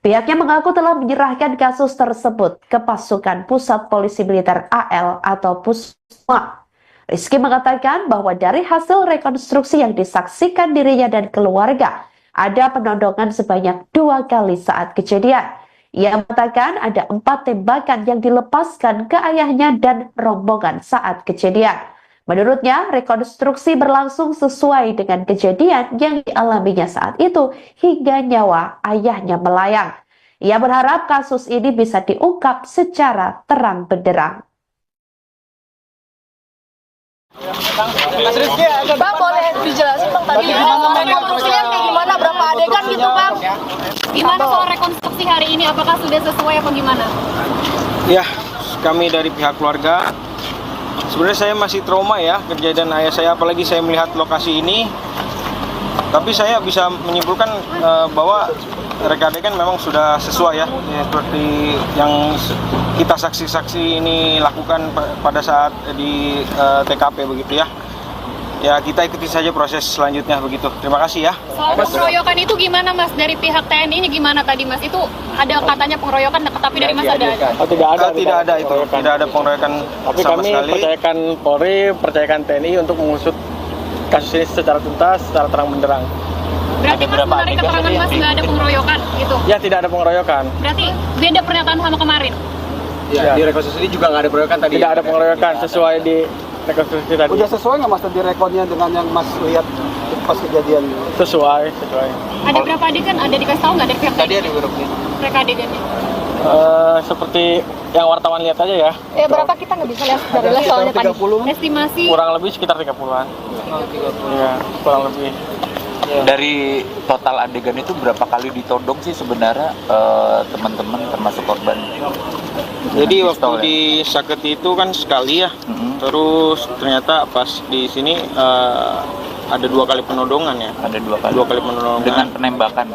Speaker 2: Pihaknya mengaku telah menyerahkan kasus tersebut ke pasukan Pusat Polisi Militer AL atau Pusma. Rizky mengatakan bahwa dari hasil rekonstruksi yang disaksikan dirinya dan keluarga, ada penodongan sebanyak 2 kali saat kejadian. Ia mengatakan ada 4 tembakan yang dilepaskan ke ayahnya dan rombongan saat kejadian. Menurutnya, rekonstruksi berlangsung sesuai dengan kejadian yang dialaminya saat itu hingga nyawa ayahnya melayang. Ia berharap kasus ini bisa diungkap secara terang benderang.
Speaker 8: Bang, boleh dijelasin bang tadi rekonstruksinya kayak gimana, berapa adegan gitu bang?
Speaker 3: Gimana soal rekonstruksi hari ini? Apakah sudah sesuai apa gimana?
Speaker 4: Ya, kami dari pihak keluarga, sebenarnya saya masih trauma ya kejadian ayah saya, apalagi saya melihat lokasi ini. Tapi saya bisa menyimpulkan bahwa reka adegan memang sudah sesuai ya, seperti yang kita saksi-saksi ini lakukan pada saat di TKP begitu ya. Ya kita ikuti saja proses selanjutnya begitu. Terima kasih ya.
Speaker 3: Soal pengeroyokan itu gimana Mas? Dari pihak TNI-nya gimana tadi Mas? Itu ada katanya pengeroyokan, tapi dari Mas ada?
Speaker 5: Tidak ada.
Speaker 4: Tidak ada itu. Tidak ada pengeroyokan
Speaker 5: Tapi
Speaker 4: sama
Speaker 5: kami
Speaker 4: sekali.
Speaker 5: percayakan Polri, percayakan TNI untuk mengusut kasus ini secara tuntas, secara terang benderang.
Speaker 3: Berarti Mas menarik keterangan Mas nggak ada pengeroyokan gitu?
Speaker 5: Ya tidak ada pengeroyokan.
Speaker 3: Berarti beda pernyataan sama kemarin?
Speaker 6: Ya, di rekonstruksi juga nggak ada pengeroyokan tadi.
Speaker 5: Tidak ada pengeroyokan sesuai di rekonstruksi tadi.
Speaker 9: Udah sesuai nggak mas tadi rekodnya dengan yang mas lihat pas kejadian?
Speaker 5: Sesuai.
Speaker 3: Ada berapa adegan? Ada dikasih tahu nggak dari pihak
Speaker 6: Tadi
Speaker 3: TNI?
Speaker 6: ada grupnya.
Speaker 3: Mereka adegannya?
Speaker 5: Seperti yang wartawan lihat aja ya.
Speaker 8: Berapa kita nggak bisa lihat dari soalnya tadi.
Speaker 9: 30.
Speaker 3: Estimasi
Speaker 5: Kurang lebih sekitar 30-an. Iya, kurang lebih.
Speaker 7: Dari total adegan itu berapa kali ditodong sih sebenarnya teman-teman termasuk korban?
Speaker 4: Jadi
Speaker 7: Dengan
Speaker 4: waktu
Speaker 7: pistol, ya?
Speaker 4: di Saketi itu kan sekali ya.
Speaker 7: Mhm.
Speaker 4: Terus ternyata pas di sini ada 2 kali penodongan ya.
Speaker 7: Ada 2 kali.
Speaker 4: 2 kali penodongan.
Speaker 7: Dengan penembakan.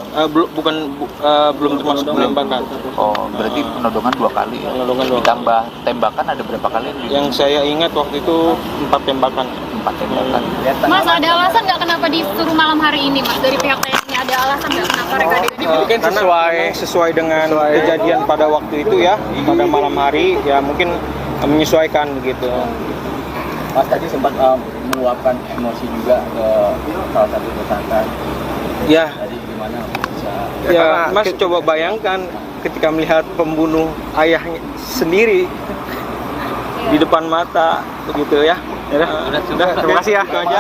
Speaker 4: Belum termasuk penembakan.
Speaker 7: Oh, berarti penodongan 2 kali. Ya?
Speaker 4: Penodongan 2 kali.
Speaker 7: Ditambah tembakan ada berapa kali?
Speaker 4: Yang saya ingat waktu itu 4 tembakan.
Speaker 7: 4 tembakan.
Speaker 3: Mas, ada alasan nggak kenapa disuruh malam hari ini Mas? Dari pihak TNI ada alasan nggak kenapa reka adegannya?
Speaker 5: Mungkin
Speaker 4: Karena
Speaker 5: sesuai-
Speaker 4: memang sesuai dengan kejadian pada waktu itu ya, pada malam hari ya mungkin menyesuaikan begitu.
Speaker 6: Mas tadi sempat meluapkan emosi juga ke salah satu tersangka.
Speaker 4: Ya,
Speaker 6: Tadi gimana bisa?
Speaker 4: ya Mas coba bayangkan ketika melihat pembunuh ayahnya sendiri di depan mata begitu ya. Sudah, terima kasih ya. Itu aja.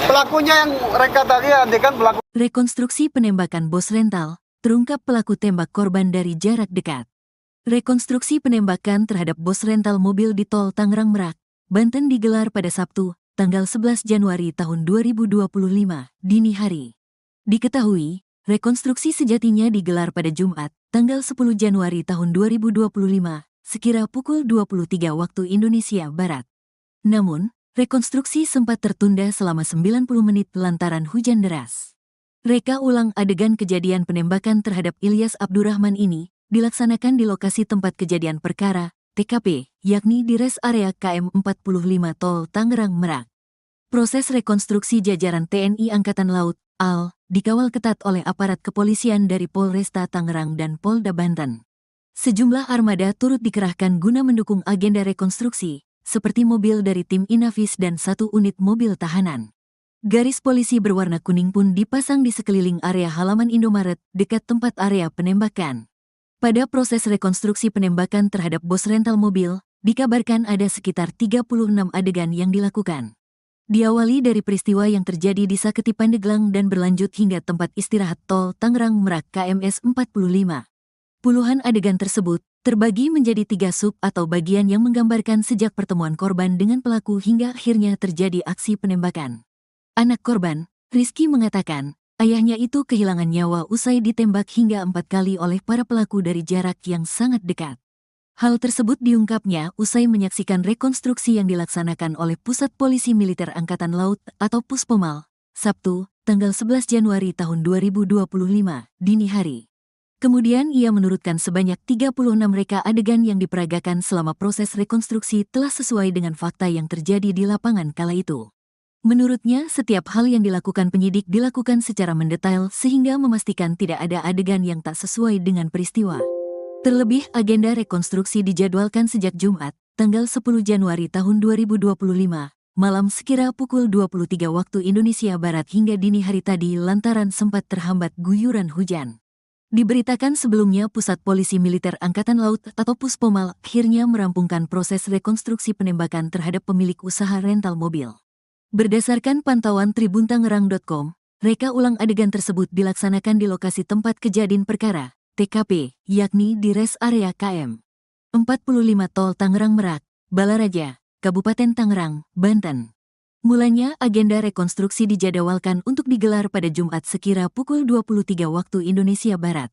Speaker 9: Pelakunya yang reka tadi adegan pelaku.
Speaker 1: Rekonstruksi penembakan bos rental, terungkap pelaku tembak korban dari jarak dekat. Rekonstruksi penembakan terhadap bos rental mobil di tol Tangerang Merak, Banten digelar pada Sabtu, tanggal 11 Januari tahun 2025, dini hari. Diketahui, rekonstruksi sejatinya digelar pada Jumat, tanggal 10 Januari tahun 2025, sekira pukul 23 waktu Indonesia Barat. Namun, rekonstruksi sempat tertunda selama 90 menit lantaran hujan deras. Reka ulang adegan kejadian penembakan terhadap Ilyas Abdurrahman ini dilaksanakan di lokasi tempat kejadian perkara, TKP, yakni di res area KM 45 Tol Tangerang Merak. Proses rekonstruksi jajaran TNI Angkatan Laut, AL, dikawal ketat oleh aparat kepolisian dari Polresta Tangerang dan Polda Banten. Sejumlah armada turut dikerahkan guna mendukung agenda rekonstruksi, seperti mobil dari tim Inavis dan 1 unit mobil tahanan. Garis polisi berwarna kuning pun dipasang di sekeliling area halaman Indomaret dekat tempat area penembakan. Pada proses rekonstruksi penembakan terhadap bos rental mobil, dikabarkan ada sekitar 36 adegan yang dilakukan. Diawali dari peristiwa yang terjadi di Saketi Pandeglang dan berlanjut hingga tempat istirahat tol Tangerang Merak KMS 45. Puluhan adegan tersebut terbagi menjadi 3 sub atau bagian yang menggambarkan sejak pertemuan korban dengan pelaku hingga akhirnya terjadi aksi penembakan. Anak korban, Rizky, mengatakan, ayahnya itu kehilangan nyawa usai ditembak hingga 4 kali oleh para pelaku dari jarak yang sangat dekat. Hal tersebut diungkapnya usai menyaksikan rekonstruksi yang dilaksanakan oleh Pusat Polisi Militer Angkatan Laut atau Puspomal, Sabtu, tanggal 11 Januari tahun 2025, dini hari. Kemudian ia menurutkan sebanyak 36 reka adegan yang diperagakan selama proses rekonstruksi telah sesuai dengan fakta yang terjadi di lapangan kala itu. Menurutnya, setiap hal yang dilakukan penyidik dilakukan secara mendetail sehingga memastikan tidak ada adegan yang tak sesuai dengan peristiwa. Terlebih, agenda rekonstruksi dijadwalkan sejak Jumat, tanggal 10 Januari tahun 2025, malam sekira pukul 23 waktu Indonesia Barat hingga dini hari tadi lantaran sempat terhambat guyuran hujan. Diberitakan sebelumnya Pusat Polisi Militer Angkatan Laut atau Puspomal akhirnya merampungkan proses rekonstruksi penembakan terhadap pemilik usaha rental mobil. Berdasarkan pantauan tribuntangerang.com, reka ulang adegan tersebut dilaksanakan di lokasi tempat kejadian perkara, TKP, yakni di res area KM 45 Tol Tangerang Merak, Balaraja, Kabupaten Tangerang, Banten. Mulanya agenda rekonstruksi dijadwalkan untuk digelar pada Jumat sekira pukul 23 waktu Indonesia Barat.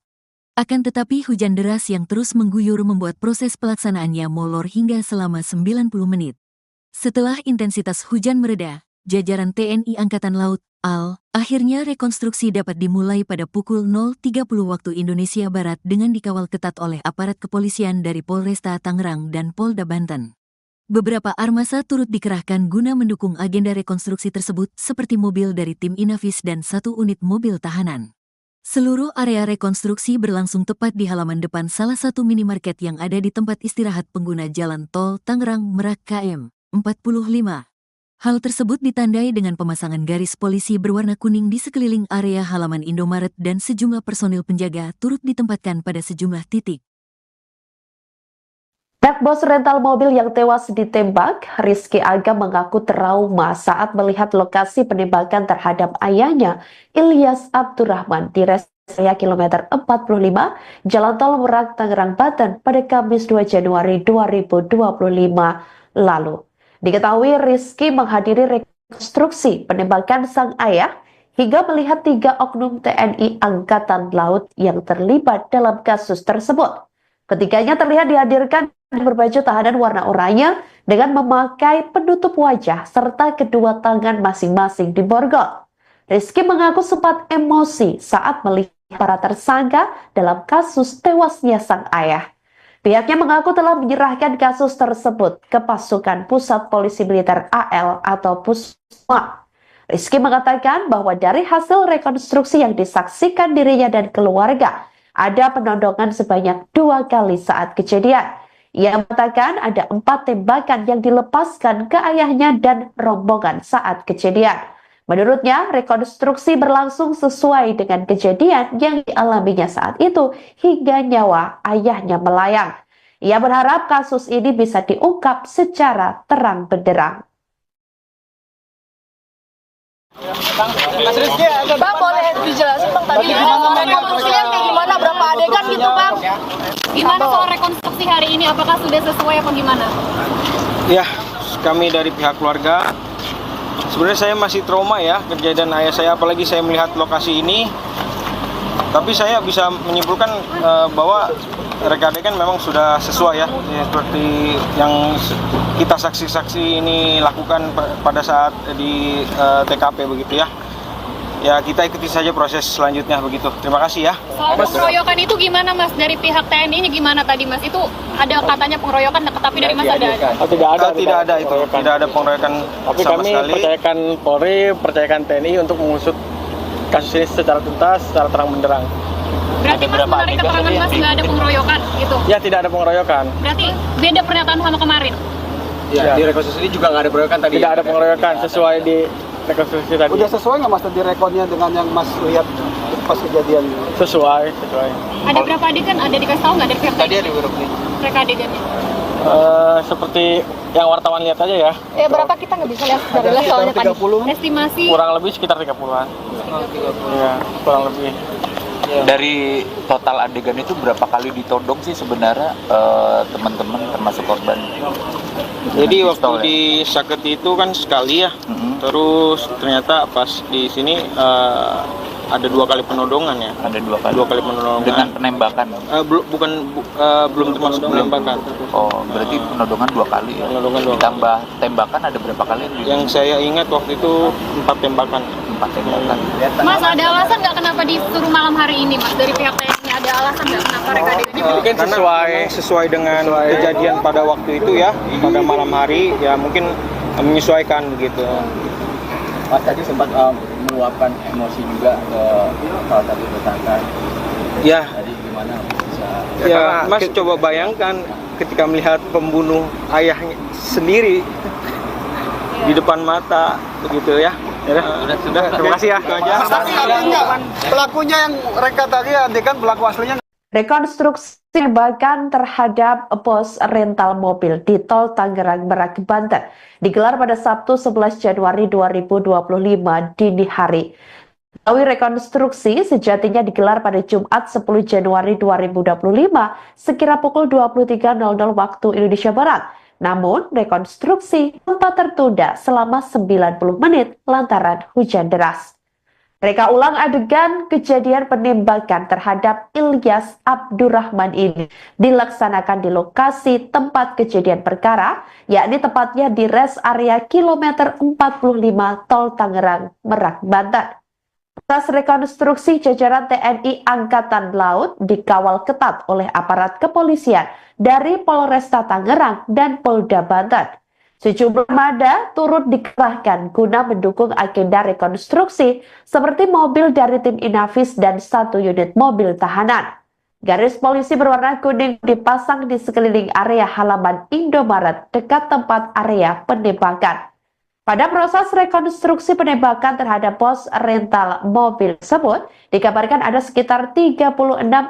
Speaker 1: Akan tetapi hujan deras yang terus mengguyur membuat proses pelaksanaannya molor hingga selama 90 menit. Setelah intensitas hujan mereda, jajaran TNI Angkatan Laut, AL, akhirnya rekonstruksi dapat dimulai pada pukul 0.30 waktu Indonesia Barat dengan dikawal ketat oleh aparat kepolisian dari Polresta Tangerang dan Polda Banten. Beberapa armasa turut dikerahkan guna mendukung agenda rekonstruksi tersebut seperti mobil dari tim Inavis dan 1 unit mobil tahanan. Seluruh area rekonstruksi berlangsung tepat di halaman depan salah satu minimarket yang ada di tempat istirahat pengguna jalan tol Tangerang Merak KM 45. Hal tersebut ditandai dengan pemasangan garis polisi berwarna kuning di sekeliling area halaman Indomaret dan sejumlah personil penjaga turut ditempatkan pada sejumlah titik.
Speaker 2: Anak bos rental mobil yang tewas ditembak, Rizky Aga mengaku trauma saat melihat lokasi penembakan terhadap ayahnya, Ilyas Abdurrahman, di res area kilometer 45, Jalan Tol Merak, Tangerang, Banten pada Kamis 2 Januari 2025 lalu. Diketahui Rizky menghadiri rekonstruksi penembakan sang ayah hingga melihat 3 oknum TNI Angkatan Laut yang terlibat dalam kasus tersebut. Ketiganya terlihat dihadirkan berbaju tahanan warna oranye dengan memakai penutup wajah serta kedua tangan masing-masing diborgol. Rizky mengaku sempat emosi saat melihat para tersangka dalam kasus tewasnya sang ayah. Pihaknya mengaku telah menyerahkan kasus tersebut ke pasukan Pusat Polisi Militer AL atau Pusma. Rizky mengatakan bahwa dari hasil rekonstruksi yang disaksikan dirinya dan keluarga, ada penodongan sebanyak 2 kali saat kejadian. Ia mengatakan ada 4 tembakan yang dilepaskan ke ayahnya dan rombongan saat kejadian. Menurutnya, rekonstruksi berlangsung sesuai dengan kejadian yang dialaminya saat itu hingga nyawa ayahnya melayang. Ia berharap kasus ini bisa diungkap secara terang benderang.
Speaker 8: Bang, boleh dijelasin Bang tadi rekonstruksinya kayak gimana, berapa adegan gitu Bang?
Speaker 3: Gimana soal rekonstruksi hari ini, apakah sudah sesuai apa gimana?
Speaker 4: Ya, kami dari pihak keluarga, sebenarnya saya masih trauma ya kejadian ayah saya, apalagi saya melihat lokasi ini. Tapi saya bisa menyimpulkan bahwa reka adegan memang sudah sesuai ya, seperti yang kita saksi-saksi ini lakukan pada saat di TKP begitu ya. Ya, kita ikuti saja proses selanjutnya begitu. Terima kasih ya.
Speaker 3: Soal pengeroyokan itu gimana Mas? Dari pihak TNI-nya gimana tadi Mas? Itu ada katanya pengeroyokan, tapi dari Mas ada?
Speaker 4: Tidak ada itu. Tidak ada pengeroyokan
Speaker 5: tapi
Speaker 4: sama
Speaker 5: kami
Speaker 4: sekali.
Speaker 5: percayakan Polri, percayakan TNI untuk mengusut kasus ini secara tuntas, secara terang benderang.
Speaker 3: Berarti Mas menarik keterangan Mas nggak ada pengeroyokan gitu?
Speaker 5: Ya, tidak ada pengeroyokan.
Speaker 3: Berarti beda pernyataan sama kemarin?
Speaker 6: Ya, di rekonstruksi ini juga nggak ada pengeroyokan tadi.
Speaker 5: Tidak ada pengeroyokan sesuai di rekonstruksi tadi.
Speaker 9: Udah sesuai nggak Mas tadi rekodnya dengan yang Mas lihat pas kejadian?
Speaker 5: Sesuai.
Speaker 3: Ada berapa adegan? Ada dikasih tahu nggak dari pihak
Speaker 6: Tadi
Speaker 3: TNI?
Speaker 6: ada beberapa.
Speaker 3: Reka adegannya?
Speaker 5: Seperti yang wartawan lihat aja ya.
Speaker 8: Berapa kita nggak bisa lihat dari
Speaker 5: Ada
Speaker 8: soalnya
Speaker 5: sekitar
Speaker 8: tadi.
Speaker 5: 30,
Speaker 3: Estimasi
Speaker 5: kurang lebih sekitar 30-an. Iya, kurang lebih.
Speaker 7: Dari total adegan itu berapa kali ditodong sih sebenarnya teman-teman termasuk korban?
Speaker 4: Jadi
Speaker 7: Dengan
Speaker 4: waktu
Speaker 7: pistol, ya?
Speaker 4: di Saketi itu kan sekali ya,
Speaker 7: Mm-mm.
Speaker 4: terus ternyata pas di sini ada 2 kali penodongan ya.
Speaker 7: Ada 2 kali.
Speaker 4: 2 kali penodongan.
Speaker 7: Dengan penembakan.
Speaker 4: Belum termasuk penembakan.
Speaker 7: Oh, berarti penodongan 2 kali ya.
Speaker 4: Penodongan 2 kali.
Speaker 7: Ditambah tembakan ada berapa kali?
Speaker 4: Yang saya ingat waktu itu 4 tembakan.
Speaker 7: 4 tembakan.
Speaker 3: Mas, ada alasan nggak kenapa disuruh malam hari ini, Mas? Dari pihak TNI ada alasan nggak kenapa mereka ini?
Speaker 4: Mungkin sesuai dengan kejadian pada waktu itu ya, pada malam hari ya mungkin menyesuaikan begitu.
Speaker 6: Mas tadi sempat meluapkan emosi juga ke salah satu tersangka.
Speaker 4: Ya,
Speaker 6: Tadi gimana bisa?
Speaker 4: ya Mas coba bayangkan ketika melihat pembunuh ayahnya sendiri di depan mata begitu ya. Sudah, terima kasih ya. Itu aja.
Speaker 9: Artinya pelakunya yang mereka tadi adegan pelaku aslinya.
Speaker 2: Rekonstruksi penembakan terhadap pos rental mobil di Tol Tangerang Merak, Banten digelar pada Sabtu 11 Januari 2025 dini hari. Diketahui rekonstruksi sejatinya digelar pada Jumat 10 Januari 2025 sekira pukul 23.00 waktu Indonesia Barat. Namun, rekonstruksi sempat tertunda selama 90 menit lantaran hujan deras. Reka ulang adegan kejadian penembakan terhadap Ilyas Abdurrahman ini dilaksanakan di lokasi tempat kejadian perkara, yakni tepatnya di rest area kilometer 45 Tol Tangerang Merak, Banten. Atas rekonstruksi jajaran TNI Angkatan Laut dikawal ketat oleh aparat kepolisian dari Polresta Tangerang dan Polda Banten. Sejumlah armada turut dikerahkan guna mendukung agenda rekonstruksi seperti mobil dari tim Inavis dan 1 unit mobil tahanan. Garis polisi berwarna kuning dipasang di sekeliling area halaman Indomaret dekat tempat area penembakan. Pada proses rekonstruksi penembakan terhadap pos rental mobil tersebut, dikabarkan ada sekitar 36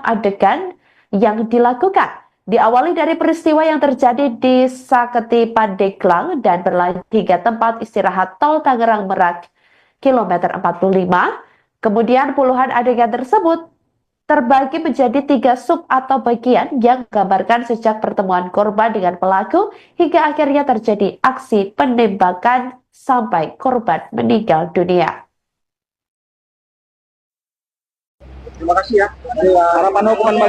Speaker 2: adegan yang dilakukan. Diawali dari peristiwa yang terjadi di Saketi Pandeglang dan berlanjut hingga tempat istirahat Tol Tangerang Merak, kilometer 45. Kemudian puluhan adegan tersebut terbagi menjadi 3 sub atau bagian yang menggambarkan sejak pertemuan korban dengan pelaku hingga akhirnya terjadi aksi penembakan sampai korban meninggal dunia.
Speaker 9: Terima kasih ya. Harapan hukuman.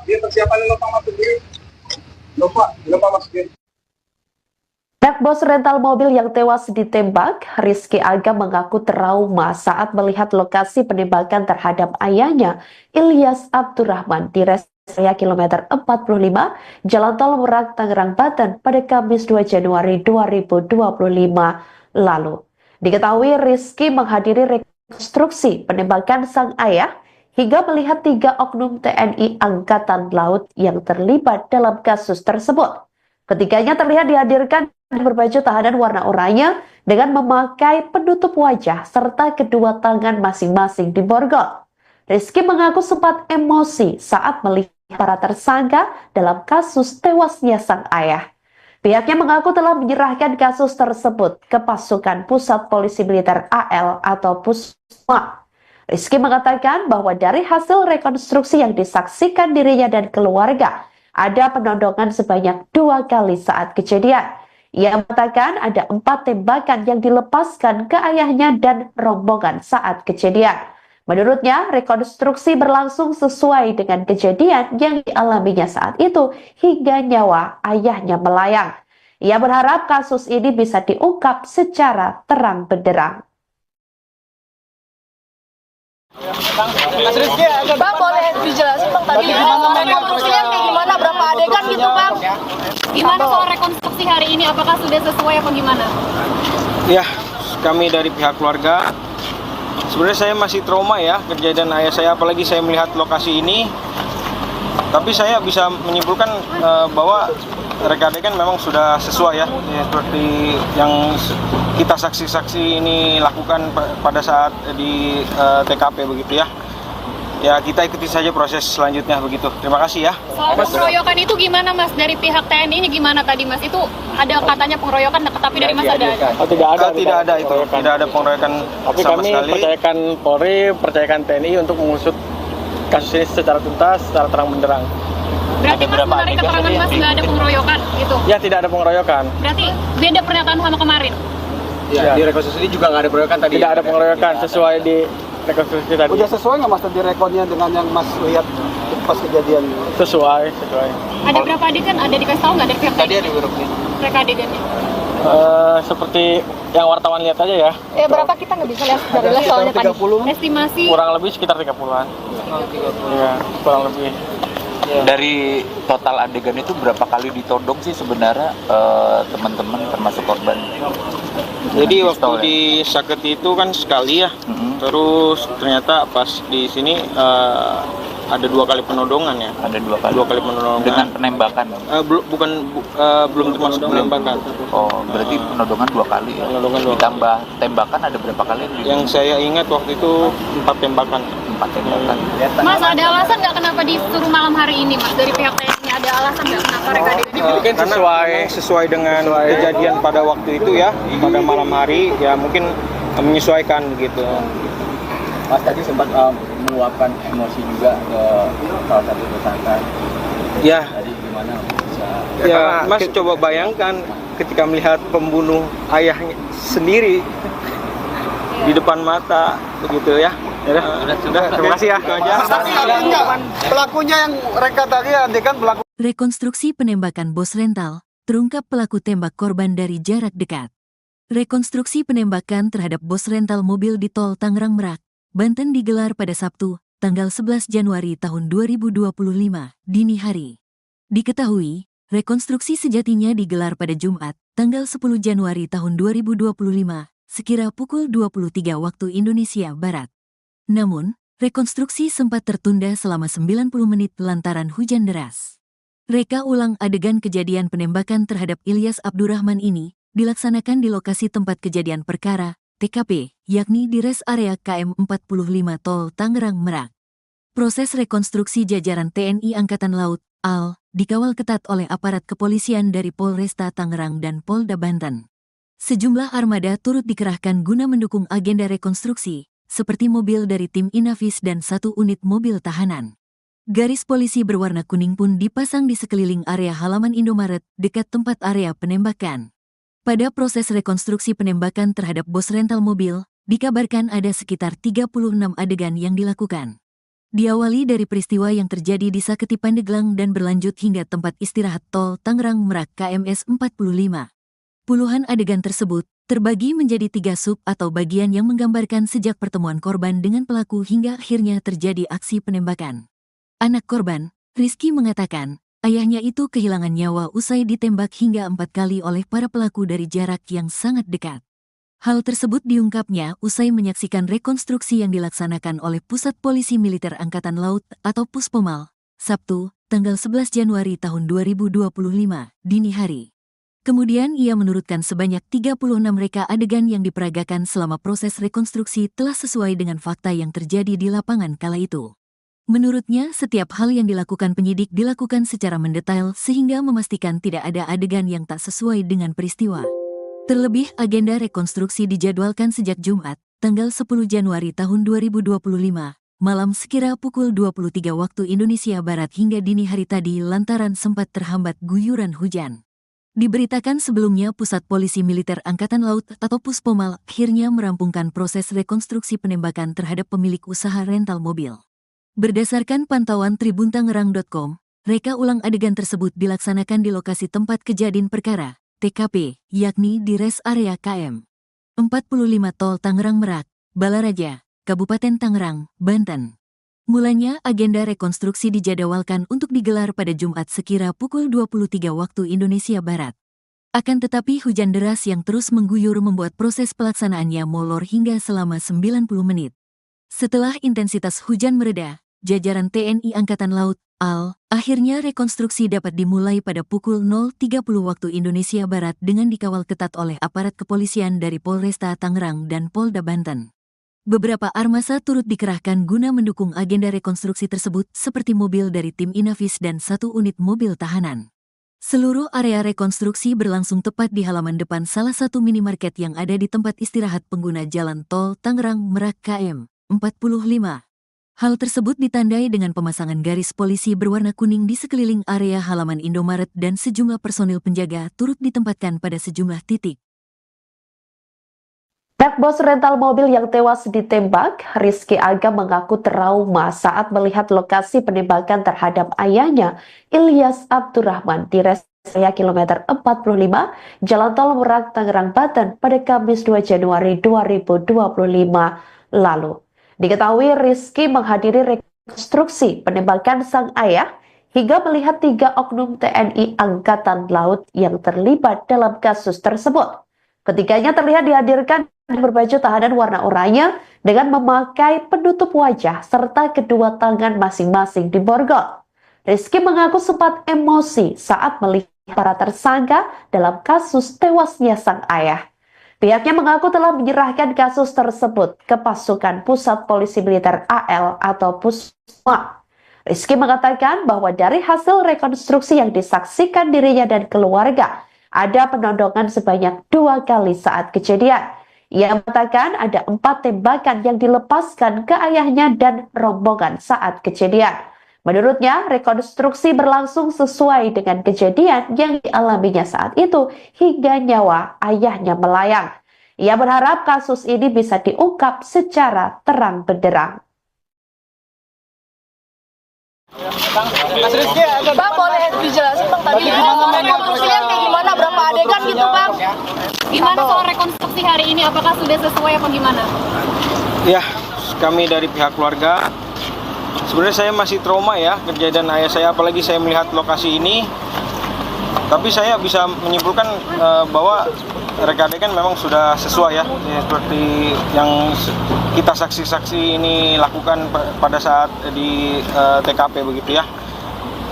Speaker 9: Dia persiapan lupa masuk diri. Lupa masuk diri.
Speaker 2: Anak bos rental mobil yang tewas ditembak, Rizky Aga mengaku trauma saat melihat lokasi penembakan terhadap ayahnya, Ilyas Abdurrahman, di rest area kilometer 45, Jalan Tol Merak, Tangerang, Banten pada Kamis 2 Januari 2025 lalu. Diketahui Rizky menghadiri rekonstruksi penembakan sang ayah hingga melihat 3 oknum TNI Angkatan Laut yang terlibat dalam kasus tersebut. Ketiganya terlihat dihadirkan berbaju tahanan warna oranye dengan memakai penutup wajah serta kedua tangan masing-masing diborgol. Rizky mengaku sempat emosi saat melihat para tersangka dalam kasus tewasnya sang ayah. Pihaknya mengaku telah menyerahkan kasus tersebut ke pasukan Pusat Polisi Militer AL atau Pusma. Rizky mengatakan bahwa dari hasil rekonstruksi yang disaksikan dirinya dan keluarga, ada penodongan sebanyak 2 kali saat kejadian. Ia mengatakan ada 4 tembakan yang dilepaskan ke ayahnya dan rombongan saat kejadian. Menurutnya, rekonstruksi berlangsung sesuai dengan kejadian yang dialaminya saat itu hingga nyawa ayahnya melayang. Ia berharap kasus ini bisa diungkap secara terang benderang.
Speaker 8: Bang, boleh dijelasin Bang tadi rekonstruksinya kayak gimana, berapa adegan gitu Bang?
Speaker 3: Gimana soal rekonstruksi hari ini? Apakah sudah sesuai apa gimana?
Speaker 4: Ya, kami dari pihak keluarga, sebenarnya saya masih trauma ya kejadian ayah saya, apalagi saya melihat lokasi ini. Tapi saya bisa menyimpulkan bahwa reka adegan memang sudah sesuai ya, seperti yang kita saksi-saksi ini lakukan pada saat di TKP begitu ya. Ya, kita ikuti saja proses selanjutnya begitu. Terima kasih ya.
Speaker 3: Soal pengeroyokan itu gimana Mas? Dari pihak TNI-nya gimana tadi Mas? Itu ada katanya pengeroyokan, tapi dari Mas ada?
Speaker 5: Oh, tidak ada.
Speaker 4: Tidak ada itu. Tidak ada pengeroyokan
Speaker 5: Tapi
Speaker 4: sama
Speaker 5: kami
Speaker 4: sekali.
Speaker 5: percayakan Polri, percayakan TNI untuk mengusut kasus ini secara tuntas, secara terang benderang.
Speaker 3: Berarti Mas menarik keterangan Mas nggak ada pengeroyokan gitu?
Speaker 5: Ya, tidak ada pengeroyokan.
Speaker 3: Berarti beda pernyataan sama kemarin?
Speaker 6: Ya, di rekonstruksi juga nggak ada pengeroyokan tadi.
Speaker 5: Tidak ada pengeroyokan sesuai di rekonstruksi tadi.
Speaker 9: Udah sesuai nggak Mas tadi rekodnya dengan yang Mas lihat pas kejadian?
Speaker 5: Sesuai.
Speaker 3: Ada berapa adegan? Ada dikasih tahu nggak dari pihak
Speaker 6: Tadi
Speaker 3: TNI?
Speaker 6: ada wiruknya.
Speaker 3: Reka adegannya?
Speaker 5: Seperti yang wartawan lihat aja ya.
Speaker 8: Berapa kita nggak bisa lihat dari lihat soalnya tadi.
Speaker 3: Estimasi
Speaker 5: Kurang lebih sekitar 30-an. Iya, kurang lebih.
Speaker 7: Dari total adegan itu berapa kali ditodong sih sebenarnya teman-teman termasuk korban?
Speaker 4: Jadi
Speaker 7: Dengan
Speaker 4: waktu
Speaker 7: pistol, ya?
Speaker 4: di Saketi itu kan sekali ya.
Speaker 7: Mm-mm.
Speaker 4: Terus ternyata pas di sini ada 2 kali penodongan ya.
Speaker 7: Ada 2 kali.
Speaker 4: 2 kali penodongan.
Speaker 7: Dengan penembakan.
Speaker 4: Belum termasuk penembakan.
Speaker 7: Oh, berarti penodongan 2 kali ya.
Speaker 4: Penodongan 2 kali.
Speaker 7: Ditambah tembakan ada berapa kali?
Speaker 4: Yang saya ingat waktu itu 4 tembakan.
Speaker 7: 4 tembakan.
Speaker 3: Mas, ada alasan nggak kenapa disuruh malam hari ini Mas? Dari pihak TNI ada alasan nggak kenapa reka adegannya?
Speaker 5: Mungkin
Speaker 4: Karena
Speaker 5: sesuai.
Speaker 4: memang sesuai dengan kejadian pada waktu itu ya, pada malam hari ya, mungkin menyesuaikan begitu.
Speaker 6: Mas tadi sempat meluapkan emosi juga ke salah satu tersangka.
Speaker 4: Ya,
Speaker 6: Tadi gimana bisa?
Speaker 4: ya Mas coba bayangkan ketika melihat pembunuh ayahnya sendiri di depan mata begitu ya. Sudah, terima kasih ya. Itu aja.
Speaker 9: Pelakunya yang reka tadi adegan pelaku.
Speaker 1: Rekonstruksi penembakan bos rental, terungkap pelaku tembak korban dari jarak dekat. Rekonstruksi penembakan terhadap bos rental mobil di tol Tangerang Merak, Banten digelar pada Sabtu, tanggal 11 Januari tahun 2025, dini hari. Diketahui, rekonstruksi sejatinya digelar pada Jumat, tanggal 10 Januari tahun 2025, sekira pukul 23 waktu Indonesia Barat. Namun, rekonstruksi sempat tertunda selama 90 menit lantaran hujan deras. Reka ulang adegan kejadian penembakan terhadap Ilyas Abdurrahman ini dilaksanakan di lokasi tempat kejadian perkara, TKP, yakni di res area KM 45 Tol Tangerang Merak. Proses rekonstruksi jajaran TNI Angkatan Laut, AL, dikawal ketat oleh aparat kepolisian dari Polresta Tangerang dan Polda Banten. Sejumlah armada turut dikerahkan guna mendukung agenda rekonstruksi, seperti mobil dari tim Inavis dan 1 unit mobil tahanan. Garis polisi berwarna kuning pun dipasang di sekeliling area halaman Indomaret dekat tempat area penembakan. Pada proses rekonstruksi penembakan terhadap bos rental mobil, dikabarkan ada sekitar 36 adegan yang dilakukan. Diawali dari peristiwa yang terjadi di Saketi Pandeglang dan berlanjut hingga tempat istirahat tol Tangerang Merak KMS 45. Puluhan adegan tersebut terbagi menjadi 3 sub atau bagian yang menggambarkan sejak pertemuan korban dengan pelaku hingga akhirnya terjadi aksi penembakan. Anak korban, Rizky mengatakan, ayahnya itu kehilangan nyawa usai ditembak hingga 4 kali oleh para pelaku dari jarak yang sangat dekat. Hal tersebut diungkapnya usai menyaksikan rekonstruksi yang dilaksanakan oleh Pusat Polisi Militer Angkatan Laut atau Puspomal, Sabtu, tanggal 11 Januari tahun 2025, dini hari. Kemudian ia menurutkan sebanyak 36 reka adegan yang diperagakan selama proses rekonstruksi telah sesuai dengan fakta yang terjadi di lapangan kala itu. Menurutnya, setiap hal yang dilakukan penyidik dilakukan secara mendetail sehingga memastikan tidak ada adegan yang tak sesuai dengan peristiwa. Terlebih, agenda rekonstruksi dijadwalkan sejak Jumat, tanggal 10 Januari tahun 2025, malam sekira pukul 23 waktu Indonesia Barat hingga dini hari tadi lantaran sempat terhambat guyuran hujan. Diberitakan sebelumnya Pusat Polisi Militer Angkatan Laut atau Puspomal akhirnya merampungkan proses rekonstruksi penembakan terhadap pemilik usaha rental mobil. Berdasarkan pantauan tribuntangerang.com, reka ulang adegan tersebut dilaksanakan di lokasi tempat kejadian perkara, TKP, yakni di res area KM 45 Tol Tangerang Merak, Balaraja, Kabupaten Tangerang, Banten. Mulanya agenda rekonstruksi dijadwalkan untuk digelar pada Jumat sekira pukul 23 waktu Indonesia Barat. Akan tetapi hujan deras yang terus mengguyur membuat proses pelaksanaannya molor hingga selama 90 menit. Setelah intensitas hujan mereda, jajaran TNI Angkatan Laut, AL, akhirnya rekonstruksi dapat dimulai pada pukul 0.30 waktu Indonesia Barat dengan dikawal ketat oleh aparat kepolisian dari Polresta Tangerang dan Polda Banten. Beberapa armasa turut dikerahkan guna mendukung agenda rekonstruksi tersebut seperti mobil dari tim Inavis dan 1 unit mobil tahanan. Seluruh area rekonstruksi berlangsung tepat di halaman depan salah satu minimarket yang ada di tempat istirahat pengguna jalan tol Tangerang Merak KM 45. Hal tersebut ditandai dengan pemasangan garis polisi berwarna kuning di sekeliling area halaman Indomaret dan sejumlah personil penjaga turut ditempatkan pada sejumlah titik.
Speaker 2: Pihak bos rental mobil yang tewas ditembak, Rizky Aga mengaku trauma saat melihat lokasi penembakan terhadap ayahnya, Ilyas Abdurrahman, di res area kilometer 45, Jalan Tol Merak, Tangerang, Banten pada Kamis 2 Januari 2025 lalu. Diketahui Rizky menghadiri rekonstruksi penembakan sang ayah hingga melihat 3 oknum TNI Angkatan Laut yang terlibat dalam kasus tersebut. Ketiganya terlihat dihadirkan berbaju tahanan warna oranye dengan memakai penutup wajah serta kedua tangan masing-masing diborgol. Rizky mengaku sempat emosi saat melihat para tersangka dalam kasus tewasnya sang ayah. Pihaknya mengaku telah menyerahkan kasus tersebut ke pasukan Pusat Polisi Militer AL atau Puspomal. Rizky mengatakan bahwa dari hasil rekonstruksi yang disaksikan dirinya dan keluarga, ada penodongan sebanyak 2 kali saat kejadian. Ia mengatakan ada 4 tembakan yang dilepaskan ke ayahnya dan rombongan saat kejadian. Menurutnya, rekonstruksi berlangsung sesuai dengan kejadian yang dialaminya saat itu hingga nyawa ayahnya melayang. Ia berharap kasus ini bisa diungkap secara terang benderang.
Speaker 8: Bang, boleh dijelasin Bang tadi rekonstruksinya kayak gimana, berapa adegan gitu Bang?
Speaker 3: Gimana soal rekonstruksi hari ini? Apakah sudah sesuai apa gimana?
Speaker 4: Ya, kami dari pihak keluarga, sebenarnya saya masih trauma ya kejadian ayah saya, apalagi saya melihat lokasi ini. Tapi saya bisa menyimpulkan bahwa reka adegan memang sudah sesuai ya, seperti yang kita saksi-saksi ini lakukan pada saat di TKP begitu ya.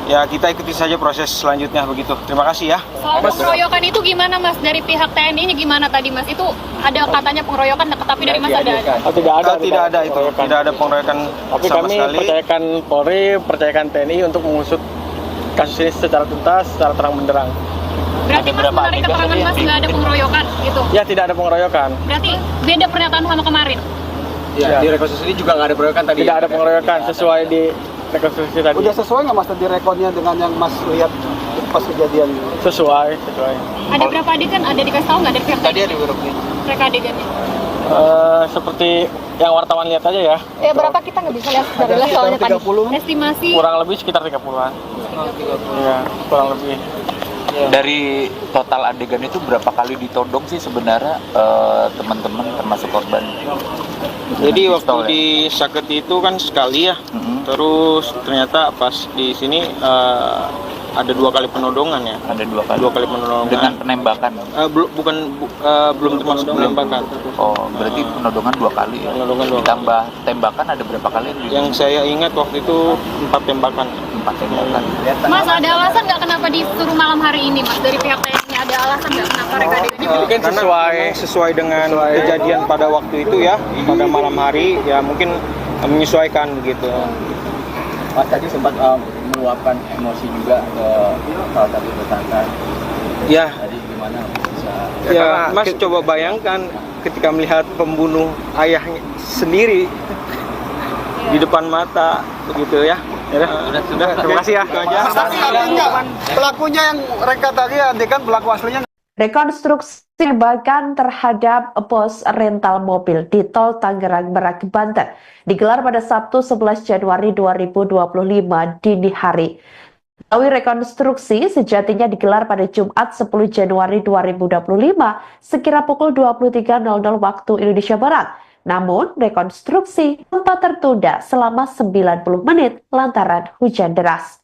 Speaker 4: Ya kita ikuti saja proses selanjutnya begitu. Terima kasih ya.
Speaker 3: Soal pengeroyokan itu gimana Mas? Dari pihak TNI-nya gimana tadi Mas? Itu ada katanya pengeroyokan, tapi dari Mas ada?
Speaker 4: Tidak ada itu. Tidak ada pengeroyokan
Speaker 5: tapi
Speaker 4: sama
Speaker 5: kami
Speaker 4: sekali.
Speaker 5: percayakan Polri, percayakan TNI untuk mengusut kasus ini secara tuntas, secara terang benderang.
Speaker 3: Berarti Mas menarik keterangan Mas nggak ada pengeroyokan gitu?
Speaker 5: Ya tidak ada pengeroyokan.
Speaker 3: Berarti beda pernyataan sama kemarin?
Speaker 6: Ya, di rekonstruksi ini juga nggak ada pengeroyokan tadi.
Speaker 5: Tidak ada pengeroyokan sesuai di rekonstruksi tadi.
Speaker 9: Udah sesuai nggak Mas tadi rekodnya dengan yang Mas lihat pas kejadian?
Speaker 5: Sesuai.
Speaker 3: Ada berapa adegan? Ada dikasih tahu nggak dari pihak
Speaker 6: Tadi
Speaker 3: TNI?
Speaker 6: ada beberapa.
Speaker 3: Mereka adegannya?
Speaker 5: Seperti yang wartawan lihat aja ya.
Speaker 8: Ya berapa kita nggak bisa lihat dari soalnya tadi.
Speaker 3: Estimasi
Speaker 5: Kurang lebih sekitar 30-an. Iya, kurang lebih.
Speaker 7: Dari total adegan itu berapa kali ditodong sih sebenarnya teman-teman termasuk korban?
Speaker 4: Jadi waktu
Speaker 7: Pistol, ya?
Speaker 4: di Saketi itu kan sekali ya. Terus ternyata pas di sini ada 2 kali penodongan ya.
Speaker 7: Ada 2 kali.
Speaker 4: 2 kali penodongan.
Speaker 7: Dengan penembakan.
Speaker 4: Belum termasuk penembakan.
Speaker 7: Oh, berarti penodongan 2 kali ya.
Speaker 4: Penodongan 2 kali.
Speaker 7: Ditambah tembakan ada berapa kali?
Speaker 4: Yang saya ingat waktu itu 4 tembakan.
Speaker 7: 4 tembakan.
Speaker 3: Mas, ada alasan nggak kenapa disuruh malam hari ini Mas? Dari pihak TNI ada alasan nggak kenapa mereka adegannya?
Speaker 5: Kan
Speaker 4: Karena
Speaker 5: sesuai-
Speaker 4: memang sesuai dengan kejadian pada waktu itu ya, pada malam hari ya mungkin menyesuaikan begitu.
Speaker 6: Mas tadi sempat meluapkan emosi juga ke salah satu tersangka.
Speaker 4: Ya,
Speaker 6: Tadi gimana bisa?
Speaker 4: ya Mas coba bayangkan ketika melihat pembunuh ayahnya sendiri di depan mata begitu ya. Sudah, terima kasih ya. Itu aja.
Speaker 9: Pelakunya yang reka tadi adegan pelaku aslinya.
Speaker 2: Rekonstruksi penembakan terhadap pos rental mobil di Tol Tangerang Merak, Banten digelar pada Sabtu 11 Januari 2025 dini hari. Diketahui rekonstruksi sejatinya digelar pada Jumat 10 Januari 2025 sekira pukul 23.00 waktu Indonesia Barat. Namun, rekonstruksi sempat tertunda selama 90 menit lantaran hujan deras.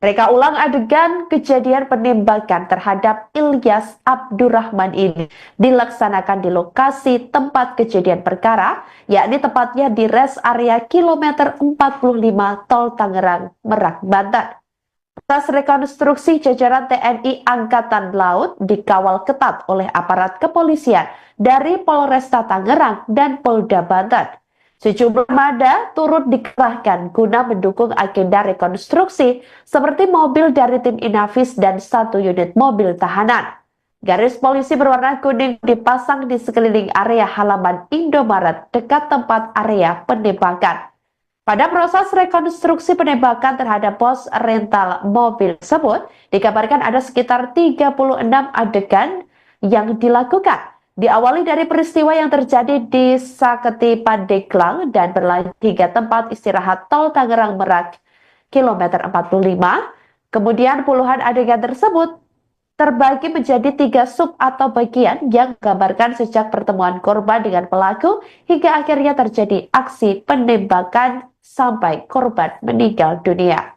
Speaker 2: Reka ulang adegan kejadian penembakan terhadap Ilyas Abdurrahman ini dilaksanakan di lokasi tempat kejadian perkara, yakni tepatnya di rest area kilometer 45 Tol Tangerang Merak, Banten. Atas rekonstruksi jajaran TNI Angkatan Laut dikawal ketat oleh aparat kepolisian dari Polresta Tangerang dan Polda Banten. Sejumlah armada turut dikerahkan guna mendukung agenda rekonstruksi seperti mobil dari tim Inavis dan 1 unit mobil tahanan. Garis polisi berwarna kuning dipasang di sekeliling area halaman Indomaret dekat tempat area penembakan. Pada proses rekonstruksi penembakan terhadap pos rental mobil tersebut, dikabarkan ada sekitar 36 adegan yang dilakukan. Diawali dari peristiwa yang terjadi di Saketi Pandeglang dan berlanjut hingga tempat istirahat Tol Tangerang Merak, kilometer 45. Kemudian puluhan adegan tersebut terbagi menjadi 3 sub atau bagian yang menggambarkan sejak pertemuan korban dengan pelaku hingga akhirnya terjadi aksi penembakan sampai korban meninggal dunia.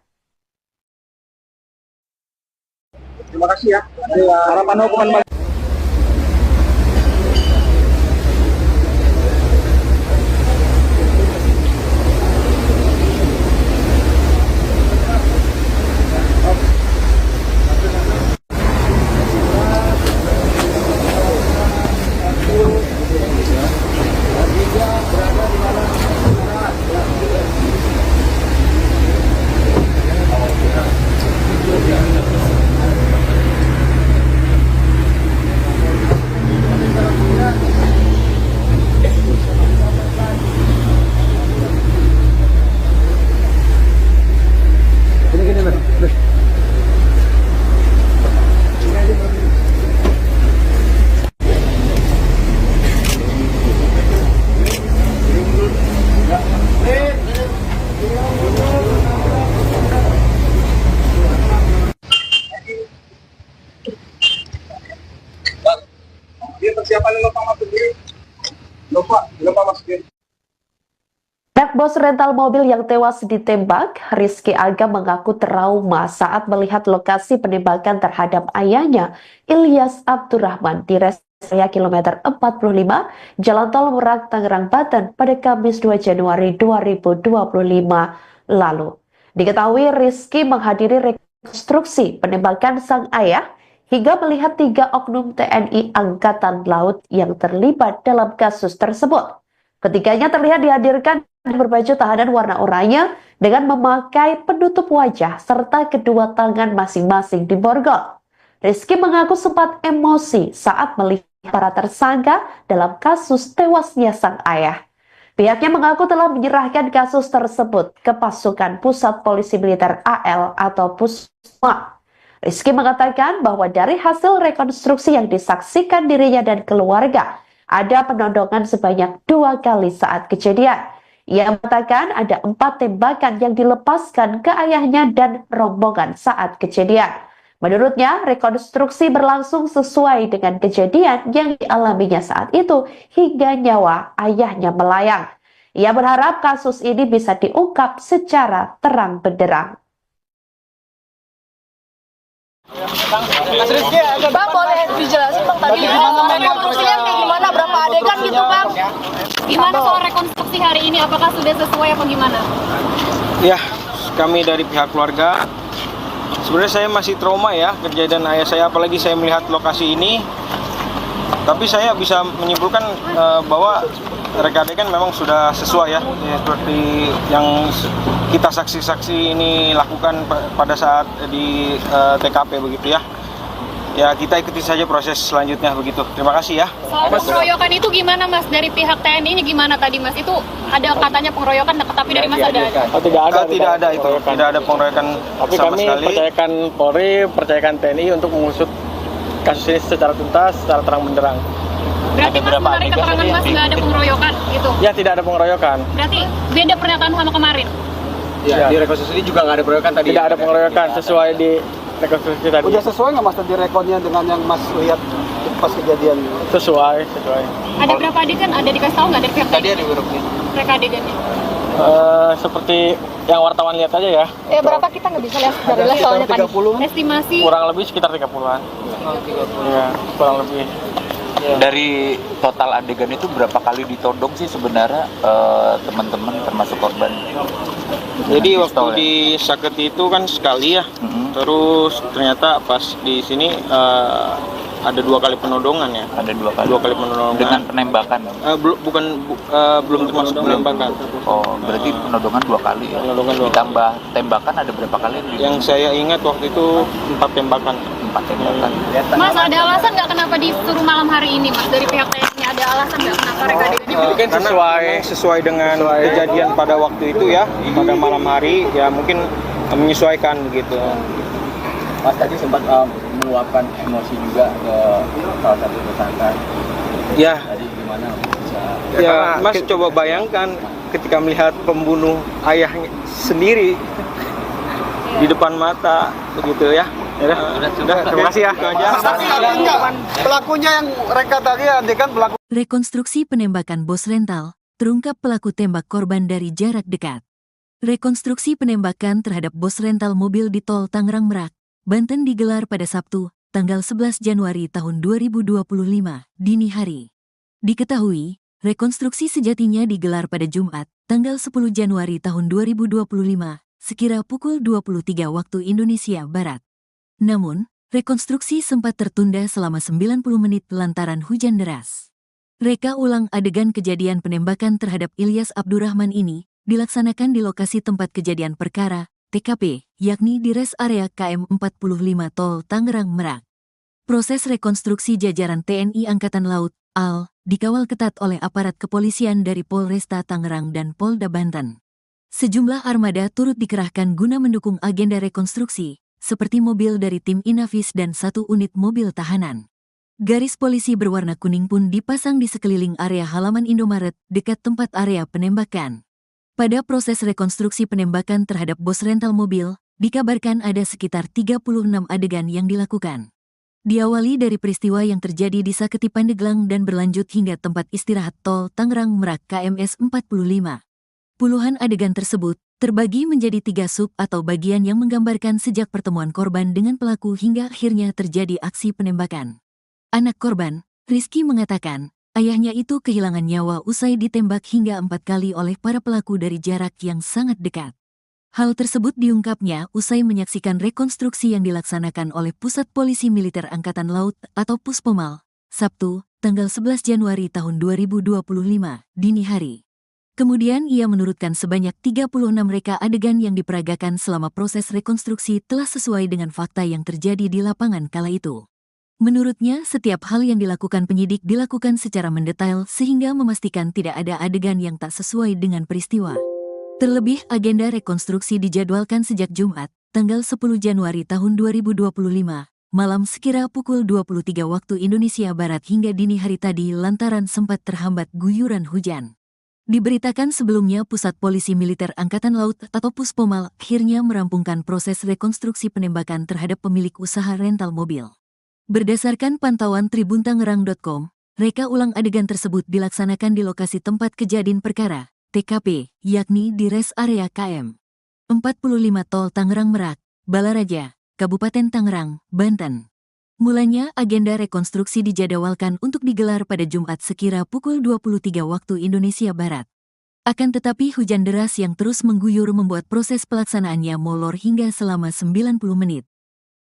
Speaker 9: Terima kasih ya. Harapan hukuman
Speaker 2: Anak bos rental mobil yang tewas ditembak, Rizky Aga mengaku trauma saat melihat lokasi penembakan terhadap ayahnya, Ilyas Abdurrahman, di rest area kilometer 45, Jalan Tol Merak, Tangerang, Banten pada Kamis 2 Januari 2025 lalu. Diketahui Rizky menghadiri rekonstruksi penembakan sang ayah hingga melihat 3 oknum TNI Angkatan Laut yang terlibat dalam kasus tersebut. Ketiganya terlihat dihadirkan berbaju tahanan warna oranye dengan memakai penutup wajah serta kedua tangan masing-masing diborgol. Rizky mengaku sempat emosi saat melihat para tersangka dalam kasus tewasnya sang ayah. Pihaknya mengaku telah menyerahkan kasus tersebut ke pasukan Pusat Polisi Militer AL atau Pusma. Rizky mengatakan bahwa dari hasil rekonstruksi yang disaksikan dirinya dan keluarga, ada penodongan sebanyak 2 kali saat kejadian. Ia mengatakan ada 4 tembakan yang dilepaskan ke ayahnya dan rombongan saat kejadian. Menurutnya, rekonstruksi berlangsung sesuai dengan kejadian yang dialaminya saat itu hingga nyawa ayahnya melayang. Ia berharap kasus ini bisa diungkap secara terang benderang.
Speaker 8: Bang, boleh dijelasin Bang tadi rekonstruksinya kayak gimana, berapa adegan gitu Bang?
Speaker 3: Gimana soal rekonstruksi hari ini? Apakah sudah sesuai apa gimana?
Speaker 4: Ya, kami dari pihak keluarga, sebenarnya saya masih trauma ya kejadian ayah saya, apalagi saya melihat lokasi ini. Tapi saya bisa menyimpulkan bahwa reka adegan memang sudah sesuai ya, seperti yang kita saksi-saksi ini lakukan pada saat di TKP begitu ya. ya kita ikuti saja proses selanjutnya begitu. Terima kasih ya.
Speaker 3: Soal pengeroyokan itu gimana Mas? Dari pihak TNI-nya gimana tadi Mas? Itu ada katanya pengeroyokan, tapi dari Mas ada?
Speaker 5: Oh, tidak ada.
Speaker 4: Tidak ada itu, tidak ada pengeroyokan
Speaker 5: Tapi
Speaker 4: sama
Speaker 5: kami
Speaker 4: sekali.
Speaker 5: percayakan Polri, percayakan TNI untuk mengusut kasus ini secara tuntas, secara terang benderang.
Speaker 3: Berarti Mas
Speaker 7: berapa
Speaker 3: menarik
Speaker 7: adegan
Speaker 3: keterangan
Speaker 7: tadi
Speaker 3: Mas
Speaker 7: yang
Speaker 3: nggak ada pengeroyokan gitu?
Speaker 5: Ya, tidak ada pengeroyokan.
Speaker 3: Berarti beda pernyataan sama kemarin?
Speaker 6: Ya, di rekonstruksi ini juga nggak ada pengeroyokan tadi.
Speaker 5: Tidak ada pengeroyokan sesuai di rekonstruksi tadi.
Speaker 9: Udah sesuai nggak Mas tadi rekodnya dengan yang Mas lihat pas kejadian?
Speaker 5: Sesuai.
Speaker 3: Ada berapa adegan? Ada dikasih tahu nggak dari pihak
Speaker 6: Tadi
Speaker 3: TNI?
Speaker 6: ada beberapa.
Speaker 3: Mereka adegannya?
Speaker 5: Seperti yang wartawan lihat aja ya.
Speaker 8: Berapa kita nggak bisa lihat dari les soalnya tadi.
Speaker 3: Estimasi
Speaker 5: Kurang lebih sekitar 30-an. Iya, kurang lebih.
Speaker 7: Dari total adegan itu berapa kali ditodong sih sebenarnya teman-teman termasuk korban?
Speaker 4: Jadi
Speaker 7: Dengan
Speaker 4: waktu
Speaker 7: pistol ya?
Speaker 4: di Saketi itu kan sekali ya.
Speaker 7: Mm-mm.
Speaker 4: Terus ternyata pas di sini ada 2 kali penodongan ya.
Speaker 7: Ada 2 kali.
Speaker 4: 2 kali penodongan.
Speaker 7: Dengan penembakan.
Speaker 4: Belum termasuk penembakan.
Speaker 7: Oh, berarti penodongan 2 kali ya.
Speaker 4: Penodongan 2 kali.
Speaker 7: Ditambah tembakan ada berapa kali?
Speaker 4: Yang saya ingat waktu itu 4 tembakan.
Speaker 7: 4 tembakan.
Speaker 3: Mas, ada alasan nggak kenapa disuruh malam hari ini Mas? Dari pihak TNI ada alasan nggak kenapa mereka adegannya?
Speaker 5: Ini kan
Speaker 4: Karena memang sesuai dengan kejadian pada waktu itu ya, pada malam hari ya mungkin menyesuaikan begitu.
Speaker 6: Mas tadi sempat meluapkan emosi juga ke salah satu tersangka.
Speaker 4: Ya,
Speaker 6: Tadi gimana bisa?
Speaker 4: ya Mas coba bayangkan ketika melihat pembunuh ayahnya sendiri di depan mata begitu ya. Sudah, terima kasih ya. Itu aja.
Speaker 9: Tapi enggak, pelakunya yang reka tadi adegan pelaku.
Speaker 1: Rekonstruksi penembakan bos rental, terungkap pelaku tembak korban dari jarak dekat. Rekonstruksi penembakan terhadap bos rental mobil di tol Tangerang Merak, Banten digelar pada Sabtu, tanggal 11 Januari tahun 2025, dini hari. Diketahui, rekonstruksi sejatinya digelar pada Jumat, tanggal 10 Januari tahun 2025, sekira pukul 23 waktu Indonesia Barat. Namun, rekonstruksi sempat tertunda selama 90 menit lantaran hujan deras. Reka ulang adegan kejadian penembakan terhadap Ilyas Abdurrahman ini dilaksanakan di lokasi tempat kejadian perkara, TKP, yakni di res area KM 45 Tol Tangerang Merak. Proses rekonstruksi jajaran TNI Angkatan Laut, AL, dikawal ketat oleh aparat kepolisian dari Polresta Tangerang dan Polda Banten. Sejumlah armada turut dikerahkan guna mendukung agenda rekonstruksi, seperti mobil dari tim Inavis dan 1 unit mobil tahanan. Garis polisi berwarna kuning pun dipasang di sekeliling area halaman Indomaret dekat tempat area penembakan. Pada proses rekonstruksi penembakan terhadap bos rental mobil, dikabarkan ada sekitar 36 adegan yang dilakukan. Diawali dari peristiwa yang terjadi di Saketi Pandeglang dan berlanjut hingga tempat istirahat tol Tangerang Merak KMS 45. Puluhan adegan tersebut terbagi menjadi 3 sub atau bagian yang menggambarkan sejak pertemuan korban dengan pelaku hingga akhirnya terjadi aksi penembakan. Anak korban, Rizky mengatakan, ayahnya itu kehilangan nyawa usai ditembak hingga 4 kali oleh para pelaku dari jarak yang sangat dekat. Hal tersebut diungkapnya usai menyaksikan rekonstruksi yang dilaksanakan oleh Pusat Polisi Militer Angkatan Laut atau Puspomal, Sabtu, tanggal 11 Januari tahun 2025, dini hari. Kemudian ia menurutkan sebanyak 36 reka adegan yang diperagakan selama proses rekonstruksi telah sesuai dengan fakta yang terjadi di lapangan kala itu. Menurutnya, setiap hal yang dilakukan penyidik dilakukan secara mendetail sehingga memastikan tidak ada adegan yang tak sesuai dengan peristiwa. Terlebih, agenda rekonstruksi dijadwalkan sejak Jumat, tanggal 10 Januari tahun 2025, malam sekira pukul 23 waktu Indonesia Barat hingga dini hari tadi lantaran sempat terhambat guyuran hujan. Diberitakan sebelumnya Pusat Polisi Militer Angkatan Laut atau Puspomal akhirnya merampungkan proses rekonstruksi penembakan terhadap pemilik usaha rental mobil. Berdasarkan pantauan tribuntangerang.com, reka ulang adegan tersebut dilaksanakan di lokasi tempat kejadian perkara, TKP, yakni di res area KM 45 Tol Tangerang Merak, Balaraja, Kabupaten Tangerang, Banten. Mulanya agenda rekonstruksi dijadwalkan untuk digelar pada Jumat sekira pukul 23 waktu Indonesia Barat. Akan tetapi hujan deras yang terus mengguyur membuat proses pelaksanaannya molor hingga selama 90 menit.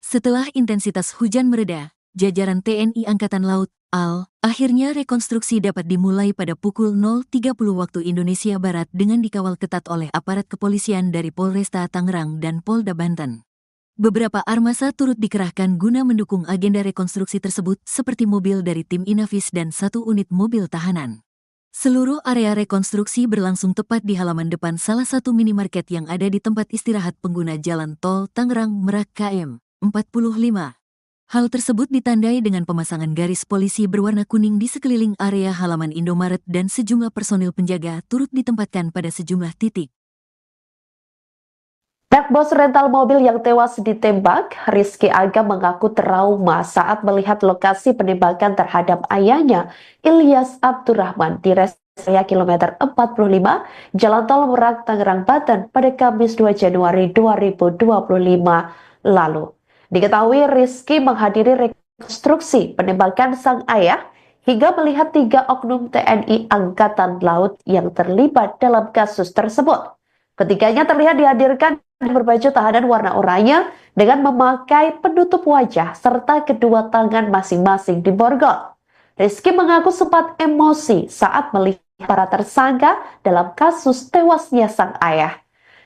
Speaker 1: Setelah intensitas hujan mereda, jajaran TNI Angkatan Laut, AL, akhirnya rekonstruksi dapat dimulai pada pukul 0.30 waktu Indonesia Barat dengan dikawal ketat oleh aparat kepolisian dari Polresta Tangerang dan Polda Banten. Beberapa armasa turut dikerahkan guna mendukung agenda rekonstruksi tersebut seperti mobil dari tim Inavis dan 1 unit mobil tahanan. Seluruh area rekonstruksi berlangsung tepat di halaman depan salah satu minimarket yang ada di tempat istirahat pengguna jalan tol Tangerang Merak KM 45. Hal tersebut ditandai dengan pemasangan garis polisi berwarna kuning di sekeliling area halaman Indomaret dan sejumlah personil penjaga turut ditempatkan pada sejumlah titik.
Speaker 2: Pihak bos rental mobil yang tewas ditembak, Rizky Aga mengaku trauma saat melihat lokasi penembakan terhadap ayahnya, Ilyas Abdurrahman, di res area kilometer 45, Jalan Tol Merak, Tangerang, Banten pada Kamis 2 Januari 2025 lalu. Diketahui Rizky menghadiri rekonstruksi penembakan sang ayah hingga melihat 3 oknum TNI Angkatan Laut yang terlibat dalam kasus tersebut. Ketiganya terlihat dihadirkan berbaju tahanan warna oranye dengan memakai penutup wajah serta kedua tangan masing-masing diborgol. Rizky mengaku sempat emosi saat melihat para tersangka dalam kasus tewasnya sang ayah.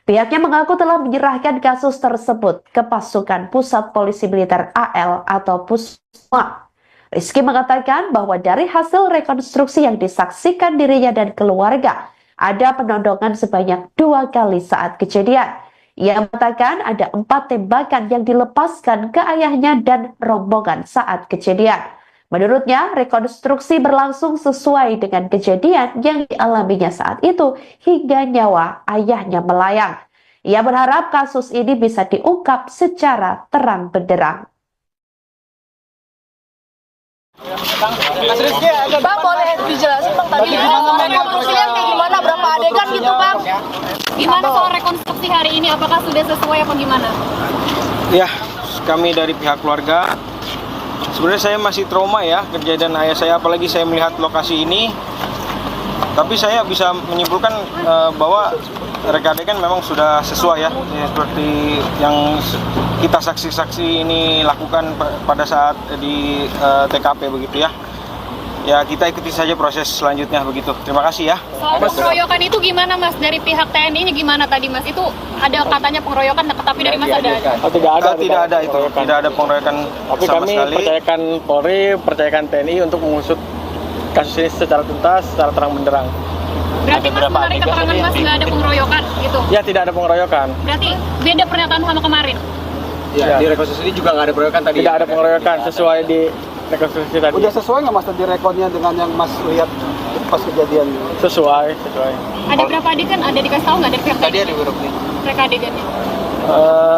Speaker 2: Pihaknya mengaku telah menyerahkan kasus tersebut ke pasukan Pusat Polisi Militer AL atau Pusma. Rizky mengatakan bahwa dari hasil rekonstruksi yang disaksikan dirinya dan keluarga, ada penodongan sebanyak 2 kali saat kejadian. Ia mengatakan ada 4 tembakan yang dilepaskan ke ayahnya dan rombongan saat kejadian. Menurutnya, rekonstruksi berlangsung sesuai dengan kejadian yang dialaminya saat itu hingga nyawa ayahnya melayang. Ia berharap kasus ini bisa diungkap secara terang benderang.
Speaker 8: Bang, boleh dijelasin Bang tadi rekonstruksinya kayak gimana, berapa adegan gitu Bang?
Speaker 3: Gimana soal rekonstruksi hari ini? Apakah sudah sesuai apa gimana?
Speaker 4: Ya, kami dari pihak keluarga, sebenarnya saya masih trauma ya kejadian ayah saya, apalagi saya melihat lokasi ini. Tapi saya bisa menyimpulkan bahwa reka adegan memang sudah sesuai ya, seperti yang kita saksi-saksi ini lakukan pada saat di TKP begitu ya. Ya kita ikuti saja proses selanjutnya begitu. Terima kasih ya.
Speaker 3: Soal pengeroyokan itu gimana Mas? Dari pihak TNI-nya gimana tadi Mas? Itu ada katanya pengeroyokan, tapi dari Mas ada?
Speaker 5: Tidak ada.
Speaker 4: Tidak ada itu. Tidak ada pengeroyokan
Speaker 5: Tapi
Speaker 4: sama
Speaker 5: kami
Speaker 4: sekali.
Speaker 5: percayakan Polri, percayakan TNI untuk mengusut kasus ini secara tuntas, secara terang benderang.
Speaker 3: Berarti Mas menarik keterangan Mas nggak ada pengeroyokan gitu?
Speaker 5: Ya, tidak ada pengeroyokan.
Speaker 3: Berarti beda pernyataan sama kemarin?
Speaker 6: Ya, di rekonstruksi ini juga nggak ada pengeroyokan tadi.
Speaker 5: Tidak ada pengeroyokan sesuai di rekonstruksi tadi.
Speaker 9: Udah sesuai nggak Mas tadi rekodnya dengan yang Mas lihat pas kejadian?
Speaker 5: Sesuai.
Speaker 3: Ada berapa adegan? Ada dikasih tahu nggak dari pihak
Speaker 6: Tadi
Speaker 3: TNI?
Speaker 6: ada beberapa.
Speaker 3: Reka adegannya?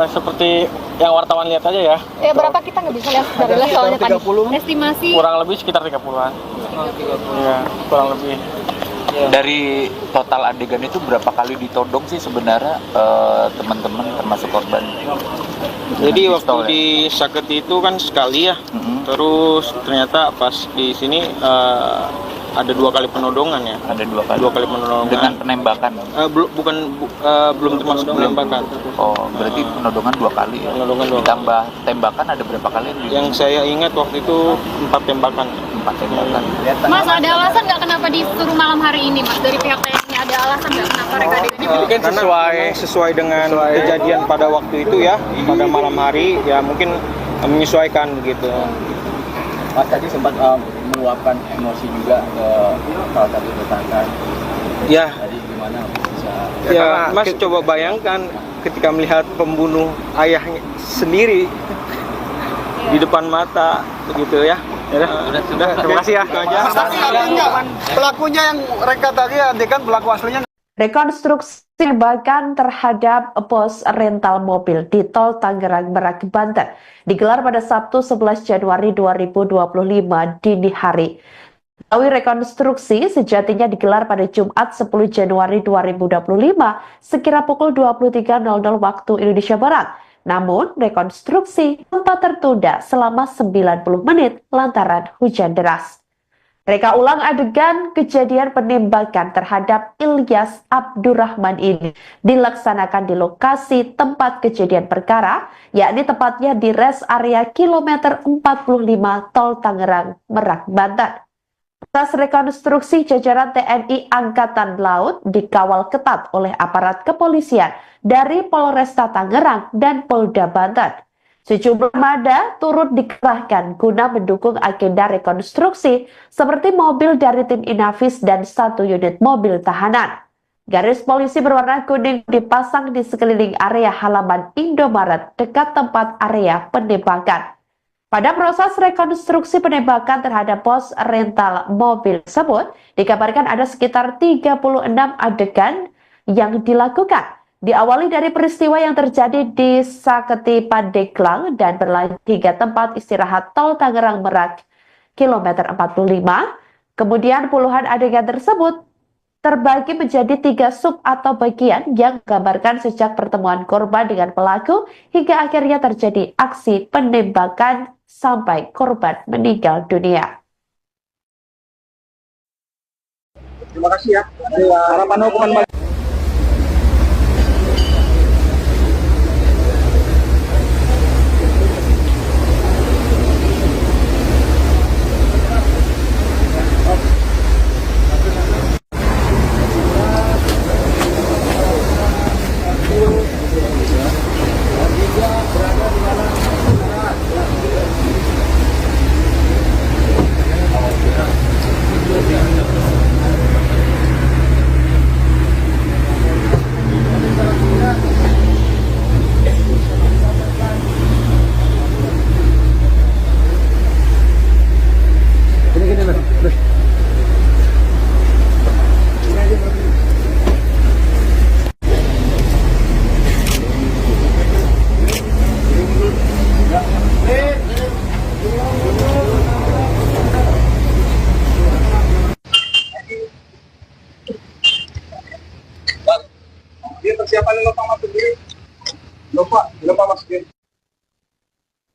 Speaker 5: Seperti yang wartawan lihat aja ya.
Speaker 8: Berapa kita nggak bisa lihat dari soalnya tadi?
Speaker 9: 30.
Speaker 3: Estimasi?
Speaker 5: Kurang lebih sekitar 30-an. Iya, kurang lebih.
Speaker 7: Dari total adegan itu berapa kali ditodong sih sebenarnya teman-teman termasuk korban?
Speaker 4: Jadi waktu
Speaker 7: Pistol, ya?
Speaker 4: di Saketi itu kan sekali ya.
Speaker 7: Mhm.
Speaker 4: Terus ternyata pas di sini ada 2 kali penodongan ya.
Speaker 7: Ada 2 kali.
Speaker 4: 2 kali penodongan.
Speaker 7: Dengan penembakan.
Speaker 4: Belum termasuk penembakan.
Speaker 7: Oh, berarti penodongan 2 kali ya.
Speaker 4: Penodongan 2 kali.
Speaker 7: Ditambah tembakan ada berapa kali?
Speaker 4: Yang saya ingat waktu itu 4 tembakan.
Speaker 7: 4 tembakan.
Speaker 3: Mas, ada alasan nggak kenapa disuruh malam hari ini Mas? Dari pihak TNI ada alasan nggak kenapa reka adegannya?
Speaker 4: Mungkin sesuai dengan kejadian pada waktu itu ya, pada malam hari ya mungkin menyesuaikan begitu.
Speaker 6: Mas tadi sempat meluapkan emosi juga ke salah satu tetangga.
Speaker 4: Ya,
Speaker 6: Tadi gimana bisa?
Speaker 4: ya Mas coba bayangkan ketika melihat pembunuh ayahnya sendiri di depan mata begitu ya. Sudah, terima kasih ya. Itu aja.
Speaker 9: Artinya pelakunya yang reka tadi adegan pelaku aslinya.
Speaker 2: Rekonstruksi penembakan terhadap bos rental mobil di Tol Tangerang Merak, Banten digelar pada Sabtu 11 Januari 2025 dini hari. Melalui rekonstruksi sejatinya digelar pada Jumat 10 Januari 2025 sekira pukul 23.00 waktu Indonesia Barat. Namun, rekonstruksi sempat tertunda selama 90 menit lantaran hujan deras. Reka ulang adegan kejadian penembakan terhadap Ilyas Abdurrahman ini dilaksanakan di lokasi tempat kejadian perkara, yakni tepatnya di res area kilometer 45 Tol Tangerang Merak, Banten. Proses rekonstruksi jajaran TNI Angkatan Laut dikawal ketat oleh aparat kepolisian dari Polresta Tangerang dan Polda Banten. Sejumlah armada turut dikerahkan guna mendukung agenda rekonstruksi seperti mobil dari tim Inavis dan 1 unit mobil tahanan. Garis polisi berwarna kuning dipasang di sekeliling area halaman Indomaret dekat tempat area penembakan. Pada proses rekonstruksi penembakan terhadap pos rental mobil tersebut, dikabarkan ada sekitar 36 adegan yang dilakukan. Diawali dari peristiwa yang terjadi di Saketi Pandeglang dan berlanjut hingga tempat istirahat tol Tangerang Merak, kilometer 45. Kemudian puluhan adegan tersebut terbagi menjadi 3 sub atau bagian yang menggambarkan sejak pertemuan korban dengan pelaku hingga akhirnya terjadi aksi penembakan sampai korban meninggal dunia.
Speaker 9: Terima kasih ya. Harapan hukuman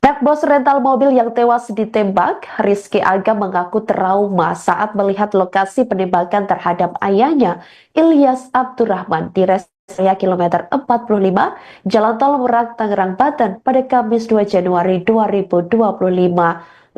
Speaker 2: Anak bos rental mobil yang tewas ditembak, Rizky Aga mengaku trauma saat melihat lokasi penembakan terhadap ayahnya, Ilyas Abdurrahman, di rest area kilometer 45, Jalan Tol Merak, Tangerang, Banten pada Kamis 2 Januari 2025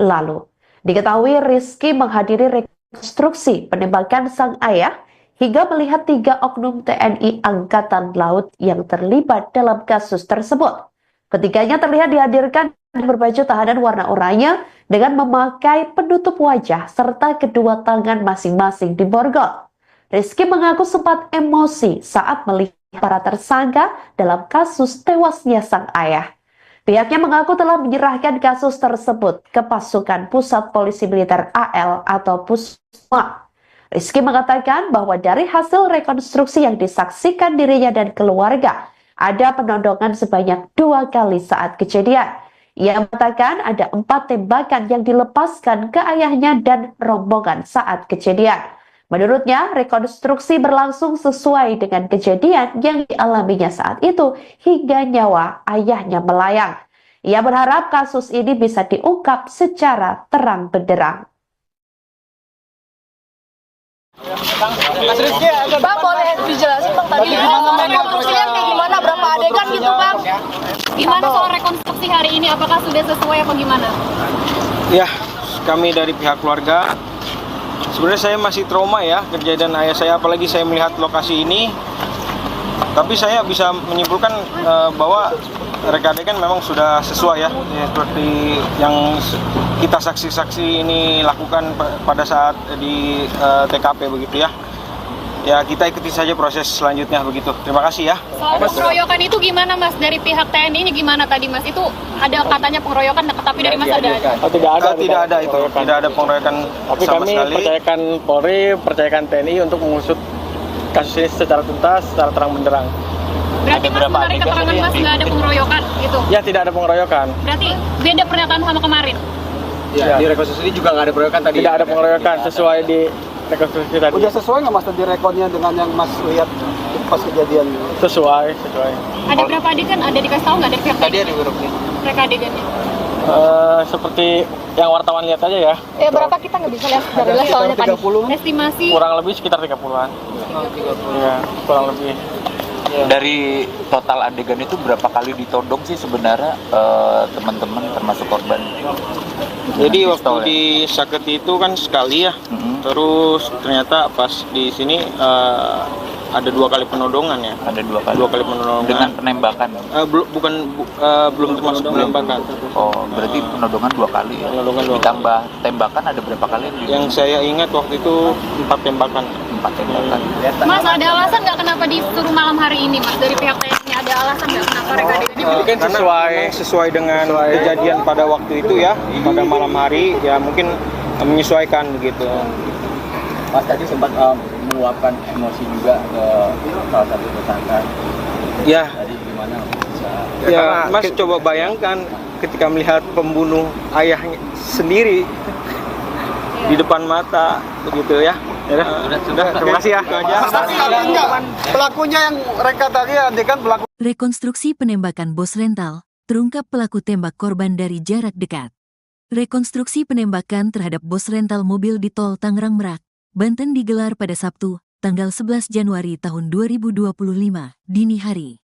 Speaker 2: lalu. Diketahui Rizky menghadiri rekonstruksi penembakan sang ayah hingga melihat 3 oknum TNI Angkatan Laut yang terlibat dalam kasus tersebut. Ketiganya terlihat dihadirkan berbaju tahanan warna oranye dengan memakai penutup wajah serta kedua tangan masing-masing diborgol. Rizky mengaku sempat emosi saat melihat para tersangka dalam kasus tewasnya sang ayah. Pihaknya mengaku telah menyerahkan kasus tersebut ke pasukan Pusat Polisi Militer AL atau Pusma. Rizky mengatakan bahwa dari hasil rekonstruksi yang disaksikan dirinya dan keluarga, ada penodongan sebanyak 2 kali saat kejadian. Ia mengatakan ada 4 tembakan yang dilepaskan ke ayahnya dan rombongan saat kejadian. Menurutnya, rekonstruksi berlangsung sesuai dengan kejadian yang dialaminya saat itu hingga nyawa ayahnya melayang. Ia berharap kasus ini bisa diungkap secara terang benderang.
Speaker 8: Bang, boleh dijelasin Bang tadi rekonstruksinya kayak gimana, berapa adegan gitu Bang?
Speaker 3: Gimana soal rekonstruksi hari ini? Apakah sudah sesuai apa gimana?
Speaker 4: Ya, kami dari pihak keluarga, sebenarnya saya masih trauma ya kejadian ayah saya, apalagi saya melihat lokasi ini. Tapi saya bisa menyimpulkan bahwa reka adegan memang sudah sesuai ya, seperti yang kita saksi-saksi ini lakukan pada saat di TKP begitu ya. Ya, kita ikuti saja proses selanjutnya begitu. Terima kasih ya.
Speaker 3: Soal pengeroyokan itu gimana Mas? Dari pihak TNI ini gimana tadi Mas? Itu ada katanya pengeroyokan, tapi dari Mas ada?
Speaker 5: Oh, tidak ada
Speaker 4: itu. Tidak ada pengeroyokan
Speaker 5: tapi
Speaker 4: sama
Speaker 5: kami
Speaker 4: sekali.
Speaker 5: percayakan Polri, percayakan TNI untuk mengusut kasus ini secara tuntas, secara terang benderang.
Speaker 3: Berarti Mas menarik keterangan Mas nggak ada pengeroyokan gitu?
Speaker 5: Ya, tidak ada pengeroyokan.
Speaker 3: Berarti beda pernyataan sama kemarin?
Speaker 6: Ya, di rekonstruksi juga nggak ada pengeroyokan tadi.
Speaker 5: Tidak ada pengeroyokan sesuai di rekonstruksi tadi.
Speaker 9: Udah sesuai nggak Mas tadi rekodnya dengan yang Mas lihat pas kejadian?
Speaker 5: Sesuai.
Speaker 3: Ada berapa adegan? Ada dikasih tahu nggak dari pihak
Speaker 6: Tadi ada grupnya.
Speaker 3: mereka adegannya?
Speaker 5: Seperti yang wartawan lihat aja ya.
Speaker 8: Berapa kita nggak bisa lihat dari soalnya tadi.
Speaker 3: Estimasi
Speaker 5: Kurang lebih sekitar 30-an. Iya, kurang lebih.
Speaker 7: Dari total adegan itu berapa kali ditodong sih sebenarnya teman-teman termasuk korban?
Speaker 4: Jadi waktu
Speaker 7: Pistol, ya?
Speaker 4: di Saketi itu kan sekali ya. Terus ternyata pas di sini ada 2 kali penodongan ya.
Speaker 7: Ada 2 kali.
Speaker 4: 2 kali penodongan.
Speaker 7: Dengan penembakan.
Speaker 4: Belum termasuk penembakan.
Speaker 7: Oh, berarti penodongan 2 kali ya.
Speaker 4: Penodongan 2 kali.
Speaker 7: Ditambah tembakan ada berapa kali?
Speaker 4: Yang saya ingat waktu itu 4 tembakan.
Speaker 7: 4 tembakan.
Speaker 3: Mas, ada alasan nggak kenapa disuruh malam hari ini, Mas? Dari pihak TNI ada alasan nggak kenapa reka adegannya?
Speaker 4: Mungkin sesuai dengan kejadian pada waktu itu ya, pada malam hari ya mungkin menyesuaikan begitu.
Speaker 6: Mas tadi sempat meluapkan emosi juga ke salah satu tersangka.
Speaker 4: Ya,
Speaker 6: Tadi gimana bisa?
Speaker 4: ya Mas coba bayangkan ketika melihat pembunuh ayahnya sendiri di depan mata begitu ya. Sudah, terima kasih ya.
Speaker 9: Tapi enggak, pelakunya yang reka tadi adegan pelaku.
Speaker 1: Rekonstruksi penembakan bos rental, terungkap pelaku tembak korban dari jarak dekat. Rekonstruksi penembakan terhadap bos rental mobil di tol Tangerang Merak, Banten digelar pada Sabtu, tanggal 11 Januari tahun 2025, dini hari.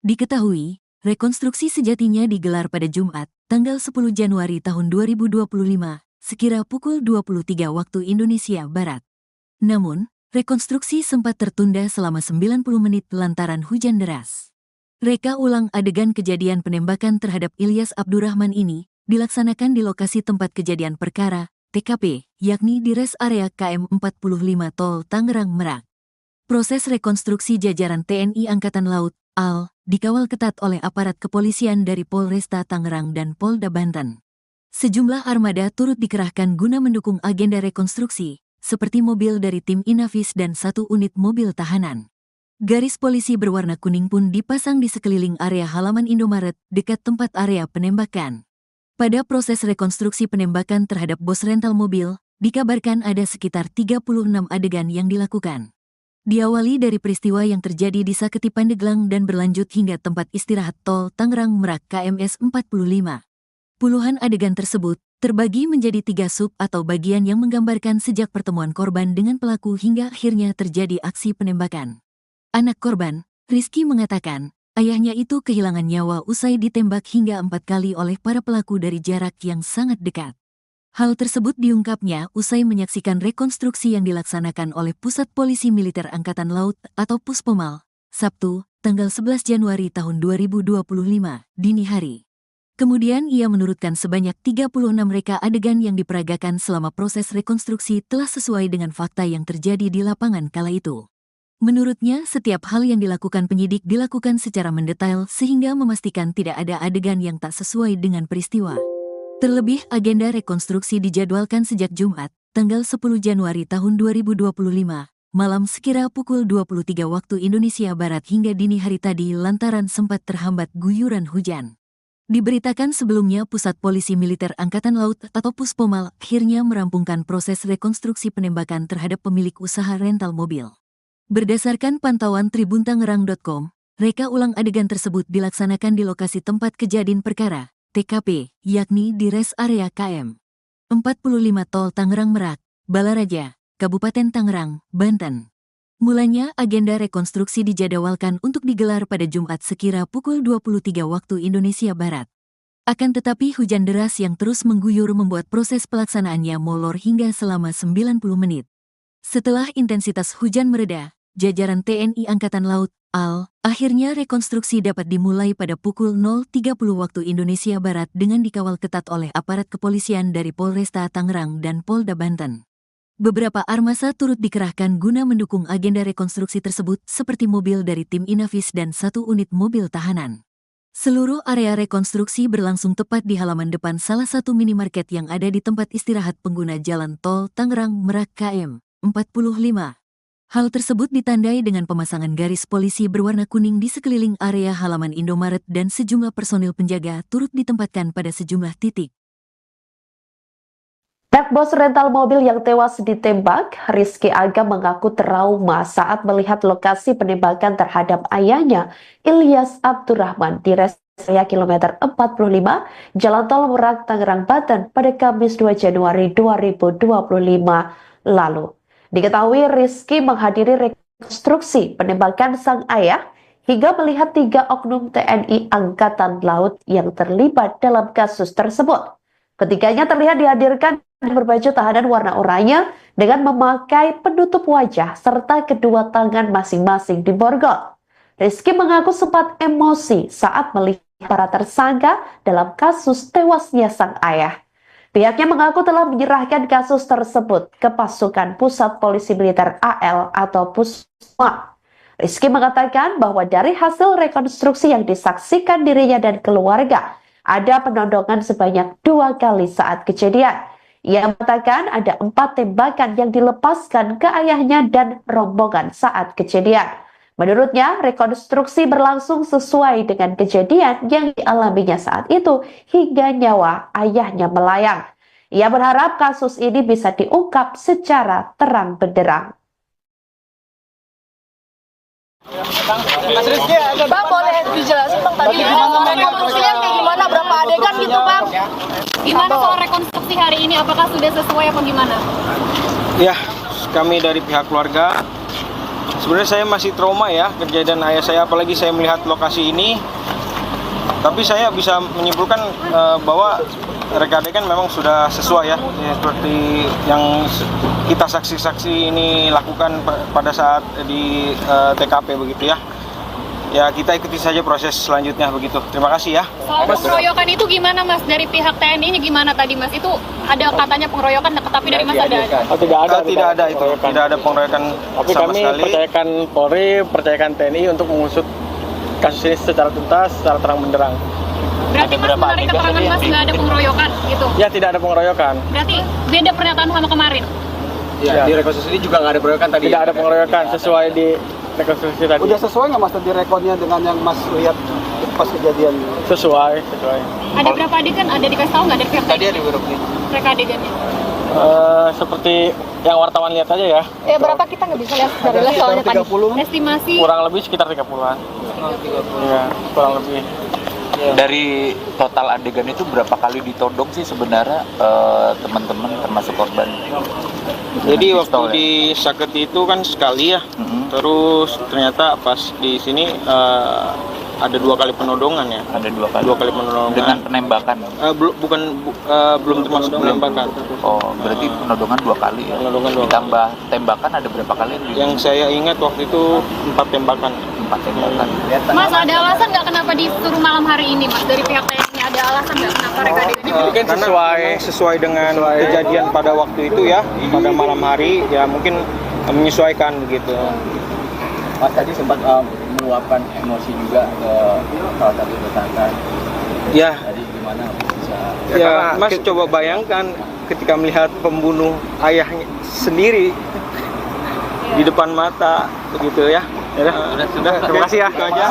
Speaker 1: Diketahui, rekonstruksi sejatinya digelar pada Jumat, tanggal 10 Januari tahun 2025, sekira pukul 23 waktu Indonesia Barat. Namun, rekonstruksi sempat tertunda selama 90 menit lantaran hujan deras. Reka ulang adegan kejadian penembakan terhadap Ilyas Abdurrahman ini dilaksanakan di lokasi tempat kejadian perkara, TKP, yakni di res area KM 45 Tol Tangerang Merak. Proses rekonstruksi jajaran TNI Angkatan Laut, AL, dikawal ketat oleh aparat kepolisian dari Polresta Tangerang dan Polda Banten. Sejumlah armada turut dikerahkan guna mendukung agenda rekonstruksi, seperti mobil dari tim Inavis dan 1 unit mobil tahanan. Garis polisi berwarna kuning pun dipasang di sekeliling area halaman Indomaret dekat tempat area penembakan. Pada proses rekonstruksi penembakan terhadap bos rental mobil, dikabarkan ada sekitar 36 adegan yang dilakukan. Diawali dari peristiwa yang terjadi di Saketi Pandeglang dan berlanjut hingga tempat istirahat tol Tangerang Merak KMS 45. Puluhan adegan tersebut terbagi menjadi 3 sub atau bagian yang menggambarkan sejak pertemuan korban dengan pelaku hingga akhirnya terjadi aksi penembakan. Anak korban, Rizky mengatakan, ayahnya itu kehilangan nyawa usai ditembak hingga 4 kali oleh para pelaku dari jarak yang sangat dekat. Hal tersebut diungkapnya usai menyaksikan rekonstruksi yang dilaksanakan oleh Pusat Polisi Militer Angkatan Laut atau Puspomal, Sabtu, tanggal 11 Januari tahun 2025, dini hari. Kemudian ia menurutkan sebanyak 36 reka adegan yang diperagakan selama proses rekonstruksi telah sesuai dengan fakta yang terjadi di lapangan kala itu. Menurutnya, setiap hal yang dilakukan penyidik dilakukan secara mendetail sehingga memastikan tidak ada adegan yang tak sesuai dengan peristiwa. Terlebih, agenda rekonstruksi dijadwalkan sejak Jumat, tanggal 10 Januari tahun 2025, malam sekira pukul 23 waktu Indonesia Barat hingga dini hari tadi lantaran sempat terhambat guyuran hujan. Diberitakan sebelumnya Pusat Polisi Militer Angkatan Laut atau Puspomal akhirnya merampungkan proses rekonstruksi penembakan terhadap pemilik usaha rental mobil. Berdasarkan pantauan tribuntangerang.com, reka ulang adegan tersebut dilaksanakan di lokasi tempat kejadian perkara, TKP, yakni di res area KM 45 Tol Tangerang Merak, Balaraja, Kabupaten Tangerang, Banten. Mulanya agenda rekonstruksi dijadwalkan untuk digelar pada Jumat sekira pukul 23 waktu Indonesia Barat. Akan tetapi hujan deras yang terus mengguyur membuat proses pelaksanaannya molor hingga selama 90 menit. Setelah intensitas hujan mereda, jajaran TNI Angkatan Laut, AL, akhirnya rekonstruksi dapat dimulai pada pukul 0.30 waktu Indonesia Barat dengan dikawal ketat oleh aparat kepolisian dari Polresta Tangerang dan Polda Banten. Beberapa armasa turut dikerahkan guna mendukung agenda rekonstruksi tersebut seperti mobil dari tim Inavis dan 1 unit mobil tahanan. Seluruh area rekonstruksi berlangsung tepat di halaman depan salah satu minimarket yang ada di tempat istirahat pengguna jalan tol Tangerang Merak KM 45. Hal tersebut ditandai dengan pemasangan garis polisi berwarna kuning di sekeliling area halaman Indomaret dan sejumlah personil penjaga turut ditempatkan pada sejumlah titik.
Speaker 2: Bos rental mobil yang tewas ditembak, Rizky Aga mengaku trauma saat melihat lokasi penembakan terhadap ayahnya, Ilyas Abdurrahman, di res area kilometer 45, Jalan Tol Merak, Tangerang, Banten pada Kamis 2 Januari 2025 lalu. Diketahui Rizky menghadiri rekonstruksi penembakan sang ayah hingga melihat 3 oknum TNI Angkatan Laut yang terlibat dalam kasus tersebut. Ketiganya terlihat dihadirkan berbaju tahanan warna oranye dengan memakai penutup wajah serta kedua tangan masing-masing diborgol. Rizky mengaku sempat emosi saat melihat para tersangka dalam kasus tewasnya sang ayah. Pihaknya mengaku telah menyerahkan kasus tersebut ke pasukan Pusat Polisi Militer AL atau Pusma. Rizky mengatakan bahwa dari hasil rekonstruksi yang disaksikan dirinya dan keluarga, ada penodongan sebanyak 2 kali saat kejadian. Ia mengatakan ada 4 tembakan yang dilepaskan ke ayahnya dan rombongan saat kejadian. Menurutnya, rekonstruksi berlangsung sesuai dengan kejadian yang dialaminya saat itu hingga nyawa ayahnya melayang. Ia berharap kasus ini bisa diungkap secara terang benderang.
Speaker 8: Bang, boleh dijelasin Bang tadi rekonstruksinya kayak gimana, berapa adegan gitu Bang?
Speaker 3: Gimana soal rekonstruksi hari ini? Apakah sudah sesuai apa gimana?
Speaker 4: Ya, kami dari pihak keluarga, sebenarnya saya masih trauma ya kejadian ayah saya, apalagi saya melihat lokasi ini. Tapi saya bisa menyimpulkan bahwa reka adegan memang sudah sesuai ya, seperti yang kita saksi-saksi ini lakukan pada saat di TKP begitu ya. Ya, kita ikuti saja proses selanjutnya begitu. Terima kasih ya.
Speaker 3: Soal pengeroyokan itu gimana Mas? Dari pihak TNI-nya gimana tadi Mas? Itu ada katanya pengeroyokan, tapi dari Mas ada?
Speaker 5: Oh, tidak ada
Speaker 4: itu. Tidak ada pengeroyokan
Speaker 5: tapi
Speaker 4: sama
Speaker 5: kami
Speaker 4: sekali.
Speaker 5: percayakan Polri, percayakan TNI untuk mengusut kasus ini secara tuntas, secara terang benderang.
Speaker 3: Berarti Mas menarik keterangan Mas nggak ada pengeroyokan gitu?
Speaker 5: Ya, tidak ada pengeroyokan.
Speaker 3: Berarti beda pernyataan sama kemarin?
Speaker 6: Ya, di rekonstruksi ini juga nggak ada pengeroyokan tadi.
Speaker 5: Tidak ada pengeroyokan sesuai di rekonstruksi tadi.
Speaker 9: Udah sesuai nggak Mas tadi rekodnya dengan yang Mas lihat pas kejadian?
Speaker 5: Sesuai.
Speaker 3: Ada berapa adegan? Ada dikasih tahu nggak dari pihak
Speaker 6: Tadi
Speaker 3: TNI?
Speaker 6: ada beberapa.
Speaker 3: Reka adegannya?
Speaker 5: Seperti yang wartawan lihat aja ya.
Speaker 8: Berapa kita nggak bisa lihat dari lihat soalnya tadi.
Speaker 3: Estimasi
Speaker 5: Kurang lebih sekitar 30-an. Iya, kurang lebih.
Speaker 7: Dari total adegan itu berapa kali ditodong sih sebenarnya teman-teman termasuk korban?
Speaker 4: Jadi
Speaker 7: Dengan
Speaker 4: waktu
Speaker 7: pistol, ya?
Speaker 4: di Saketi itu kan sekali ya. Terus ternyata pas di sini ada 2 kali penodongan ya.
Speaker 7: Ada 2 kali.
Speaker 4: 2 kali penodongan.
Speaker 7: Dengan penembakan.
Speaker 4: Belum termasuk penembakan.
Speaker 7: Oh, berarti penodongan 2 kali ya.
Speaker 4: Penodongan 2 kali.
Speaker 7: Ditambah tembakan ada berapa kali?
Speaker 4: Yang saya ingat waktu itu 4 tembakan.
Speaker 7: 4 tembakan.
Speaker 3: Mas, ada alasan nggak kenapa disuruh malam hari ini Mas? Dari pihak TNI ada alasan nggak kenapa reka adegannya?
Speaker 4: Karena sesuai dengan kejadian pada waktu itu ya, pada malam hari ya mungkin menyesuaikan begitu.
Speaker 6: Mas tadi sempat meluapkan emosi juga ke salah satu tersangka.
Speaker 4: Ya,
Speaker 6: Tadi gimana bisa?
Speaker 4: ya Mas coba bayangkan ketika melihat pembunuh ayahnya sendiri di depan mata begitu ya. Sudah, terima kasih ya. Itu aja.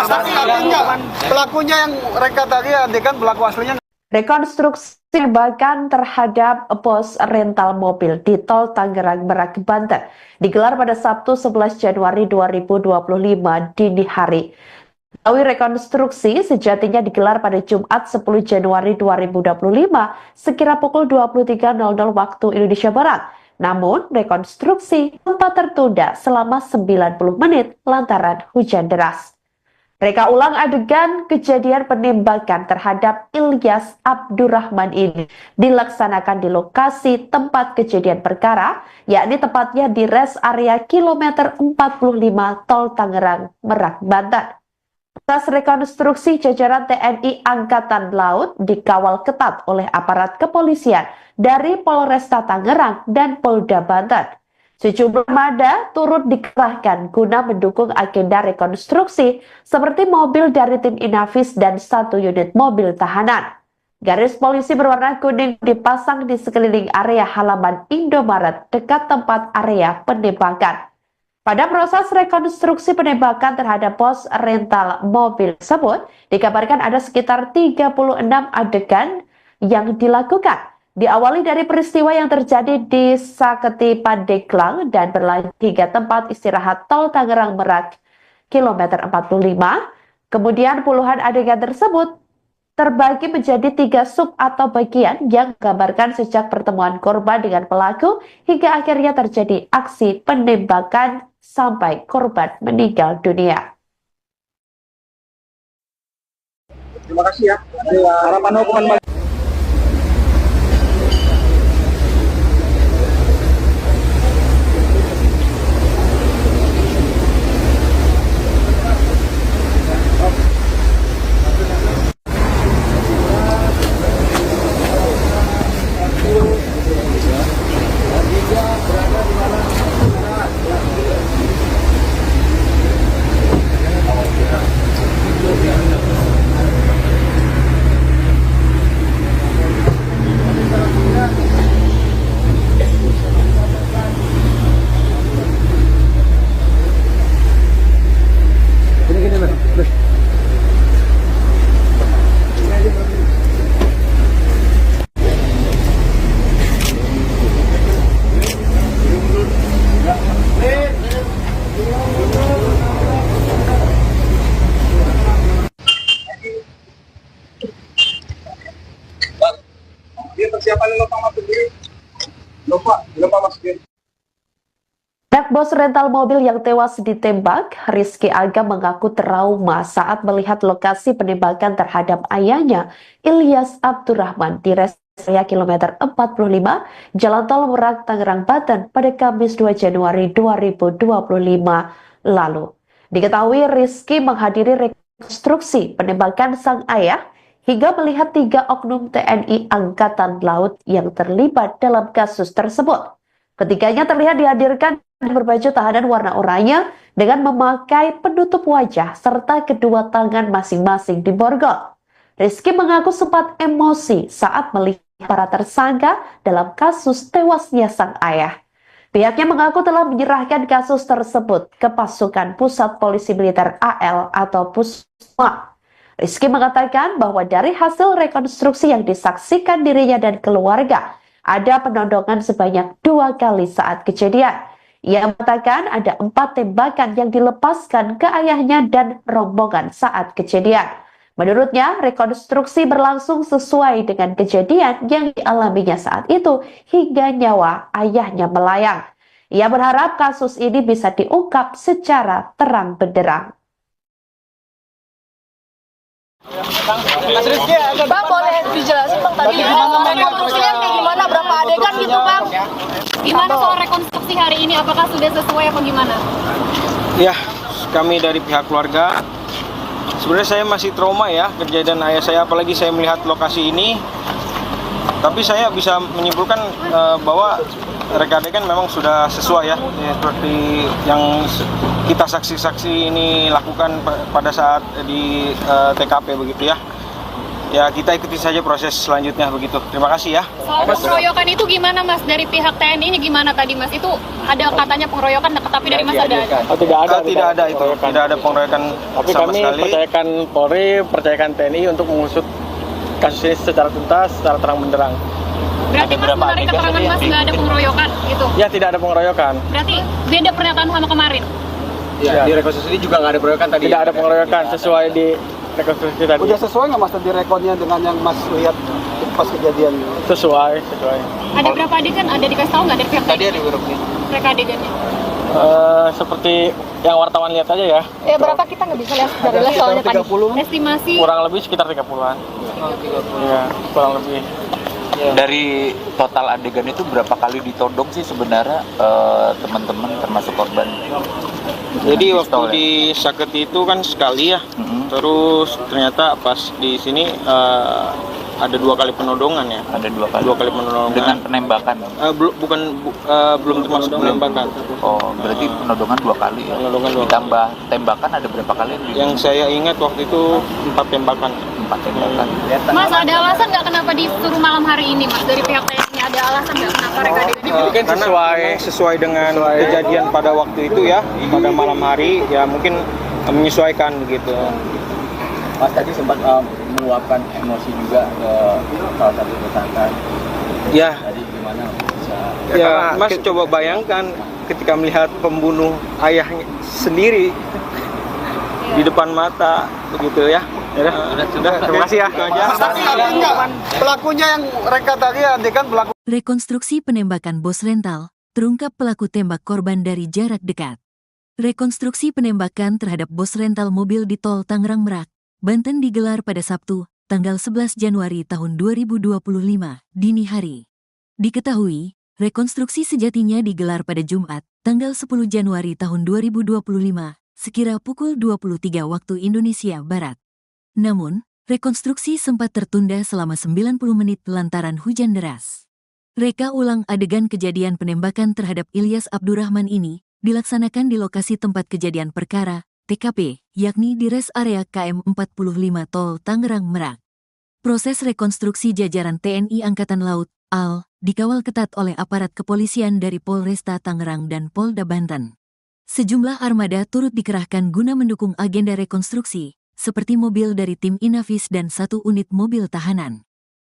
Speaker 9: Pelakunya yang reka tadi adegan pelaku aslinya.
Speaker 2: Rekonstruksi penembakan terhadap pos rental mobil di Tol Tangerang Merak, Banten digelar pada Sabtu 11 Januari 2025 dini hari. Melalui rekonstruksi sejatinya digelar pada Jumat 10 Januari 2025 sekira pukul 23.00 waktu Indonesia Barat. Namun, rekonstruksi sempat tertunda selama 90 menit lantaran hujan deras. Reka ulang adegan kejadian penembakan terhadap Ilyas Abdurrahman ini dilaksanakan di lokasi tempat kejadian perkara, yakni tepatnya di rest area kilometer 45 Tol Tangerang Merak, Banten. Atas rekonstruksi jajaran TNI Angkatan Laut dikawal ketat oleh aparat kepolisian dari Polresta Tangerang dan Polda Banten. Sejumlah armada turut dikerahkan guna mendukung agenda rekonstruksi seperti mobil dari tim Inavis dan 1 unit mobil tahanan. Garis polisi berwarna kuning dipasang di sekeliling area halaman Indomaret dekat tempat area penembakan. Pada proses rekonstruksi penembakan terhadap pos rental mobil tersebut, dikabarkan ada sekitar 36 adegan yang dilakukan. Diawali dari peristiwa yang terjadi di Saketi Pandeglang dan berlanjut hingga tempat istirahat Tol Tangerang Merak, kilometer 45. Kemudian puluhan adegan tersebut terbagi menjadi 3 sub atau bagian yang menggambarkan sejak pertemuan korban dengan pelaku hingga akhirnya terjadi aksi penembakan sampai korban meninggal dunia.
Speaker 9: Terima kasih ya. Harapan hukuman
Speaker 2: bos rental mobil yang tewas ditembak, Rizky Aga mengaku trauma saat melihat lokasi penembakan terhadap ayahnya, Ilyas Abdurrahman, di rest area kilometer 45, Jalan Tol Merak, Tangerang, Banten pada Kamis 2 Januari 2025 lalu. Diketahui Rizky menghadiri rekonstruksi penembakan sang ayah hingga melihat 3 oknum TNI Angkatan Laut yang terlibat dalam kasus tersebut. Ketiganya terlihat dihadirkan berbaju tahanan warna oranye dengan memakai penutup wajah serta kedua tangan masing-masing diborgol. Rizky mengaku sempat emosi saat melihat para tersangka dalam kasus tewasnya sang ayah. Pihaknya mengaku telah menyerahkan kasus tersebut ke pasukan Pusat Polisi Militer AL atau Pusma. Rizky mengatakan bahwa dari hasil rekonstruksi yang disaksikan dirinya dan keluarga, ada penodongan sebanyak 2 kali saat kejadian. Ia mengatakan ada 4 tembakan yang dilepaskan ke ayahnya dan rombongan saat kejadian. Menurutnya, rekonstruksi berlangsung sesuai dengan kejadian yang dialaminya saat itu hingga nyawa ayahnya melayang. Ia berharap kasus ini bisa diungkap secara terang benderang.
Speaker 8: Bang, boleh dijelasin Bang tadi rekonstruksinya kayak gimana, berapa adegan gitu Bang?
Speaker 3: Gimana soal rekonstruksi hari ini? Apakah sudah sesuai apa gimana?
Speaker 4: Ya, kami dari pihak keluarga, sebenarnya saya masih trauma ya kejadian ayah saya, apalagi saya melihat lokasi ini. Tapi saya bisa menyimpulkan bahwa reka adegan memang sudah sesuai ya, seperti yang kita saksi-saksi ini lakukan pada saat di TKP begitu ya. Ya, kita ikuti saja proses selanjutnya begitu. Terima kasih ya.
Speaker 3: Soal pengeroyokan itu gimana Mas? Dari pihak TNI-nya gimana tadi Mas? Itu ada katanya pengeroyokan, tapi dari Mas ada?
Speaker 5: Oh, tidak ada.
Speaker 4: Tidak ada itu. Tidak ada pengeroyokan
Speaker 5: Tapi
Speaker 4: sama
Speaker 5: kami
Speaker 4: sekali.
Speaker 5: percayakan Polri, percayakan TNI untuk mengusut kasus ini secara tuntas, secara terang benderang.
Speaker 3: Berarti Mas menarik keterangan Mas nggak ada pengeroyokan gitu?
Speaker 5: Ya, tidak ada pengeroyokan.
Speaker 3: Berarti beda pernyataan sama kemarin?
Speaker 6: Ya, di rekonstruksi juga nggak ada pengeroyokan tadi.
Speaker 5: Tidak ada pengeroyokan sesuai di rekonstruksi tadi.
Speaker 9: Udah sesuai nggak Mas tadi rekodnya dengan yang Mas lihat pas kejadian?
Speaker 5: Sesuai.
Speaker 3: Ada berapa adegan? Ada dikasih tahu nggak dari pihak
Speaker 6: Tadi
Speaker 3: TNI?
Speaker 6: ada grupnya.
Speaker 3: Reka adegannya?
Speaker 5: Seperti yang wartawan lihat aja ya.
Speaker 8: Berapa kita nggak bisa lihat dari lihat soalnya tadi.
Speaker 3: Estimasi
Speaker 5: Kurang lebih sekitar 30-an. Iya, kurang lebih.
Speaker 7: Dari total adegan itu berapa kali ditodong sih sebenarnya teman-teman termasuk korban?
Speaker 4: Jadi waktu di Saketi itu kan sekali ya. Terus ternyata pas di sini ada 2 kali penodongan ya.
Speaker 7: Ada 2 kali.
Speaker 4: 2 kali penodongan.
Speaker 7: Dengan penembakan?
Speaker 4: Belum termasuk penembakan.
Speaker 7: Oh, berarti penodongan 2 kali ya?
Speaker 4: Penodongan 2 kali.
Speaker 7: Ditambah tembakan ada berapa kali?
Speaker 4: Yang saya ingat waktu itu 4 tembakan.
Speaker 7: 4 tembakan.
Speaker 3: Mas, ada alasan nggak kenapa disuruh malam hari ini Mas? Dari pihak TNI ada alasan nggak kenapa reka adegannya?
Speaker 4: Karena sesuai dengan kejadian pada waktu itu ya, pada malam hari ya mungkin menyesuaikan begitu.
Speaker 6: Mas tadi sempat meluapkan emosi juga ke salah satu tersangka.
Speaker 4: Ya,
Speaker 6: Tadi gimana bisa?
Speaker 4: ya Mas coba bayangkan ketika melihat pembunuh ayahnya sendiri di depan mata begitu ya. Sudah, terima kasih ya.
Speaker 9: Tapi enggak, pelakunya yang reka tadi adegan pelaku.
Speaker 1: Rekonstruksi penembakan bos rental, terungkap pelaku tembak korban dari jarak dekat. Rekonstruksi penembakan terhadap bos rental mobil di Tol Tangerang Merak, Banten digelar pada Sabtu, tanggal 11 Januari tahun 2025, dini hari. Diketahui, rekonstruksi sejatinya digelar pada Jumat, tanggal 10 Januari tahun 2025, sekira pukul 23 waktu Indonesia Barat. Namun, rekonstruksi sempat tertunda selama 90 menit lantaran hujan deras. Reka ulang adegan kejadian penembakan terhadap Ilyas Abdurrahman ini dilaksanakan di lokasi tempat kejadian perkara, TKP, yakni di res area KM 45 Tol Tangerang Merak. Proses rekonstruksi jajaran TNI Angkatan Laut, AL, dikawal ketat oleh aparat kepolisian dari Polresta Tangerang dan Polda Banten. Sejumlah armada turut dikerahkan guna mendukung agenda rekonstruksi, seperti mobil dari tim Inavis dan 1 unit mobil tahanan.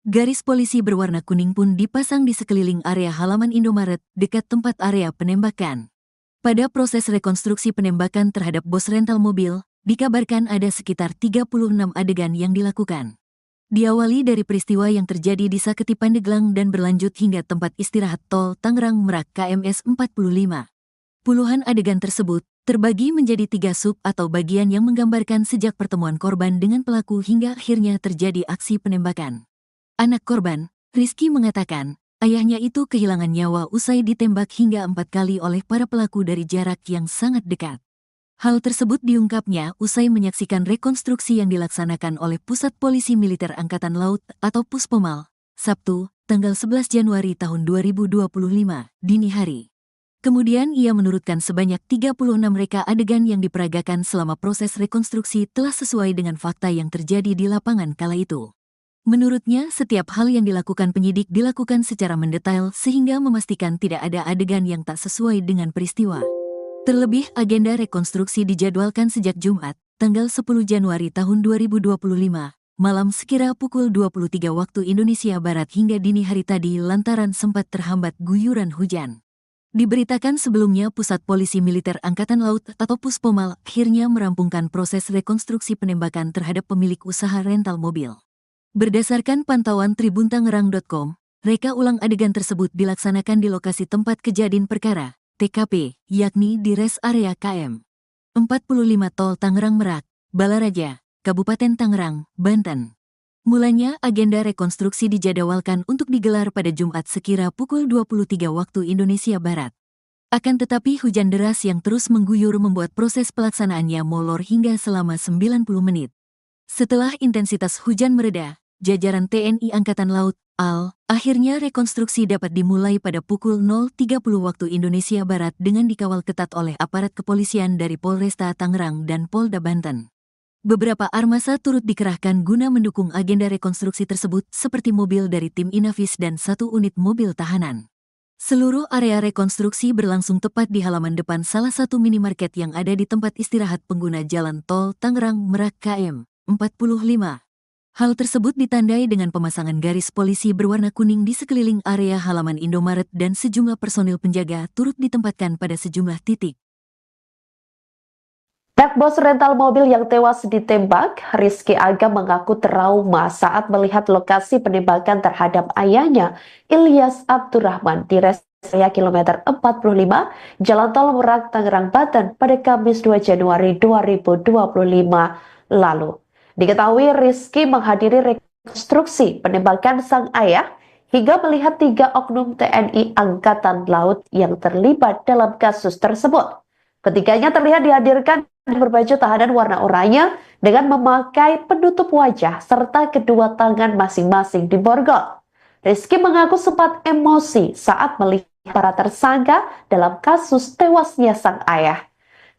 Speaker 1: Garis polisi berwarna kuning pun dipasang di sekeliling area halaman Indomaret dekat tempat area penembakan. Pada proses rekonstruksi penembakan terhadap bos rental mobil, dikabarkan ada sekitar 36 adegan yang dilakukan. Diawali dari peristiwa yang terjadi di Saketi Pandeglang dan berlanjut hingga tempat istirahat Tol Tangerang Merak KMS 45. Puluhan adegan tersebut terbagi menjadi 3 sub atau bagian yang menggambarkan sejak pertemuan korban dengan pelaku hingga akhirnya terjadi aksi penembakan. Anak korban, Rizky mengatakan, ayahnya itu kehilangan nyawa usai ditembak hingga 4 kali oleh para pelaku dari jarak yang sangat dekat. Hal tersebut diungkapnya usai menyaksikan rekonstruksi yang dilaksanakan oleh Pusat Polisi Militer Angkatan Laut atau Puspomal, Sabtu, tanggal 11 Januari tahun 2025, dini hari. Kemudian ia menurutkan sebanyak 36 reka adegan yang diperagakan selama proses rekonstruksi telah sesuai dengan fakta yang terjadi di lapangan kala itu. Menurutnya, setiap hal yang dilakukan penyidik dilakukan secara mendetail sehingga memastikan tidak ada adegan yang tak sesuai dengan peristiwa. Terlebih, agenda rekonstruksi dijadwalkan sejak Jumat, tanggal 10 Januari tahun 2025, malam sekira pukul 23 waktu Indonesia Barat hingga dini hari tadi lantaran sempat terhambat guyuran hujan. Diberitakan sebelumnya Pusat Polisi Militer Angkatan Laut atau Puspomal akhirnya merampungkan proses rekonstruksi penembakan terhadap pemilik usaha rental mobil. Berdasarkan pantauan tribuntangerang.com, reka ulang adegan tersebut dilaksanakan di lokasi tempat kejadian perkara, TKP, yakni di res area KM 45 Tol Tangerang Merak, Balaraja, Kabupaten Tangerang, Banten. Mulanya agenda rekonstruksi dijadwalkan untuk digelar pada Jumat sekira pukul 23 waktu Indonesia Barat. Akan tetapi hujan deras yang terus mengguyur membuat proses pelaksanaannya molor hingga selama 90 menit. Setelah intensitas hujan mereda, jajaran TNI Angkatan Laut, AL, akhirnya rekonstruksi dapat dimulai pada pukul 0.30 waktu Indonesia Barat dengan dikawal ketat oleh aparat kepolisian dari Polresta Tangerang dan Polda Banten. Beberapa armasa turut dikerahkan guna mendukung agenda rekonstruksi tersebut seperti mobil dari tim Inavis dan 1 unit mobil tahanan. Seluruh area rekonstruksi berlangsung tepat di halaman depan salah satu minimarket yang ada di tempat istirahat pengguna jalan tol Tangerang Merak KM 45. Hal tersebut ditandai dengan pemasangan garis polisi berwarna kuning di sekeliling area halaman Indomaret dan sejumlah personil penjaga turut ditempatkan pada sejumlah titik.
Speaker 2: Anak bos rental mobil yang tewas ditembak, Rizky Aga mengaku trauma saat melihat lokasi penembakan terhadap ayahnya, Ilyas Abdurrahman, di res area kilometer 45, Jalan Tol Merak, Tangerang, Banten pada Kamis 2 Januari 2025 lalu. Diketahui Rizky menghadiri rekonstruksi penembakan sang ayah hingga melihat 3 oknum TNI Angkatan Laut yang terlibat dalam kasus tersebut. Ketiganya terlihat dihadirkan berbaju tahanan warna oranye dengan memakai penutup wajah serta kedua tangan masing-masing diborgol. Rizky mengaku sempat emosi saat melihat para tersangka dalam kasus tewasnya sang ayah.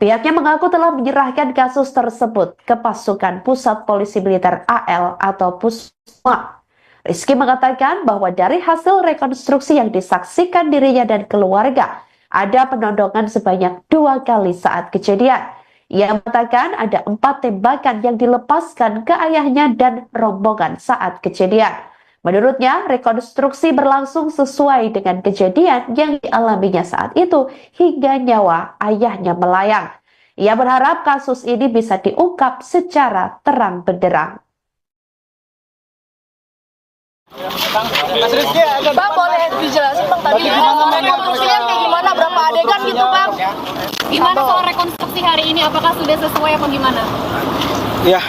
Speaker 2: Pihaknya mengaku telah menyerahkan kasus tersebut ke pasukan Pusat Polisi Militer AL atau Pusma. Rizky mengatakan bahwa dari hasil rekonstruksi yang disaksikan dirinya dan keluarga, ada penodongan sebanyak 2 kali saat kejadian. Ia mengatakan ada 4 tembakan yang dilepaskan ke ayahnya dan rombongan saat kejadian. Menurutnya, rekonstruksi berlangsung sesuai dengan kejadian yang dialaminya saat itu hingga nyawa ayahnya melayang. Ia berharap kasus ini bisa diungkap secara terang benderang.
Speaker 8: Bang, boleh dijelasin Bang tadi rekonstruksinya kayak gimana, berapa adegan gitu Bang?
Speaker 3: Gimana soal rekonstruksi hari ini? Apakah sudah sesuai apa gimana?
Speaker 4: Ya,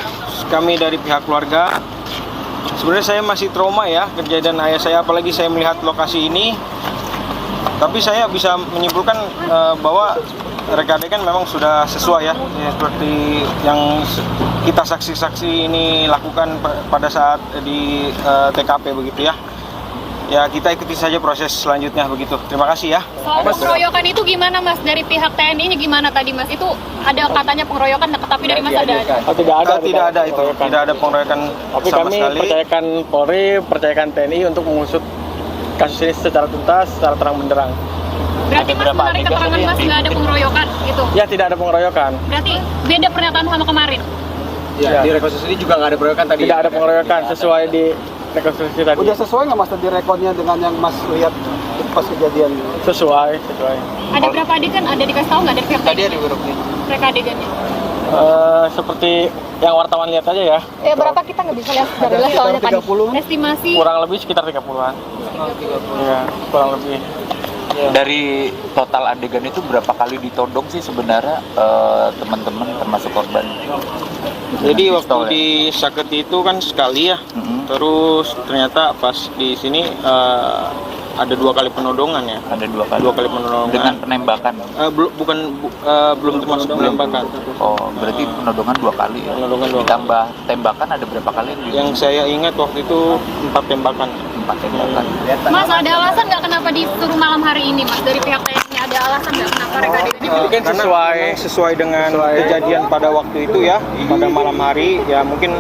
Speaker 4: kami dari pihak keluarga, sebenarnya saya masih trauma ya kejadian ayah saya, apalagi saya melihat lokasi ini. Tapi saya bisa menyimpulkan bahwa reka adegan memang sudah sesuai ya, seperti yang kita saksi-saksi ini lakukan pada saat di TKP begitu ya. Ya, kita ikuti saja proses selanjutnya begitu. Terima kasih ya.
Speaker 3: Soal pengeroyokan itu gimana Mas? Dari pihak TNI-nya gimana tadi Mas? Itu ada katanya pengeroyokan, tapi dari Mas ada?
Speaker 5: Tidak ada itu.
Speaker 4: Tidak ada pengeroyokan
Speaker 5: tapi
Speaker 4: sama
Speaker 5: kami
Speaker 4: sekali.
Speaker 5: percayakan Polri, percayakan TNI untuk mengusut kasus ini secara tuntas, secara terang benderang.
Speaker 3: Berarti Mas menarik keterangan Mas nggak ada pengeroyokan gitu?
Speaker 5: Ya, tidak ada pengeroyokan.
Speaker 3: Berarti beda pernyataan sama kemarin?
Speaker 6: Ya, di rekonstruksi juga nggak ada pengeroyokan tadi.
Speaker 5: Tidak ada pengeroyokan sesuai di rekonstruksi tadi.
Speaker 9: Udah sesuai nggak Mas tadi rekodnya dengan yang Mas lihat pas kejadian?
Speaker 5: Sesuai.
Speaker 3: Ada berapa adegan? Ada dikasih tahu nggak dari pihak
Speaker 6: Tadi
Speaker 3: TNI?
Speaker 6: ada grupnya.
Speaker 3: Reka adegannya?
Speaker 5: Seperti yang wartawan lihat aja ya.
Speaker 8: Berapa kita nggak bisa lihat dari soalnya tadi.
Speaker 3: Estimasi
Speaker 5: Kurang lebih sekitar 30-an. Iya, kurang lebih.
Speaker 7: Dari total adegan itu berapa kali ditodong sih sebenarnya teman-teman termasuk korban?
Speaker 4: Jadi
Speaker 7: Dengan
Speaker 4: waktu
Speaker 7: pistol, ya?
Speaker 4: di Saketi itu kan sekali ya,
Speaker 7: Mm-mm.
Speaker 4: terus ternyata pas di sini ada 2 kali penodongan ya.
Speaker 7: Ada 2 kali.
Speaker 4: 2 kali penodongan.
Speaker 7: Dengan penembakan.
Speaker 4: Belum termasuk penembakan.
Speaker 7: Oh, berarti penodongan 2 kali ya.
Speaker 4: Penodongan 2 kali.
Speaker 7: Ditambah tembakan ada berapa kali?
Speaker 4: Yang saya ingat waktu itu 4 tembakan.
Speaker 7: 4 tembakan.
Speaker 3: Mas, ada alasan nggak kenapa disuruh malam hari ini, Mas? Dari pihak TNI ada alasan nggak kenapa mereka adegannya?
Speaker 5: Mungkin
Speaker 4: Karena
Speaker 5: sesuai-
Speaker 4: memang sesuai dengan kejadian pada waktu itu ya, pada malam hari ya mungkin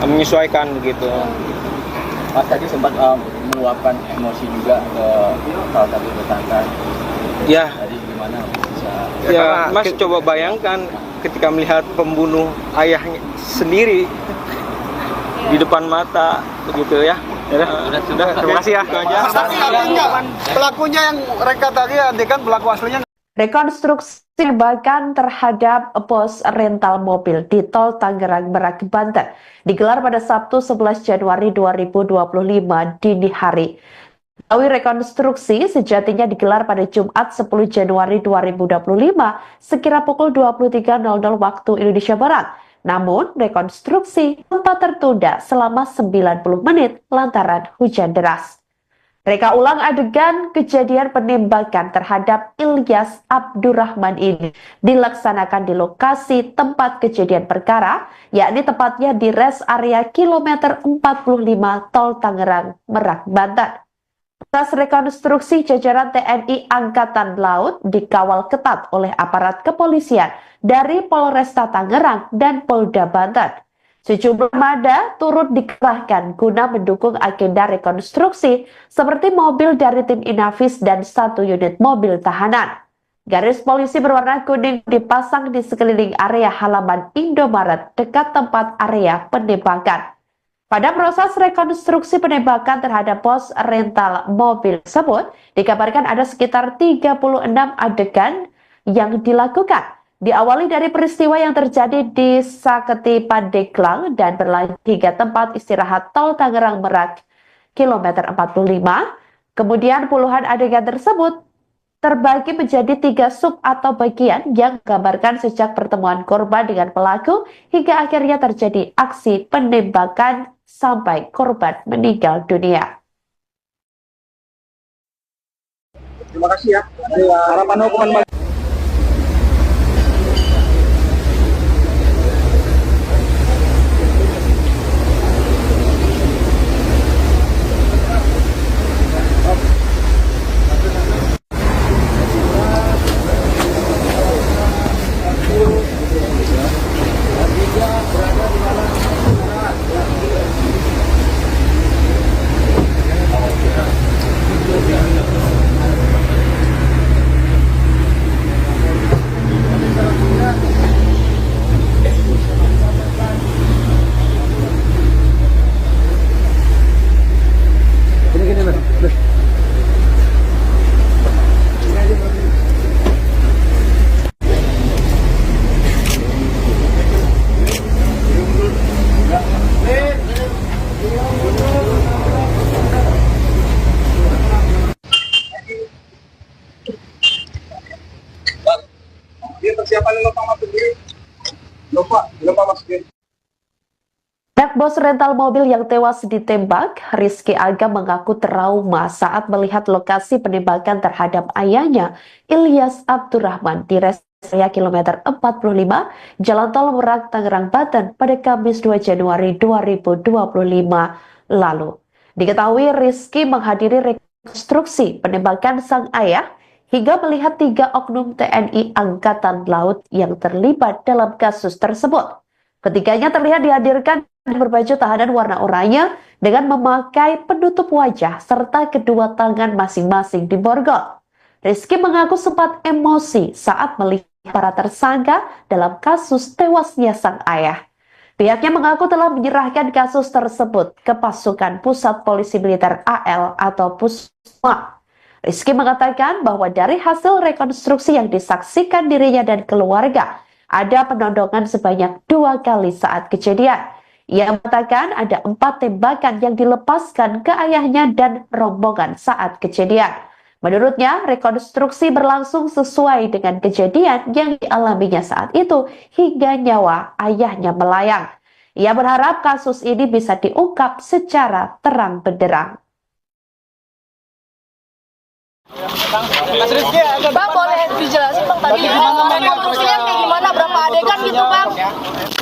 Speaker 4: menyesuaikan begitu.
Speaker 6: Mas tadi sempat meluapkan emosi juga ke salah satu tersangka.
Speaker 4: Ya,
Speaker 6: Tadi gimana bisa?
Speaker 4: ya Mas coba bayangkan ketika melihat pembunuh ayahnya sendiri di depan mata begitu ya. Sudah, terima kasih ya. Itu aja.
Speaker 9: Pelakunya yang reka tadi adegan pelaku aslinya.
Speaker 2: Rekonstruksi penembakan terhadap pos rental mobil di Tol Tangerang Merak, Banten digelar pada Sabtu 11 Januari 2025 dini hari. Diketahui rekonstruksi sejatinya digelar pada Jumat 10 Januari 2025 sekira pukul 23.00 waktu Indonesia Barat. Namun, rekonstruksi sempat tertunda selama 90 menit lantaran hujan deras. Reka ulang adegan kejadian penembakan terhadap Ilyas Abdurrahman ini dilaksanakan di lokasi tempat kejadian perkara, yakni tepatnya di rest area kilometer 45 Tol Tangerang Merak, Banten. Atas rekonstruksi jajaran TNI Angkatan Laut dikawal ketat oleh aparat kepolisian dari Polresta Tangerang dan Polda Banten. Sejumlah armada turut dikerahkan guna mendukung agenda rekonstruksi seperti mobil dari tim Inavis dan 1 unit mobil tahanan. Garis polisi berwarna kuning dipasang di sekeliling area halaman Indomaret dekat tempat area penembakan. Pada proses rekonstruksi penembakan terhadap pos rental mobil tersebut, dikabarkan ada sekitar 36 adegan yang dilakukan. Diawali dari peristiwa yang terjadi di Saketi Pandeglang dan berlanjut hingga tempat istirahat Tol Tangerang Merak, kilometer 45. Kemudian puluhan adegan tersebut terbagi menjadi 3 sub atau bagian yang menggambarkan sejak pertemuan korban dengan pelaku hingga akhirnya terjadi aksi penembakan sampai korban meninggal dunia.
Speaker 9: Terima kasih ya. Harapan hukuman lupa masukin.
Speaker 2: Anak bos rental mobil yang tewas ditembak, Rizky Aga mengaku trauma saat melihat lokasi penembakan terhadap ayahnya, Ilyas Abdurrahman, di rest area kilometer 45, Jalan Tol Merak, Tangerang, Banten pada Kamis 2 Januari 2025 lalu. Diketahui Rizky menghadiri rekonstruksi penembakan sang ayah hingga melihat 3 oknum TNI Angkatan Laut yang terlibat dalam kasus tersebut. Ketiganya terlihat dihadirkan berbaju tahanan warna oranye dengan memakai penutup wajah serta kedua tangan masing-masing diborgol. Rizky mengaku sempat emosi saat melihat para tersangka dalam kasus tewasnya sang ayah. Pihaknya mengaku telah menyerahkan kasus tersebut ke pasukan Pusat Polisi Militer AL atau Pusma. Rizky mengatakan bahwa dari hasil rekonstruksi yang disaksikan dirinya dan keluarga, ada penodongan sebanyak 2 kali saat kejadian. Ia mengatakan ada 4 tembakan yang dilepaskan ke ayahnya dan rombongan saat kejadian. Menurutnya, rekonstruksi berlangsung sesuai dengan kejadian yang dialaminya saat itu hingga nyawa ayahnya melayang. Ia berharap kasus ini bisa diungkap secara terang benderang.
Speaker 8: Bang, boleh dijelasin Bang tadi rekonstruksinya kayak gimana, berapa adegan gitu Bang?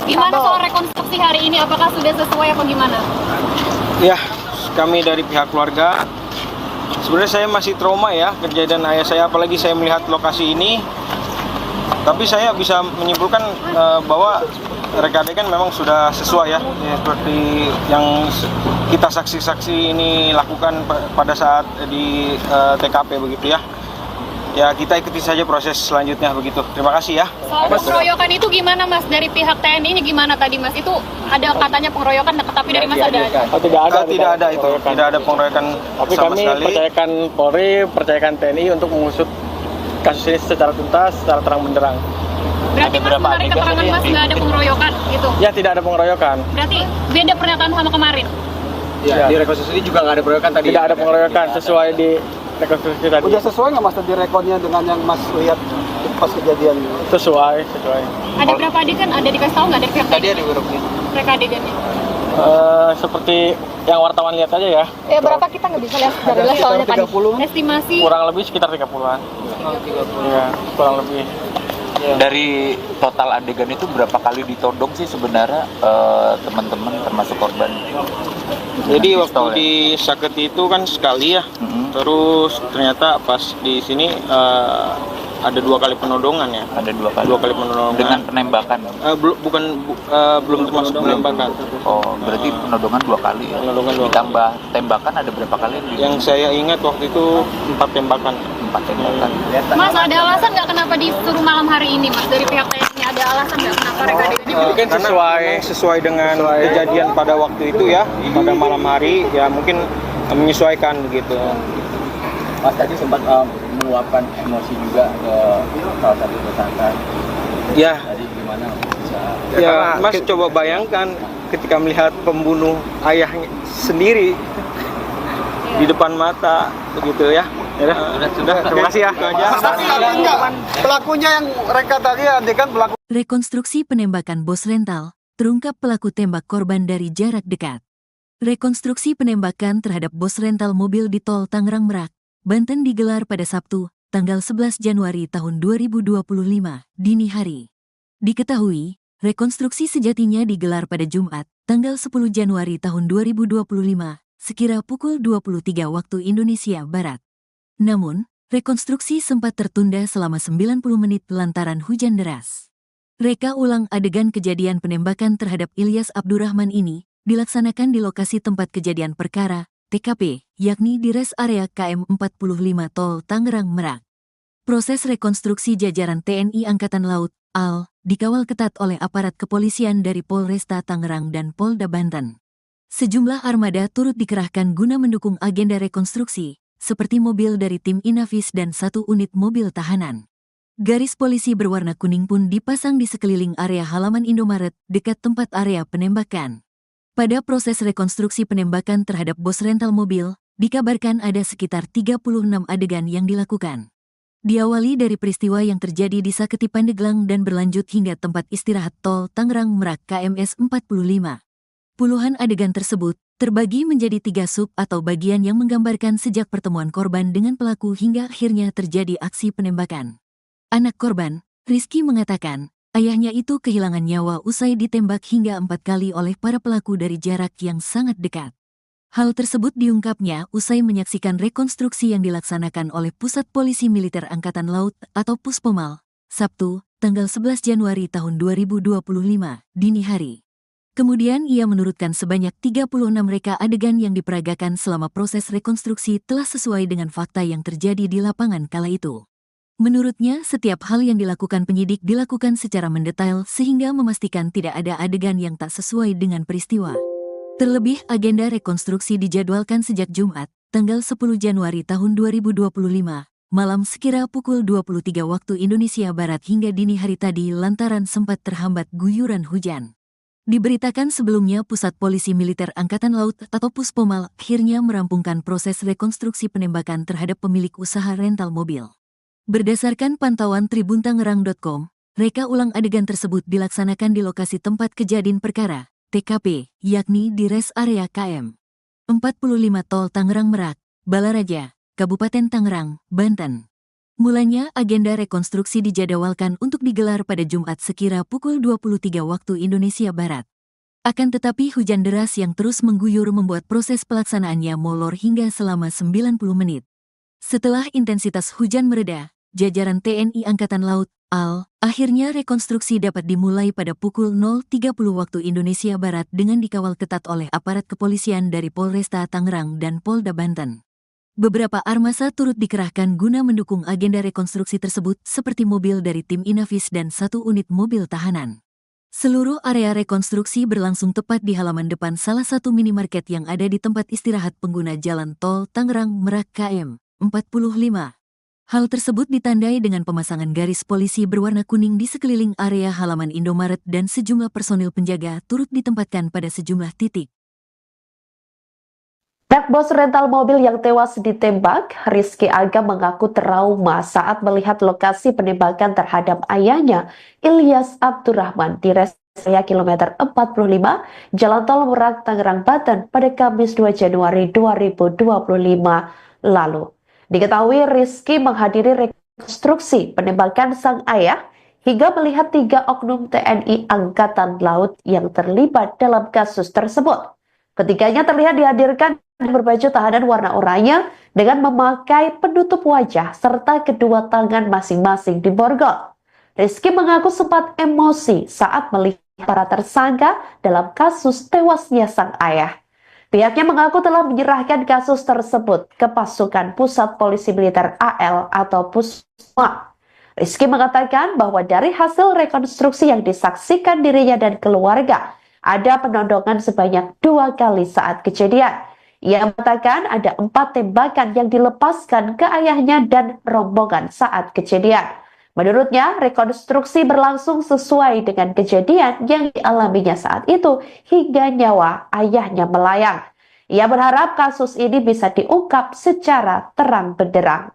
Speaker 3: Gimana soal rekonstruksi hari ini? Apakah sudah sesuai apa gimana?
Speaker 4: Ya, kami dari pihak keluarga, sebenarnya saya masih trauma ya kejadian ayah saya, apalagi saya melihat lokasi ini. Tapi saya bisa menyimpulkan bahwa reka adegan memang sudah sesuai ya, seperti yang kita saksi-saksi ini lakukan pada saat di TKP begitu ya. Ya kita ikuti saja proses selanjutnya begitu. Terima kasih ya.
Speaker 3: Soal pengeroyokan itu gimana Mas? Dari pihak TNI ini gimana tadi Mas? Itu ada katanya pengeroyokan, tapi dari Mas ada?
Speaker 5: Tidak ada.
Speaker 4: Tidak ada itu. Tidak ada pengeroyokan
Speaker 5: Tapi
Speaker 4: sama
Speaker 5: kami
Speaker 4: sekali.
Speaker 5: percayakan Polri, percayakan TNI untuk mengusut kasus ini secara tuntas, secara terang benderang.
Speaker 3: Berarti Mas menarik keterangan Mas nggak ada pengeroyokan gitu?
Speaker 5: Ya tidak ada pengeroyokan.
Speaker 3: Berarti beda pernyataan sama kemarin?
Speaker 6: Ya, di rekonstruksi juga nggak ada pengeroyokan tadi.
Speaker 5: Tidak ada pengeroyokan sesuai di rekonstruksi tadi.
Speaker 9: Udah sesuai nggak Mas tadi rekodnya dengan yang Mas lihat pas kejadian?
Speaker 5: Sesuai.
Speaker 3: Ada berapa adegan? Ada dikasih tahu nggak dari pihak
Speaker 6: Tadi
Speaker 3: TNI?
Speaker 6: ada beberapa.
Speaker 3: Reka adegannya?
Speaker 5: Seperti yang wartawan lihat aja ya.
Speaker 8: Ya berapa kita nggak bisa lihat dari lihat soalnya tadi.
Speaker 3: Estimasi
Speaker 5: Kurang lebih sekitar 30-an. Iya, kurang lebih.
Speaker 7: Dari total adegan itu berapa kali ditodong sih sebenarnya teman-teman termasuk korban?
Speaker 4: Jadi
Speaker 7: Dengan
Speaker 4: waktu
Speaker 7: pistol, ya?
Speaker 4: di Saketi itu kan sekali ya.
Speaker 7: Mm-mm.
Speaker 4: Terus ternyata pas di sini ada 2 kali penodongan ya.
Speaker 7: Ada 2 kali.
Speaker 4: 2 kali penodongan.
Speaker 7: Dengan penembakan.
Speaker 4: Belum termasuk penembakan.
Speaker 7: Oh, berarti penodongan 2 kali ya.
Speaker 4: Penodongan 2 kali.
Speaker 7: Ditambah tembakan ada berapa kali?
Speaker 4: Yang saya ingat waktu itu 4 tembakan.
Speaker 7: 4 tembakan.
Speaker 3: Mas, ada alasan nggak kenapa disuruh malam hari ini Mas? Dari pihak TNI ada alasan nggak kenapa reka adegannya?
Speaker 5: Mungkin
Speaker 4: Karena
Speaker 5: sesuai-
Speaker 4: memang sesuai dengan kejadian pada waktu itu ya, pada malam hari ya mungkin menyesuaikan begitu.
Speaker 6: Mas tadi sempat meluapkan emosi juga ke salah satu tersangka.
Speaker 4: Ya,
Speaker 6: Tadi gimana bisa?
Speaker 4: ya Mas coba bayangkan ketika melihat pembunuh ayahnya sendiri di depan mata begitu ya. Sudah, terima kasih ya. Itu aja.
Speaker 9: Pelakunya yang reka tadi adegan pelaku.
Speaker 1: Rekonstruksi penembakan bos rental, terungkap pelaku tembak korban dari jarak dekat. Rekonstruksi penembakan terhadap bos rental mobil di tol Tangerang Merak, Banten digelar pada Sabtu, tanggal 11 Januari tahun 2025, dini hari. Diketahui, rekonstruksi sejatinya digelar pada Jumat, tanggal 10 Januari tahun 2025, sekira pukul 23 waktu Indonesia Barat. Namun, rekonstruksi sempat tertunda selama 90 menit lantaran hujan deras. Reka ulang adegan kejadian penembakan terhadap Ilyas Abdurrahman ini dilaksanakan di lokasi tempat kejadian perkara, TKP, yakni di res area KM 45 Tol Tangerang Merak. Proses rekonstruksi jajaran TNI Angkatan Laut, AL, dikawal ketat oleh aparat kepolisian dari Polresta Tangerang dan Polda Banten. Sejumlah armada turut dikerahkan guna mendukung agenda rekonstruksi, seperti mobil dari tim Inavis dan 1 unit mobil tahanan. Garis polisi berwarna kuning pun dipasang di sekeliling area halaman Indomaret dekat tempat area penembakan. Pada proses rekonstruksi penembakan terhadap bos rental mobil, dikabarkan ada sekitar 36 adegan yang dilakukan. Diawali dari peristiwa yang terjadi di Saketi Pandeglang dan berlanjut hingga tempat istirahat tol Tangerang Merak KMS 45. Puluhan adegan tersebut terbagi menjadi 3 sub atau bagian yang menggambarkan sejak pertemuan korban dengan pelaku hingga akhirnya terjadi aksi penembakan. Anak korban, Rizky mengatakan, ayahnya itu kehilangan nyawa usai ditembak hingga 4 kali oleh para pelaku dari jarak yang sangat dekat. Hal tersebut diungkapnya usai menyaksikan rekonstruksi yang dilaksanakan oleh Pusat Polisi Militer Angkatan Laut atau Puspomal, Sabtu, tanggal 11 Januari tahun 2025, dini hari. Kemudian ia menurutkan sebanyak 36 reka adegan yang diperagakan selama proses rekonstruksi telah sesuai dengan fakta yang terjadi di lapangan kala itu. Menurutnya, setiap hal yang dilakukan penyidik dilakukan secara mendetail sehingga memastikan tidak ada adegan yang tak sesuai dengan peristiwa. Terlebih, agenda rekonstruksi dijadwalkan sejak Jumat, tanggal 10 Januari tahun 2025, malam sekira pukul 23 waktu Indonesia Barat hingga dini hari tadi lantaran sempat terhambat guyuran hujan. Diberitakan sebelumnya Pusat Polisi Militer Angkatan Laut atau Puspomal akhirnya merampungkan proses rekonstruksi penembakan terhadap pemilik usaha rental mobil. Berdasarkan pantauan tribuntangerang.com, reka ulang adegan tersebut dilaksanakan di lokasi tempat kejadian perkara, TKP, yakni di res area KM 45 Tol Tangerang Merak, Balaraja, Kabupaten Tangerang, Banten. Mulanya agenda rekonstruksi dijadwalkan untuk digelar pada Jumat sekira pukul 23 waktu Indonesia Barat. Akan tetapi hujan deras yang terus mengguyur membuat proses pelaksanaannya molor hingga selama 90 menit. Setelah intensitas hujan mereda, jajaran TNI Angkatan Laut, AL, akhirnya rekonstruksi dapat dimulai pada pukul 0.30 waktu Indonesia Barat dengan dikawal ketat oleh aparat kepolisian dari Polresta Tangerang dan Polda Banten. Beberapa armasa turut dikerahkan guna mendukung agenda rekonstruksi tersebut seperti mobil dari tim Inavis dan 1 unit mobil tahanan. Seluruh area rekonstruksi berlangsung tepat di halaman depan salah satu minimarket yang ada di tempat istirahat pengguna jalan tol Tangerang Merak KM 45. Hal tersebut ditandai dengan pemasangan garis polisi berwarna kuning di sekeliling area halaman Indomaret dan sejumlah personil penjaga turut ditempatkan pada sejumlah titik.
Speaker 2: Anak bos rental mobil yang tewas ditembak, Rizky Aga mengaku trauma saat melihat lokasi penembakan terhadap ayahnya, Ilyas Abdurrahman, di res area kilometer 45, Jalan Tol Merak, Tangerang, Banten pada Kamis 2 Januari 2025 lalu. Diketahui Rizky menghadiri rekonstruksi penembakan sang ayah hingga melihat 3 oknum TNI Angkatan Laut yang terlibat dalam kasus tersebut. Ketiganya terlihat dihadirkan berbaju tahanan warna oranye dengan memakai penutup wajah serta kedua tangan masing-masing diborgol. Rizky mengaku sempat emosi saat melihat para tersangka dalam kasus tewasnya sang ayah. Pihaknya mengaku telah menyerahkan kasus tersebut ke pasukan Pusat Polisi Militer AL atau Pusma. Rizky mengatakan bahwa dari hasil rekonstruksi yang disaksikan dirinya dan keluarga, ada penodongan sebanyak 2 kali saat kejadian. Ia mengatakan ada 4 tembakan yang dilepaskan ke ayahnya dan rombongan saat kejadian. Menurutnya, rekonstruksi berlangsung sesuai dengan kejadian yang dialaminya saat itu hingga nyawa ayahnya melayang. Ia berharap kasus ini bisa diungkap secara terang benderang.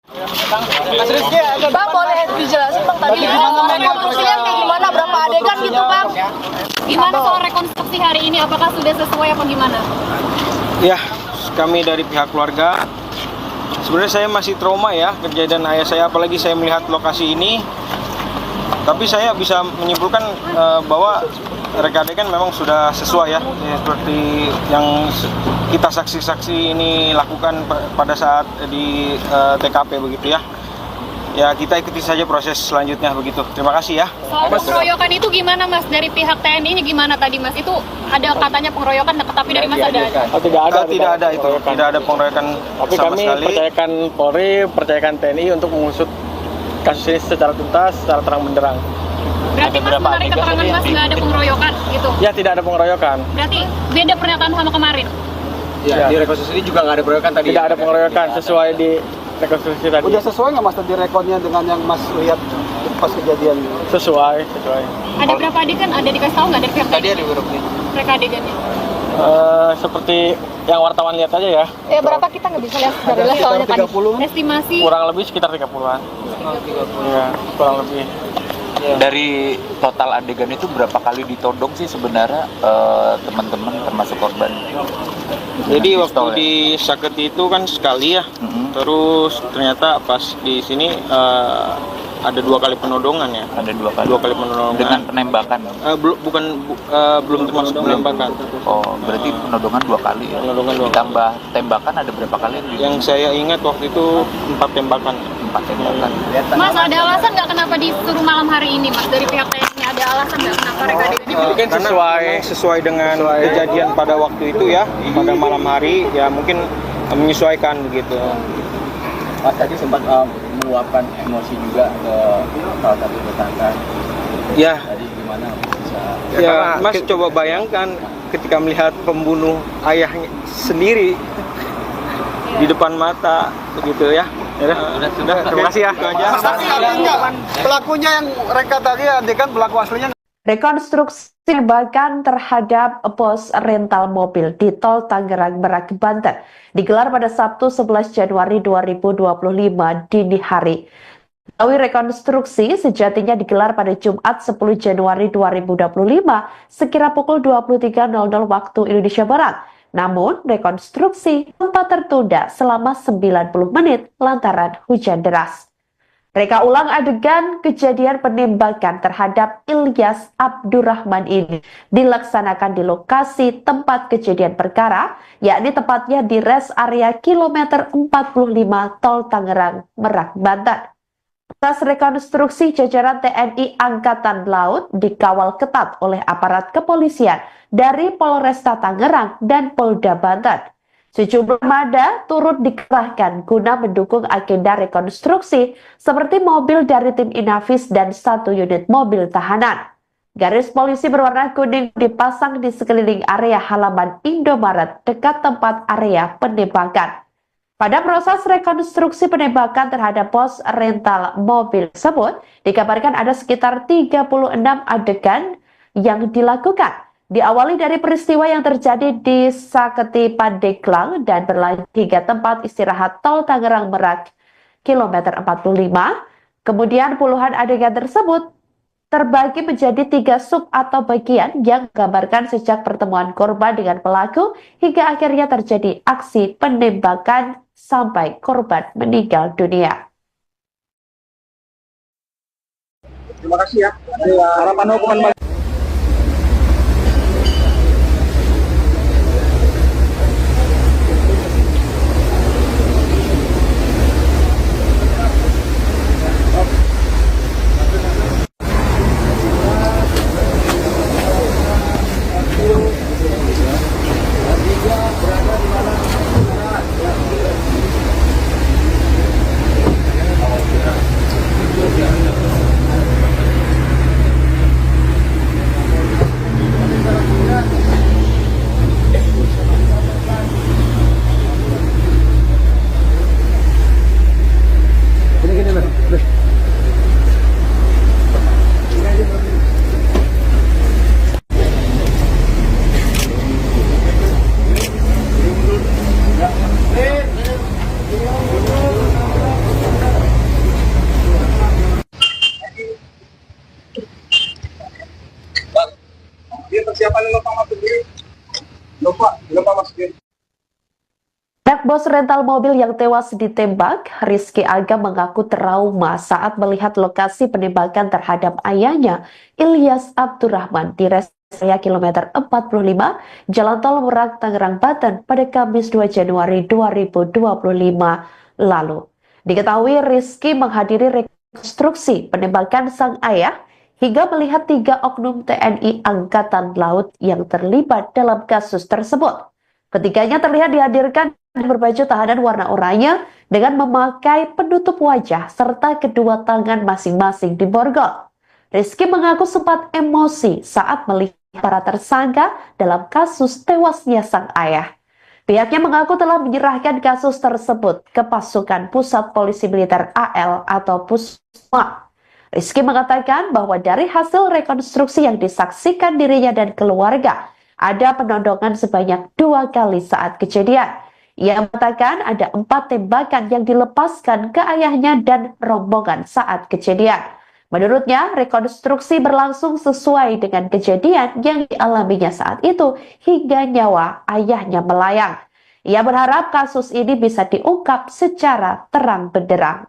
Speaker 8: Bang, boleh dijelasin Bang tadi rekonstruksinya kayak gimana, berapa adegan gitu Bang?
Speaker 3: Gimana soal rekonstruksi hari ini? Apakah sudah sesuai apa gimana?
Speaker 4: Ya, kami dari pihak keluarga, sebenarnya saya masih trauma ya kejadian ayah saya, apalagi saya melihat lokasi ini. Tapi saya bisa menyimpulkan bahwa reka adegan memang sudah sesuai ya, seperti yang kita saksi-saksi ini lakukan pada saat di TKP begitu ya. Ya, kita ikuti saja proses selanjutnya begitu. Terima kasih ya.
Speaker 3: Soal pengeroyokan itu gimana Mas? Dari pihak TNI-nya gimana tadi Mas? Itu ada katanya pengeroyokan, tapi dari Mas ada?
Speaker 5: Oh, tidak ada
Speaker 4: itu. Tidak ada pengeroyokan
Speaker 5: tapi
Speaker 4: sama
Speaker 5: kami
Speaker 4: sekali.
Speaker 5: percayakan Polri, percayakan TNI untuk mengusut kasus ini secara tuntas, secara terang benderang.
Speaker 3: Berarti Mas menarik keterangan Mas nggak ada pengeroyokan gitu?
Speaker 5: Ya, tidak ada pengeroyokan.
Speaker 3: Berarti beda pernyataan sama kemarin?
Speaker 6: Ya, di rekonstruksi ini juga nggak ada pengeroyokan tadi.
Speaker 5: Tidak ada pengeroyokan sesuai di rekonstruksi tadi.
Speaker 9: Udah sesuai nggak Mas tadi rekodnya dengan yang Mas lihat pas kejadian?
Speaker 5: Sesuai.
Speaker 3: Ada berapa adegan? Ada dikasih tahu nggak dari pihak
Speaker 6: Tadi
Speaker 3: TNI?
Speaker 6: ada beberapa.
Speaker 3: Mereka adegannya?
Speaker 5: Seperti yang wartawan lihat aja ya.
Speaker 8: Berapa kita nggak bisa lihat sebenarnya soalnya tadi.
Speaker 9: 30.
Speaker 3: Estimasi
Speaker 5: Kurang lebih sekitar 30-an. Ya, kurang lebih.
Speaker 7: Dari total adegan itu berapa kali ditodong sih sebenarnya teman-teman termasuk korban?
Speaker 4: Jadi
Speaker 7: Dengan
Speaker 4: waktu
Speaker 7: pistol,
Speaker 4: di Saketi itu kan sekali ya. Terus ternyata pas di sini ada 2 kali penodongan ya.
Speaker 7: Ada 2 kali.
Speaker 4: 2 kali penodongan.
Speaker 7: Dengan penembakan.
Speaker 4: Belum termasuk penembakan.
Speaker 7: Oh, berarti penodongan 2 kali ya.
Speaker 4: Penodongan 2 kali.
Speaker 7: Ditambah tembakan ada berapa kali?
Speaker 4: Yang saya ingat waktu itu 4 tembakan.
Speaker 7: 4 tembakan.
Speaker 3: Mas, ada alasan nggak kenapa disuruh malam hari ini Mas? Dari pihak TNI ada alasan nggak kenapa reka adegannya?
Speaker 4: Mungkin sesuai dengan kejadian pada waktu itu ya, pada malam hari ya, mungkin menyesuaikan begitu.
Speaker 6: Mas tadi sempat meluapkan emosi juga ke salah satu tersangka.
Speaker 4: Ya,
Speaker 6: Tadi gimana bisa?
Speaker 4: ya Mas coba bayangkan ketika melihat pembunuh ayahnya sendiri di depan mata begitu ya. Udah, terima kasih ya.
Speaker 9: Tapi artinya pelakunya yang reka tadi adegan pelaku aslinya.
Speaker 2: Rekonstruksi penembakan terhadap bos rental mobil di Tol Tangerang Merak, Banten digelar pada Sabtu 11 Januari 2025 dini hari. Tawi rekonstruksi sejatinya digelar pada Jumat 10 Januari 2025 sekira pukul 23.00 waktu Indonesia Barat. Namun, rekonstruksi sempat tertunda selama 90 menit lantaran hujan deras. Reka ulang adegan kejadian penembakan terhadap Ilyas Abdurrahman ini dilaksanakan di lokasi tempat kejadian perkara, yakni tepatnya di rest area kilometer 45 Tol Tangerang Merak, Banten. Atas rekonstruksi, jajaran TNI Angkatan Laut dikawal ketat oleh aparat kepolisian dari Polresta Tangerang dan Polda Banten. Sejumlah armada turut dikerahkan guna mendukung agenda rekonstruksi seperti mobil dari tim Inavis dan 1 unit mobil tahanan. Garis polisi berwarna kuning dipasang di sekeliling area halaman Indomaret dekat tempat area penembakan. Pada proses rekonstruksi penembakan terhadap bos rental mobil tersebut, dikabarkan ada sekitar 36 adegan yang dilakukan. Diawali dari peristiwa yang terjadi di Saketi Pandeglang dan berlanjut hingga tempat istirahat Tol Tangerang Merak, kilometer 45. Kemudian puluhan adegan tersebut terbagi menjadi 3 sub atau bagian yang menggambarkan sejak pertemuan korban dengan pelaku hingga akhirnya terjadi aksi penembakan sampai korban meninggal dunia.
Speaker 9: Terima kasih ya. Harapan hukuman.
Speaker 2: Anak bos rental mobil yang tewas ditembak, Rizky Aga mengaku trauma saat melihat lokasi penembakan terhadap ayahnya, Ilyas Abdurrahman, di rest area kilometer 45, Jalan Tol Merak, Tangerang, Banten pada Kamis 2 Januari 2025 lalu. Diketahui Rizky menghadiri rekonstruksi penembakan sang ayah hingga melihat 3 oknum TNI Angkatan Laut yang terlibat dalam kasus tersebut. Ketiganya terlihat dihadirkan berbaju tahanan warna oranye dengan memakai penutup wajah serta kedua tangan masing-masing diborgol. Rizky mengaku sempat emosi saat melihat para tersangka dalam kasus tewasnya sang ayah. Pihaknya mengaku telah menyerahkan kasus tersebut ke pasukan Pusat Polisi Militer AL atau Pusma. Rizky mengatakan bahwa dari hasil rekonstruksi yang disaksikan dirinya dan keluarga, ada penodongan sebanyak 2 kali saat kejadian. Ia mengatakan ada 4 tembakan yang dilepaskan ke ayahnya dan rombongan saat kejadian. Menurutnya, rekonstruksi berlangsung sesuai dengan kejadian yang dialaminya saat itu hingga nyawa ayahnya melayang. Ia berharap kasus ini bisa diungkap secara terang benderang.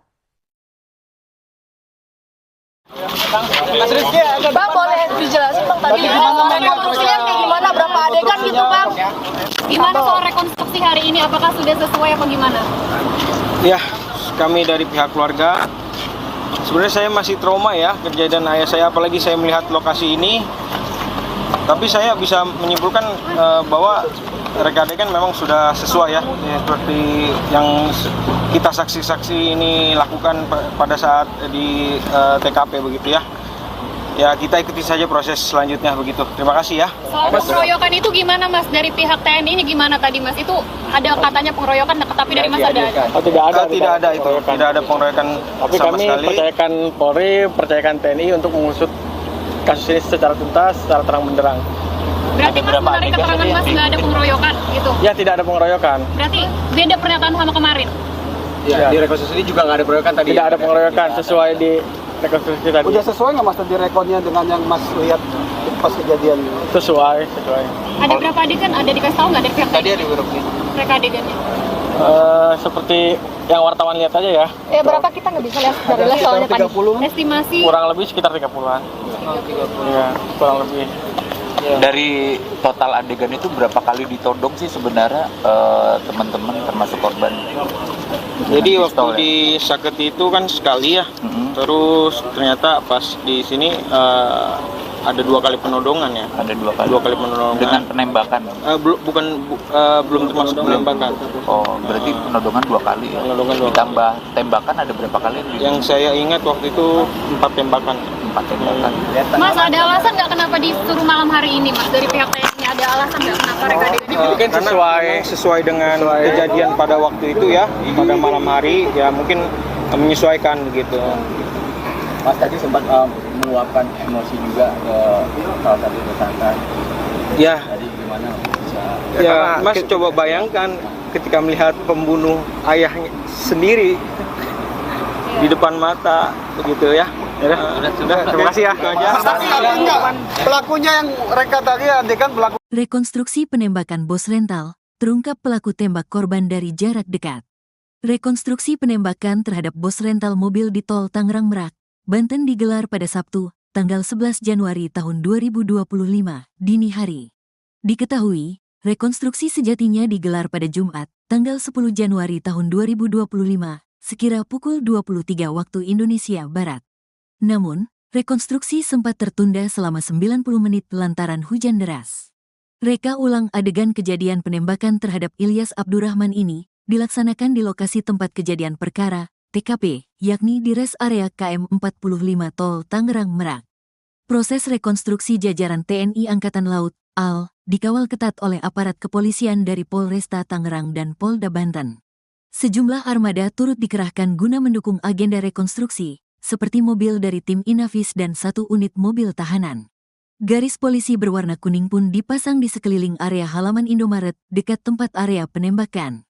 Speaker 8: Bang, boleh dijelasin Bang tadi rekonstruksinya kayak gimana, berapa adegan gitu Bang?
Speaker 3: Gimana soal rekonstruksi hari ini? Apakah sudah sesuai apa gimana?
Speaker 4: Ya, kami dari pihak keluarga, sebenarnya saya masih trauma ya kejadian ayah saya, apalagi saya melihat lokasi ini. Tapi saya bisa menyimpulkan bahwa reka adegan memang sudah sesuai ya, seperti yang kita saksi-saksi ini lakukan pada saat di TKP begitu ya. ya kita ikuti saja proses selanjutnya begitu. Terima kasih ya.
Speaker 3: Soal pengeroyokan itu gimana Mas? Dari pihak TNI-nya gimana tadi Mas? Itu ada katanya pengeroyokan, tapi dari Mas ada?
Speaker 5: Oh, tidak ada.
Speaker 4: Tidak ada itu, tidak ada pengeroyokan
Speaker 5: Tapi
Speaker 4: sama
Speaker 5: kami
Speaker 4: sekali.
Speaker 5: percayakan Polri, percayakan TNI untuk mengusut kasus ini secara tuntas, secara terang benderang.
Speaker 3: Berarti Mas menarik keterangan Mas nggak ada pengeroyokan gitu?
Speaker 5: Ya, tidak ada pengeroyokan.
Speaker 3: Berarti beda pernyataan sama kemarin?
Speaker 6: Ya, di rekonstruksi juga nggak ada pengeroyokan tadi.
Speaker 5: Tidak ada pengeroyokan sesuai di rekonstruksi tadi.
Speaker 9: Udah sesuai nggak Mas tadi rekodnya dengan yang Mas lihat pas kejadian?
Speaker 5: Sesuai.
Speaker 3: Ada berapa adegan? Ada dikasih tahu nggak dari pihak
Speaker 6: Tadi
Speaker 3: TNI?
Speaker 6: ada beberapa.
Speaker 3: Mereka adegannya?
Speaker 5: Seperti yang wartawan lihat aja ya.
Speaker 8: Berapa kita nggak bisa lihat dari soalnya tadi.
Speaker 9: 30.
Speaker 3: Estimasi
Speaker 5: Kurang lebih sekitar 30-an. Iya, kurang lebih.
Speaker 7: Dari total adegan itu berapa kali ditodong sih sebenarnya teman-teman termasuk korban?
Speaker 4: Jadi
Speaker 7: Dengan
Speaker 4: waktu
Speaker 7: pistol, ya?
Speaker 4: di Saketi itu kan sekali ya.
Speaker 7: Mhm.
Speaker 4: Terus ternyata pas di sini ada 2 kali penodongan ya.
Speaker 7: Ada 2 kali.
Speaker 4: 2 kali penodongan.
Speaker 7: Dengan penembakan.
Speaker 4: Belum termasuk penembakan.
Speaker 7: Oh, berarti penodongan 2 kali ya.
Speaker 4: Penodongan 2
Speaker 7: Ditambah tembakan ada berapa kali?
Speaker 4: Yang saya ingat waktu itu 4 tembakan.
Speaker 7: 4 tembakan.
Speaker 3: Mas, ada alasan nggak kenapa disuruh malam hari ini Mas? Dari pihak TNI ada alasan nggak kenapa mereka adegannya?
Speaker 4: Mungkin sesuai dengan kejadian pada waktu itu ya, pada malam hari ya mungkin menyesuaikan begitu.
Speaker 6: Mas tadi sempat meluapkan emosi juga ke salah satu tersangka.
Speaker 4: Ya,
Speaker 6: Tadi gimana bisa?
Speaker 4: ya Mas coba bayangkan ketika melihat pembunuh ayahnya sendiri di depan mata begitu ya. Sudah, terima kasih ya. Itu aja.
Speaker 9: Tapi enggak, pelakunya yang reka tadi adegan pelaku.
Speaker 1: Rekonstruksi penembakan bos rental, terungkap pelaku tembak korban dari jarak dekat. Rekonstruksi penembakan terhadap bos rental mobil di tol Tangerang Merak, Banten digelar pada Sabtu, tanggal 11 Januari tahun 2025, dini hari. Diketahui, rekonstruksi sejatinya digelar pada Jumat, tanggal 10 Januari tahun 2025, sekira pukul 23 waktu Indonesia Barat. Namun, rekonstruksi sempat tertunda selama 90 menit lantaran hujan deras. Reka ulang adegan kejadian penembakan terhadap Ilyas Abdurrahman ini dilaksanakan di lokasi tempat kejadian perkara, TKP, yakni di res area KM 45 Tol Tangerang Merak. Proses rekonstruksi jajaran TNI Angkatan Laut, AL, dikawal ketat oleh aparat kepolisian dari Polresta Tangerang dan Polda Banten. Sejumlah armada turut dikerahkan guna mendukung agenda rekonstruksi, seperti mobil dari tim Inavis dan 1 unit mobil tahanan. Garis polisi berwarna kuning pun dipasang di sekeliling area halaman Indomaret dekat tempat area penembakan.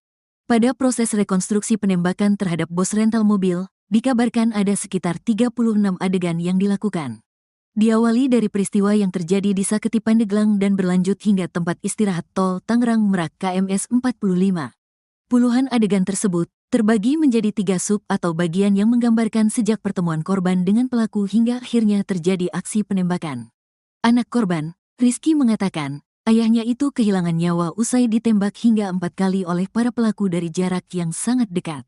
Speaker 1: Pada proses rekonstruksi penembakan terhadap bos rental mobil, dikabarkan ada sekitar 36 adegan yang dilakukan. Diawali dari peristiwa yang terjadi di Saketi Pandeglang dan berlanjut hingga tempat istirahat tol Tangerang Merak KMS 45. Puluhan adegan tersebut terbagi menjadi 3 sub atau bagian yang menggambarkan sejak pertemuan korban dengan pelaku hingga akhirnya terjadi aksi penembakan. Anak korban, Rizky mengatakan, ayahnya itu kehilangan nyawa usai ditembak hingga 4 kali oleh para pelaku dari jarak yang sangat dekat.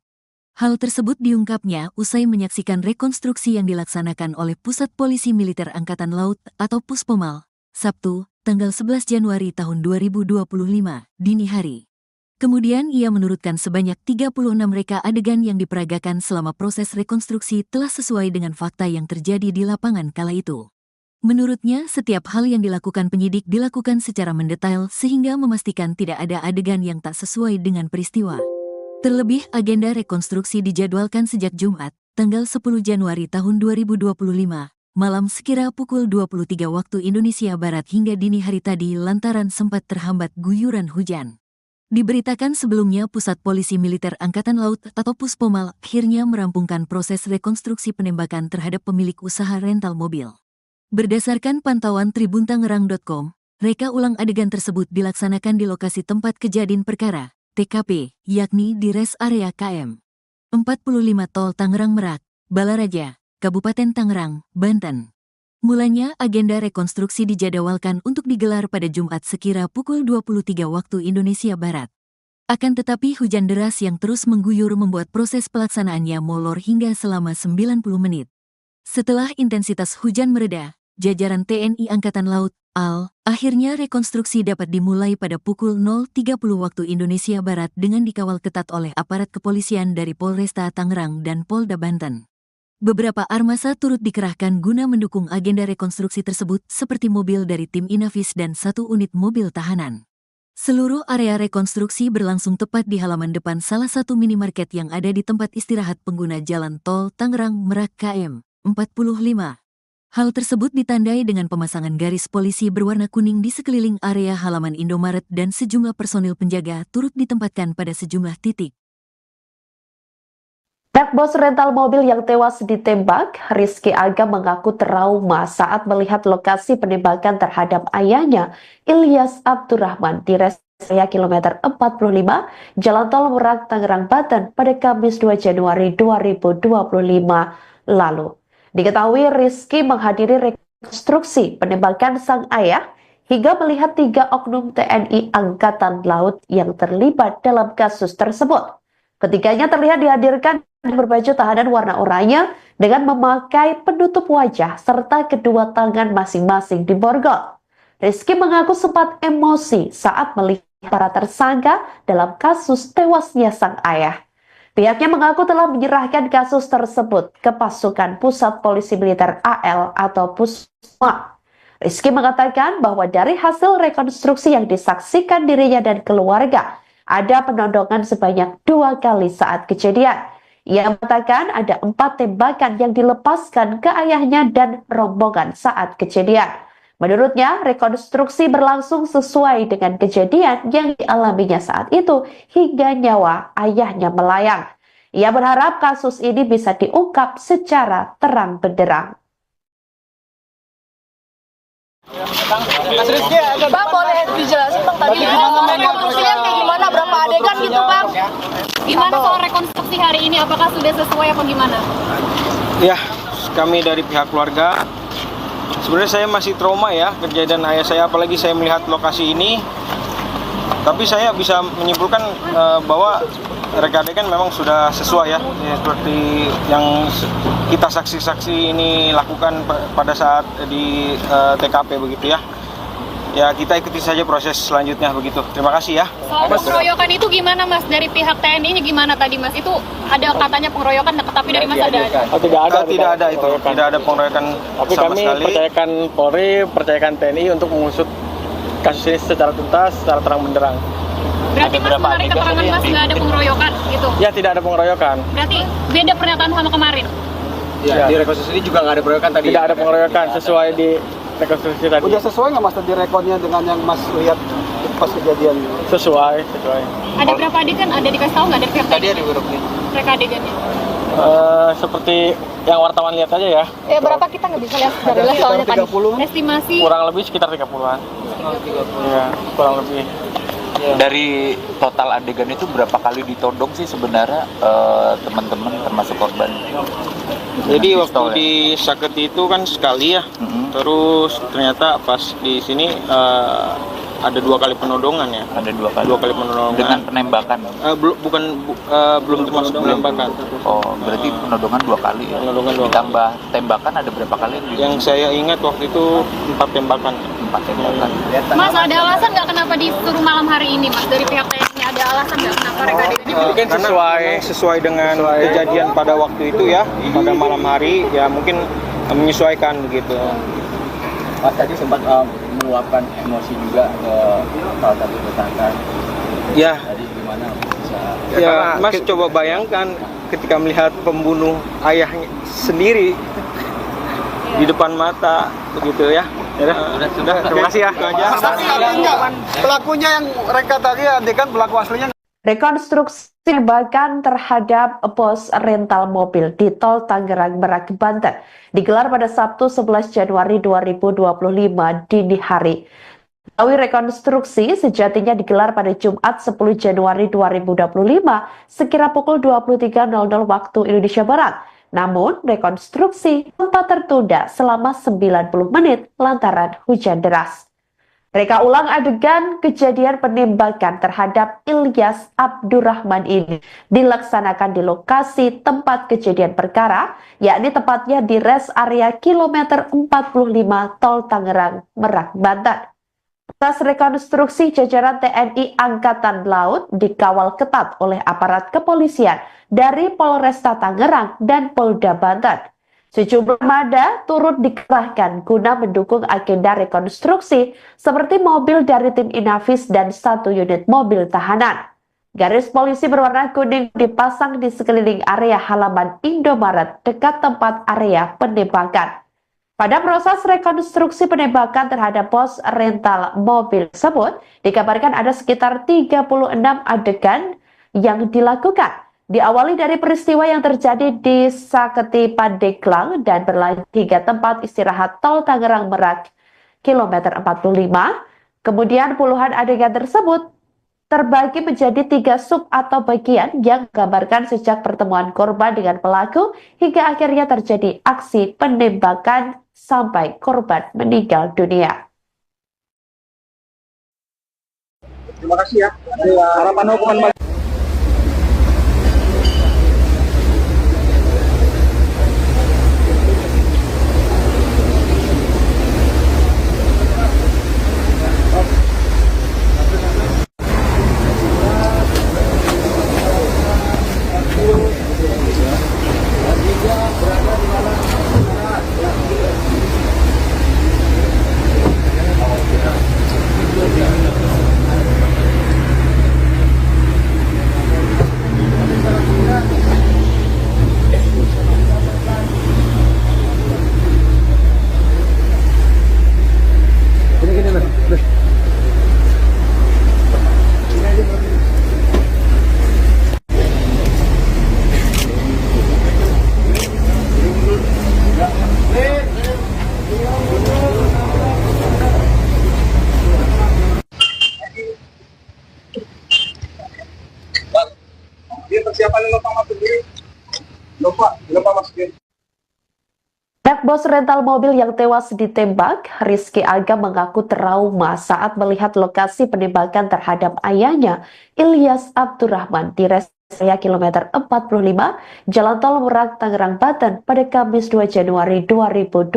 Speaker 1: Hal tersebut diungkapnya usai menyaksikan rekonstruksi yang dilaksanakan oleh Pusat Polisi Militer Angkatan Laut atau Puspomal, Sabtu, tanggal 11 Januari tahun 2025, dini hari. Kemudian ia menurutkan sebanyak 36 reka adegan yang diperagakan selama proses rekonstruksi telah sesuai dengan fakta yang terjadi di lapangan kala itu. Menurutnya, setiap hal yang dilakukan penyidik dilakukan secara mendetail sehingga memastikan tidak ada adegan yang tak sesuai dengan peristiwa. Terlebih, agenda rekonstruksi dijadwalkan sejak Jumat, tanggal 10 Januari tahun 2025, malam sekira pukul 23 waktu Indonesia Barat hingga dini hari tadi lantaran sempat terhambat guyuran hujan. Diberitakan sebelumnya Pusat Polisi Militer Angkatan Laut atau Puspomal akhirnya merampungkan proses rekonstruksi penembakan terhadap pemilik usaha rental mobil. Berdasarkan pantauan tribuntangerang.com, reka ulang adegan tersebut dilaksanakan di lokasi tempat kejadian perkara, TKP, yakni di res area KM 45 Tol Tangerang Merak, Balaraja, Kabupaten Tangerang, Banten. Mulanya agenda rekonstruksi dijadwalkan untuk digelar pada Jumat sekira pukul 23 waktu Indonesia Barat. Akan tetapi hujan deras yang terus mengguyur membuat proses pelaksanaannya molor hingga selama 90 menit. Setelah intensitas hujan mereda, jajaran TNI Angkatan Laut, AL, akhirnya rekonstruksi dapat dimulai pada pukul 0.30 waktu Indonesia Barat dengan dikawal ketat oleh aparat kepolisian dari Polresta Tangerang dan Polda Banten. Beberapa armasa turut dikerahkan guna mendukung agenda rekonstruksi tersebut seperti mobil dari tim Inavis dan 1 unit mobil tahanan. Seluruh area rekonstruksi berlangsung tepat di halaman depan salah satu minimarket yang ada di tempat istirahat pengguna jalan tol Tangerang Merak KM 45. Hal tersebut ditandai dengan pemasangan garis polisi berwarna kuning di sekeliling area halaman Indomaret dan sejumlah personil penjaga turut ditempatkan pada sejumlah titik.
Speaker 2: Pihak bos rental mobil yang tewas ditembak, Rizky Aga mengaku trauma saat melihat lokasi penembakan terhadap ayahnya, Ilyas Abdurrahman, di res area kilometer 45, Jalan Tol Merak, Tangerang, Banten pada Kamis 2 Januari 2025 lalu. Diketahui Rizky menghadiri rekonstruksi penembakan sang ayah hingga melihat 3 oknum TNI Angkatan Laut yang terlibat dalam kasus tersebut. Ketiganya terlihat dihadirkan berbaju tahanan warna oranye dengan memakai penutup wajah serta kedua tangan masing-masing diborgol. Rizky mengaku sempat emosi saat melihat para tersangka dalam kasus tewasnya sang ayah. Pihaknya mengaku telah menyerahkan kasus tersebut ke pasukan Pusat Polisi Militer AL atau Pusma. Rizky mengatakan bahwa dari hasil rekonstruksi yang disaksikan dirinya dan keluarga, ada penodongan sebanyak 2 kali saat kejadian. Ia mengatakan ada 4 tembakan yang dilepaskan ke ayahnya dan rombongan saat kejadian. Menurutnya, rekonstruksi berlangsung sesuai dengan kejadian yang dialaminya saat itu hingga nyawa ayahnya melayang. Ia berharap kasus ini bisa diungkap secara terang benderang.
Speaker 8: Bang, boleh dijelasin Bang tadi rekonstruksinya kayak gimana, berapa adegan gitu Bang?
Speaker 3: Gimana soal rekonstruksi hari ini? Apakah sudah sesuai apa gimana?
Speaker 4: Ya, kami dari pihak keluarga, sebenarnya saya masih trauma ya kejadian ayah saya, apalagi saya melihat lokasi ini. Tapi saya bisa menyimpulkan bahwa reka adegan memang sudah sesuai ya, seperti yang kita saksi-saksi ini lakukan pada saat di TKP begitu ya. Ya, kita ikuti saja proses selanjutnya begitu. Terima kasih ya.
Speaker 3: Soal pengeroyokan itu gimana Mas? Dari pihak TNI-nya gimana tadi Mas? Itu ada katanya pengeroyokan, tapi dari Mas ada?
Speaker 5: Oh, tidak ada
Speaker 4: itu. Tidak ada pengeroyokan
Speaker 5: tapi
Speaker 4: sama
Speaker 5: kami
Speaker 4: sekali.
Speaker 5: percayakan Polri, percayakan TNI untuk mengusut kasus ini secara tuntas, secara terang benderang.
Speaker 3: Berarti Mas menarik keterangan Mas nggak ada pengeroyokan gitu?
Speaker 5: Ya, tidak ada pengeroyokan.
Speaker 3: Berarti beda pernyataan sama kemarin?
Speaker 6: Ya, di rekonstruksi ini juga nggak ada pengeroyokan tadi.
Speaker 5: Tidak ada pengeroyokan sesuai di rekonstruksi tadi.
Speaker 9: Udah sesuai nggak Mas tadi rekodnya dengan yang Mas lihat pas kejadian?
Speaker 5: Sesuai.
Speaker 3: Ada berapa adegan? Ada dikasih tahu nggak dari pihak
Speaker 6: Tadi
Speaker 3: TNI?
Speaker 6: ada berapa?
Speaker 3: Reka adegannya?
Speaker 5: Seperti yang wartawan lihat aja ya.
Speaker 8: Ya berapa kita nggak bisa lihat dari lihat soalnya tadi.
Speaker 3: Estimasi
Speaker 5: Kurang lebih sekitar 30-an. Iya, kurang lebih.
Speaker 7: Dari total adegan itu berapa kali ditodong sih sebenarnya teman-teman termasuk korban?
Speaker 4: Jadi
Speaker 7: Dengan
Speaker 4: waktu
Speaker 7: pistol, ya?
Speaker 4: di Saketi itu kan sekali ya. Terus ternyata pas di sini ada 2 kali penodongan ya.
Speaker 7: Ada 2 kali.
Speaker 4: 2 kali penodongan.
Speaker 7: Dengan penembakan.
Speaker 4: Belum termasuk penembakan.
Speaker 7: Oh, berarti penodongan 2 kali ya.
Speaker 4: Penodongan 2 kali.
Speaker 7: Ditambah tembakan ada berapa kali?
Speaker 4: Yang saya ingat waktu itu 4 tembakan.
Speaker 7: 4 tembakan.
Speaker 3: Mas, ada alasan nggak kenapa disuruh malam hari ini Mas? Dari pihak TNI ada alasan nggak kenapa reka adegannya?
Speaker 5: Mungkin
Speaker 4: Karena sesuai dengan kejadian pada waktu itu ya, pada malam hari ya mungkin menyesuaikan begitu.
Speaker 6: Mas tadi sempat meluapkan emosi juga ke salah satu tersangka.
Speaker 4: Ya,
Speaker 6: Tadi gimana bisa?
Speaker 4: ya Mas coba bayangkan ketika melihat pembunuh ayahnya sendiri di depan mata begitu ya. Sudah, terima kasih ya. Itu aja.
Speaker 9: Saksi ahlinya, pelakunya yang reka tadi adegan pelaku aslinya.
Speaker 2: Rekonstruksi penembakan terhadap bos rental mobil di Tol Tangerang Merak, Banten digelar pada Sabtu 11 Januari 2025 dini hari. Tawi rekonstruksi sejatinya digelar pada Jumat 10 Januari 2025 sekira pukul 23.00 waktu Indonesia Barat. Namun, rekonstruksi sempat tertunda selama 90 menit lantaran hujan deras. Reka ulang adegan kejadian penembakan terhadap Ilyas Abdurrahman ini dilaksanakan di lokasi tempat kejadian perkara, yakni tepatnya di res area kilometer 45 Tol Tangerang Merak, Banten. Atas rekonstruksi, jajaran TNI Angkatan Laut dikawal ketat oleh aparat kepolisian dari Polresta Tangerang dan Polda Banten. Sejumlah armada turut dikerahkan guna mendukung agenda rekonstruksi seperti mobil dari tim Inavis dan 1 unit mobil tahanan. Garis polisi berwarna kuning dipasang di sekeliling area halaman Indomaret dekat tempat area penembakan. Pada proses rekonstruksi penembakan terhadap pos rental mobil tersebut, dikabarkan ada sekitar 36 adegan yang dilakukan. Diawali dari peristiwa yang terjadi di Saketi Pandeglang dan berlanjut hingga tempat istirahat tol Tangerang Merak, kilometer 45. Kemudian puluhan adegan tersebut terbagi menjadi 3 sub atau bagian yang menggambarkan sejak pertemuan korban dengan pelaku hingga akhirnya terjadi aksi penembakan sampai korban meninggal dunia.
Speaker 9: Terima kasih ya. Harapan hukuman
Speaker 2: Anak bos rental mobil yang tewas ditembak, Rizky Aga mengaku trauma saat melihat lokasi penembakan terhadap ayahnya, Ilyas Abdurrahman, di rest area kilometer 45, Jalan Tol Merak, Tangerang, Banten pada Kamis 2 Januari 2025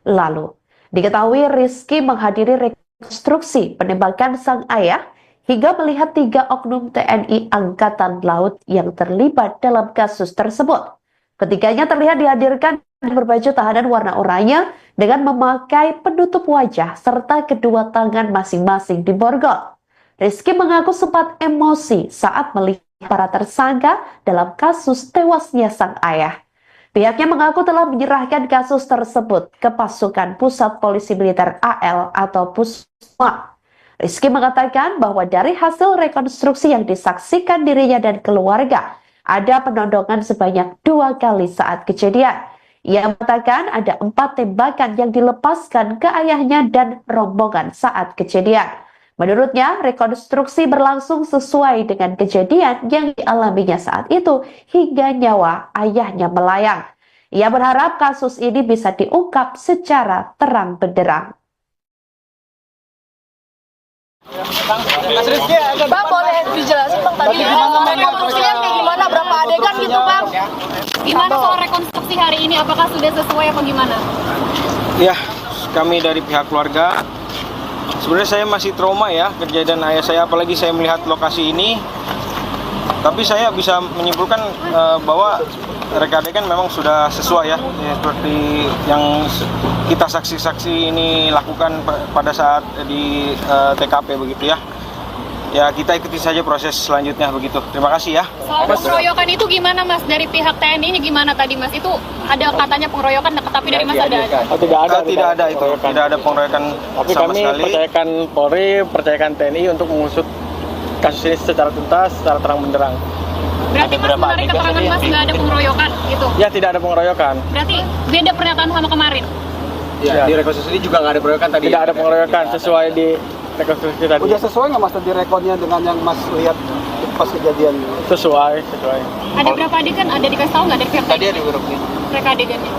Speaker 2: lalu. Diketahui Rizky menghadiri rekonstruksi penembakan sang ayah hingga melihat 3 oknum TNI Angkatan Laut yang terlibat dalam kasus tersebut. Ketiganya terlihat dihadirkan berbaju tahanan warna oranye dengan memakai penutup wajah serta kedua tangan masing-masing diborgol. Rizky mengaku sempat emosi saat melihat para tersangka dalam kasus tewasnya sang ayah. Pihaknya mengaku telah menyerahkan kasus tersebut ke pasukan Pusat Polisi Militer AL atau Pusma. Rizky mengatakan bahwa dari hasil rekonstruksi yang disaksikan dirinya dan keluarga, ada penodongan sebanyak 2 kali saat kejadian. Ia mengatakan ada 4 tembakan yang dilepaskan ke ayahnya dan rombongan saat kejadian. Menurutnya, rekonstruksi berlangsung sesuai dengan kejadian yang dialaminya saat itu hingga nyawa ayahnya melayang. Ia berharap kasus ini bisa diungkap secara terang benderang.
Speaker 8: Bang, boleh dijelasin Bang tadi rekonstruksinya kayak gimana, berapa adegan gitu Bang?
Speaker 3: Gimana soal rekonstruksi hari ini? Apakah sudah sesuai apa gimana?
Speaker 4: Ya, kami dari pihak keluarga, sebenarnya saya masih trauma ya kejadian ayah saya, apalagi saya melihat lokasi ini. Tapi saya bisa menyimpulkan bahwa reka adegan memang sudah sesuai ya, seperti yang kita saksi-saksi ini lakukan pada saat di TKP begitu ya. Ya kita ikuti saja proses selanjutnya begitu. Terima kasih ya.
Speaker 3: Soal pengeroyokan itu gimana Mas? Dari pihak TNI-nya gimana tadi Mas? Itu ada katanya pengeroyokan, tapi dari Mas ada?
Speaker 5: Oh, tidak ada
Speaker 4: itu. Tidak ada pengeroyokan
Speaker 5: tapi
Speaker 4: sama
Speaker 5: kami
Speaker 4: sekali.
Speaker 5: percayakan Polri, percayakan TNI untuk mengusut kasus ini secara tuntas, secara terang benderang.
Speaker 3: Berarti Mas menarik keterangan Mas nggak ada pengeroyokan gitu?
Speaker 5: Ya tidak ada pengeroyokan.
Speaker 3: Berarti beda pernyataan sama kemarin?
Speaker 6: Ya, di rekonstruksi ini juga nggak ada pengeroyokan tadi.
Speaker 5: Tidak ada pengeroyokan sesuai di rekonstruksi tadi.
Speaker 9: Udah sesuai nggak Mas tadi rekodnya dengan yang Mas lihat pas kejadian?
Speaker 5: Sesuai.
Speaker 3: Ada berapa adegan? Ada dikasih tahu nggak dari pihak
Speaker 6: Tadi
Speaker 3: TNI?
Speaker 6: ada berapa?
Speaker 3: Mereka adegannya?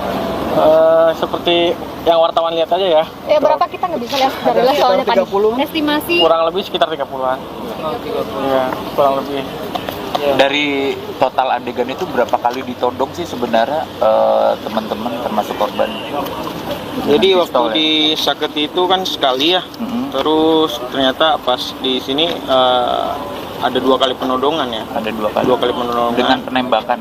Speaker 5: Seperti yang wartawan lihat aja ya.
Speaker 8: Ya berapa kita nggak bisa lihat dari lihat soalnya tadi.
Speaker 3: Estimasi
Speaker 5: Kurang lebih sekitar 30-an. Iya, kurang lebih.
Speaker 7: Dari total adegan itu berapa kali ditodong sih sebenarnya teman-teman termasuk korban?
Speaker 4: Jadi waktu
Speaker 7: pistol ya?
Speaker 4: di Saketi itu kan sekali ya,
Speaker 7: Mm-mm.
Speaker 4: terus ternyata pas di sini ada 2 kali penodongan ya.
Speaker 7: Ada 2 kali.
Speaker 4: 2 kali penodongan.
Speaker 7: Dengan penembakan.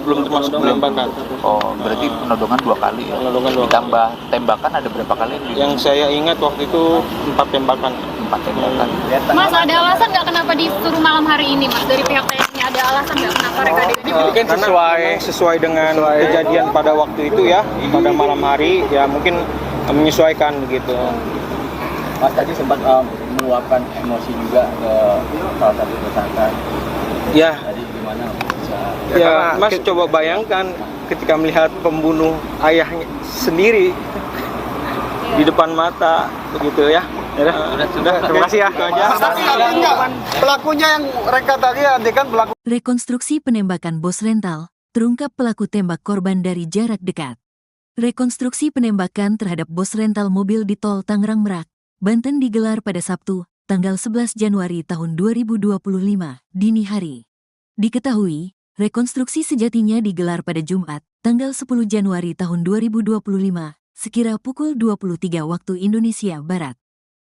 Speaker 4: Belum termasuk penembakan.
Speaker 7: Oh, berarti penodongan 2 kali ya.
Speaker 4: Penodongan 2 kali.
Speaker 7: Ditambah tembakan ada berapa kali?
Speaker 4: Yang saya ingat waktu itu 4 tembakan.
Speaker 7: 4 tembakan.
Speaker 3: Mas, ada alasan nggak kenapa disuruh malam hari ini, Mas, dari pihak TNI? Ada alasan nggak kenapa mereka adegannya
Speaker 4: Kan
Speaker 3: begitu?
Speaker 4: sesuai dengan kejadian pada waktu itu ya, pada malam hari ya mungkin menyesuaikan begitu.
Speaker 6: Mas tadi sempat meluapkan emosi juga ke salah satu tersangka.
Speaker 4: Ya,
Speaker 6: Tadi gimana bisa?
Speaker 4: ya Mas coba bayangkan ketika melihat pembunuh ayahnya sendiri di depan mata begitu ya. Sudah, terima kasih ya. Itu aja.
Speaker 9: Tapi enggak, pelakunya yang mereka tadi adegan pelaku.
Speaker 1: Rekonstruksi penembakan bos rental, terungkap pelaku tembak korban dari jarak dekat. Rekonstruksi penembakan terhadap bos rental mobil di Tol Tangerang Merak, Banten digelar pada Sabtu, tanggal 11 Januari tahun 2025, dini hari. Diketahui, rekonstruksi sejatinya digelar pada Jumat, tanggal 10 Januari tahun 2025, sekira pukul 23 waktu Indonesia Barat.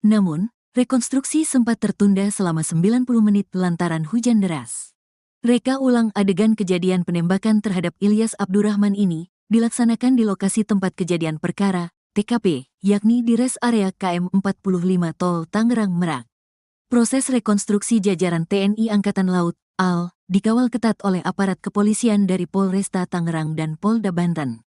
Speaker 1: Namun, rekonstruksi sempat tertunda selama 90 menit lantaran hujan deras. Reka ulang adegan kejadian penembakan terhadap Ilyas Abdurrahman ini dilaksanakan di lokasi tempat kejadian perkara, TKP, yakni di res area KM 45 Tol Tangerang Merak. Proses rekonstruksi jajaran TNI Angkatan Laut, AL, dikawal ketat oleh aparat kepolisian dari Polresta Tangerang dan Polda Banten.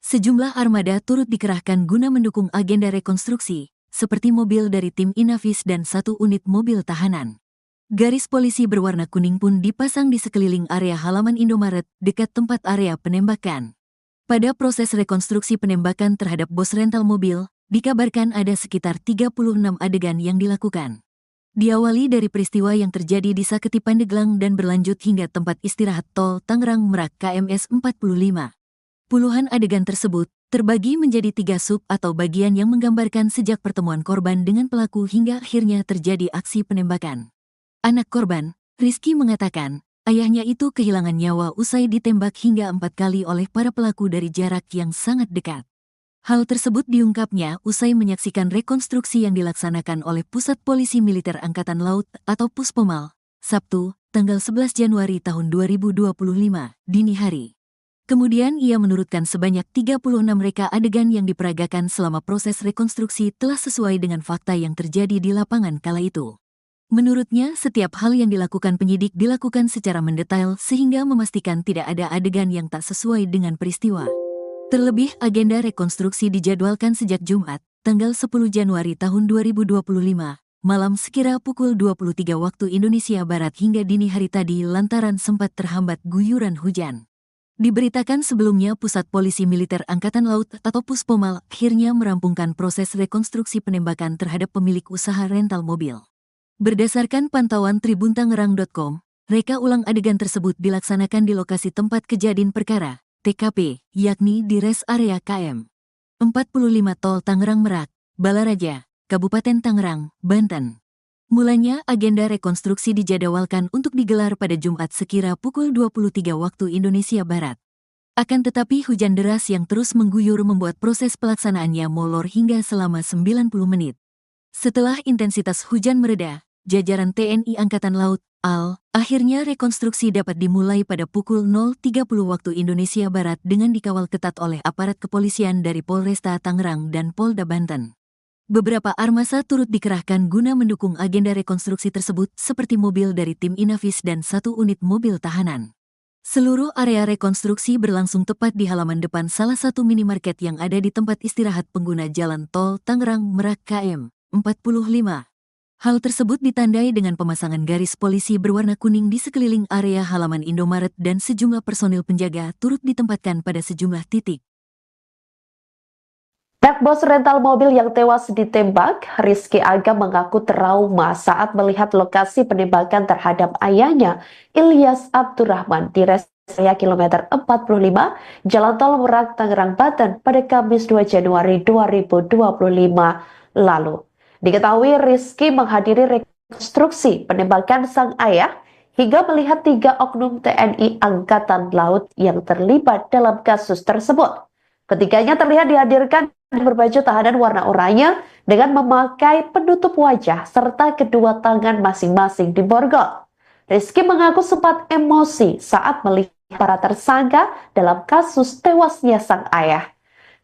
Speaker 1: Sejumlah armada turut dikerahkan guna mendukung agenda rekonstruksi, seperti mobil dari tim Inavis dan 1 unit mobil tahanan. Garis polisi berwarna kuning pun dipasang di sekeliling area halaman Indomaret dekat tempat area penembakan. Pada proses rekonstruksi penembakan terhadap bos rental mobil, dikabarkan ada sekitar 36 adegan yang dilakukan. Diawali dari peristiwa yang terjadi di Saketi Pandeglang dan berlanjut hingga tempat istirahat Tol Tangerang Merak KMS 45. Puluhan adegan tersebut terbagi menjadi 3 sub atau bagian yang menggambarkan sejak pertemuan korban dengan pelaku hingga akhirnya terjadi aksi penembakan. Anak korban, Rizky mengatakan, ayahnya itu kehilangan nyawa usai ditembak hingga 4 kali oleh para pelaku dari jarak yang sangat dekat. Hal tersebut diungkapnya usai menyaksikan rekonstruksi yang dilaksanakan oleh Pusat Polisi Militer Angkatan Laut atau Puspomal, Sabtu, tanggal 11 Januari tahun 2025, dini hari. Kemudian ia menurutkan sebanyak 36 reka adegan yang diperagakan selama proses rekonstruksi telah sesuai dengan fakta yang terjadi di lapangan kala itu. Menurutnya, setiap hal yang dilakukan penyidik dilakukan secara mendetail sehingga memastikan tidak ada adegan yang tak sesuai dengan peristiwa. Terlebih, agenda rekonstruksi dijadwalkan sejak Jumat, tanggal 10 Januari tahun 2025, malam sekira pukul 23 waktu Indonesia Barat hingga dini hari tadi lantaran sempat terhambat guyuran hujan. Diberitakan sebelumnya Pusat Polisi Militer Angkatan Laut atau Puspomal akhirnya merampungkan proses rekonstruksi penembakan terhadap pemilik usaha rental mobil. Berdasarkan pantauan tribuntangerang.com, reka ulang adegan tersebut dilaksanakan di lokasi tempat kejadian perkara, TKP, yakni di res area KM 45 Tol Tangerang Merak, Balaraja, Kabupaten Tangerang, Banten. Mulanya agenda rekonstruksi dijadwalkan untuk digelar pada Jumat sekira pukul 23 waktu Indonesia Barat. Akan tetapi hujan deras yang terus mengguyur membuat proses pelaksanaannya molor hingga selama 90 menit. Setelah intensitas hujan mereda, jajaran TNI Angkatan Laut, AL, akhirnya rekonstruksi dapat dimulai pada pukul 0.30 waktu Indonesia Barat dengan dikawal ketat oleh aparat kepolisian dari Polresta Tangerang dan Polda Banten. Beberapa armasa turut dikerahkan guna mendukung agenda rekonstruksi tersebut seperti mobil dari tim Inavis dan 1 unit mobil tahanan. Seluruh area rekonstruksi berlangsung tepat di halaman depan salah satu minimarket yang ada di tempat istirahat pengguna jalan Tol Tangerang Merak KM 45. Hal tersebut ditandai dengan pemasangan garis polisi berwarna kuning di sekeliling area halaman Indomaret dan sejumlah personil penjaga turut ditempatkan pada sejumlah titik.
Speaker 2: Anak bos rental mobil yang tewas ditembak, Rizky Aga mengaku trauma saat melihat lokasi penembakan terhadap ayahnya, Ilyas Abdurrahman, di res area kilometer 45, Jalan Tol Merak, Tangerang, Banten pada Kamis 2 Januari 2025 lalu. Diketahui Rizky menghadiri rekonstruksi penembakan sang ayah hingga melihat 3 oknum TNI Angkatan Laut yang terlibat dalam kasus tersebut. Ketiganya terlihat dihadirkan berbaju tahanan warna oranye dengan memakai penutup wajah serta kedua tangan masing-masing diborgol. Rizky mengaku sempat emosi saat melihat para tersangka dalam kasus tewasnya sang ayah.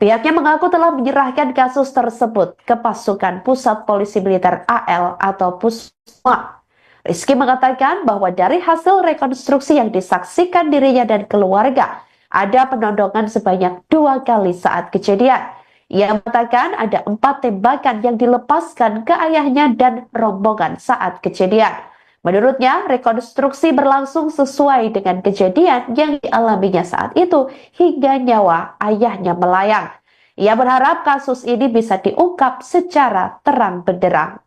Speaker 2: Pihaknya mengaku telah menyerahkan kasus tersebut ke Pasukan Pusat Polisi Militer AL atau Pusma. Rizky mengatakan bahwa dari hasil rekonstruksi yang disaksikan dirinya dan keluarga, ada penodongan sebanyak 2 kali saat kejadian. Ia mengatakan ada 4 tembakan yang dilepaskan ke ayahnya dan rombongan saat kejadian. Menurutnya, rekonstruksi berlangsung sesuai dengan kejadian yang dialaminya saat itu hingga nyawa ayahnya melayang. Ia berharap kasus ini bisa diungkap secara terang benderang.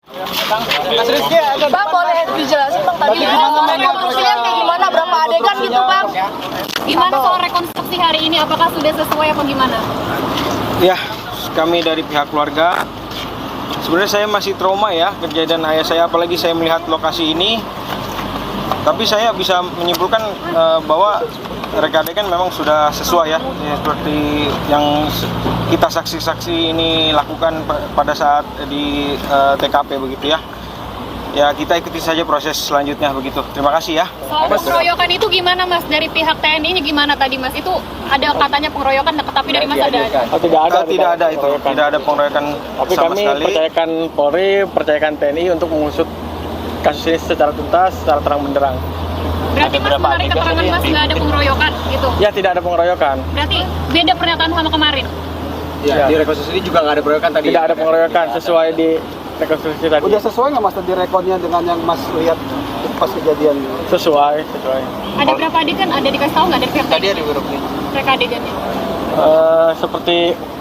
Speaker 8: Bang, boleh dijelasin Bang tadi rekonstruksinya kayak gimana, berapa adegan gitu Bang?
Speaker 3: Gimana soal rekonstruksi hari ini? Apakah sudah sesuai apa gimana?
Speaker 4: Ya, kami dari pihak keluarga, sebenarnya saya masih trauma ya kejadian ayah saya, apalagi saya melihat lokasi ini. Tapi saya bisa menyimpulkan bahwa reka adegan memang sudah sesuai ya, seperti yang kita saksi-saksi ini lakukan pada saat di TKP begitu ya. Ya, kita ikuti saja proses selanjutnya begitu. Terima kasih ya.
Speaker 3: Soal pengeroyokan itu gimana Mas? Dari pihak TNI-nya gimana tadi Mas? Itu ada katanya pengeroyokan, tapi dari Mas ada?
Speaker 4: Tidak ada itu. Tidak ada pengeroyokan
Speaker 5: Tapi
Speaker 4: sama
Speaker 5: kami
Speaker 4: sekali.
Speaker 5: percayakan Polri, percayakan TNI untuk mengusut kasus ini secara tuntas, secara terang benderang.
Speaker 3: Berarti Mas menarik keterangan Mas nggak ada pengeroyokan gitu?
Speaker 5: Ya, tidak ada pengeroyokan.
Speaker 3: Berarti beda pernyataan sama kemarin?
Speaker 6: Ya, di rekonstruksi ini juga nggak ada pengeroyokan tadi.
Speaker 5: Tidak ada pengeroyokan sesuai di rekonstruksi tadi.
Speaker 9: Udah sesuai nggak Mas tadi rekodnya dengan yang Mas lihat pas kejadian?
Speaker 5: Sesuai.
Speaker 3: Ada berapa adegan? Ada dikasih tahu nggak dari pihak
Speaker 6: Tadi
Speaker 3: TNI?
Speaker 6: ada beberapa.
Speaker 3: Reka adegannya?
Speaker 5: Seperti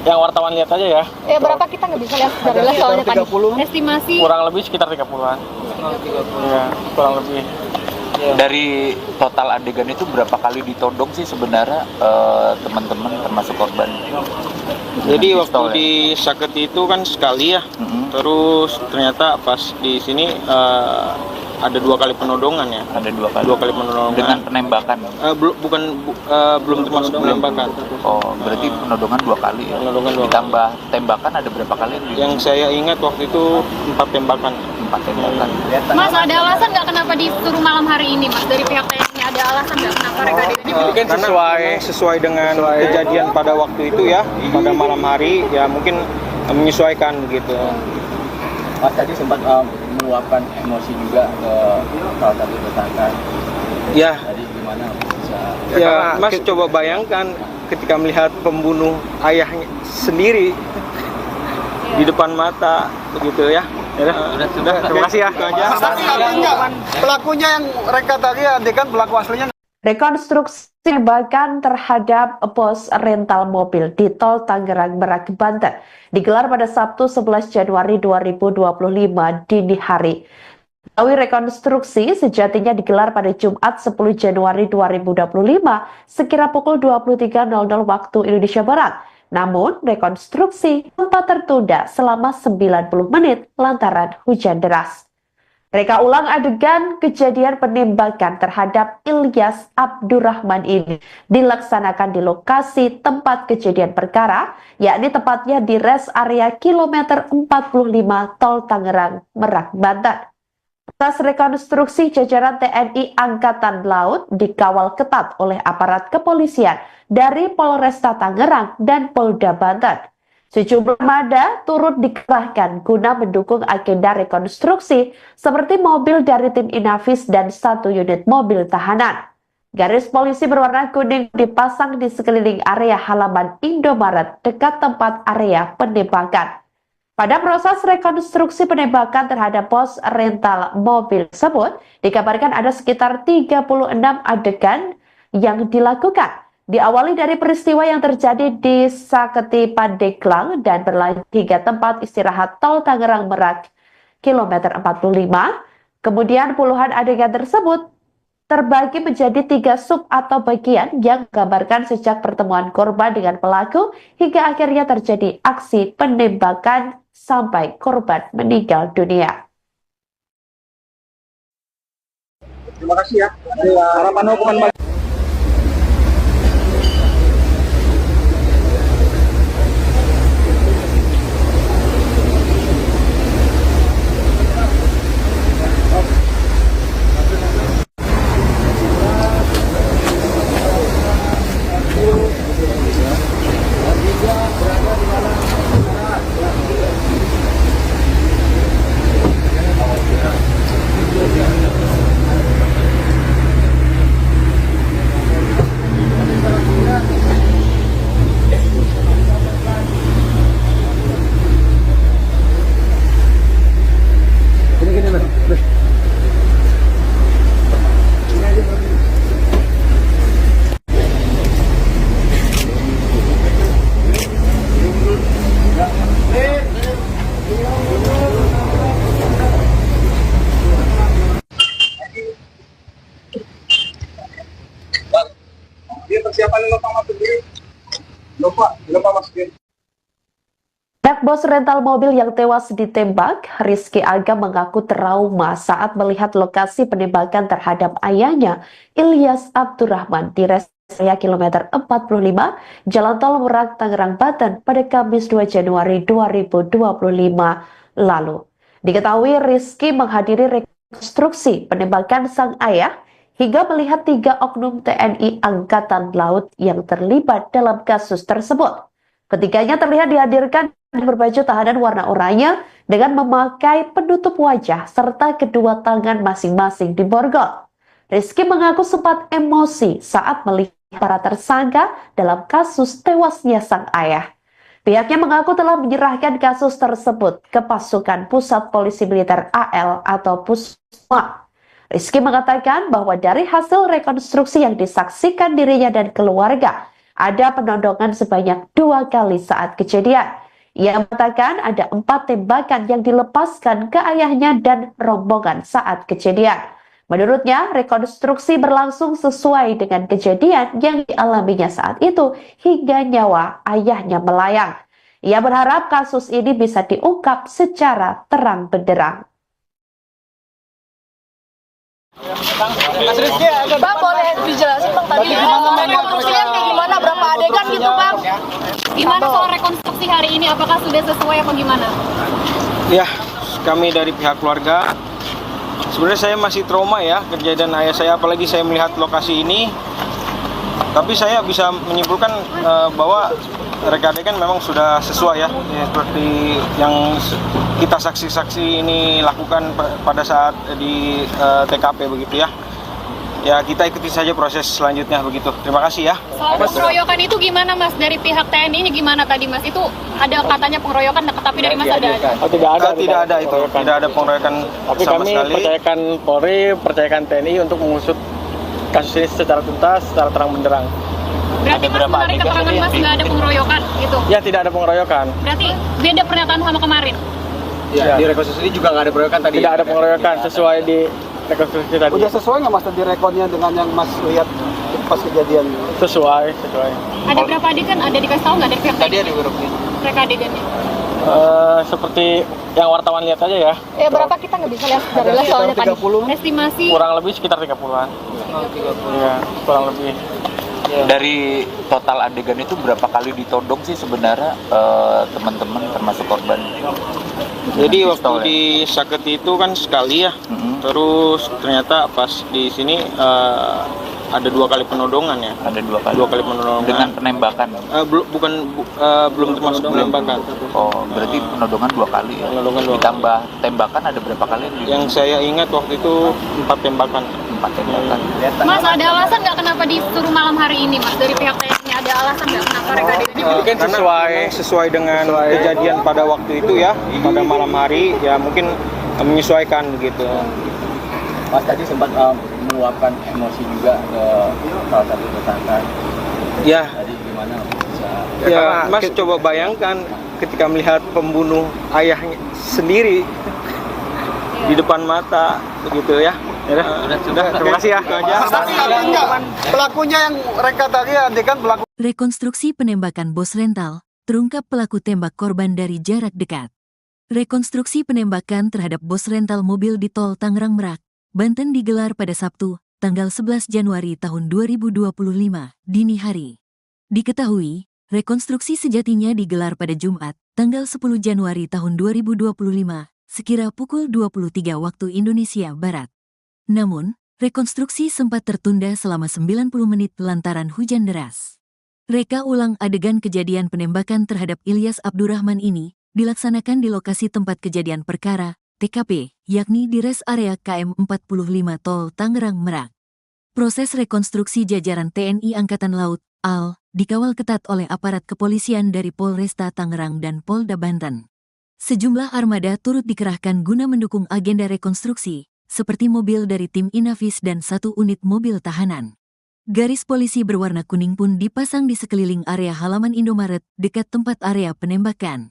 Speaker 5: yang wartawan lihat aja ya.
Speaker 8: Berapa kita nggak bisa lihat sebenarnya soalnya tadi.
Speaker 3: Estimasi
Speaker 5: Kurang lebih sekitar 30-an. Ya, kurang lebih.
Speaker 7: Dari total adegan itu berapa kali ditodong sih sebenarnya teman-teman termasuk korban?
Speaker 4: Jadi
Speaker 7: Dengan
Speaker 4: waktu
Speaker 7: pistol,
Speaker 4: di Saketi itu kan sekali ya. Terus ternyata pas di sini ada 2 kali penodongan ya.
Speaker 7: Ada 2 kali.
Speaker 4: 2 kali penodongan.
Speaker 7: Dengan penembakan.
Speaker 4: Belum termasuk penembakan.
Speaker 7: Oh, berarti penodongan 2 kali ya.
Speaker 4: Penodongan 2 kali.
Speaker 7: Ditambah tembakan ada berapa kali?
Speaker 4: Yang saya ingat waktu itu 4 tembakan.
Speaker 7: 4 tembakan.
Speaker 3: Mas, ada alasan nggak kenapa disuruh malam hari ini Mas? Dari pihak TNI ada alasan nggak kenapa reka adegannya?
Speaker 4: Mungkin sesuai dengan kejadian pada waktu itu ya, pada malam hari ya, mungkin menyesuaikan begitu.
Speaker 6: Mas tadi sempat meluapkan emosi juga ke salah satu tersangka.
Speaker 4: Ya,
Speaker 6: Tadi gimana bisa?
Speaker 4: ya Mas coba bayangkan ketika melihat pembunuh ayahnya sendiri di depan mata begitu ya. Sudah, terima kasih ya. Itu aja.
Speaker 9: Artinya pelakunya yang reka tadi adegan pelaku aslinya.
Speaker 2: Rekonstruksi penembakan terhadap bos rental mobil di Tol Tangerang Merak, Banten digelar pada Sabtu 11 Januari 2025 dini hari. Rekonstruksi sejatinya digelar pada Jumat 10 Januari 2025 sekira pukul 23.00 waktu Indonesia Barat. Namun, rekonstruksi sempat tertunda selama 90 menit lantaran hujan deras. Reka ulang adegan kejadian penembakan terhadap Ilyas Abdurrahman ini dilaksanakan di lokasi tempat kejadian perkara, yakni tepatnya di rest area kilometer 45 Tol Tangerang Merak, Banten. Atas rekonstruksi, jajaran TNI Angkatan Laut dikawal ketat oleh aparat kepolisian dari Polresta Tangerang dan Polda Banten. Sejumlah armada turut dikerahkan guna mendukung agenda rekonstruksi seperti mobil dari tim Inavis dan 1 unit mobil tahanan. Garis polisi berwarna kuning dipasang di sekeliling area halaman Indomaret dekat tempat area penembakan. Pada proses rekonstruksi penembakan terhadap pos rental mobil tersebut, dikabarkan ada sekitar 36 adegan yang dilakukan. Diawali dari peristiwa yang terjadi di Saketi Pandeglang dan berlanjut hingga tempat istirahat Tol Tangerang Merak, kilometer 45. Kemudian puluhan adegan tersebut terbagi menjadi 3 sub atau bagian yang menggambarkan sejak pertemuan korban dengan pelaku hingga akhirnya terjadi aksi penembakan sampai korban meninggal dunia.
Speaker 9: Terima kasih ya. Harapan hukuman
Speaker 2: Anak bos rental mobil yang tewas ditembak, Rizky Aga mengaku trauma saat melihat lokasi penembakan terhadap ayahnya, Ilyas Abdurrahman, di rest area kilometer 45, Jalan Tol Merak, Tangerang, Banten pada Kamis 2 Januari 2025 lalu. Diketahui Rizky menghadiri rekonstruksi penembakan sang ayah hingga melihat 3 oknum TNI Angkatan Laut yang terlibat dalam kasus tersebut. Ketiganya terlihat dihadirkan berbaju tahanan warna oranye dengan memakai penutup wajah serta kedua tangan masing-masing diborgol. Rizky mengaku sempat emosi saat melihat para tersangka dalam kasus tewasnya sang ayah. Pihaknya mengaku telah menyerahkan kasus tersebut ke pasukan Pusat Polisi Militer AL atau Pusma. Rizky mengatakan bahwa dari hasil rekonstruksi yang disaksikan dirinya dan keluarga, ada penodongan sebanyak 2 kali saat kejadian. Ia mengatakan ada 4 tembakan yang dilepaskan ke ayahnya dan rombongan saat kejadian. Menurutnya, rekonstruksi berlangsung sesuai dengan kejadian yang dialaminya saat itu hingga nyawa ayahnya melayang. Ia berharap kasus ini bisa diungkap secara terang benderang.
Speaker 8: Bang, boleh dijelasin Bang tadi rekonstruksinya kayak gimana, berapa adegan gitu Bang?
Speaker 3: Gimana soal rekonstruksi hari ini? Apakah sudah sesuai apa gimana?
Speaker 4: Ya, kami dari pihak keluarga, sebenarnya saya masih trauma ya kejadian ayah saya, apalagi saya melihat lokasi ini. Tapi saya bisa menyimpulkan bahwa reka adegan memang sudah sesuai ya, seperti yang kita saksi-saksi ini lakukan pada saat di TKP begitu ya. Ya, kita ikuti saja proses selanjutnya begitu. Terima kasih ya.
Speaker 3: Soal pengeroyokan itu gimana Mas? Dari pihak TNI-nya gimana tadi Mas? Itu ada katanya pengeroyokan, tapi dari Mas ada?
Speaker 5: Oh, tidak ada
Speaker 4: Itu. Tidak ada pengeroyokan
Speaker 5: Tapi
Speaker 4: sama
Speaker 5: kami
Speaker 4: sekali.
Speaker 5: percayakan Polri, percayakan TNI untuk mengusut kasus ini secara tuntas, secara terang benderang.
Speaker 3: Berarti Mas menarik keterangan Mas nggak ada pengeroyokan gitu?
Speaker 5: Ya, tidak ada pengeroyokan.
Speaker 3: Berarti beda pernyataan sama kemarin?
Speaker 6: Ya, di rekonstruksi juga nggak ada pengeroyokan tadi.
Speaker 5: Tidak ada pengeroyokan sesuai di rekonstruksi tadi.
Speaker 9: Udah sesuai nggak Mas tadi rekodnya dengan yang Mas lihat pas kejadian?
Speaker 5: Sesuai.
Speaker 3: Ada berapa adegan? Ada dikasih tahu nggak dari pihak
Speaker 6: Tadi
Speaker 3: TNI?
Speaker 6: ada beberapa.
Speaker 3: Reka adegannya?
Speaker 5: Seperti yang wartawan lihat aja ya.
Speaker 8: Ya berapa kita nggak bisa lihat dari jelas soalnya tadi.
Speaker 3: Estimasi
Speaker 5: Kurang lebih sekitar 30-an. Iya, kurang lebih.
Speaker 7: Dari total adegan itu berapa kali ditodong sih sebenarnya teman-teman termasuk korban?
Speaker 4: Jadi
Speaker 7: Dengan
Speaker 4: waktu
Speaker 7: pistol, ya?
Speaker 4: di Saketi itu kan sekali ya.
Speaker 7: Mhm.
Speaker 4: Terus ternyata pas di sini ada 2 kali penodongan ya.
Speaker 7: Ada 2 kali.
Speaker 4: 2 kali penodongan.
Speaker 7: Dengan penembakan.
Speaker 4: Belum termasuk penembakan.
Speaker 7: Oh, berarti penodongan 2 kali ya.
Speaker 4: Penodongan 2
Speaker 7: Ditambah tembakan ada berapa kali?
Speaker 4: Yang saya ingat waktu itu 4 tembakan.
Speaker 7: 4 tembakan.
Speaker 3: Mas, ada alasan nggak kenapa disuruh malam hari ini Mas? Dari pihak TNI ada alasan nggak kenapa reka adegannya?
Speaker 4: Mungkin sesuai dengan kejadian pada waktu itu ya, pada malam hari ya, mungkin menyesuaikan begitu.
Speaker 6: Mas tadi sempat meluapkan emosi juga ke salah satu tersangka.
Speaker 4: Ya,
Speaker 6: Tadi gimana bisa?
Speaker 4: ya Mas coba bayangkan ketika melihat pembunuh ayahnya sendiri di depan mata begitu ya. Sudah, terima kasih ya. Itu aja.
Speaker 9: Tapi artinya pelakunya yang reka tadi adegan pelaku.
Speaker 1: Rekonstruksi penembakan bos rental, terungkap pelaku tembak korban dari jarak dekat. Rekonstruksi penembakan terhadap bos rental mobil di tol Tangerang Merak, Banten digelar pada Sabtu, tanggal 11 Januari tahun 2025, dini hari. Diketahui, rekonstruksi sejatinya digelar pada Jumat, tanggal 10 Januari tahun 2025, sekira pukul 23 waktu Indonesia Barat. Namun, rekonstruksi sempat tertunda selama 90 menit lantaran hujan deras. Reka ulang adegan kejadian penembakan terhadap Ilyas Abdurrahman ini dilaksanakan di lokasi tempat kejadian perkara, TKP, yakni di res area KM 45 Tol Tangerang Merak. Proses rekonstruksi jajaran TNI Angkatan Laut, AL, dikawal ketat oleh aparat kepolisian dari Polresta Tangerang dan Polda Banten. Sejumlah armada turut dikerahkan guna mendukung agenda rekonstruksi, seperti mobil dari tim Inavis dan 1 unit mobil tahanan. Garis polisi berwarna kuning pun dipasang di sekeliling area halaman Indomaret dekat tempat area penembakan.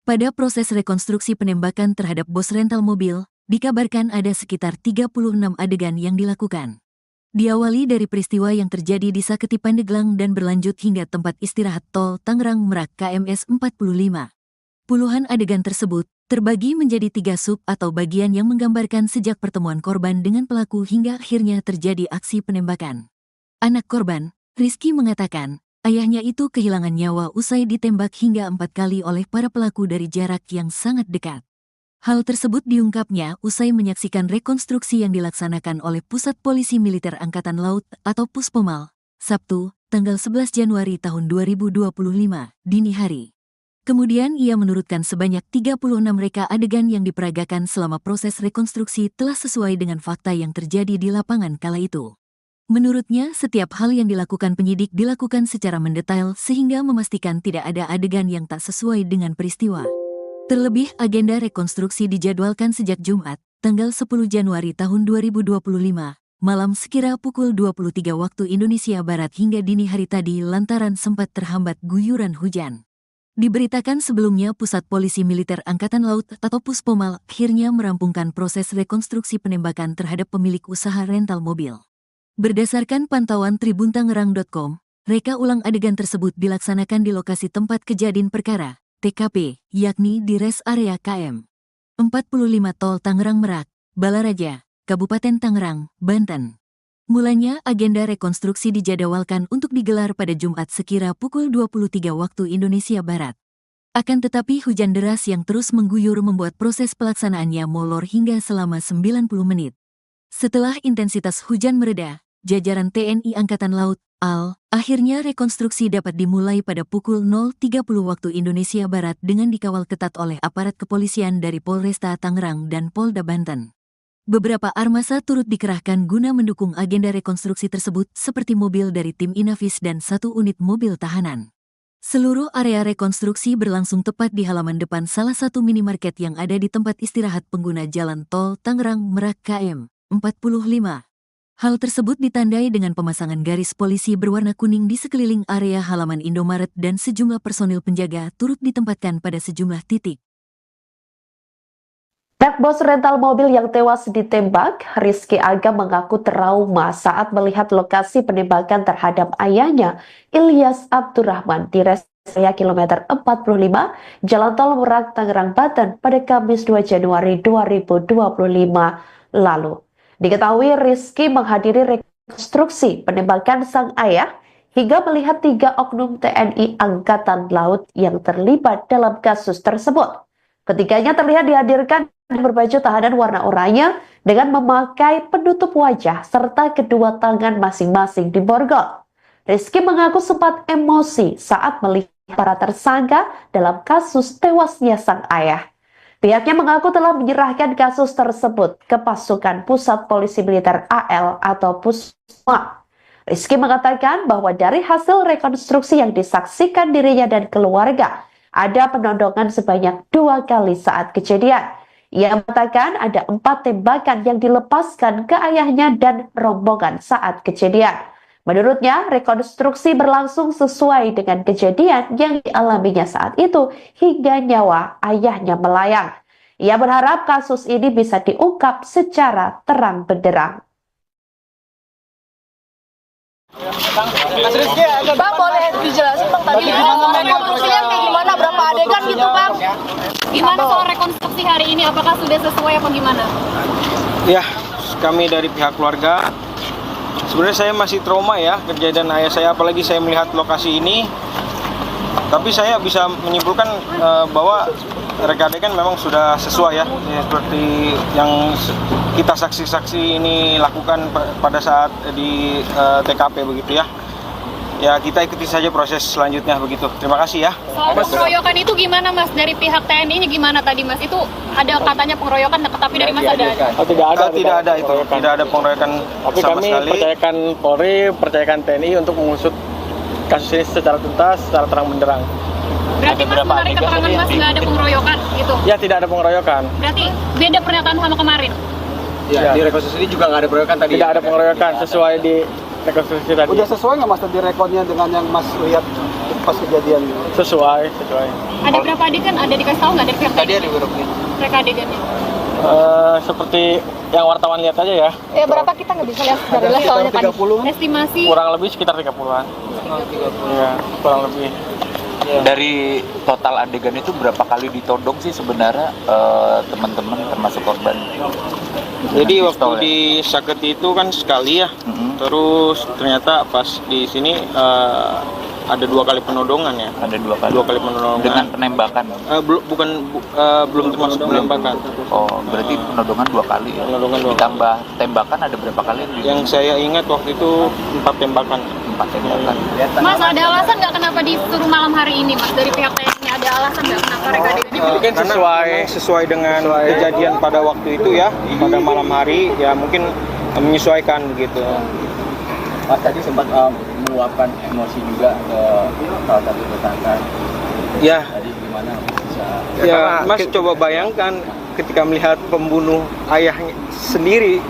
Speaker 1: Pada proses rekonstruksi penembakan terhadap bos rental mobil, dikabarkan ada sekitar 36 adegan yang dilakukan. Diawali dari peristiwa yang terjadi di Saketi Pandeglang dan berlanjut hingga tempat istirahat tol Tangerang Merak KMS 45. Puluhan adegan tersebut terbagi menjadi 3 sub atau bagian yang menggambarkan sejak pertemuan korban dengan pelaku hingga akhirnya terjadi aksi penembakan. Anak korban, Rizky, mengatakan ayahnya itu kehilangan nyawa usai ditembak hingga 4 kali oleh para pelaku dari jarak yang sangat dekat. Hal tersebut diungkapnya usai menyaksikan rekonstruksi yang dilaksanakan oleh Pusat Polisi Militer Angkatan Laut atau Puspomal, Sabtu, tanggal 11 Januari tahun 2025, dini hari. Kemudian ia menurutkan sebanyak 36 reka adegan yang diperagakan selama proses rekonstruksi telah sesuai dengan fakta yang terjadi di lapangan kala itu. Menurutnya, setiap hal yang dilakukan penyidik dilakukan secara mendetail sehingga memastikan tidak ada adegan yang tak sesuai dengan peristiwa. Terlebih, agenda rekonstruksi dijadwalkan sejak Jumat, tanggal 10 Januari tahun 2025, malam sekira pukul 23 waktu Indonesia Barat hingga dini hari tadi lantaran sempat terhambat guyuran hujan. Diberitakan sebelumnya Pusat Polisi Militer Angkatan Laut atau Puspomal akhirnya merampungkan proses rekonstruksi penembakan terhadap pemilik usaha rental mobil. Berdasarkan pantauan tribuntangerang.com, reka ulang adegan tersebut dilaksanakan di lokasi tempat kejadian perkara, TKP, yakni di res area KM 45 Tol Tangerang Merak, Balaraja, Kabupaten Tangerang, Banten. Mulanya agenda rekonstruksi dijadwalkan untuk digelar pada Jumat sekira pukul 23 waktu Indonesia Barat. Akan tetapi hujan deras yang terus mengguyur membuat proses pelaksanaannya molor hingga selama 90 menit. Setelah intensitas hujan mereda, jajaran TNI Angkatan Laut, AL, akhirnya rekonstruksi dapat dimulai pada pukul 0.30 waktu Indonesia Barat dengan dikawal ketat oleh aparat kepolisian dari Polresta Tangerang dan Polda Banten. Beberapa armasa turut dikerahkan guna mendukung agenda rekonstruksi tersebut seperti mobil dari tim Inavis dan 1 unit mobil tahanan. Seluruh area rekonstruksi berlangsung tepat di halaman depan salah satu minimarket yang ada di tempat istirahat pengguna jalan tol Tangerang Merak KM 45. Hal tersebut ditandai dengan pemasangan garis polisi berwarna kuning di sekeliling area halaman Indomaret dan sejumlah personil penjaga turut ditempatkan pada sejumlah titik.
Speaker 2: Anak bos rental mobil yang tewas ditembak, Rizky Aga mengaku trauma saat melihat lokasi penembakan terhadap ayahnya, Ilyas Abdurrahman, di res area kilometer 45, Jalan Tol Merak, Tangerang, Banten pada Kamis 2 Januari 2025 lalu. Diketahui Rizky menghadiri rekonstruksi penembakan sang ayah hingga melihat 3 oknum TNI Angkatan Laut yang terlibat dalam kasus tersebut. Ketiganya terlihat dihadirkan berbaju tahanan warna oranye dengan memakai penutup wajah serta kedua tangan masing-masing diborgol. Rizky mengaku sempat emosi saat melihat para tersangka dalam kasus tewasnya sang ayah. Pihaknya mengaku telah menyerahkan kasus tersebut ke pasukan Pusat Polisi Militer AL atau Pusma. Rizky mengatakan bahwa dari hasil rekonstruksi yang disaksikan dirinya dan keluarga, ada penodongan sebanyak 2 kali saat kejadian. Ia mengatakan ada 4 tembakan yang dilepaskan ke ayahnya dan rombongan saat kejadian. Menurutnya, rekonstruksi berlangsung sesuai dengan kejadian yang dialaminya saat itu hingga nyawa ayahnya melayang. Ia berharap kasus ini bisa diungkap secara terang benderang.
Speaker 8: Bang, boleh dijelasin Bang tadi rekonstruksinya kayak gimana, berapa adegan gitu Bang?
Speaker 3: Gimana soal rekonstruksi hari ini, apakah sudah sesuai apa gimana?
Speaker 4: Ya, kami dari pihak keluarga, sebenarnya saya masih trauma ya kejadian ayah saya, apalagi saya melihat lokasi ini. Tapi saya bisa menyimpulkan bahwa reka adegan memang sudah sesuai ya, seperti yang kita saksi-saksi ini lakukan pada saat di TKP begitu ya. Ya kita ikuti saja proses selanjutnya begitu. Terima kasih ya.
Speaker 3: Soal pengeroyokan itu gimana Mas? Dari pihak TNI-nya gimana tadi Mas? Itu ada katanya pengeroyokan, tapi dari Mas ada?
Speaker 5: Oh, tidak ada itu.
Speaker 4: Tidak ada pengeroyokan
Speaker 5: tapi
Speaker 4: sama
Speaker 5: kami
Speaker 4: sekali.
Speaker 5: percayakan Polri, percayakan TNI untuk mengusut kasus ini secara tuntas, secara terang benderang.
Speaker 3: Berarti Mas menarik keterangan Mas nggak ada pengeroyokan gitu?
Speaker 5: Ya tidak ada pengeroyokan.
Speaker 3: Berarti beda pernyataan sama kemarin?
Speaker 6: Ya, di rekonstruksi ini juga nggak ada pengeroyokan tadi.
Speaker 5: Tidak ada pengeroyokan sesuai di rekonstruksi tadi.
Speaker 9: Udah sesuai nggak Mas tadi rekodnya dengan yang Mas lihat pas kejadian?
Speaker 5: Sesuai.
Speaker 3: Ada berapa adegan? Ada dikasih tahu nggak dari pihak
Speaker 6: Tadi
Speaker 3: TNI?
Speaker 6: ada beberapa.
Speaker 3: Reka adegannya.
Speaker 5: Seperti yang wartawan lihat aja ya.
Speaker 8: Ya berapa kita nggak bisa lihat dari lihat soalnya tadi.
Speaker 3: Estimasi
Speaker 5: Kurang lebih sekitar 30-an. Iya, kurang lebih.
Speaker 7: Dari total adegan itu berapa kali ditodong sih sebenarnya teman-teman termasuk korban?
Speaker 4: Jadi
Speaker 7: Dengan
Speaker 4: waktu
Speaker 7: pistol ya?
Speaker 4: di Saketi itu kan sekali ya,
Speaker 7: Mm-mm.
Speaker 4: terus ternyata pas di sini ada 2 kali penodongan ya.
Speaker 7: Ada 2 kali.
Speaker 4: 2 kali penodongan.
Speaker 7: Dengan penembakan.
Speaker 4: Belum termasuk penembakan.
Speaker 7: Oh, berarti penodongan 2 kali ya.
Speaker 4: Penodongan 2 kali.
Speaker 7: Ditambah tembakan ada berapa kali?
Speaker 4: Yang saya ingat waktu itu 4 tembakan.
Speaker 7: 4 tembakan.
Speaker 3: Mas, ada alasan nggak kenapa disuruh malam hari ini, Mas? Dari pihak TNI ada alasan nggak kenapa mereka adegan ini?
Speaker 5: Mungkin
Speaker 4: Karena sesuai dengan kejadian pada waktu itu ya, pada malam hari ya mungkin menyesuaikan begitu.
Speaker 6: Mas tadi sempat meluapkan emosi juga ke salah satu tersangka.
Speaker 4: Ya,
Speaker 6: Tadi gimana bisa?
Speaker 4: ya Mas coba bayangkan ketika melihat pembunuh ayahnya sendiri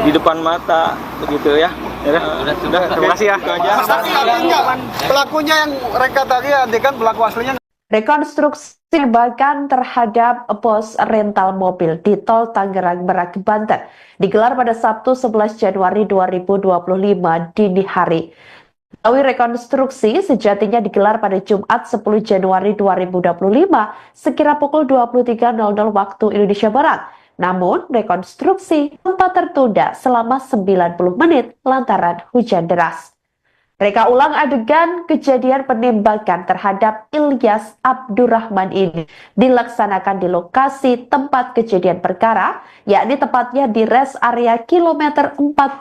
Speaker 4: di depan mata begitu ya. Sudah, terima kasih ya. Itu aja.
Speaker 9: Tapi enggak, pelakunya yang mereka tadi adegan pelaku aslinya.
Speaker 2: Rekonstruksi penembakan terhadap pos rental mobil di Tol Tangerang Merak, Banten digelar pada Sabtu 11 Januari 2025 dini hari. Diketahui rekonstruksi sejatinya digelar pada Jumat 10 Januari 2025 sekira pukul 23.00 waktu Indonesia Barat. Namun, rekonstruksi sempat tertunda selama 90 menit lantaran hujan deras. Reka ulang adegan kejadian penembakan terhadap Ilyas Abdurrahman ini dilaksanakan di lokasi tempat kejadian perkara, yakni tepatnya di rest area kilometer 45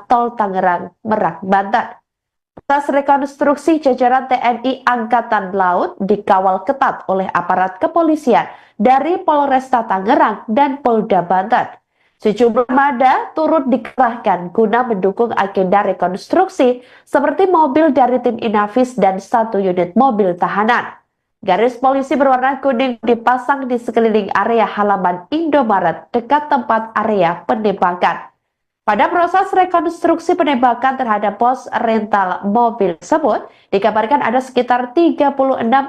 Speaker 2: Tol Tangerang Merak, Banten. Atas rekonstruksi jajaran TNI Angkatan Laut dikawal ketat oleh aparat kepolisian dari Polresta Tangerang dan Polda Banten. Sejumlah armada turut dikerahkan guna mendukung agenda rekonstruksi seperti mobil dari tim Inavis dan 1 unit mobil tahanan. Garis polisi berwarna kuning dipasang di sekeliling area halaman Indomaret dekat tempat area penembakan. Pada proses rekonstruksi penembakan terhadap pos rental mobil tersebut, dikabarkan ada sekitar 36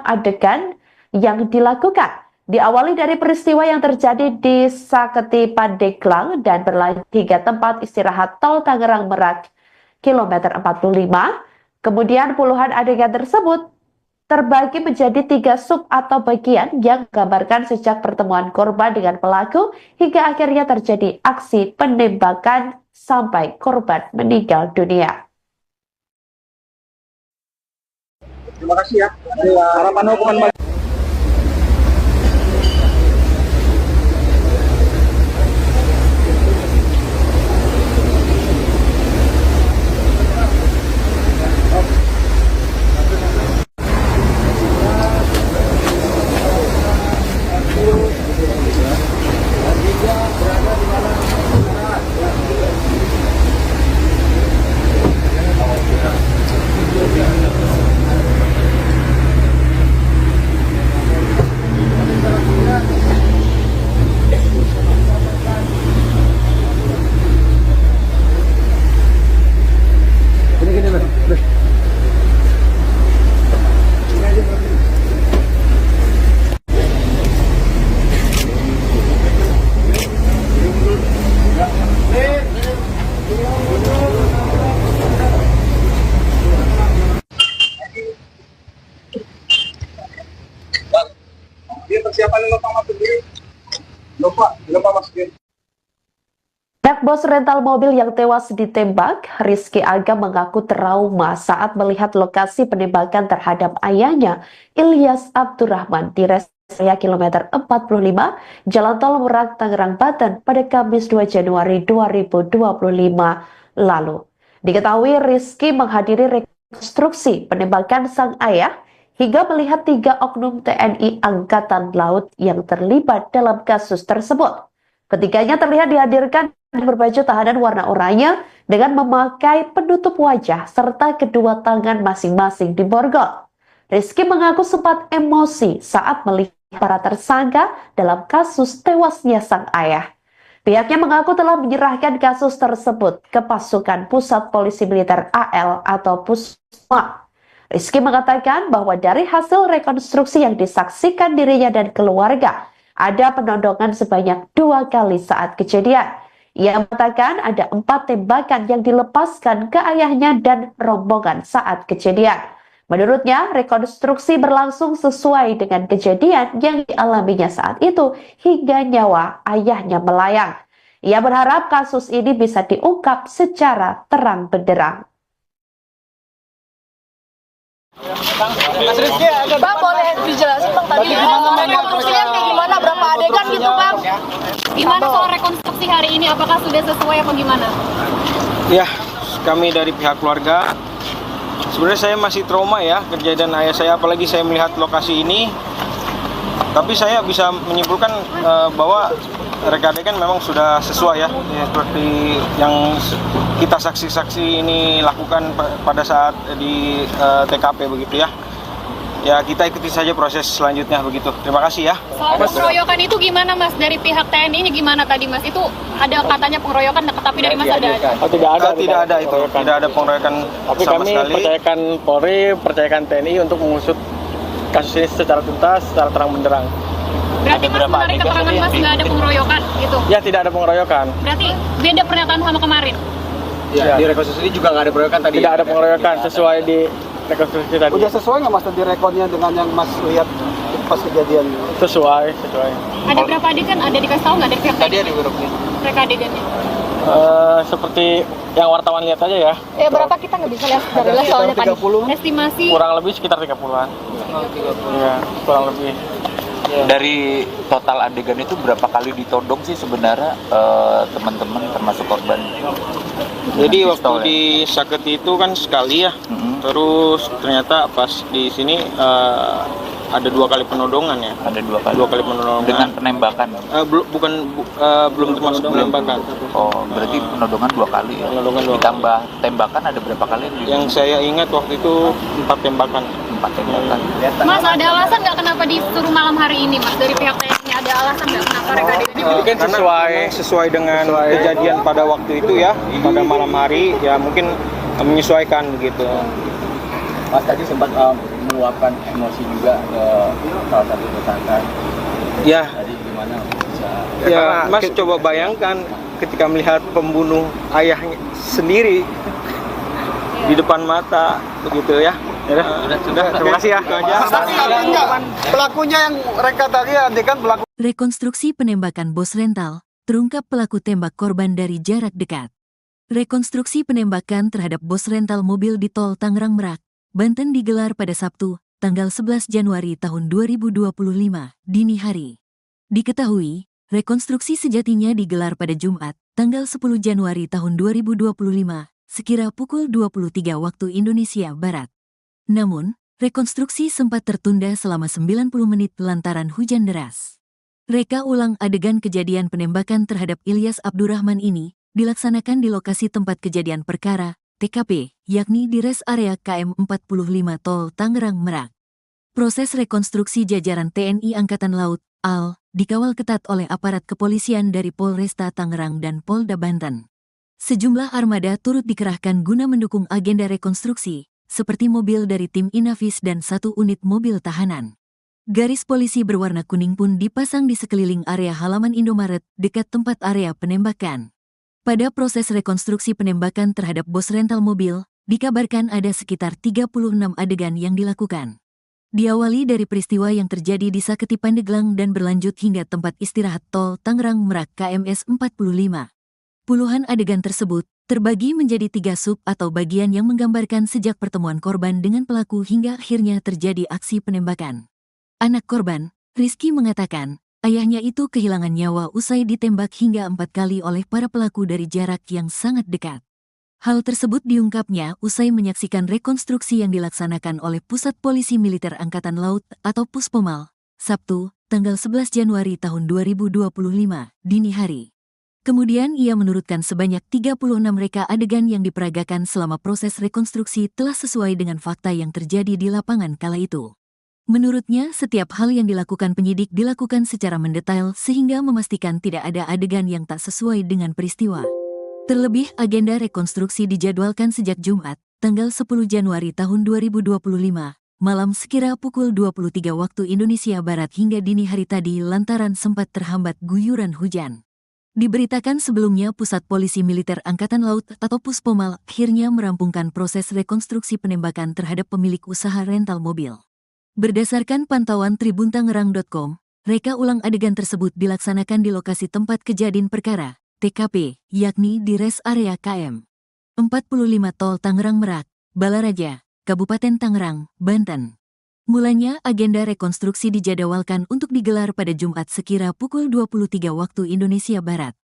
Speaker 2: adegan yang dilakukan. Diawali dari peristiwa yang terjadi di Saketi Pandeglang dan berlanjut hingga tempat istirahat Tol Tangerang Merak, kilometer 45. Kemudian puluhan adegan tersebut terbagi menjadi 3 sub atau bagian yang menggambarkan sejak pertemuan korban dengan pelaku hingga akhirnya terjadi aksi penembakan sampai korban meninggal dunia.
Speaker 9: Terima kasih ya. Harapan hukuman bagi persiapan lupa masuk diri. Lupa masuk diri.
Speaker 2: Anak bos rental mobil yang tewas ditembak, Rizky Aga mengaku trauma saat melihat lokasi penembakan terhadap ayahnya, Ilyas Abdurrahman, di rest area kilometer 45, Jalan Tol Merak, Tangerang, Banten pada Kamis 2 Januari 2025 lalu. Diketahui Rizky menghadiri rekonstruksi penembakan sang ayah hingga melihat 3 oknum TNI Angkatan Laut yang terlibat dalam kasus tersebut. Ketiganya terlihat dihadirkan berbaju tahanan warna oranye dengan memakai penutup wajah serta kedua tangan masing-masing diborgol. Rizky mengaku sempat emosi saat melihat para tersangka dalam kasus tewasnya sang ayah. Pihaknya mengaku telah menyerahkan kasus tersebut ke pasukan Pusat Polisi Militer AL atau Pusma. Rizky mengatakan bahwa dari hasil rekonstruksi yang disaksikan dirinya dan keluarga, Ada penodongan sebanyak 2 kali saat kejadian. Ia mengatakan ada 4 tembakan yang dilepaskan ke ayahnya dan rombongan saat kejadian. Menurutnya, rekonstruksi berlangsung sesuai dengan kejadian yang dialaminya saat itu hingga nyawa ayahnya melayang. Ia berharap kasus ini bisa diungkap secara terang benderang.
Speaker 8: Bang, boleh dijelasin Bang tadi rekonstruksinya kayak gimana, berapa adegan gitu Bang?
Speaker 3: Gimana soal rekonstruksi hari ini? Apakah sudah sesuai apa gimana?
Speaker 4: Ya, kami dari pihak keluarga, sebenarnya saya masih trauma ya kejadian ayah saya, apalagi saya melihat lokasi ini. Tapi saya bisa menyimpulkan bahwa reka adegan memang sudah sesuai ya, seperti yang kita saksi-saksi ini lakukan pada saat di TKP begitu ya. Ya kita ikuti saja proses selanjutnya begitu. Terima kasih ya.
Speaker 3: Soal pengeroyokan itu gimana Mas? Dari pihak TNI-nya gimana tadi Mas? Itu ada katanya pengeroyokan, tapi dari Mas ada?
Speaker 5: Oh, tidak ada
Speaker 4: itu. Tidak ada pengeroyokan
Speaker 5: tapi
Speaker 4: sama
Speaker 5: kami
Speaker 4: sekali.
Speaker 5: percayakan Polri, percayakan TNI untuk mengusut kasus ini secara tuntas, secara terang benderang.
Speaker 3: Berarti Mas menarik keterangan Mas nggak ada pengeroyokan gitu?
Speaker 5: Ya, tidak ada pengeroyokan.
Speaker 3: Berarti beda pernyataan sama kemarin?
Speaker 6: Ya, di rekonstruksi ini juga nggak ada pengeroyokan tadi.
Speaker 5: Tidak ada pengeroyokan sesuai di rekonstruksi tadi.
Speaker 9: Udah sesuai nggak Mas tadi rekodnya dengan yang Mas lihat pas kejadian?
Speaker 5: Sesuai.
Speaker 3: Ada berapa adegan? Ada dikasih tahu nggak dari pihak
Speaker 6: Tadi
Speaker 3: TNI?
Speaker 6: ada berapa?
Speaker 3: Reka adegannya?
Speaker 5: Seperti yang wartawan lihat aja ya.
Speaker 8: Ya berapa kita nggak bisa lihat dari les soalnya tadi.
Speaker 3: Estimasi
Speaker 5: Kurang lebih sekitar 30-an. Iya, kurang lebih.
Speaker 7: Dari total adegan itu berapa kali ditodong sih sebenarnya teman-teman termasuk korban?
Speaker 4: Jadi
Speaker 7: Dengan
Speaker 4: waktu
Speaker 7: pistol, ya?
Speaker 4: di Saketi itu kan sekali ya. Terus ternyata pas di sini ada 2 kali penodongan ya.
Speaker 7: Ada 2 kali.
Speaker 4: 2 kali penodongan.
Speaker 7: Dengan penembakan.
Speaker 4: Belum termasuk penembakan.
Speaker 7: Oh, berarti penodongan 2 kali ya.
Speaker 4: Penodongan 2 kali.
Speaker 7: Ditambah tembakan ada berapa kali?
Speaker 4: Yang saya ingat waktu itu 4 tembakan.
Speaker 7: 4 tembakan.
Speaker 3: Mas, ada alasan nggak kenapa disuruh malam hari ini Mas? Dari pihak TNI ada alasan nggak kenapa reka adegannya?
Speaker 5: Jadi kan
Speaker 4: Karena memang sesuai dengan kejadian pada waktu itu ya, pada malam hari ya mungkin menyesuaikan begitu.
Speaker 6: Mas tadi sempat meluapkan emosi juga ke salah satu tersangka.
Speaker 4: Ya,
Speaker 6: Tadi gimana bisa?
Speaker 4: ya Mas coba bayangkan ketika melihat pembunuh ayahnya sendiri di depan mata begitu ya. Sudah, terima kasih ya. Itu aja.
Speaker 9: Pelakunya yang reka tadi adegan pelaku.
Speaker 1: Rekonstruksi penembakan bos rental, terungkap pelaku tembak korban dari jarak dekat. Rekonstruksi penembakan terhadap bos rental mobil di Tol Tangerang Merak, Banten digelar pada Sabtu, tanggal 11 Januari tahun 2025, dini hari. Diketahui, rekonstruksi sejatinya digelar pada Jumat, tanggal 10 Januari tahun 2025, sekira pukul 23 waktu Indonesia Barat. Namun, rekonstruksi sempat tertunda selama 90 menit lantaran hujan deras. Reka ulang adegan kejadian penembakan terhadap Ilyas Abdurrahman ini dilaksanakan di lokasi tempat kejadian perkara, TKP, yakni di res area KM 45 Tol Tangerang Merak. Proses rekonstruksi jajaran TNI Angkatan Laut, AL, dikawal ketat oleh aparat kepolisian dari Polresta Tangerang dan Polda Banten. Sejumlah armada turut dikerahkan guna mendukung agenda rekonstruksi, seperti mobil dari tim Inavis dan 1 unit mobil tahanan. Garis polisi berwarna kuning pun dipasang di sekeliling area halaman Indomaret dekat tempat area penembakan. Pada proses rekonstruksi penembakan terhadap bos rental mobil, dikabarkan ada sekitar 36 adegan yang dilakukan. Diawali dari peristiwa yang terjadi di Saketi Pandeglang dan berlanjut hingga tempat istirahat Tol Tangerang Merak KMS 45. Puluhan adegan tersebut terbagi menjadi 3 sub atau bagian yang menggambarkan sejak pertemuan korban dengan pelaku hingga akhirnya terjadi aksi penembakan. Anak korban, Rizky mengatakan, ayahnya itu kehilangan nyawa usai ditembak hingga 4 kali oleh para pelaku dari jarak yang sangat dekat. Hal tersebut diungkapnya usai menyaksikan rekonstruksi yang dilaksanakan oleh Pusat Polisi Militer Angkatan Laut atau Puspomal, Sabtu, tanggal 11 Januari tahun 2025, dini hari. Kemudian ia menurutkan sebanyak 36 reka adegan yang diperagakan selama proses rekonstruksi telah sesuai dengan fakta yang terjadi di lapangan kala itu. Menurutnya, setiap hal yang dilakukan penyidik dilakukan secara mendetail sehingga memastikan tidak ada adegan yang tak sesuai dengan peristiwa. Terlebih, agenda rekonstruksi dijadwalkan sejak Jumat, tanggal 10 Januari tahun 2025, malam sekira pukul 23 waktu Indonesia Barat hingga dini hari tadi lantaran sempat terhambat guyuran hujan. Diberitakan sebelumnya Pusat Polisi Militer Angkatan Laut atau Puspomal akhirnya merampungkan proses rekonstruksi penembakan terhadap pemilik usaha rental mobil. Berdasarkan pantauan tribuntangerang.com, reka ulang adegan tersebut dilaksanakan di lokasi tempat kejadian perkara, TKP, yakni di res area KM 45 Tol Tangerang Merak, Balaraja, Kabupaten Tangerang, Banten. Mulanya agenda rekonstruksi dijadwalkan untuk digelar pada Jumat sekira pukul 23 waktu Indonesia Barat.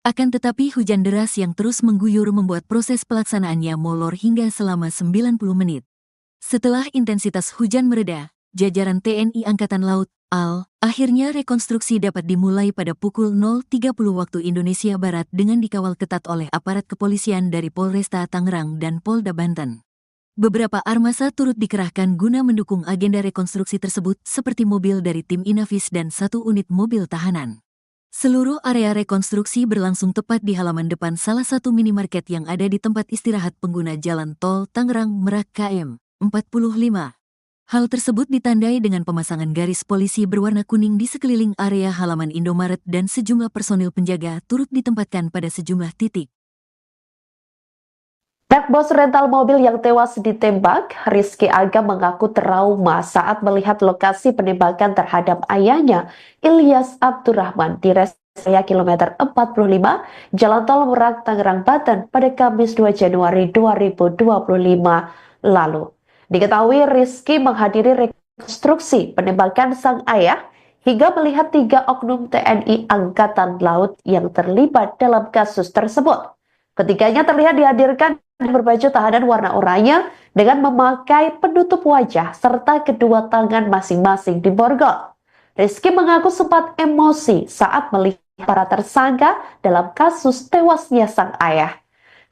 Speaker 1: Akan tetapi hujan deras yang terus mengguyur membuat proses pelaksanaannya molor hingga selama 90 menit. Setelah intensitas hujan mereda, jajaran TNI Angkatan Laut, AL, akhirnya rekonstruksi dapat dimulai pada pukul 0.30 waktu Indonesia Barat dengan dikawal ketat oleh aparat kepolisian dari Polresta Tangerang dan Polda Banten. Beberapa armasa turut dikerahkan guna mendukung agenda rekonstruksi tersebut seperti mobil dari tim Inavis dan 1 unit mobil tahanan. Seluruh area rekonstruksi berlangsung tepat di halaman depan salah satu minimarket yang ada di tempat istirahat pengguna jalan tol Tangerang Merak KM 45. Hal tersebut ditandai dengan pemasangan garis polisi berwarna kuning di sekeliling area halaman Indomaret dan sejumlah personil penjaga turut ditempatkan pada sejumlah titik.
Speaker 2: Bos rental mobil yang tewas ditembak, Rizky Aga mengaku trauma saat melihat lokasi penembakan terhadap ayahnya, Ilyas Abdurrahman, di res area kilometer 45, Jalan Tol Merak, Tangerang, Banten pada Kamis 2 Januari 2025 lalu. Diketahui Rizky menghadiri rekonstruksi penembakan sang ayah hingga melihat 3 oknum TNI Angkatan Laut yang terlibat dalam kasus tersebut. Ketiganya terlihat dihadirkan berbaju tahanan warna oranye dengan memakai penutup wajah serta kedua tangan masing-masing diborgol. Rizky mengaku sempat emosi saat melihat para tersangka dalam kasus tewasnya sang ayah.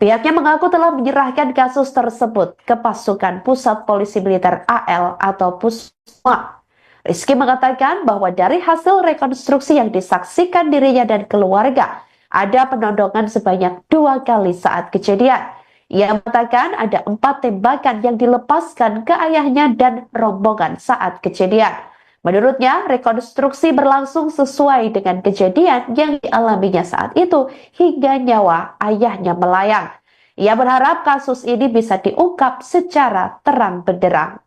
Speaker 2: Pihaknya mengaku telah menyerahkan kasus tersebut ke pasukan Pusat Polisi Militer AL atau Puspomal. Rizky mengatakan bahwa dari hasil rekonstruksi yang disaksikan dirinya dan keluarga, ada penodongan sebanyak 2 kali saat kejadian. Ia mengatakan ada 4 tembakan yang dilepaskan ke ayahnya dan rombongan saat kejadian. Menurutnya, rekonstruksi berlangsung sesuai dengan kejadian yang dialaminya saat itu hingga nyawa ayahnya melayang. Ia berharap kasus ini bisa diungkap secara terang benderang.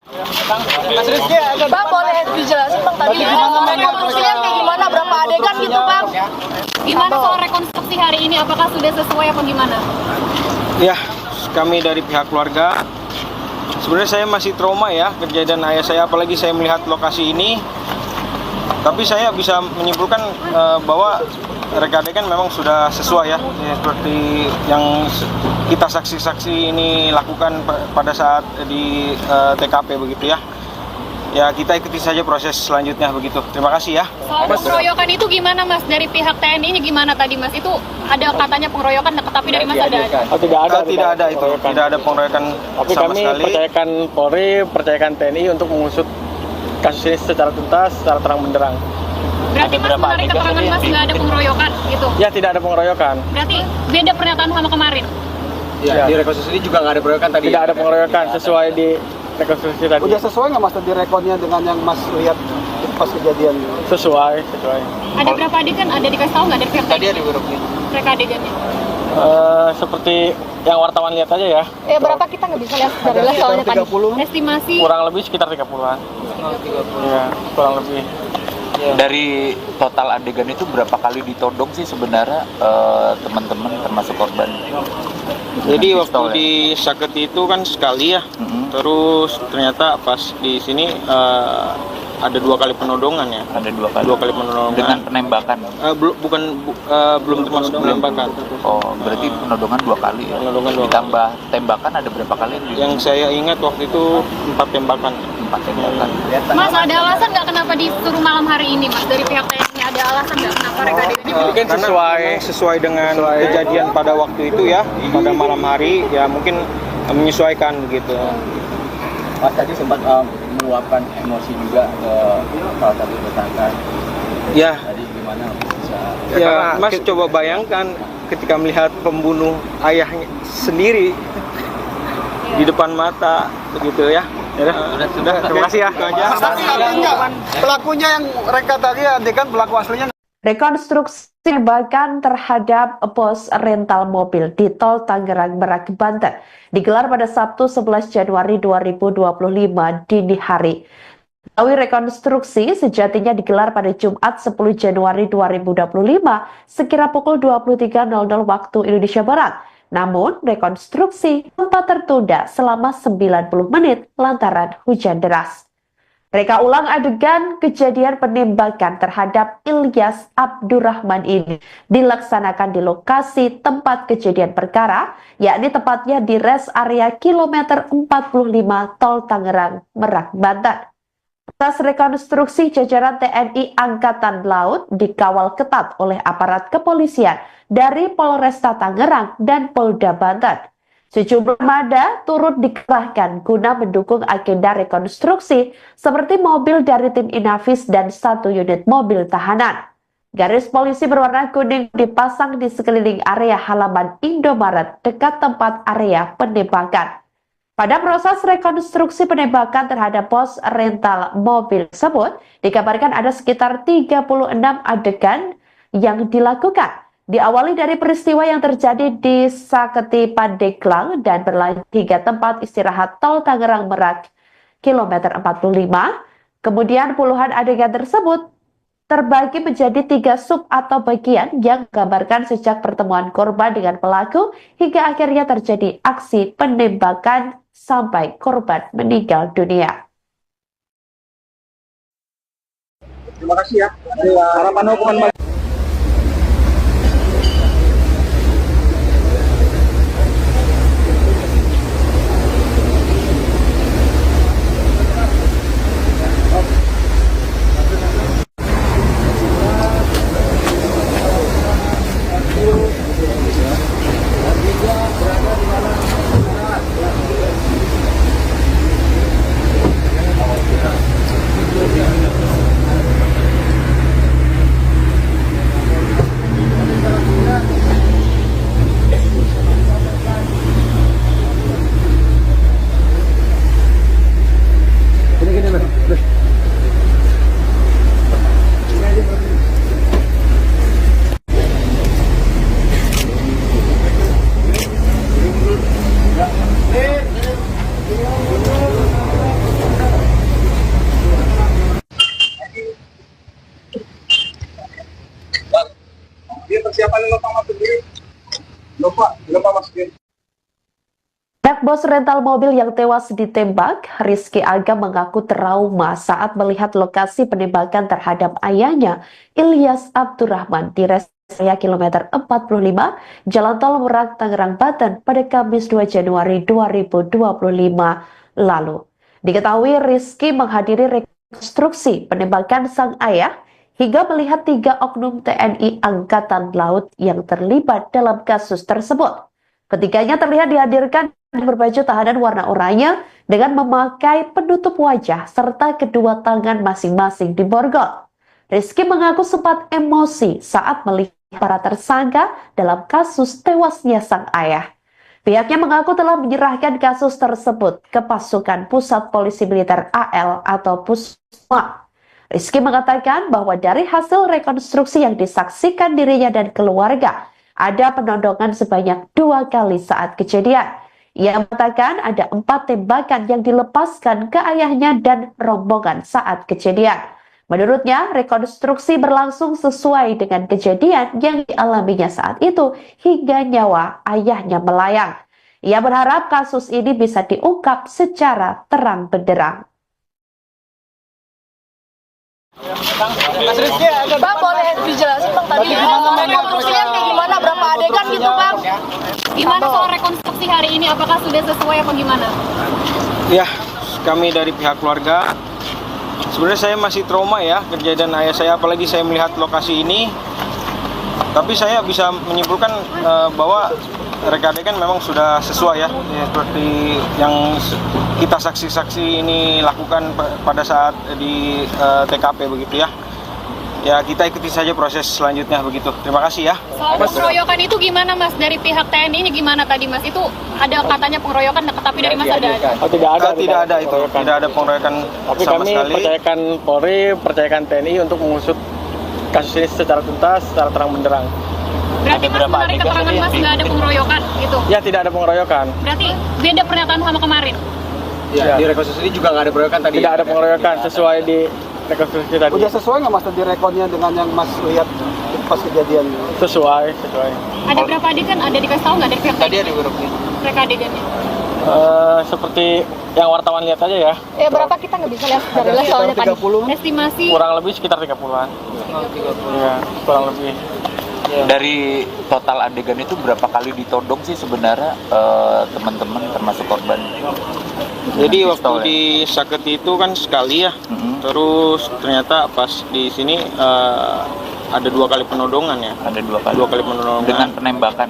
Speaker 8: Bang, boleh dijelasin Bang tadi rekonstruksinya kayak gimana, berapa adegan gitu Bang?
Speaker 3: Gimana soal rekonstruksi hari ini, apakah sudah sesuai apa gimana?
Speaker 4: Ya, kami dari pihak keluarga, sebenarnya saya masih trauma ya kejadian ayah saya, apalagi saya melihat lokasi ini. Tapi saya bisa menyimpulkan bahwa reka adegan memang sudah sesuai ya, seperti yang kita saksi-saksi ini lakukan pada saat di TKP begitu ya. Ya kita ikuti saja proses selanjutnya begitu. Terima kasih ya.
Speaker 3: Soal pengeroyokan itu gimana Mas? Dari pihak TNI-nya gimana tadi Mas? Itu ada katanya pengeroyokan, tapi dari Mas ada?
Speaker 5: Oh, tidak ada
Speaker 4: itu. Tidak ada pengeroyokan
Speaker 5: tapi
Speaker 4: sama
Speaker 5: kami
Speaker 4: sekali.
Speaker 5: percayakan Polri, percayakan TNI untuk mengusut kasus ini secara tuntas, secara terang benderang.
Speaker 3: Berarti Mas menarik keterangan Mas nggak ada pengeroyokan gitu?
Speaker 5: Ya, tidak ada pengeroyokan.
Speaker 3: Berarti beda pernyataan sama kemarin?
Speaker 6: Ya, di rekonstruksi ini juga nggak ada pengeroyokan tadi.
Speaker 5: Tidak ada pengeroyokan sesuai di rekonstruksi tadi.
Speaker 9: Udah sesuai nggak Mas tadi rekodnya dengan yang Mas lihat pas kejadian?
Speaker 5: Sesuai.
Speaker 3: Ada berapa adegan? Ada dikasih tahu nggak dari pihak
Speaker 6: Tadi
Speaker 3: TNI?
Speaker 6: ada berapa?
Speaker 3: Reka adegannya?
Speaker 5: Seperti yang wartawan lihat aja ya.
Speaker 8: Berapa kita nggak bisa lihat sebenarnya soalnya tadi.
Speaker 9: 30.
Speaker 3: Estimasi?
Speaker 5: Kurang lebih sekitar 30-an. Iya, kurang lebih.
Speaker 7: Dari total adegan itu berapa kali ditodong sih sebenarnya teman-teman termasuk korban?
Speaker 4: Jadi
Speaker 7: Dengan
Speaker 4: waktu
Speaker 7: pistol, ya?
Speaker 4: di Saketi itu kan sekali ya, terus ternyata pas di sini ada 2 kali penodongan ya.
Speaker 7: Ada 2 kali.
Speaker 4: 2 kali penodongan.
Speaker 7: Dengan penembakan.
Speaker 4: Belum termasuk penembakan.
Speaker 7: Oh, berarti penodongan 2 kali ya.
Speaker 4: Penodongan 2 kali.
Speaker 7: Ditambah tembakan ada berapa kali?
Speaker 4: Yang saya ingat waktu itu 4 tembakan.
Speaker 7: 4 tembakan.
Speaker 3: Mas, ada alasan nggak kenapa disuruh malam hari ini Mas? Dari pihak TNI ada alasan nggak kenapa reka adegannya?
Speaker 4: Mungkin sesuai dengan kejadian pada waktu itu ya, pada malam hari ya mungkin menyesuaikan begitu.
Speaker 6: Mas tadi sempat meluapkan emosi juga ke salah satu tersangka.
Speaker 4: Ya,
Speaker 6: Tadi gimana bisa?
Speaker 4: ya Mas coba bayangkan ketika melihat pembunuh ayahnya sendiri di depan mata begitu ya. Sudah, terima kasih ya. Itu aja.
Speaker 9: Tapi artinya pelakunya yang mereka tadi adegan pelaku aslinya.
Speaker 2: Rekonstruksi penembakan terhadap bos rental mobil di Tol Tangerang Merak, Banten digelar pada Sabtu 11 Januari 2025 dini hari. Diketahui rekonstruksi sejatinya digelar pada Jumat 10 Januari 2025 sekira pukul 23.00 waktu Indonesia Barat. Namun, rekonstruksi sempat tertunda selama 90 menit lantaran hujan deras. Reka ulang adegan kejadian penembakan terhadap Ilyas Abdurrahman ini dilaksanakan di lokasi tempat kejadian perkara, yakni tepatnya di res area kilometer 45 Tol Tangerang Merak, Banten. Atas rekonstruksi, jajaran TNI Angkatan Laut dikawal ketat oleh aparat kepolisian dari Polresta Tangerang dan Polda Banten. Sejumlah armada turut dikerahkan guna mendukung agenda rekonstruksi seperti mobil dari tim Inavis dan 1 unit mobil tahanan. Garis polisi berwarna kuning dipasang di sekeliling area halaman Indomaret dekat tempat area penembakan. Pada proses rekonstruksi penembakan terhadap pos rental mobil tersebut, dikabarkan ada sekitar 36 adegan yang dilakukan. Diawali dari peristiwa yang terjadi di Saketi Pandeglang dan berlanjut hingga tempat istirahat Tol Tangerang Merak kilometer 45. Kemudian puluhan adegan tersebut terbagi menjadi 3 sub atau bagian yang menggambarkan sejak pertemuan korban dengan pelaku hingga akhirnya terjadi aksi penembakan sampai korban meninggal dunia.
Speaker 9: Terima kasih ya. Harapan hukuman
Speaker 2: Anak bos rental mobil yang tewas ditembak, Rizky Aga mengaku trauma saat melihat lokasi penembakan terhadap ayahnya, Ilyas Abdurrahman, di res area kilometer 45, Jalan Tol Merak, Tangerang, Banten pada Kamis 2 Januari 2025 lalu. Diketahui Rizky menghadiri rekonstruksi penembakan sang ayah hingga melihat 3 oknum TNI Angkatan Laut yang terlibat dalam kasus tersebut. Ketiganya terlihat dihadirkan berbaju tahanan warna oranye dengan memakai penutup wajah serta kedua tangan masing-masing diborgol. Rizky mengaku sempat emosi saat melihat para tersangka dalam kasus tewasnya sang ayah. Pihaknya mengaku telah menyerahkan kasus tersebut ke pasukan Pusat Polisi Militer AL atau Pusma. Rizky mengatakan bahwa dari hasil rekonstruksi yang disaksikan dirinya dan keluarga, ada penodongan sebanyak 2 kali saat kejadian. Ia mengatakan ada 4 tembakan yang dilepaskan ke ayahnya dan rombongan saat kejadian. Menurutnya, rekonstruksi berlangsung sesuai dengan kejadian yang dialaminya saat itu hingga nyawa ayahnya melayang. Ia berharap kasus ini bisa diungkap secara terang benderang.
Speaker 8: Bang, boleh dijelasin Bang tadi rekonstruksinya kayak gimana, berapa adegan gitu Bang?
Speaker 3: Gimana soal rekonstruksi hari ini? Apakah sudah sesuai apa gimana?
Speaker 4: Ya, kami dari pihak keluarga, sebenarnya saya masih trauma ya kejadian ayah saya, apalagi saya melihat lokasi ini. Tapi saya bisa menyimpulkan bahwa reka adegan memang sudah sesuai ya, seperti yang kita saksi-saksi ini lakukan pada saat di TKP begitu ya. ya kita ikuti saja proses selanjutnya begitu. Terima kasih ya.
Speaker 3: Soal pengeroyokan itu gimana Mas? Dari pihak TNI-nya gimana tadi Mas? Itu ada katanya pengeroyokan, tapi dari Mas ada?
Speaker 5: Oh, tidak ada.
Speaker 4: Tidak ada itu, tidak ada pengeroyokan
Speaker 5: Tapi
Speaker 4: sama
Speaker 5: kami
Speaker 4: sekali.
Speaker 5: percayakan Polri, percayakan TNI untuk mengusut kasus ini secara tuntas, secara terang benderang.
Speaker 3: Berarti
Speaker 7: Ada
Speaker 3: Mas
Speaker 7: berapa
Speaker 3: menarik
Speaker 7: adegan
Speaker 3: keterangan
Speaker 7: tadi
Speaker 3: Mas
Speaker 7: yang
Speaker 3: nggak ada pengeroyokan gitu?
Speaker 5: Ya, tidak ada pengeroyokan.
Speaker 3: Berarti beda pernyataan sama kemarin?
Speaker 6: Ya, di rekonstruksi juga nggak ada pengeroyokan tadi.
Speaker 5: Tidak ada pengeroyokan sesuai di rekonstruksi tadi.
Speaker 9: Udah sesuai nggak Mas tadi rekodnya dengan yang Mas lihat pas kejadian?
Speaker 5: Sesuai.
Speaker 3: Ada berapa adegan? Ada dikasih tahu nggak dari pihak
Speaker 6: Tadi
Speaker 3: TNI?
Speaker 6: ada beberapa.
Speaker 3: Mereka adegannya?
Speaker 5: Seperti yang wartawan lihat aja ya.
Speaker 8: Berapa kita nggak bisa lihat dari soalnya tadi.
Speaker 9: 30.
Speaker 3: Estimasi
Speaker 5: Kurang lebih sekitar 30-an. Iya, kurang lebih.
Speaker 7: Dari total adegan itu berapa kali ditodong sih sebenarnya teman-teman termasuk korban?
Speaker 4: Jadi
Speaker 7: Dengan
Speaker 4: waktu
Speaker 7: pistol ya?
Speaker 4: di Saketi itu kan sekali ya.
Speaker 7: Mhm.
Speaker 4: Terus ternyata pas di sini ada 2 kali penodongan ya.
Speaker 7: Ada 2 kali.
Speaker 4: 2 kali penodongan.
Speaker 7: Dengan penembakan.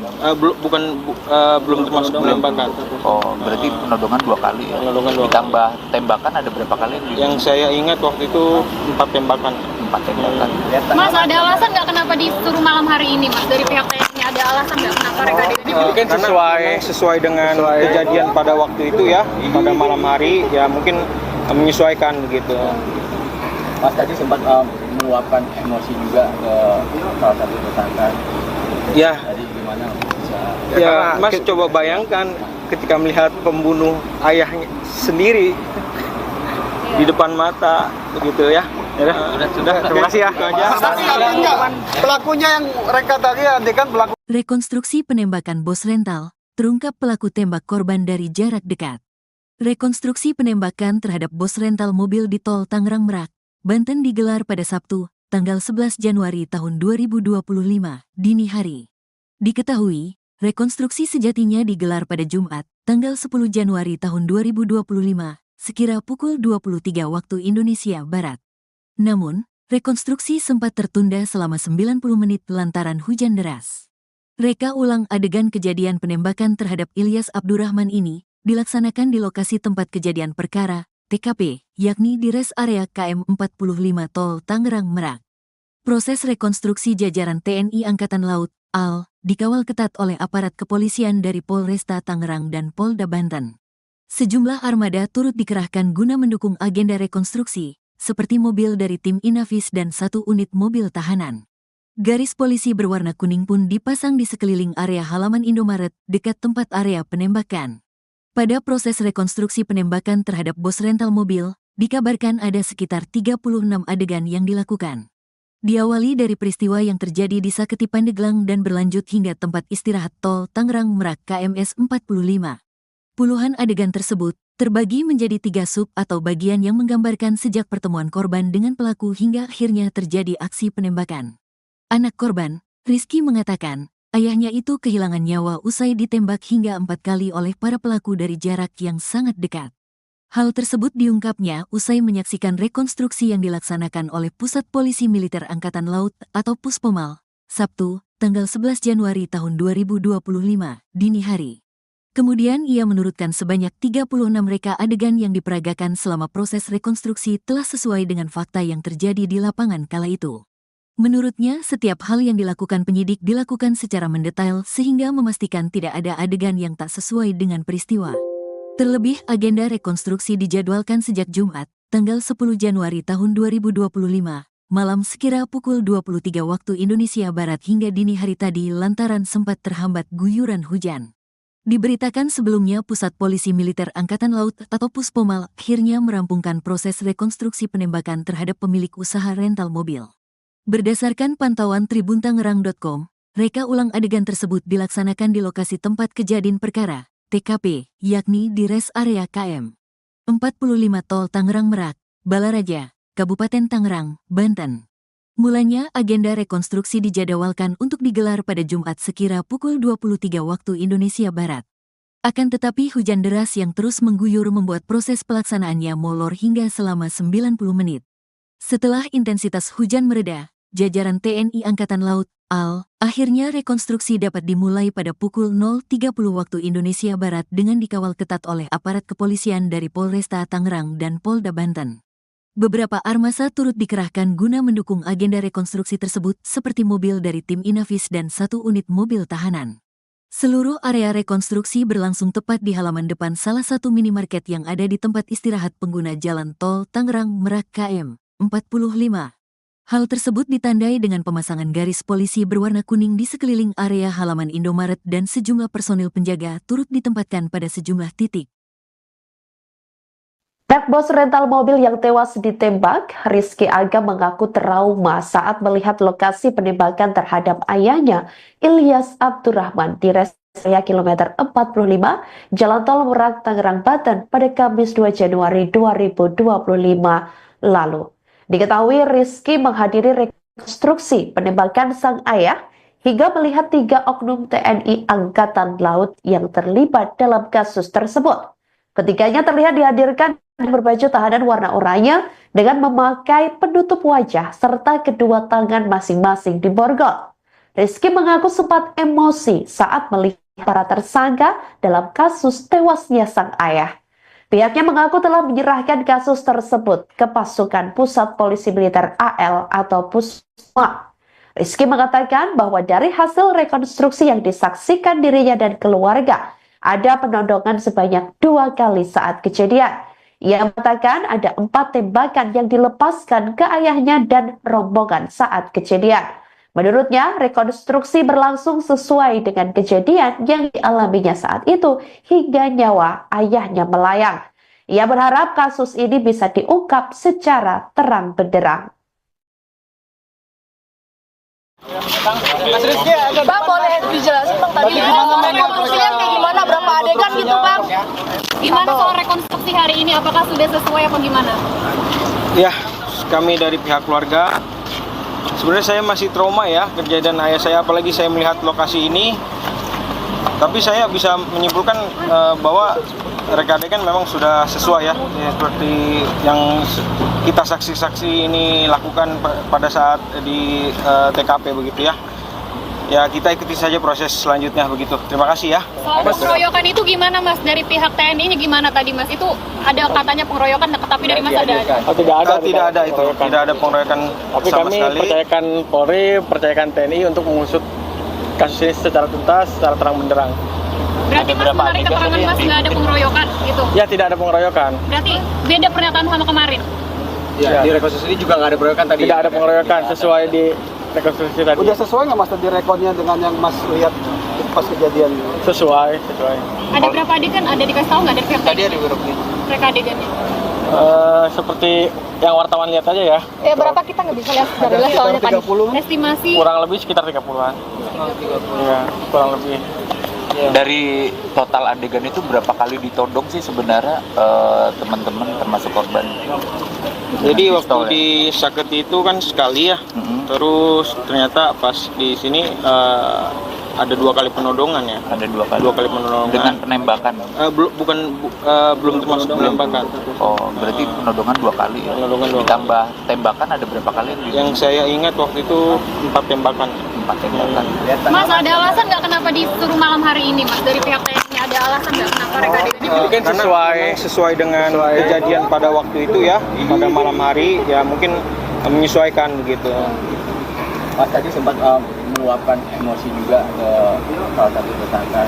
Speaker 4: Belum termasuk penembakan.
Speaker 7: Oh, berarti penodongan 2 kali ya.
Speaker 4: Penodongan 2 kali.
Speaker 7: Ditambah tembakan ada berapa kali?
Speaker 4: Yang saya ingat waktu itu 4 tembakan.
Speaker 7: 4 tembakan.
Speaker 3: Mas, ada alasan nggak kenapa disuruh malam hari ini Mas? Dari pihak TNI ada alasan nggak kenapa mereka adegannya?
Speaker 5: Mungkin
Speaker 4: Karena
Speaker 5: sesuai-
Speaker 4: memang sesuai dengan kejadian pada waktu itu ya, pada malam hari ya mungkin menyesuaikan begitu.
Speaker 6: Mas tadi sempat meluapkan emosi juga ke salah satu tersangka.
Speaker 4: Ya,
Speaker 6: Tadi gimana bisa?
Speaker 4: ya Mas coba bayangkan ketika melihat pembunuh ayahnya sendiri di depan mata begitu ya. Sudah, terima kasih ya. Itu aja.
Speaker 9: Tapi artinya pelakunya yang reka tadi adegan pelaku.
Speaker 1: Rekonstruksi penembakan bos rental, terungkap pelaku tembak korban dari jarak dekat. Rekonstruksi penembakan terhadap bos rental mobil di tol Tangerang Merak, Banten digelar pada Sabtu, tanggal 11 Januari tahun 2025, dini hari. Diketahui, rekonstruksi sejatinya digelar pada Jumat, tanggal 10 Januari tahun 2025, sekira pukul 23 waktu Indonesia Barat. Namun, rekonstruksi sempat tertunda selama 90 menit lantaran hujan deras. Reka ulang adegan kejadian penembakan terhadap Ilyas Abdurrahman ini dilaksanakan di lokasi tempat kejadian perkara, TKP, yakni di res area KM 45 Tol Tangerang Merak. Proses rekonstruksi jajaran TNI Angkatan Laut, AL, dikawal ketat oleh aparat kepolisian dari Polresta Tangerang dan Polda Banten. Sejumlah armada turut dikerahkan guna mendukung agenda rekonstruksi, seperti mobil dari tim Inavis dan 1 unit mobil tahanan. Garis polisi berwarna kuning pun dipasang di sekeliling area halaman Indomaret dekat tempat area penembakan. Pada proses rekonstruksi penembakan terhadap bos rental mobil, dikabarkan ada sekitar 36 adegan yang dilakukan. Diawali dari peristiwa yang terjadi di Saketi Pandeglang dan berlanjut hingga tempat istirahat tol Tangerang Merak KMS 45. Puluhan adegan tersebut terbagi menjadi 3 sub atau bagian yang menggambarkan sejak pertemuan korban dengan pelaku hingga akhirnya terjadi aksi penembakan. Anak korban, Rizky mengatakan, ayahnya itu kehilangan nyawa usai ditembak hingga 4 kali oleh para pelaku dari jarak yang sangat dekat. Hal tersebut diungkapnya usai menyaksikan rekonstruksi yang dilaksanakan oleh Pusat Polisi Militer Angkatan Laut atau Puspomal, Sabtu, tanggal 11 Januari tahun 2025, dini hari. Kemudian ia menurutkan sebanyak 36 reka adegan yang diperagakan selama proses rekonstruksi telah sesuai dengan fakta yang terjadi di lapangan kala itu. Menurutnya, setiap hal yang dilakukan penyidik dilakukan secara mendetail sehingga memastikan tidak ada adegan yang tak sesuai dengan peristiwa. Terlebih, agenda rekonstruksi dijadwalkan sejak Jumat, tanggal 10 Januari tahun 2025, malam sekira pukul 23 waktu Indonesia Barat hingga dini hari tadi lantaran sempat terhambat guyuran hujan. Diberitakan sebelumnya Pusat Polisi Militer Angkatan Laut atau Puspomal akhirnya merampungkan proses rekonstruksi penembakan terhadap pemilik usaha rental mobil. Berdasarkan pantauan tribuntangerang.com, reka ulang adegan tersebut dilaksanakan di lokasi tempat kejadian perkara, TKP, yakni di res area KM 45 Tol Tangerang Merak, Balaraja, Kabupaten Tangerang, Banten. Mulanya agenda rekonstruksi dijadwalkan untuk digelar pada Jumat sekira pukul 23 waktu Indonesia Barat. Akan tetapi hujan deras yang terus mengguyur membuat proses pelaksanaannya molor hingga selama 90 menit. Setelah intensitas hujan mereda, jajaran TNI Angkatan Laut, AL, akhirnya rekonstruksi dapat dimulai pada pukul 0.30 waktu Indonesia Barat dengan dikawal ketat oleh aparat kepolisian dari Polresta Tangerang dan Polda Banten. Beberapa armasa turut dikerahkan guna mendukung agenda rekonstruksi tersebut seperti mobil dari tim Inavis dan 1 unit mobil tahanan. Seluruh area rekonstruksi berlangsung tepat di halaman depan salah satu minimarket yang ada di tempat istirahat pengguna jalan tol Tangerang Merak KM 45. Hal tersebut ditandai dengan pemasangan garis polisi berwarna kuning di sekeliling area halaman Indomaret dan sejumlah personil penjaga turut ditempatkan pada sejumlah titik.
Speaker 2: Bos rental mobil yang tewas ditembak, Rizky Aga mengaku trauma saat melihat lokasi penembakan terhadap ayahnya, Ilyas Abdurrahman, di res area kilometer 45, Jalan Tol Merak, Tangerang, Banten pada Kamis 2 Januari 2025 lalu. Diketahui Rizky menghadiri rekonstruksi penembakan sang ayah hingga melihat 3 oknum TNI Angkatan Laut yang terlibat dalam kasus tersebut. Ketiganya terlihat dihadirkan berbaju tahanan warna oranye dengan memakai penutup wajah serta kedua tangan masing-masing diborgol. Rizky mengaku sempat emosi saat melihat para tersangka dalam kasus tewasnya sang ayah. Pihaknya mengaku telah menyerahkan kasus tersebut ke pasukan Pusat Polisi Militer AL atau Pusma. Rizky mengatakan bahwa dari hasil rekonstruksi yang disaksikan dirinya dan keluarga, ada penodongan sebanyak 2 kali saat kejadian. Ia mengatakan ada 4 tembakan yang dilepaskan ke ayahnya dan rombongan saat kejadian. Menurutnya, rekonstruksi berlangsung sesuai dengan kejadian yang dialaminya saat itu hingga nyawa ayahnya melayang. Ia berharap kasus ini bisa diungkap secara terang benderang.
Speaker 8: Bang, boleh dijelasin Bang tadi rekonstruksinya kayak gimana, berapa adegan gitu Bang?
Speaker 3: Gimana soal rekonstruksi hari ini? Apakah sudah sesuai apa gimana?
Speaker 4: Ya, kami dari pihak keluarga, sebenarnya saya masih trauma ya kejadian ayah saya, apalagi saya melihat lokasi ini. Tapi saya bisa menyimpulkan bahwa reka adegan memang sudah sesuai ya, seperti yang kita saksi-saksi ini lakukan pada saat di TKP begitu ya. Ya, kita ikuti saja proses selanjutnya begitu. Terima kasih ya.
Speaker 3: Soal pengeroyokan itu gimana Mas? Dari pihak TNI-nya gimana tadi Mas? Itu ada katanya pengeroyokan, tapi dari Mas ada?
Speaker 5: Oh, tidak ada
Speaker 4: itu. Tidak ada pengeroyokan
Speaker 5: tapi
Speaker 4: sama
Speaker 5: kami
Speaker 4: sekali.
Speaker 5: percayakan Polri, percayakan TNI untuk mengusut kasus ini secara tuntas, secara terang benderang.
Speaker 3: Berarti Mas menarik keterangan Mas nggak ada pengeroyokan gitu?
Speaker 5: Ya, tidak ada pengeroyokan.
Speaker 3: Berarti beda pernyataan sama kemarin?
Speaker 6: Ya, di rekonstruksi ini juga nggak ada pengeroyokan tadi.
Speaker 5: Tidak ada pengeroyokan sesuai di rekonstruksi tadi.
Speaker 9: Udah sesuai nggak Mas tadi rekodnya dengan yang Mas lihat pas kejadian?
Speaker 5: Sesuai.
Speaker 3: Ada berapa adegan? Ada dikasih tahu nggak dari pihak
Speaker 6: Tadi
Speaker 3: TNI?
Speaker 6: ada berapa?
Speaker 3: Reka adegannya?
Speaker 5: Seperti yang wartawan lihat aja ya.
Speaker 8: Berapa kita nggak bisa lihat dari lihat soalnya tadi.
Speaker 3: Estimasi
Speaker 5: Kurang lebih sekitar 30-an. Iya, kurang lebih.
Speaker 7: Dari total adegan itu berapa kali ditodong sih sebenarnya teman-teman termasuk korban?
Speaker 4: Jadi waktu di Saketi itu kan sekali ya, terus ternyata pas di sini ada 2 kali penodongan ya.
Speaker 7: Ada 2 kali.
Speaker 4: 2 kali penodongan.
Speaker 7: Dengan penembakan?
Speaker 4: Belum termasuk penembakan.
Speaker 7: Oh, berarti penodongan 2 kali ya?
Speaker 4: Penodongan 2 kali.
Speaker 7: Ditambah tembakan ada berapa kali?
Speaker 4: Yang saya ingat waktu itu 4 tembakan.
Speaker 7: 4 tembakan.
Speaker 3: Mas, ada alasan nggak kenapa disuruh malam hari ini Mas? Dari pihak TNI ada alasan nggak kenapa reka adegannya?
Speaker 4: Kan sesuai dengan kejadian pada waktu itu ya, pada malam hari ya, mungkin menyesuaikan begitu.
Speaker 6: Mas tadi sempat meluapkan emosi juga ke salah satu tersangka.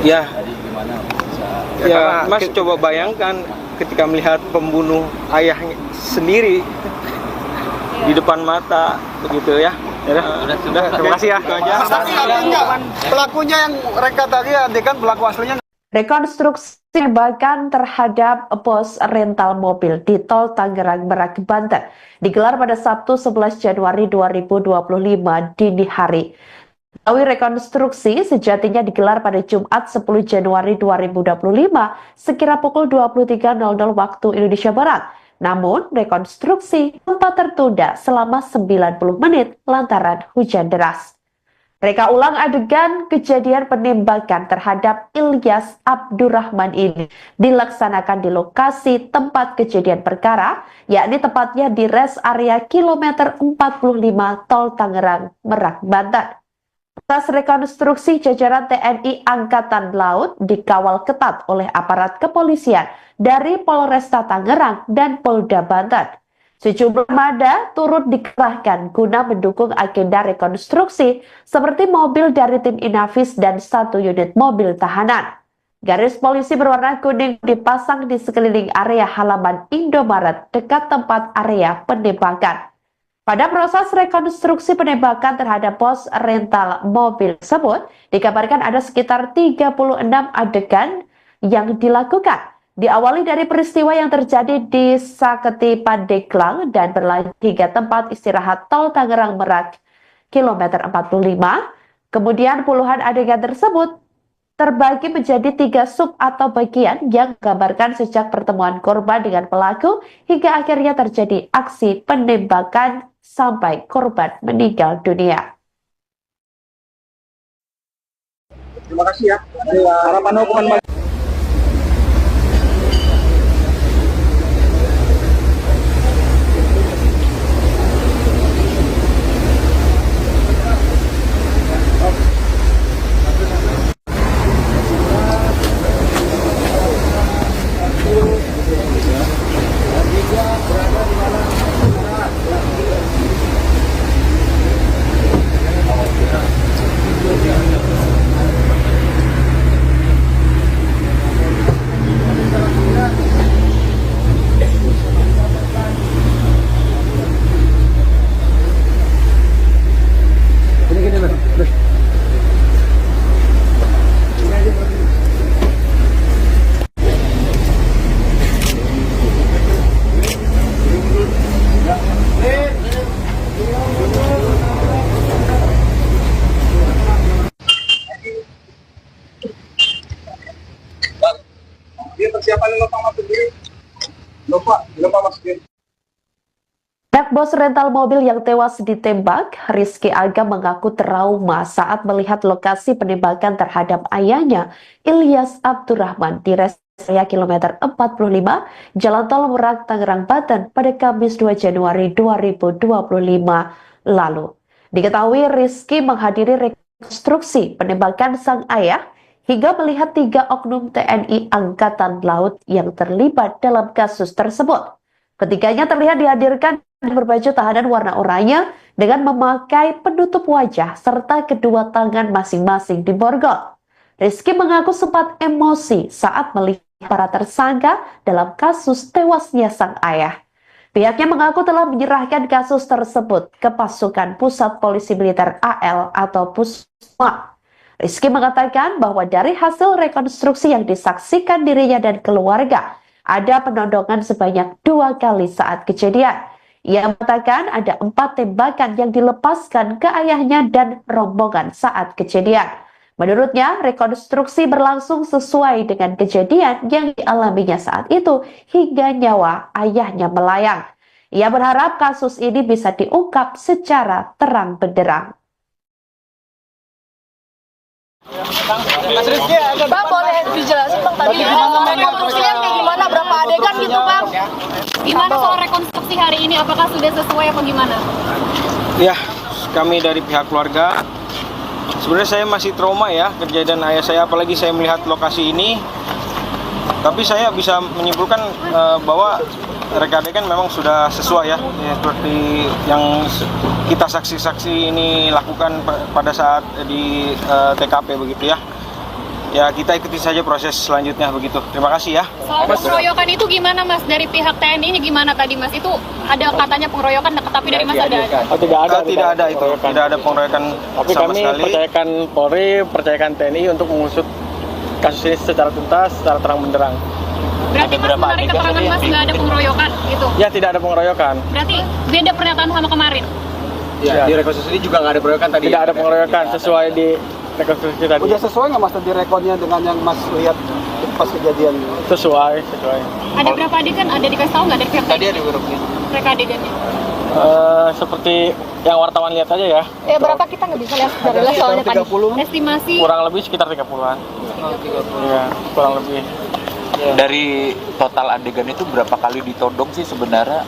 Speaker 4: Ya,
Speaker 6: Tadi gimana bisa?
Speaker 4: ya Mas coba bayangkan ketika melihat pembunuh ayahnya sendiri di depan mata begitu ya. Sudah, terima kasih ya.
Speaker 9: Tapi enggak, pelakunya yang reka tadi adegan pelaku aslinya.
Speaker 2: Rekonstruksi penembakan terhadap bos rental mobil di Tol Tangerang Merak, Banten digelar pada Sabtu 11 Januari 2025 dini hari. Rekonstruksi sejatinya digelar pada Jumat 10 Januari 2025 sekira pukul 23.00 waktu Indonesia Barat. Namun, rekonstruksi sempat tertunda selama 90 menit lantaran hujan deras. Reka ulang adegan kejadian penembakan terhadap Ilyas Abdurrahman ini dilaksanakan di lokasi tempat kejadian perkara, yakni tepatnya di res area kilometer 45 Tol Tangerang Merak, Banten. Proses rekonstruksi jajaran TNI Angkatan Laut dikawal ketat oleh aparat kepolisian dari Polresta Tangerang dan Polda Banten. Sejumlah armada turut dikerahkan guna mendukung agenda rekonstruksi seperti mobil dari tim Inavis dan 1 unit mobil tahanan. Garis polisi berwarna kuning dipasang di sekeliling area halaman Indomaret dekat tempat area penembakan. Pada proses rekonstruksi penembakan terhadap pos rental mobil tersebut, dikabarkan ada sekitar 36 adegan yang dilakukan. Diawali dari peristiwa yang terjadi di Saketi Pandeglang dan berlanjut hingga tempat istirahat tol Tangerang Merak, kilometer 45. Kemudian puluhan adegan tersebut terbagi menjadi 3 sub atau bagian yang menggambarkan sejak pertemuan korban dengan pelaku hingga akhirnya terjadi aksi penembakan sampai korban meninggal dunia.
Speaker 9: Terima kasih ya. Harapan hukuman
Speaker 2: Anak bos rental mobil yang tewas ditembak, Rizky Aga mengaku trauma saat melihat lokasi penembakan terhadap ayahnya, Ilyas Abdurrahman, di rest area kilometer 45, Jalan Tol Merak, Tangerang, Banten pada Kamis 2 Januari 2025 lalu. Diketahui Rizky menghadiri rekonstruksi penembakan sang ayah hingga melihat 3 oknum TNI Angkatan Laut yang terlibat dalam kasus tersebut. Ketiganya terlihat dihadirkan berbaju tahanan warna oranye dengan memakai penutup wajah serta kedua tangan masing-masing diborgol. Rizky mengaku sempat emosi saat melihat para tersangka dalam kasus tewasnya sang ayah. Pihaknya mengaku telah menyerahkan kasus tersebut ke pasukan Pusat Polisi Militer AL atau Pusma. Rizky mengatakan bahwa dari hasil rekonstruksi yang disaksikan dirinya dan keluarga, ada penodongan sebanyak 2 kali saat kejadian. Ia mengatakan ada 4 tembakan yang dilepaskan ke ayahnya dan rombongan saat kejadian. Menurutnya, rekonstruksi berlangsung sesuai dengan kejadian yang dialaminya saat itu hingga nyawa ayahnya melayang. Ia berharap kasus ini bisa diungkap secara terang benderang.
Speaker 8: Bang, boleh dijelasin Bang tadi rekonstruksinya kayak gimana, berapa adegan gitu Bang?
Speaker 3: Gimana soal rekonstruksi hari ini? Apakah sudah sesuai apa gimana?
Speaker 4: Ya, kami dari pihak keluarga, sebenarnya saya masih trauma ya kejadian ayah saya, apalagi saya melihat lokasi ini. Tapi saya bisa menyimpulkan bahwa reka adegan memang sudah sesuai ya, seperti yang kita saksi-saksi ini lakukan pada saat di TKP begitu ya. Ya, kita ikuti saja proses selanjutnya begitu. Terima kasih ya.
Speaker 3: Soal pengeroyokan itu gimana Mas? Dari pihak TNI-nya gimana tadi Mas? Itu ada katanya pengeroyokan, tapi dari Mas ada?
Speaker 5: Oh, tidak ada.
Speaker 4: Tidak ada itu. Tidak ada pengeroyokan
Speaker 5: Tapi
Speaker 4: sama
Speaker 5: kami
Speaker 4: sekali.
Speaker 5: percayakan Polri, percayakan TNI untuk mengusut kasus ini secara tuntas, secara terang benderang.
Speaker 3: Berarti Mas menarik keterangan Mas nggak ada pengeroyokan gitu?
Speaker 5: Ya, tidak ada pengeroyokan.
Speaker 3: Berarti beda pernyataan sama kemarin?
Speaker 6: Ya, di rekonstruksi ini juga nggak ada pengeroyokan tadi.
Speaker 5: Tidak ada pengeroyokan sesuai di rekonstruksi tadi.
Speaker 9: udah sesuai nggak Mas tadi rekodnya dengan yang Mas lihat pas kejadian?
Speaker 5: Sesuai.
Speaker 3: Ada berapa adegan? Ada dikasih tahu nggak dari pihak
Speaker 6: Tadi
Speaker 3: TNI?
Speaker 6: ada grupnya.
Speaker 3: Reka adegannya?
Speaker 5: Seperti yang wartawan lihat aja ya.
Speaker 8: Berapa kita nggak bisa lihat dari soalnya tadi.
Speaker 3: Estimasi
Speaker 5: Kurang lebih sekitar 30-an. Iya, kurang lebih.
Speaker 7: Dari total adegan itu berapa kali ditodong sih sebenarnya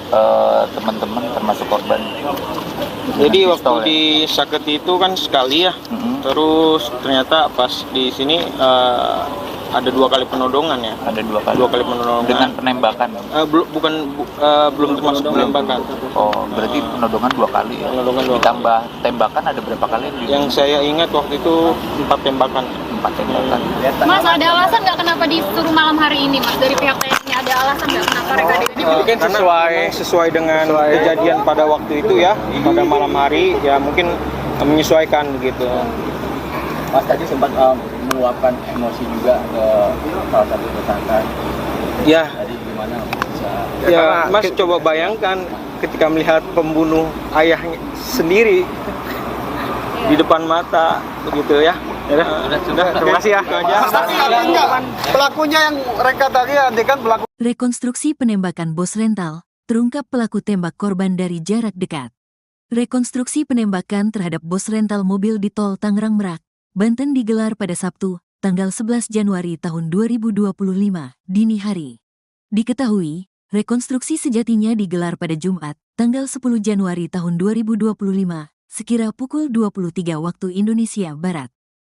Speaker 7: teman-teman termasuk korban?
Speaker 4: Jadi waktu
Speaker 7: pistol, ya?
Speaker 4: di Saketi itu kan sekali ya, terus ternyata pas di sini ada 2 kali penodongan ya.
Speaker 7: Ada 2 kali.
Speaker 4: 2 kali penodongan.
Speaker 7: Dengan penembakan.
Speaker 4: Belum termasuk penembakan.
Speaker 7: Oh, berarti penodongan 2 kali ya.
Speaker 4: Penodongan 2 kali.
Speaker 7: Ditambah tembakan ada berapa kali?
Speaker 4: Yang saya ingat waktu itu 4 tembakan.
Speaker 7: 4 tembakan.
Speaker 3: Mas, ada alasan nggak kenapa disuruh malam hari ini, Mas? Dari pihak TNI ada alasan nggak kenapa mereka ini?
Speaker 4: Mungkin sesuai dengan kejadian pada waktu itu ya, pada malam hari ya mungkin menyesuaikan begitu.
Speaker 6: Mas tadi sempat meluapkan emosi juga ke salah satu tersangka.
Speaker 4: Ya,
Speaker 6: Tadi gimana bisa?
Speaker 4: ya Mas coba bayangkan ketika melihat pembunuh ayahnya sendiri di depan mata begitu ya. Sudah, terima kasih ya. Itu aja.
Speaker 9: Tapi artinya pelakunya yang mereka tadi adegan pelaku.
Speaker 1: Rekonstruksi penembakan bos rental, terungkap pelaku tembak korban dari jarak dekat. Rekonstruksi penembakan terhadap bos rental mobil di tol Tangerang Merak, Banten digelar pada Sabtu, tanggal 11 Januari tahun 2025, dini hari. Diketahui, rekonstruksi sejatinya digelar pada Jumat, tanggal 10 Januari tahun 2025, sekira pukul 23 waktu Indonesia Barat.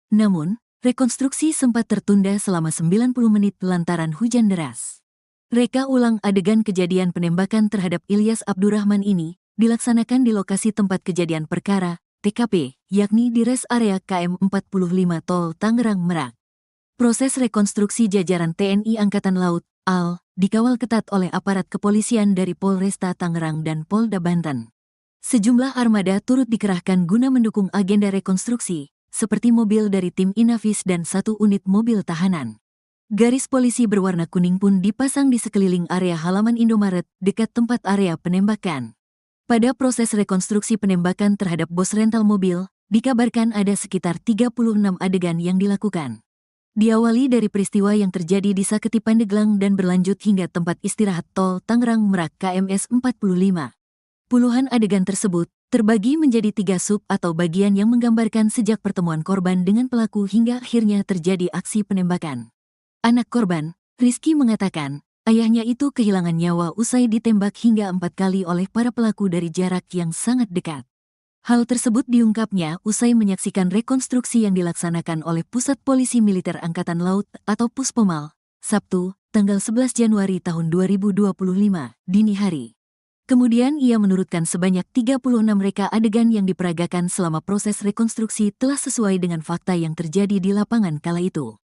Speaker 1: Namun, rekonstruksi sempat tertunda selama 90 menit lantaran hujan deras. Reka ulang adegan kejadian penembakan terhadap Ilyas Abdurrahman ini dilaksanakan di lokasi tempat kejadian perkara, TKP, yakni di res area KM 45 Tol Tangerang Merak. Proses rekonstruksi jajaran TNI Angkatan Laut, AL, dikawal ketat oleh aparat kepolisian dari Polresta Tangerang dan Polda Banten. Sejumlah armada turut dikerahkan guna mendukung agenda rekonstruksi, seperti mobil dari tim Inavis dan 1 unit mobil tahanan. Garis polisi berwarna kuning pun dipasang di sekeliling area halaman Indomaret dekat tempat area penembakan. Pada proses rekonstruksi penembakan terhadap bos rental mobil, dikabarkan ada sekitar 36 adegan yang dilakukan. Diawali dari peristiwa yang terjadi di Saketi Pandeglang dan berlanjut hingga tempat istirahat tol Tangerang Merak KMS 45. Puluhan adegan tersebut terbagi menjadi 3 sub atau bagian yang menggambarkan sejak pertemuan korban dengan pelaku hingga akhirnya terjadi aksi penembakan. Anak korban, Rizky mengatakan, ayahnya itu kehilangan nyawa usai ditembak hingga 4 kali oleh para pelaku dari jarak yang sangat dekat. Hal tersebut diungkapnya usai menyaksikan rekonstruksi yang dilaksanakan oleh Pusat Polisi Militer Angkatan Laut atau Puspomal, Sabtu, tanggal 11 Januari tahun 2025, dini hari. Kemudian ia menurutkan sebanyak 36 reka adegan yang diperagakan selama proses rekonstruksi telah sesuai dengan fakta yang terjadi di lapangan kala itu.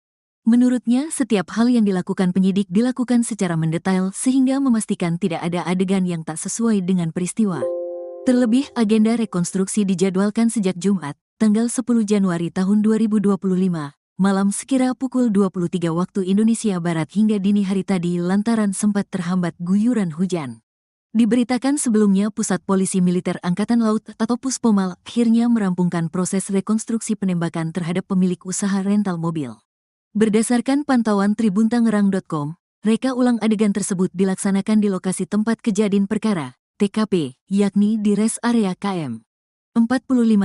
Speaker 1: Menurutnya, setiap hal yang dilakukan penyidik dilakukan secara mendetail sehingga memastikan tidak ada adegan yang tak sesuai dengan peristiwa. Terlebih, agenda rekonstruksi dijadwalkan sejak Jumat, tanggal 10 Januari tahun 2025, malam sekira pukul 23 waktu Indonesia Barat hingga dini hari tadi lantaran sempat terhambat guyuran hujan. Diberitakan sebelumnya Pusat Polisi Militer Angkatan Laut atau Puspomal akhirnya merampungkan proses rekonstruksi penembakan terhadap pemilik usaha rental mobil. Berdasarkan pantauan tribuntangerang.com, reka ulang adegan tersebut dilaksanakan di lokasi tempat kejadian perkara, TKP, yakni di res area KM 45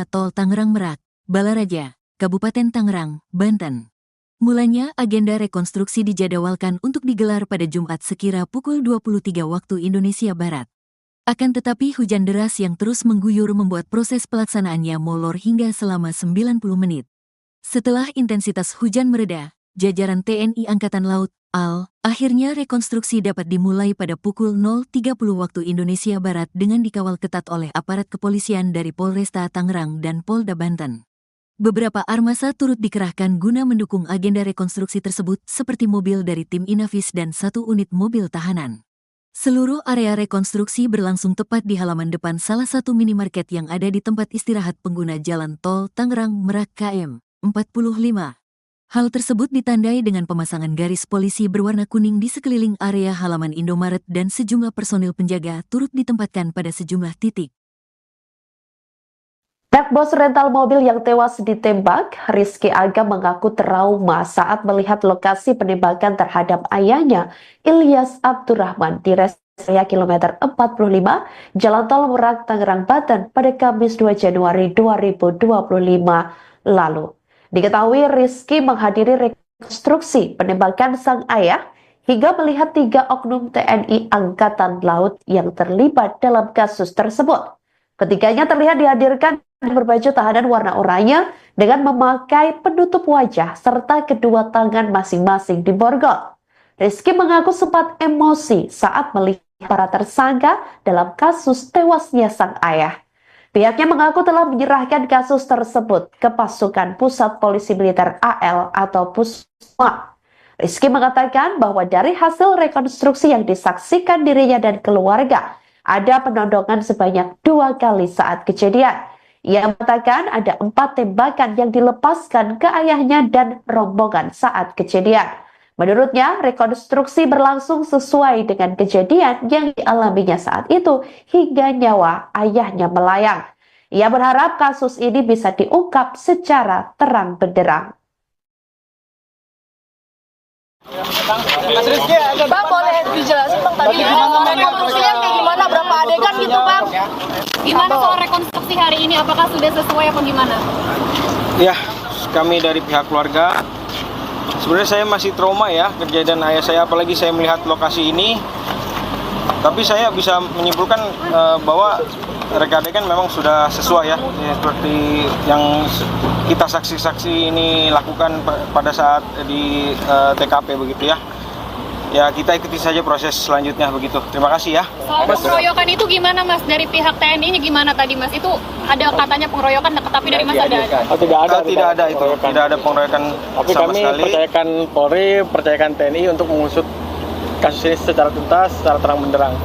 Speaker 1: Tol Tangerang Merak, Balaraja, Kabupaten Tangerang, Banten. Mulanya agenda rekonstruksi dijadwalkan untuk digelar pada Jumat sekira pukul 23 waktu Indonesia Barat. Akan tetapi hujan deras yang terus mengguyur membuat proses pelaksanaannya molor hingga selama 90 menit. Setelah intensitas hujan mereda, jajaran TNI Angkatan Laut, AL, akhirnya rekonstruksi dapat dimulai pada pukul 0.30 waktu Indonesia Barat dengan dikawal ketat oleh aparat kepolisian dari Polresta Tangerang dan Polda Banten. Beberapa armasa turut dikerahkan guna mendukung agenda rekonstruksi tersebut seperti mobil dari tim Inavis dan 1 unit mobil tahanan. Seluruh area rekonstruksi berlangsung tepat di halaman depan salah satu minimarket yang ada di tempat istirahat pengguna jalan tol Tangerang Merak KM 45. Hal tersebut ditandai dengan pemasangan garis polisi berwarna kuning di sekeliling area halaman Indomaret dan sejumlah personil penjaga turut ditempatkan pada sejumlah titik.
Speaker 2: Anak bos rental mobil yang tewas ditembak, Rizky Aga mengaku trauma saat melihat lokasi penembakan terhadap ayahnya, Ilyas Abdurrahman, di res area kilometer 45, Jalan Tol Merak, Tangerang, Banten pada Kamis 2 Januari 2025 lalu. Diketahui Rizky menghadiri rekonstruksi penembakan sang ayah hingga melihat 3 oknum TNI Angkatan Laut yang terlibat dalam kasus tersebut. Ketiganya terlihat dihadirkan berbaju tahanan warna oranye dengan memakai penutup wajah serta kedua tangan masing-masing diborgol. Rizky mengaku sempat emosi saat melihat para tersangka dalam kasus tewasnya sang ayah. Pihaknya mengaku telah menyerahkan kasus tersebut ke pasukan Pusat Polisi Militer AL atau Pusma. Rizky mengatakan bahwa dari hasil rekonstruksi yang disaksikan dirinya dan keluarga, ada penodongan sebanyak 2 kali saat kejadian. Ia mengatakan ada 4 tembakan yang dilepaskan ke ayahnya dan rombongan saat kejadian. Menurutnya, rekonstruksi berlangsung sesuai dengan kejadian yang dialaminya saat itu hingga nyawa ayahnya melayang. Ia berharap kasus ini bisa diungkap secara terang benderang.
Speaker 8: Bang, boleh dijelasin Bang tadi rekonstruksinya kayak gimana, berapa adegan gitu Bang?
Speaker 3: Gimana soal rekonstruksi hari ini? Apakah sudah sesuai apa gimana?
Speaker 4: Ya, kami dari pihak keluarga, sebenarnya saya masih trauma ya kejadian ayah saya, apalagi saya melihat lokasi ini. Tapi saya bisa menyimpulkan bahwa reka adegan memang sudah sesuai ya, seperti yang kita saksi-saksi ini lakukan pada saat di TKP begitu ya. Ya, kita ikuti saja proses selanjutnya begitu. Terima kasih ya.
Speaker 3: Soal pengeroyokan itu gimana Mas? Dari pihak TNI-nya gimana tadi Mas? Itu ada katanya pengeroyokan, tapi dari Mas ada?
Speaker 5: Tidak ada itu.
Speaker 4: Tidak ada pengeroyokan
Speaker 5: Tapi
Speaker 4: sama
Speaker 5: kami
Speaker 4: sekali.
Speaker 5: percayakan Polri, percayakan TNI untuk mengusut kasus ini secara tuntas, secara terang benderang.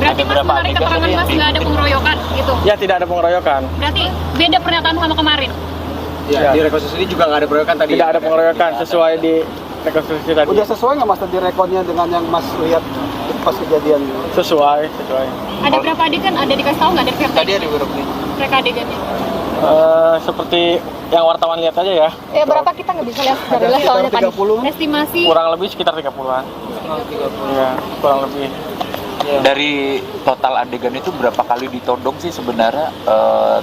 Speaker 3: Berarti Mas menarik keterangan Mas nggak ada pengeroyokan gitu?
Speaker 5: Ya, tidak ada pengeroyokan.
Speaker 3: Berarti beda pernyataan sama kemarin?
Speaker 6: Ya, di rekonstruksi juga nggak ada pengeroyokan tadi.
Speaker 5: Tidak ada pengeroyokan sesuai di rekonstruksi tadi.
Speaker 9: Udah sesuai nggak Mas tadi rekodnya dengan yang Mas lihat pas kejadian?
Speaker 5: Sesuai.
Speaker 3: Ada berapa adegan? Ada dikasih tahu nggak dari pihak
Speaker 6: Tadi ada beberapa nih.
Speaker 3: mereka adegannya?
Speaker 5: Seperti yang wartawan lihat aja ya.
Speaker 8: Berapa kita nggak bisa lihat dari live soalnya tadi.
Speaker 3: Estimasi
Speaker 5: Kurang lebih sekitar 30-an. Iya, kurang lebih.
Speaker 7: Dari total adegan itu berapa kali ditodong sih sebenarnya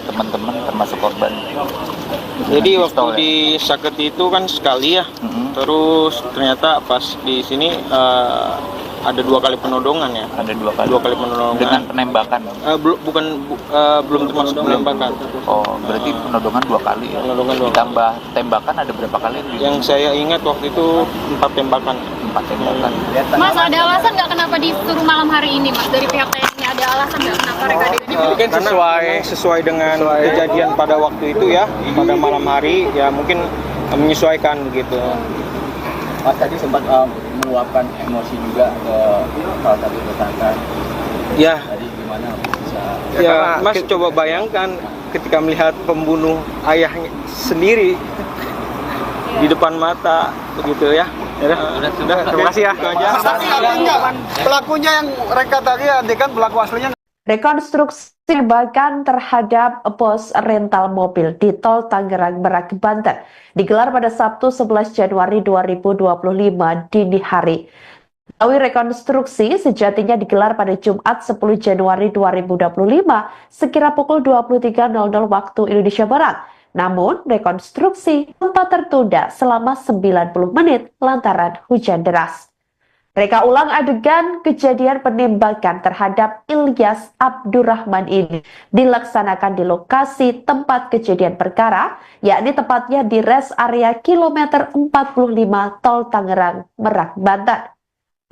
Speaker 7: teman-teman termasuk korban?
Speaker 4: Jadi
Speaker 7: Dengan
Speaker 4: waktu
Speaker 7: pistol, ya?
Speaker 4: di Saketi itu kan sekali ya. Terus ternyata pas di sini ada 2 kali penodongan ya.
Speaker 7: Ada 2 kali.
Speaker 4: 2 kali penodongan.
Speaker 7: Dengan penembakan.
Speaker 4: Belum termasuk penembakan.
Speaker 7: Oh, berarti penodongan 2 kali ya.
Speaker 4: Penodongan 2 kali.
Speaker 7: Ditambah tembakan ada berapa kali?
Speaker 4: Yang saya ingat waktu itu 4 tembakan.
Speaker 7: 4 tembakan.
Speaker 3: Mas, ada alasan nggak kenapa disuruh malam hari ini Mas? Dari pihak TNI ada alasan nggak kenapa reka adegannya?
Speaker 5: Mungkin
Speaker 4: Karena memang sesuai dengan kejadian pada waktu itu ya, pada malam hari ya, mungkin menyesuaikan begitu.
Speaker 6: Mas tadi sempat meluapkan emosi juga ke salah satu tersangka.
Speaker 4: Ya,
Speaker 6: Tadi gimana bisa?
Speaker 4: ya Mas coba bayangkan ketika melihat pembunuh ayahnya sendiri di depan mata begitu ya. Sudah, terima kasih ya. Itu aja.
Speaker 9: Pelakunya yang reka tadi adegan pelaku aslinya.
Speaker 2: Rekonstruksi penembakan terhadap pos rental mobil di Tol Tangerang Merak, Banten digelar pada Sabtu 11 Januari 2025 dini hari. Melalui rekonstruksi sejatinya digelar pada Jumat 10 Januari 2025 sekira pukul 23.00 waktu Indonesia Barat. Namun, rekonstruksi sempat tertunda selama 90 menit lantaran hujan deras. Reka ulang adegan kejadian penembakan terhadap Ilyas Abdurrahman ini dilaksanakan di lokasi tempat kejadian perkara, yakni tepatnya di rest area kilometer 45 Tol Tangerang Merak, Banten.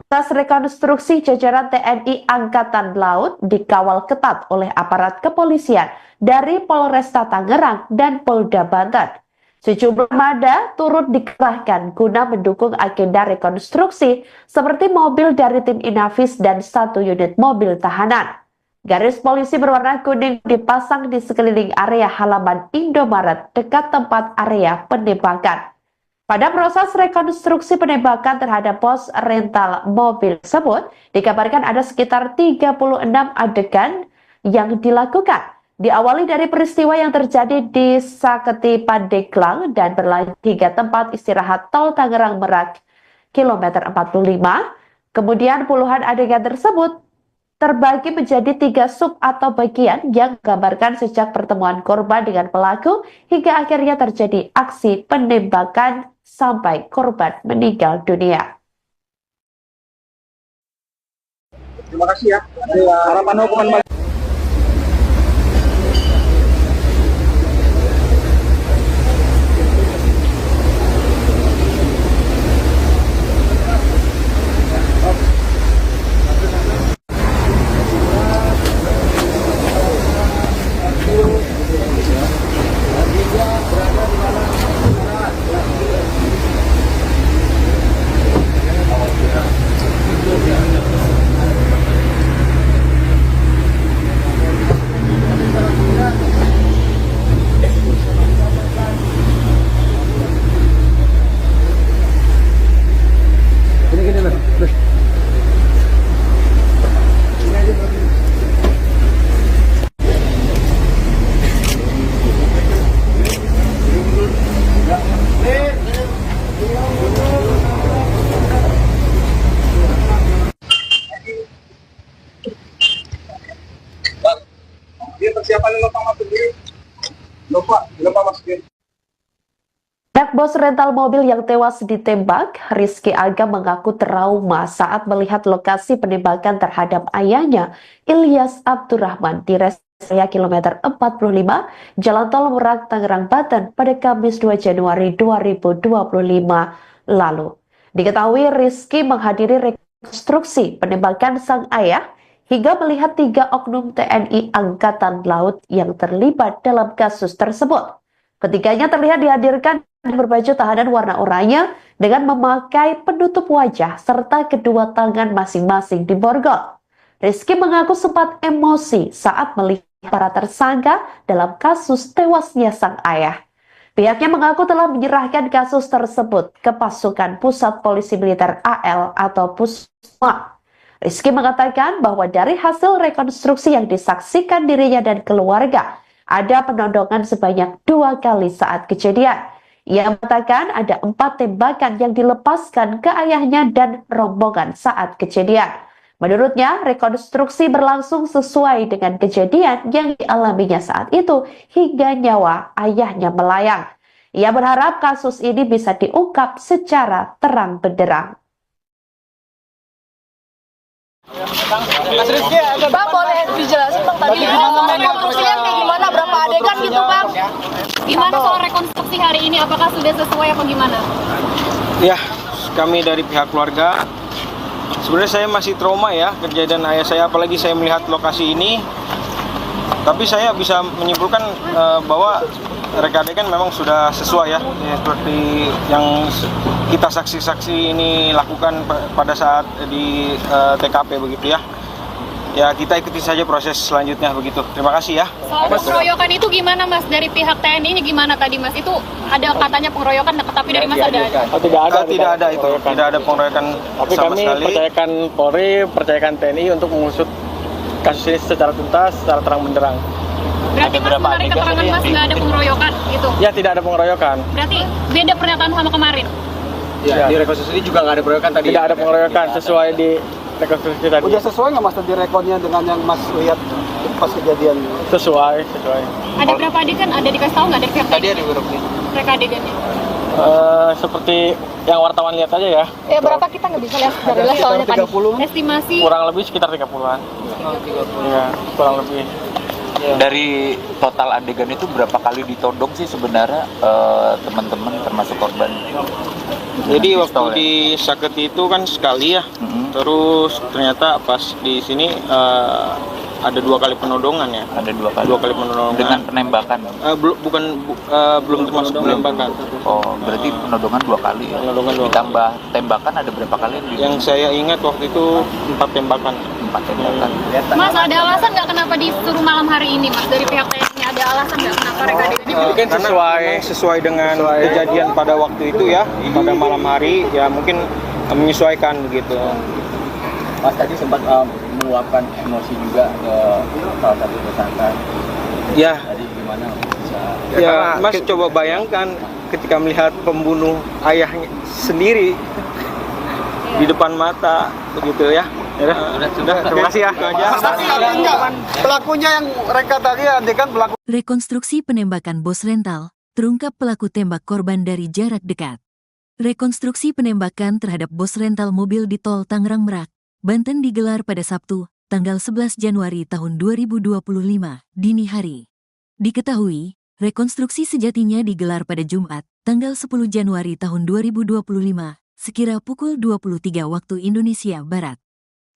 Speaker 2: Atas rekonstruksi jajaran TNI Angkatan Laut dikawal ketat oleh aparat kepolisian dari Polresta Tangerang dan Polda Banten. Sejumlah armada turut dikerahkan guna mendukung agenda rekonstruksi seperti mobil dari tim Inavis dan 1 unit mobil tahanan. Garis polisi berwarna kuning dipasang di sekeliling area halaman Indomaret dekat tempat area penembakan. Pada proses rekonstruksi penembakan terhadap pos rental mobil tersebut, dikabarkan ada sekitar 36 adegan yang dilakukan. Diawali dari peristiwa yang terjadi di Saketi Pandeglang dan berlanjut hingga tempat istirahat Tol Tangerang Merak, kilometer 45. Kemudian puluhan adegan tersebut terbagi menjadi 3 sub atau bagian yang menggambarkan sejak pertemuan korban dengan pelaku hingga akhirnya terjadi aksi penembakan sampai korban meninggal dunia.
Speaker 9: Terima kasih ya. Harapan hukuman
Speaker 2: Anak bos rental mobil yang tewas ditembak, Rizky Aga mengaku trauma saat melihat lokasi penembakan terhadap ayahnya, Ilyas Abdurrahman, di rest area kilometer 45, Jalan Tol Merak, Tangerang, Banten pada Kamis 2 Januari 2025 lalu. Diketahui Rizky menghadiri rekonstruksi penembakan sang ayah hingga melihat 3 oknum TNI Angkatan Laut yang terlibat dalam kasus tersebut. Ketiganya terlihat dihadirkan berbaju tahanan warna oranye dengan memakai penutup wajah serta kedua tangan masing-masing diborgol. Rizky mengaku sempat emosi saat melihat para tersangka dalam kasus tewasnya sang ayah. Pihaknya mengaku telah menyerahkan kasus tersebut ke pasukan Pusat Polisi Militer AL atau Pusma. Rizky mengatakan bahwa dari hasil rekonstruksi yang disaksikan dirinya dan keluarga, ada penodongan sebanyak 2 kali saat kejadian. Ia mengatakan ada 4 tembakan yang dilepaskan ke ayahnya dan rombongan saat kejadian. Menurutnya, rekonstruksi berlangsung sesuai dengan kejadian yang dialaminya saat itu hingga nyawa ayahnya melayang. Ia berharap kasus ini bisa diungkap secara terang benderang.
Speaker 8: Bang, boleh dijelasin Bang tadi rekonstruksinya kayak gimana, berapa adegan gitu Bang?
Speaker 3: Gimana soal rekonstruksi hari ini? Apakah sudah sesuai apa gimana?
Speaker 4: Ya, kami dari pihak keluarga, sebenarnya saya masih trauma ya kejadian ayah saya, apalagi saya melihat lokasi ini. Tapi saya bisa menyimpulkan bahwa reka adegan memang sudah sesuai ya, seperti yang kita saksi-saksi ini lakukan pada saat di TKP begitu ya. Ya, kita ikuti saja proses selanjutnya begitu. Terima kasih ya.
Speaker 3: Soal pengeroyokan itu gimana Mas? Dari pihak TNI ini gimana tadi Mas? Itu ada katanya pengeroyokan, tapi dari Mas ada?
Speaker 5: Tidak ada.
Speaker 4: Tidak ada itu. Tidak ada pengeroyokan
Speaker 5: Tapi
Speaker 4: sama
Speaker 5: kami
Speaker 4: sekali.
Speaker 5: percayakan Polri, percayakan TNI untuk mengusut kasus ini secara tuntas, secara terang benderang.
Speaker 3: Berarti Mas menarik keterangan Mas nggak ada pengeroyokan gitu?
Speaker 5: Ya, tidak ada pengeroyokan.
Speaker 3: Berarti beda pernyataan sama kemarin?
Speaker 6: Ya, di rekonstruksi juga nggak ada pengeroyokan tadi.
Speaker 5: Tidak ada pengeroyokan sesuai di rekonstruksi tadi.
Speaker 9: Udah sesuai nggak Mas tadi rekodnya dengan yang Mas lihat pas kejadian?
Speaker 5: Sesuai.
Speaker 3: Ada berapa adegan? Ada dikasih tahu nggak dari pihak
Speaker 6: Tadi
Speaker 3: TNI?
Speaker 6: ada beberapa.
Speaker 3: Reka adegannya?
Speaker 5: Seperti yang wartawan lihat aja ya.
Speaker 8: Ya berapa kita nggak bisa lihat dari lihat soalnya tadi.
Speaker 3: Estimasi
Speaker 5: Kurang lebih sekitar 30-an. Iya, kurang lebih.
Speaker 7: Dari total adegan itu berapa kali ditodong sih sebenarnya teman-teman termasuk korban?
Speaker 4: Jadi
Speaker 7: Dengan
Speaker 4: waktu
Speaker 7: pistol, ya?
Speaker 4: di Saketi itu kan sekali ya.
Speaker 7: Mhm.
Speaker 4: Terus ternyata pas di sini ada 2 kali penodongan ya.
Speaker 7: Ada 2 kali.
Speaker 4: 2 kali penodongan.
Speaker 7: Dengan penembakan.
Speaker 4: Belum termasuk penembakan.
Speaker 7: Oh, berarti penodongan 2 kali ya.
Speaker 4: Penodongan 2 kali.
Speaker 7: Ditambah tembakan ada berapa kali?
Speaker 4: Yang saya ingat waktu itu 4 tembakan.
Speaker 7: 4 tembakan.
Speaker 3: Mas, ada alasan nggak kenapa disuruh malam hari ini Mas? Dari pihak TNI ada alasan nggak kenapa reka adegannya?
Speaker 5: Mungkin
Speaker 4: Karena
Speaker 5: sesuai-
Speaker 4: sesuai dengan kejadian pada waktu itu ya, pada malam hari ya, mungkin menyesuaikan begitu.
Speaker 6: Mas tadi sempat meluapkan emosi juga ke salah satu tersangka.
Speaker 4: Ya,
Speaker 6: Tadi gimana bisa?
Speaker 4: ya Mas coba bayangkan ketika melihat pembunuh ayahnya sendiri di depan mata begitu ya. Sudah, terima kasih ya. Itu aja.
Speaker 9: Pelakunya yang reka tadi adegan pelaku.
Speaker 1: Rekonstruksi penembakan bos rental, terungkap pelaku tembak korban dari jarak dekat. Rekonstruksi penembakan terhadap bos rental mobil di tol Tangerang Merak, Banten digelar pada Sabtu, tanggal 11 Januari tahun 2025, dini hari. Diketahui, rekonstruksi sejatinya digelar pada Jumat, tanggal 10 Januari tahun 2025, sekira pukul 23 waktu Indonesia Barat.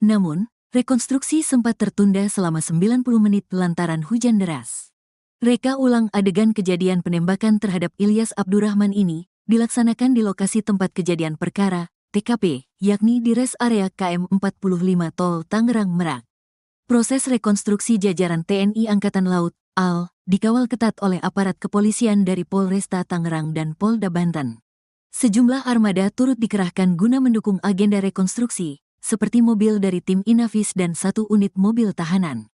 Speaker 1: Namun, rekonstruksi sempat tertunda selama 90 menit lantaran hujan deras. Reka ulang adegan kejadian penembakan terhadap Ilyas Abdurrahman ini dilaksanakan di lokasi tempat kejadian perkara, TKP, yakni di res area KM 45 Tol Tangerang Merak. Proses rekonstruksi jajaran TNI Angkatan Laut, AL, dikawal ketat oleh aparat kepolisian dari Polresta Tangerang dan Polda Banten. Sejumlah armada turut dikerahkan guna mendukung agenda rekonstruksi, seperti mobil dari tim Inavis dan 1 unit mobil tahanan.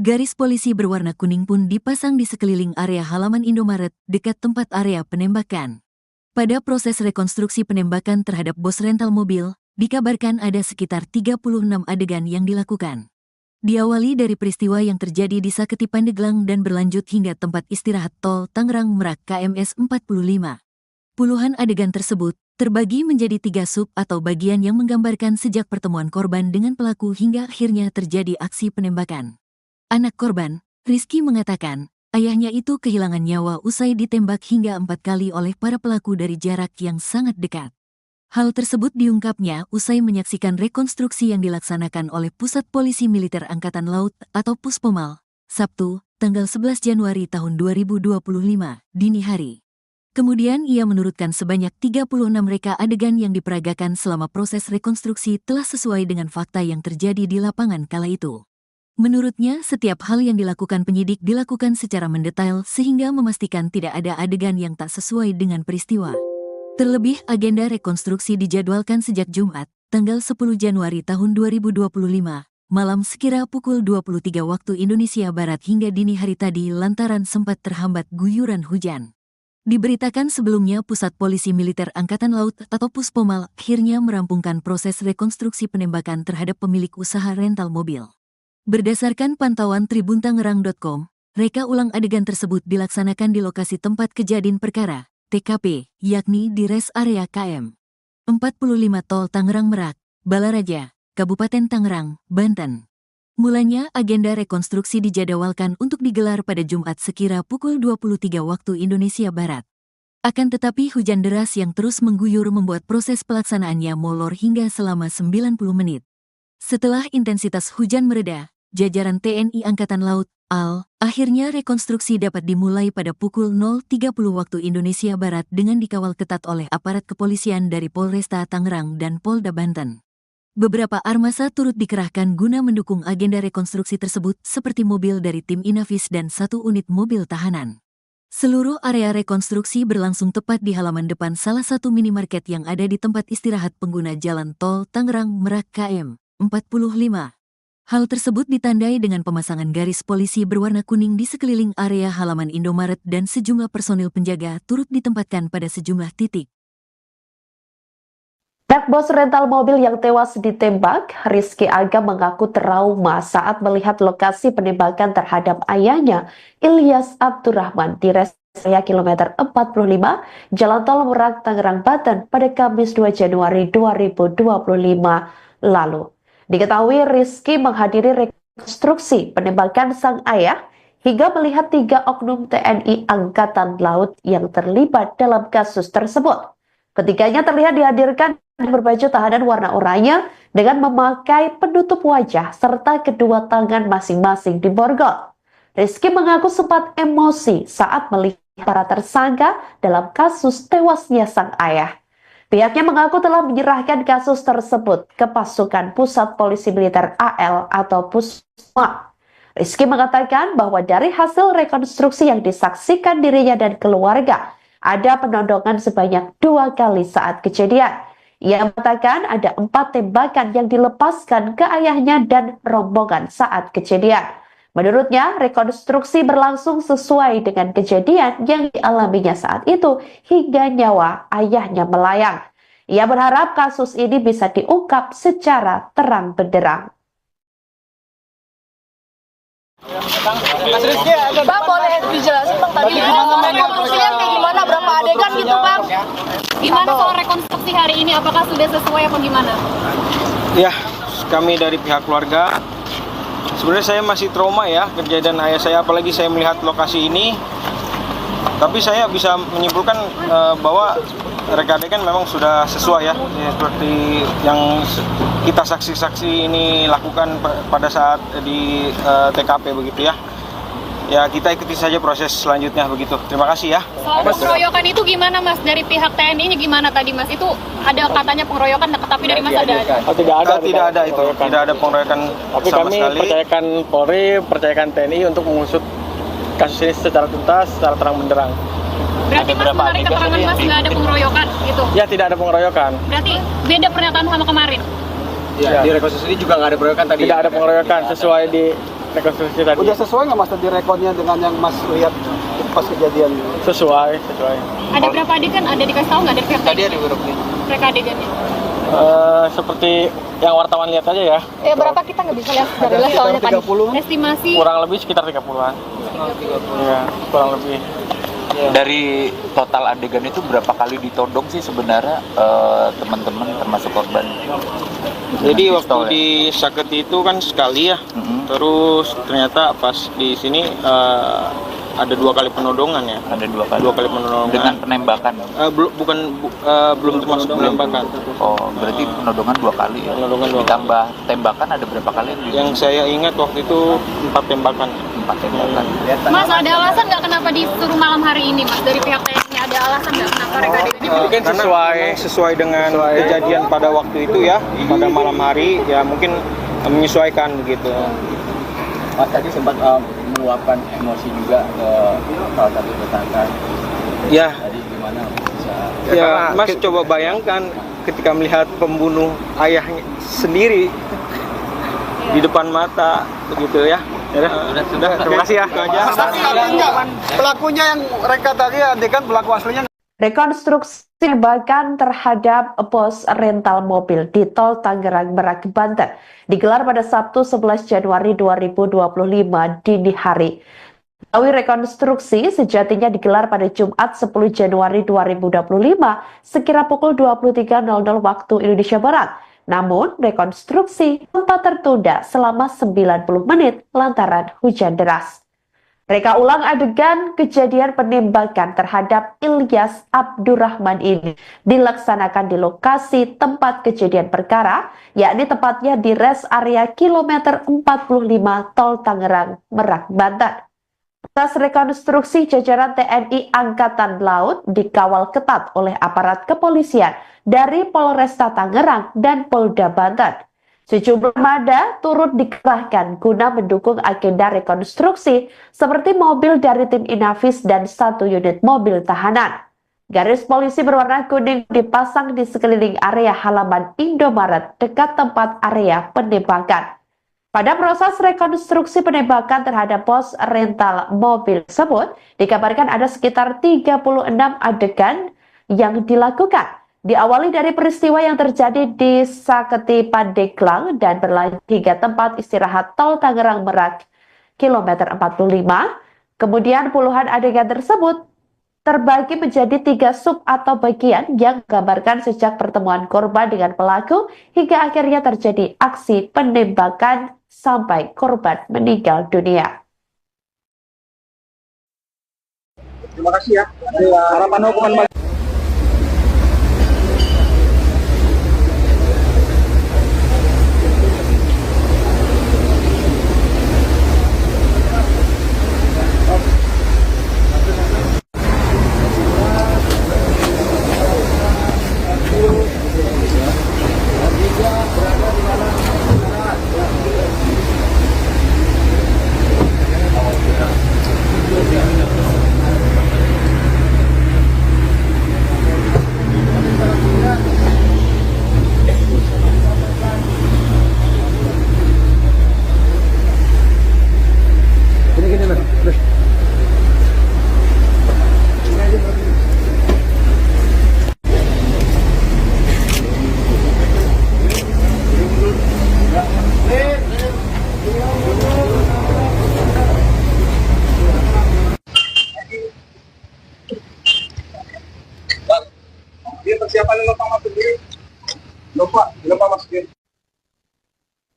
Speaker 1: Garis polisi berwarna kuning pun dipasang di sekeliling area halaman Indomaret dekat tempat area penembakan. Pada proses rekonstruksi penembakan terhadap bos rental mobil, dikabarkan ada sekitar 36 adegan yang dilakukan. Diawali dari peristiwa yang terjadi di Saketi Pandeglang dan berlanjut hingga tempat istirahat tol Tangerang Merak KMS 45. Puluhan adegan tersebut terbagi menjadi 3 sub atau bagian yang menggambarkan sejak pertemuan korban dengan pelaku hingga akhirnya terjadi aksi penembakan. Anak korban, Rizky, mengatakan, ayahnya itu kehilangan nyawa usai ditembak hingga 4 kali oleh para pelaku dari jarak yang sangat dekat. Hal tersebut diungkapnya usai menyaksikan rekonstruksi yang dilaksanakan oleh Pusat Polisi Militer Angkatan Laut atau Puspomal, Sabtu, tanggal 11 Januari tahun 2025, dini hari. Kemudian ia menurutkan sebanyak 36 reka adegan yang diperagakan selama proses rekonstruksi telah sesuai dengan fakta yang terjadi di lapangan kala itu. Menurutnya, setiap hal yang dilakukan penyidik dilakukan secara mendetail sehingga memastikan tidak ada adegan yang tak sesuai dengan peristiwa. Terlebih, agenda rekonstruksi dijadwalkan sejak Jumat, tanggal 10 Januari tahun 2025, malam sekira pukul 23 waktu Indonesia Barat hingga dini hari tadi lantaran sempat terhambat guyuran hujan. Diberitakan sebelumnya Pusat Polisi Militer Angkatan Laut atau Puspomal akhirnya merampungkan proses rekonstruksi penembakan terhadap pemilik usaha rental mobil. Berdasarkan pantauan tribuntangerang.com, reka ulang adegan tersebut dilaksanakan di lokasi tempat kejadian perkara, TKP, yakni di res area KM 45 Tol Tangerang Merak, Balaraja, Kabupaten Tangerang, Banten. Mulanya agenda rekonstruksi dijadwalkan untuk digelar pada Jumat sekira pukul 23 waktu Indonesia Barat. Akan tetapi hujan deras yang terus mengguyur membuat proses pelaksanaannya molor hingga selama 90 menit. Setelah intensitas hujan mereda, jajaran TNI Angkatan Laut, AL, akhirnya rekonstruksi dapat dimulai pada pukul 0.30 waktu Indonesia Barat dengan dikawal ketat oleh aparat kepolisian dari Polresta Tangerang dan Polda Banten. Beberapa armasa turut dikerahkan guna mendukung agenda rekonstruksi tersebut seperti mobil dari tim Inavis dan 1 unit mobil tahanan. Seluruh area rekonstruksi berlangsung tepat di halaman depan salah satu minimarket yang ada di tempat istirahat pengguna jalan tol Tangerang Merak KM 45. Hal tersebut ditandai dengan pemasangan garis polisi berwarna kuning di sekeliling area halaman Indomaret dan sejumlah personil penjaga turut ditempatkan pada sejumlah titik.
Speaker 2: Anak bos rental mobil yang tewas ditembak, Rizky Aga mengaku trauma saat melihat lokasi penembakan terhadap ayahnya, Ilyas Abdurrahman, di res area kilometer 45, Jalan Tol Merak, Tangerang, Banten pada Kamis 2 Januari 2025 lalu. Diketahui Rizky menghadiri rekonstruksi penembakan sang ayah hingga melihat 3 oknum TNI Angkatan Laut yang terlibat dalam kasus tersebut. Ketiganya terlihat dihadirkan berbaju tahanan warna oranye dengan memakai penutup wajah serta kedua tangan masing-masing diborgol. Rizky mengaku sempat emosi saat melihat para tersangka dalam kasus tewasnya sang ayah. Pihaknya mengaku telah menyerahkan kasus tersebut ke pasukan Pusat Polisi Militer AL atau Pusma. Rizky mengatakan bahwa dari hasil rekonstruksi yang disaksikan dirinya dan keluarga, ada penodongan sebanyak 2 kali saat kejadian. Ia mengatakan ada 4 tembakan yang dilepaskan ke ayahnya dan rombongan saat kejadian. Menurutnya, rekonstruksi berlangsung sesuai dengan kejadian yang dialaminya saat itu hingga nyawa ayahnya melayang. Ia berharap kasus ini bisa diungkap secara terang benderang.
Speaker 8: Bang, boleh dijelasin Bang tadi rekonstruksinya kayak gimana, berapa adegan gitu Bang?
Speaker 3: Gimana soal rekonstruksi hari ini, apakah sudah sesuai apa gimana?
Speaker 4: Ya, kami dari pihak keluarga, sebenarnya saya masih trauma ya kejadian ayah saya, apalagi saya melihat lokasi ini. Tapi saya bisa menyimpulkan bahwa reka adegan memang sudah sesuai ya, seperti yang kita saksi-saksi ini lakukan pada saat di TKP begitu ya. Ya, kita ikuti saja proses selanjutnya begitu. Terima kasih ya.
Speaker 3: Soal pengeroyokan itu gimana Mas? Dari pihak TNI-nya gimana tadi Mas? Itu ada katanya pengeroyokan, tapi dari Mas ada?
Speaker 5: Oh, tidak ada
Speaker 4: itu. Tidak ada pengeroyokan
Speaker 5: tapi
Speaker 4: sama
Speaker 5: kami
Speaker 4: sekali.
Speaker 5: percayakan Polri, percayakan TNI untuk mengusut kasus ini secara tuntas, secara terang benderang.
Speaker 3: Berarti Mas menarik keterangan Mas nggak ada pengeroyokan gitu?
Speaker 5: Ya, tidak ada pengeroyokan.
Speaker 3: Berarti beda pernyataan sama kemarin?
Speaker 6: Ya, di rekonstruksi ini juga nggak ada pengeroyokan tadi.
Speaker 5: Tidak ada pengeroyokan sesuai di rekonstruksi tadi.
Speaker 9: Udah sesuai nggak Mas tadi rekodnya dengan yang Mas lihat pas kejadian?
Speaker 5: Sesuai.
Speaker 3: Ada berapa adegan? Ada dikasih tahu nggak dari pihak
Speaker 6: Tadi
Speaker 3: TNI?
Speaker 6: ada beberapa.
Speaker 3: Reka adegannya?
Speaker 5: Seperti Yang wartawan lihat aja ya.
Speaker 8: Ya berapa kita nggak bisa lihat dari live soalnya tadi.
Speaker 3: Estimasi
Speaker 5: Kurang lebih sekitar 30-an. Iya, kurang lebih.
Speaker 7: Dari total adegan itu berapa kali ditodong sih sebenarnya teman-teman termasuk korban?
Speaker 4: Jadi
Speaker 7: Dengan
Speaker 4: waktu
Speaker 7: pistol, ya?
Speaker 4: di Saketi itu kan sekali ya,
Speaker 7: Mhm.
Speaker 4: terus ternyata pas di sini ada 2 kali penodongan ya.
Speaker 7: Ada 2 kali.
Speaker 4: 2 kali penodongan.
Speaker 7: Dengan penembakan.
Speaker 4: Belum termasuk penembakan.
Speaker 7: Oh, berarti penodongan 2 kali ya.
Speaker 4: Penodongan 2 kali.
Speaker 7: Ditambah tembakan ada berapa kali?
Speaker 4: Yang saya ingat waktu itu 4 tembakan.
Speaker 7: 4 tembakan.
Speaker 3: Mas, ada alasan nggak kenapa disuruh malam hari ini, Mas? Dari pihak TNI ada alasan nggak kenapa mereka ini?
Speaker 4: Mungkin sesuai dengan kejadian pada waktu itu ya, pada malam hari ya mungkin menyesuaikan begitu.
Speaker 6: Mas tadi sempat meluapkan emosi juga ke salah satu tersangka.
Speaker 4: Ya,
Speaker 6: Tadi gimana bisa?
Speaker 4: ya Mas coba bayangkan ketika melihat pembunuh ayahnya sendiri di depan mata begitu ya. Sudah, terima kasih ya. Itu aja.
Speaker 9: Tapi enggak, pelakunya yang mereka tadi adegan pelaku aslinya.
Speaker 2: Rekonstruksi penembakan terhadap pos rental mobil di Tol Tangerang Merak, Banten digelar pada Sabtu 11 Januari 2025 dini hari. Diketahui rekonstruksi sejatinya digelar pada Jumat 10 Januari 2025 sekira pukul 23.00 waktu Indonesia Barat. Namun, rekonstruksi sempat tertunda selama 90 menit lantaran hujan deras. Reka ulang adegan kejadian penembakan terhadap Ilyas Abdurrahman ini dilaksanakan di lokasi tempat kejadian perkara, yakni tepatnya di rest area kilometer 45 Tol Tangerang Merak, Banten. Atas rekonstruksi jajaran TNI Angkatan Laut dikawal ketat oleh aparat kepolisian dari Polresta Tangerang dan Polda Banten. Sejumlah armada turut dikerahkan guna mendukung agenda rekonstruksi seperti mobil dari tim Inavis dan 1 unit mobil tahanan. Garis polisi berwarna kuning dipasang di sekeliling area halaman Indomaret dekat tempat area penembakan. Pada proses rekonstruksi penembakan terhadap pos rental mobil tersebut, dikabarkan ada sekitar 36 adegan yang dilakukan. Diawali dari peristiwa yang terjadi di Saketi Pandeglang dan berlanjut hingga tempat istirahat Tol Tangerang Merak, kilometer 45. Kemudian puluhan adegan tersebut terbagi menjadi 3 sub atau bagian yang menggambarkan sejak pertemuan korban dengan pelaku hingga akhirnya terjadi aksi penembakan sampai korban meninggal dunia.
Speaker 9: Terima kasih ya. Harapan hukuman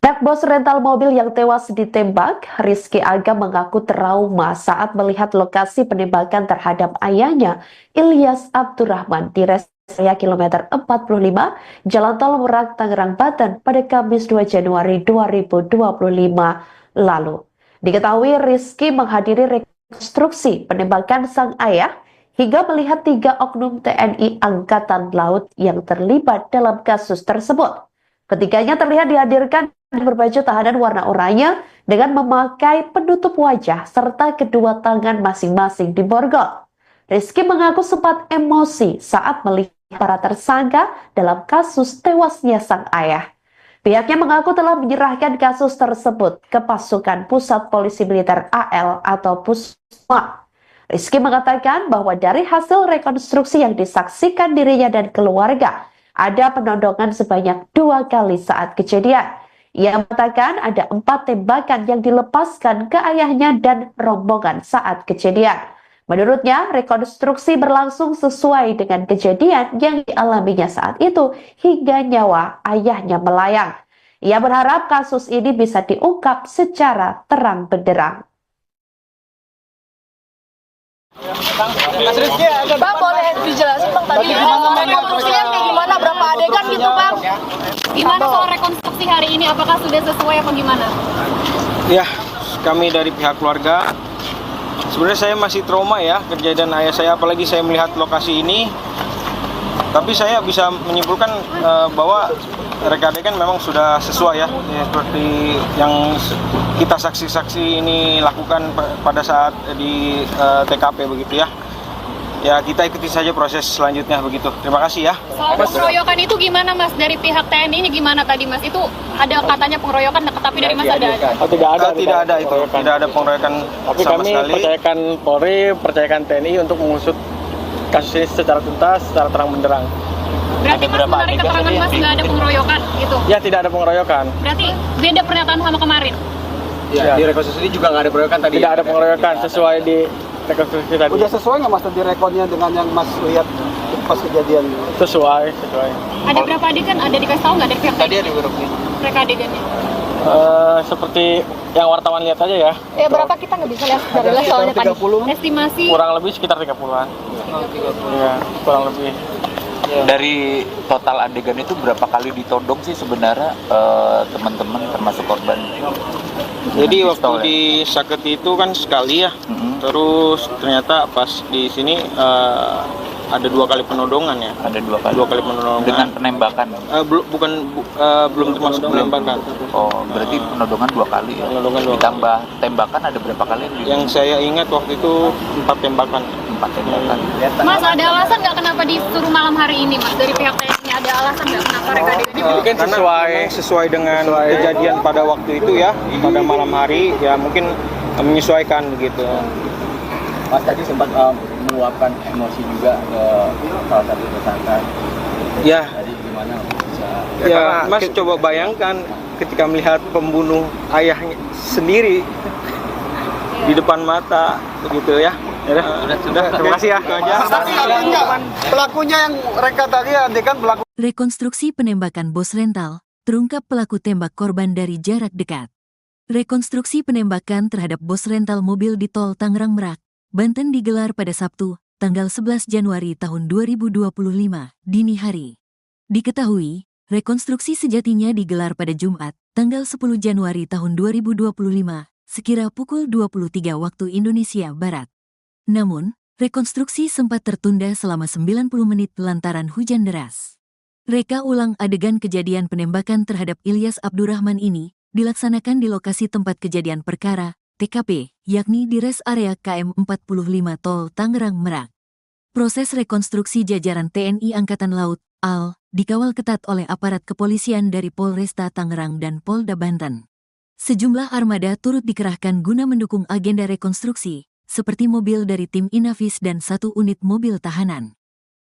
Speaker 2: Anak bos rental mobil yang tewas ditembak, Rizky Aga mengaku trauma saat melihat lokasi penembakan terhadap ayahnya, Ilyas Abdurrahman, di rest area kilometer 45, Jalan Tol Merak, Tangerang, Banten pada Kamis 2 Januari 2025 lalu. Diketahui Rizky menghadiri rekonstruksi penembakan sang ayah hingga melihat 3 oknum TNI Angkatan Laut yang terlibat dalam kasus tersebut. Ketiganya terlihat dihadirkan berbaju tahanan warna oranye dengan memakai penutup wajah serta kedua tangan masing-masing diborgol. Rizky mengaku sempat emosi saat melihat para tersangka dalam kasus tewasnya sang ayah. Pihaknya mengaku telah menyerahkan kasus tersebut ke pasukan Pusat Polisi Militer AL atau Pusma. Rizky mengatakan bahwa dari hasil rekonstruksi yang disaksikan dirinya dan keluarga, ada penodongan sebanyak 2 kali saat kejadian. Ia mengatakan ada 4 tembakan yang dilepaskan ke ayahnya dan rombongan saat kejadian. Menurutnya, rekonstruksi berlangsung sesuai dengan kejadian yang dialaminya saat itu hingga nyawa ayahnya melayang. Ia berharap kasus ini bisa diungkap secara terang benderang.
Speaker 8: Bang, boleh dijelasin Bang tadi rekonstruksinya kayak gimana, berapa adegan gitu Bang?
Speaker 3: Gimana soal rekonstruksi hari ini? Apakah sudah sesuai apa gimana?
Speaker 4: Ya, kami dari pihak keluarga, sebenarnya saya masih trauma ya kejadian ayah saya, apalagi saya melihat lokasi ini. Tapi saya bisa menyimpulkan bahwa reka adegan memang sudah sesuai ya, seperti yang kita saksi-saksi ini lakukan pada saat di TKP begitu ya. Ya, kita ikuti saja proses selanjutnya begitu. Terima kasih ya.
Speaker 3: Soal pengeroyokan itu gimana Mas? Dari pihak TNI ini gimana tadi Mas? Itu ada katanya pengeroyokan, tapi dari Mas ada?
Speaker 5: Oh, tidak ada.
Speaker 4: Tidak ada itu. Tidak ada pengeroyokan
Speaker 5: Tapi
Speaker 4: sama
Speaker 5: kami
Speaker 4: sekali.
Speaker 5: percayakan Polri, percayakan TNI untuk mengusut kasus ini secara tuntas, secara terang benderang.
Speaker 3: Berarti Mas menarik keterangan Mas nggak ada pengeroyokan gitu?
Speaker 5: Ya, tidak ada pengeroyokan.
Speaker 3: Berarti beda pernyataan sama kemarin?
Speaker 6: Ya, di rekonstruksi juga nggak ada pengeroyokan tadi.
Speaker 5: Tidak ada pengeroyokan sesuai di rekonstruksi tadi.
Speaker 9: Udah sesuai nggak Mas tadi rekodnya dengan yang Mas lihat pas kejadian?
Speaker 5: Sesuai.
Speaker 3: Ada berapa adegan? Ada dikasih tahu nggak dari pihak
Speaker 6: Tadi
Speaker 3: TNI?
Speaker 6: ada berapa?
Speaker 3: Reka adegannya?
Speaker 5: Seperti yang wartawan lihat aja ya.
Speaker 8: Berapa kita nggak bisa lihat dari lihat soalnya tadi.
Speaker 3: Estimasi
Speaker 5: Kurang lebih sekitar 30-an. Iya, kurang lebih.
Speaker 7: Dari total adegan itu berapa kali ditodong sih sebenarnya teman-teman termasuk korban?
Speaker 4: Jadi
Speaker 7: Dengan
Speaker 4: waktu
Speaker 7: pistol, ya?
Speaker 4: di Saketi itu kan sekali ya.
Speaker 7: Mm-mm.
Speaker 4: Terus ternyata pas di sini ada 2 kali penodongan ya.
Speaker 7: Ada 2 kali.
Speaker 4: 2 kali penodongan.
Speaker 7: Dengan penembakan.
Speaker 4: Belum termasuk penembakan.
Speaker 7: Oh, berarti penodongan 2 kali ya.
Speaker 4: Penodongan 2
Speaker 7: Ditambah tembakan ada berapa kali?
Speaker 4: Yang saya ingat waktu itu 4 tembakan.
Speaker 7: 4 tembakan.
Speaker 3: Mas, ada alasan nggak kenapa disuruh malam hari ini Mas? Dari pihak TNI ada alasan nggak kenapa reka adegannya?
Speaker 5: Mungkin
Speaker 4: Karena
Speaker 5: sesuai-
Speaker 4: memang sesuai dengan kejadian pada waktu itu ya, pada malam hari ya, mungkin menyesuaikan begitu.
Speaker 6: Mas tadi sempat meluapkan emosi juga ke salah satu tersangka.
Speaker 4: Ya,
Speaker 6: Tadi gimana bisa?
Speaker 4: ya Mas coba bayangkan ketika melihat pembunuh ayahnya sendiri di depan mata begitu ya. Sudah, terima kasih ya. Itu aja.
Speaker 9: Pelakunya yang reka tadi adegan pelaku.
Speaker 1: Rekonstruksi penembakan bos rental, terungkap pelaku tembak korban dari jarak dekat. Rekonstruksi penembakan terhadap bos rental mobil di tol Tangerang Merak, Banten digelar pada Sabtu, tanggal 11 Januari tahun 2025, dini hari. Diketahui, rekonstruksi sejatinya digelar pada Jumat, tanggal 10 Januari tahun 2025, sekira pukul 23 waktu Indonesia Barat. Namun, rekonstruksi sempat tertunda selama 90 menit lantaran hujan deras. Reka ulang adegan kejadian penembakan terhadap Ilyas Abdurrahman ini dilaksanakan di lokasi tempat kejadian perkara, TKP, yakni di res area KM 45 Tol Tangerang Merak. Proses rekonstruksi jajaran TNI Angkatan Laut, AL, dikawal ketat oleh aparat kepolisian dari Polresta Tangerang dan Polda Banten. Sejumlah armada turut dikerahkan guna mendukung agenda rekonstruksi, seperti mobil dari tim Inavis dan 1 unit mobil tahanan.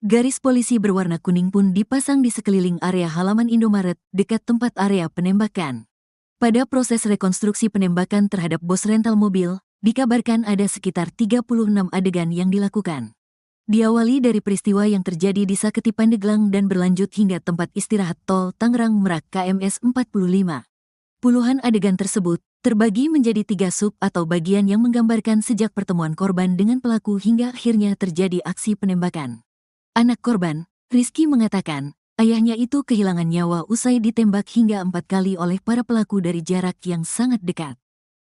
Speaker 1: Garis polisi berwarna kuning pun dipasang di sekeliling area halaman Indomaret dekat tempat area penembakan. Pada proses rekonstruksi penembakan terhadap bos rental mobil, dikabarkan ada sekitar 36 adegan yang dilakukan. Diawali dari peristiwa yang terjadi di Saketi Pandeglang dan berlanjut hingga tempat istirahat tol Tangerang Merak KMS 45. Puluhan adegan tersebut terbagi menjadi 3 sub atau bagian yang menggambarkan sejak pertemuan korban dengan pelaku hingga akhirnya terjadi aksi penembakan. Anak korban, Rizky mengatakan, ayahnya itu kehilangan nyawa usai ditembak hingga 4 kali oleh para pelaku dari jarak yang sangat dekat.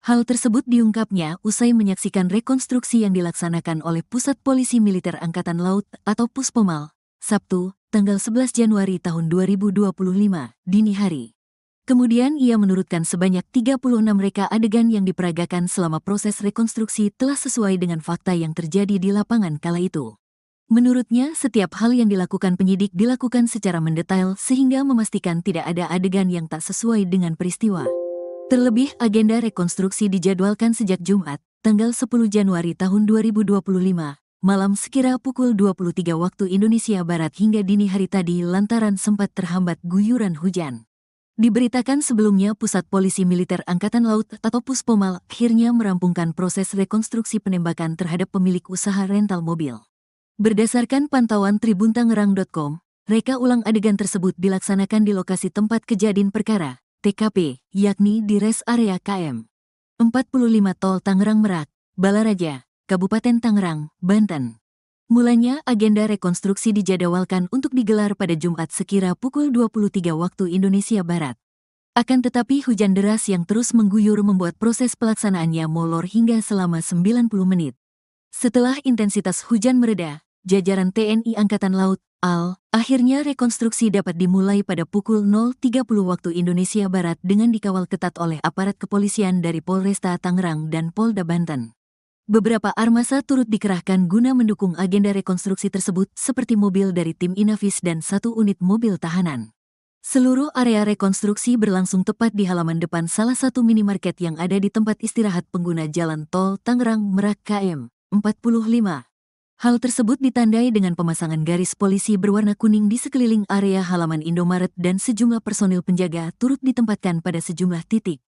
Speaker 1: Hal tersebut diungkapnya usai menyaksikan rekonstruksi yang dilaksanakan oleh Pusat Polisi Militer Angkatan Laut atau Puspomal, Sabtu, tanggal 11 Januari tahun 2025, dini hari. Kemudian ia menurutkan sebanyak 36 reka adegan yang diperagakan selama proses rekonstruksi telah sesuai dengan fakta yang terjadi di lapangan kala itu. Menurutnya, setiap hal yang dilakukan penyidik dilakukan secara mendetail sehingga memastikan tidak ada adegan yang tak sesuai dengan peristiwa. Terlebih, agenda rekonstruksi dijadwalkan sejak Jumat, tanggal 10 Januari tahun 2025, malam sekira pukul 23 waktu Indonesia Barat hingga dini hari tadi lantaran sempat terhambat guyuran hujan. Diberitakan sebelumnya Pusat Polisi Militer Angkatan Laut atau Puspomal akhirnya merampungkan proses rekonstruksi penembakan terhadap pemilik usaha rental mobil. Berdasarkan pantauan tribuntangerang.com, reka ulang adegan tersebut dilaksanakan di lokasi tempat kejadian perkara, TKP, yakni di res area KM 45 Tol Tangerang Merak, Balaraja, Kabupaten Tangerang, Banten. Mulanya agenda rekonstruksi dijadwalkan untuk digelar pada Jumat sekira pukul 23 waktu Indonesia Barat. Akan tetapi hujan deras yang terus mengguyur membuat proses pelaksanaannya molor hingga selama 90 menit. Setelah intensitas hujan mereda, jajaran TNI Angkatan Laut, AL, akhirnya rekonstruksi dapat dimulai pada pukul 0.30 waktu Indonesia Barat dengan dikawal ketat oleh aparat kepolisian dari Polresta Tangerang dan Polda Banten. Beberapa armasa turut dikerahkan guna mendukung agenda rekonstruksi tersebut seperti mobil dari tim Inavis dan 1 unit mobil tahanan. Seluruh area rekonstruksi berlangsung tepat di halaman depan salah satu minimarket yang ada di tempat istirahat pengguna jalan tol Tangerang Merak KM 45. Hal tersebut ditandai dengan pemasangan garis polisi berwarna kuning di sekeliling area halaman Indomaret dan sejumlah personil penjaga turut ditempatkan pada sejumlah titik.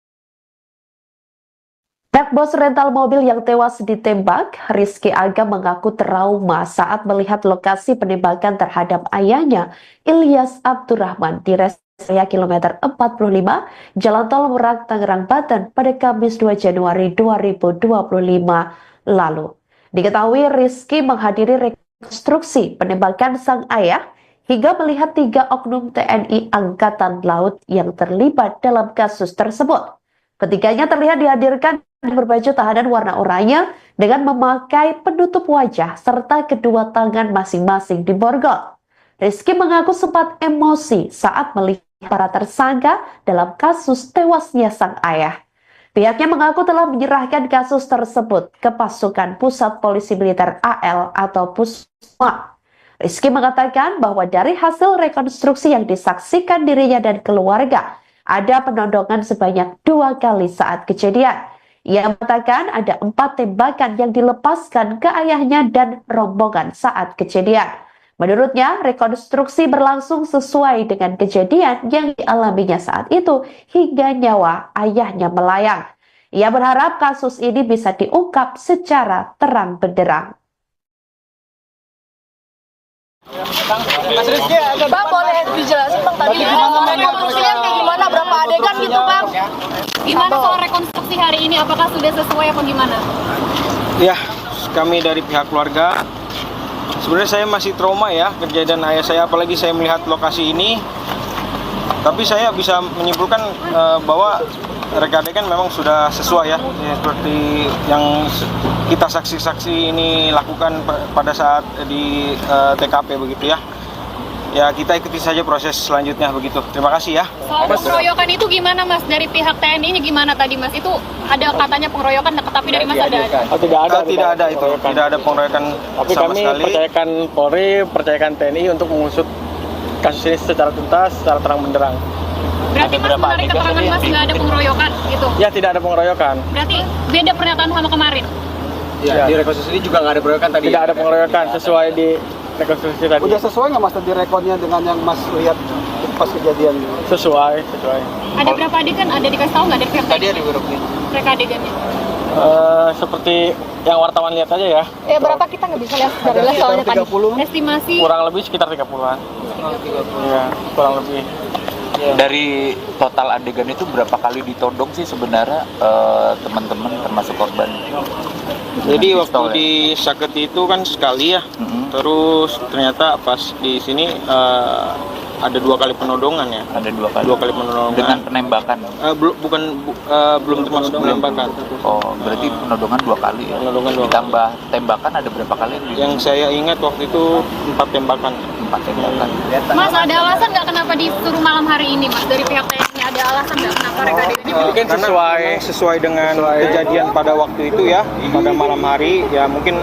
Speaker 2: Anak bos rental mobil yang tewas ditembak, Rizky Aga mengaku trauma saat melihat lokasi penembakan terhadap ayahnya, Ilyas Abdurrahman, di res area kilometer 45, Jalan Tol Merak, Tangerang, Banten pada Kamis 2 Januari 2025 lalu. Diketahui Rizky menghadiri rekonstruksi penembakan sang ayah hingga melihat 3 oknum TNI Angkatan Laut yang terlibat dalam kasus tersebut. Ketiganya terlihat dihadirkan berbaju tahanan warna oranye dengan memakai penutup wajah serta kedua tangan masing-masing diborgol. Rizky mengaku sempat emosi saat melihat para tersangka dalam kasus tewasnya sang ayah. Pihaknya mengaku telah menyerahkan kasus tersebut ke pasukan Pusat Polisi Militer AL atau Puspomal. Rizky mengatakan bahwa dari hasil rekonstruksi yang disaksikan dirinya dan keluarga, ada penodongan sebanyak 2 kali saat kejadian. Ia mengatakan ada 4 tembakan yang dilepaskan ke ayahnya dan rombongan saat kejadian. Menurutnya, rekonstruksi berlangsung sesuai dengan kejadian yang dialaminya saat itu hingga nyawa ayahnya melayang. Ia berharap kasus ini bisa diungkap secara terang benderang.
Speaker 8: Bang, boleh dijelasin Bang tadi rekonstruksinya kayak gimana, berapa adegan gitu Bang?
Speaker 3: Gimana soal rekonstruksi hari ini? Apakah sudah sesuai apa gimana?
Speaker 4: Ya, kami dari pihak keluarga, sebenarnya saya masih trauma ya kejadian ayah saya, apalagi saya melihat lokasi ini. Tapi saya bisa menyimpulkan bahwa reka adegan memang sudah sesuai ya, seperti yang kita saksi-saksi ini lakukan pada saat di TKP begitu ya. Ya, kita ikuti saja proses selanjutnya begitu. Terima kasih ya.
Speaker 3: Soal pengeroyokan itu gimana Mas? Dari pihak TNI-nya gimana tadi Mas? Itu ada katanya pengeroyokan, tapi dari Mas ada?
Speaker 5: Tidak ada itu.
Speaker 4: Tidak ada pengeroyokan
Speaker 5: tapi
Speaker 4: sama
Speaker 5: kami
Speaker 4: sekali.
Speaker 5: percayakan Polri, percayakan TNI untuk mengusut kasus ini secara tuntas, secara terang benderang.
Speaker 3: Berarti Mas menarik keterangan Mas nggak ada pengeroyokan gitu?
Speaker 5: Ya, tidak ada pengeroyokan.
Speaker 3: Berarti beda pernyataan sama kemarin?
Speaker 6: Ya, di rekonstruksi juga nggak ada pengeroyokan tadi.
Speaker 5: Tidak ada pengeroyokan sesuai di rekonstruksi tadi.
Speaker 9: Udah sesuai nggak Mas tadi rekodnya dengan yang Mas lihat pas kejadian?
Speaker 5: Sesuai.
Speaker 3: Ada berapa adegan? Ada dikasih tahu nggak dari pihak
Speaker 6: Tadi ada beberapa.
Speaker 3: mereka adegannya?
Speaker 5: Seperti yang wartawan lihat aja ya.
Speaker 8: Berapa kita nggak bisa lihat dari lihat soalnya tadi.
Speaker 3: Estimasi
Speaker 5: Kurang lebih sekitar 30-an. Iya, kurang lebih.
Speaker 7: Dari total adegan itu berapa kali ditodong sih sebenarnya teman-teman termasuk korban?
Speaker 4: Jadi
Speaker 7: Dengan
Speaker 4: waktu
Speaker 7: pistol, ya?
Speaker 4: di Saketi itu kan sekali ya. Terus ternyata pas di sini ada 2 kali penodongan ya.
Speaker 7: Ada 2 kali.
Speaker 4: 2 kali penodongan.
Speaker 7: Dengan penembakan.
Speaker 4: Belum termasuk penembakan.
Speaker 7: Oh, berarti penodongan 2 kali ya.
Speaker 4: Penodongan 2 kali.
Speaker 7: Ditambah tembakan ada berapa kali?
Speaker 4: Yang saya ingat waktu itu 4 tembakan.
Speaker 7: 4 tembakan.
Speaker 3: Mas, ada alasan nggak kenapa disuruh malam hari ini Mas? Dari pihak TNI ada alasan nggak kenapa reka adegannya?
Speaker 5: Mungkin
Speaker 4: Karena memang sesuai dengan kejadian pada waktu itu ya, pada malam hari ya, mungkin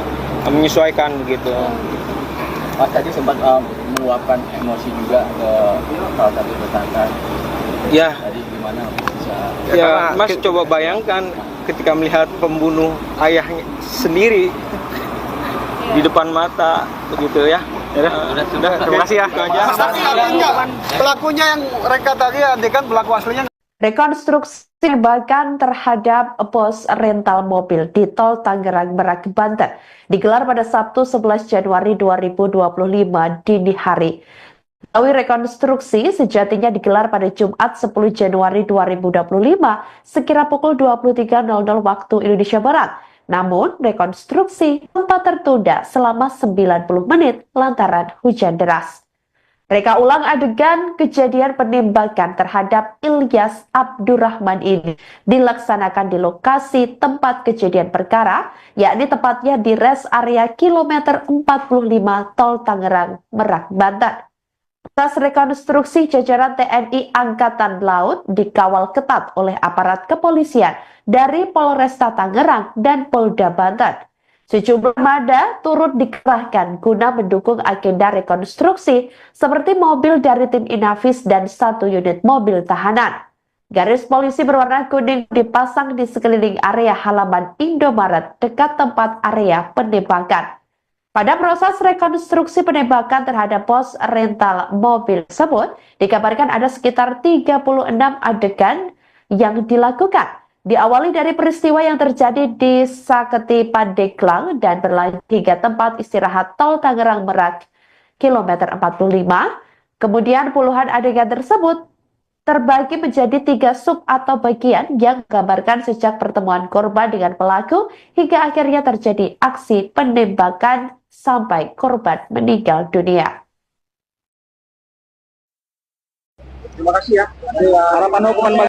Speaker 4: menyesuaikan begitu.
Speaker 6: Mas tadi sempat meluapkan emosi juga ke salah satu tersangka.
Speaker 4: Ya,
Speaker 6: Tadi gimana bisa?
Speaker 4: ya Mas coba bayangkan ketika melihat pembunuh ayahnya sendiri di depan mata begitu ya. Sudah, terima kasih ya. Itu aja.
Speaker 9: Pelakunya yang reka tadi adegan pelaku aslinya.
Speaker 2: Rekonstruksi penembakan terhadap bos rental mobil di Tol Tangerang Merak, Banten digelar pada Sabtu 11 Januari 2025 dini hari. Melalui rekonstruksi sejatinya digelar pada Jumat 10 Januari 2025 sekira pukul 23.00 waktu Indonesia Barat. Namun, rekonstruksi sempat tertunda selama 90 menit lantaran hujan deras. Reka ulang adegan kejadian penembakan terhadap Ilyas Abdurrahman ini dilaksanakan di lokasi tempat kejadian perkara, yakni tepatnya di rest area kilometer 45 Tol Tangerang Merak, Banten. Atas rekonstruksi jajaran TNI Angkatan Laut dikawal ketat oleh aparat kepolisian dari Polresta Tangerang dan Polda Banten. Sejumlah armada turut dikerahkan guna mendukung agenda rekonstruksi seperti mobil dari tim Inavis dan 1 unit mobil tahanan. Garis polisi berwarna kuning dipasang di sekeliling area halaman Indomaret dekat tempat area penembakan. Pada proses rekonstruksi penembakan terhadap pos rental mobil tersebut, dikabarkan ada sekitar 36 adegan yang dilakukan. Diawali dari peristiwa yang terjadi di Saketi Pandeglang dan berlanjut hingga tempat istirahat Tol Tangerang Merak, kilometer 45. Kemudian puluhan adegan tersebut terbagi menjadi 3 sub atau bagian yang menggambarkan sejak pertemuan korban dengan pelaku hingga akhirnya terjadi aksi penembakan sampai korban meninggal dunia.
Speaker 9: Terima kasih ya. Harapan hukuman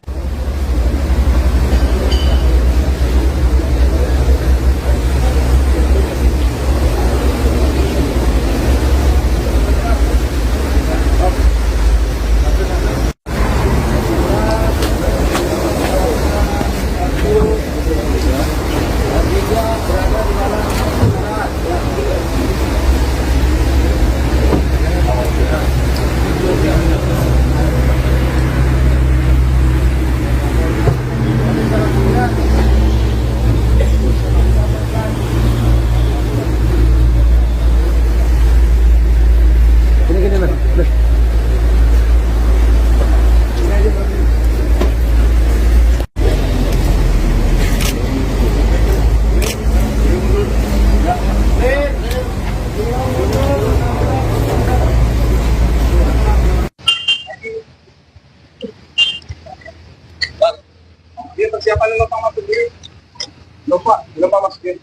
Speaker 9: persiapan lupa masuk diri. Lupa masuk diri.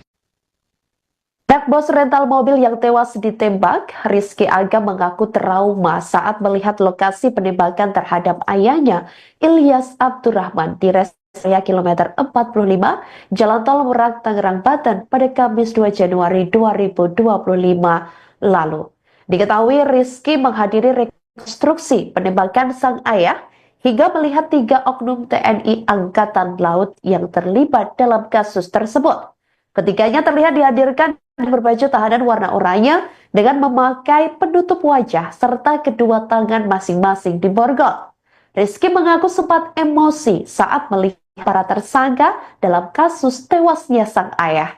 Speaker 2: Anak bos rental mobil yang tewas ditembak, Rizky Aga mengaku trauma saat melihat lokasi penembakan terhadap ayahnya, Ilyas Abdurrahman, di rest area kilometer 45, Jalan Tol Merak, Tangerang, Banten pada Kamis 2 Januari 2025 lalu. Diketahui Rizky menghadiri rekonstruksi penembakan sang ayah hingga melihat 3 oknum TNI Angkatan Laut yang terlibat dalam kasus tersebut. Ketiganya terlihat dihadirkan berbaju tahanan warna oranye dengan memakai penutup wajah serta kedua tangan masing-masing diborgol. Rizky mengaku sempat emosi saat melihat para tersangka dalam kasus tewasnya sang ayah.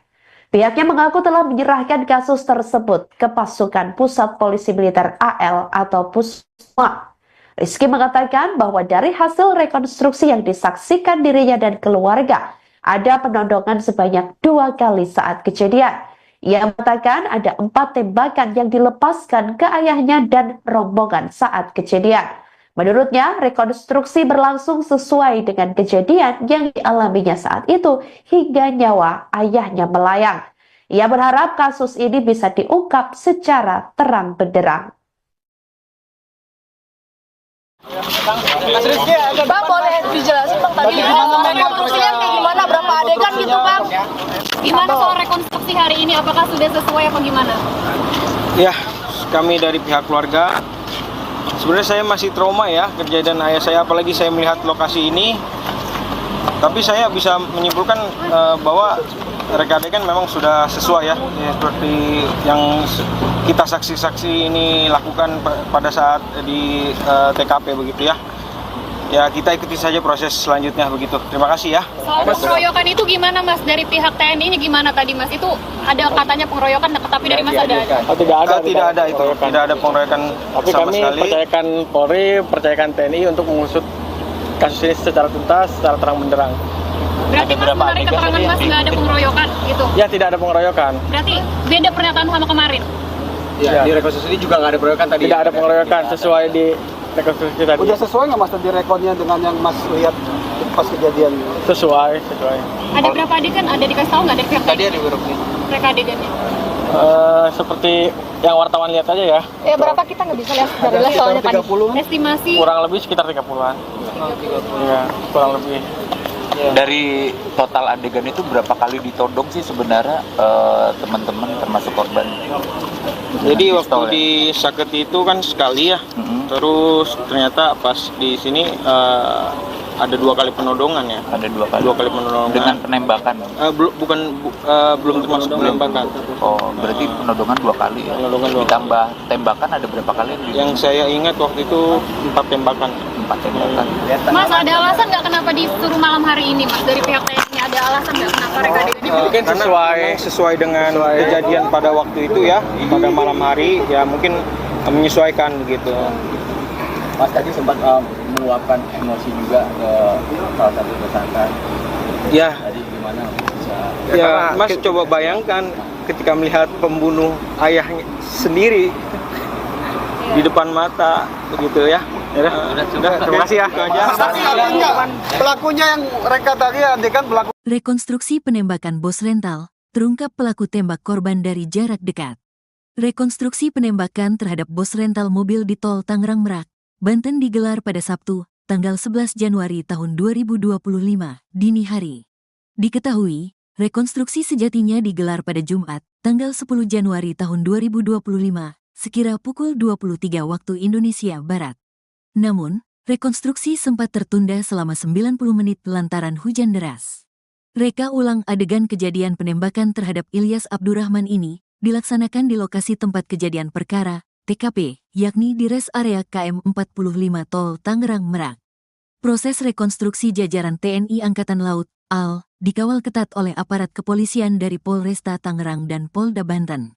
Speaker 2: Pihaknya mengaku telah menyerahkan kasus tersebut ke pasukan Pusat Polisi Militer AL atau Pusma. Rizky mengatakan bahwa dari hasil rekonstruksi yang disaksikan dirinya dan keluarga, ada penodongan sebanyak 2 kali saat kejadian. Ia mengatakan ada 4 tembakan yang dilepaskan ke ayahnya dan rombongan saat kejadian. Menurutnya, rekonstruksi berlangsung sesuai dengan kejadian yang dialaminya saat itu hingga nyawa ayahnya melayang. Ia berharap kasus ini bisa diungkap secara terang benderang.
Speaker 8: Bang, boleh dijelasin Bang tadi rekonstruksinya kayak gimana, berapa adegan gitu Bang?
Speaker 3: Gimana soal rekonstruksi hari ini? Apakah sudah sesuai apa gimana?
Speaker 4: Ya, kami dari pihak keluarga, sebenarnya saya masih trauma ya kejadian ayah saya, apalagi saya melihat lokasi ini. Tapi saya bisa menyimpulkan bahwa reka adegan memang sudah sesuai ya, seperti yang kita saksi-saksi ini lakukan pada saat di TKP begitu ya. ya kita ikuti saja proses selanjutnya begitu. Terima kasih ya.
Speaker 3: Soal pengeroyokan itu gimana Mas? Dari pihak TNI-nya gimana tadi Mas? Itu ada katanya pengeroyokan, tapi dari Mas ada?
Speaker 5: Oh, tidak ada
Speaker 4: Tidak itu, tidak ada pengeroyokan
Speaker 5: Tapi
Speaker 4: sama
Speaker 5: kami
Speaker 4: sekali.
Speaker 5: percayakan Polri, percayakan TNI untuk mengusut kasus ini secara tuntas, secara terang benderang.
Speaker 3: Berarti Mas menarik keterangan Mas nggak ada pengeroyokan gitu?
Speaker 5: Ya, tidak ada pengeroyokan.
Speaker 3: Berarti beda pernyataan sama kemarin?
Speaker 6: Ya, di rekonstruksi juga nggak ada pengeroyokan tadi.
Speaker 5: Tidak ada pengeroyokan sesuai di rekonstruksi tadi.
Speaker 9: Udah sesuai nggak Mas tadi rekodnya dengan yang Mas lihat pas kejadian?
Speaker 5: Sesuai.
Speaker 3: Ada berapa adegan? Ada dikasih tahu nggak dari pihak
Speaker 6: Tadi
Speaker 3: TNI?
Speaker 6: ada beberapa.
Speaker 3: Mereka adegannya?
Speaker 5: Seperti yang wartawan lihat aja ya.
Speaker 8: Ya berapa kita nggak bisa lihat dari lihat soalnya tadi.
Speaker 3: Estimasi
Speaker 5: Kurang lebih sekitar 30-an. Iya, kurang lebih.
Speaker 7: Dari total adegan itu berapa kali ditodong sih sebenarnya teman-teman termasuk korban?
Speaker 4: Jadi
Speaker 7: Dengan
Speaker 4: waktu
Speaker 7: pistol ya?
Speaker 4: di Saketi itu kan sekali ya.
Speaker 7: Mm-mm.
Speaker 4: Terus ternyata pas di sini ada 2 kali penodongan ya.
Speaker 7: Ada 2 kali.
Speaker 4: 2 kali penodongan.
Speaker 7: Dengan penembakan.
Speaker 4: Belum termasuk penembakan.
Speaker 7: Oh, berarti penodongan 2 kali ya.
Speaker 4: Penodongan 2 kali.
Speaker 7: Ditambah tembakan ada berapa kali?
Speaker 4: Yang saya ingat waktu itu 4 tembakan.
Speaker 7: 4 tembakan.
Speaker 3: Mas, ada alasan nggak kenapa disuruh malam hari ini Mas? Dari pihak TNI ada alasan nggak kenapa mereka adegannya?
Speaker 5: Mungkin
Speaker 4: Karena
Speaker 5: sesuai-
Speaker 4: memang sesuai dengan kejadian pada waktu itu ya, pada malam hari ya mungkin menyesuaikan begitu.
Speaker 6: Mas tadi sempat meluapkan emosi juga ke salah satu tersangka.
Speaker 4: Ya,
Speaker 6: Tadi gimana bisa?
Speaker 4: ya Mas coba bayangkan ketika melihat pembunuh ayahnya sendiri di depan mata begitu ya. Sudah, terima kasih ya. Itu aja.
Speaker 9: Pelakunya yang reka tadi adegan pelaku.
Speaker 1: Rekonstruksi penembakan bos rental, terungkap pelaku tembak korban dari jarak dekat. Rekonstruksi penembakan terhadap bos rental mobil di tol Tangerang Merak, Banten digelar pada Sabtu, tanggal 11 Januari tahun 2025, dini hari. Diketahui, rekonstruksi sejatinya digelar pada Jumat, tanggal 10 Januari tahun 2025, sekira pukul 23 waktu Indonesia Barat. Namun, rekonstruksi sempat tertunda selama 90 menit lantaran hujan deras. Reka ulang adegan kejadian penembakan terhadap Ilyas Abdurrahman ini dilaksanakan di lokasi tempat kejadian perkara, TKP, yakni di res area KM 45 Tol Tangerang Merak. Proses rekonstruksi jajaran TNI Angkatan Laut, AL, dikawal ketat oleh aparat kepolisian dari Polresta Tangerang dan Polda Banten.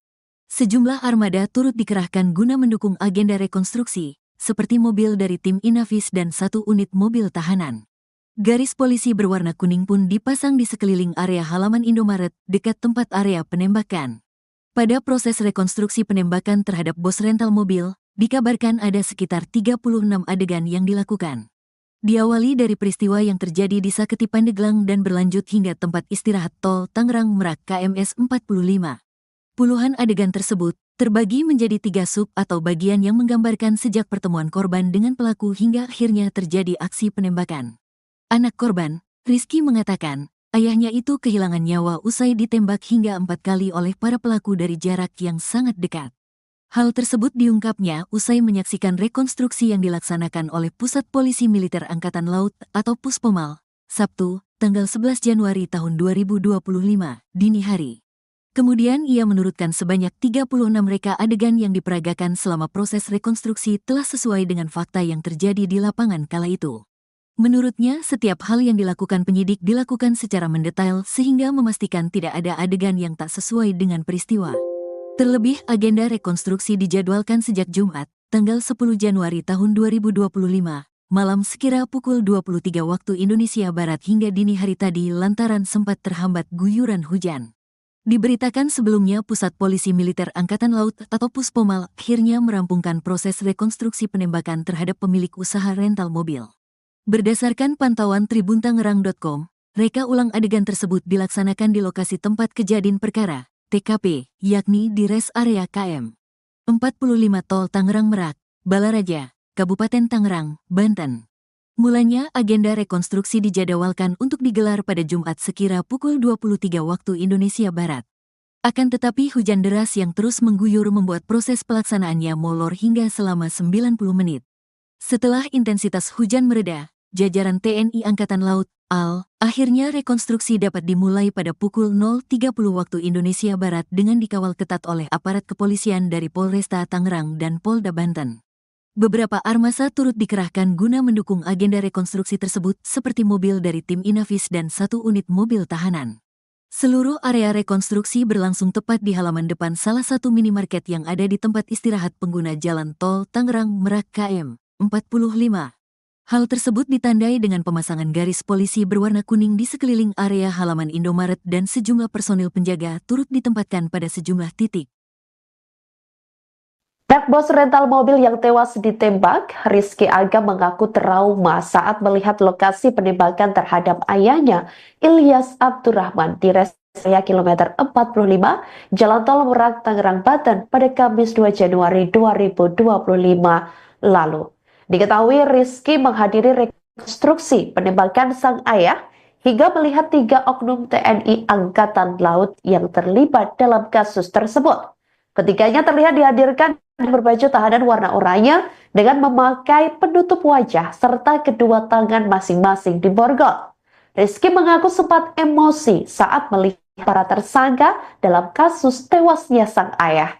Speaker 1: Sejumlah armada turut dikerahkan guna mendukung agenda rekonstruksi, seperti mobil dari tim Inavis dan 1 unit mobil tahanan. Garis polisi berwarna kuning pun dipasang di sekeliling area halaman Indomaret dekat tempat area penembakan. Pada proses rekonstruksi penembakan terhadap bos rental mobil, dikabarkan ada sekitar 36 adegan yang dilakukan. Diawali dari peristiwa yang terjadi di Saketi Pandeglang dan berlanjut hingga tempat istirahat tol Tangerang Merak KMS 45. Puluhan adegan tersebut terbagi menjadi 3 sub atau bagian yang menggambarkan sejak pertemuan korban dengan pelaku hingga akhirnya terjadi aksi penembakan. Anak korban, Rizky mengatakan, ayahnya itu kehilangan nyawa usai ditembak hingga 4 kali oleh para pelaku dari jarak yang sangat dekat. Hal tersebut diungkapnya usai menyaksikan rekonstruksi yang dilaksanakan oleh Pusat Polisi Militer Angkatan Laut atau Puspomal, Sabtu, tanggal 11 Januari tahun 2025, dini hari. Kemudian ia menurutkan sebanyak 36 reka adegan yang diperagakan selama proses rekonstruksi telah sesuai dengan fakta yang terjadi di lapangan kala itu. Menurutnya, setiap hal yang dilakukan penyidik dilakukan secara mendetail sehingga memastikan tidak ada adegan yang tak sesuai dengan peristiwa. Terlebih, agenda rekonstruksi dijadwalkan sejak Jumat, tanggal 10 Januari tahun 2025, malam sekira pukul 23 waktu Indonesia Barat hingga dini hari tadi lantaran sempat terhambat guyuran hujan. Diberitakan sebelumnya Pusat Polisi Militer Angkatan Laut atau Puspomal akhirnya merampungkan proses rekonstruksi penembakan terhadap pemilik usaha rental mobil. Berdasarkan pantauan tribuntangerang.com, reka ulang adegan tersebut dilaksanakan di lokasi tempat kejadian perkara, TKP, yakni di res area KM 45 Tol Tangerang Merak, Balaraja, Kabupaten Tangerang, Banten. Mulanya agenda rekonstruksi dijadwalkan untuk digelar pada Jumat sekira pukul 23 waktu Indonesia Barat. Akan tetapi hujan deras yang terus mengguyur membuat proses pelaksanaannya molor hingga selama 90 menit. Setelah intensitas hujan mereda, jajaran TNI Angkatan Laut, AL, akhirnya rekonstruksi dapat dimulai pada pukul 0.30 waktu Indonesia Barat dengan dikawal ketat oleh aparat kepolisian dari Polresta Tangerang dan Polda Banten. Beberapa armasa turut dikerahkan guna mendukung agenda rekonstruksi tersebut seperti mobil dari tim Inavis dan 1 unit mobil tahanan. Seluruh area rekonstruksi berlangsung tepat di halaman depan salah satu minimarket yang ada di tempat istirahat pengguna jalan tol Tangerang Merak KM 45. Hal tersebut ditandai dengan pemasangan garis polisi berwarna kuning di sekeliling area halaman Indomaret dan sejumlah personil penjaga turut ditempatkan pada sejumlah titik.
Speaker 2: Bos rental mobil yang tewas ditembak, Rizky Aga mengaku trauma saat melihat lokasi penembakan terhadap ayahnya, Ilyas Abdurrahman, di res area kilometer 45, Jalan Tol Merak, Tangerang, Banten pada Kamis 2 Januari 2025 lalu. Diketahui Rizky menghadiri rekonstruksi penembakan sang ayah hingga melihat 3 oknum TNI Angkatan Laut yang terlibat dalam kasus tersebut. Ketiganya terlihat dihadirkan berbaju tahanan warna oranye dengan memakai penutup wajah serta kedua tangan masing-masing diborgol. Rizky mengaku sempat emosi saat melihat para tersangka dalam kasus tewasnya sang ayah.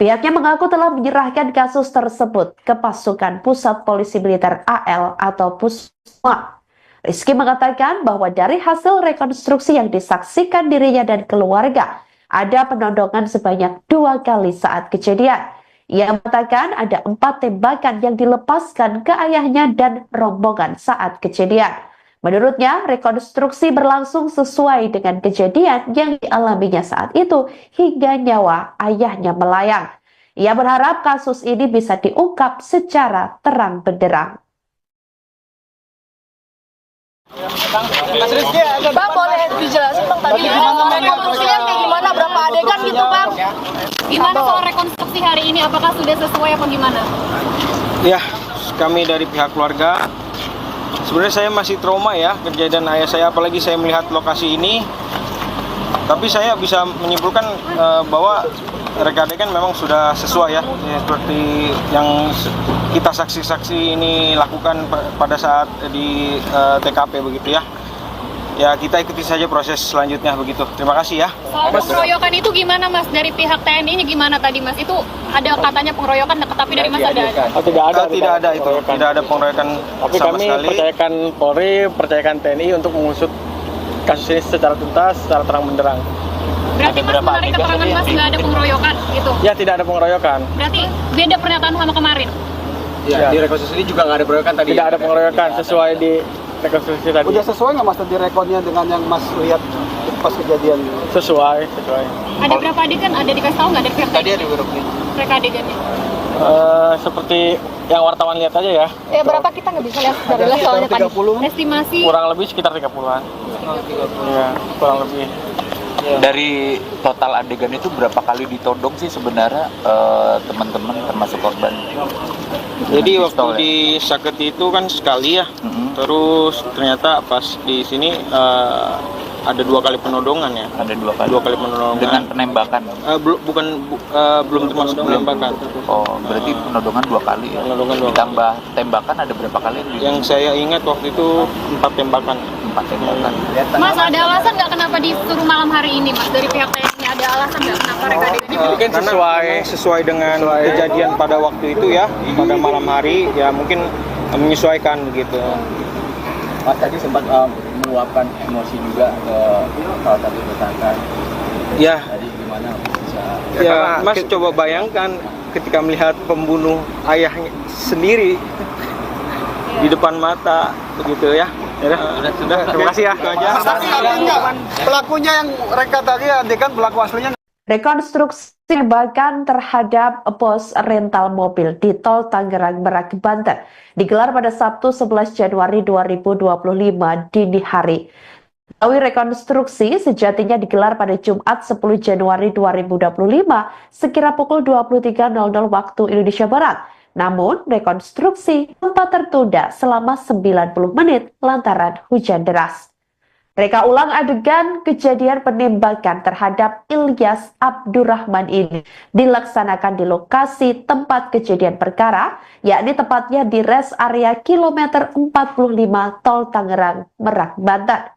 Speaker 2: Pihaknya mengaku telah menyerahkan kasus tersebut ke pasukan Pusat Polisi Militer AL atau Pusma. Rizky mengatakan bahwa dari hasil rekonstruksi yang disaksikan dirinya dan keluarga, ada penodongan sebanyak 2 kali saat kejadian. Ia mengatakan ada 4 tembakan yang dilepaskan ke ayahnya dan rombongan saat kejadian. Menurutnya, rekonstruksi berlangsung sesuai dengan kejadian yang dialaminya saat itu hingga nyawa ayahnya melayang. Ia berharap kasus ini bisa diungkap secara terang benderang.
Speaker 8: Bang, boleh dijelasin Bang tadi rekonstruksinya kayak gimana, berapa adegan gitu Bang?
Speaker 3: Gimana soal rekonstruksi hari ini? Apakah sudah sesuai apa gimana?
Speaker 4: Ya, kami dari pihak keluarga, sebenarnya saya masih trauma ya kejadian ayah saya, apalagi saya melihat lokasi ini. Tapi saya bisa menyimpulkan bahwa reka adegan memang sudah sesuai ya, seperti yang kita saksi-saksi ini lakukan pada saat di TKP begitu ya. Ya, kita ikuti saja proses selanjutnya begitu. Terima kasih ya.
Speaker 3: Soal pengeroyokan itu gimana Mas? Dari pihak TNI-nya gimana tadi Mas? Itu ada katanya pengeroyokan, tapi dari Mas ada?
Speaker 5: Tidak ada
Speaker 4: itu. Tidak ada pengeroyokan
Speaker 5: tapi
Speaker 4: sama
Speaker 5: kami
Speaker 4: sekali.
Speaker 5: percayakan Polri, percayakan TNI untuk mengusut kasus ini secara tuntas, secara terang benderang.
Speaker 3: Berarti Mas kemarin keterangan Mas nggak ada pengeroyokan gitu?
Speaker 5: Ya, tidak ada pengeroyokan.
Speaker 3: Berarti beda pernyataan sama kemarin?
Speaker 6: Ya, di rekonstruksi ini juga nggak ada pengeroyokan tadi.
Speaker 5: Tidak ada pengeroyokan sesuai di rekonstruksi tadi.
Speaker 9: Udah sesuai nggak Mas tadi rekodnya dengan yang Mas lihat pas kejadian?
Speaker 5: Sesuai.
Speaker 3: Ada berapa adegan? Ada dikasih tahu nggak dari pihak
Speaker 6: Tadi
Speaker 3: TNI?
Speaker 6: ada beberapa.
Speaker 3: Mereka adegannya?
Speaker 5: Seperti yang wartawan lihat aja ya.
Speaker 8: Ya berapa kita nggak bisa lihat secara jelas soalnya tadi.
Speaker 3: Estimasi
Speaker 5: Kurang lebih sekitar 30-an. Iya, kurang lebih.
Speaker 7: Dari total adegan itu berapa kali ditodong sih sebenarnya teman-teman termasuk korban?
Speaker 4: Jadi waktu di Saketi itu kan sekali ya, terus ternyata pas di sini ada 2 kali penodongan ya.
Speaker 7: Ada 2 kali.
Speaker 4: 2 kali penodongan.
Speaker 7: Dengan penembakan?
Speaker 4: Belum termasuk penembakan.
Speaker 7: Oh, berarti penodongan 2 kali ya?
Speaker 4: Penodongan 2 kali.
Speaker 7: Ditambah tembakan ada berapa kali?
Speaker 4: Yang saya ingat waktu itu 4 tembakan.
Speaker 7: 4 tembakan.
Speaker 3: Mas, ada alasan nggak kenapa disuruh malam hari ini Mas? Dari pihak TNI ada alasan nggak kenapa reka adegannya?
Speaker 4: Mungkin sesuai dengan kejadian pada waktu itu ya, pada malam hari ya, mungkin menyesuaikan begitu.
Speaker 6: Mas tadi sempat meluapkan emosi juga ke salah satu tersangka.
Speaker 4: Ya,
Speaker 6: Tadi gimana bisa?
Speaker 4: ya Mas coba bayangkan ketika melihat pembunuh ayahnya sendiri di depan mata begitu ya. Sudah, terima kasih ya. Itu aja.
Speaker 9: Artinya pelakunya yang reka tadi adegan pelaku aslinya.
Speaker 2: Rekonstruksi penembakan terhadap bos rental mobil di Tol Tangerang Merak, Banten digelar pada Sabtu 11 Januari 2025 dini hari. Rekonstruksi sejatinya digelar pada Jumat 10 Januari 2025 sekira pukul 23.00 waktu Indonesia Barat. Namun, rekonstruksi sempat tertunda selama 90 menit lantaran hujan deras. Reka ulang adegan kejadian penembakan terhadap Ilyas Abdurrahman ini dilaksanakan di lokasi tempat kejadian perkara, yakni tepatnya di res area kilometer 45 Tol Tangerang Merak, Banten.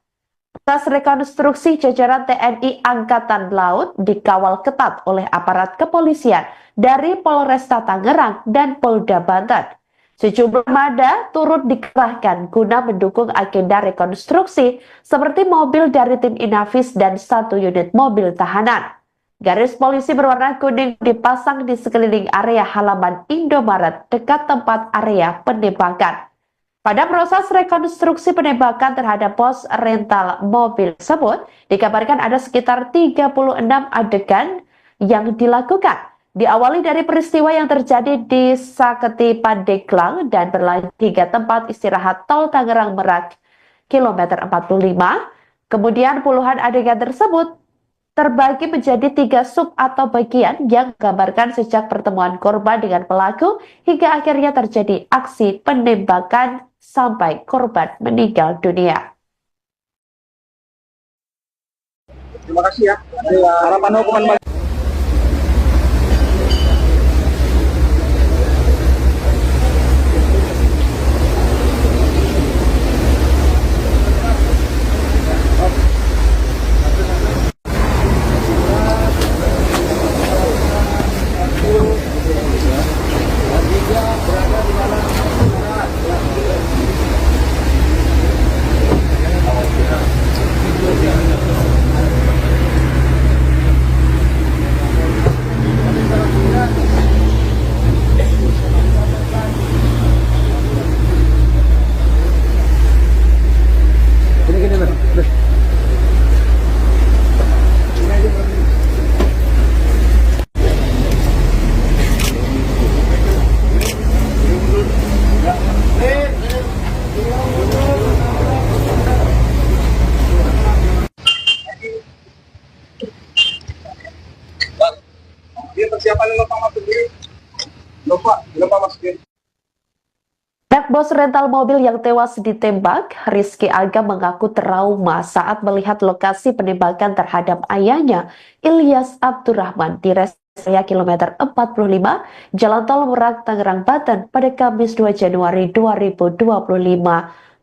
Speaker 2: Proses rekonstruksi jajaran TNI Angkatan Laut dikawal ketat oleh aparat kepolisian dari Polresta Tangerang dan Polda Banten. Sejumlah armada turut dikerahkan guna mendukung agenda rekonstruksi seperti mobil dari tim Inavis dan 1 unit mobil tahanan. Garis polisi berwarna kuning dipasang di sekeliling area halaman Indomaret dekat tempat area penembakan. Pada proses rekonstruksi penembakan terhadap pos rental mobil tersebut, dikabarkan ada sekitar 36 adegan yang dilakukan. Diawali dari peristiwa yang terjadi di Saketi Pandeglang dan berlanjut hingga tempat istirahat tol Tangerang Merak, kilometer 45. Kemudian puluhan adegan tersebut terbagi menjadi 3 sub atau bagian yang menggambarkan sejak pertemuan korban dengan pelaku hingga akhirnya terjadi aksi penembakan sampai korban meninggal dunia.
Speaker 9: Terima kasih ya. Harapan hukuman. Dia persiapan lupa masuk diri. Lupa masuk diri.
Speaker 2: Anak bos rental mobil yang tewas ditembak, Rizky Aga mengaku trauma saat melihat lokasi penembakan terhadap ayahnya, Ilyas Abdurrahman, di rest area kilometer 45, Jalan Tol Merak, Tangerang, Banten pada Kamis 2 Januari 2025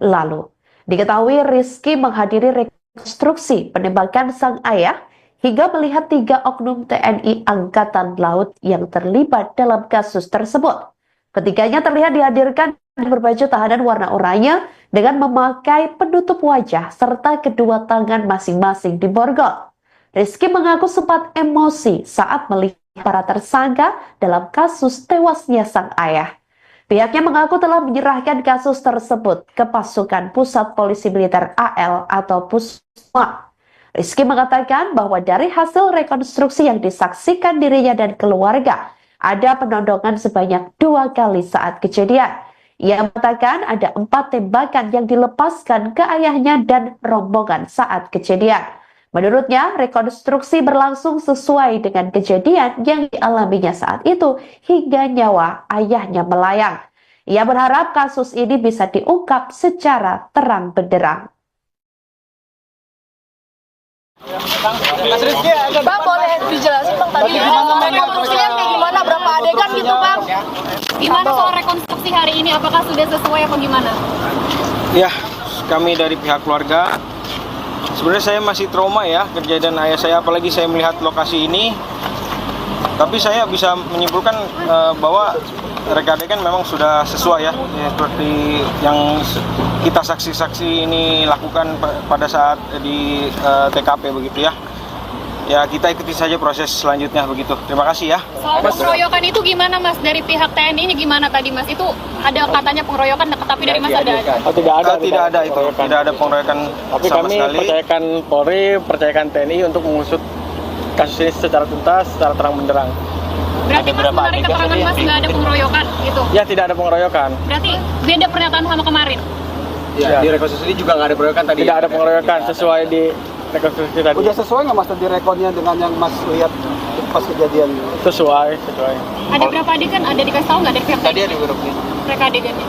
Speaker 2: lalu. Diketahui Rizky menghadiri rekonstruksi penembakan sang ayah hingga melihat 3 oknum TNI Angkatan Laut yang terlibat dalam kasus tersebut. Ketiganya terlihat dihadirkan berbaju tahanan warna oranye dengan memakai penutup wajah serta kedua tangan masing-masing diborgol. Rizky mengaku sempat emosi saat melihat para tersangka dalam kasus tewasnya sang ayah. Pihaknya mengaku telah menyerahkan kasus tersebut ke pasukan Pusat Polisi Militer AL atau Pusma. Rizky mengatakan bahwa dari hasil rekonstruksi yang disaksikan dirinya dan keluarga, ada penodongan sebanyak 2 kali saat kejadian. Ia mengatakan ada 4 tembakan yang dilepaskan ke ayahnya dan rombongan saat kejadian. Menurutnya, rekonstruksi berlangsung sesuai dengan kejadian yang dialaminya saat itu hingga nyawa ayahnya melayang. Ia berharap kasus ini bisa diungkap secara terang benderang.
Speaker 8: Bang, boleh dijelasin Bang tadi rekonstruksinya kayak gimana, berapa adegan gitu Bang?
Speaker 3: Gimana soal rekonstruksi hari ini, apakah sudah sesuai apa gimana?
Speaker 4: Ya, kami dari pihak keluarga, sebenarnya saya masih trauma ya kejadian ayah saya, apalagi saya melihat lokasi ini. Tapi saya bisa menyimpulkan bahwa reka adegan memang sudah sesuai ya, seperti yang kita saksi-saksi ini lakukan pada saat di TKP begitu ya. Ya, kita ikuti saja proses selanjutnya begitu. Terima kasih ya.
Speaker 3: Soal pengeroyokan itu gimana Mas? Dari pihak TNI-nya gimana tadi Mas? Itu ada katanya pengeroyokan, tapi dari Mas ada?
Speaker 5: Tidak ada.
Speaker 4: Tidak ada itu. Tidak ada pengeroyokan
Speaker 5: Tapi
Speaker 4: sama
Speaker 5: kami
Speaker 4: sekali.
Speaker 5: percayakan Polri, percayakan TNI untuk mengusut kasus ini secara tuntas, secara terang benderang.
Speaker 3: Berarti Mas kemarin keterangan Mas nggak ada pengeroyokan gitu?
Speaker 5: Ya, tidak ada pengeroyokan.
Speaker 3: Berarti beda pernyataan sama kemarin?
Speaker 6: Ya, di rekonstruksi juga nggak ada pengeroyokan tadi.
Speaker 5: Tidak ada pengeroyokan sesuai di rekonstruksi tadi.
Speaker 9: Udah sesuai nggak Mas tadi rekodnya dengan yang Mas lihat pas kejadian?
Speaker 5: Sesuai.
Speaker 3: Ada berapa adegan? Ada dikasih tahu nggak dari pihak
Speaker 6: Tadi
Speaker 3: TNI?
Speaker 6: ada grupnya.
Speaker 3: Mereka adegannya?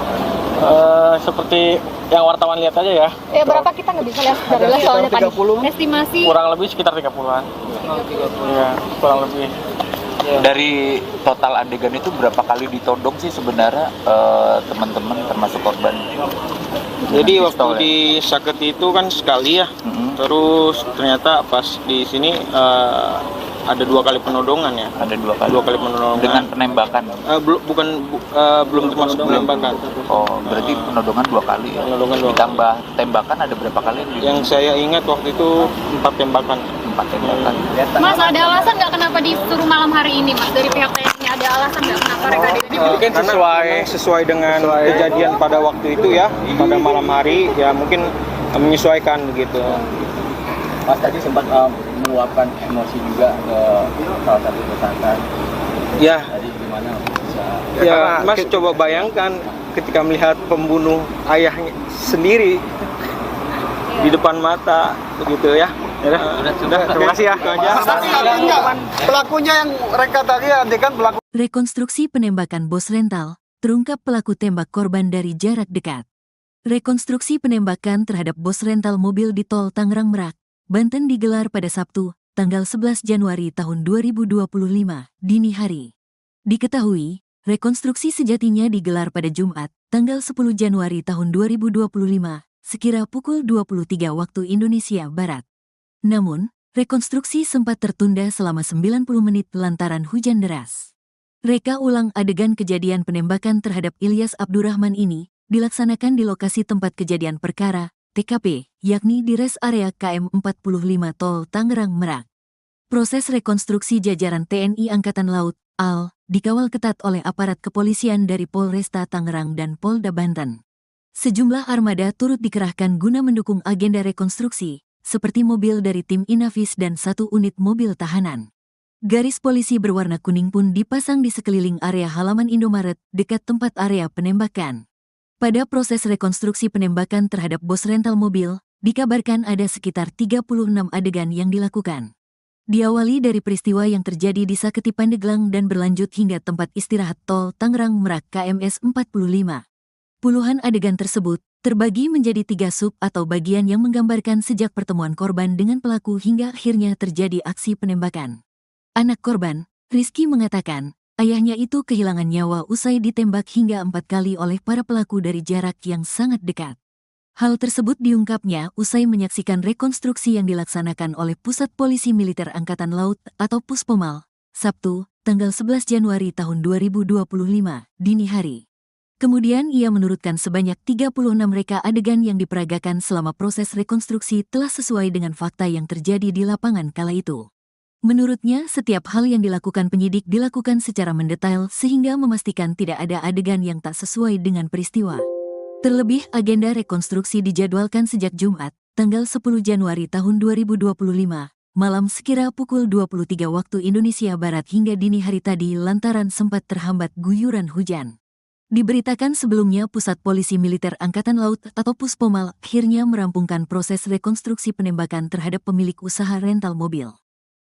Speaker 5: Seperti yang wartawan lihat aja ya.
Speaker 8: Ya berapa kita nggak bisa lihat dari soalnya tadi.
Speaker 9: 30.
Speaker 3: Estimasi
Speaker 5: Kurang lebih sekitar 30-an. Iya, kurang lebih.
Speaker 7: Dari total adegan itu berapa kali ditodong sih sebenarnya teman-teman termasuk korban?
Speaker 4: Jadi
Speaker 7: Dengan
Speaker 4: waktu
Speaker 7: pistol, ya?
Speaker 4: di Saketi itu kan sekali ya,
Speaker 7: Mm-mm.
Speaker 4: terus ternyata pas di sini ada 2 kali penodongan ya.
Speaker 7: Ada 2 kali.
Speaker 4: 2 kali penodongan.
Speaker 7: Dengan penembakan.
Speaker 4: Belum termasuk penembakan.
Speaker 7: Oh, berarti penodongan 2 kali ya.
Speaker 4: Penodongan 2 kali.
Speaker 7: Ditambah tembakan ada berapa kali?
Speaker 4: Yang saya ingat waktu itu 4 tembakan.
Speaker 7: 4 tembakan.
Speaker 3: Mas, ada alasan nggak kenapa disuruh malam hari ini, Mas? Dari pihak TNI ada alasan nggak kenapa reka adegannya?
Speaker 5: Mungkin
Speaker 4: Karena
Speaker 5: sesuai-
Speaker 4: memang sesuai dengan kejadian pada waktu itu ya, pada malam hari ya mungkin menyesuaikan begitu.
Speaker 6: Mas tadi sempat meluapkan emosi juga ke salah satu tersangka.
Speaker 4: Ya,
Speaker 6: Tadi gimana bisa?
Speaker 4: ya Mas coba bayangkan ketika melihat pembunuh ayahnya sendiri di depan mata begitu ya. Sudah, terima kasih ya. Itu aja.
Speaker 9: Tapi artinya pelakunya yang reka tadi adegan pelaku
Speaker 1: Rekonstruksi penembakan bos rental, terungkap pelaku tembak korban dari jarak dekat. Rekonstruksi penembakan terhadap bos rental mobil di tol Tangerang Merak, Banten digelar pada Sabtu, tanggal 11 Januari tahun 2025, dini hari. Diketahui, rekonstruksi sejatinya digelar pada Jumat, tanggal 10 Januari tahun 2025, sekira pukul 23 waktu Indonesia Barat. Namun, rekonstruksi sempat tertunda selama 90 menit lantaran hujan deras. Reka ulang adegan kejadian penembakan terhadap Ilyas Abdurrahman ini dilaksanakan di lokasi tempat kejadian perkara, TKP, yakni di res area KM 45 Tol Tangerang Merak. Proses rekonstruksi jajaran TNI Angkatan Laut, AL, dikawal ketat oleh aparat kepolisian dari Polresta Tangerang dan Polda Banten. Sejumlah armada turut dikerahkan guna mendukung agenda rekonstruksi, seperti mobil dari tim Inavis dan 1 unit mobil tahanan. Garis polisi berwarna kuning pun dipasang di sekeliling area halaman Indomaret dekat tempat area penembakan. Pada proses rekonstruksi penembakan terhadap bos rental mobil, dikabarkan ada sekitar 36 adegan yang dilakukan. Diawali dari peristiwa yang terjadi di Saketi Pandeglang dan berlanjut hingga tempat istirahat tol Tangerang Merak KMS 45. Puluhan adegan tersebut terbagi menjadi 3 sub atau bagian yang menggambarkan sejak pertemuan korban dengan pelaku hingga akhirnya terjadi aksi penembakan. Anak korban, Rizky mengatakan, ayahnya itu kehilangan nyawa usai ditembak hingga 4 kali oleh para pelaku dari jarak yang sangat dekat. Hal tersebut diungkapnya usai menyaksikan rekonstruksi yang dilaksanakan oleh Pusat Polisi Militer Angkatan Laut atau Puspomal, Sabtu, tanggal 11 Januari tahun 2025, dini hari. Kemudian ia menurutkan sebanyak 36 reka adegan yang diperagakan selama proses rekonstruksi telah sesuai dengan fakta yang terjadi di lapangan kala itu. Menurutnya, setiap hal yang dilakukan penyidik dilakukan secara mendetail sehingga memastikan tidak ada adegan yang tak sesuai dengan peristiwa. Terlebih, agenda rekonstruksi dijadwalkan sejak Jumat, tanggal 10 Januari tahun 2025, malam sekira pukul 23 waktu Indonesia Barat hingga dini hari tadi lantaran sempat terhambat guyuran hujan. Diberitakan sebelumnya Pusat Polisi Militer Angkatan Laut atau Puspomal akhirnya merampungkan proses rekonstruksi penembakan terhadap pemilik usaha rental mobil.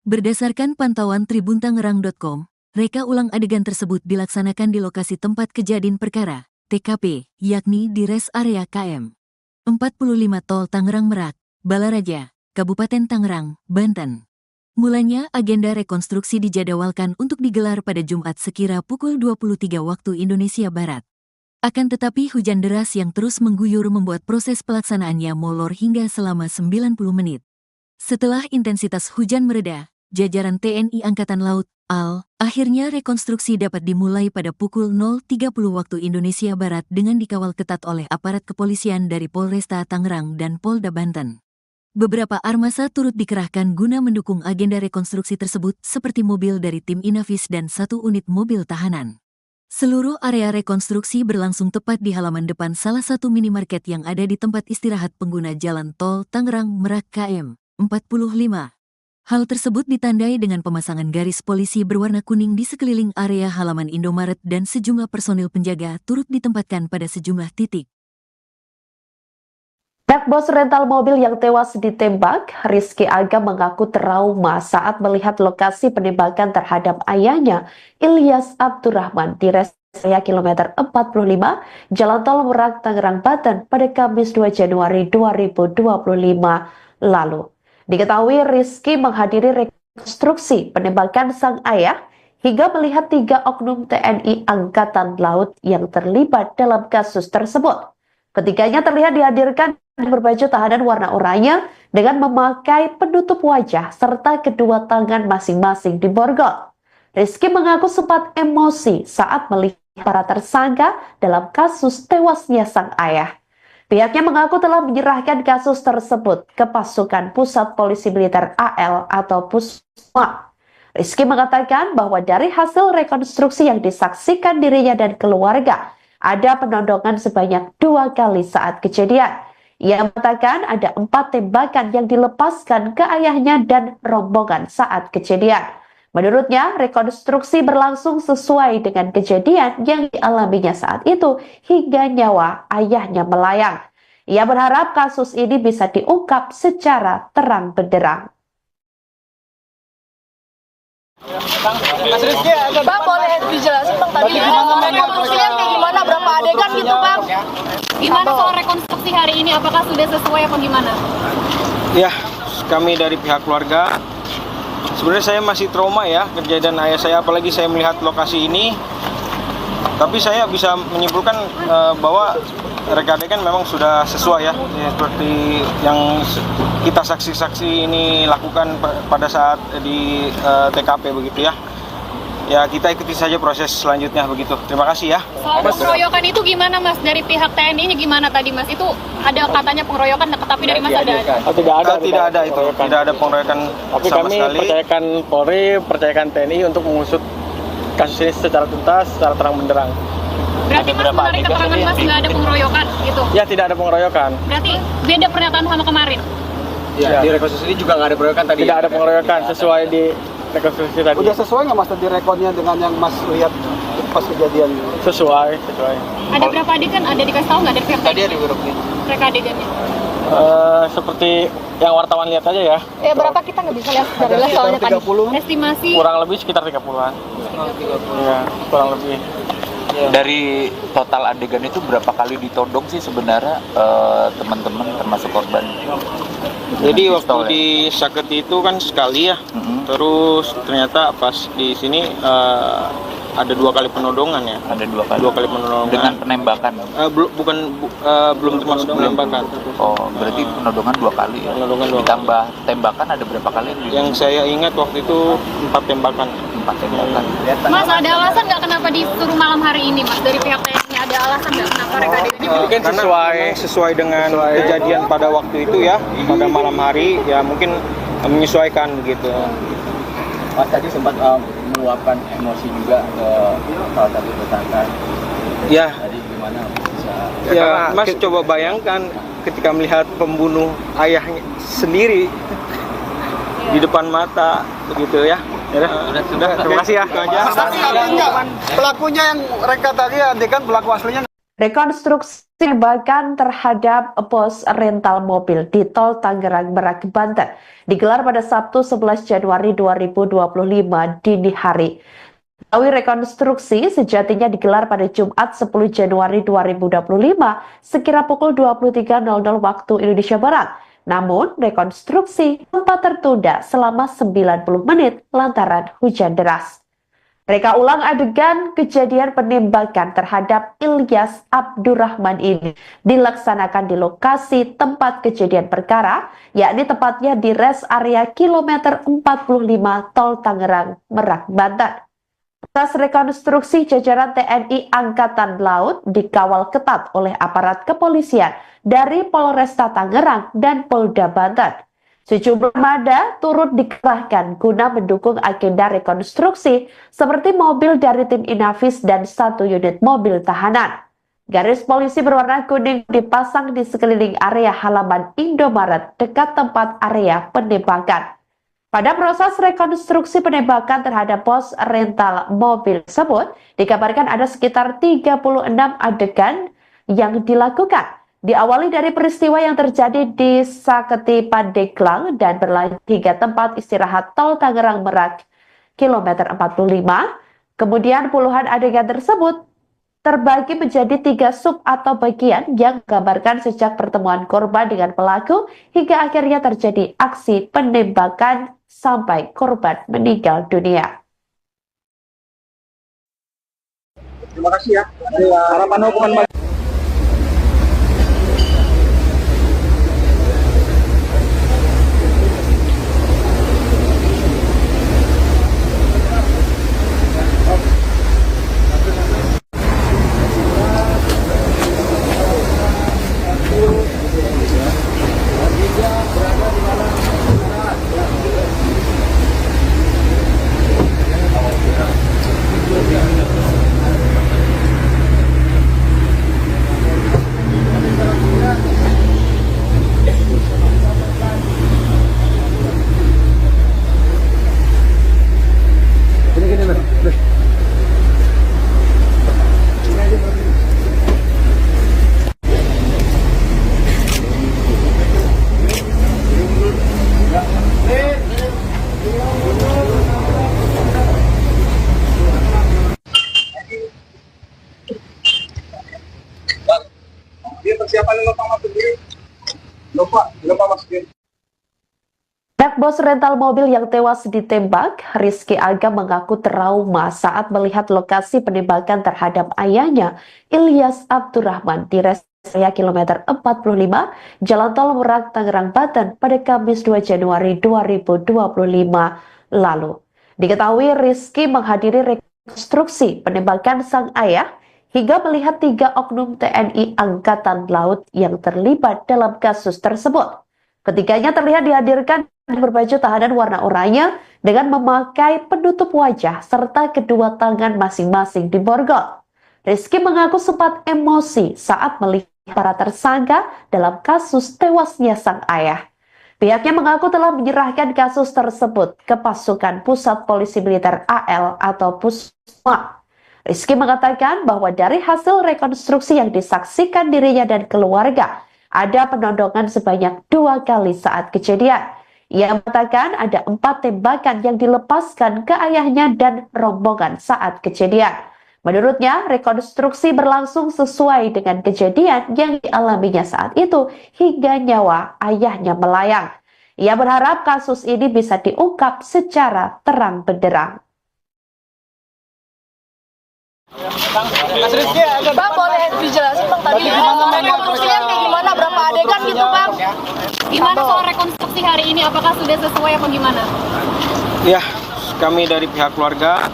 Speaker 1: Berdasarkan pantauan tribuntangerang.com, reka ulang adegan tersebut dilaksanakan di lokasi tempat kejadian perkara, TKP, yakni di res area KM 45 Tol Tangerang Merak, Balaraja, Kabupaten Tangerang, Banten. Mulanya agenda rekonstruksi dijadwalkan untuk digelar pada Jumat sekira pukul 23 waktu Indonesia Barat. Akan tetapi hujan deras yang terus mengguyur membuat proses pelaksanaannya molor hingga selama 90 menit. Setelah intensitas hujan mereda, jajaran TNI Angkatan Laut, AL, akhirnya rekonstruksi dapat dimulai pada pukul 0.30 waktu Indonesia Barat dengan dikawal ketat oleh aparat kepolisian dari Polresta Tangerang dan Polda Banten. Beberapa armasa turut dikerahkan guna mendukung agenda rekonstruksi tersebut seperti mobil dari tim Inavis dan 1 unit mobil tahanan. Seluruh area rekonstruksi berlangsung tepat di halaman depan salah satu minimarket yang ada di tempat istirahat pengguna jalan tol Tangerang Merak KM 45. Hal tersebut ditandai dengan pemasangan garis polisi berwarna kuning di sekeliling area halaman Indomaret dan sejumlah personil penjaga turut ditempatkan pada sejumlah titik.
Speaker 2: Pihak bos rental mobil yang tewas ditembak, Rizky Aga mengaku trauma saat melihat lokasi penembakan terhadap ayahnya, Ilyas Abdurrahman, di res area kilometer 45, Jalan Tol Merak, Tangerang, Banten pada Kamis 2 Januari 2025 lalu. Diketahui Rizky menghadiri rekonstruksi penembakan sang ayah hingga melihat 3 oknum TNI Angkatan Laut yang terlibat dalam kasus tersebut. Ketiganya terlihat dihadirkan berbaju tahanan warna oranye dengan memakai penutup wajah serta kedua tangan masing-masing diborgol. Rizky mengaku sempat emosi saat melihat para tersangka dalam kasus tewasnya sang ayah. Pihaknya mengaku telah menyerahkan kasus tersebut ke pasukan Pusat Polisi Militer AL atau Pusma. Rizky mengatakan bahwa dari hasil rekonstruksi yang disaksikan dirinya dan keluarga, ada penodongan sebanyak 2 kali saat kejadian. Ia mengatakan ada 4 tembakan yang dilepaskan ke ayahnya dan rombongan saat kejadian. Menurutnya, rekonstruksi berlangsung sesuai dengan kejadian yang dialaminya saat itu hingga nyawa ayahnya melayang. Ia berharap kasus ini bisa diungkap secara terang benderang.
Speaker 8: Bang, boleh dijelasin Bang tadi rekonstruksinya kayak gimana, berapa adegan gitu Bang?
Speaker 3: Gimana soal rekonstruksi hari ini? Apakah sudah sesuai apa gimana?
Speaker 4: Ya, kami dari pihak keluarga, sebenarnya saya masih trauma ya kejadian ayah saya, apalagi saya melihat lokasi ini. Tapi saya bisa menyimpulkan bahwa reka adegan memang sudah sesuai ya, seperti yang kita saksi-saksi ini lakukan pada saat di TKP begitu ya. Ya kita ikuti saja proses selanjutnya begitu. Terima kasih ya.
Speaker 3: Soal pengeroyokan itu gimana Mas? Dari pihak TNI-nya gimana tadi Mas? Itu ada katanya pengeroyokan, tapi dari Mas ada?
Speaker 5: Tidak ada
Speaker 4: itu. Tidak ada pengeroyokan
Speaker 5: Tapi
Speaker 4: sama
Speaker 5: kami
Speaker 4: sekali.
Speaker 5: percayakan Polri, percayakan TNI untuk mengusut kasus ini secara tuntas, secara terang benderang.
Speaker 3: Berarti Mas menarik keterangan Mas nggak ada pengeroyokan gitu?
Speaker 5: Ya tidak ada pengeroyokan.
Speaker 3: Berarti beda pernyataan sama kemarin?
Speaker 6: Ya, di rekonstruksi ini juga nggak ada pengeroyokan tadi.
Speaker 5: Tidak ada pengeroyokan sesuai di rekonstruksi tadi.
Speaker 9: Udah sesuai nggak Mas tadi rekodnya dengan yang Mas lihat pas kejadian?
Speaker 5: Sesuai.
Speaker 3: Ada berapa adegan? Ada dikasih tahu nggak dari pihak
Speaker 6: Tadi
Speaker 3: TNI?
Speaker 6: ada beberapa.
Speaker 3: Reka adegannya?
Speaker 5: Seperti yang wartawan lihat aja ya.
Speaker 8: Ya berapa kita nggak bisa lihat dari lihat soalnya tadi.
Speaker 3: Estimasi
Speaker 5: Kurang lebih sekitar 30-an. Iya, kurang lebih.
Speaker 7: Dari total adegan itu berapa kali ditodong sih sebenarnya teman-teman termasuk korban?
Speaker 4: Jadi
Speaker 7: Dengan
Speaker 4: waktu
Speaker 7: pistol, ya?
Speaker 4: di Saketi itu kan sekali ya. Terus ternyata pas di sini ada 2 kali penodongan ya.
Speaker 7: Ada 2 kali.
Speaker 4: 2 kali penodongan.
Speaker 7: Dengan penembakan.
Speaker 4: Belum termasuk penembakan.
Speaker 7: Oh, berarti penodongan 2 kali ya.
Speaker 4: Penodongan 2 kali.
Speaker 7: Ditambah tembakan ada berapa kali?
Speaker 4: Yang saya ingat waktu itu 4 tembakan.
Speaker 7: 4 tembakan.
Speaker 3: Mas, ada alasan nggak kenapa disuruh malam hari ini Mas? Dari pihak TNI ada alasan nggak kenapa reka adegannya?
Speaker 5: Mungkin
Speaker 4: Karena memang sesuai dengan kejadian pada waktu itu ya, pada malam hari ya mungkin menyesuaikan begitu.
Speaker 6: Mas tadi sempat meluapkan emosi juga ke salah satu tersangka.
Speaker 4: Ya,
Speaker 6: Tadi gimana bisa?
Speaker 4: ya Mas coba bayangkan ketika melihat pembunuh ayahnya sendiri di depan mata begitu ya. Sudah, terima kasih ya. Itu aja.
Speaker 9: Pelakunya yang reka tadi adegan pelaku aslinya.
Speaker 2: Rekonstruksi penembakan terhadap pos rental mobil di Tol Tangerang Merak, Banten digelar pada Sabtu 11 Januari 2025 dini hari. Melalui rekonstruksi sejatinya digelar pada Jumat 10 Januari 2025 sekira pukul 23.00 waktu Indonesia Barat. Namun, rekonstruksi sempat tertunda selama 90 menit lantaran hujan deras. Reka ulang adegan kejadian penembakan terhadap Ilyas Abdurrahman ini dilaksanakan di lokasi tempat kejadian perkara, yakni tepatnya di rest area kilometer 45 Tol Tangerang Merak, Banten. Atas rekonstruksi jajaran TNI Angkatan Laut dikawal ketat oleh aparat kepolisian dari Polresta Tangerang dan Polda Banten. Sejumlah armada turut dikerahkan guna mendukung agenda rekonstruksi seperti mobil dari tim Inavis dan 1 unit mobil tahanan. Garis polisi berwarna kuning dipasang di sekeliling area halaman Indomaret dekat tempat area penembakan. Pada proses rekonstruksi penembakan terhadap pos rental mobil tersebut, dikabarkan ada sekitar 36 adegan yang dilakukan. Diawali dari peristiwa yang terjadi di Saketi Pandeglang dan berlanjut hingga tempat istirahat Tol Tangerang Merak, kilometer 45. Kemudian puluhan adegan tersebut terbagi menjadi 3 sub atau bagian yang menggambarkan sejak pertemuan korban dengan pelaku hingga akhirnya terjadi aksi penembakan sampai korban meninggal dunia.
Speaker 9: Terima kasih ya. Harapan hukuman
Speaker 2: Anak bos rental mobil yang tewas ditembak, Rizky Aga mengaku trauma saat melihat lokasi penembakan terhadap ayahnya, Ilyas Abdurrahman, di rest area kilometer 45, Jalan Tol Merak, Tangerang, Banten pada Kamis 2 Januari 2025 lalu. Diketahui Rizky menghadiri rekonstruksi penembakan sang ayah hingga melihat 3 oknum TNI Angkatan Laut yang terlibat dalam kasus tersebut. Ketiganya terlihat dihadirkan berbaju tahanan warna oranye dengan memakai penutup wajah serta kedua tangan masing-masing diborgol. Rizky mengaku sempat emosi saat melihat para tersangka dalam kasus tewasnya sang ayah. Pihaknya mengaku telah menyerahkan kasus tersebut ke pasukan Pusat Polisi Militer AL atau Pusma. Rizky mengatakan bahwa dari hasil rekonstruksi yang disaksikan dirinya dan keluarga, ada penodongan sebanyak 2 kali saat kejadian. Ia mengatakan ada 4 tembakan yang dilepaskan ke ayahnya dan rombongan saat kejadian. Menurutnya, rekonstruksi berlangsung sesuai dengan kejadian yang dialaminya saat itu hingga nyawa ayahnya melayang. Ia berharap kasus ini bisa diungkap secara terang benderang.
Speaker 8: Bang, boleh dijelasin Bang tadi rekonstruksinya kayak gimana, berapa adegan gitu Bang?
Speaker 3: Gimana soal rekonstruksi hari ini? Apakah sudah sesuai apa gimana?
Speaker 4: Ya, kami dari pihak keluarga,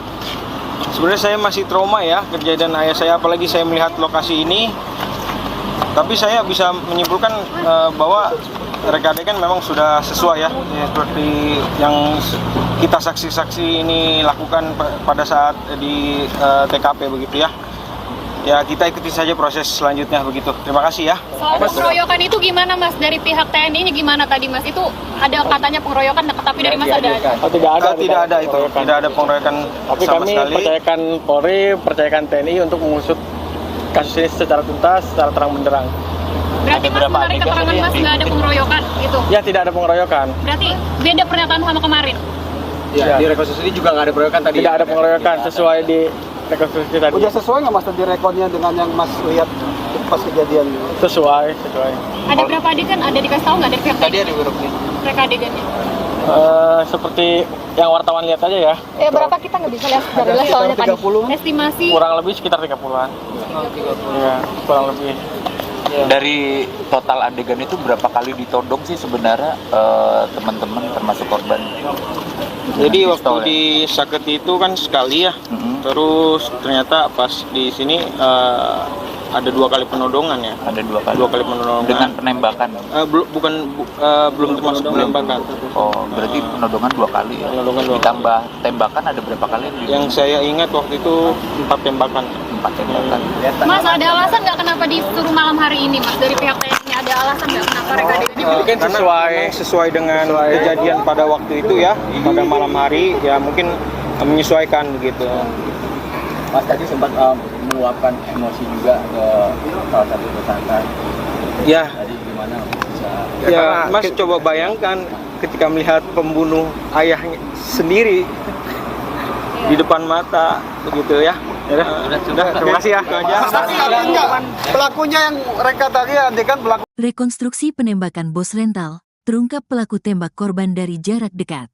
Speaker 4: sebenarnya saya masih trauma ya kejadian ayah saya, apalagi saya melihat lokasi ini. Tapi saya bisa menyimpulkan bahwa reka adegan memang sudah sesuai ya, seperti yang kita saksi-saksi ini lakukan pada saat di TKP begitu ya. Ya, kita ikuti saja proses selanjutnya begitu. Terima kasih ya.
Speaker 3: Soal pengeroyokan itu gimana Mas? Dari pihak TNI-nya gimana tadi Mas? Itu ada katanya pengeroyokan, tapi dari Mas ada?
Speaker 5: Oh, tidak ada
Speaker 4: itu. Tidak ada pengeroyokan
Speaker 5: tapi
Speaker 4: sama
Speaker 5: kami
Speaker 4: sekali.
Speaker 5: percayakan Polri, percayakan TNI untuk mengusut kasus ini secara tuntas, secara terang benderang.
Speaker 3: Berarti Mas menarik keterangan Mas nggak ada pengeroyokan gitu?
Speaker 5: Ya, tidak ada pengeroyokan.
Speaker 3: Berarti beda pernyataan sama kemarin?
Speaker 6: Ya, di rekonstruksi ini juga nggak ada pengeroyokan tadi.
Speaker 5: Tidak ada pengeroyokan sesuai di rekonstruksi tadi.
Speaker 9: Udah sesuai nggak Mas tadi rekodnya dengan yang Mas lihat pas kejadian?
Speaker 5: Sesuai.
Speaker 3: Ada berapa adegan? Ada dikasih tahu nggak dari pihak
Speaker 6: Tadi
Speaker 3: TNI?
Speaker 6: ada berapa?
Speaker 3: Reka adegannya?
Speaker 5: Seperti yang wartawan lihat aja ya.
Speaker 8: Berapa kita nggak bisa lihat dari soalnya tadi.
Speaker 3: Estimasi
Speaker 5: Kurang lebih sekitar 30-an. Iya, kurang lebih.
Speaker 7: Dari total adegan itu berapa kali ditodong sih sebenarnya teman-teman termasuk korban?
Speaker 4: Jadi
Speaker 7: Dengan
Speaker 4: waktu
Speaker 7: pistol, ya?
Speaker 4: di Saketi itu kan sekali ya. Terus ternyata pas di sini ada 2 kali penodongan ya.
Speaker 7: Ada 2 kali.
Speaker 4: 2 kali penodongan.
Speaker 7: Dengan penembakan.
Speaker 4: Belum termasuk penembakan.
Speaker 7: Oh, berarti penodongan 2 kali ya.
Speaker 4: Penodongan 2 kali.
Speaker 7: Ditambah tembakan ada berapa kali?
Speaker 4: Yang saya ingat waktu itu 4 tembakan.
Speaker 7: 4 tembakan.
Speaker 3: Mas, ada alasan nggak kenapa disuruh malam hari ini Mas? Dari pihak TNI ada alasan nggak kenapa reka adegannya?
Speaker 5: Kan
Speaker 4: Karena memang sesuai dengan kejadian pada waktu itu ya, pada malam hari ya, mungkin menyesuaikan begitu.
Speaker 6: Mas tadi sempat meluapkan emosi juga ke salah satu tersangka.
Speaker 4: Ya,
Speaker 6: Tadi gimana bisa?
Speaker 4: ya Mas coba bayangkan ketika melihat pembunuh ayahnya sendiri di depan mata begitu ya. Sudah, terima kasih ya. Itu aja.
Speaker 9: Pelakunya yang reka tadi adegan pelaku.
Speaker 1: Rekonstruksi penembakan bos rental, terungkap pelaku tembak korban dari jarak dekat.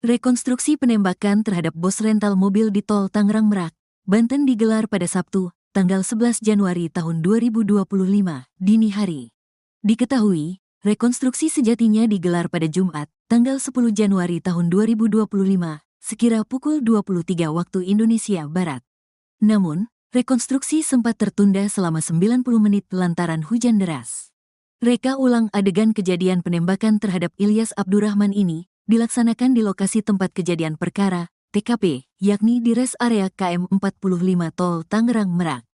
Speaker 1: Rekonstruksi penembakan terhadap bos rental mobil di Tol Tangerang Merak, Banten digelar pada Sabtu, tanggal 11 Januari tahun 2025, dini hari. Diketahui, rekonstruksi sejatinya digelar pada Jumat, tanggal 10 Januari tahun 2025, sekira pukul 23 waktu Indonesia Barat. Namun, rekonstruksi sempat tertunda selama 90 menit lantaran hujan deras. Reka ulang adegan kejadian penembakan terhadap Ilyas Abdurrahman ini dilaksanakan di lokasi tempat kejadian perkara, TKP, yakni di res area KM 45 Tol Tangerang Merak.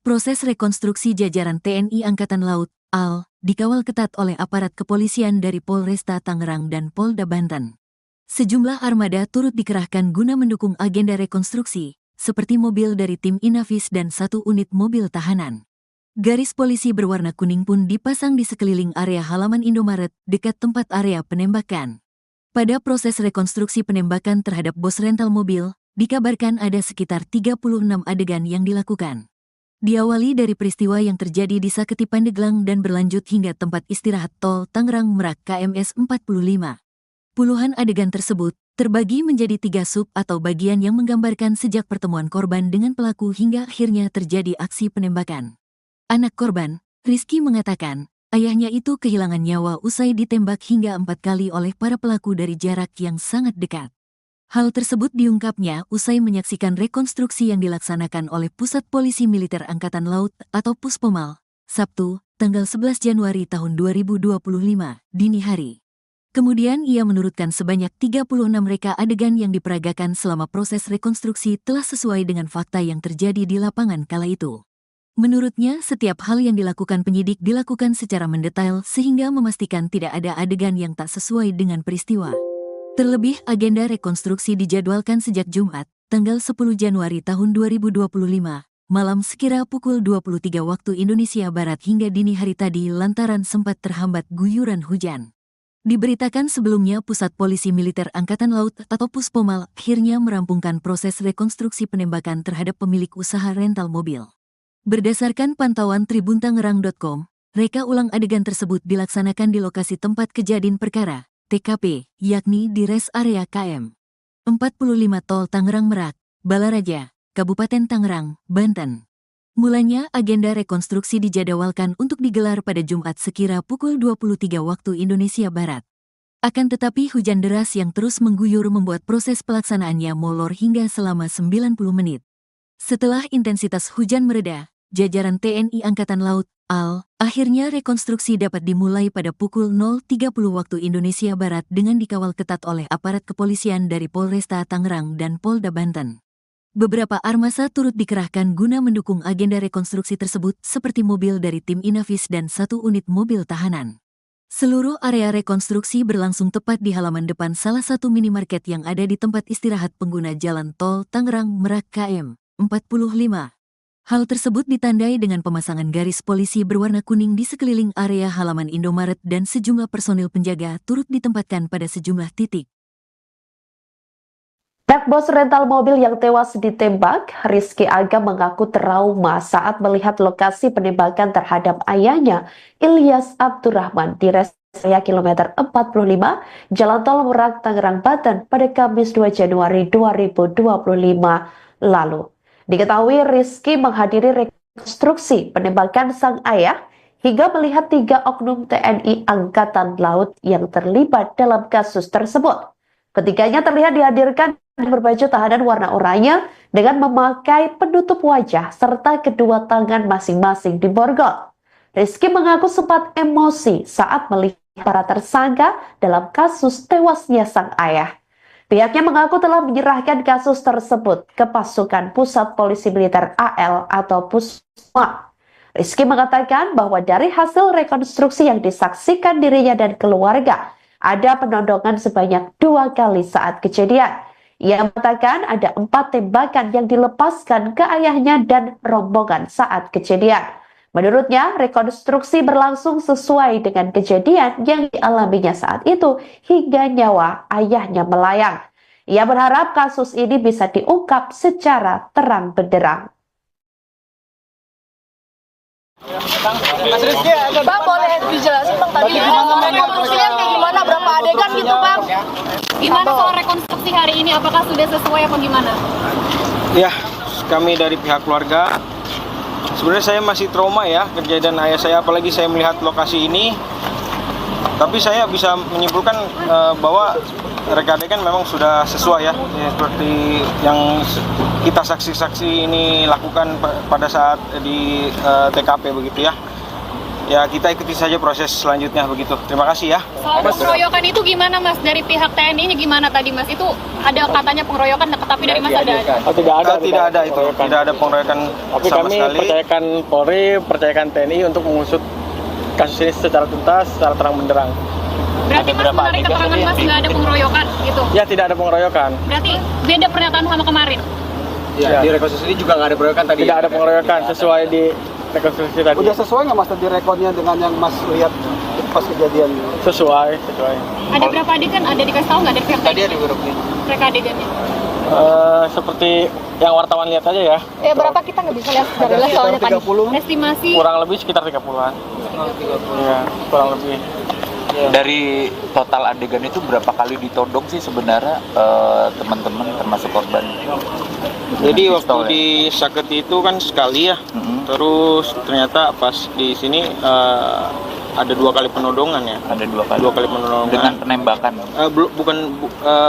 Speaker 1: Proses rekonstruksi jajaran TNI Angkatan Laut, AL, dikawal ketat oleh aparat kepolisian dari Polresta Tangerang dan Polda Banten. Sejumlah armada turut dikerahkan guna mendukung agenda rekonstruksi, seperti mobil dari tim Inavis dan 1 unit mobil tahanan. Garis polisi berwarna kuning pun dipasang di sekeliling area halaman Indomaret dekat tempat area penembakan. Pada proses rekonstruksi penembakan terhadap bos rental mobil, dikabarkan ada sekitar 36 adegan yang dilakukan. Diawali dari peristiwa yang terjadi di Saketi Pandeglang dan berlanjut hingga tempat istirahat Tol Tangerang Merak KMS 45. Puluhan adegan tersebut terbagi menjadi 3 sub atau bagian yang menggambarkan sejak pertemuan korban dengan pelaku hingga akhirnya terjadi aksi penembakan. Anak korban, Rizky mengatakan, ayahnya itu kehilangan nyawa usai ditembak hingga 4 kali oleh para pelaku dari jarak yang sangat dekat. Hal tersebut diungkapnya usai menyaksikan rekonstruksi yang dilaksanakan oleh Pusat Polisi Militer Angkatan Laut atau Puspomal, Sabtu, tanggal 11 Januari tahun 2025, dini hari. Kemudian ia menurutkan sebanyak 36 reka adegan yang diperagakan selama proses rekonstruksi telah sesuai dengan fakta yang terjadi di lapangan kala itu. Menurutnya, setiap hal yang dilakukan penyidik dilakukan secara mendetail sehingga memastikan tidak ada adegan yang tak sesuai dengan peristiwa. Terlebih, agenda rekonstruksi dijadwalkan sejak Jumat, tanggal 10 Januari tahun 2025, malam sekira pukul 23 waktu Indonesia Barat hingga dini hari tadi lantaran sempat terhambat guyuran hujan. Diberitakan sebelumnya Pusat Polisi Militer Angkatan Laut atau Puspomal akhirnya merampungkan proses rekonstruksi penembakan terhadap pemilik usaha rental mobil. Berdasarkan pantauan tribuntangerang.com, reka ulang adegan tersebut dilaksanakan di lokasi tempat kejadian perkara, TKP, yakni di res area KM 45 Tol Tangerang Merak, Balaraja, Kabupaten Tangerang, Banten. Mulanya agenda rekonstruksi dijadwalkan untuk digelar pada Jumat sekira pukul 23 waktu Indonesia Barat. Akan tetapi hujan deras yang terus mengguyur membuat proses pelaksanaannya molor hingga selama 90 menit. Setelah intensitas hujan mereda, jajaran TNI Angkatan Laut, AL, akhirnya rekonstruksi dapat dimulai pada pukul 0.30 waktu Indonesia Barat dengan dikawal ketat oleh aparat kepolisian dari Polresta Tangerang dan Polda Banten. Beberapa armasa turut dikerahkan guna mendukung agenda rekonstruksi tersebut seperti mobil dari tim Inavis dan 1 unit mobil tahanan. Seluruh area rekonstruksi berlangsung tepat di halaman depan salah satu minimarket yang ada di tempat istirahat pengguna jalan tol Tangerang Merak KM 45. Hal tersebut ditandai dengan pemasangan garis polisi berwarna kuning di sekeliling area halaman Indomaret dan sejumlah personil penjaga turut ditempatkan pada sejumlah titik.
Speaker 2: Anak bos rental mobil yang tewas ditembak, Rizky Aga mengaku trauma saat melihat lokasi penembakan terhadap ayahnya, Ilyas Abdurrahman, di res area kilometer 45, Jalan Tol Merak, Tangerang, Banten pada Kamis 2 Januari 2025 lalu. Diketahui Rizky menghadiri rekonstruksi penembakan sang ayah hingga melihat 3 oknum TNI Angkatan Laut yang terlibat dalam kasus tersebut. Ketiganya terlihat dihadirkan berbaju tahanan warna oranye dengan memakai penutup wajah serta kedua tangan masing-masing diborgol. Rizky mengaku sempat emosi saat melihat para tersangka dalam kasus tewasnya sang ayah. Pihaknya mengaku telah menyerahkan kasus tersebut ke pasukan Pusat Polisi Militer AL atau Pusma. Rizky mengatakan bahwa dari hasil rekonstruksi yang disaksikan dirinya dan keluarga, ada penodongan sebanyak 2 kali saat kejadian. Ia mengatakan ada 4 tembakan yang dilepaskan ke ayahnya dan rombongan saat kejadian. Menurutnya, rekonstruksi berlangsung sesuai dengan kejadian yang dialaminya saat itu hingga nyawa ayahnya melayang. Ia berharap kasus ini bisa diungkap secara terang benderang.
Speaker 8: Bang, boleh dijelasin Bang tadi rekonstruksinya kayak gimana, berapa adegan gitu Bang?
Speaker 3: Gimana soal rekonstruksi hari ini, apakah sudah sesuai apa gimana?
Speaker 4: Ya, kami dari pihak keluarga, sebenarnya saya masih trauma ya kejadian ayah saya, apalagi saya melihat lokasi ini. Tapi saya bisa menyimpulkan bahwa reka adegan memang sudah sesuai ya, seperti yang kita saksi-saksi ini lakukan pada saat di TKP begitu ya. Ya, kita ikuti saja proses selanjutnya begitu. Terima kasih ya.
Speaker 3: Soal pengeroyokan itu gimana Mas? Dari pihak TNI-nya gimana tadi Mas? Itu ada katanya pengeroyokan, tapi dari Mas ada?
Speaker 5: Oh, tidak ada
Speaker 4: itu. Tidak ada pengeroyokan
Speaker 5: tapi
Speaker 4: sama
Speaker 5: kami
Speaker 4: sekali.
Speaker 5: percayakan Polri, percayakan TNI untuk mengusut kasus ini secara tuntas, secara terang benderang.
Speaker 3: Berarti Mas menarik keterangan Mas nggak ada pengeroyokan gitu?
Speaker 5: Ya, tidak ada pengeroyokan.
Speaker 3: Berarti beda pernyataan sama kemarin?
Speaker 6: Ya, di rekonstruksi ini juga nggak ada pengeroyokan tadi.
Speaker 5: Tidak ada pengeroyokan sesuai di rekonstruksi tadi.
Speaker 9: Udah sesuai nggak Mas tadi rekodnya dengan yang Mas lihat pas kejadian?
Speaker 5: Sesuai.
Speaker 3: Ada berapa adegan? Ada dikasih tahu nggak dari pihak
Speaker 6: Tadi
Speaker 3: TNI?
Speaker 6: ada beberapa.
Speaker 3: Mereka adegannya?
Speaker 5: Seperti yang wartawan lihat aja ya.
Speaker 8: Berapa kita nggak bisa lihat secara jelas soalnya tadi.
Speaker 3: Estimasi
Speaker 5: Kurang lebih sekitar 30-an. Iya, kurang lebih.
Speaker 7: Dari total adegan itu berapa kali ditodong sih sebenarnya teman-teman termasuk korban?
Speaker 4: Jadi
Speaker 7: Dengan
Speaker 4: waktu
Speaker 7: pistol, ya?
Speaker 4: di Saketi itu kan sekali ya,
Speaker 7: Mm-mm.
Speaker 4: terus ternyata pas di sini ada 2 kali penodongan ya.
Speaker 7: Ada 2 kali.
Speaker 4: 2 kali penodongan.
Speaker 7: Dengan penembakan.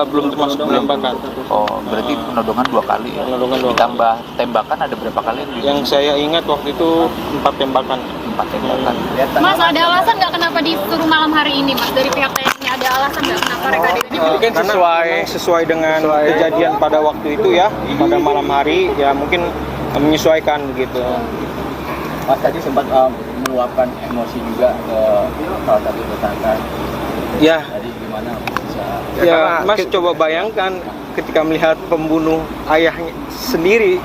Speaker 4: Belum termasuk penembakan.
Speaker 7: Oh, berarti penodongan 2 kali ya?
Speaker 4: Penodongan 2 kali.
Speaker 7: Ditambah tembakan ada berapa kali?
Speaker 4: Yang saya ingat waktu itu 4 tembakan.
Speaker 7: 4 tembakan.
Speaker 3: Mas, ada alasan nggak kenapa disuruh malam hari ini, Mas? Dari pihak TNI ada alasan nggak kenapa mereka
Speaker 5: Mungkin
Speaker 4: Karena
Speaker 5: sesuai-
Speaker 4: memang sesuai dengan kejadian pada waktu itu ya, pada malam hari ya mungkin menyesuaikan begitu.
Speaker 6: Mas tadi sempat meluapkan emosi juga ke salah satu tersangka.
Speaker 4: Ya,
Speaker 6: Tadi gimana bisa?
Speaker 4: ya Mas coba bayangkan ketika melihat pembunuh ayahnya sendiri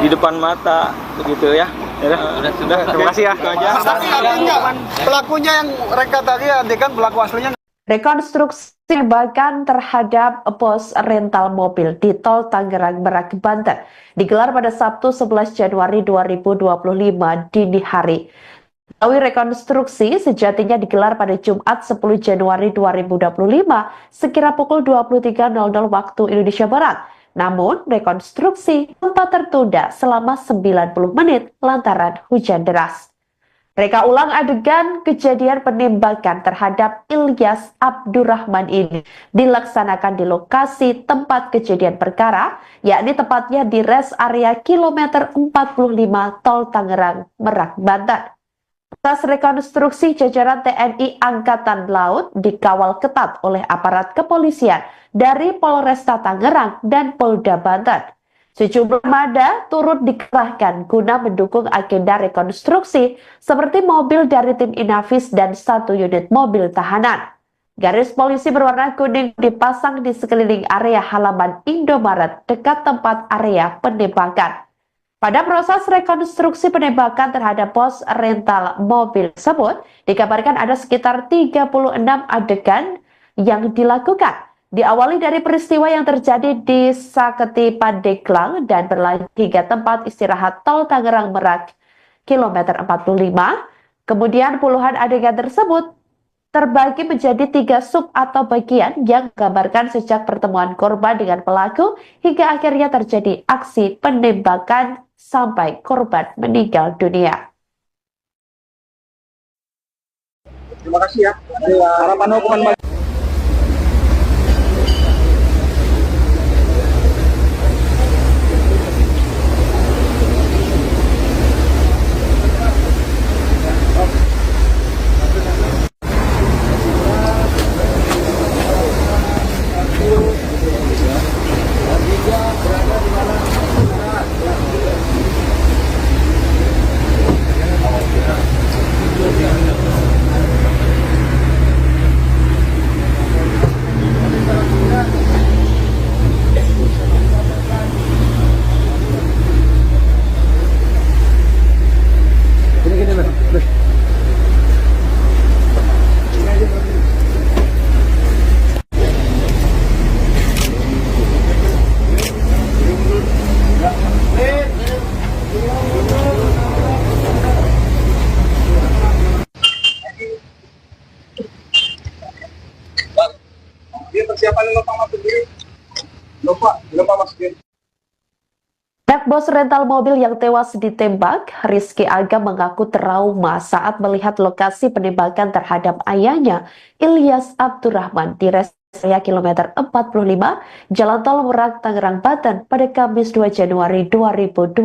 Speaker 4: di depan mata begitu ya. Sudah, terima kasih ya. Itu aja.
Speaker 9: Tapi artinya pelakunya yang reka tadi adegan pelaku aslinya.
Speaker 2: Rekonstruksi penembakan terhadap bos rental mobil di Tol Tangerang Merak, Banten digelar pada Sabtu 11 Januari 2025 dini hari. Melalui rekonstruksi sejatinya digelar pada Jumat 10 Januari 2025 sekira pukul 23.00 waktu Indonesia Barat. Namun, rekonstruksi sempat tertunda selama 90 menit lantaran hujan deras. Reka ulang adegan kejadian penembakan terhadap Ilyas Abdurrahman ini dilaksanakan di lokasi tempat kejadian perkara, yakni tepatnya di rest area kilometer 45 Tol Tangerang Merak, Banten. Atas rekonstruksi jajaran TNI Angkatan Laut dikawal ketat oleh aparat kepolisian dari Polresta Tangerang dan Polda Banten. Sejumlah armada turut dikerahkan guna mendukung agenda rekonstruksi seperti mobil dari tim Inavis dan 1 unit mobil tahanan. Garis polisi berwarna kuning dipasang di sekeliling area halaman Indomaret dekat tempat area penembakan. Pada proses rekonstruksi penembakan terhadap pos rental mobil tersebut, dikabarkan ada sekitar 36 adegan yang dilakukan. Diawali dari peristiwa yang terjadi di Saketi Pandeglang dan berlanjut hingga tempat istirahat Tol Tangerang Merak, kilometer 45. Kemudian puluhan adegan tersebut terbagi menjadi 3 sub atau bagian yang menggambarkan sejak pertemuan korban dengan pelaku hingga akhirnya terjadi aksi penembakan sampai korban meninggal dunia.
Speaker 9: Terima kasih ya. Harapan hukuman. Dia persiapan lupa masuk diri. Lupa masuk diri.
Speaker 2: Anak bos rental mobil yang tewas ditembak, Rizky Aga mengaku trauma saat melihat lokasi penembakan terhadap ayahnya, Ilyas Abdurrahman, di rest area kilometer 45, Jalan Tol Merak, Tangerang, Banten pada Kamis 2 Januari 2025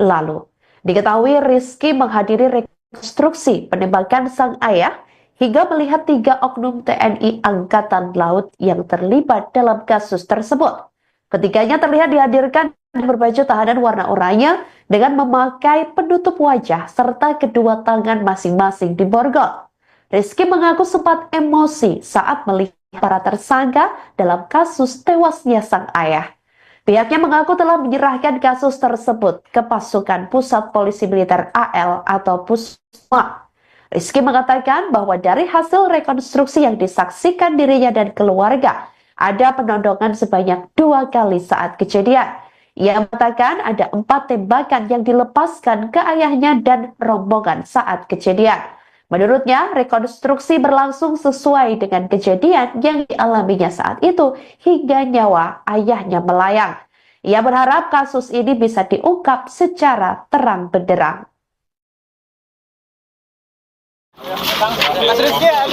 Speaker 2: lalu. Diketahui Rizky menghadiri rekonstruksi penembakan sang ayah hingga melihat 3 oknum TNI Angkatan Laut yang terlibat dalam kasus tersebut. Ketiganya terlihat dihadirkan berbaju tahanan warna oranye dengan memakai penutup wajah serta kedua tangan masing-masing diborgol. Rizky mengaku sempat emosi saat melihat para tersangka dalam kasus tewasnya sang ayah. Pihaknya mengaku telah menyerahkan kasus tersebut ke pasukan Pusat Polisi Militer AL atau Pusma. Rizky mengatakan bahwa dari hasil rekonstruksi yang disaksikan dirinya dan keluarga, ada penodongan sebanyak 2 kali saat kejadian. Ia mengatakan ada 4 tembakan yang dilepaskan ke ayahnya dan rombongan saat kejadian. Menurutnya, rekonstruksi berlangsung sesuai dengan kejadian yang dialaminya saat itu hingga nyawa ayahnya melayang. Ia berharap kasus ini bisa diungkap secara terang benderang.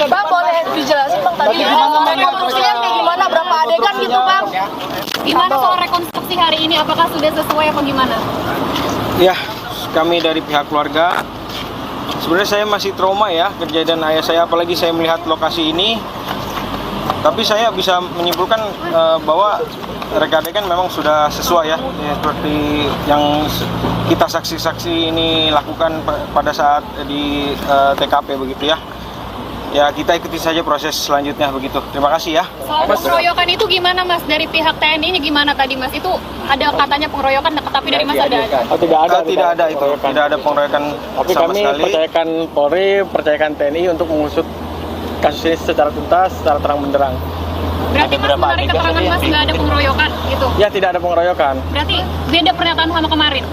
Speaker 8: Bang, boleh dijelasin Bang tadi rekonstruksinya kayak gimana, berapa adegan gitu Bang?
Speaker 3: Gimana soal rekonstruksi hari ini? Apakah sudah sesuai apa gimana?
Speaker 4: Ya, kami dari pihak keluarga, sebenarnya saya masih trauma ya kejadian ayah saya, apalagi saya melihat lokasi ini. Tapi saya bisa menyimpulkan bahwa reka adegan memang sudah sesuai ya, seperti yang kita saksi-saksi ini lakukan pada saat di TKP begitu ya. Ya, kita ikuti saja proses selanjutnya begitu. Terima kasih ya.
Speaker 3: Soal pengeroyokan itu gimana Mas? Dari pihak TNI-nya gimana tadi Mas? Itu ada katanya pengeroyokan, tapi dari Mas ada?
Speaker 5: Oh, tidak ada.
Speaker 4: Tidak ada itu. Tidak ada pengeroyokan
Speaker 5: Tapi
Speaker 4: sama
Speaker 5: kami
Speaker 4: sekali.
Speaker 5: percayakan Polri, percayakan TNI untuk mengusut kasus ini secara tuntas, secara terang benderang.
Speaker 3: Berarti Mas menarik keterangan Mas nggak ada pengeroyokan gitu?
Speaker 5: Ya, tidak ada pengeroyokan.
Speaker 3: Berarti beda pernyataan sama kemarin?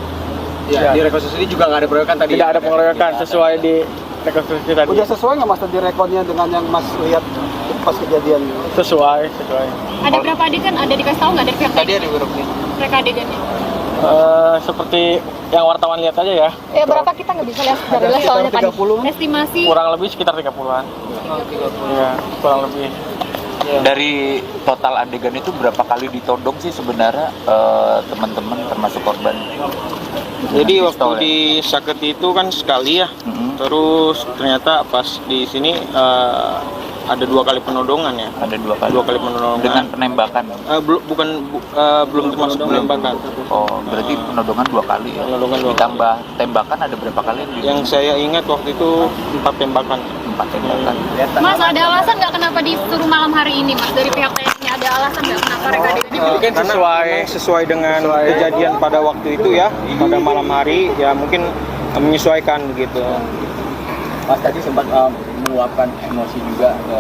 Speaker 6: Ya, di rekonstruksi ini juga nggak ada pengeroyokan tadi.
Speaker 5: Tidak ada pengeroyokan sesuai di rekonstruksi tadi.
Speaker 9: Udah sesuai nggak Mas tadi rekodnya dengan yang Mas lihat pas kejadian?
Speaker 5: Sesuai.
Speaker 3: Ada berapa adegan? Ada dikasih tahu nggak dari pihak
Speaker 6: Tadi
Speaker 3: TNI?
Speaker 6: ada beberapa nih.
Speaker 3: Reka adegannya?
Speaker 5: Seperti yang wartawan lihat aja ya.
Speaker 8: Ya berapa kita nggak bisa lihat secara jelas soalnya tadi.
Speaker 3: Estimasi
Speaker 5: Kurang lebih sekitar 30-an. Iya, kurang lebih.
Speaker 7: Dari total adegan itu berapa kali ditodong sih sebenarnya teman-teman termasuk korban?
Speaker 4: Jadi
Speaker 7: Dengan
Speaker 4: waktu
Speaker 7: pistol, ya?
Speaker 4: di Saketi itu kan sekali ya.
Speaker 7: Mhm.
Speaker 4: Terus ternyata pas di sini ada 2 kali penodongan ya.
Speaker 7: Ada 2 kali.
Speaker 4: 2 kali penodongan.
Speaker 7: Dengan penembakan.
Speaker 4: Belum termasuk penembakan.
Speaker 7: Oh, berarti penodongan 2 kali ya.
Speaker 4: Penodongan 2
Speaker 7: Ditambah tembakan ada berapa kali?
Speaker 4: Yang saya ingat waktu itu 4 tembakan.
Speaker 7: 4 tembakan.
Speaker 3: Mas, ada alasan nggak kenapa disuruh malam hari ini Mas? Dari pihak TNI ada alasan nggak kenapa reka adegannya?
Speaker 4: Mungkin sesuai dengan kejadian pada waktu itu ya, pada malam hari ya, mungkin menyesuaikan begitu.
Speaker 6: Mas tadi sempat meluapkan emosi juga ke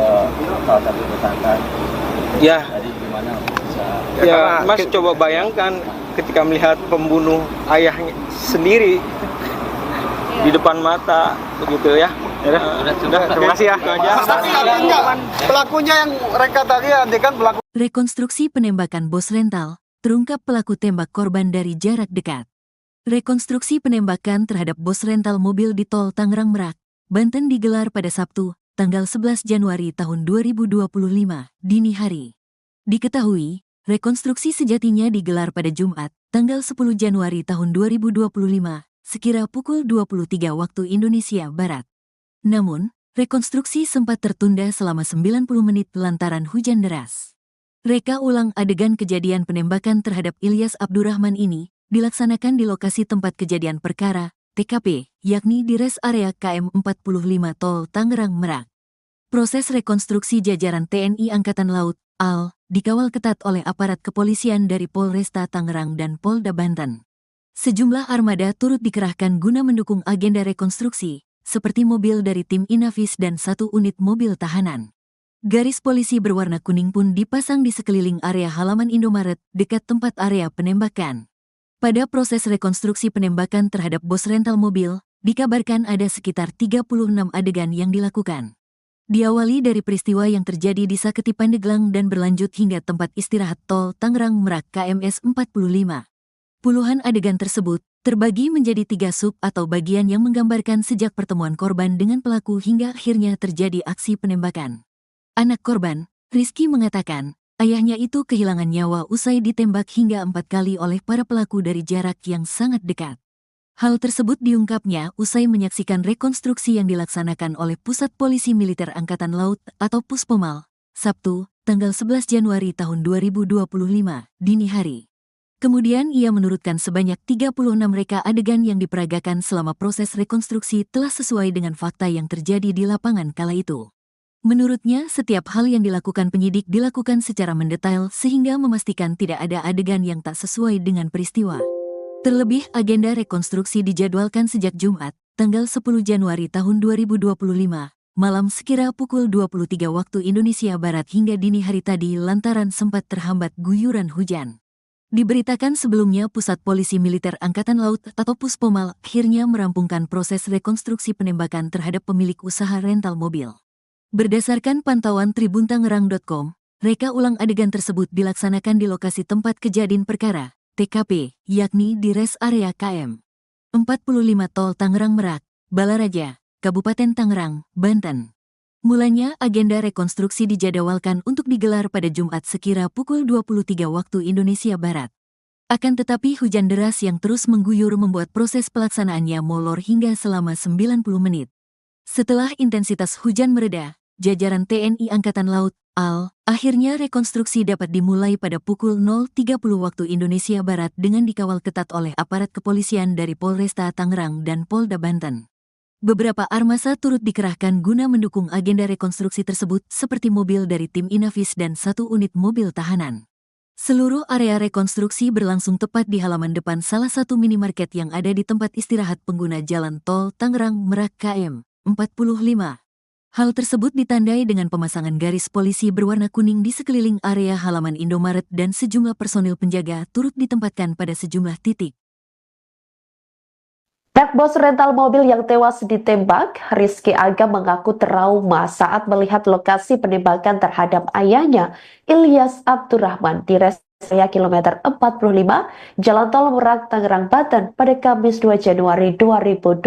Speaker 6: salah satu tersangka.
Speaker 4: Ya,
Speaker 6: Tadi gimana bisa?
Speaker 4: ya Mas coba bayangkan ketika melihat pembunuh ayahnya sendiri di depan mata begitu ya. Sudah, terima kasih ya. Itu aja.
Speaker 9: Tapi artinya pelakunya yang reka tadi adegan pelaku.
Speaker 1: Rekonstruksi penembakan bos rental, terungkap pelaku tembak korban dari jarak dekat. Rekonstruksi penembakan terhadap bos rental mobil di tol Tangerang Merak, Banten digelar pada Sabtu, tanggal 11 Januari tahun 2025, dini hari. Diketahui, rekonstruksi sejatinya digelar pada Jumat, tanggal 10 Januari tahun 2025, sekira pukul 23 waktu Indonesia Barat. Namun, rekonstruksi sempat tertunda selama 90 menit lantaran hujan deras. Reka ulang adegan kejadian penembakan terhadap Ilyas Abdurrahman ini dilaksanakan di lokasi tempat kejadian perkara, TKP, yakni di res area KM 45 Tol Tangerang Merak. Proses rekonstruksi jajaran TNI Angkatan Laut, AL, dikawal ketat oleh aparat kepolisian dari Polresta Tangerang dan Polda Banten. Sejumlah armada turut dikerahkan guna mendukung agenda rekonstruksi, seperti mobil dari tim Inavis dan 1 unit mobil tahanan. Garis polisi berwarna kuning pun dipasang di sekeliling area halaman Indomaret dekat tempat area penembakan. Pada proses rekonstruksi penembakan terhadap bos rental mobil, dikabarkan ada sekitar 36 adegan yang dilakukan. Diawali dari peristiwa yang terjadi di Saketi Pandeglang dan berlanjut hingga tempat istirahat tol Tangerang Merak KMS 45. Puluhan adegan tersebut terbagi menjadi 3 sub atau bagian yang menggambarkan sejak pertemuan korban dengan pelaku hingga akhirnya terjadi aksi penembakan. Anak korban, Rizky mengatakan, ayahnya itu kehilangan nyawa usai ditembak hingga 4 kali oleh para pelaku dari jarak yang sangat dekat. Hal tersebut diungkapnya usai menyaksikan rekonstruksi yang dilaksanakan oleh Pusat Polisi Militer Angkatan Laut atau Puspomal, Sabtu, tanggal 11 Januari tahun 2025, dini hari. Kemudian ia menurutkan sebanyak 36 reka adegan yang diperagakan selama proses rekonstruksi telah sesuai dengan fakta yang terjadi di lapangan kala itu. Menurutnya, setiap hal yang dilakukan penyidik dilakukan secara mendetail sehingga memastikan tidak ada adegan yang tak sesuai dengan peristiwa. Terlebih, agenda rekonstruksi dijadwalkan sejak Jumat, tanggal 10 Januari tahun 2025, malam sekira pukul 23 waktu Indonesia Barat hingga dini hari tadi lantaran sempat terhambat guyuran hujan. Diberitakan sebelumnya Pusat Polisi Militer Angkatan Laut atau Puspomal akhirnya merampungkan proses rekonstruksi penembakan terhadap pemilik usaha rental mobil. Berdasarkan pantauan tribuntangerang.com, reka ulang adegan tersebut dilaksanakan di lokasi tempat kejadian perkara, TKP, yakni di res area KM 45 Tol Tangerang Merak, Balaraja, Kabupaten Tangerang, Banten. Mulanya agenda rekonstruksi dijadwalkan untuk digelar pada Jumat sekira pukul 23 waktu Indonesia Barat. Akan tetapi hujan deras yang terus mengguyur membuat proses pelaksanaannya molor hingga selama 90 menit. Setelah intensitas hujan mereda, jajaran TNI Angkatan Laut, AL, akhirnya rekonstruksi dapat dimulai pada pukul 0.30 waktu Indonesia Barat dengan dikawal ketat oleh aparat kepolisian dari Polresta Tangerang dan Polda Banten. Beberapa armasa turut dikerahkan guna mendukung agenda rekonstruksi tersebut seperti mobil dari tim Inavis dan 1 unit mobil tahanan. Seluruh area rekonstruksi berlangsung tepat di halaman depan salah satu minimarket yang ada di tempat istirahat pengguna jalan tol Tangerang Merak KM 45. Hal tersebut ditandai dengan pemasangan garis polisi berwarna kuning di sekeliling area halaman Indomaret dan sejumlah personil penjaga turut ditempatkan pada sejumlah titik.
Speaker 2: Pihak bos rental mobil yang tewas ditembak, Rizky Aga mengaku trauma saat melihat lokasi penembakan terhadap ayahnya, Ilyas Abdurrahman, di res area kilometer 45, Jalan Tol Merak, Tangerang, Banten pada Kamis 2 Januari 2025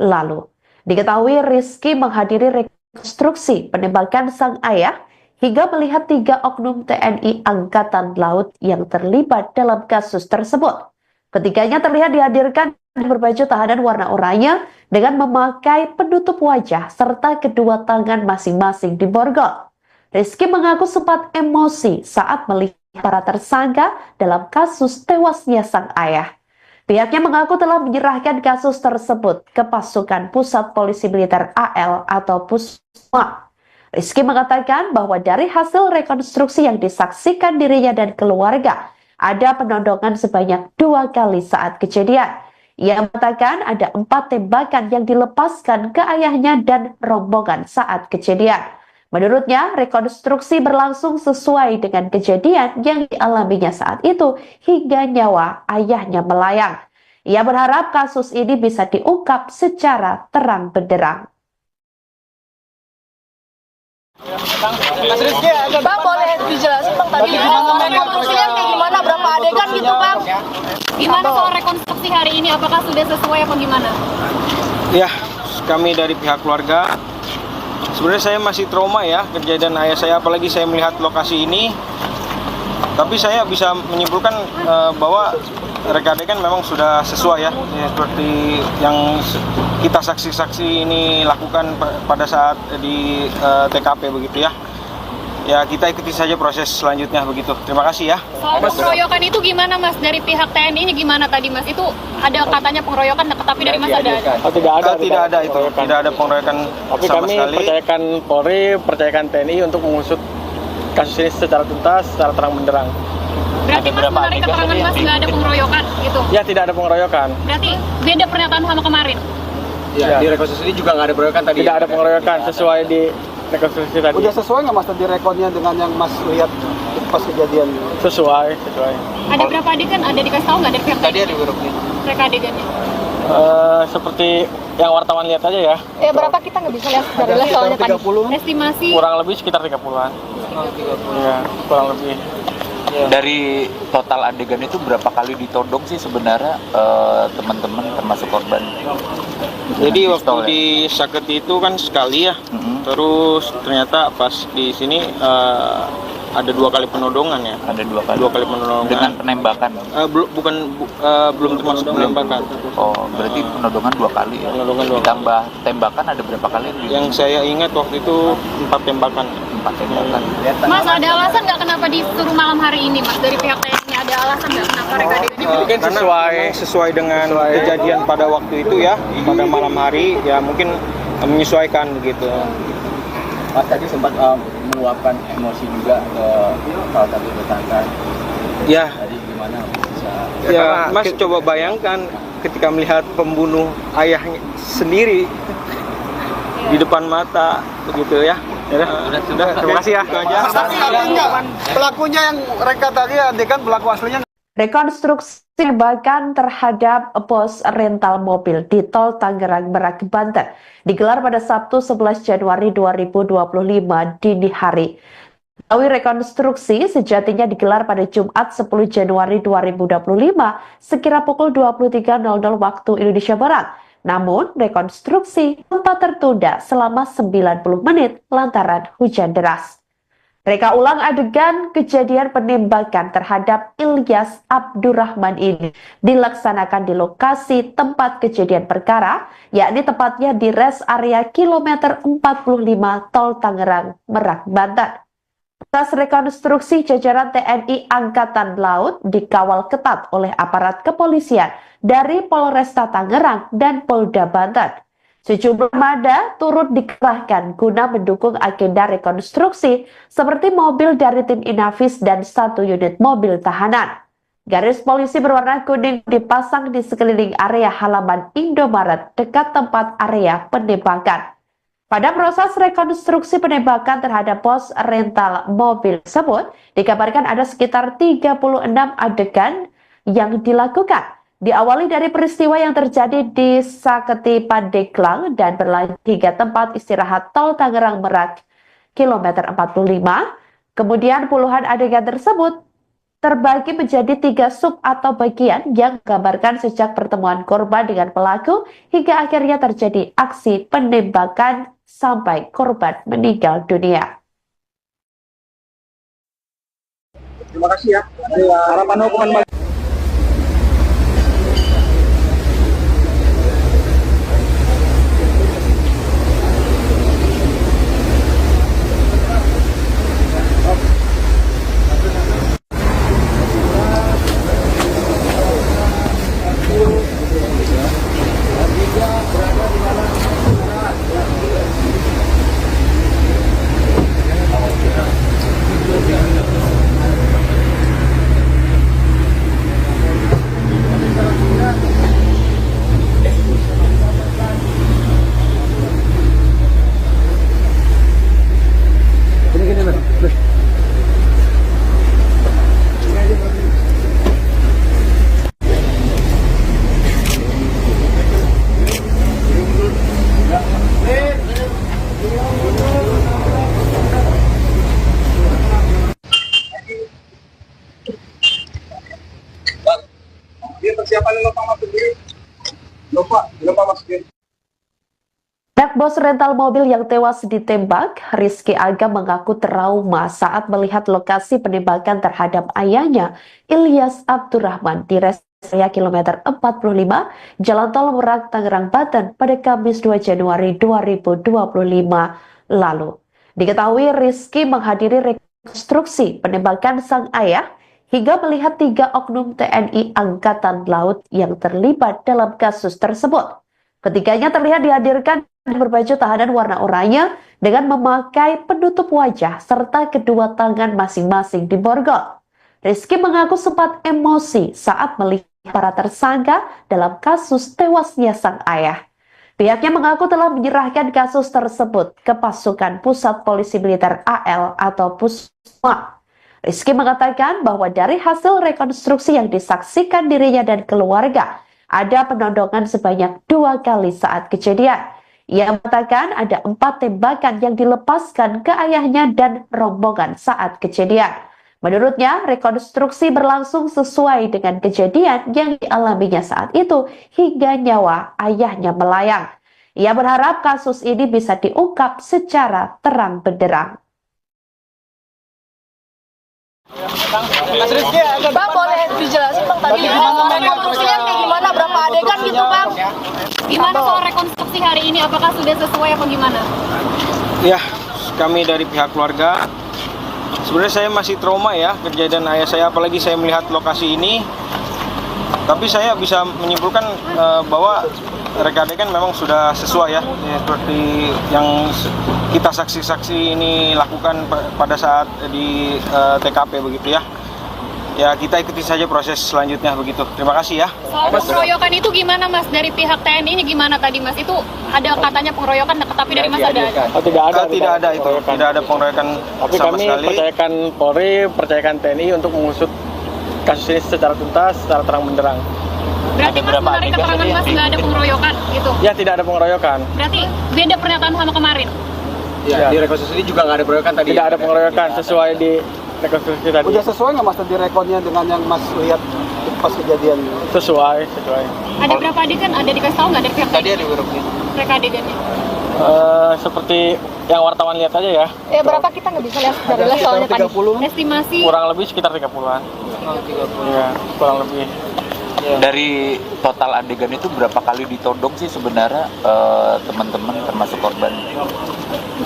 Speaker 2: lalu. Diketahui Rizky menghadiri rekonstruksi penembakan sang ayah hingga melihat 3 oknum TNI Angkatan Laut yang terlibat dalam kasus tersebut. Ketiganya terlihat dihadirkan berbaju tahanan warna oranye dengan memakai penutup wajah serta kedua tangan masing-masing diborgol. Rizky mengaku sempat emosi saat melihat para tersangka dalam kasus tewasnya sang ayah. Pihaknya mengaku telah menyerahkan kasus tersebut ke pasukan Pusat Polisi Militer AL atau Puspomal. Rizky mengatakan bahwa dari hasil rekonstruksi yang disaksikan dirinya dan keluarga, ada penodongan sebanyak 2 kali saat kejadian. Ia mengatakan ada 4 tembakan yang dilepaskan ke ayahnya dan rombongan saat kejadian. Menurutnya, rekonstruksi berlangsung sesuai dengan kejadian yang dialaminya saat itu hingga nyawa ayahnya melayang. Ia berharap kasus ini bisa diungkap secara terang benderang.
Speaker 8: Bang, boleh dijelasin Bang tadi rekonstruksinya kayak gimana, berapa adegan gitu Bang?
Speaker 3: Gimana soal rekonstruksi hari ini? Apakah sudah sesuai apa gimana?
Speaker 4: Ya, kami dari pihak keluarga, sebenarnya saya masih trauma ya kejadian ayah saya, apalagi saya melihat lokasi ini. Tapi saya bisa menyimpulkan bahwa reka adegan memang sudah sesuai ya, seperti yang kita saksi-saksi ini lakukan pada saat di TKP begitu ya. Ya kita ikuti saja proses selanjutnya begitu. Terima kasih ya.
Speaker 3: Soal pengeroyokan itu gimana Mas? Dari pihak TNI-nya gimana tadi Mas? Itu ada katanya pengeroyokan, tapi dari Mas ada?
Speaker 5: Oh, tidak ada itu.
Speaker 4: Tidak ada pengeroyokan
Speaker 5: tapi
Speaker 4: sama
Speaker 5: kami
Speaker 4: sekali.
Speaker 5: percayakan Polri, percayakan TNI untuk mengusut kasus ini secara tuntas, secara terang benderang.
Speaker 3: Berarti Mas menarik keterangan Mas nggak ada pengeroyokan gitu?
Speaker 5: Ya, tidak ada pengeroyokan.
Speaker 3: Berarti beda pernyataan sama kemarin?
Speaker 6: Ya, di rekonstruksi ini juga nggak ada pengeroyokan tadi.
Speaker 5: Tidak ada pengeroyokan sesuai di rekonstruksi tadi.
Speaker 9: Udah sesuai nggak Mas tadi rekodnya dengan yang Mas lihat pas kejadian?
Speaker 5: Sesuai.
Speaker 3: Ada berapa adegan? Ada dikasih tahu nggak dari pihak
Speaker 6: Tadi
Speaker 3: TNI?
Speaker 6: ada beberapa.
Speaker 3: Reka adegannya?
Speaker 5: Seperti yang wartawan lihat aja ya.
Speaker 8: Ya berapa kita nggak bisa lihat dari levelnya tadi.
Speaker 3: Estimasi
Speaker 5: Kurang lebih sekitar 30-an. Iya, kurang lebih.
Speaker 7: Dari total adegan itu berapa kali ditodong sih sebenarnya teman-teman termasuk korban?
Speaker 4: Jadi
Speaker 7: Dengan
Speaker 4: waktu
Speaker 7: pistol, ya?
Speaker 4: di Saketi itu kan sekali ya. Terus ternyata pas di sini ada 2 kali penodongan ya.
Speaker 7: Ada 2 kali.
Speaker 4: 2 kali penodongan.
Speaker 7: Dengan penembakan.
Speaker 4: Belum termasuk penembakan.
Speaker 7: Oh, berarti penodongan 2 kali ya.
Speaker 4: Penodongan 2 kali.
Speaker 7: Ditambah tembakan ada berapa kali?
Speaker 4: Yang saya ingat waktu itu 4 tembakan.
Speaker 7: 4 tembakan.
Speaker 3: Mas, ada alasan nggak kenapa disuruh malam hari ini Mas? Dari pihak TNI ada alasan nggak kenapa reka adegannya?
Speaker 5: Kan
Speaker 4: Karena memang sesuai dengan kejadian pada waktu itu ya, pada malam hari ya mungkin menyesuaikan begitu.
Speaker 6: Mas tadi sempat meluapkan emosi juga ke salah satu tersangka.
Speaker 4: Ya,
Speaker 6: Tadi gimana bisa?
Speaker 4: ya Mas coba bayangkan ketika melihat pembunuh ayahnya sendiri di depan mata begitu ya.
Speaker 5: Ya udah, terima kasih ya.
Speaker 4: Itu aja.
Speaker 9: Tapi enggak, pelakunya yang mereka tadi adegan pelaku aslinya.
Speaker 2: Rekonstruksi penembakan terhadap pos rental mobil di Tol Tangerang Merak, Banten digelar pada Sabtu 11 Januari 2025 dini hari. Diketahui rekonstruksi sejatinya digelar pada Jumat 10 Januari 2025 sekira pukul 23.00 waktu Indonesia Barat. Namun, rekonstruksi sempat tertunda selama 90 menit lantaran hujan deras. Reka ulang adegan kejadian penembakan terhadap Ilyas Abdurrahman ini dilaksanakan di lokasi tempat kejadian perkara, yakni tepatnya di rest area kilometer 45 Tol Tangerang Merak, Banten. Atas rekonstruksi, jajaran TNI Angkatan Laut dikawal ketat oleh aparat kepolisian dari Polresta Tangerang dan Polda Banten. Sejumlah armada turut dikerahkan guna mendukung agenda rekonstruksi seperti mobil dari tim Inavis dan 1 unit mobil tahanan. Garis polisi berwarna kuning dipasang di sekeliling area halaman Indomaret dekat tempat area penembakan. Pada proses rekonstruksi penembakan terhadap pos rental mobil tersebut, dikabarkan ada sekitar 36 adegan yang dilakukan. Diawali dari peristiwa yang terjadi di Saketi Pandeglang dan berlanjut hingga tempat istirahat Tol Tangerang Merak, kilometer 45. Kemudian puluhan adegan tersebut terbagi menjadi 3 sub atau bagian yang menggambarkan sejak pertemuan korban dengan pelaku hingga akhirnya terjadi aksi penembakan sampai korban meninggal dunia.
Speaker 9: Terima kasih ya. Harapan hukuman bagi
Speaker 2: Anak bos rental mobil yang tewas ditembak, Rizky Aga mengaku trauma saat melihat lokasi penembakan terhadap ayahnya, Ilyas Abdurrahman, di rest area kilometer 45, Jalan Tol Merak, Tangerang, Banten pada Kamis 2 Januari 2025 lalu. Diketahui Rizky menghadiri rekonstruksi penembakan sang ayah hingga melihat 3 oknum TNI Angkatan Laut yang terlibat dalam kasus tersebut. Ketiganya terlihat dihadirkan berbaju tahanan warna oranye dengan memakai penutup wajah serta kedua tangan masing-masing diborgol. Rizky mengaku sempat emosi saat melihat para tersangka dalam kasus tewasnya sang ayah. Pihaknya mengaku telah menyerahkan kasus tersebut ke pasukan Pusat Polisi Militer AL atau Pusma. Rizky mengatakan bahwa dari hasil rekonstruksi yang disaksikan dirinya dan keluarga, ada penodongan sebanyak 2 kali saat kejadian. Ia mengatakan ada 4 tembakan yang dilepaskan ke ayahnya dan rombongan saat kejadian. Menurutnya, rekonstruksi berlangsung sesuai dengan kejadian yang dialaminya saat itu hingga nyawa ayahnya melayang. Ia berharap kasus ini bisa diungkap secara terang benderang.
Speaker 8: Bang, boleh dijelasin Bang tadi rekonstruksinya kayak gimana, berapa adegan gitu Bang?
Speaker 3: Gimana soal rekonstruksi hari ini? Apakah sudah sesuai apa gimana?
Speaker 4: Ya, kami dari pihak keluarga, sebenarnya saya masih trauma ya kejadian ayah saya, apalagi saya melihat lokasi ini. Tapi saya bisa menyimpulkan bahwa reka adegan memang sudah sesuai ya, seperti yang kita saksi-saksi ini lakukan pada saat di TKP begitu ya. ya kita ikuti saja proses selanjutnya begitu. Terima kasih ya.
Speaker 3: Soal pengeroyokan itu gimana Mas? Dari pihak TNI-nya gimana tadi Mas? Itu ada katanya pengeroyokan, tapi dari Mas ada?
Speaker 5: Oh, tidak ada.
Speaker 4: Tidak ada itu, tidak ada pengeroyokan
Speaker 5: Tapi
Speaker 4: sama
Speaker 5: kami
Speaker 4: sekali.
Speaker 5: percayakan Polri, percayakan TNI untuk mengusut kasus ini secara tuntas, secara terang benderang.
Speaker 3: Berarti Mas
Speaker 7: berapa
Speaker 3: menarik
Speaker 7: adegan
Speaker 3: keterangan
Speaker 7: tadi
Speaker 3: Mas
Speaker 7: yang
Speaker 3: nggak ada pengeroyokan gitu?
Speaker 5: Ya, tidak ada pengeroyokan.
Speaker 3: Berarti beda pernyataan sama kemarin?
Speaker 6: Ya, di rekonstruksi ini juga nggak ada pengeroyokan tadi.
Speaker 5: Tidak ada pengeroyokan sesuai di rekonstruksi tadi.
Speaker 9: Udah sesuai nggak Mas tadi rekodnya dengan yang Mas lihat pas kejadian?
Speaker 5: Sesuai.
Speaker 3: Ada berapa adegan? Ada dikasih tahu nggak dari pihak
Speaker 6: Tadi
Speaker 3: TNI?
Speaker 6: ada beberapa.
Speaker 3: Mereka adegannya?
Speaker 5: Seperti yang wartawan lihat aja ya.
Speaker 8: Ya berapa kita nggak bisa lihat dari lihat soalnya tadi.
Speaker 3: Estimasi
Speaker 5: Kurang lebih sekitar 30-an. Iya, kurang lebih.
Speaker 7: Dari total adegan itu berapa kali ditodong sih sebenarnya teman-teman termasuk korban?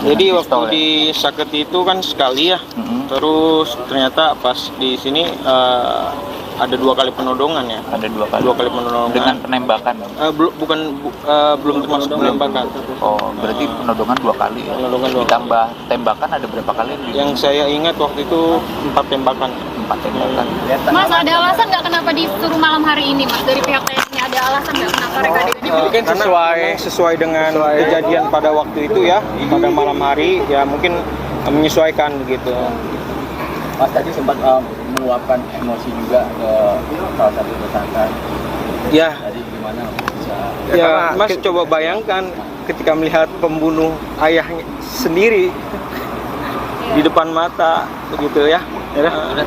Speaker 4: Jadi
Speaker 7: Dengan
Speaker 4: waktu
Speaker 7: pistol ya?
Speaker 4: di Saketi itu kan sekali ya,
Speaker 7: Mm-mm.
Speaker 4: terus ternyata pas di sini ada 2 kali penodongan ya.
Speaker 7: Ada 2 kali.
Speaker 4: 2 kali penodongan.
Speaker 7: Dengan penembakan.
Speaker 4: Belum termasuk penembakan.
Speaker 7: Oh, berarti penodongan 2 kali ya.
Speaker 4: Penodongan 2 kali.
Speaker 7: Ditambah tembakan ada berapa kali?
Speaker 4: Yang saya ingat waktu itu 4 tembakan.
Speaker 7: 4 tembakan.
Speaker 3: Mas, ada alasan nggak kenapa disuruh malam hari ini Mas? Dari pihak TNI ada alasan nggak kenapa mereka adegannya?
Speaker 5: Jadi kan
Speaker 4: Karena
Speaker 5: sesuai-
Speaker 4: memang sesuai dengan kejadian pada waktu itu ya, pada malam hari ya mungkin menyesuaikan begitu.
Speaker 6: Mas tadi sempat meluapkan emosi juga ke salah satu tersangka.
Speaker 4: Ya,
Speaker 6: Tadi gimana bisa?
Speaker 4: ya Mas coba bayangkan ketika melihat pembunuh ayahnya sendiri di depan mata begitu ya.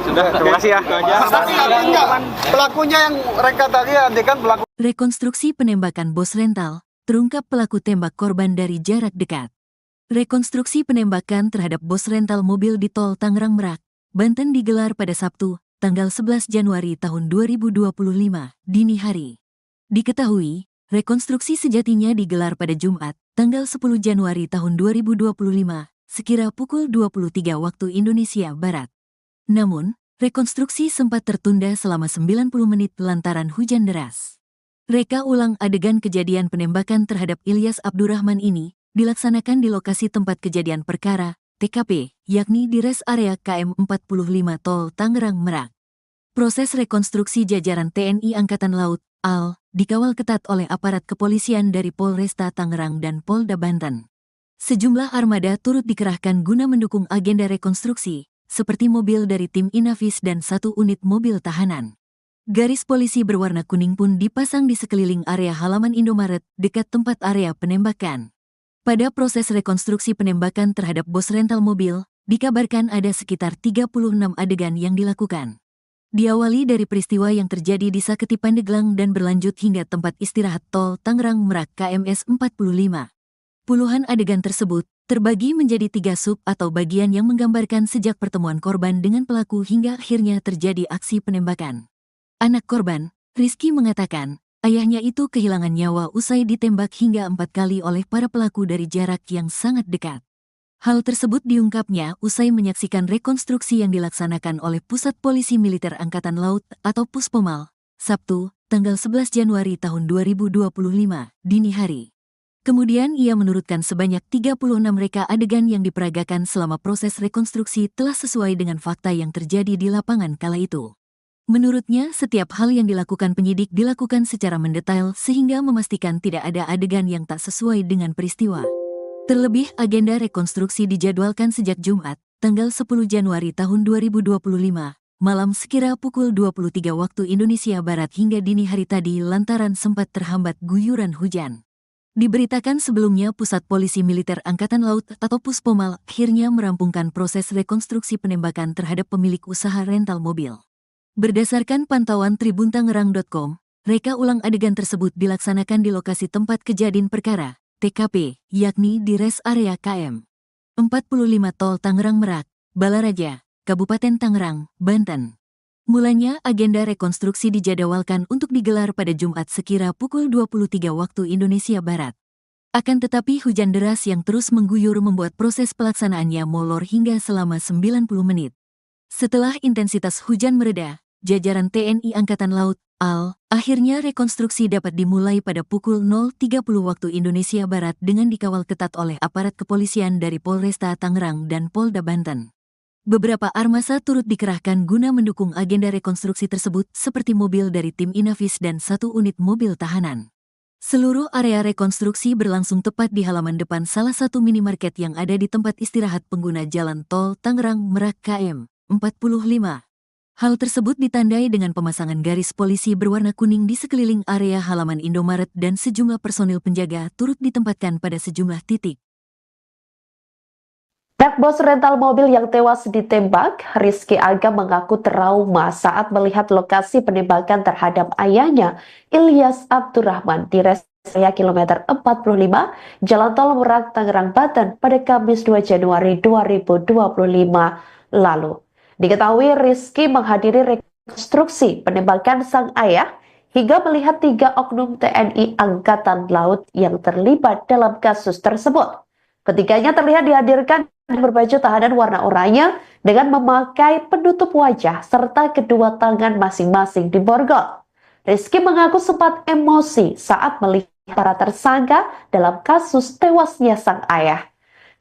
Speaker 4: Sudah, terima kasih ya. Itu aja.
Speaker 9: Tapi enggak, pelakunya yang reka tadi adegan pelaku.
Speaker 1: Rekonstruksi penembakan bos rental, terungkap pelaku tembak korban dari jarak dekat. Rekonstruksi penembakan terhadap bos rental mobil di tol Tangerang Merak, Banten digelar pada Sabtu, tanggal 11 Januari tahun 2025, dini hari. Diketahui, rekonstruksi sejatinya digelar pada Jumat, tanggal 10 Januari tahun 2025, sekira pukul 23 waktu Indonesia Barat. Namun, rekonstruksi sempat tertunda selama 90 menit lantaran hujan deras. Reka ulang adegan kejadian penembakan terhadap Ilyas Abdurrahman ini dilaksanakan di lokasi tempat kejadian perkara, TKP, yakni di res area KM 45 Tol Tangerang Merak. Proses rekonstruksi jajaran TNI Angkatan Laut, AL, dikawal ketat oleh aparat kepolisian dari Polresta Tangerang dan Polda Banten. Sejumlah armada turut dikerahkan guna mendukung agenda rekonstruksi, seperti mobil dari tim Inavis dan 1 unit mobil tahanan. Garis polisi berwarna kuning pun dipasang di sekeliling area halaman Indomaret dekat tempat area penembakan. Pada proses rekonstruksi penembakan terhadap bos rental mobil, dikabarkan ada sekitar 36 adegan yang dilakukan. Diawali dari peristiwa yang terjadi di Saketi Pandeglang dan berlanjut hingga tempat istirahat tol Tangerang Merak KMS 45. Puluhan adegan tersebut terbagi menjadi 3 sub atau bagian yang menggambarkan sejak pertemuan korban dengan pelaku hingga akhirnya terjadi aksi penembakan. Anak korban, Rizky mengatakan, ayahnya itu kehilangan nyawa usai ditembak hingga 4 kali oleh para pelaku dari jarak yang sangat dekat. Hal tersebut diungkapnya usai menyaksikan rekonstruksi yang dilaksanakan oleh Pusat Polisi Militer Angkatan Laut atau Puspomal, Sabtu, tanggal 11 Januari tahun 2025, dini hari. Kemudian ia menurutkan sebanyak 36 reka adegan yang diperagakan selama proses rekonstruksi telah sesuai dengan fakta yang terjadi di lapangan kala itu. Menurutnya, setiap hal yang dilakukan penyidik dilakukan secara mendetail sehingga memastikan tidak ada adegan yang tak sesuai dengan peristiwa. Terlebih, agenda rekonstruksi dijadwalkan sejak Jumat, tanggal 10 Januari tahun 2025, malam sekira pukul 23 waktu Indonesia Barat hingga dini hari tadi lantaran sempat terhambat guyuran hujan. Diberitakan sebelumnya Pusat Polisi Militer Angkatan Laut atau Puspomal akhirnya merampungkan proses rekonstruksi penembakan terhadap pemilik usaha rental mobil. Berdasarkan pantauan tribuntangerang.com, reka ulang adegan tersebut dilaksanakan di lokasi tempat kejadian perkara, TKP, yakni di res area KM 45 Tol Tangerang Merak, Balaraja, Kabupaten Tangerang, Banten. Mulanya agenda rekonstruksi dijadwalkan untuk digelar pada Jumat sekira pukul 23 waktu Indonesia Barat. Akan tetapi hujan deras yang terus mengguyur membuat proses pelaksanaannya molor hingga selama 90 menit. Setelah intensitas hujan mereda, jajaran TNI Angkatan Laut, AL, akhirnya rekonstruksi dapat dimulai pada pukul 0.30 waktu Indonesia Barat dengan dikawal ketat oleh aparat kepolisian dari Polresta Tangerang dan Polda Banten. Beberapa armasa turut dikerahkan guna mendukung agenda rekonstruksi tersebut seperti mobil dari tim Inavis dan 1 unit mobil tahanan. Seluruh area rekonstruksi berlangsung tepat di halaman depan salah satu minimarket yang ada di tempat istirahat pengguna jalan tol Tangerang Merak KM 45. Hal tersebut ditandai dengan pemasangan garis polisi berwarna kuning di sekeliling area halaman Indomaret dan sejumlah personil penjaga turut ditempatkan pada sejumlah titik.
Speaker 2: Anak bos rental mobil yang tewas ditembak, Rizky Aga mengaku trauma saat melihat lokasi penembakan terhadap ayahnya, Ilyas Abdurrahman, di res area kilometer 45, Jalan Tol Merak, Tangerang, Banten pada Kamis 2 Januari 2025 lalu. Diketahui Rizky menghadiri rekonstruksi penembakan sang ayah hingga melihat 3 oknum TNI Angkatan Laut yang terlibat dalam kasus tersebut. Ketiganya terlihat dihadirkan berbaju tahanan warna oranye dengan memakai penutup wajah serta kedua tangan masing-masing diborgol. Rizky mengaku sempat emosi saat melihat para tersangka dalam kasus tewasnya sang ayah.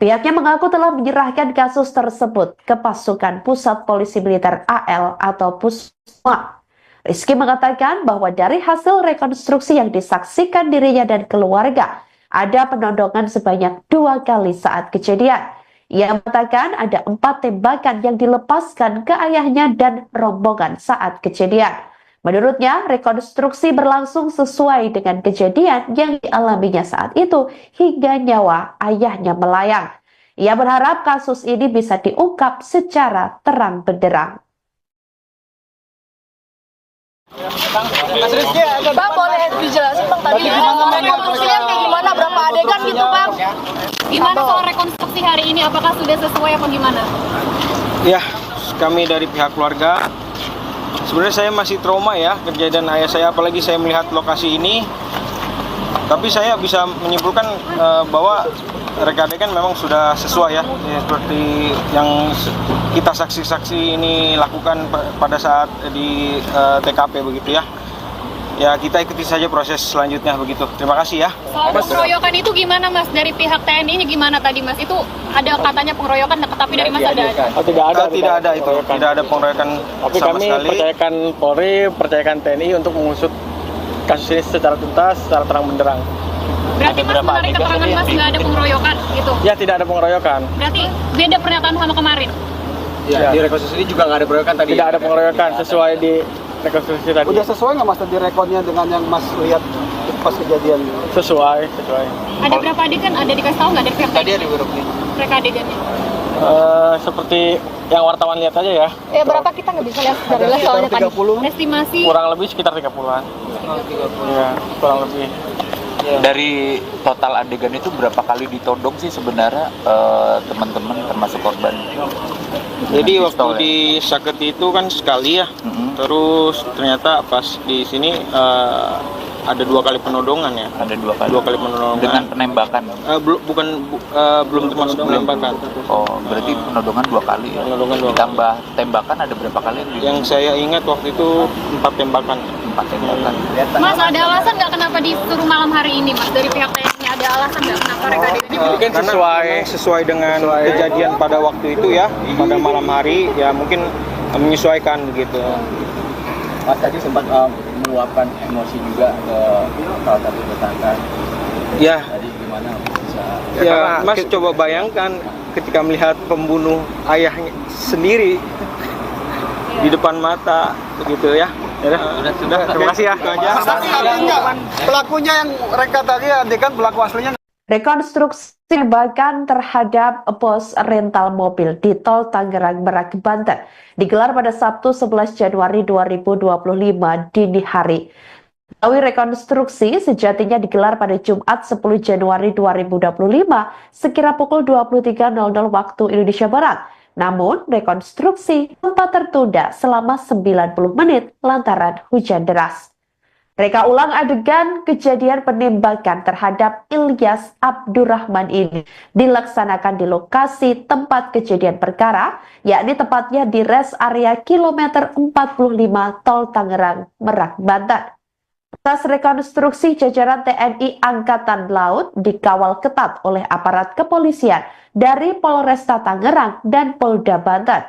Speaker 2: Pihaknya mengaku telah menyerahkan kasus tersebut ke pasukan Pusat Polisi Militer AL atau Pusma. Rizky mengatakan bahwa dari hasil rekonstruksi yang disaksikan dirinya dan keluarga, ada penodongan sebanyak 2 kali saat kejadian. Ia mengatakan ada 4 tembakan yang dilepaskan ke ayahnya dan rombongan saat kejadian. Menurutnya, rekonstruksi berlangsung sesuai dengan kejadian yang dialaminya saat itu hingga nyawa ayahnya melayang. Ia berharap kasus ini bisa diungkap secara terang benderang.
Speaker 8: Bang, boleh dijelasin Bang tadi rekonstruksinya kayak gimana, berapa adegan gitu Bang?
Speaker 3: Gimana soal rekonstruksi hari ini? Apakah sudah sesuai apa gimana?
Speaker 4: Ya, kami dari pihak keluarga, sebenarnya saya masih trauma ya kejadian ayah saya, apalagi saya melihat lokasi ini. Tapi saya bisa menyimpulkan bahwa reka adegan memang sudah sesuai ya, seperti yang kita saksi-saksi ini lakukan pada saat di TKP begitu ya. Ya kita ikuti saja proses selanjutnya begitu. Terima kasih ya.
Speaker 3: Soal pengeroyokan itu gimana Mas? Dari pihak TNI-nya gimana tadi Mas? Itu ada katanya pengeroyokan, tapi dari Mas ada?
Speaker 5: Oh, tidak ada itu.
Speaker 4: Tidak ada pengeroyokan
Speaker 5: Tapi
Speaker 4: sama
Speaker 5: kami
Speaker 4: sekali.
Speaker 5: percayakan Polri, percayakan TNI untuk mengusut kasus ini secara tuntas, secara terang benderang.
Speaker 3: Berarti Mas menarik keterangan Mas nggak ada pengeroyokan gitu?
Speaker 5: Ya, tidak ada pengeroyokan.
Speaker 3: Berarti beda pernyataan sama kemarin?
Speaker 6: Ya, di rekonstruksi ini juga nggak ada pengeroyokan tadi.
Speaker 5: Tidak ada pengeroyokan sesuai di rekonstruksi tadi.
Speaker 9: Udah sesuai nggak Mas tadi rekodnya dengan yang Mas lihat pas kejadian?
Speaker 5: Sesuai.
Speaker 3: Ada berapa adegan? Ada dikasih tahu nggak dari pihak
Speaker 6: Tadi
Speaker 3: TNI?
Speaker 6: ada berapa nih?
Speaker 3: Mereka adegannya?
Speaker 5: Seperti yang wartawan lihat aja ya.
Speaker 8: Berapa kita nggak bisa lihat secara jelas soalnya tadi.
Speaker 9: 30.
Speaker 3: Estimasi?
Speaker 5: Kurang lebih sekitar 30-an. Iya, kurang lebih.
Speaker 7: Dari total adegan itu berapa kali ditodong sih sebenarnya teman-teman termasuk korban?
Speaker 4: Jadi waktu
Speaker 7: Pistol, ya?
Speaker 4: di Saketi itu kan sekali ya.
Speaker 7: Mhm.
Speaker 4: Terus ternyata pas di sini ada 2 kali penodongan ya.
Speaker 7: Ada 2 kali.
Speaker 4: 2 kali penodongan.
Speaker 7: Dengan penembakan.
Speaker 4: Belum termasuk penembakan.
Speaker 7: Oh, berarti penodongan 2 kali ya.
Speaker 4: Penodongan 2 kali.
Speaker 7: Ditambah tembakan ada berapa kali?
Speaker 4: Yang saya ingat waktu itu 4 tembakan.
Speaker 7: 4 tembakan.
Speaker 3: Mas ada alasan nggak kenapa disuruh malam hari ini Mas? Dari pihak TNI ada alasan nggak kenapa mereka adegannya?
Speaker 4: Mungkin sesuai dengan kejadian pada waktu itu ya, pada malam hari ya mungkin menyesuaikan begitu.
Speaker 6: Mas tadi sempat meluapkan emosi juga ke salah satu tetangga.
Speaker 4: Ya,
Speaker 6: Tadi gimana bisa?
Speaker 4: ya Mas coba bayangkan ketika melihat pembunuh ayahnya sendiri di depan mata begitu ya. Sudah, terima kasih ya. Itu aja.
Speaker 9: Tapi artinya pelakunya yang reka tadi adegan pelaku aslinya.
Speaker 2: Rekonstruksi penembakan terhadap bos rental mobil di Tol Tangerang Merak, Banten digelar pada Sabtu 11 Januari 2025 dini hari. Melalui rekonstruksi sejatinya digelar pada Jumat 10 Januari 2025 sekira pukul 23.00 waktu Indonesia Barat. Namun, rekonstruksi sempat tertunda selama 90 menit lantaran hujan deras. Reka ulang adegan kejadian penembakan terhadap Ilyas Abdurrahman ini dilaksanakan di lokasi tempat kejadian perkara, yakni tepatnya di res area kilometer 45 Tol Tangerang Merak, Banten. Atas rekonstruksi, jajaran TNI Angkatan Laut dikawal ketat oleh aparat kepolisian dari Polresta Tangerang dan Polda Banten.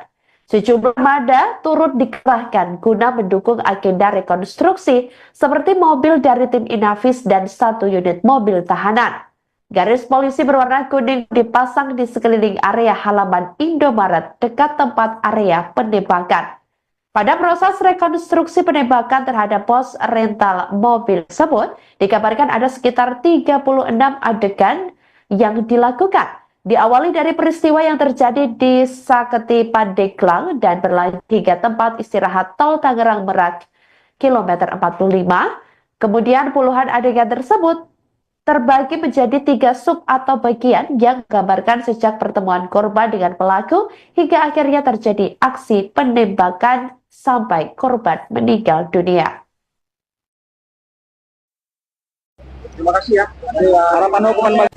Speaker 2: Sejumlah armada turut dikerahkan guna mendukung agenda rekonstruksi seperti mobil dari tim Inavis dan 1 unit mobil tahanan. Garis polisi berwarna kuning dipasang di sekeliling area halaman Indomaret dekat tempat area penembakan. Pada proses rekonstruksi penembakan terhadap pos rental mobil tersebut, dikabarkan ada sekitar 36 adegan yang dilakukan. Diawali dari peristiwa yang terjadi di Saketi Pandeglang dan berlanjut hingga tempat istirahat tol Tangerang Merak, kilometer 45. Kemudian puluhan adegan tersebut terbagi menjadi 3 sub atau bagian yang menggambarkan sejak pertemuan korban dengan pelaku hingga akhirnya terjadi aksi penembakan sampai korban meninggal dunia.
Speaker 9: Terima kasih ya. Harapan hukuman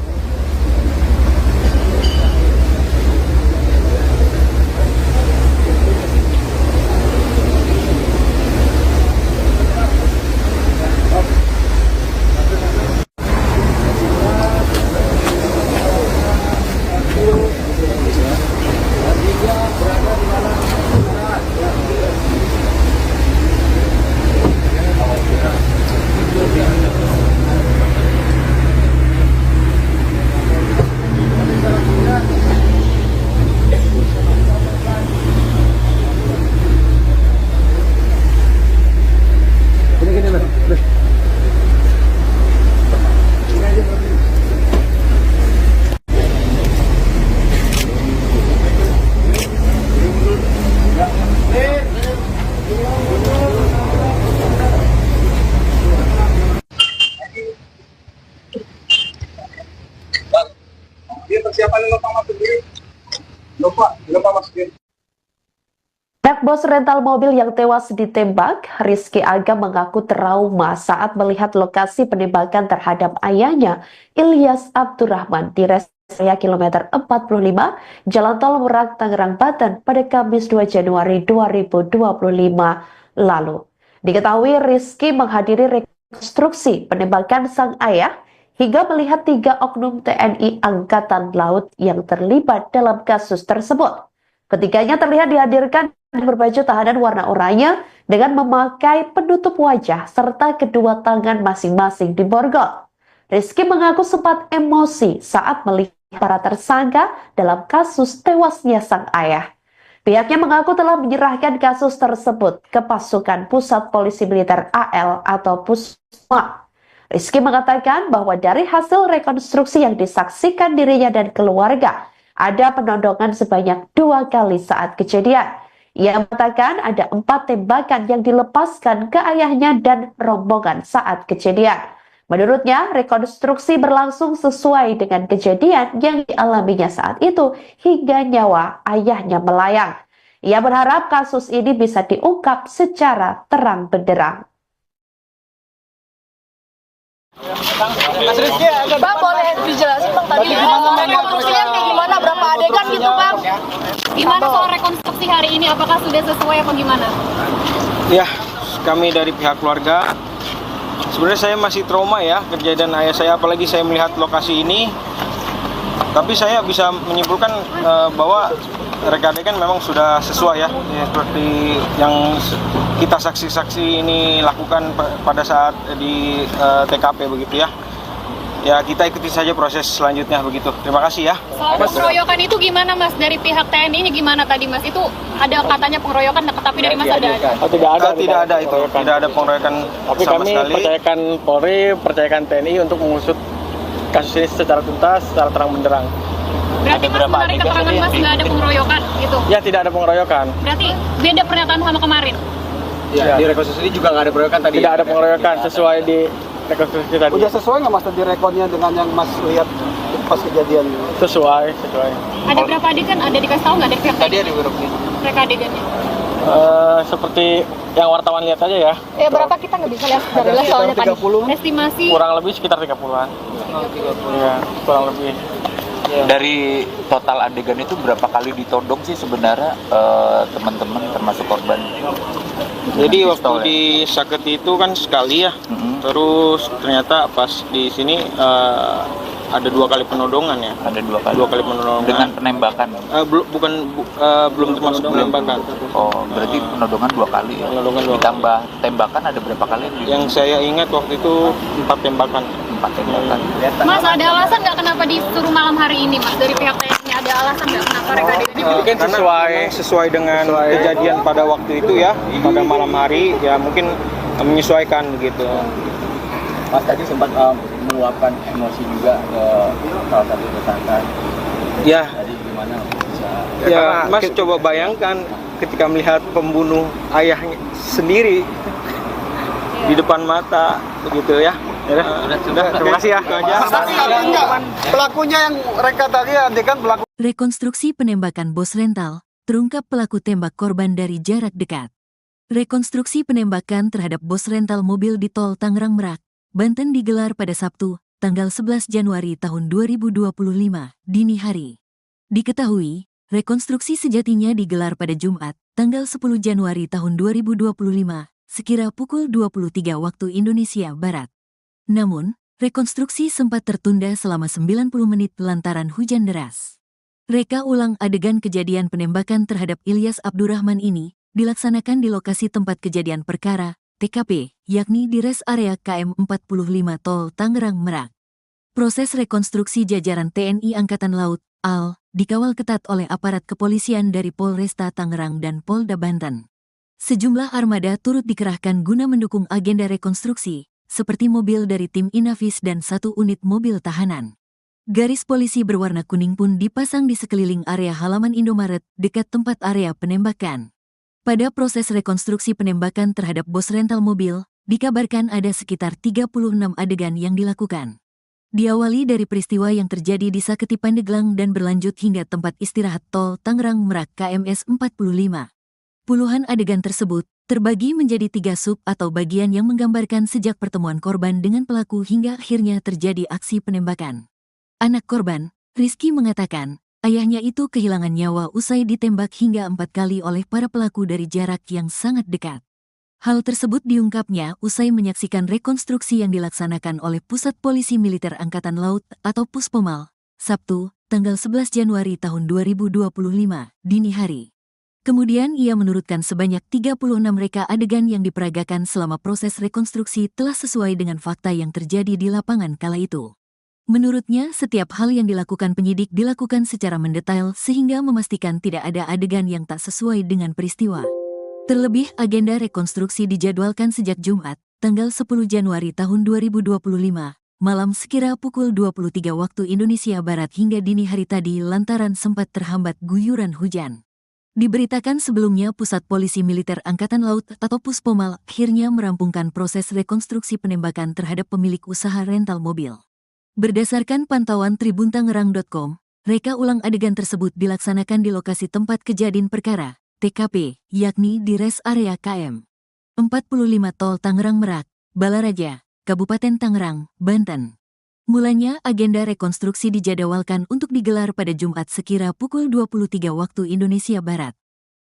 Speaker 2: Anak bos rental mobil yang tewas ditembak, Rizky Aga mengaku trauma saat melihat lokasi penembakan terhadap ayahnya, Ilyas Abdurrahman, di rest area kilometer 45, Jalan Tol Merak, Tangerang, Banten pada Kamis 2 Januari 2025 lalu. Diketahui Rizky menghadiri rekonstruksi penembakan sang ayah hingga melihat 3 oknum TNI Angkatan Laut yang terlibat dalam kasus tersebut. Ketiganya terlihat dihadirkan berbaju tahanan warna oranye dengan memakai penutup wajah serta kedua tangan masing-masing diborgol. Rizky mengaku sempat emosi saat melihat para tersangka dalam kasus tewasnya sang ayah. Pihaknya mengaku telah menyerahkan kasus tersebut ke pasukan Pusat Polisi Militer AL atau Pusma. Rizky mengatakan bahwa dari hasil rekonstruksi yang disaksikan dirinya dan keluarga, ada penodongan sebanyak 2 kali saat kejadian. Ia mengatakan ada 4 tembakan yang dilepaskan ke ayahnya dan rombongan saat kejadian. Menurutnya, rekonstruksi berlangsung sesuai dengan kejadian yang dialaminya saat itu hingga nyawa ayahnya melayang. Ia berharap kasus ini bisa diungkap secara terang benderang.
Speaker 8: Bang, boleh dijelasin Bang tadi rekonstruksinya kayak gimana, berapa adegan gitu Bang?
Speaker 3: Gimana soal rekonstruksi hari ini? Apakah sudah sesuai apa gimana?
Speaker 4: Ya, kami dari pihak keluarga, sebenarnya saya masih trauma ya kejadian ayah saya, apalagi saya melihat lokasi ini. Tapi saya bisa menyimpulkan bahwa reka adegan memang sudah sesuai ya, seperti yang kita saksi-saksi ini lakukan pada saat di TKP begitu ya. Ya, kita ikuti saja proses selanjutnya begitu. Terima kasih ya.
Speaker 3: Soal pengeroyokan itu gimana Mas? Dari pihak TNI-nya gimana tadi Mas? Itu ada katanya pengeroyokan, tapi dari Mas ada?
Speaker 5: Tidak ada.
Speaker 4: Tidak ada itu. Tidak ada pengeroyokan
Speaker 5: Tapi
Speaker 4: sama
Speaker 5: kami
Speaker 4: sekali.
Speaker 5: percayakan Polri, percayakan TNI untuk mengusut kasus ini secara tuntas, secara terang benderang.
Speaker 3: Berarti Mas menarik keterangan Mas nggak ada pengeroyokan gitu?
Speaker 5: Ya, tidak ada pengeroyokan.
Speaker 3: Berarti beda pernyataan sama kemarin?
Speaker 6: Ya, di rekonstruksi juga nggak ada pengeroyokan tadi.
Speaker 5: Tidak ada pengeroyokan sesuai di rekonstruksi tadi.
Speaker 9: Udah sesuai nggak Mas tadi rekodnya dengan yang Mas lihat pas kejadian?
Speaker 5: Sesuai.
Speaker 3: Ada berapa adegan? Ada dikasih tahu nggak dari pihak
Speaker 6: Tadi
Speaker 3: TNI?
Speaker 6: ada beberapa.
Speaker 3: Mereka adegannya?
Speaker 5: Seperti yang wartawan lihat aja ya.
Speaker 8: Ya berapa kita nggak bisa lihat dari soalnya tadi.
Speaker 9: 30.
Speaker 3: Estimasi
Speaker 5: Kurang lebih sekitar 30-an. Iya, kurang lebih.
Speaker 7: Dari total adegan itu berapa kali ditodong sih sebenarnya teman-teman termasuk korban?
Speaker 4: Jadi
Speaker 7: Dengan
Speaker 4: waktu
Speaker 7: pistol, ya?
Speaker 4: di Saketi itu kan sekali ya,
Speaker 7: Mm-mm.
Speaker 4: terus ternyata pas di sini ada 2 kali penodongan ya.
Speaker 7: Ada 2 kali.
Speaker 4: 2 kali penodongan.
Speaker 7: Dengan penembakan.
Speaker 4: Belum termasuk penembakan.
Speaker 7: Oh, berarti penodongan 2 kali ya.
Speaker 4: Penodongan 2 kali.
Speaker 7: Ditambah tembakan ada berapa kali?
Speaker 4: Yang saya ingat waktu itu 4 tembakan.
Speaker 7: 4 tembakan.
Speaker 3: Mas, ada alasan nggak kenapa disuruh malam hari ini, Mas? Dari pihak TNI ada alasan nggak kenapa mereka adegannya?
Speaker 5: Mungkin
Speaker 4: Karena
Speaker 5: sesuai-
Speaker 4: sesuai dengan kejadian pada waktu itu ya, pada malam hari ya mungkin menyesuaikan begitu.
Speaker 6: Mas tadi sempat meluapkan emosi juga ke salah satu tersangka.
Speaker 4: Ya,
Speaker 6: Jadi gimana bisa?
Speaker 4: ya Mas coba bayangkan ketika melihat pembunuh ayahnya sendiri di depan mata begitu ya. Sudah, terima kasih ya. Itu aja.
Speaker 9: Tapi enggak, pelakunya yang mereka tadi adegan pelaku.
Speaker 1: Rekonstruksi penembakan bos rental, terungkap pelaku tembak korban dari jarak dekat. Rekonstruksi penembakan terhadap bos rental mobil di tol Tangerang Merak, Banten digelar pada Sabtu, tanggal 11 Januari tahun 2025, dini hari. Diketahui, rekonstruksi sejatinya digelar pada Jumat, tanggal 10 Januari tahun 2025, sekira pukul 23 waktu Indonesia Barat. Namun, rekonstruksi sempat tertunda selama 90 menit lantaran hujan deras. Reka ulang adegan kejadian penembakan terhadap Ilyas Abdurrahman ini dilaksanakan di lokasi tempat kejadian perkara, TKP, yakni di res area KM 45 Tol Tangerang Merak. Proses rekonstruksi jajaran TNI Angkatan Laut, AL, dikawal ketat oleh aparat kepolisian dari Polresta Tangerang dan Polda Banten. Sejumlah armada turut dikerahkan guna mendukung agenda rekonstruksi, seperti mobil dari tim Inavis dan 1 unit mobil tahanan. Garis polisi berwarna kuning pun dipasang di sekeliling area halaman Indomaret dekat tempat area penembakan. Pada proses rekonstruksi penembakan terhadap bos rental mobil, dikabarkan ada sekitar 36 adegan yang dilakukan. Diawali dari peristiwa yang terjadi di Saketi Pandeglang dan berlanjut hingga tempat istirahat tol Tangerang Merak KMS 45. Puluhan adegan tersebut terbagi menjadi 3 sub atau bagian yang menggambarkan sejak pertemuan korban dengan pelaku hingga akhirnya terjadi aksi penembakan. Anak korban, Rizky mengatakan, ayahnya itu kehilangan nyawa usai ditembak hingga 4 kali oleh para pelaku dari jarak yang sangat dekat. Hal tersebut diungkapnya usai menyaksikan rekonstruksi yang dilaksanakan oleh Pusat Polisi Militer Angkatan Laut atau Puspomal, Sabtu, tanggal 11 Januari tahun 2025, dini hari. Kemudian ia menurutkan sebanyak 36 reka adegan yang diperagakan selama proses rekonstruksi telah sesuai dengan fakta yang terjadi di lapangan kala itu. Menurutnya, setiap hal yang dilakukan penyidik dilakukan secara mendetail sehingga memastikan tidak ada adegan yang tak sesuai dengan peristiwa. Terlebih, agenda rekonstruksi dijadwalkan sejak Jumat, tanggal 10 Januari tahun 2025, malam sekira pukul 23 waktu Indonesia Barat hingga dini hari tadi lantaran sempat terhambat guyuran hujan. Diberitakan sebelumnya Pusat Polisi Militer Angkatan Laut atau Puspomal akhirnya merampungkan proses rekonstruksi penembakan terhadap pemilik usaha rental mobil. Berdasarkan pantauan tribuntangerang.com, reka ulang adegan tersebut dilaksanakan di lokasi tempat kejadian perkara, TKP, yakni di res area KM 45 Tol Tangerang Merak, Balaraja, Kabupaten Tangerang, Banten. Mulanya agenda rekonstruksi dijadwalkan untuk digelar pada Jumat sekira pukul 23 waktu Indonesia Barat.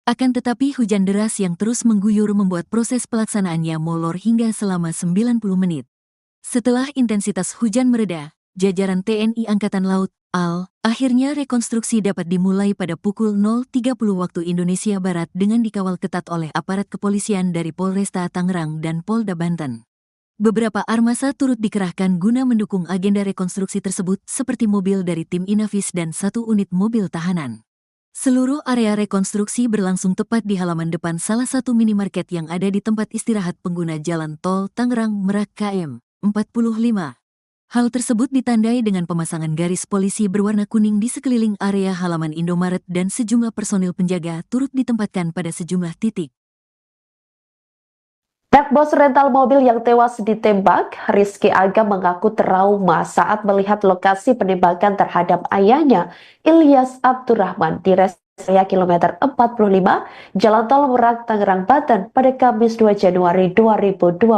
Speaker 1: Akan tetapi hujan deras yang terus mengguyur membuat proses pelaksanaannya molor hingga selama 90 menit. Setelah intensitas hujan mereda, jajaran TNI Angkatan Laut, AL, akhirnya rekonstruksi dapat dimulai pada pukul 0.30 waktu Indonesia Barat dengan dikawal ketat oleh aparat kepolisian dari Polresta Tangerang dan Polda Banten. Beberapa armasa turut dikerahkan guna mendukung agenda rekonstruksi tersebut seperti mobil dari tim Inavis dan 1 unit mobil tahanan. Seluruh area rekonstruksi berlangsung tepat di halaman depan salah satu minimarket yang ada di tempat istirahat pengguna jalan tol Tangerang Merak KM 45. Hal tersebut ditandai dengan pemasangan garis polisi berwarna kuning di sekeliling area halaman Indomaret dan sejumlah personil penjaga turut ditempatkan pada sejumlah titik.
Speaker 2: Bos rental mobil yang tewas ditembak, Rizky Aga mengaku trauma saat melihat lokasi penembakan terhadap ayahnya, Ilyas Abdurrahman, di res area kilometer 45, Jalan Tol Merak, Tangerang, Banten pada Kamis 2 Januari 2025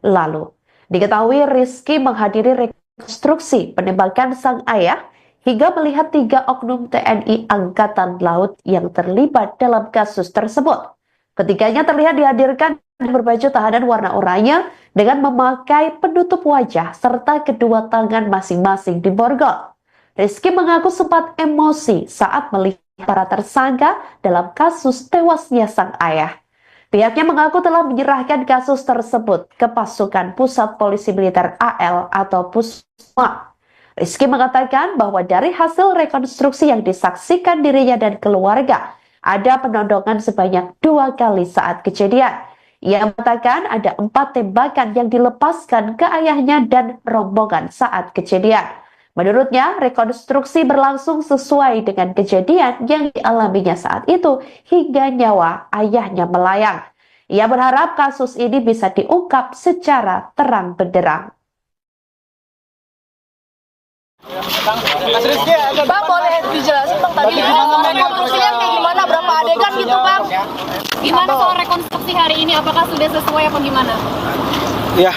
Speaker 2: lalu. Diketahui Rizky menghadiri rekonstruksi penembakan sang ayah hingga melihat 3 oknum TNI Angkatan Laut yang terlibat dalam kasus tersebut. Ketiganya terlihat dihadirkan berbaju tahanan warna oranye dengan memakai penutup wajah serta kedua tangan masing-masing diborgol. Rizky mengaku sempat emosi saat melihat para tersangka dalam kasus tewasnya sang ayah. Pihaknya mengaku telah menyerahkan kasus tersebut ke pasukan Pusat Polisi Militer AL atau Pusma. Rizky mengatakan bahwa dari hasil rekonstruksi yang disaksikan dirinya dan keluarga, ada penodongan sebanyak 2 kali saat kejadian. Ia mengatakan ada 4 tembakan yang dilepaskan ke ayahnya dan rombongan saat kejadian. Menurutnya, rekonstruksi berlangsung sesuai dengan kejadian yang dialaminya saat itu hingga nyawa ayahnya melayang. Ia berharap kasus ini bisa diungkap secara terang benderang.
Speaker 8: Bang, boleh dijelasin Bang tadi rekonstruksinya kayak gimana, berapa adegan gitu Bang?
Speaker 3: Gimana soal rekonstruksi hari ini? Apakah sudah sesuai apa gimana?
Speaker 4: Ya,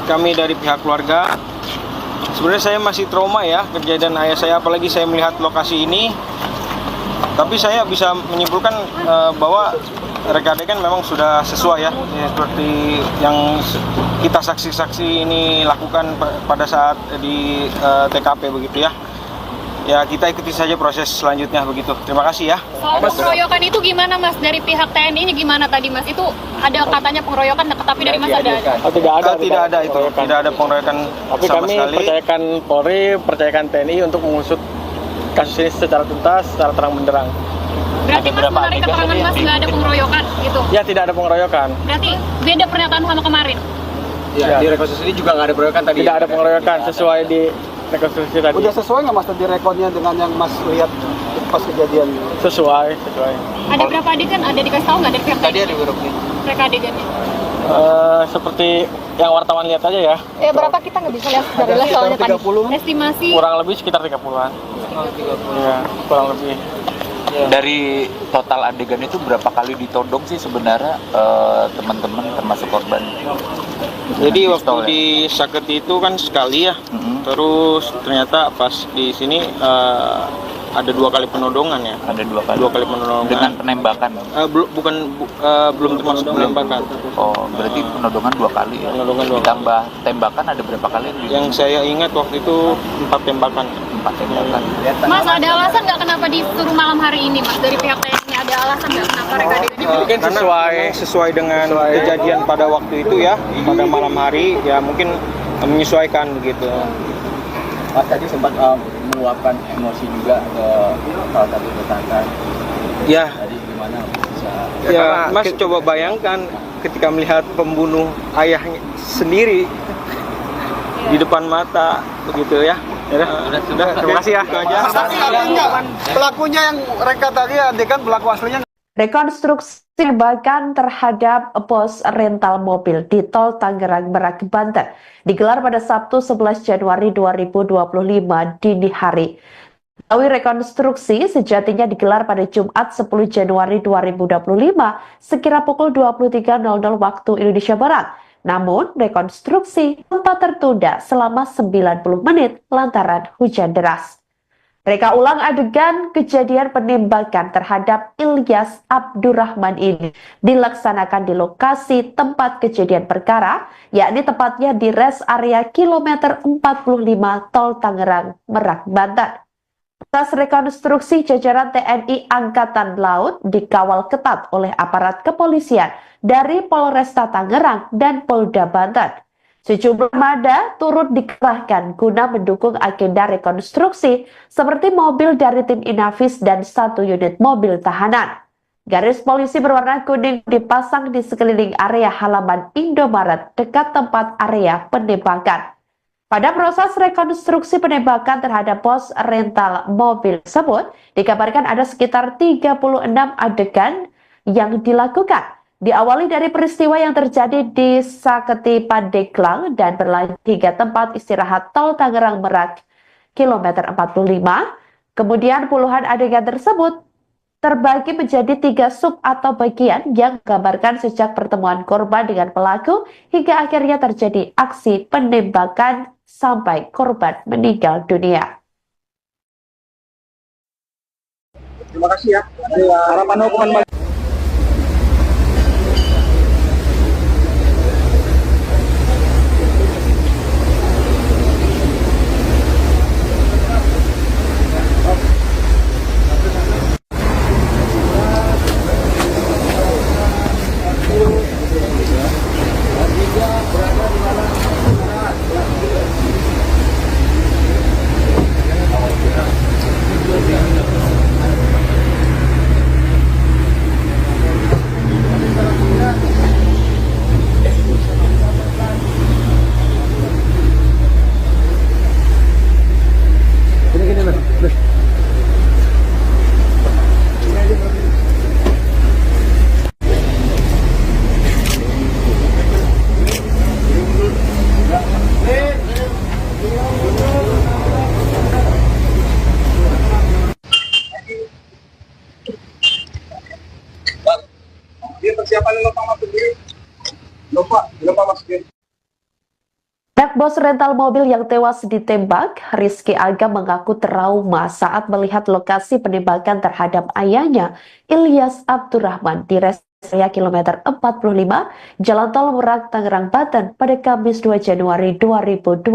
Speaker 4: kami dari pihak keluarga, sebenarnya saya masih trauma ya kejadian ayah saya, apalagi saya melihat lokasi ini. Tapi saya bisa menyimpulkan bahwa reka adegan memang sudah sesuai ya, seperti yang kita saksi-saksi ini lakukan pada saat di TKP begitu ya. Ya, kita ikuti saja proses selanjutnya begitu. Terima kasih ya.
Speaker 3: Soal pengeroyokan itu gimana Mas? Dari pihak TNI-nya gimana tadi Mas? Itu ada katanya pengeroyokan, tapi dari Mas ada?
Speaker 5: Oh, tidak ada
Speaker 4: itu. Tidak ada pengeroyokan
Speaker 5: tapi
Speaker 4: sama
Speaker 5: kami
Speaker 4: sekali.
Speaker 5: percayakan Polri, percayakan TNI untuk mengusut kasus ini secara tuntas, secara terang benderang.
Speaker 3: Berarti Mas menarik keterangan Mas nggak ada pengeroyokan gitu?
Speaker 5: Ya, tidak ada pengeroyokan.
Speaker 3: Berarti beda pernyataan sama kemarin?
Speaker 6: Ya, di rekonstruksi ini juga nggak ada pengeroyokan tadi.
Speaker 5: Tidak ada pengeroyokan sesuai di rekonstruksi tadi.
Speaker 9: Udah sesuai nggak Mas tadi rekodnya dengan yang Mas lihat pas kejadian?
Speaker 5: Sesuai.
Speaker 3: Ada berapa adegan? Ada dikasih tahu nggak dari pihak
Speaker 6: Tadi
Speaker 3: TNI?
Speaker 6: ada berapa nih?
Speaker 3: Mereka adegannya?
Speaker 5: Seperti yang wartawan lihat aja ya.
Speaker 8: Berapa kita nggak bisa lihat dari lihat soalnya tadi.
Speaker 3: Estimasi
Speaker 5: Kurang lebih sekitar 30-an. Ya, kurang lebih.
Speaker 7: Dari total adegan itu berapa kali ditodong sih sebenarnya teman-teman termasuk korban?
Speaker 4: Jadi waktu di Saketi itu kan sekali ya, terus ternyata pas di sini ada 2 kali penodongan ya.
Speaker 7: Ada 2 kali.
Speaker 4: 2 kali penodongan.
Speaker 7: Dengan penembakan?
Speaker 4: Belum termasuk penembakan.
Speaker 7: Oh, berarti penodongan 2 kali ya?
Speaker 4: Penodongan 2 kali.
Speaker 7: Ditambah tembakan ada berapa kali?
Speaker 4: Yang saya ingat waktu itu 4 tembakan.
Speaker 7: 4 tembakan.
Speaker 3: Mas, ada alasan nggak kenapa disuruh malam hari ini Mas? Dari pihak TNI ada alasan nggak kenapa reka adegannya?
Speaker 4: Mungkin sesuai dengan kejadian pada waktu itu ya, pada malam hari ya, mungkin menyesuaikan begitu.
Speaker 6: Mas tadi sempat meluapkan emosi juga ke salah satu tersangka.
Speaker 4: Ya,
Speaker 6: Tadi gimana bisa?
Speaker 4: ya Mas coba bayangkan ketika melihat pembunuh ayahnya sendiri di depan mata begitu ya. Sudah, terima kasih ya. Itu aja.
Speaker 9: Pelakunya yang reka tadi adegan pelaku aslinya.
Speaker 2: Rekonstruksi penembakan terhadap pos rental mobil di Tol Tangerang Merak, Banten digelar pada Sabtu 11 Januari 2025 dini hari. Melalui rekonstruksi sejatinya digelar pada Jumat 10 Januari 2025 sekira pukul 23.00 waktu Indonesia Barat. Namun, rekonstruksi sempat tertunda selama 90 menit lantaran hujan deras. Reka ulang adegan kejadian penembakan terhadap Ilyas Abdurrahman ini dilaksanakan di lokasi tempat kejadian perkara, yakni tepatnya di rest area kilometer 45 Tol Tangerang Merak, Banten. Atas rekonstruksi jajaran TNI Angkatan Laut dikawal ketat oleh aparat kepolisian dari Polresta Tangerang dan Polda Banten. Sejumlah armada turut dikerahkan guna mendukung agenda rekonstruksi seperti mobil dari tim Inavis dan 1 unit mobil tahanan. Garis polisi berwarna kuning dipasang di sekeliling area halaman Indomaret dekat tempat area penembakan. Pada proses rekonstruksi penembakan terhadap pos rental mobil tersebut, dikabarkan ada sekitar 36 adegan yang dilakukan. Diawali dari peristiwa yang terjadi di Saketi Pandeglang dan berlanjut hingga tempat istirahat Tol Tangerang Merak, kilometer 45. Kemudian puluhan adegan tersebut terbagi menjadi 3 sub atau bagian yang menggambarkan sejak pertemuan korban dengan pelaku hingga akhirnya terjadi aksi penembakan sampai korban meninggal dunia.
Speaker 9: Terima kasih ya. Harapan hukuman
Speaker 2: Anak bos rental mobil yang tewas ditembak, Rizky Aga mengaku trauma saat melihat lokasi penembakan terhadap ayahnya, Ilyas Abdurrahman, di rest area kilometer 45, Jalan Tol Merak, Tangerang, Banten pada Kamis 2 Januari 2025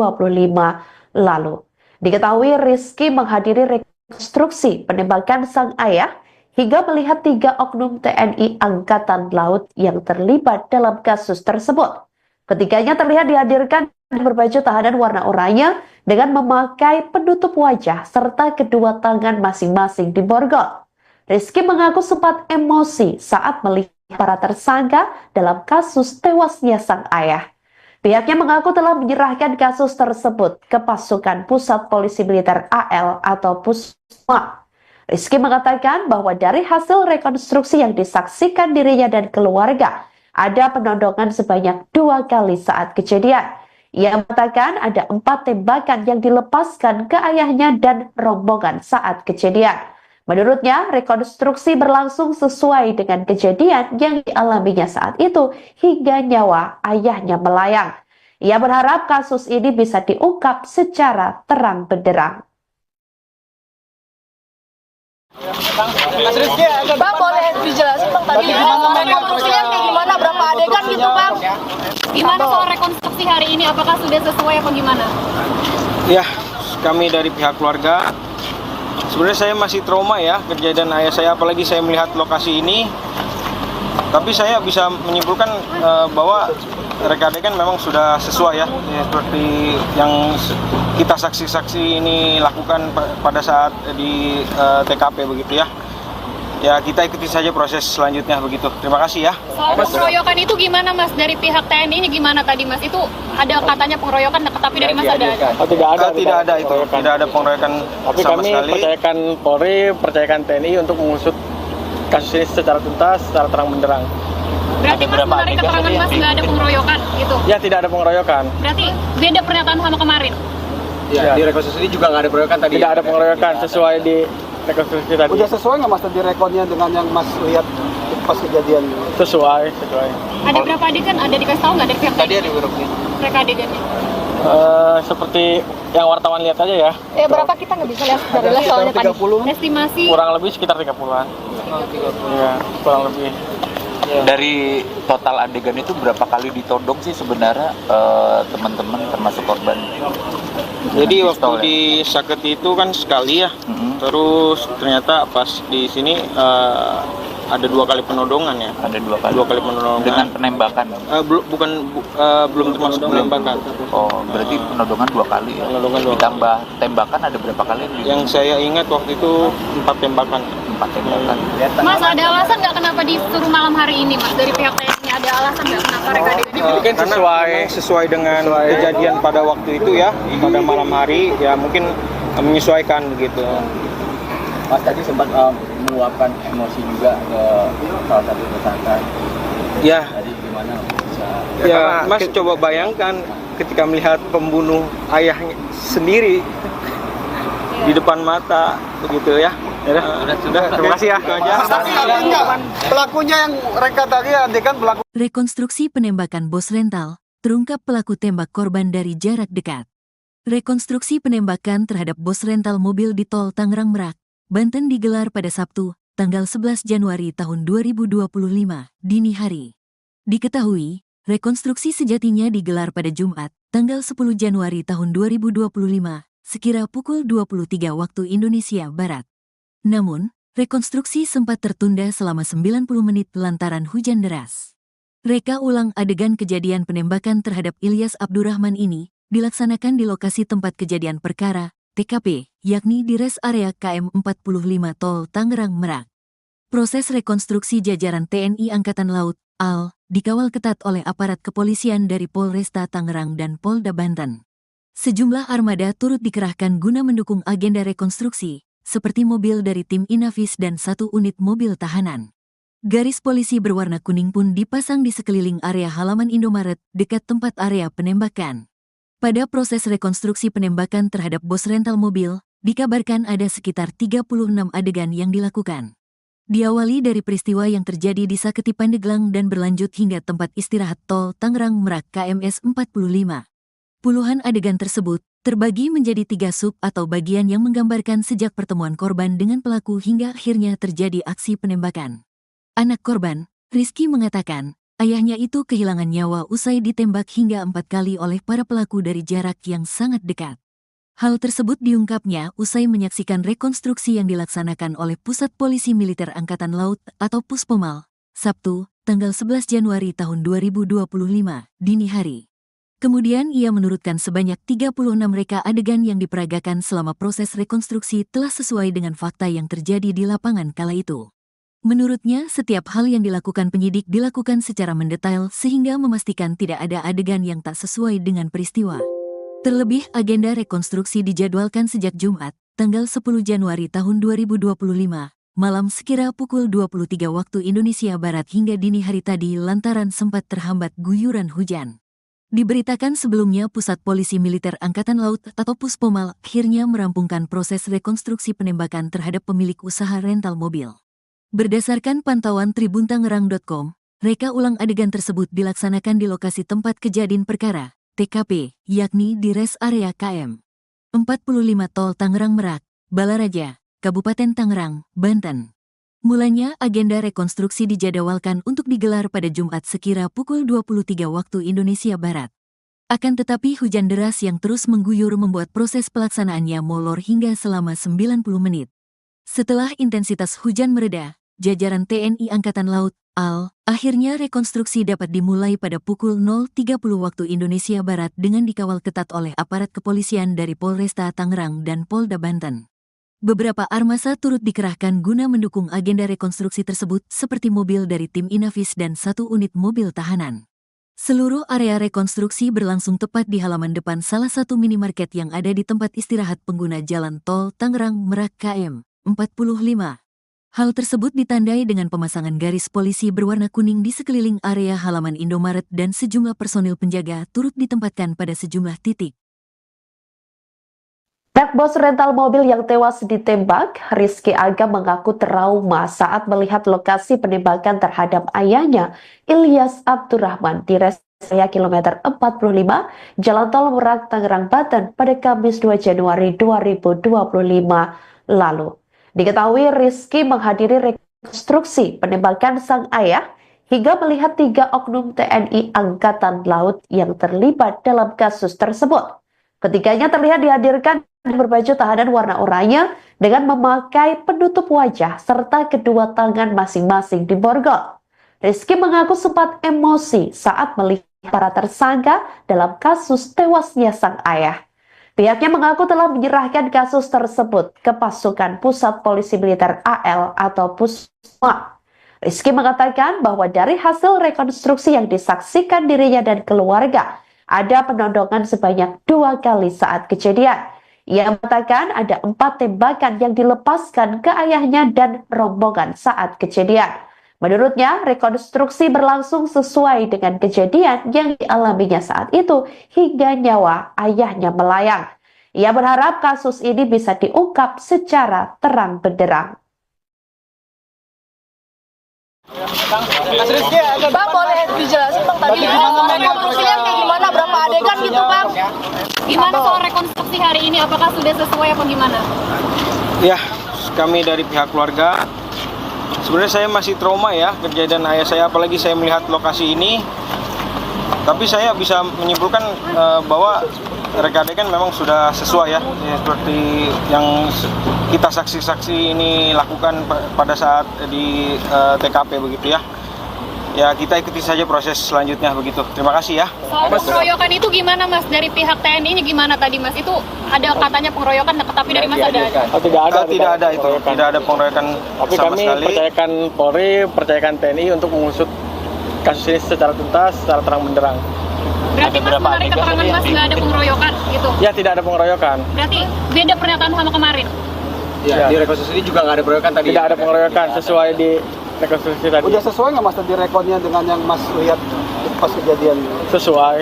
Speaker 2: lalu. Diketahui Rizky menghadiri rekonstruksi penembakan sang ayah hingga melihat 3 oknum TNI Angkatan Laut yang terlibat dalam kasus tersebut. Ketiganya terlihat dihadirkan berbaju tahanan warna oranye dengan memakai penutup wajah serta kedua tangan masing-masing diborgol. Rizky mengaku sempat emosi saat melihat para tersangka dalam kasus tewasnya sang ayah. Pihaknya mengaku telah menyerahkan kasus tersebut ke pasukan Pusat Polisi Militer AL atau Pusma. Rizky mengatakan bahwa dari hasil rekonstruksi yang disaksikan dirinya dan keluarga, ada penodongan sebanyak 2 kali saat kejadian. Ia mengatakan ada 4 tembakan yang dilepaskan ke ayahnya dan rombongan saat kejadian. Menurutnya, rekonstruksi berlangsung sesuai dengan kejadian yang dialaminya saat itu hingga nyawa ayahnya melayang. Ia berharap kasus ini bisa diungkap secara terang benderang.
Speaker 8: Bang, boleh dijelasin Bang tadi rekonstruksinya kayak gimana, berapa adegan gitu Bang?
Speaker 3: Gimana soal rekonstruksi hari ini? Apakah sudah sesuai apa gimana?
Speaker 4: Ya, kami dari pihak keluarga, sebenarnya saya masih trauma ya kejadian ayah saya, apalagi saya melihat lokasi ini. Tapi saya bisa menyimpulkan bahwa reka adegan memang sudah sesuai ya, seperti yang kita saksi-saksi ini lakukan pada saat di TKP begitu ya. Ya, kita ikuti saja proses selanjutnya begitu. Terima kasih ya.
Speaker 3: Soal pengeroyokan itu gimana Mas? Dari pihak TNI-nya gimana tadi Mas? Itu ada katanya pengeroyokan, tapi dari Mas ada?
Speaker 5: Oh, tidak ada.
Speaker 4: Tidak ada itu. Tidak ada pengeroyokan
Speaker 5: Tapi
Speaker 4: sama
Speaker 5: kami
Speaker 4: sekali.
Speaker 5: percayakan Polri, percayakan TNI untuk mengusut kasus ini secara tuntas, secara terang benderang.
Speaker 3: Berarti Mas menarik keterangan Mas nggak ada pengeroyokan gitu?
Speaker 5: Ya, tidak ada pengeroyokan.
Speaker 3: Berarti beda pernyataan sama kemarin?
Speaker 6: Ya, di rekonstruksi juga nggak ada pengeroyokan tadi.
Speaker 5: Tidak ada pengeroyokan sesuai di rekonstruksi tadi.
Speaker 9: Udah sesuai nggak Mas tadi rekodnya dengan yang Mas lihat pas kejadian?
Speaker 5: Sesuai.
Speaker 3: Ada berapa adegan? Ada dikasih tahu nggak dari pihak
Speaker 6: Tadi
Speaker 3: TNI?
Speaker 6: ada berapa?
Speaker 3: Reka adegannya?
Speaker 5: Seperti yang wartawan lihat aja ya.
Speaker 8: Berapa kita nggak bisa lihat dari jelas soalnya tadi.
Speaker 3: Estimasi
Speaker 5: Kurang lebih sekitar 30-an. Iya, kurang lebih.
Speaker 7: Dari total adegan itu berapa kali ditodong sih sebenarnya teman-teman termasuk korban?
Speaker 4: Jadi
Speaker 7: Dengan
Speaker 4: waktu
Speaker 7: pistol, ya?
Speaker 4: di Saketi itu kan sekali ya.
Speaker 7: Mhm.
Speaker 4: Terus ternyata pas di sini ada 2 kali penodongan ya.
Speaker 7: Ada 2 kali.
Speaker 4: 2 kali penodongan.
Speaker 7: Dengan penembakan.
Speaker 4: Belum termasuk penembakan.
Speaker 7: Oh, berarti penodongan 2 kali ya.
Speaker 4: Penodongan 2 kali.
Speaker 7: Ditambah tembakan ada berapa kali?
Speaker 4: Yang saya ingat waktu itu 4 tembakan.
Speaker 7: 4 tembakan.
Speaker 3: Mas, ada alasan nggak kenapa disuruh malam hari ini Mas? Dari pihak TNI ada alasan nggak kenapa reka adegannya?
Speaker 4: Mungkin sesuai dengan kejadian pada waktu itu ya, pada malam hari ya, mungkin menyesuaikan begitu.
Speaker 6: Mas tadi sempat meluapkan emosi juga ke salah satu tersangka.
Speaker 4: Ya,
Speaker 6: Tadi gimana bisa?
Speaker 4: ya Mas coba bayangkan ketika melihat pembunuh ayahnya sendiri di depan mata begitu ya. Sudah, terima kasih ya. Itu aja.
Speaker 9: Pelakunya yang reka tadi adegan pelaku.
Speaker 1: Rekonstruksi penembakan bos rental, terungkap pelaku tembak korban dari jarak dekat. Rekonstruksi penembakan terhadap bos rental mobil di Tol Tangerang Merak, Banten digelar pada Sabtu, tanggal 11 Januari tahun 2025, dini hari. Diketahui, rekonstruksi sejatinya digelar pada Jumat, tanggal 10 Januari tahun 2025, sekira pukul 23 waktu Indonesia Barat. Namun, rekonstruksi sempat tertunda selama 90 menit lantaran hujan deras. Reka ulang adegan kejadian penembakan terhadap Ilyas Abdurrahman ini dilaksanakan di lokasi tempat kejadian perkara, TKP, yakni di res area KM 45 Tol Tangerang Merak. Proses rekonstruksi jajaran TNI Angkatan Laut, AL, dikawal ketat oleh aparat kepolisian dari Polresta Tangerang dan Polda Banten. Sejumlah armada turut dikerahkan guna mendukung agenda rekonstruksi, seperti mobil dari tim Inavis dan 1 unit mobil tahanan. Garis polisi berwarna kuning pun dipasang di sekeliling area halaman Indomaret dekat tempat area penembakan. Pada proses rekonstruksi penembakan terhadap bos rental mobil, dikabarkan ada sekitar 36 adegan yang dilakukan. Diawali dari peristiwa yang terjadi di Saketi Pandeglang dan berlanjut hingga tempat istirahat tol Tangerang Merak KMS 45. Puluhan adegan tersebut terbagi menjadi 3 sub atau bagian yang menggambarkan sejak pertemuan korban dengan pelaku hingga akhirnya terjadi aksi penembakan. Anak korban, Rizky, mengatakan, ayahnya itu kehilangan nyawa usai ditembak hingga 4 kali oleh para pelaku dari jarak yang sangat dekat. Hal tersebut diungkapnya usai menyaksikan rekonstruksi yang dilaksanakan oleh Pusat Polisi Militer Angkatan Laut atau Puspomal, Sabtu, tanggal 11 Januari tahun 2025, dini hari. Kemudian ia menurutkan sebanyak 36 reka adegan yang diperagakan selama proses rekonstruksi telah sesuai dengan fakta yang terjadi di lapangan kala itu. Menurutnya, setiap hal yang dilakukan penyidik dilakukan secara mendetail sehingga memastikan tidak ada adegan yang tak sesuai dengan peristiwa. Terlebih, agenda rekonstruksi dijadwalkan sejak Jumat, tanggal 10 Januari tahun 2025, malam sekira pukul 23 waktu Indonesia Barat hingga dini hari tadi lantaran sempat terhambat guyuran hujan. Diberitakan sebelumnya Pusat Polisi Militer Angkatan Laut atau Puspomal akhirnya merampungkan proses rekonstruksi penembakan terhadap pemilik usaha rental mobil. Berdasarkan pantauan tribuntangerang.com, reka ulang adegan tersebut dilaksanakan di lokasi tempat kejadian perkara, TKP, yakni di res area KM 45 Tol Tangerang Merak, Balaraja, Kabupaten Tangerang, Banten. Mulanya agenda rekonstruksi dijadwalkan untuk digelar pada Jumat sekira pukul 23 waktu Indonesia Barat. Akan tetapi hujan deras yang terus mengguyur membuat proses pelaksanaannya molor hingga selama 90 menit. Setelah intensitas hujan mereda, jajaran TNI Angkatan Laut, AL, akhirnya rekonstruksi dapat dimulai pada pukul 0.30 waktu Indonesia Barat dengan dikawal ketat oleh aparat kepolisian dari Polresta Tangerang dan Polda Banten. Beberapa armasa turut dikerahkan guna mendukung agenda rekonstruksi tersebut seperti mobil dari tim Inavis dan 1 unit mobil tahanan. Seluruh area rekonstruksi berlangsung tepat di halaman depan salah satu minimarket yang ada di tempat istirahat pengguna jalan tol Tangerang Merak KM 45. Hal tersebut ditandai dengan pemasangan garis polisi berwarna kuning di sekeliling area halaman Indomaret dan sejumlah personil penjaga turut ditempatkan pada sejumlah titik.
Speaker 2: Anak bos rental mobil yang tewas ditembak, Rizky Aga mengaku trauma saat melihat lokasi penembakan terhadap ayahnya, Ilyas Abdurrahman, di res area kilometer 45, Jalan Tol Merak, Tangerang, Banten pada Kamis 2 Januari 2025 lalu. Diketahui Rizky menghadiri rekonstruksi penembakan sang ayah hingga melihat 3 oknum TNI Angkatan Laut yang terlibat dalam kasus tersebut. Ketiganya terlihat dihadirkan berbaju tahanan warna oranye dengan memakai penutup wajah serta kedua tangan masing-masing diborgol. Rizky mengaku sempat emosi saat melihat para tersangka dalam kasus tewasnya sang ayah. Pihaknya mengaku telah menyerahkan kasus tersebut ke pasukan Pusat Polisi Militer AL atau Pusma. Rizky mengatakan bahwa dari hasil rekonstruksi yang disaksikan dirinya dan keluarga, ada penodongan sebanyak 2 kali saat kejadian. Ia mengatakan ada 4 tembakan yang dilepaskan ke ayahnya dan rombongan saat kejadian. Menurutnya, rekonstruksi berlangsung sesuai dengan kejadian yang dialaminya saat itu hingga nyawa ayahnya melayang. Ia berharap kasus ini bisa diungkap secara terang benderang.
Speaker 8: Bang, boleh dijelasin Bang tadi rekonstruksinya kayak gimana, berapa adegan gitu Bang?
Speaker 3: Gimana soal rekonstruksi hari ini, apakah sudah sesuai apa gimana?
Speaker 4: Ya, kami dari pihak keluarga, sebenarnya saya masih trauma ya kejadian ayah saya, apalagi saya melihat lokasi ini. Tapi saya bisa menyimpulkan bahwa reka adegan memang sudah sesuai ya, seperti yang kita saksi-saksi ini lakukan pada saat di TKP begitu ya. Ya, kita ikuti saja proses selanjutnya begitu. Terima kasai ya.
Speaker 3: Soal pengeroyokan itu gimana Mas? Dari pihak TNI-nya gimana tadi Mas? Itu ada katanya pengeroyokan, tapi dari Mas ada?
Speaker 5: Tidak ada.
Speaker 4: Tidak ada itu. Tidak ada pengeroyokan
Speaker 5: Tapi
Speaker 4: sama
Speaker 5: kami
Speaker 4: sekali.
Speaker 5: percayakan Polri, percayakan TNI untuk mengusut kasus ini secara tuntas, secara terang benderang.
Speaker 3: Berarti Mas menarik keterangan Mas nggak ada pengeroyokan gitu?
Speaker 5: Ya, tidak ada pengeroyokan.
Speaker 3: Berarti beda pernyataan sama kemarin?
Speaker 6: Ya, di rekonstruksi ini juga nggak ada pengeroyokan tadi.
Speaker 5: Tidak ada pengeroyokan sesuai di rekonstruksi tadi.
Speaker 9: Udah sesuai nggak Mas tadi rekodnya dengan yang Mas lihat pas kejadian?
Speaker 5: Sesuai.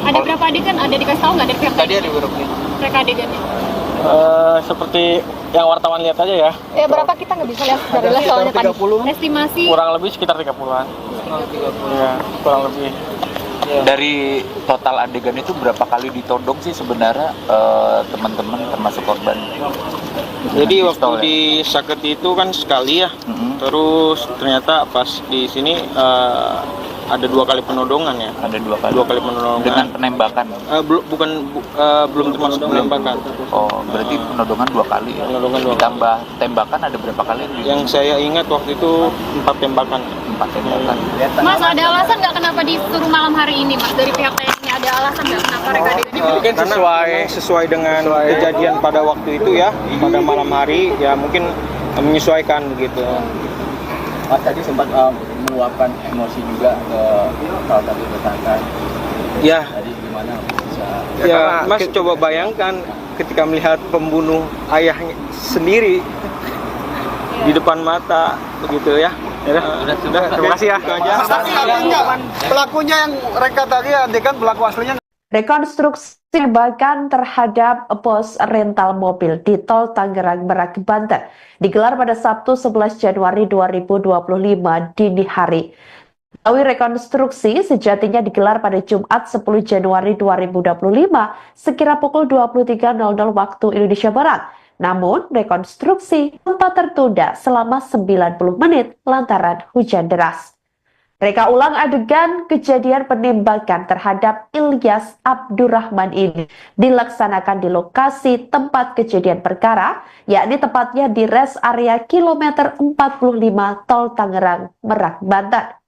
Speaker 3: Ada berapa adegan? Ada dikasih tahu nggak dari pihak
Speaker 6: Tadi
Speaker 3: TNI?
Speaker 6: ada beberapa.
Speaker 3: Reka adegannya?
Speaker 5: Seperti Yang wartawan lihat aja ya.
Speaker 8: Berapa kita nggak bisa lihat dari lihat soalnya tadi.
Speaker 3: Estimasi
Speaker 5: Kurang lebih sekitar 30-an. Iya, kurang lebih.
Speaker 7: Dari total adegan itu berapa kali ditodong sih sebenarnya teman-teman termasuk korban?
Speaker 4: Jadi
Speaker 7: Dengan
Speaker 4: waktu
Speaker 7: pistol ya?
Speaker 4: di Saketi itu kan sekali ya.
Speaker 7: Mm-mm.
Speaker 4: Terus ternyata pas di sini ada 2 kali penodongan ya.
Speaker 7: Ada 2 kali.
Speaker 4: 2 kali penodongan.
Speaker 7: Dengan penembakan.
Speaker 4: Belum termasuk penembakan.
Speaker 7: Oh, berarti penodongan 2 kali ya?
Speaker 4: Penodongan 2 kali.
Speaker 7: Ditambah tembakan ada berapa kali?
Speaker 4: Yang saya ingat waktu itu 4 tembakan.
Speaker 7: 4 tembakan.
Speaker 3: Mas, ada alasan nggak kenapa disuruh malam hari ini, Mas? Dari pihak TNI ada alasan nggak kenapa mereka adegannya
Speaker 5: Mungkin
Speaker 4: Karena memang sesuai dengan kejadian pada waktu itu ya, pada malam hari ya mungkin menyesuaikan begitu.
Speaker 6: Mas tadi sempat meluapkan emosi juga ke salah satu tersangka.
Speaker 4: Ya,
Speaker 6: Tadi gimana bisa?
Speaker 4: ya Mas coba bayangkan ketika melihat pembunuh ayahnya sendiri di depan mata begitu ya. Sudah, terima kasih ya. Itu aja.
Speaker 9: Tapi artinya pelakunya yang reka tadi adegan pelaku aslinya.
Speaker 2: Rekonstruksi penembakan terhadap bos rental mobil di Tol Tangerang Merak, Banten digelar pada Sabtu 11 Januari 2025 dini hari. Tawi rekonstruksi sejatinya digelar pada Jumat 10 Januari 2025 sekira pukul 23.00 waktu Indonesia Barat. Namun, rekonstruksi sempat tertunda selama 90 menit lantaran hujan deras. Reka ulang adegan kejadian penembakan terhadap Ilyas Abdurrahman ini dilaksanakan di lokasi tempat kejadian perkara, yakni tepatnya di res area kilometer 45 Tol Tangerang Merak, Banten.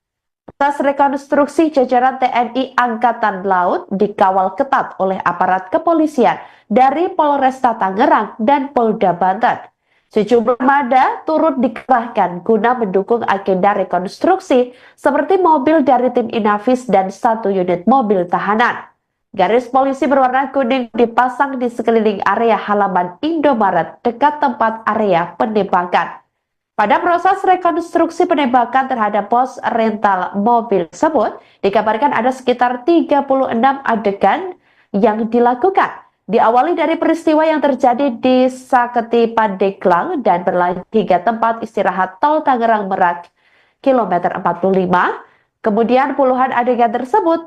Speaker 2: Atas rekonstruksi jajaran TNI Angkatan Laut dikawal ketat oleh aparat kepolisian dari Polresta Tangerang dan Polda Banten. Sejumlah armada turut dikerahkan guna mendukung agenda rekonstruksi seperti mobil dari tim Inavis dan 1 unit mobil tahanan. Garis polisi berwarna kuning dipasang di sekeliling area halaman Indomaret dekat tempat area penembakan. Pada proses rekonstruksi penembakan terhadap pos rental mobil tersebut, dikabarkan ada sekitar 36 adegan yang dilakukan. Diawali dari peristiwa yang terjadi di Saketi Pandeglang dan berlanjut hingga tempat istirahat Tol Tangerang Merak kilometer 45. Kemudian puluhan adegan tersebut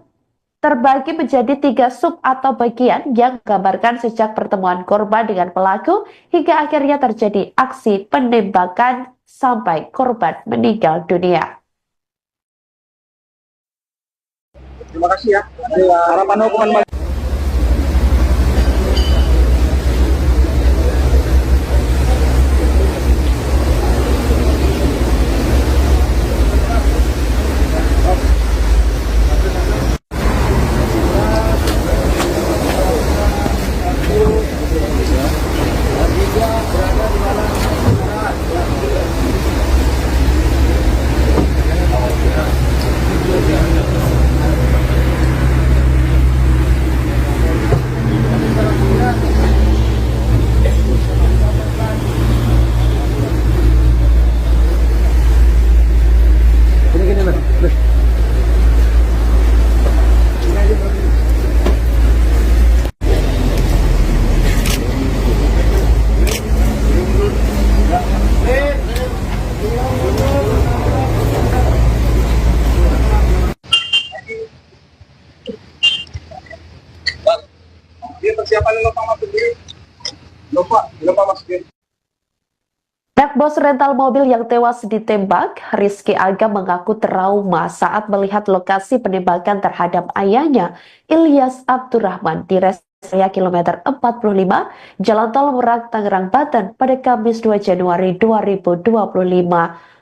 Speaker 2: terbagi menjadi 3 sub atau bagian yang menggambarkan sejak pertemuan korban dengan pelaku hingga akhirnya terjadi aksi penembakan sampai korban meninggal dunia.
Speaker 9: Terima kasih ya. Harapan hukuman
Speaker 2: Anak bos rental mobil yang tewas ditembak, Rizky Aga mengaku trauma saat melihat lokasi penembakan terhadap ayahnya, Ilyas Abdurrahman, di res area kilometer 45, Jalan Tol Merak, Tangerang, Banten pada Kamis 2 Januari 2025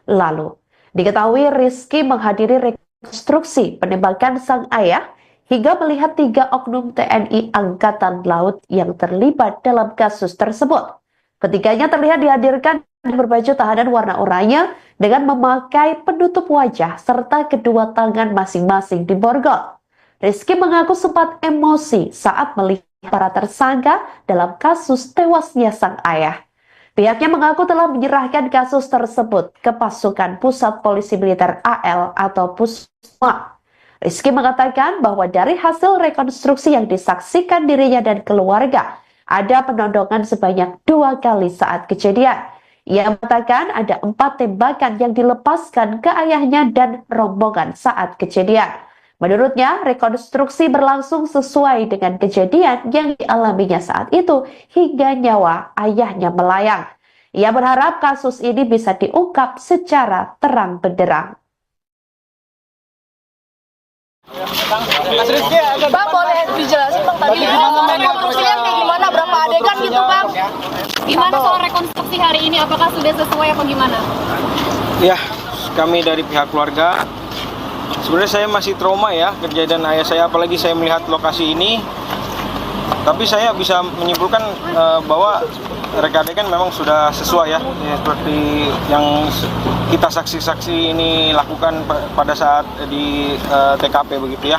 Speaker 2: lalu. Diketahui Rizky menghadiri rekonstruksi penembakan sang ayah hingga melihat 3 oknum TNI Angkatan Laut yang terlibat dalam kasus tersebut. Ketiganya terlihat dihadirkan berbaju tahanan warna oranye dengan memakai penutup wajah serta kedua tangan masing-masing diborgol. Rizky mengaku sempat emosi saat melihat para tersangka dalam kasus tewasnya sang ayah. Pihaknya mengaku telah menyerahkan kasus tersebut ke pasukan Pusat Polisi Militer AL atau Pusma. Rizky mengatakan bahwa dari hasil rekonstruksi yang disaksikan dirinya dan keluarga, ada penodongan sebanyak 2 kali saat kejadian. Ia mengatakan ada 4 tembakan yang dilepaskan ke ayahnya dan rombongan saat kejadian. Menurutnya, rekonstruksi berlangsung sesuai dengan kejadian yang dialaminya saat itu hingga nyawa ayahnya melayang. Ia berharap kasus ini bisa diungkap secara terang benderang.
Speaker 8: Bang, boleh dijelasin Bang tadi rekonstruksinya kayak gimana, berapa adegan gitu Bang?
Speaker 3: Gimana soal rekonstruksi hari ini? Apakah sudah sesuai apa gimana?
Speaker 4: Ya, kami dari pihak keluarga, sebenarnya saya masih trauma ya kejadian ayah saya, apalagi saya melihat lokasi ini. Tapi saya bisa menyimpulkan bahwa reka adegan memang sudah sesuai ya, seperti yang kita saksi-saksi ini lakukan pada saat di TKP begitu ya.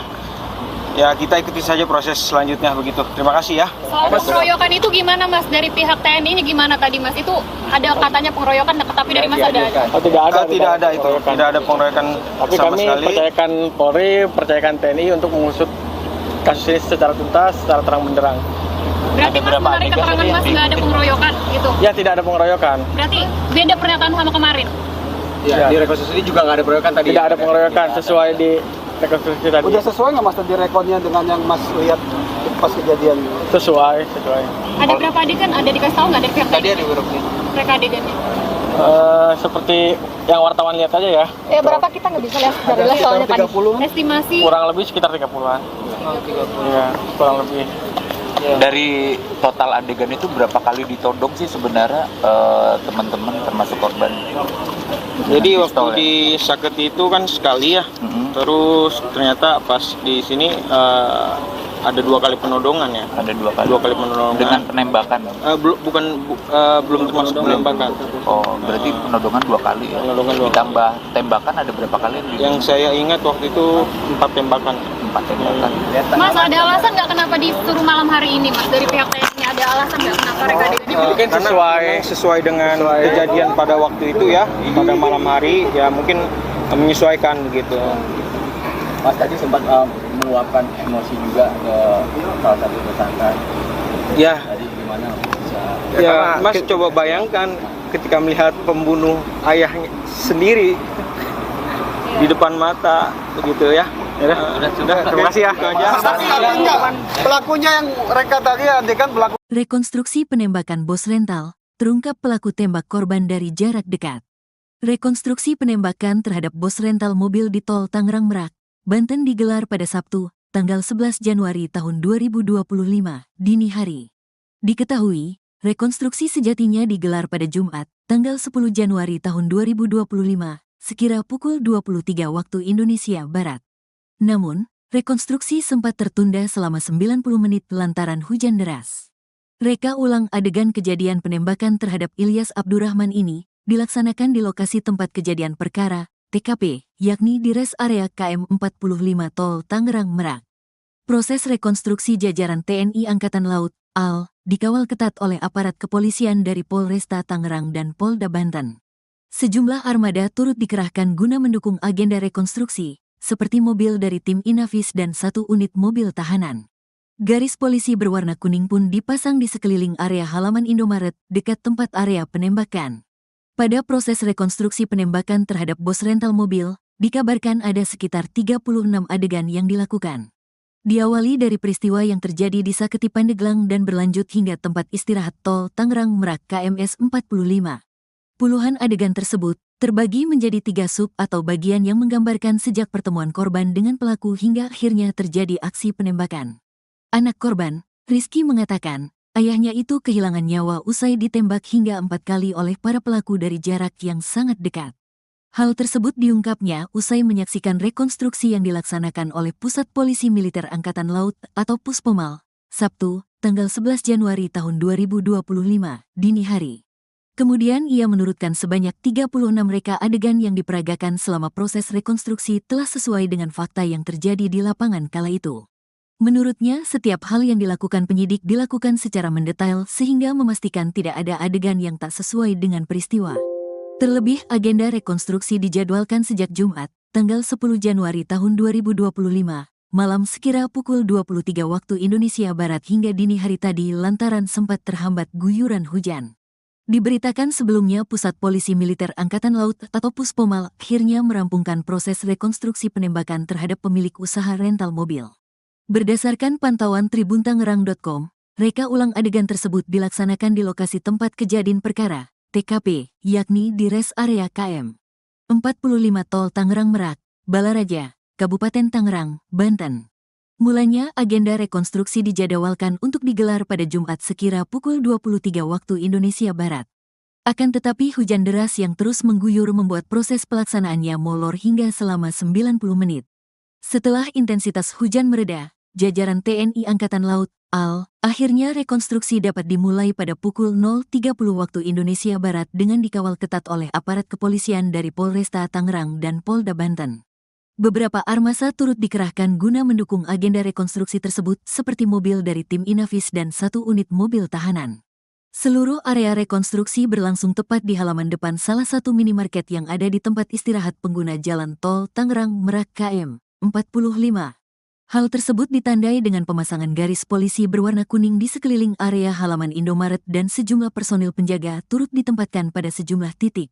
Speaker 4: Ya, kita ikuti saja proses selanjutnya begitu. Terima kasih ya.
Speaker 3: Soal pengeroyokan itu gimana Mas? Dari pihak TNI-nya gimana tadi Mas? Itu ada katanya pengeroyokan, tapi dari Mas ada?
Speaker 5: Oh, tidak ada.
Speaker 4: Tidak ada itu. Tidak ada pengeroyokan
Speaker 5: Tapi
Speaker 4: sama
Speaker 5: kami
Speaker 4: sekali.
Speaker 5: percayakan Polri, percayakan TNI untuk mengusut kasus ini secara tuntas, secara terang benderang.
Speaker 3: Berarti Mas menarik keterangan Mas nggak ada pengeroyokan gitu?
Speaker 5: Ya, tidak ada pengeroyokan.
Speaker 3: Berarti beda pernyataan sama kemarin?
Speaker 6: Ya, di rekonstruksi juga nggak ada pengeroyokan tadi.
Speaker 5: Tidak ada pengeroyokan sesuai di rekonstruksi tadi.
Speaker 9: Udah sesuai nggak Mas tadi rekodnya dengan yang Mas lihat pas kejadian?
Speaker 5: Sesuai.
Speaker 3: Ada berapa adegan? Ada dikasih tahu nggak dari pihak
Speaker 6: Tadi
Speaker 3: TNI?
Speaker 6: ada beberapa.
Speaker 3: Reka adegannya?
Speaker 5: Seperti yang wartawan lihat aja ya.
Speaker 8: Berapa kita nggak bisa lihat dari soalnya tadi.
Speaker 9: 30.
Speaker 3: Estimasi
Speaker 5: Kurang lebih sekitar 30-an. Iya, kurang lebih.
Speaker 7: Dari total adegan itu berapa kali ditodong sih sebenarnya teman-teman termasuk korban?
Speaker 4: Jadi waktu
Speaker 7: Pistol, ya?
Speaker 4: di Saketi itu kan sekali ya.
Speaker 7: Mhm.
Speaker 4: Terus ternyata pas di sini ada 2 kali penodongan ya.
Speaker 7: Ada 2 kali.
Speaker 4: 2 kali penodongan.
Speaker 7: Dengan penembakan.
Speaker 4: Belum termasuk penembakan.
Speaker 7: Oh, berarti penodongan 2 kali ya.
Speaker 4: Penodongan 2 kali.
Speaker 7: Ditambah tembakan ada berapa kali?
Speaker 4: Yang saya ingat waktu itu 4 tembakan.
Speaker 7: 4 tembakan.
Speaker 3: Mas, ada alasan nggak kenapa disuruh malam hari ini Mas? Dari pihak TNI ada alasan nggak kenapa reka adegannya?
Speaker 5: Mungkin
Speaker 4: Karena
Speaker 5: sesuai.
Speaker 4: memang sesuai dengan kejadian pada waktu itu ya, pada malam hari ya, mungkin menyesuaikan begitu.
Speaker 6: Mas tadi sempat meluapkan emosi juga ke salah satu tersangka.
Speaker 4: Ya,
Speaker 6: Tadi gimana bisa?
Speaker 4: ya Mas coba bayangkan ketika melihat pembunuh ayahnya sendiri di depan mata begitu ya. Sudah, terima kasih ya. Itu aja.
Speaker 9: Tapi artinya pelakunya yang reka tadi adegan pelaku.
Speaker 1: Rekonstruksi penembakan bos rental, terungkap pelaku tembak korban dari jarak dekat. Rekonstruksi penembakan terhadap bos rental mobil di tol Tangerang Merak, Banten digelar pada Sabtu, tanggal 11 Januari tahun 2025, dini hari. Diketahui, rekonstruksi sejatinya digelar pada Jumat, tanggal 10 Januari tahun 2025, sekira pukul 23 waktu Indonesia Barat. Namun, rekonstruksi sempat tertunda selama 90 menit lantaran hujan deras. Reka ulang adegan kejadian penembakan terhadap Ilyas Abdurrahman ini dilaksanakan di lokasi tempat kejadian perkara, TKP, yakni di res area KM 45 Tol Tangerang Merak. Proses rekonstruksi jajaran TNI Angkatan Laut, AL, dikawal ketat oleh aparat kepolisian dari Polresta Tangerang dan Polda Banten. Sejumlah armada turut dikerahkan guna mendukung agenda rekonstruksi, seperti mobil dari tim Inavis dan 1 unit mobil tahanan. Garis polisi berwarna kuning pun dipasang di sekeliling area halaman Indomaret dekat tempat area penembakan. Pada proses rekonstruksi penembakan terhadap bos rental mobil, dikabarkan ada sekitar 36 adegan yang dilakukan. Diawali dari peristiwa yang terjadi di Saketi Pandeglang dan berlanjut hingga tempat istirahat tol Tangerang Merak KMS 45. Puluhan adegan tersebut terbagi menjadi 3 sub atau bagian yang menggambarkan sejak pertemuan korban dengan pelaku hingga akhirnya terjadi aksi penembakan. Anak korban, Rizky mengatakan, ayahnya itu kehilangan nyawa usai ditembak hingga 4 kali oleh para pelaku dari jarak yang sangat dekat. Hal tersebut diungkapnya usai menyaksikan rekonstruksi yang dilaksanakan oleh Pusat Polisi Militer Angkatan Laut atau Puspomal, Sabtu, tanggal 11 Januari tahun 2025, dini hari. Kemudian ia menurutkan sebanyak 36 reka adegan yang diperagakan selama proses rekonstruksi telah sesuai dengan fakta yang terjadi di lapangan kala itu. Menurutnya, setiap hal yang dilakukan penyidik dilakukan secara mendetail sehingga memastikan tidak ada adegan yang tak sesuai dengan peristiwa. Terlebih, agenda rekonstruksi dijadwalkan sejak Jumat, tanggal 10 Januari tahun 2025, malam sekira pukul 23 waktu Indonesia Barat hingga dini hari tadi lantaran sempat terhambat guyuran hujan. Diberitakan sebelumnya Pusat Polisi Militer Angkatan Laut atau Puspomal akhirnya merampungkan proses rekonstruksi penembakan terhadap pemilik usaha rental mobil. Berdasarkan pantauan tribuntangerang.com, reka ulang adegan tersebut dilaksanakan di lokasi tempat kejadian perkara, TKP, yakni di res area KM 45 Tol Tangerang Merak, Balaraja, Kabupaten Tangerang, Banten. Mulanya agenda rekonstruksi dijadwalkan untuk digelar pada Jumat sekira pukul 23 waktu Indonesia Barat. Akan tetapi hujan deras yang terus mengguyur membuat proses pelaksanaannya molor hingga selama 90 menit. Setelah intensitas hujan mereda, jajaran TNI Angkatan Laut, AL, akhirnya rekonstruksi dapat dimulai pada pukul 0.30 waktu Indonesia Barat dengan dikawal ketat oleh aparat kepolisian dari Polresta Tangerang dan Polda Banten. Beberapa armasa turut dikerahkan guna mendukung agenda rekonstruksi tersebut seperti mobil dari tim Inavis dan 1 unit mobil tahanan. Seluruh area rekonstruksi berlangsung tepat di halaman depan salah satu minimarket yang ada di tempat istirahat pengguna jalan tol Tangerang Merak KM 45. Hal tersebut ditandai dengan pemasangan garis polisi berwarna kuning di sekeliling area halaman Indomaret dan sejumlah personil penjaga turut ditempatkan pada sejumlah titik.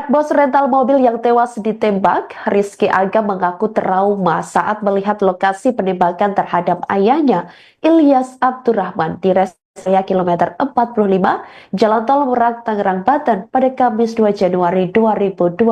Speaker 2: Bos rental mobil yang tewas ditembak, Rizky Aga mengaku trauma saat melihat lokasi penembakan terhadap ayahnya, Ilyas Abdurrahman, di res area kilometer 45, Jalan Tol Merak, Tangerang, Banten pada Kamis 2 Januari 2025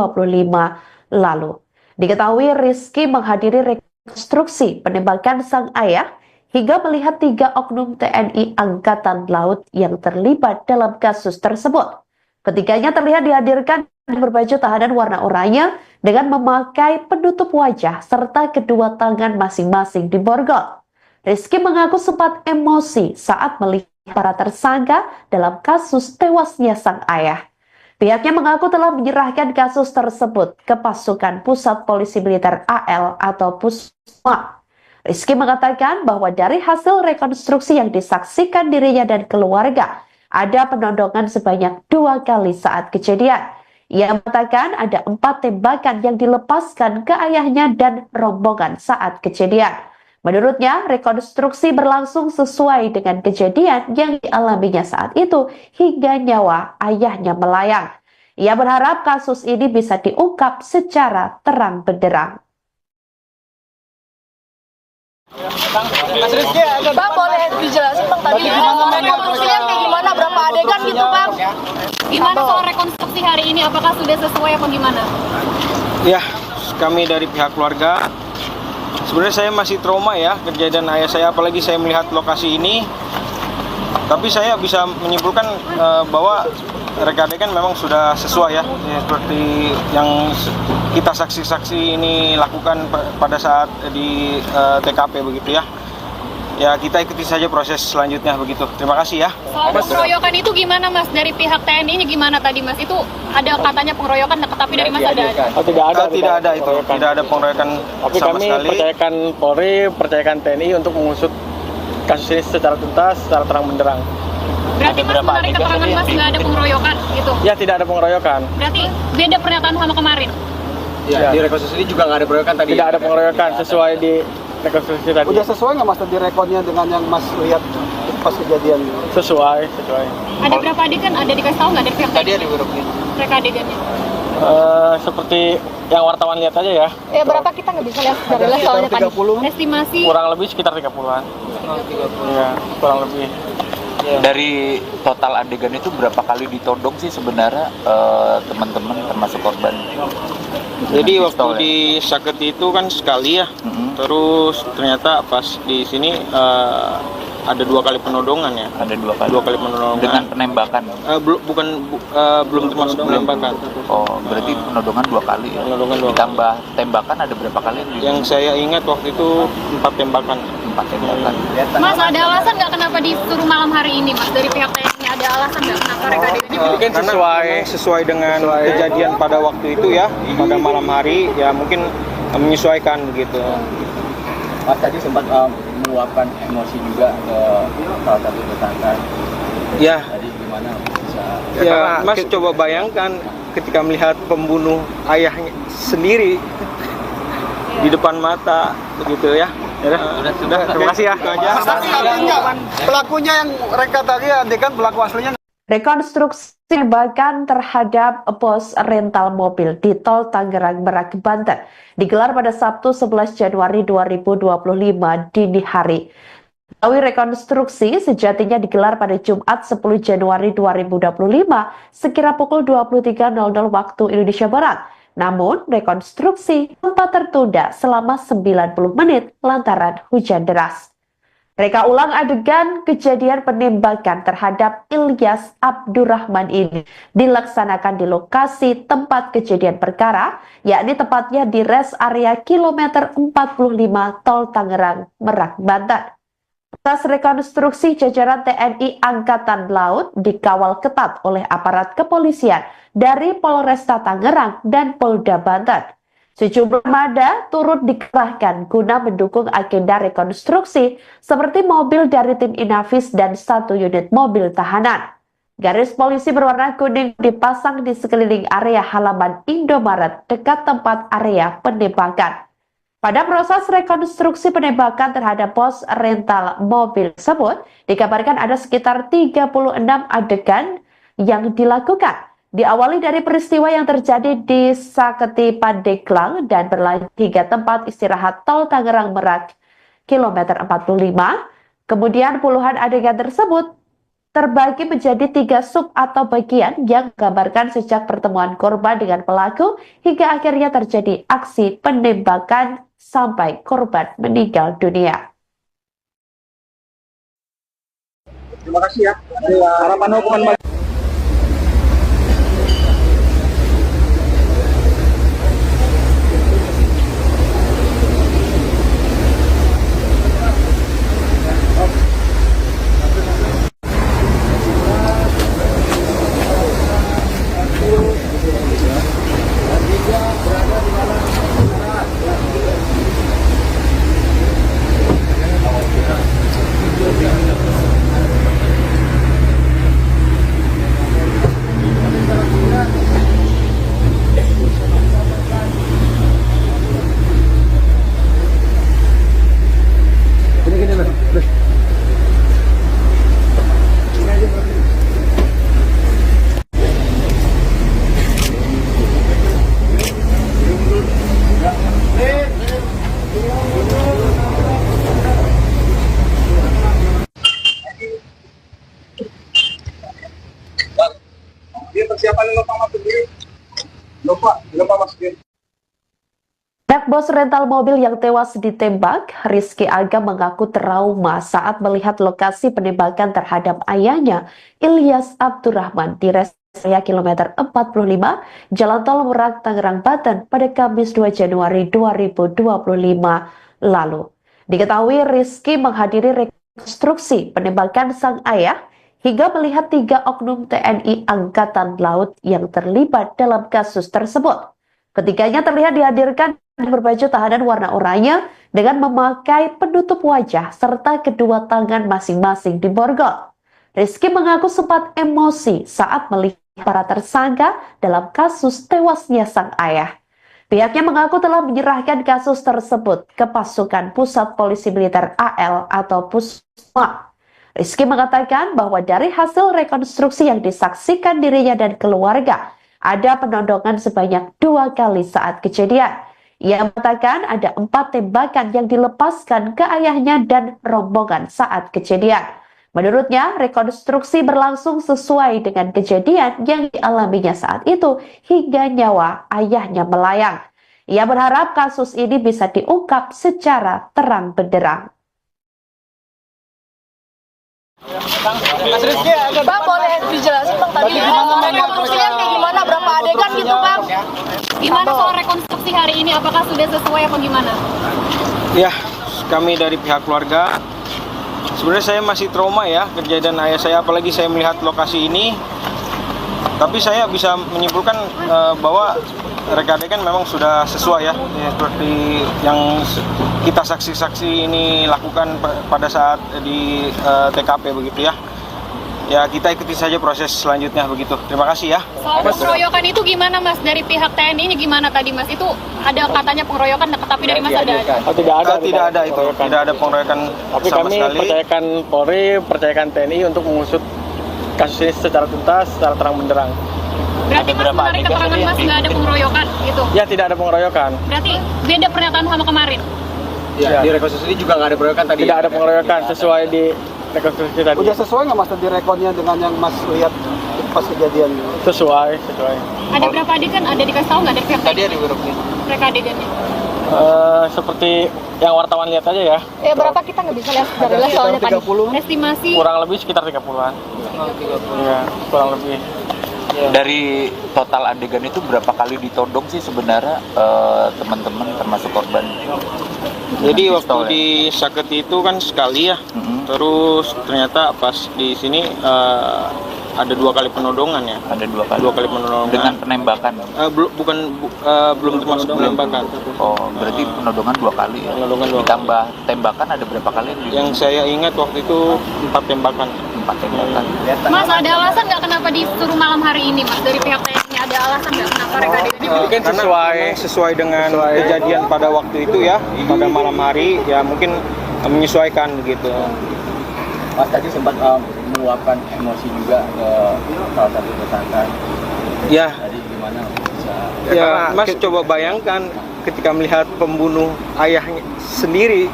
Speaker 2: lalu. Diketahui Rizky menghadiri rekonstruksi penembakan sang ayah hingga melihat 3 oknum TNI Angkatan Laut yang terlibat dalam kasus tersebut. Ketiganya terlihat dihadirkan berbaju tahanan warna oranye dengan memakai penutup wajah serta kedua tangan masing-masing diborgol. Rizky mengaku sempat emosi saat melihat para tersangka dalam kasus tewasnya sang ayah. Pihaknya mengaku telah menyerahkan kasus tersebut ke pasukan Pusat Polisi Militer AL atau Pusma. Rizky mengatakan bahwa dari hasil rekonstruksi yang disaksikan dirinya dan keluarga, ada penodongan sebanyak 2 kali saat kejadian. Ia mengatakan ada 4 tembakan yang dilepaskan ke ayahnya dan rombongan saat kejadian. Menurutnya, rekonstruksi berlangsung sesuai dengan kejadian yang dialaminya saat itu hingga nyawa ayahnya melayang. Ia berharap kasus ini bisa diungkap secara terang benderang.
Speaker 8: Bang, boleh dijelasin Bang tadi rekonstruksinya kayak gimana, berapa adegan gitu Bang?
Speaker 3: Gimana soal rekonstruksi hari ini, apakah sudah sesuai apa gimana?
Speaker 4: Ya, kami dari pihak keluarga, sebenarnya saya masih trauma ya kejadian ayah saya, apalagi saya melihat lokasi ini. Tapi saya bisa menyimpulkan bahwa reka adegan memang sudah sesuai ya, seperti yang kita saksi-saksi ini lakukan pada saat di TKP begitu ya. Ya, kita ikuti saja proses selanjutnya begitu. Terima kasih ya.
Speaker 3: Soal pengeroyokan itu gimana Mas? Dari pihak TNI-nya gimana tadi Mas? Itu ada katanya pengeroyokan, tapi dari Mas ada?
Speaker 5: Oh, tidak ada
Speaker 4: itu. Tidak ada pengeroyokan
Speaker 5: tapi
Speaker 4: sama
Speaker 5: kami
Speaker 4: sekali.
Speaker 5: percayakan Polri, percayakan TNI untuk mengusut kasus ini secara tuntas, secara terang benderang.
Speaker 3: Berarti Mas menarik keterangan Mas nggak ada pengeroyokan gitu?
Speaker 5: Ya, tidak ada pengeroyokan.
Speaker 3: Berarti beda pernyataan sama kemarin?
Speaker 6: Ya, di rekonstruksi ini juga nggak ada pengeroyokan tadi.
Speaker 5: Tidak ada pengeroyokan sesuai di rekonstruksi tadi.
Speaker 9: Udah sesuai nggak Mas tadi rekodnya dengan yang Mas lihat pas kejadian?
Speaker 5: Sesuai.
Speaker 3: Ada berapa adegan? Ada dikasih tahu nggak dari pihak
Speaker 6: Tadi
Speaker 3: TNI?
Speaker 6: ada berapa?
Speaker 3: Reka adegannya?
Speaker 5: Seperti yang wartawan lihat aja ya.
Speaker 8: Berapa kita nggak bisa lihat dari lihat soalnya tadi.
Speaker 3: Estimasi
Speaker 5: Kurang lebih sekitar 30-an. Iya, kurang lebih.
Speaker 7: Dari total adegan itu berapa kali ditodong sih sebenarnya teman-teman termasuk korban?
Speaker 4: Jadi waktu di Saketi itu kan sekali ya, terus ternyata pas di sini ada 2 kali penodongan ya.
Speaker 7: Ada 2 kali.
Speaker 4: 2 kali penodongan.
Speaker 7: Dengan penembakan?
Speaker 4: Belum termasuk penembakan.
Speaker 7: Oh, berarti penodongan 2 kali ya?
Speaker 4: Penodongan 2 kali.
Speaker 7: Ditambah tembakan ada berapa kali?
Speaker 4: Yang saya ingat waktu itu 4 tembakan.
Speaker 7: 4 tembakan.
Speaker 3: Mas, ada alasan nggak kenapa disuruh malam hari ini Mas? Dari pihak TNI ada alasan nggak kenapa reka adegannya?
Speaker 4: Karena sesuai dengan kejadian pada waktu itu ya, pada malam hari ya mungkin menyesuaikan begitu.
Speaker 6: Mas tadi sempat meluapkan emosi juga ke salah satu tersangka.
Speaker 4: Ya.
Speaker 6: Tadi gimana bisa?
Speaker 4: Ya, Mas coba bayangkan ketika melihat pembunuh ayahnya sendiri di depan mata begitu ya. Sudah, terima kasih ya. Itu aja.
Speaker 9: Pelakunya yang reka tadi adegan pelaku aslinya.
Speaker 2: Rekonstruksi penembakan terhadap pos rental mobil di Tol Tangerang Merak, Banten digelar pada Sabtu 11 Januari 2025 dini hari. Rekonstruksi sejatinya digelar pada Jumat 10 Januari 2025 sekira pukul 23.00 waktu Indonesia Barat. Namun, rekonstruksi sempat tertunda selama 90 menit lantaran hujan deras. Reka ulang adegan kejadian penembakan terhadap Ilyas Abdurrahman ini dilaksanakan di lokasi tempat kejadian perkara, yakni tepatnya di rest area kilometer 45 Tol Tangerang Merak, Banten. Atas rekonstruksi, jajaran TNI Angkatan Laut dikawal ketat oleh aparat kepolisian dari Polresta Tangerang dan Polda Banten. Sejumlah armada turut dikerahkan guna mendukung agenda rekonstruksi seperti mobil dari tim Inavis dan 1 unit mobil tahanan. Garis polisi berwarna kuning dipasang di sekeliling area halaman Indomaret dekat tempat area penembakan. Pada proses rekonstruksi penembakan terhadap pos rental mobil tersebut, dikabarkan ada sekitar 36 adegan yang dilakukan. Diawali dari peristiwa yang terjadi di Saketi Pandeglang dan berlanjut hingga tempat istirahat Tol Tangerang Merak, kilometer 45. Kemudian puluhan adegan tersebut terbagi menjadi 3 sub atau bagian yang menggambarkan sejak pertemuan korban dengan pelaku hingga akhirnya terjadi aksi penembakan sampai korban meninggal dunia.
Speaker 9: Terima kasih ya. Harapan hukuman.
Speaker 2: Anak bos rental mobil yang tewas ditembak, Rizky Aga mengaku trauma saat melihat lokasi penembakan terhadap ayahnya, Ilyas Abdurrahman, di rest area kilometer 45, Jalan Tol Merak, Tangerang, Banten pada Kamis 2 Januari 2025 lalu. Diketahui Rizky menghadiri rekonstruksi penembakan sang ayah hingga melihat 3 oknum TNI Angkatan Laut yang terlibat dalam kasus tersebut. Ketiganya terlihat dihadirkan berbaju tahanan warna oranye dengan memakai penutup wajah serta kedua tangan masing-masing diborgol. Rizky mengaku sempat emosi saat melihat para tersangka dalam kasus tewasnya sang ayah. Pihaknya mengaku telah menyerahkan kasus tersebut ke pasukan Pusat Polisi Militer AL atau Pusma. Rizky mengatakan bahwa dari hasil rekonstruksi yang disaksikan dirinya dan keluarga, ada penodongan sebanyak 2 kali saat kejadian. Ia mengatakan ada 4 tembakan yang dilepaskan ke ayahnya dan rombongan saat kejadian. Menurutnya, rekonstruksi berlangsung sesuai dengan kejadian yang dialaminya saat itu hingga nyawa ayahnya melayang. Ia berharap kasus ini bisa diungkap secara terang benderang.
Speaker 8: Bang, boleh dijelasin Bang tadi rekonstruksinya kayak gimana, berapa adegan gitu Bang?
Speaker 3: Gimana soal rekonstruksi hari ini, apakah sudah sesuai apa gimana?
Speaker 4: Ya, kami dari pihak keluarga, sebenarnya saya masih trauma ya kejadian ayah saya, apalagi saya melihat lokasi ini. Tapi saya bisa menyimpulkan bahwa reka adegan memang sudah sesuai ya, seperti yang kita saksi-saksi ini lakukan pada saat di TKP begitu ya. ya kita ikuti saja proses selanjutnya begitu. Terima kasih ya.
Speaker 3: Soal pengeroyokan itu gimana Mas? Dari pihak TNI-nya gimana tadi Mas? Itu ada katanya pengeroyokan, tapi dari Mas ada?
Speaker 5: Oh, tidak ada.
Speaker 4: Tidak ada itu, tidak ada pengeroyokan
Speaker 5: Tapi
Speaker 4: sama
Speaker 5: kami
Speaker 4: sekali.
Speaker 5: percayakan Polri, percayakan TNI untuk mengusut kasus ini secara tuntas, secara terang benderang.
Speaker 3: Berarti Mas menarik keterangan Mas nggak ada pengeroyokan gitu?
Speaker 5: Ya, tidak ada pengeroyokan.
Speaker 3: Berarti beda pernyataan sama kemarin?
Speaker 6: Ya, di rekonstruksi juga nggak ada pengeroyokan tadi.
Speaker 5: Tidak ada pengeroyokan sesuai di rekonstruksi tadi.
Speaker 9: Udah sesuai nggak Mas tadi rekodnya dengan yang Mas lihat pas kejadian?
Speaker 5: Sesuai.
Speaker 3: Ada berapa adegan? Ada dikasih tahu nggak dari pihak
Speaker 6: Tadi
Speaker 3: TNI?
Speaker 6: ada berapa?
Speaker 3: Mereka adegannya?
Speaker 5: Seperti yang wartawan lihat aja ya.
Speaker 8: Berapa kita nggak bisa lihat secara jelas soalnya tadi.
Speaker 3: Estimasi
Speaker 5: Kurang lebih sekitar 30-an. Iya, kurang lebih.
Speaker 7: Dari total adegan itu berapa kali ditodong sih sebenarnya teman-teman termasuk korban?
Speaker 4: Jadi
Speaker 7: Dengan
Speaker 4: waktu
Speaker 7: pistol, ya?
Speaker 4: di Saketi itu kan sekali ya.
Speaker 7: Mhm.
Speaker 4: Terus ternyata pas di sini ada 2 kali penodongan ya.
Speaker 7: Ada 2 kali.
Speaker 4: 2 kali penodongan.
Speaker 7: Dengan penembakan.
Speaker 4: Belum termasuk penembakan.
Speaker 7: Oh, berarti penodongan 2 kali ya.
Speaker 4: Penodongan 2 kali.
Speaker 7: Ditambah tembakan ada berapa kali?
Speaker 4: Yang saya ingat waktu itu 4 tembakan.
Speaker 7: 4 tembakan.
Speaker 3: Mas, ada alasan nggak kenapa disuruh malam hari ini Mas? Dari pihak TNI ada alasan nggak kenapa mereka adegannya?
Speaker 4: Mungkin sesuai dengan kejadian pada waktu itu ya, pada malam hari ya mungkin menyesuaikan begitu.
Speaker 6: Mas tadi sempat meluapkan emosi juga ke salah satu tersangka.
Speaker 4: Ya,
Speaker 6: Tadi gimana bisa?
Speaker 4: ya Mas coba bayangkan ketika melihat pembunuh ayahnya sendiri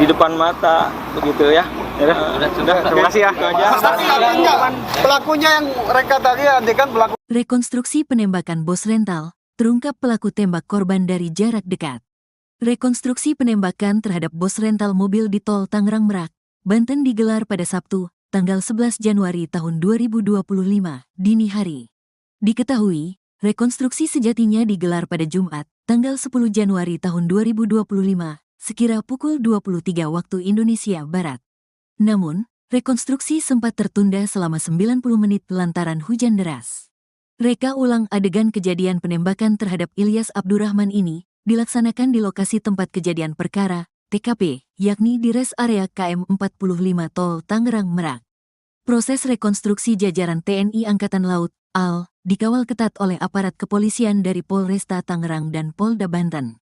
Speaker 4: di depan mata begitu ya. Sudah, terima kasih ya. Itu aja.
Speaker 9: Tapi enggak, pelakunya yang reka tadi adegan pelaku.
Speaker 1: Rekonstruksi penembakan bos rental, terungkap pelaku tembak korban dari jarak dekat. Rekonstruksi penembakan terhadap bos rental mobil di Tol Tangerang Merak, Banten digelar pada Sabtu, tanggal 11 Januari tahun 2025, dini hari. Diketahui, rekonstruksi sejatinya digelar pada Jumat, tanggal 10 Januari tahun 2025, sekira pukul 23 waktu Indonesia Barat. Namun, rekonstruksi sempat tertunda selama 90 menit lantaran hujan deras. Reka ulang adegan kejadian penembakan terhadap Ilyas Abdurrahman ini dilaksanakan di lokasi tempat kejadian perkara, TKP, yakni di res area KM 45 Tol Tangerang Merak. Proses rekonstruksi jajaran TNI Angkatan Laut, AL, dikawal ketat oleh aparat kepolisian dari Polresta Tangerang dan Polda Banten.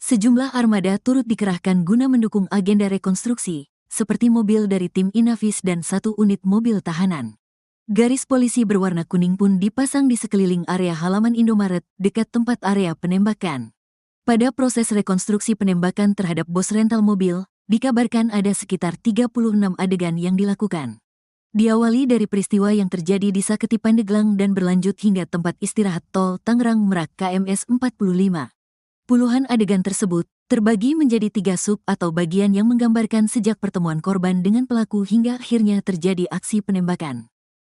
Speaker 1: Sejumlah armada turut dikerahkan guna mendukung agenda rekonstruksi, seperti mobil dari tim Inavis dan 1 unit mobil tahanan. Garis polisi berwarna kuning pun dipasang di sekeliling area halaman Indomaret dekat tempat area penembakan. Pada proses rekonstruksi penembakan terhadap bos rental mobil, dikabarkan ada sekitar 36 adegan yang dilakukan. Diawali dari peristiwa yang terjadi di Saketi Pandeglang dan berlanjut hingga tempat istirahat Tol Tangerang Merak KMS 45. Puluhan adegan tersebut terbagi menjadi 3 sub atau bagian yang menggambarkan sejak pertemuan korban dengan pelaku hingga akhirnya terjadi aksi penembakan.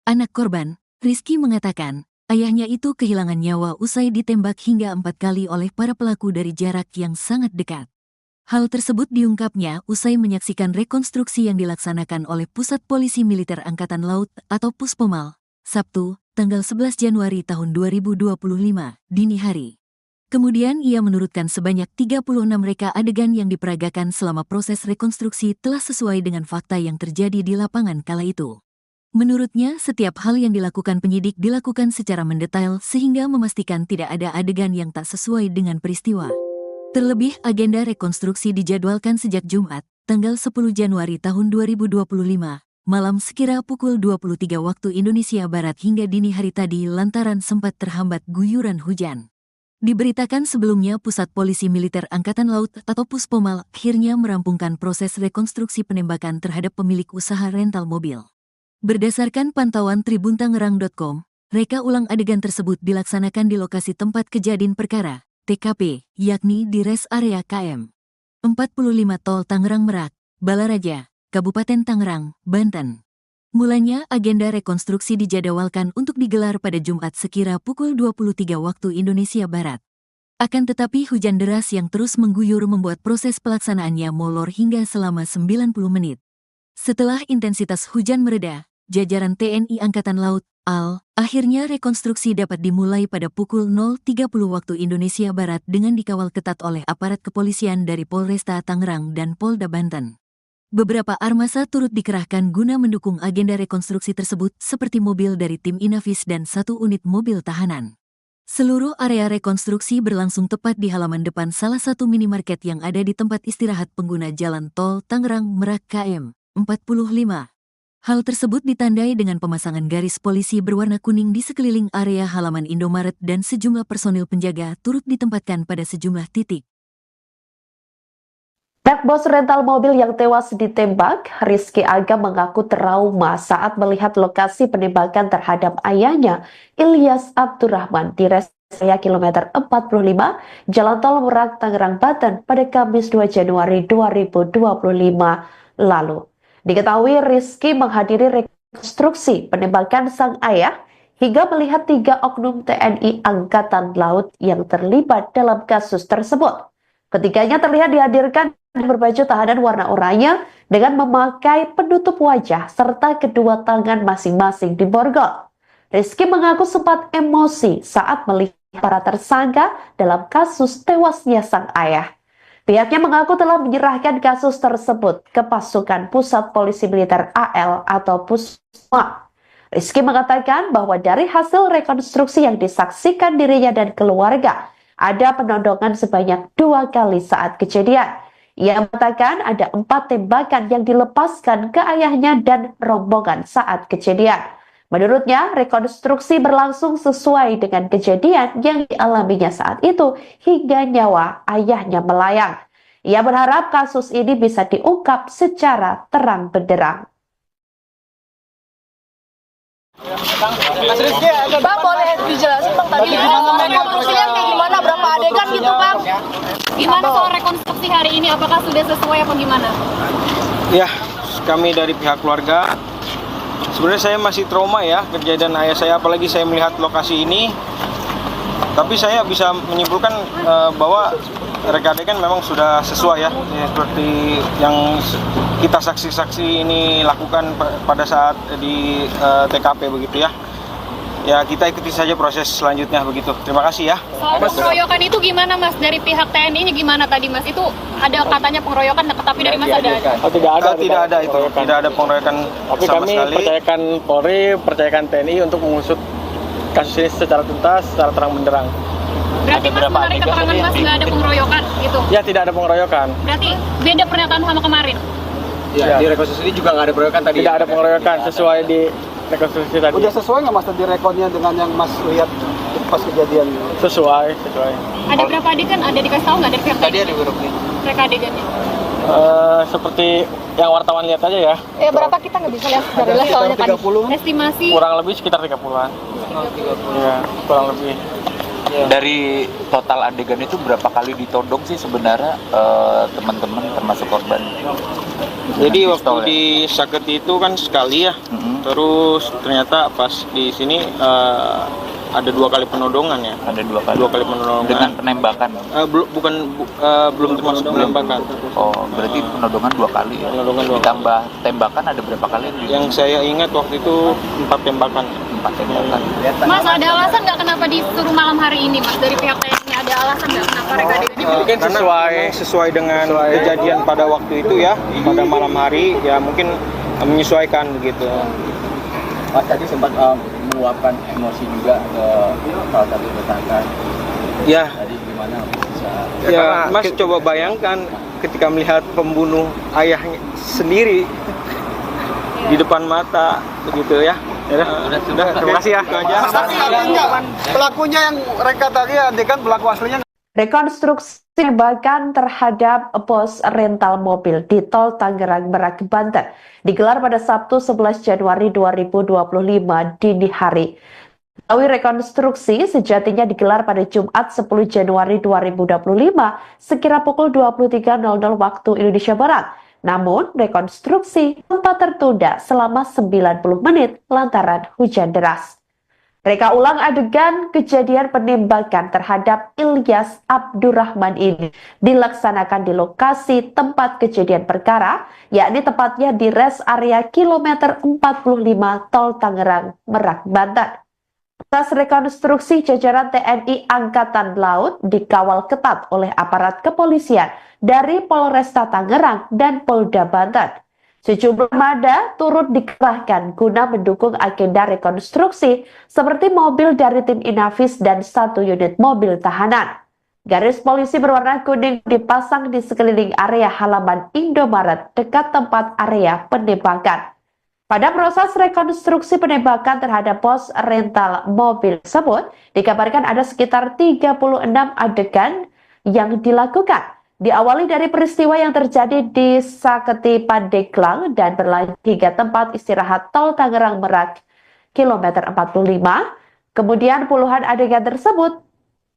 Speaker 1: Anak korban, Rizky mengatakan, ayahnya itu kehilangan nyawa usai ditembak hingga 4 kali oleh para pelaku dari jarak yang sangat dekat. Hal tersebut diungkapnya usai menyaksikan rekonstruksi yang dilaksanakan oleh Pusat Polisi Militer Angkatan Laut atau Puspomal, Sabtu, tanggal 11 Januari tahun 2025, dini hari. Kemudian ia menurutkan sebanyak 36 reka adegan yang diperagakan selama proses rekonstruksi telah sesuai dengan fakta yang terjadi di lapangan kala itu. Menurutnya, setiap hal yang dilakukan penyidik dilakukan secara mendetail sehingga memastikan tidak ada adegan yang tak sesuai dengan peristiwa. Terlebih, agenda rekonstruksi dijadwalkan sejak Jumat, tanggal 10 Januari tahun 2025, malam sekira pukul 23 waktu Indonesia Barat hingga dini hari tadi lantaran sempat terhambat guyuran hujan. Diberitakan sebelumnya Pusat Polisi Militer Angkatan Laut atau Puspomal akhirnya merampungkan proses rekonstruksi penembakan terhadap pemilik usaha rental mobil. Berdasarkan pantauan tribuntangerang.com, reka ulang adegan tersebut dilaksanakan di lokasi tempat kejadian perkara, TKP, yakni di res area KM 45 Tol Tangerang Merak, Balaraja, Kabupaten Tangerang, Banten. Mulanya agenda rekonstruksi dijadwalkan untuk digelar pada Jumat sekira pukul 23 waktu Indonesia Barat. Akan tetapi hujan deras yang terus mengguyur membuat proses pelaksanaannya molor hingga selama 90 menit. Setelah intensitas hujan mereda, jajaran TNI Angkatan Laut, AL, akhirnya rekonstruksi dapat dimulai pada pukul 0.30 waktu Indonesia Barat dengan dikawal ketat oleh aparat kepolisian dari Polresta Tangerang dan Polda Banten. Beberapa armasa turut dikerahkan guna mendukung agenda rekonstruksi tersebut seperti mobil dari tim Inavis dan 1 unit mobil tahanan. Seluruh area rekonstruksi berlangsung tepat di halaman depan salah satu minimarket yang ada di tempat istirahat pengguna jalan tol Tangerang Merak KM 45. Hal tersebut ditandai dengan pemasangan garis polisi berwarna kuning di sekeliling area halaman Indomaret dan sejumlah personil penjaga turut ditempatkan pada sejumlah titik.
Speaker 2: Anak bos rental mobil yang tewas ditembak, Rizky Aga mengaku trauma saat melihat lokasi penembakan terhadap ayahnya, Ilyas Abdurrahman, di res area kilometer 45, Jalan Tol Merak, Tangerang, Banten pada Kamis 2 Januari 2025 lalu. Diketahui Rizky menghadiri rekonstruksi penembakan sang ayah hingga melihat 3 oknum TNI Angkatan Laut yang terlibat dalam kasus tersebut. Ketiganya terlihat dihadirkan berbaju tahanan warna oranye dengan memakai penutup wajah serta kedua tangan masing-masing diborgol. Rizky mengaku sempat emosi saat melihat para tersangka dalam kasus tewasnya sang ayah. Pihaknya mengaku telah menyerahkan kasus tersebut ke pasukan Pusat Polisi Militer AL atau Pusma. Rizky mengatakan bahwa dari hasil rekonstruksi yang disaksikan dirinya dan keluarga, ada penodongan sebanyak 2 kali saat kejadian. Ia mengatakan ada 4 tembakan yang dilepaskan ke ayahnya dan rombongan saat kejadian. Menurutnya, rekonstruksi berlangsung sesuai dengan kejadian yang dialaminya saat itu hingga nyawa ayahnya melayang. Ia berharap kasus ini bisa diungkap secara terang benderang.
Speaker 8: Bang, boleh dijelasin Bang tadi rekonstruksinya kayak gimana, berapa adegan gitu Bang?
Speaker 3: Gimana soal rekonstruksi hari ini? Apakah sudah sesuai apa gimana?
Speaker 4: Ya, kami dari pihak keluarga, sebenarnya saya masih trauma ya kejadian ayah saya, apalagi saya melihat lokasi ini. Tapi saya bisa menyimpulkan bahwa reka adegan memang sudah sesuai ya, seperti yang kita saksi-saksi ini lakukan pada saat di TKP begitu ya. Ya, kita ikuti saja proses selanjutnya begitu. Terima kasih ya.
Speaker 3: Soal pengeroyokan itu gimana Mas? Dari pihak TNI-nya gimana tadi Mas? Itu ada katanya pengeroyokan, tapi dari Mas ada?
Speaker 5: Tidak ada
Speaker 4: itu. Tidak ada pengeroyokan
Speaker 5: tapi
Speaker 4: sama
Speaker 5: kami
Speaker 4: sekali.
Speaker 5: percayakan Polri, percayakan TNI untuk mengusut kasus ini secara tuntas, secara terang benderang.
Speaker 3: Berarti Mas menarik keterangan Mas nggak ada pengeroyokan gitu?
Speaker 5: Ya, tidak ada pengeroyokan.
Speaker 3: Berarti beda pernyataan sama kemarin?
Speaker 6: Ya, di rekonstruksi ini juga nggak ada pengeroyokan tadi.
Speaker 5: Tidak ada pengeroyokan sesuai di rekonstruksi tadi.
Speaker 9: Udah sesuai nggak Mas tadi rekodnya dengan yang Mas lihat pas kejadian?
Speaker 5: Sesuai.
Speaker 3: Ada berapa adegan? Ada dikasih tahu nggak dari pihak
Speaker 6: Tadi
Speaker 3: TNI?
Speaker 6: ada beberapa.
Speaker 3: Reka adegannya?
Speaker 5: Seperti yang wartawan lihat aja ya.
Speaker 8: Berapa kita nggak bisa lihat dari live soalnya tadi.
Speaker 3: Estimasi
Speaker 5: Kurang lebih sekitar 30-an. Iya, kurang lebih.
Speaker 7: Dari total adegan itu berapa kali ditodong sih sebenarnya teman-teman termasuk korban?
Speaker 4: Jadi waktu
Speaker 7: Pistol, ya?
Speaker 4: di Saketi itu kan sekali ya. Terus ternyata pas di sini ada 2 kali penodongan ya.
Speaker 7: Ada 2 kali.
Speaker 4: 2 kali penodongan.
Speaker 7: Dengan penembakan.
Speaker 4: Belum termasuk penembakan.
Speaker 7: Oh, berarti penodongan 2 kali ya.
Speaker 4: Penodongan 2 kali.
Speaker 7: Ditambah tembakan ada berapa kali?
Speaker 4: Yang saya ingat waktu itu 4 tembakan.
Speaker 7: 4 tembakan.
Speaker 3: Mas, ada alasan nggak kenapa disuruh malam hari ini Mas? Dari pihak TNI ada alasan nggak kenapa reka adegannya?
Speaker 5: Mungkin
Speaker 4: Karena
Speaker 5: sesuai-
Speaker 4: sesuai dengan kejadian pada waktu itu ya, pada malam hari ya, mungkin menyesuaikan begitu.
Speaker 6: Mas tadi sempat meluapkan emosi juga ke salah satu tersangka.
Speaker 4: Ya,
Speaker 6: Tadi gimana bisa?
Speaker 4: ya Mas coba bayangkan ketika melihat pembunuh ayahnya sendiri di depan mata begitu ya. Sudah, terima kasih ya. Itu aja.
Speaker 9: Pelakunya yang reka tadi adegan pelaku aslinya.
Speaker 2: Rekonstruksi penembakan terhadap bos rental mobil di Tol Tangerang Merak, Banten digelar pada Sabtu 11 Januari 2025 dini hari. Melalui rekonstruksi sejatinya digelar pada Jumat 10 Januari 2025 sekira pukul 23.00 waktu Indonesia Barat. Namun, rekonstruksi sempat tertunda selama 90 menit lantaran hujan deras. Reka ulang adegan kejadian penembakan terhadap Ilyas Abdurrahman ini dilaksanakan di lokasi tempat kejadian perkara, yakni tepatnya di res area kilometer 45 Tol Tangerang Merak, Banten. Atas rekonstruksi jajaran TNI Angkatan Laut dikawal ketat oleh aparat kepolisian dari Polresta Tangerang dan Polda Banten. Sejumlah armada turut dikerahkan guna mendukung agenda rekonstruksi seperti mobil dari tim Inavis dan 1 unit mobil tahanan. Garis polisi berwarna kuning dipasang di sekeliling area halaman Indomaret dekat tempat area penembakan. Pada proses rekonstruksi penembakan terhadap pos rental mobil tersebut, dikabarkan ada sekitar 36 adegan yang dilakukan. Diawali dari peristiwa yang terjadi di Saketi Pandeglang dan berlanjut hingga tempat istirahat tol Tangerang Merak, kilometer 45. Kemudian puluhan adegan tersebut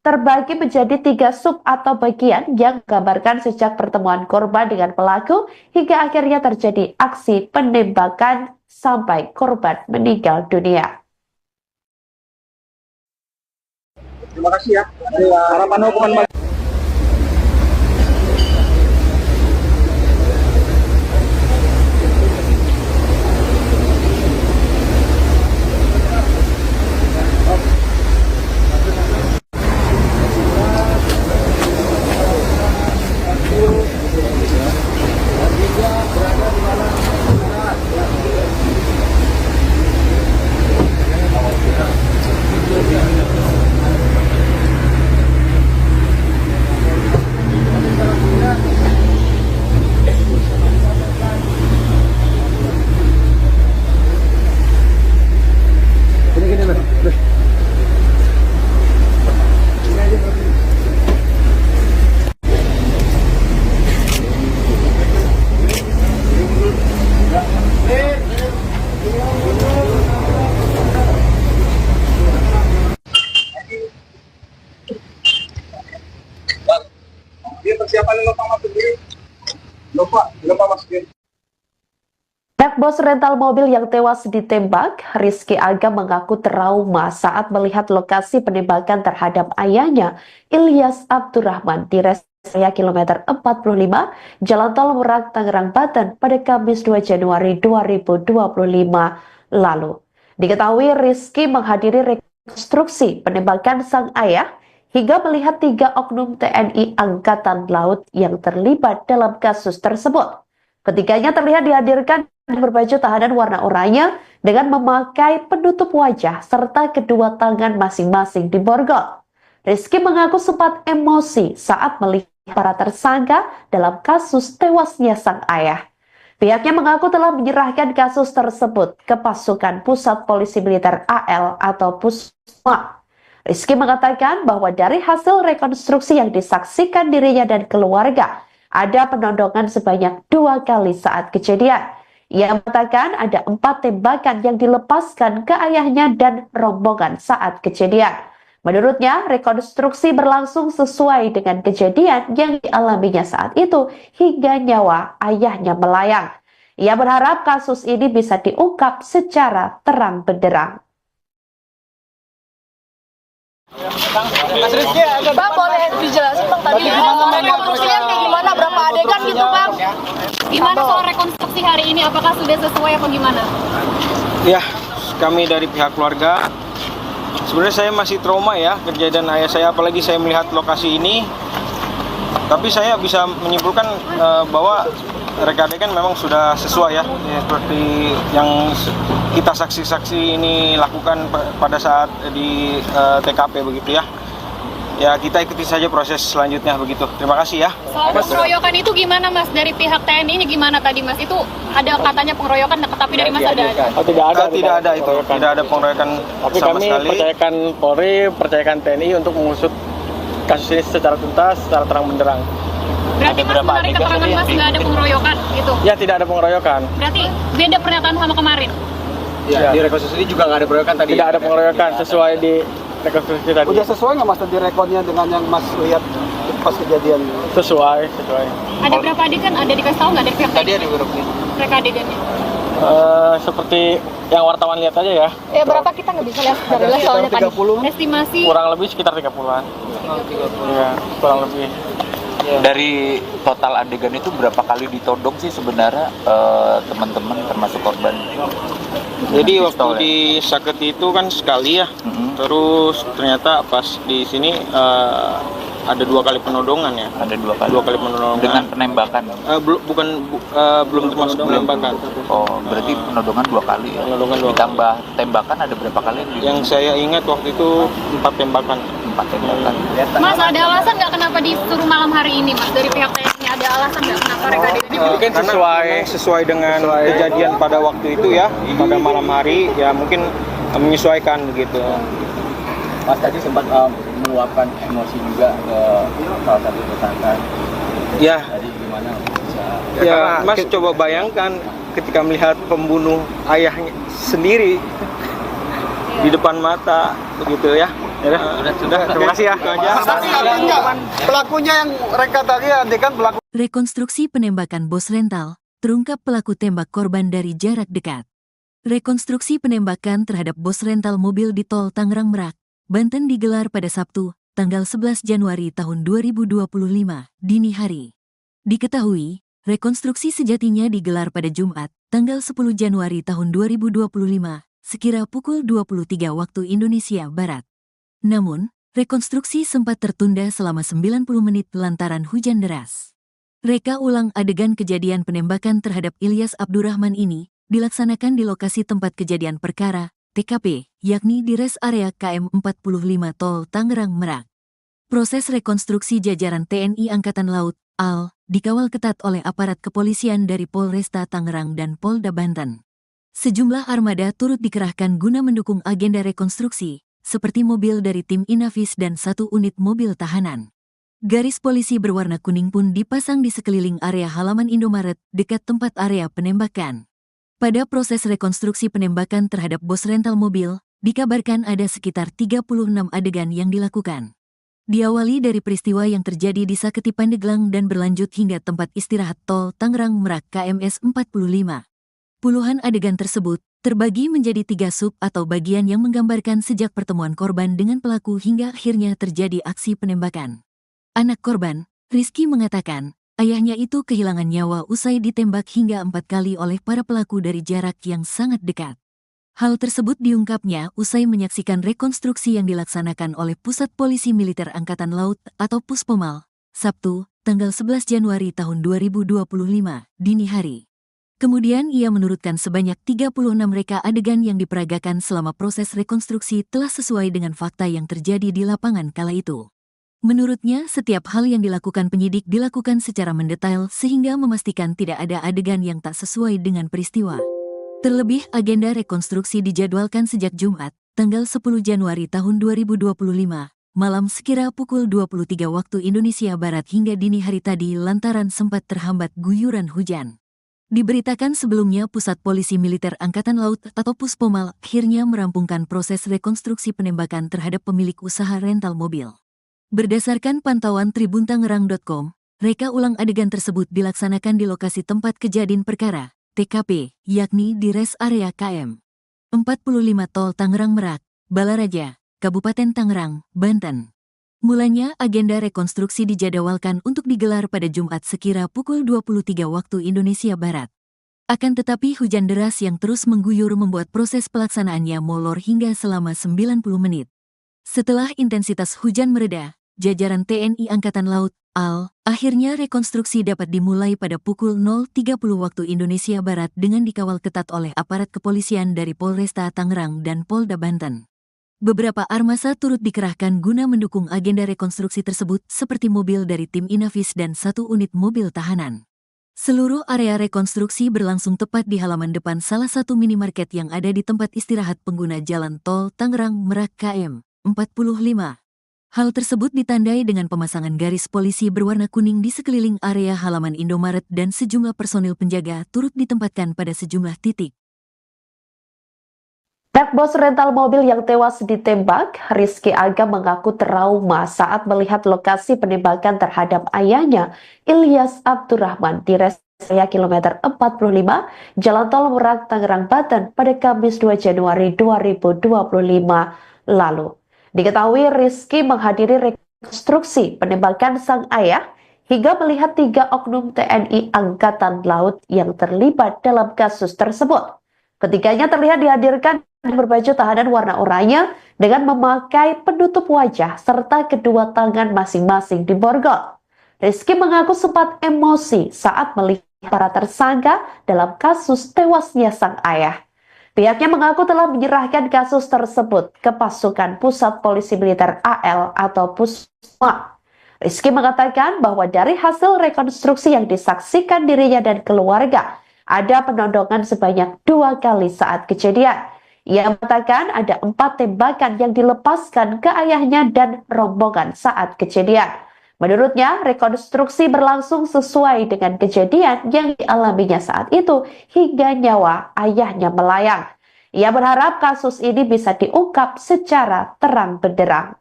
Speaker 2: terbagi menjadi 3 sub atau bagian yang menggambarkan sejak pertemuan korban dengan pelaku hingga akhirnya terjadi aksi penembakan sampai korban meninggal dunia.
Speaker 9: Terima kasih ya. Harapan hukuman persiapan lupa masuk diri. Lupa masuk diri.
Speaker 2: Anak bos rental mobil yang tewas ditembak, Rizky Aga mengaku trauma saat melihat lokasi penembakan terhadap ayahnya, Ilyas Abdurrahman, di rest area kilometer 45, Jalan Tol Merak, Tangerang, Banten pada Kamis 2 Januari 2025 lalu. Diketahui Rizky menghadiri rekonstruksi penembakan sang ayah hingga melihat 3 oknum TNI Angkatan Laut yang terlibat dalam kasus tersebut. Ketiganya terlihat dihadirkan berbaju tahanan warna oranye dengan memakai penutup wajah serta kedua tangan masing-masing diborgol. Rizky mengaku sempat emosi saat melihat para tersangka dalam kasus tewasnya sang ayah. Pihaknya mengaku telah menyerahkan kasus tersebut ke pasukan Pusat Polisi Militer AL atau Pusma. Rizky mengatakan bahwa dari hasil rekonstruksi yang disaksikan dirinya dan keluarga, ada penodongan sebanyak 2 kali saat kejadian. Ia mengatakan ada 4 tembakan yang dilepaskan ke ayahnya dan rombongan saat kejadian. Menurutnya, rekonstruksi berlangsung sesuai dengan kejadian yang dialaminya saat itu hingga nyawa ayahnya melayang. Ia berharap kasus ini bisa diungkap secara terang benderang.
Speaker 8: Bang, boleh dijelasin Bang tadi rekonstruksinya kayak gimana, berapa adegan gitu Bang?
Speaker 3: Gimana soal rekonstruksi hari ini? Apakah sudah sesuai apa gimana?
Speaker 4: Ya, kami dari pihak keluarga, sebenarnya saya masih trauma ya kejadian ayah saya, apalagi saya melihat lokasi ini. Tapi saya bisa menyimpulkan bahwa reka adegan memang sudah sesuai ya, seperti yang kita saksi-saksi ini lakukan pada saat di TKP begitu ya. Ya, kita ikuti saja proses selanjutnya begitu. Terima kasih ya.
Speaker 3: Soal pengeroyokan itu gimana Mas? Dari pihak TNI ini gimana tadi Mas? Itu ada katanya pengeroyokan, tapi dari Mas ada?
Speaker 5: Oh, tidak ada
Speaker 4: itu. Tidak ada pengeroyokan
Speaker 5: tapi
Speaker 4: sama
Speaker 5: kami
Speaker 4: sekali.
Speaker 5: percayakan Polri, percayakan TNI untuk mengusut kasus ini secara tuntas, secara terang benderang.
Speaker 3: Berarti Mas menarik keterangan Mas nggak ada pengeroyokan gitu?
Speaker 5: Ya, tidak ada pengeroyokan.
Speaker 3: Berarti beda pernyataan sama kemarin?
Speaker 6: Ya, di rekonstruksi juga nggak ada pengeroyokan tadi.
Speaker 5: Tidak ada pengeroyokan sesuai di rekonstruksi tadi.
Speaker 9: Udah sesuai nggak Mas tadi rekodnya dengan yang Mas lihat pas kejadian?
Speaker 5: Sesuai.
Speaker 3: Ada berapa adegan? Ada dikasih tahu nggak dari pihak
Speaker 6: Tadi ada beberapa.
Speaker 3: mereka adegannya?
Speaker 5: Seperti yang wartawan lihat aja ya.
Speaker 8: Ya berapa kita nggak bisa lihat dari soalnya tadi.
Speaker 3: Estimasi
Speaker 5: Kurang lebih sekitar 30-an. Iya, kurang lebih.
Speaker 7: Dari total adegan itu berapa kali ditodong sih sebenarnya teman-teman termasuk korban?
Speaker 4: Jadi waktu di Saketi itu kan sekali ya. Terus ternyata pas di sini ada 2 kali penodongan ya.
Speaker 7: Ada 2 kali.
Speaker 4: 2 kali penodongan.
Speaker 7: Dengan penembakan.
Speaker 4: Belum termasuk penembakan.
Speaker 7: Oh, berarti penodongan 2 kali ya.
Speaker 4: Penodongan 2 kali.
Speaker 7: Ditambah tembakan ada berapa kali?
Speaker 4: Yang saya ingat waktu itu 4 tembakan.
Speaker 7: 4 tembakan.
Speaker 3: Mas, ada alasan nggak kenapa disuruh malam hari ini, Mas? Dari pihak TNI ada alasan nggak kenapa mereka adegannya?
Speaker 5: Mungkin
Speaker 4: Karena
Speaker 5: sesuai-
Speaker 4: sesuai dengan kejadian pada waktu itu ya, pada malam hari ya mungkin menyesuaikan begitu.
Speaker 6: Mas tadi sempat meluapkan emosi juga ke salah satu tersangka.
Speaker 4: Ya,
Speaker 6: Tadi gimana bisa?
Speaker 4: ya Mas coba bayangkan ketika melihat pembunuh ayahnya sendiri di depan mata begitu ya. Sudah, terima kasih ya. Itu aja.
Speaker 9: Pelakunya yang reka tadi adegan pelaku.
Speaker 1: Rekonstruksi penembakan bos rental, terungkap pelaku tembak korban dari jarak dekat. Rekonstruksi penembakan terhadap bos rental mobil di tol Tangerang Merak, Banten digelar pada Sabtu, tanggal 11 Januari tahun 2025, dini hari. Diketahui, rekonstruksi sejatinya digelar pada Jumat, tanggal 10 Januari tahun 2025, sekira pukul 23 waktu Indonesia Barat. Namun, rekonstruksi sempat tertunda selama 90 menit lantaran hujan deras. Reka ulang adegan kejadian penembakan terhadap Ilyas Abdurrahman ini dilaksanakan di lokasi tempat kejadian perkara, TKP, yakni di res area KM 45 Tol Tangerang Merak. Proses rekonstruksi jajaran TNI Angkatan Laut, AL, dikawal ketat oleh aparat kepolisian dari Polresta Tangerang dan Polda Banten. Sejumlah armada turut dikerahkan guna mendukung agenda rekonstruksi, seperti mobil dari tim Inavis dan 1 unit mobil tahanan. Garis polisi berwarna kuning pun dipasang di sekeliling area halaman Indomaret dekat tempat area penembakan. Pada proses rekonstruksi penembakan terhadap bos rental mobil, dikabarkan ada sekitar 36 adegan yang dilakukan. Diawali dari peristiwa yang terjadi di Saketi Pandeglang dan berlanjut hingga tempat istirahat tol Tangerang Merak KMS 45. Puluhan adegan tersebut terbagi menjadi 3 sub atau bagian yang menggambarkan sejak pertemuan korban dengan pelaku hingga akhirnya terjadi aksi penembakan. Anak korban, Rizky mengatakan, ayahnya itu kehilangan nyawa usai ditembak hingga 4 kali oleh para pelaku dari jarak yang sangat dekat. Hal tersebut diungkapnya usai menyaksikan rekonstruksi yang dilaksanakan oleh Pusat Polisi Militer Angkatan Laut atau Puspomal, Sabtu, tanggal 11 Januari tahun 2025, dini hari. Kemudian ia menurutkan sebanyak 36 reka adegan yang diperagakan selama proses rekonstruksi telah sesuai dengan fakta yang terjadi di lapangan kala itu. Menurutnya, setiap hal yang dilakukan penyidik dilakukan secara mendetail sehingga memastikan tidak ada adegan yang tak sesuai dengan peristiwa. Terlebih, agenda rekonstruksi dijadwalkan sejak Jumat, tanggal 10 Januari tahun 2025, malam sekira pukul 23 waktu Indonesia Barat hingga dini hari tadi lantaran sempat terhambat guyuran hujan. Diberitakan sebelumnya Pusat Polisi Militer Angkatan Laut atau Puspomal akhirnya merampungkan proses rekonstruksi penembakan terhadap pemilik usaha rental mobil. Berdasarkan pantauan tribuntangerang.com, reka ulang adegan tersebut dilaksanakan di lokasi tempat kejadian perkara, TKP, yakni di res area KM 45 Tol Tangerang Merak, Balaraja, Kabupaten Tangerang, Banten. Mulanya agenda rekonstruksi dijadwalkan untuk digelar pada Jumat sekira pukul 23 waktu Indonesia Barat. Akan tetapi hujan deras yang terus mengguyur membuat proses pelaksanaannya molor hingga selama 90 menit. Setelah intensitas hujan mereda, jajaran TNI Angkatan Laut, AL, akhirnya rekonstruksi dapat dimulai pada pukul 0.30 waktu Indonesia Barat dengan dikawal ketat oleh aparat kepolisian dari Polresta Tangerang dan Polda Banten. Beberapa armasa turut dikerahkan guna mendukung agenda rekonstruksi tersebut seperti mobil dari tim Inavis dan 1 unit mobil tahanan. Seluruh area rekonstruksi berlangsung tepat di halaman depan salah satu minimarket yang ada di tempat istirahat pengguna jalan tol Tangerang Merak KM 45. Hal tersebut ditandai dengan pemasangan garis polisi berwarna kuning di sekeliling area halaman Indomaret dan sejumlah personil penjaga turut ditempatkan pada sejumlah titik.
Speaker 2: Anak bos rental mobil yang tewas ditembak, Rizky Aga mengaku trauma saat melihat lokasi penembakan terhadap ayahnya, Ilyas Abdurrahman, di res area kilometer 45, Jalan Tol Merak, Tangerang, Banten pada Kamis 2 Januari 2025 lalu. Diketahui Rizky menghadiri rekonstruksi penembakan sang ayah hingga melihat 3 oknum TNI Angkatan Laut yang terlibat dalam kasus tersebut. Ketiganya terlihat dihadirkan berbaju tahanan warna oranye dengan memakai penutup wajah serta kedua tangan masing-masing diborgol. Rizky mengaku sempat emosi saat melihat para tersangka dalam kasus tewasnya sang ayah. Pihaknya mengaku telah menyerahkan kasus tersebut ke Pasukan Pusat Polisi Militer AL atau Pusma. Rizky mengatakan bahwa dari hasil rekonstruksi yang disaksikan dirinya dan keluarga, ada penodongan sebanyak 2 kali saat kejadian. Ia mengatakan ada 4 tembakan yang dilepaskan ke ayahnya dan rombongan saat kejadian. Menurutnya, rekonstruksi berlangsung sesuai dengan kejadian yang dialaminya saat itu hingga nyawa ayahnya melayang. Ia berharap kasus ini bisa diungkap secara terang benderang.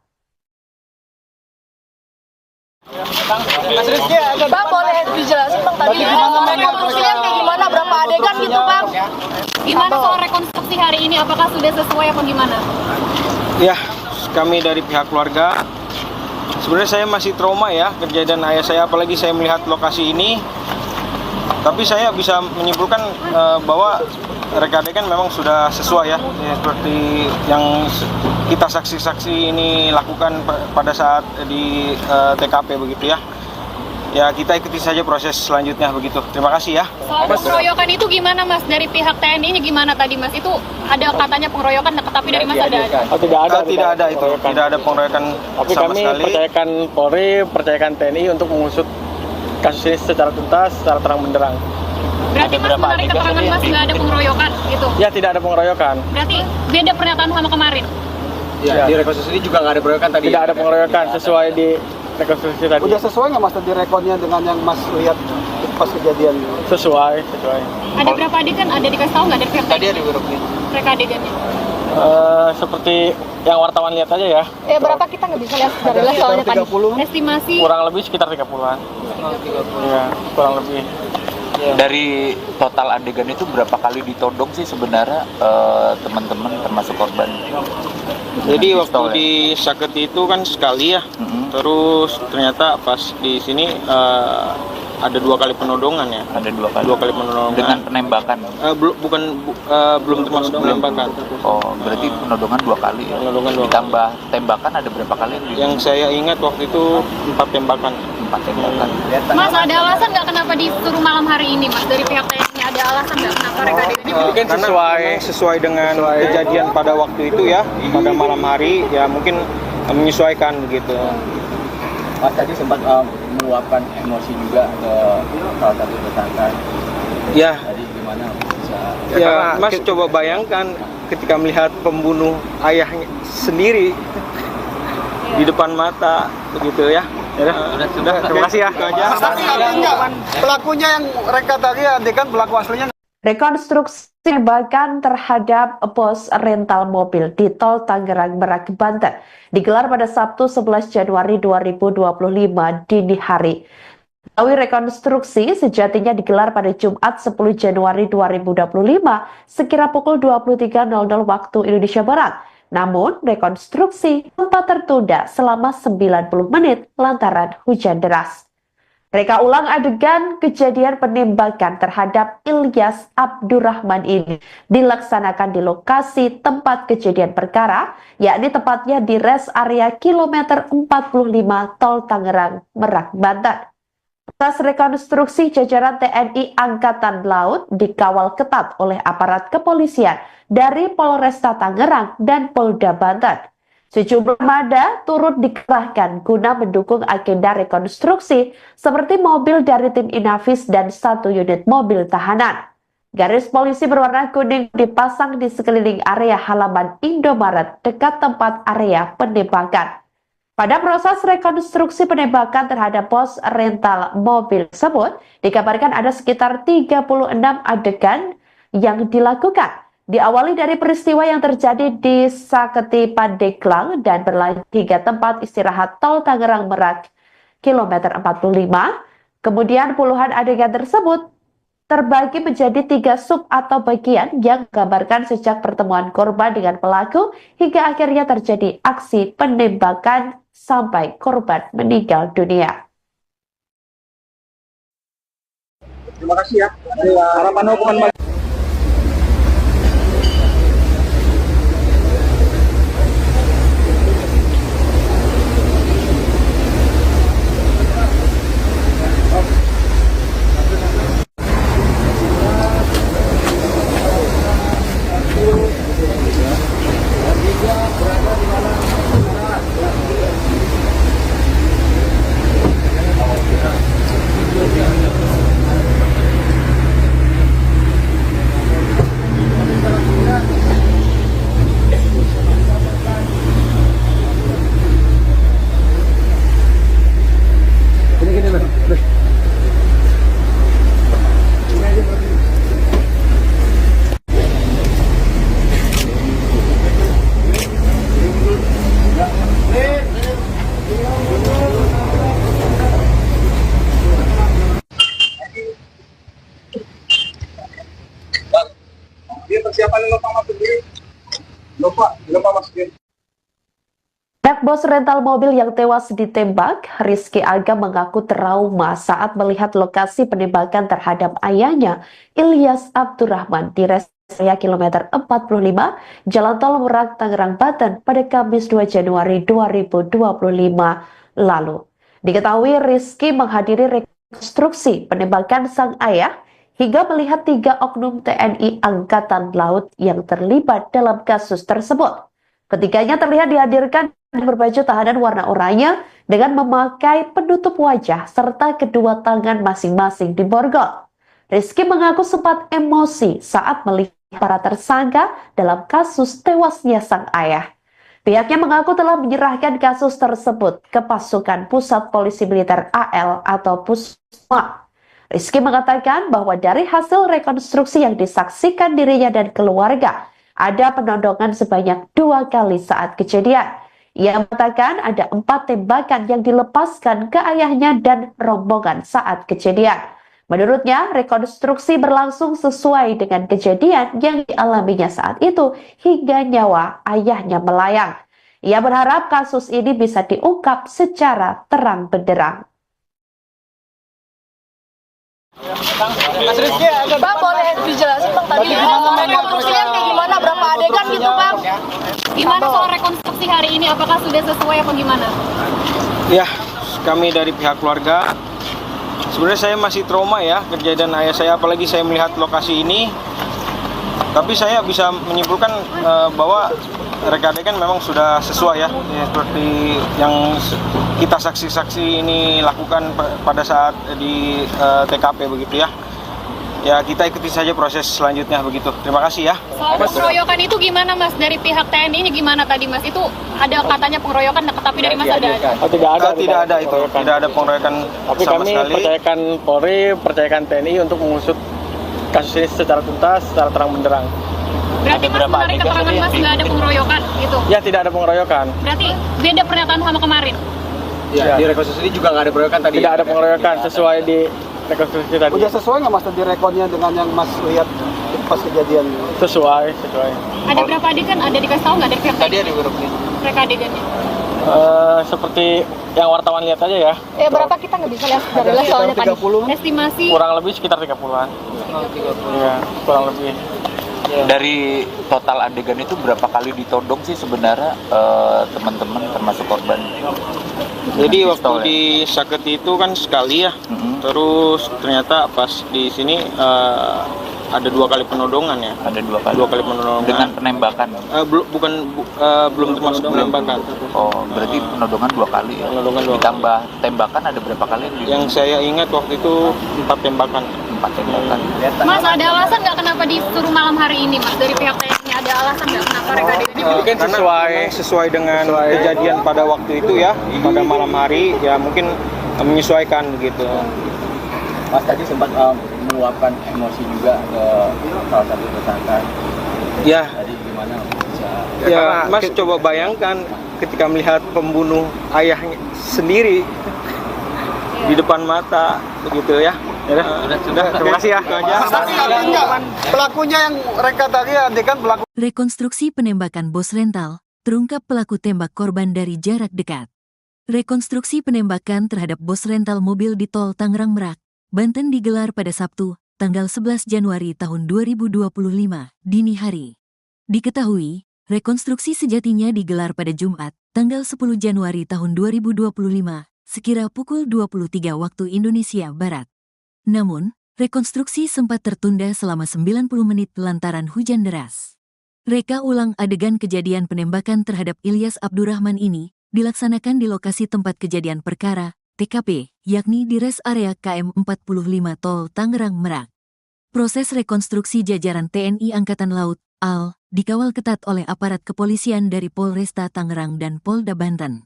Speaker 8: Bang, boleh dijelasin Bang tadi rekonstruksinya kayak gimana, berapa adegan gitu Bang?
Speaker 3: Gimana soal rekonstruksi hari ini? Apakah sudah sesuai apa gimana?
Speaker 4: Ya, kami dari pihak keluarga, sebenarnya saya masih trauma ya kejadian ayah saya, apalagi saya melihat lokasi ini. Tapi saya bisa menyimpulkan bahwa reka adegan memang sudah sesuai ya, seperti yang kita saksi-saksi ini lakukan pada saat di TKP begitu ya. Ya, kita ikuti saja proses selanjutnya begitu. Terima kasih ya.
Speaker 3: Soal pengeroyokan itu gimana Mas? Dari pihak TNI-nya gimana tadi Mas? Itu ada katanya pengeroyokan, tapi dari Mas ada?
Speaker 5: Oh, tidak ada
Speaker 4: itu. Tidak ada pengeroyokan
Speaker 5: tapi
Speaker 4: sama
Speaker 5: kami
Speaker 4: sekali.
Speaker 5: percayakan Polri, percayakan TNI untuk mengusut kasus ini secara tuntas, secara terang benderang.
Speaker 3: Berarti Mas menarik keterangan Mas nggak ada pengeroyokan gitu?
Speaker 5: Ya, tidak ada pengeroyokan.
Speaker 3: Berarti beda pernyataan sama kemarin?
Speaker 6: Ya, di rekonstruksi juga nggak ada pengeroyokan tadi.
Speaker 5: Tidak ada pengeroyokan sesuai di rekonstruksi tadi.
Speaker 9: Udah sesuai nggak Mas tadi rekodnya dengan yang Mas lihat pas kejadian?
Speaker 5: Sesuai.
Speaker 3: Ada berapa adegan? Ada dikasih tahu nggak dari pihak
Speaker 6: Tadi ada
Speaker 3: TNI? Reka adegannya?
Speaker 5: Seperti yang wartawan lihat aja ya.
Speaker 8: Berapa kita nggak bisa lihat secara jelas soalnya tadi.
Speaker 3: Estimasi
Speaker 5: Kurang lebih sekitar 30-an. Iya, kurang lebih.
Speaker 7: Dari total adegan itu berapa kali ditodong sih sebenarnya teman-teman termasuk korban?
Speaker 4: Jadi waktu di Saketi itu kan sekali ya, terus ternyata pas di sini ada 2 kali penodongan ya.
Speaker 7: Ada 2 kali.
Speaker 4: 2 kali penodongan.
Speaker 7: Dengan penembakan?
Speaker 4: Belum termasuk penembakan.
Speaker 7: Oh, berarti penodongan 2 kali ya?
Speaker 4: Penodongan 2 kali.
Speaker 7: Ditambah tembakan ada berapa kali?
Speaker 4: Yang saya ingat waktu itu 4 tembakan.
Speaker 7: 4 tembakan.
Speaker 3: Mas, ada alasan nggak kenapa disuruh malam hari ini Mas? Dari pihak TNI ada alasan nggak kenapa reka adegannya?
Speaker 4: Mungkin sesuai dengan kejadian pada waktu itu ya, pada malam hari ya, mungkin menyesuaikan begitu.
Speaker 6: Mas tadi sempat meluapkan emosi juga ke salah satu tersangka.
Speaker 4: Ya,
Speaker 6: Tadi gimana bisa?
Speaker 4: ya Mas coba bayangkan ketika melihat pembunuh ayahnya sendiri di depan mata begitu ya. Sudah, terima kasih ya. Itu aja.
Speaker 9: Artinya pelakunya yang reka tadi adegan pelaku aslinya.
Speaker 2: Rekonstruksi penembakan terhadap bos rental mobil di Tol Tangerang Merak, Banten digelar pada Sabtu 11 Januari 2025 dini hari. Rekonstruksi sejatinya digelar pada Jumat 10 Januari 2025 sekira pukul 23.00 waktu Indonesia Barat. Namun, rekonstruksi sempat tertunda selama 90 menit lantaran hujan deras. Reka ulang adegan kejadian penembakan terhadap Ilyas Abdurrahman ini dilaksanakan di lokasi tempat kejadian perkara, yakni tepatnya di rest area kilometer 45 Tol Tangerang Merak, Banten. Proses rekonstruksi jajaran TNI Angkatan Laut dikawal ketat oleh aparat kepolisian dari Polresta Tangerang dan Polda Banten. Sejumlah armada turut dikerahkan guna mendukung agenda rekonstruksi seperti mobil dari tim Inavis dan 1 unit mobil tahanan. Garis polisi berwarna kuning dipasang di sekeliling area halaman Indomaret dekat tempat area penembakan. Pada proses rekonstruksi penembakan terhadap bos rental mobil tersebut, dikabarkan ada sekitar 36 adegan yang dilakukan. Diawali dari peristiwa yang terjadi di Saketi Pandeglang dan berlanjut hingga tempat istirahat Tol Tangerang Merak, kilometer 45. Kemudian puluhan adegan tersebut terbagi menjadi 3 sub atau bagian yang menggambarkan sejak pertemuan korban dengan pelaku hingga akhirnya terjadi aksi penembakan sampai korban meninggal dunia.
Speaker 9: Terima kasih ya. Harapan hukuman Siapa yang lupa masukin? Lupa masukin.
Speaker 2: Anak bos rental mobil yang tewas ditembak, Rizky Aga mengaku trauma saat melihat lokasi penembakan terhadap ayahnya, Ilyas Abdurrahman, di rest area kilometer 45, Jalan Tol Merak, Tangerang, Banten pada Kamis 2 Januari 2025 lalu. Diketahui Rizky menghadiri rekonstruksi penembakan sang ayah hingga melihat 3 oknum TNI Angkatan Laut yang terlibat dalam kasus tersebut. Ketiganya terlihat dihadirkan berbaju tahanan warna oranye dengan memakai penutup wajah serta kedua tangan masing-masing diborgol. Rizky mengaku sempat emosi saat melihat para tersangka dalam kasus tewasnya sang ayah. Pihaknya mengaku telah menyerahkan kasus tersebut ke pasukan Pusat Polisi Militer AL atau Pusma. Rizky mengatakan bahwa dari hasil rekonstruksi yang disaksikan dirinya dan keluarga, ada penodongan sebanyak 2 kali saat kejadian. Ia mengatakan ada 4 tembakan yang dilepaskan ke ayahnya dan rombongan saat kejadian. Menurutnya, rekonstruksi berlangsung sesuai dengan kejadian yang dialaminya saat itu hingga nyawa ayahnya melayang. Ia berharap kasus ini bisa diungkap secara terang benderang.
Speaker 8: Bang, boleh dijelasin Bang tadi rekonstruksinya kayak gimana, berapa adegan gitu Bang?
Speaker 3: Gimana soal rekonstruksi hari ini? Apakah sudah sesuai apa gimana?
Speaker 4: Ya, kami dari pihak keluarga, sebenarnya saya masih trauma ya kejadian ayah saya, apalagi saya melihat lokasi ini. Tapi saya bisa menyimpulkan bahwa reka adegan memang sudah sesuai ya, seperti yang kita saksi-saksi ini lakukan pada saat di TKP begitu ya. Ya, kita ikuti saja proses selanjutnya begitu. Terima kasih ya.
Speaker 3: Soal pengeroyokan itu gimana Mas? Dari pihak TNI-nya gimana tadi Mas? Itu ada katanya pengeroyokan, tapi dari Mas ada?
Speaker 4: Tidak ada itu. Tidak ada pengeroyokan
Speaker 5: Tapi
Speaker 4: sama
Speaker 5: kami
Speaker 4: sekali.
Speaker 5: percayakan Polri, percayakan TNI untuk mengusut kasus ini secara tuntas, secara terang benderang.
Speaker 3: Berarti Mas menarik keterangan Mas nggak ada pengeroyokan gitu?
Speaker 5: Ya, tidak ada pengeroyokan.
Speaker 3: Berarti beda pernyataan sama kemarin?
Speaker 6: Ya, di rekonstruksi juga nggak ada pengeroyokan tadi.
Speaker 5: Tidak ada pengeroyokan sesuai di rekonstruksi tadi.
Speaker 9: Udah sesuai nggak Mas tadi rekodnya dengan yang Mas lihat pas kejadian?
Speaker 5: Sesuai.
Speaker 3: Ada berapa adegan? Ada dikasih tahu nggak dari pihak
Speaker 6: Tadi
Speaker 3: TNI?
Speaker 6: ada beberapa nih.
Speaker 3: Reka adegannya?
Speaker 5: Seperti yang wartawan lihat aja ya.
Speaker 8: Berapa kita nggak bisa lihat dari soalnya tadi.
Speaker 9: 30.
Speaker 3: Estimasi
Speaker 5: Kurang lebih sekitar 30-an. Iya, kurang lebih.
Speaker 7: Dari total adegan itu berapa kali ditodong sih sebenarnya teman-teman termasuk korban?
Speaker 4: Jadi
Speaker 7: Dengan
Speaker 4: waktu
Speaker 7: pistol, ya?
Speaker 4: di Saketi itu kan sekali ya.
Speaker 7: Mhm.
Speaker 4: Terus ternyata pas di sini ada 2 kali penodongan ya.
Speaker 7: Ada 2 kali.
Speaker 4: 2 kali penodongan.
Speaker 7: Dengan penembakan.
Speaker 4: Belum termasuk penembakan.
Speaker 7: Oh, berarti penodongan 2 kali ya.
Speaker 4: Penodongan 2 kali.
Speaker 7: Ditambah tembakan ada berapa kali?
Speaker 4: Yang saya ingat waktu itu 4 tembakan.
Speaker 7: 4 tembakan.
Speaker 3: Mas, ada alasan nggak kenapa disuruh malam hari ini Mas? Dari pihak TNI ada alasan nggak kenapa reka adegannya?
Speaker 4: Mungkin sesuai dengan kejadian pada waktu itu ya, pada malam hari ya, mungkin menyesuaikan begitu.
Speaker 6: Mas tadi sempat meluapkan emosi juga ke salah satu tersangka.
Speaker 4: Ya,
Speaker 6: Tadi gimana bisa?
Speaker 4: ya Mas coba bayangkan ketika melihat pembunuh ayahnya sendiri di depan mata begitu ya. Sudah, terima kasih ya. Itu aja.
Speaker 9: Tapi artinya pelakunya yang reka tadi adegan pelaku.
Speaker 1: Rekonstruksi penembakan bos rental, terungkap pelaku tembak korban dari jarak dekat. Rekonstruksi penembakan terhadap bos rental mobil di tol Tangerang Merak, Banten digelar pada Sabtu, tanggal 11 Januari tahun 2025, dini hari. Diketahui, rekonstruksi sejatinya digelar pada Jumat, tanggal 10 Januari tahun 2025, sekira pukul 23 waktu Indonesia Barat. Namun, rekonstruksi sempat tertunda selama 90 menit lantaran hujan deras. Reka ulang adegan kejadian penembakan terhadap Ilyas Abdurrahman ini dilaksanakan di lokasi tempat kejadian perkara, TKP, yakni di res area KM 45 Tol Tangerang Merak. Proses rekonstruksi jajaran TNI Angkatan Laut, AL, dikawal ketat oleh aparat kepolisian dari Polresta Tangerang dan Polda Banten.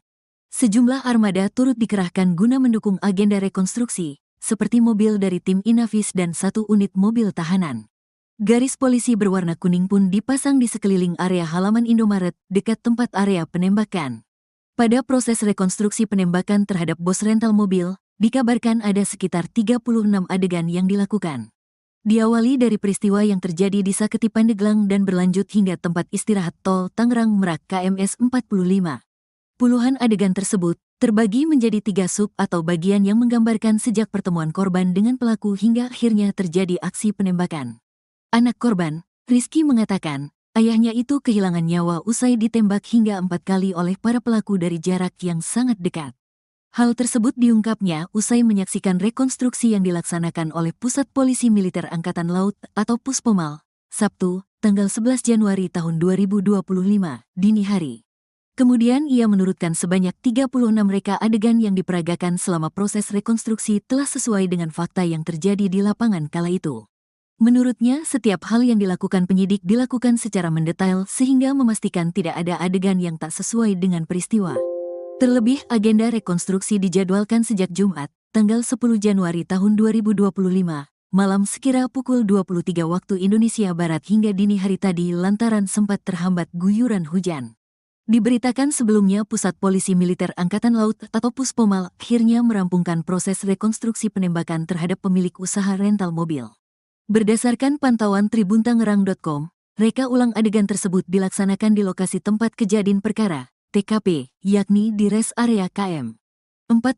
Speaker 1: Sejumlah armada turut dikerahkan guna mendukung agenda rekonstruksi, seperti mobil dari tim Inavis dan 1 unit mobil tahanan. Garis polisi berwarna kuning pun dipasang di sekeliling area halaman Indomaret dekat tempat area penembakan. Pada proses rekonstruksi penembakan terhadap bos rental mobil, dikabarkan ada sekitar 36 adegan yang dilakukan. Diawali dari peristiwa yang terjadi di Saketi Pandeglang dan berlanjut hingga tempat istirahat tol Tangerang Merak KMS 45. Puluhan adegan tersebut terbagi menjadi 3 sub atau bagian yang menggambarkan sejak pertemuan korban dengan pelaku hingga akhirnya terjadi aksi penembakan. Anak korban, Rizky mengatakan, ayahnya itu kehilangan nyawa usai ditembak hingga 4 kali oleh para pelaku dari jarak yang sangat dekat. Hal tersebut diungkapnya usai menyaksikan rekonstruksi yang dilaksanakan oleh Pusat Polisi Militer Angkatan Laut atau Puspomal, Sabtu, tanggal 11 Januari tahun 2025, dini hari. Kemudian ia menurutkan sebanyak 36 reka adegan yang diperagakan selama proses rekonstruksi telah sesuai dengan fakta yang terjadi di lapangan kala itu. Menurutnya, setiap hal yang dilakukan penyidik dilakukan secara mendetail sehingga memastikan tidak ada adegan yang tak sesuai dengan peristiwa. Terlebih, agenda rekonstruksi dijadwalkan sejak Jumat, tanggal 10 Januari tahun 2025, malam sekira pukul 23 waktu Indonesia Barat hingga dini hari tadi lantaran sempat terhambat guyuran hujan. Diberitakan sebelumnya Pusat Polisi Militer Angkatan Laut atau Puspomal akhirnya merampungkan proses rekonstruksi penembakan terhadap pemilik usaha rental mobil. Berdasarkan pantauan tribuntangerang.com, reka ulang adegan tersebut dilaksanakan di lokasi tempat kejadian perkara, TKP, yakni di res area KM 45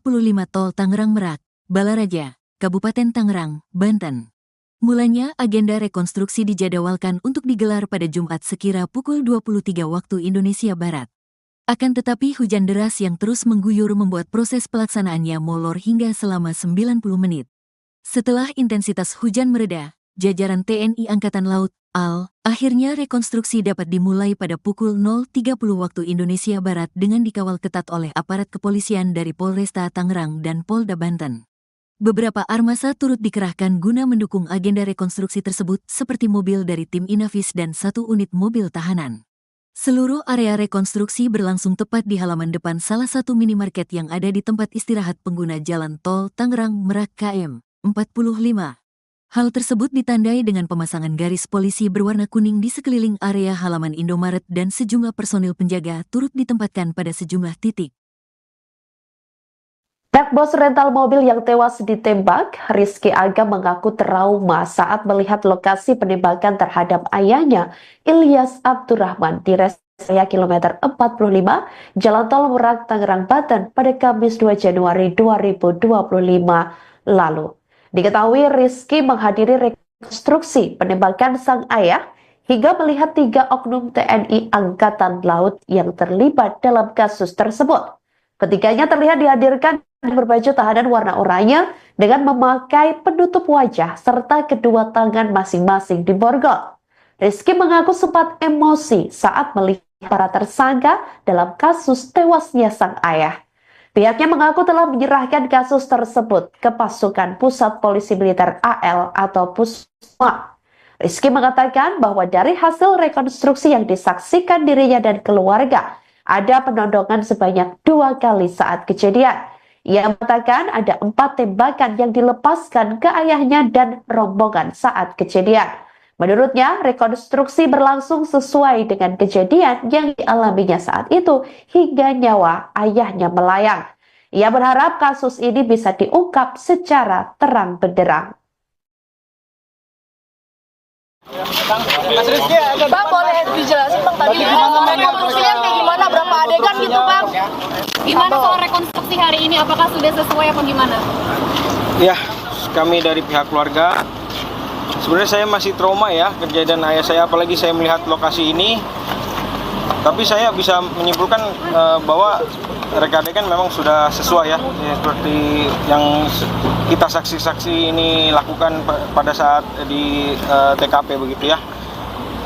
Speaker 1: Tol Tangerang Merak, Balaraja, Kabupaten Tangerang, Banten. Mulanya agenda rekonstruksi dijadwalkan untuk digelar pada Jumat sekira pukul 23 waktu Indonesia Barat. Akan tetapi hujan deras yang terus mengguyur membuat proses pelaksanaannya molor hingga selama 90 menit. Setelah intensitas hujan mereda, jajaran TNI Angkatan Laut, AL, akhirnya rekonstruksi dapat dimulai pada pukul 0.30 waktu Indonesia Barat dengan dikawal ketat oleh aparat kepolisian dari Polresta Tangerang dan Polda Banten. Beberapa armasa turut dikerahkan guna mendukung agenda rekonstruksi tersebut seperti mobil dari tim Inavis dan 1 unit mobil tahanan. Seluruh area rekonstruksi berlangsung tepat di halaman depan salah satu minimarket yang ada di tempat istirahat pengguna jalan tol Tangerang Merak KM 45. Hal tersebut ditandai dengan pemasangan garis polisi berwarna kuning di sekeliling area halaman Indomaret dan sejumlah personil penjaga turut ditempatkan pada sejumlah titik.
Speaker 2: Anak bos rental mobil yang tewas ditembak, Rizky Aga mengaku trauma saat melihat lokasi penembakan terhadap ayahnya, Ilyas Abdurrahman, di res area kilometer 45, Jalan Tol Merak, Tangerang, Banten pada Kamis 2 Januari 2025 lalu. Diketahui Rizky menghadiri rekonstruksi penembakan sang ayah hingga melihat 3 oknum TNI Angkatan Laut yang terlibat dalam kasus tersebut. Ketiganya terlihat dihadirkan berbaju tahanan warna oranye dengan memakai penutup wajah serta kedua tangan masing-masing diborgol. Rizky mengaku sempat emosi saat melihat para tersangka dalam kasus tewasnya sang ayah. Pihaknya mengaku telah menyerahkan kasus tersebut ke pasukan Pusat Polisi Militer AL atau Pusma. Rizky mengatakan bahwa dari hasil rekonstruksi yang disaksikan dirinya dan keluarga, ada penodongan sebanyak 2 kali saat kejadian. Ia mengatakan ada 4 tembakan yang dilepaskan ke ayahnya dan rombongan saat kejadian. Menurutnya, rekonstruksi berlangsung sesuai dengan kejadian yang dialaminya saat itu hingga nyawa ayahnya melayang. Ia berharap kasus ini bisa diungkap secara terang benderang.
Speaker 8: Bang, boleh dijelasin Bang tadi rekonstruksinya kayak gimana, berapa adegan gitu Bang?
Speaker 3: Gimana soal rekonstruksi hari ini? Apakah sudah sesuai apa gimana?
Speaker 4: Ya, kami dari pihak keluarga, sebenarnya saya masih trauma ya kejadian ayah saya, apalagi saya melihat lokasi ini. Tapi saya bisa menyimpulkan bahwa reka adegan memang sudah sesuai ya, seperti yang kita saksi-saksi ini lakukan pada saat di TKP begitu ya.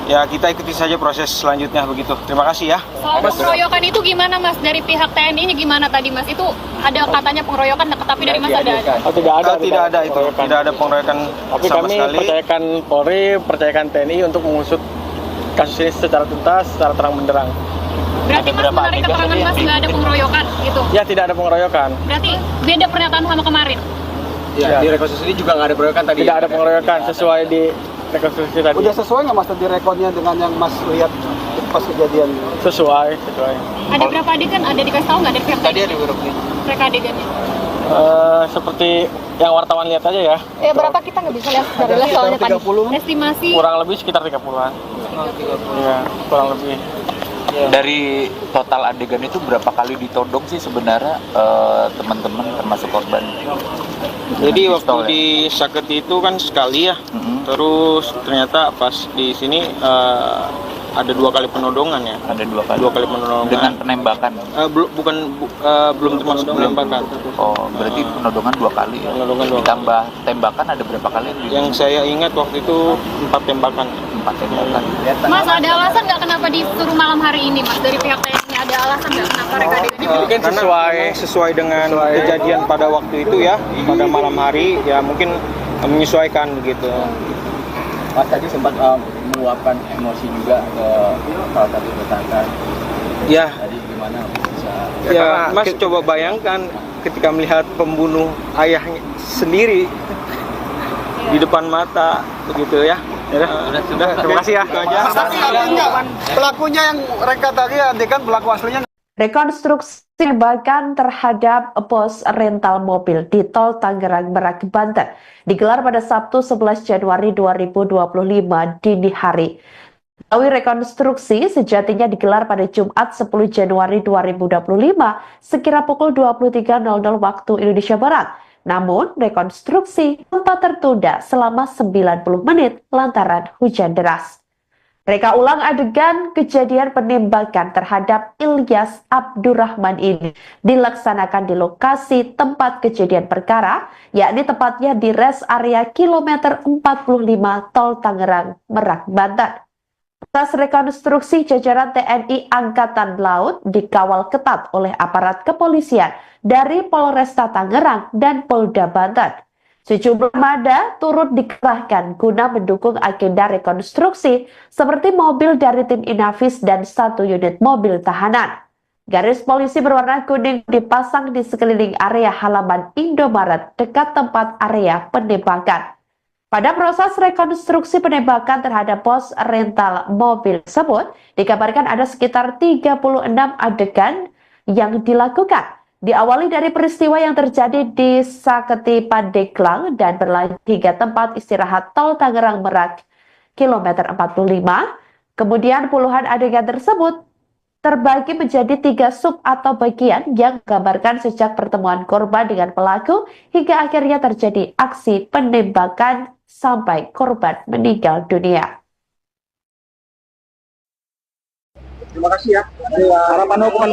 Speaker 4: Ya kita ikuti saja proses selanjutnya begitu. Terima kasih ya.
Speaker 3: Soal pengeroyokan itu gimana Mas? Dari pihak TNI-nya gimana tadi Mas? Itu ada katanya pengeroyokan, tapi dari Mas ada?
Speaker 5: Tidak ada
Speaker 4: itu. Tidak ada pengeroyokan
Speaker 5: tapi
Speaker 4: sama
Speaker 5: kami
Speaker 4: sekali.
Speaker 5: percayakan Polri, percayakan TNI untuk mengusut kasus ini secara tuntas, secara terang benderang.
Speaker 3: Berarti Mas menarik keterangan Mas nggak ada pengeroyokan gitu?
Speaker 5: Ya tidak ada pengeroyokan.
Speaker 3: Berarti beda pernyataan sama kemarin?
Speaker 6: Ya, di rekonstruksi ini juga nggak ada pengeroyokan tadi.
Speaker 5: Tidak ada pengeroyokan sesuai di rekonstruksi tadi.
Speaker 9: Udah sesuai nggak Mas tadi rekodnya dengan yang Mas lihat pas kejadian?
Speaker 5: Sesuai.
Speaker 3: Ada berapa adegan? Ada dikasih tahu nggak dari pihak
Speaker 6: Tadi ada beberapa.
Speaker 3: mereka adegannya?
Speaker 5: Seperti Yang wartawan lihat aja ya.
Speaker 8: Berapa kita nggak bisa lihat dari live soalnya tadi.
Speaker 3: Estimasi
Speaker 5: Kurang lebih sekitar 30-an. Iya, kurang lebih.
Speaker 7: Dari total adegan itu berapa kali ditodong sih sebenarnya teman-teman termasuk korban?
Speaker 4: Jadi
Speaker 7: Dengan
Speaker 4: waktu
Speaker 7: pistol, ya?
Speaker 4: di Saketi itu kan sekali ya,
Speaker 7: Mhm.
Speaker 4: terus ternyata pas di sini ada 2 kali penodongan ya.
Speaker 7: Ada 2 kali.
Speaker 4: 2 kali penodongan.
Speaker 7: Dengan penembakan.
Speaker 4: Belum termasuk penembakan.
Speaker 7: Oh, berarti penodongan 2 kali ya.
Speaker 4: Penodongan 2 kali.
Speaker 7: Ditambah tembakan ada berapa kali?
Speaker 4: Yang saya ingat waktu itu 4 tembakan.
Speaker 7: 4 tembakan.
Speaker 3: Mas, ada alasan nggak kenapa disuruh malam hari ini, Mas? Dari pihak TNI ada alasan nggak kenapa mereka adegannya?
Speaker 5: Mungkin
Speaker 4: Karena
Speaker 5: sesuai-
Speaker 4: sesuai dengan kejadian pada waktu itu ya, pada malam hari ya mungkin menyesuaikan begitu.
Speaker 6: Mas tadi sempat meluapkan emosi juga ke salah satu tersangka.
Speaker 4: Ya,
Speaker 6: Tadi gimana bisa?
Speaker 4: ya Mas coba bayangkan ketika melihat pembunuh ayahnya sendiri di depan mata begitu ya. Sudah, terima kasih ya. Itu aja.
Speaker 9: Pelakunya yang reka tadi adegan pelaku aslinya.
Speaker 2: Rekonstruksi penembakan terhadap pos rental mobil di Tol Tangerang Merak, Banten digelar pada Sabtu 11 Januari 2025 dini hari. Melalui rekonstruksi sejatinya digelar pada Jumat 10 Januari 2025 sekira pukul 23.00 waktu Indonesia Barat. Namun, rekonstruksi sempat tertunda selama 90 menit lantaran hujan deras. Reka ulang adegan kejadian penembakan terhadap Ilyas Abdurrahman ini dilaksanakan di lokasi tempat kejadian perkara, yakni tepatnya di rest area kilometer 45 Tol Tangerang Merak, Banten. Atas rekonstruksi jajaran TNI Angkatan Laut dikawal ketat oleh aparat kepolisian dari Polresta Tangerang dan Polda Banten. Sejumlah armada turut dikerahkan guna mendukung agenda rekonstruksi seperti mobil dari tim Inavis dan 1 unit mobil tahanan. Garis polisi berwarna kuning dipasang di sekeliling area halaman Indomaret dekat tempat area penembakan. Pada proses rekonstruksi penembakan terhadap pos rental mobil tersebut, dikabarkan ada sekitar 36 adegan yang dilakukan. Diawali dari peristiwa yang terjadi di Saketi Pandeglang dan berlanjut hingga tempat istirahat Tol Tangerang Merak, kilometer 45. Kemudian puluhan adegan tersebut terbagi menjadi 3 sub atau bagian yang menggambarkan sejak pertemuan korban dengan pelaku hingga akhirnya terjadi aksi penembakan sampai korban meninggal dunia.
Speaker 9: Terima kasih ya. Harapan hukuman